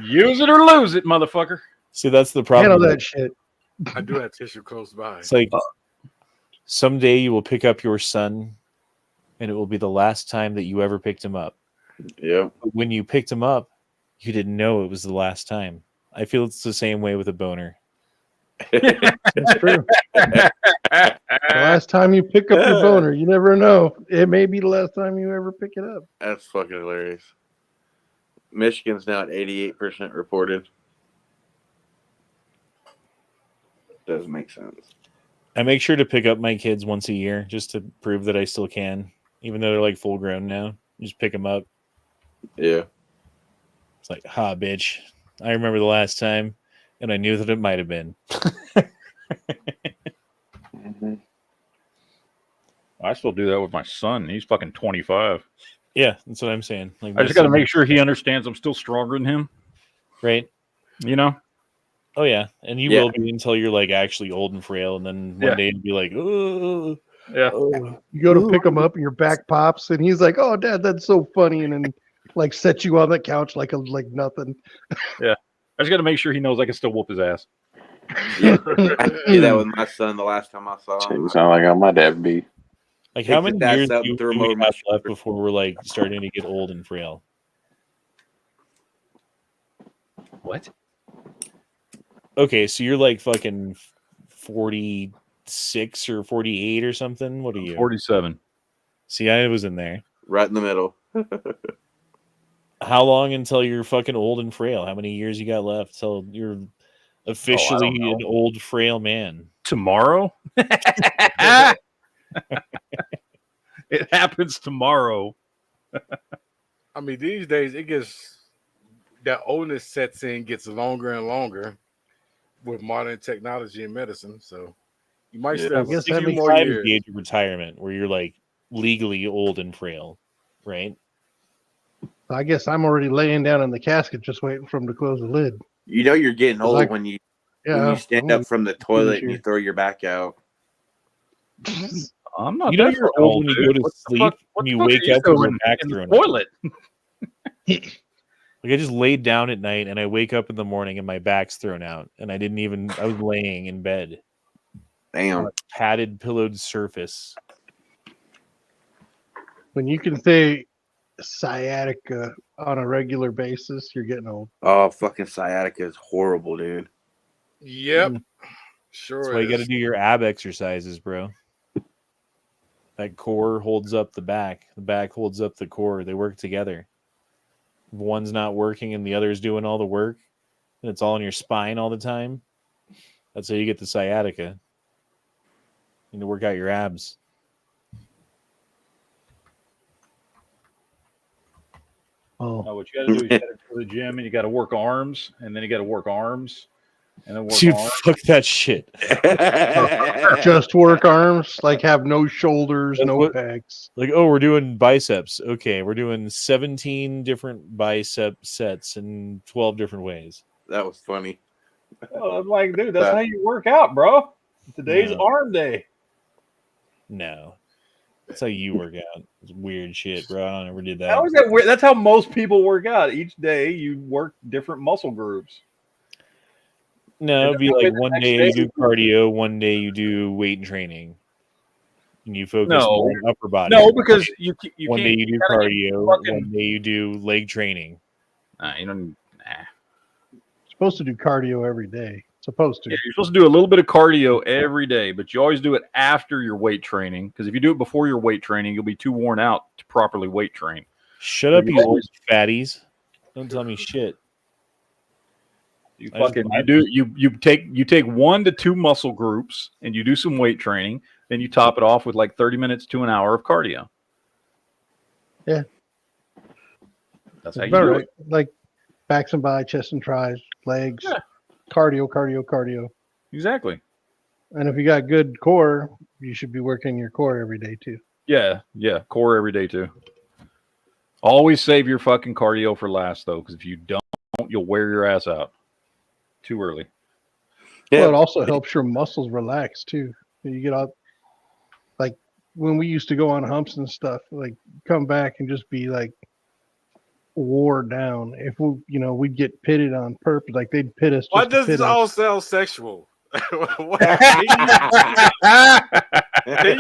Use it or lose it, motherfucker. See, that's the problem. Handle that shit. I do have tissue close by. It's like someday you will pick up your son, and it will be the last time that you ever picked him up. Yeah. But when you picked him up, you didn't know it was the last time. I feel it's the same way with a boner. That's true. The last time you pick up your boner, you never know. It may be the last time you ever pick it up. That's fucking hilarious. Michigan's now at 88% reported. Does make sense. I make sure to pick up my kids once a year just to prove that I still can, even though they're like full grown now. Just pick them up. Yeah. It's like, ha, bitch. I remember the last time, and I knew that it might have been. Mm-hmm. I still do that with my son. He's fucking 25. Yeah, that's what I'm saying. Like, I just got to make sure he understands I'm still stronger than him. Right. You know? Oh, yeah. And you will be until you're like actually old and frail, and then one day it'll be like, oh. Yeah. You go to pick him up and your back pops, and he's like, "Oh, Dad, that's so funny," and then like set you on the couch like nothing. Yeah. I just got to make sure he knows I can still whoop his ass. Yeah. I did that with my son the last time I saw him. You sound like how my dad be. Like, how many years do you throw him do we over my have left before we're like starting to get old and frail? What? Okay, so you're like fucking 46 or 48 or something. What are you? 47. See, I was in there. Right in the middle. How long until you're fucking old and frail? How many years you got left till you're officially an old frail man? Tomorrow? It happens tomorrow. I mean, these days it gets that oldness sets in, gets longer and longer with modern technology and medicine. So you might still have a few more 65 is years. the age of retirement where you're like legally old and frail, right? I guess I'm already laying down in the casket, just waiting for him to close the lid. You know you're getting old Like- when you Yeah, stand I'm up from the toilet and you sure. throw your back out. I'm not You know that you're fucking old old, when you dude. go to What the sleep fuck- what and the you fuck are wake you up with your doing back in the thrown toilet? Like, I just laid down at night and I wake up in the morning and my back's thrown out and I was laying in bed. Damn. On a padded, pillowed surface. When you can say sciatica on a regular basis, you're getting old. Oh, fucking sciatica is horrible, dude. Yep. Sure. That's why you got to do your ab exercises, bro. That core holds up the back holds up the core. They work together. If one's not working and the other is doing all the work, and it's all in your spine all the time, that's how you get the sciatica. You need to work out your abs. No, what you got to do is you got to go to the gym and you got to work arms, and then you got to work arms, and then work Dude, arms. fuck that shit. Just work arms, like have no shoulders, That's no what- pecs. Like, oh, we're doing biceps. Okay, we're doing 17 different bicep sets in 12 different ways. That was funny. Oh, I'm like, dude, that's how you work out, bro. Today's No. arm day. No. That's how you work out. It's weird shit, bro. I don't ever did that. How is that weird? That's how most people work out. Each day you work different muscle groups. No, it'd be And like then the one next day day you do cardio, one day you do weight training. And you focus No. more on upper body. No, because you one can't. day you do gotta get cardio, fucking- one day you do leg training. You don't. Supposed to do cardio every day. Supposed to. Yeah, you're supposed to do a little bit of cardio every day, but you always do it after your weight training. Because if you do it before your weight training, you'll be too worn out to properly weight train. Shut So up, you you old always- fatties. Don't tell me shit. You I just- fucking you take 1 to 2 muscle groups and you do some weight training, then you top it off with like 30 minutes to an hour of cardio. Yeah. That's how you About do right. it. Like backs and bi, chest and tries, legs, cardio. Exactly. And if you got good core, you should be working your core every day too. Yeah, core every day too. Always save your fucking cardio for last, though, because if you don't, you'll wear your ass out too early. Well, it also helps your muscles relax too. You get out, like when we used to go on humps and stuff, like come back and just be like wore down. If we, we'd get pitted on purpose, like they'd pit us. Why Just to does pit this us. all sound sexual? They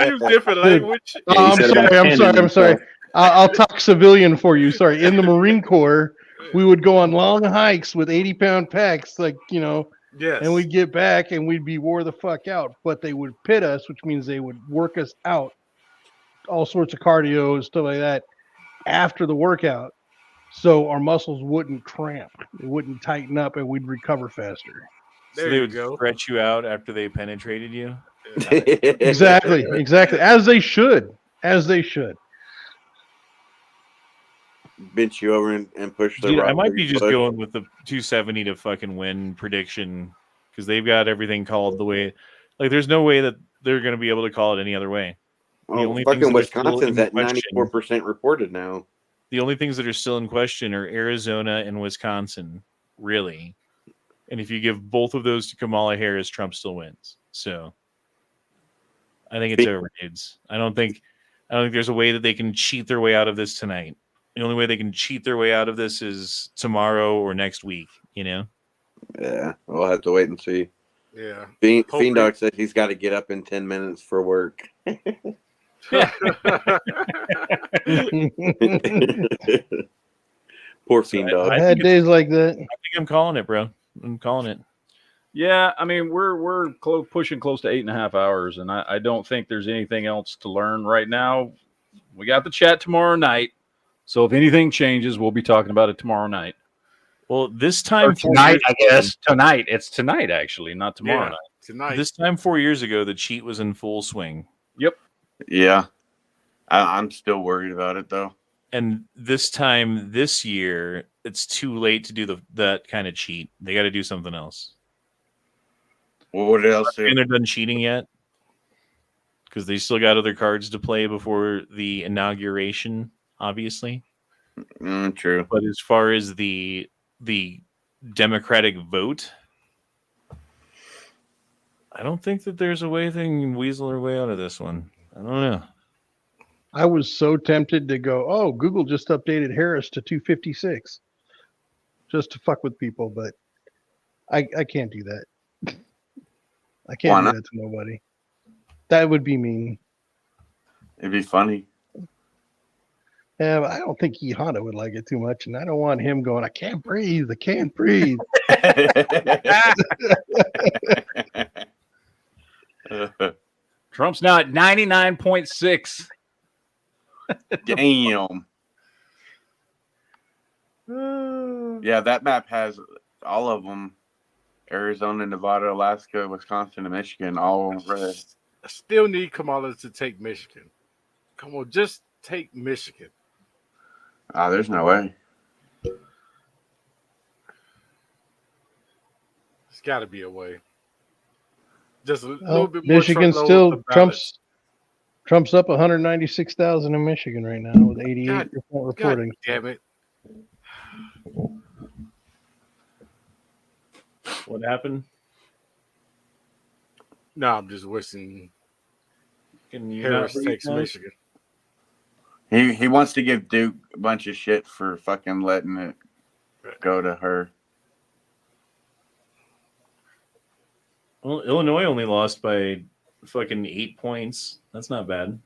use different language. I'm sorry. I'll talk civilian for you. Sorry. In the Marine Corps, we would go on long hikes with 80-pound packs, Yes. and we'd get back and we'd be wore the fuck out. But they would pit us, which means they would work us out, all sorts of cardio and stuff like that after the workout. So our muscles wouldn't cramp, it wouldn't tighten up, and we'd recover faster. So they would stretch you out after they penetrated you? Exactly. As they should. Bench you over and push the Dude, I rock might where be you just push. going with the 270 to fucking win prediction because they've got everything called the way. Like, there's no way that they're going to be able to call it any other way. The Well, only things fucking that are still Wisconsin's in at question- 94% reported now. The only things that are still in question are Arizona and Wisconsin, really. And if you give both of those to Kamala Harris, Trump still wins. So I think it's over, dudes. I don't think there's a way that they can cheat their way out of this tonight. The only way they can cheat their way out of this is tomorrow or next week, Yeah, we'll have to wait and see. Yeah. Fiend Dog said he's got to get up in 10 minutes for work. Poor Fiend Dog. I had days like that. I think I'm calling it, bro. I'm calling it. Yeah, I mean, we're pushing close to 8.5 hours, and I don't think there's anything else to learn right now. We got the chat tomorrow night, so if anything changes, we'll be talking about it tomorrow night. Well, this time Or tonight, I guess. Tonight. It's tonight, actually, not tomorrow night. Tonight. This time 4 years ago, the cheat was in full swing. Yep. Yeah. I'm still worried about it, though. And this time this year, it's too late to do that kind of cheat. They got to do something else. Well, what else? And they're done cheating yet? Because they still got other cards to play before the inauguration, obviously. True. But as far as the Democratic vote, I don't think that there's a way they can weasel their way out of this one. I don't know. I was so tempted to go, oh, Google just updated Harris to 256 just to fuck with people, but I can't do that. I can't do that to nobody. That would be mean. It'd be funny. Yeah, but I don't think E. Honda would like it too much, and I don't want him going, I can't breathe. I can't breathe. Trump's now at 99.6. Damn. Yeah, that map has all of them. Arizona, Nevada, Alaska, Wisconsin, and Michigan, all red. I still need Kamala to take Michigan. Come on, just take Michigan. There's no way. There's got to be a way. Just a little bit more. Michigan truckload still of ballots. Trump's up 196,000 in Michigan right now with 88% reporting. God damn it. What happened? No, I'm just wishing Can you Harris not takes read those? Michigan. He wants to give Duke a bunch of shit for fucking letting it go to her. Well, Illinois only lost by fucking 8 points. That's not bad.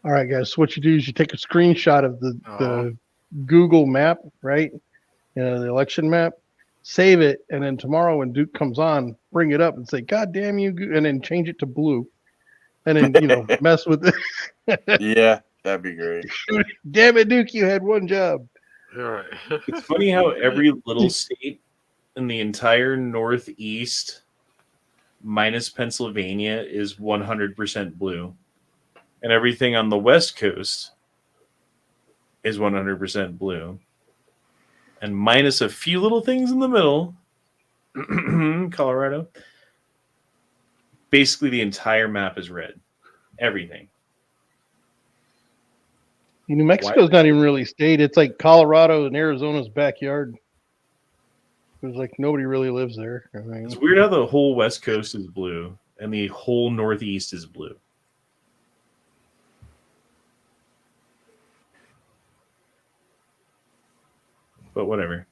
All right, guys. So what you do is you take a screenshot of the Google map, right? The election map. Save it, and then tomorrow when Duke comes on, bring it up and say, "God damn you!" and then change it to blue, and then mess with it. Yeah, that'd be great. Damn it, Duke! You had one job. All right. It's funny how every little state in the entire Northeast, minus Pennsylvania, is 100% blue. And everything on the West Coast is 100% blue. And minus a few little things in the middle, Colorado, basically the entire map is red. Everything. New Mexico's not even really a state. It's like Colorado and Arizona's backyard. There's like nobody really lives there. I mean, It's weird how the whole West Coast is blue and the whole Northeast is blue. But whatever.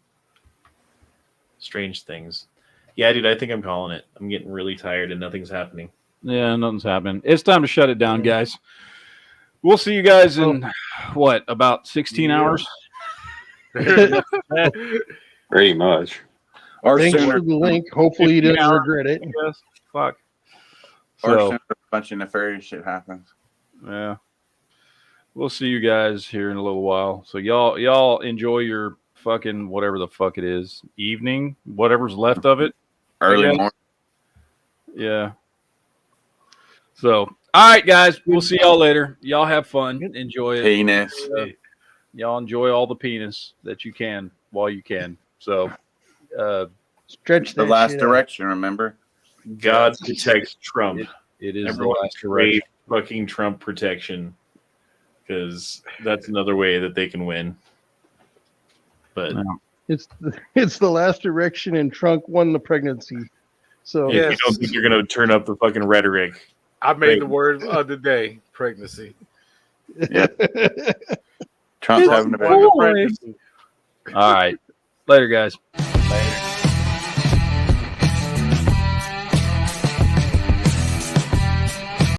Strange things. Yeah, dude, I think I'm calling it. I'm getting really tired and nothing's happening. Yeah, nothing's happening. It's time to shut it down, guys. We'll see you guys in what, about 16 hours? Pretty much. Or thanks sooner. for the link. Hopefully you didn't regret it. Yes. Fuck. Or So, sooner a bunch of nefarious shit happens. yeah. We'll see you guys here in a little while. So y'all enjoy your fucking whatever the fuck it is. Evening, whatever's left of it. Early Yeah. morning. Yeah. So, all right, guys. We'll see y'all later. Y'all have fun. Enjoy it. Penis. Y'all enjoy all the penis that you can while you can. So, stretch the that last shit out. direction, remember? God protects Trump. It is Everyone the last pray direction. fucking Trump protection, because that's another way that they can win. But It's the last direction, and Trump won the pregnancy. So if you don't think you're going to turn up the fucking rhetoric, I made the word of the day: pregnancy. Yeah. Trump's having a Boy. baby. All right. Later, guys. Later.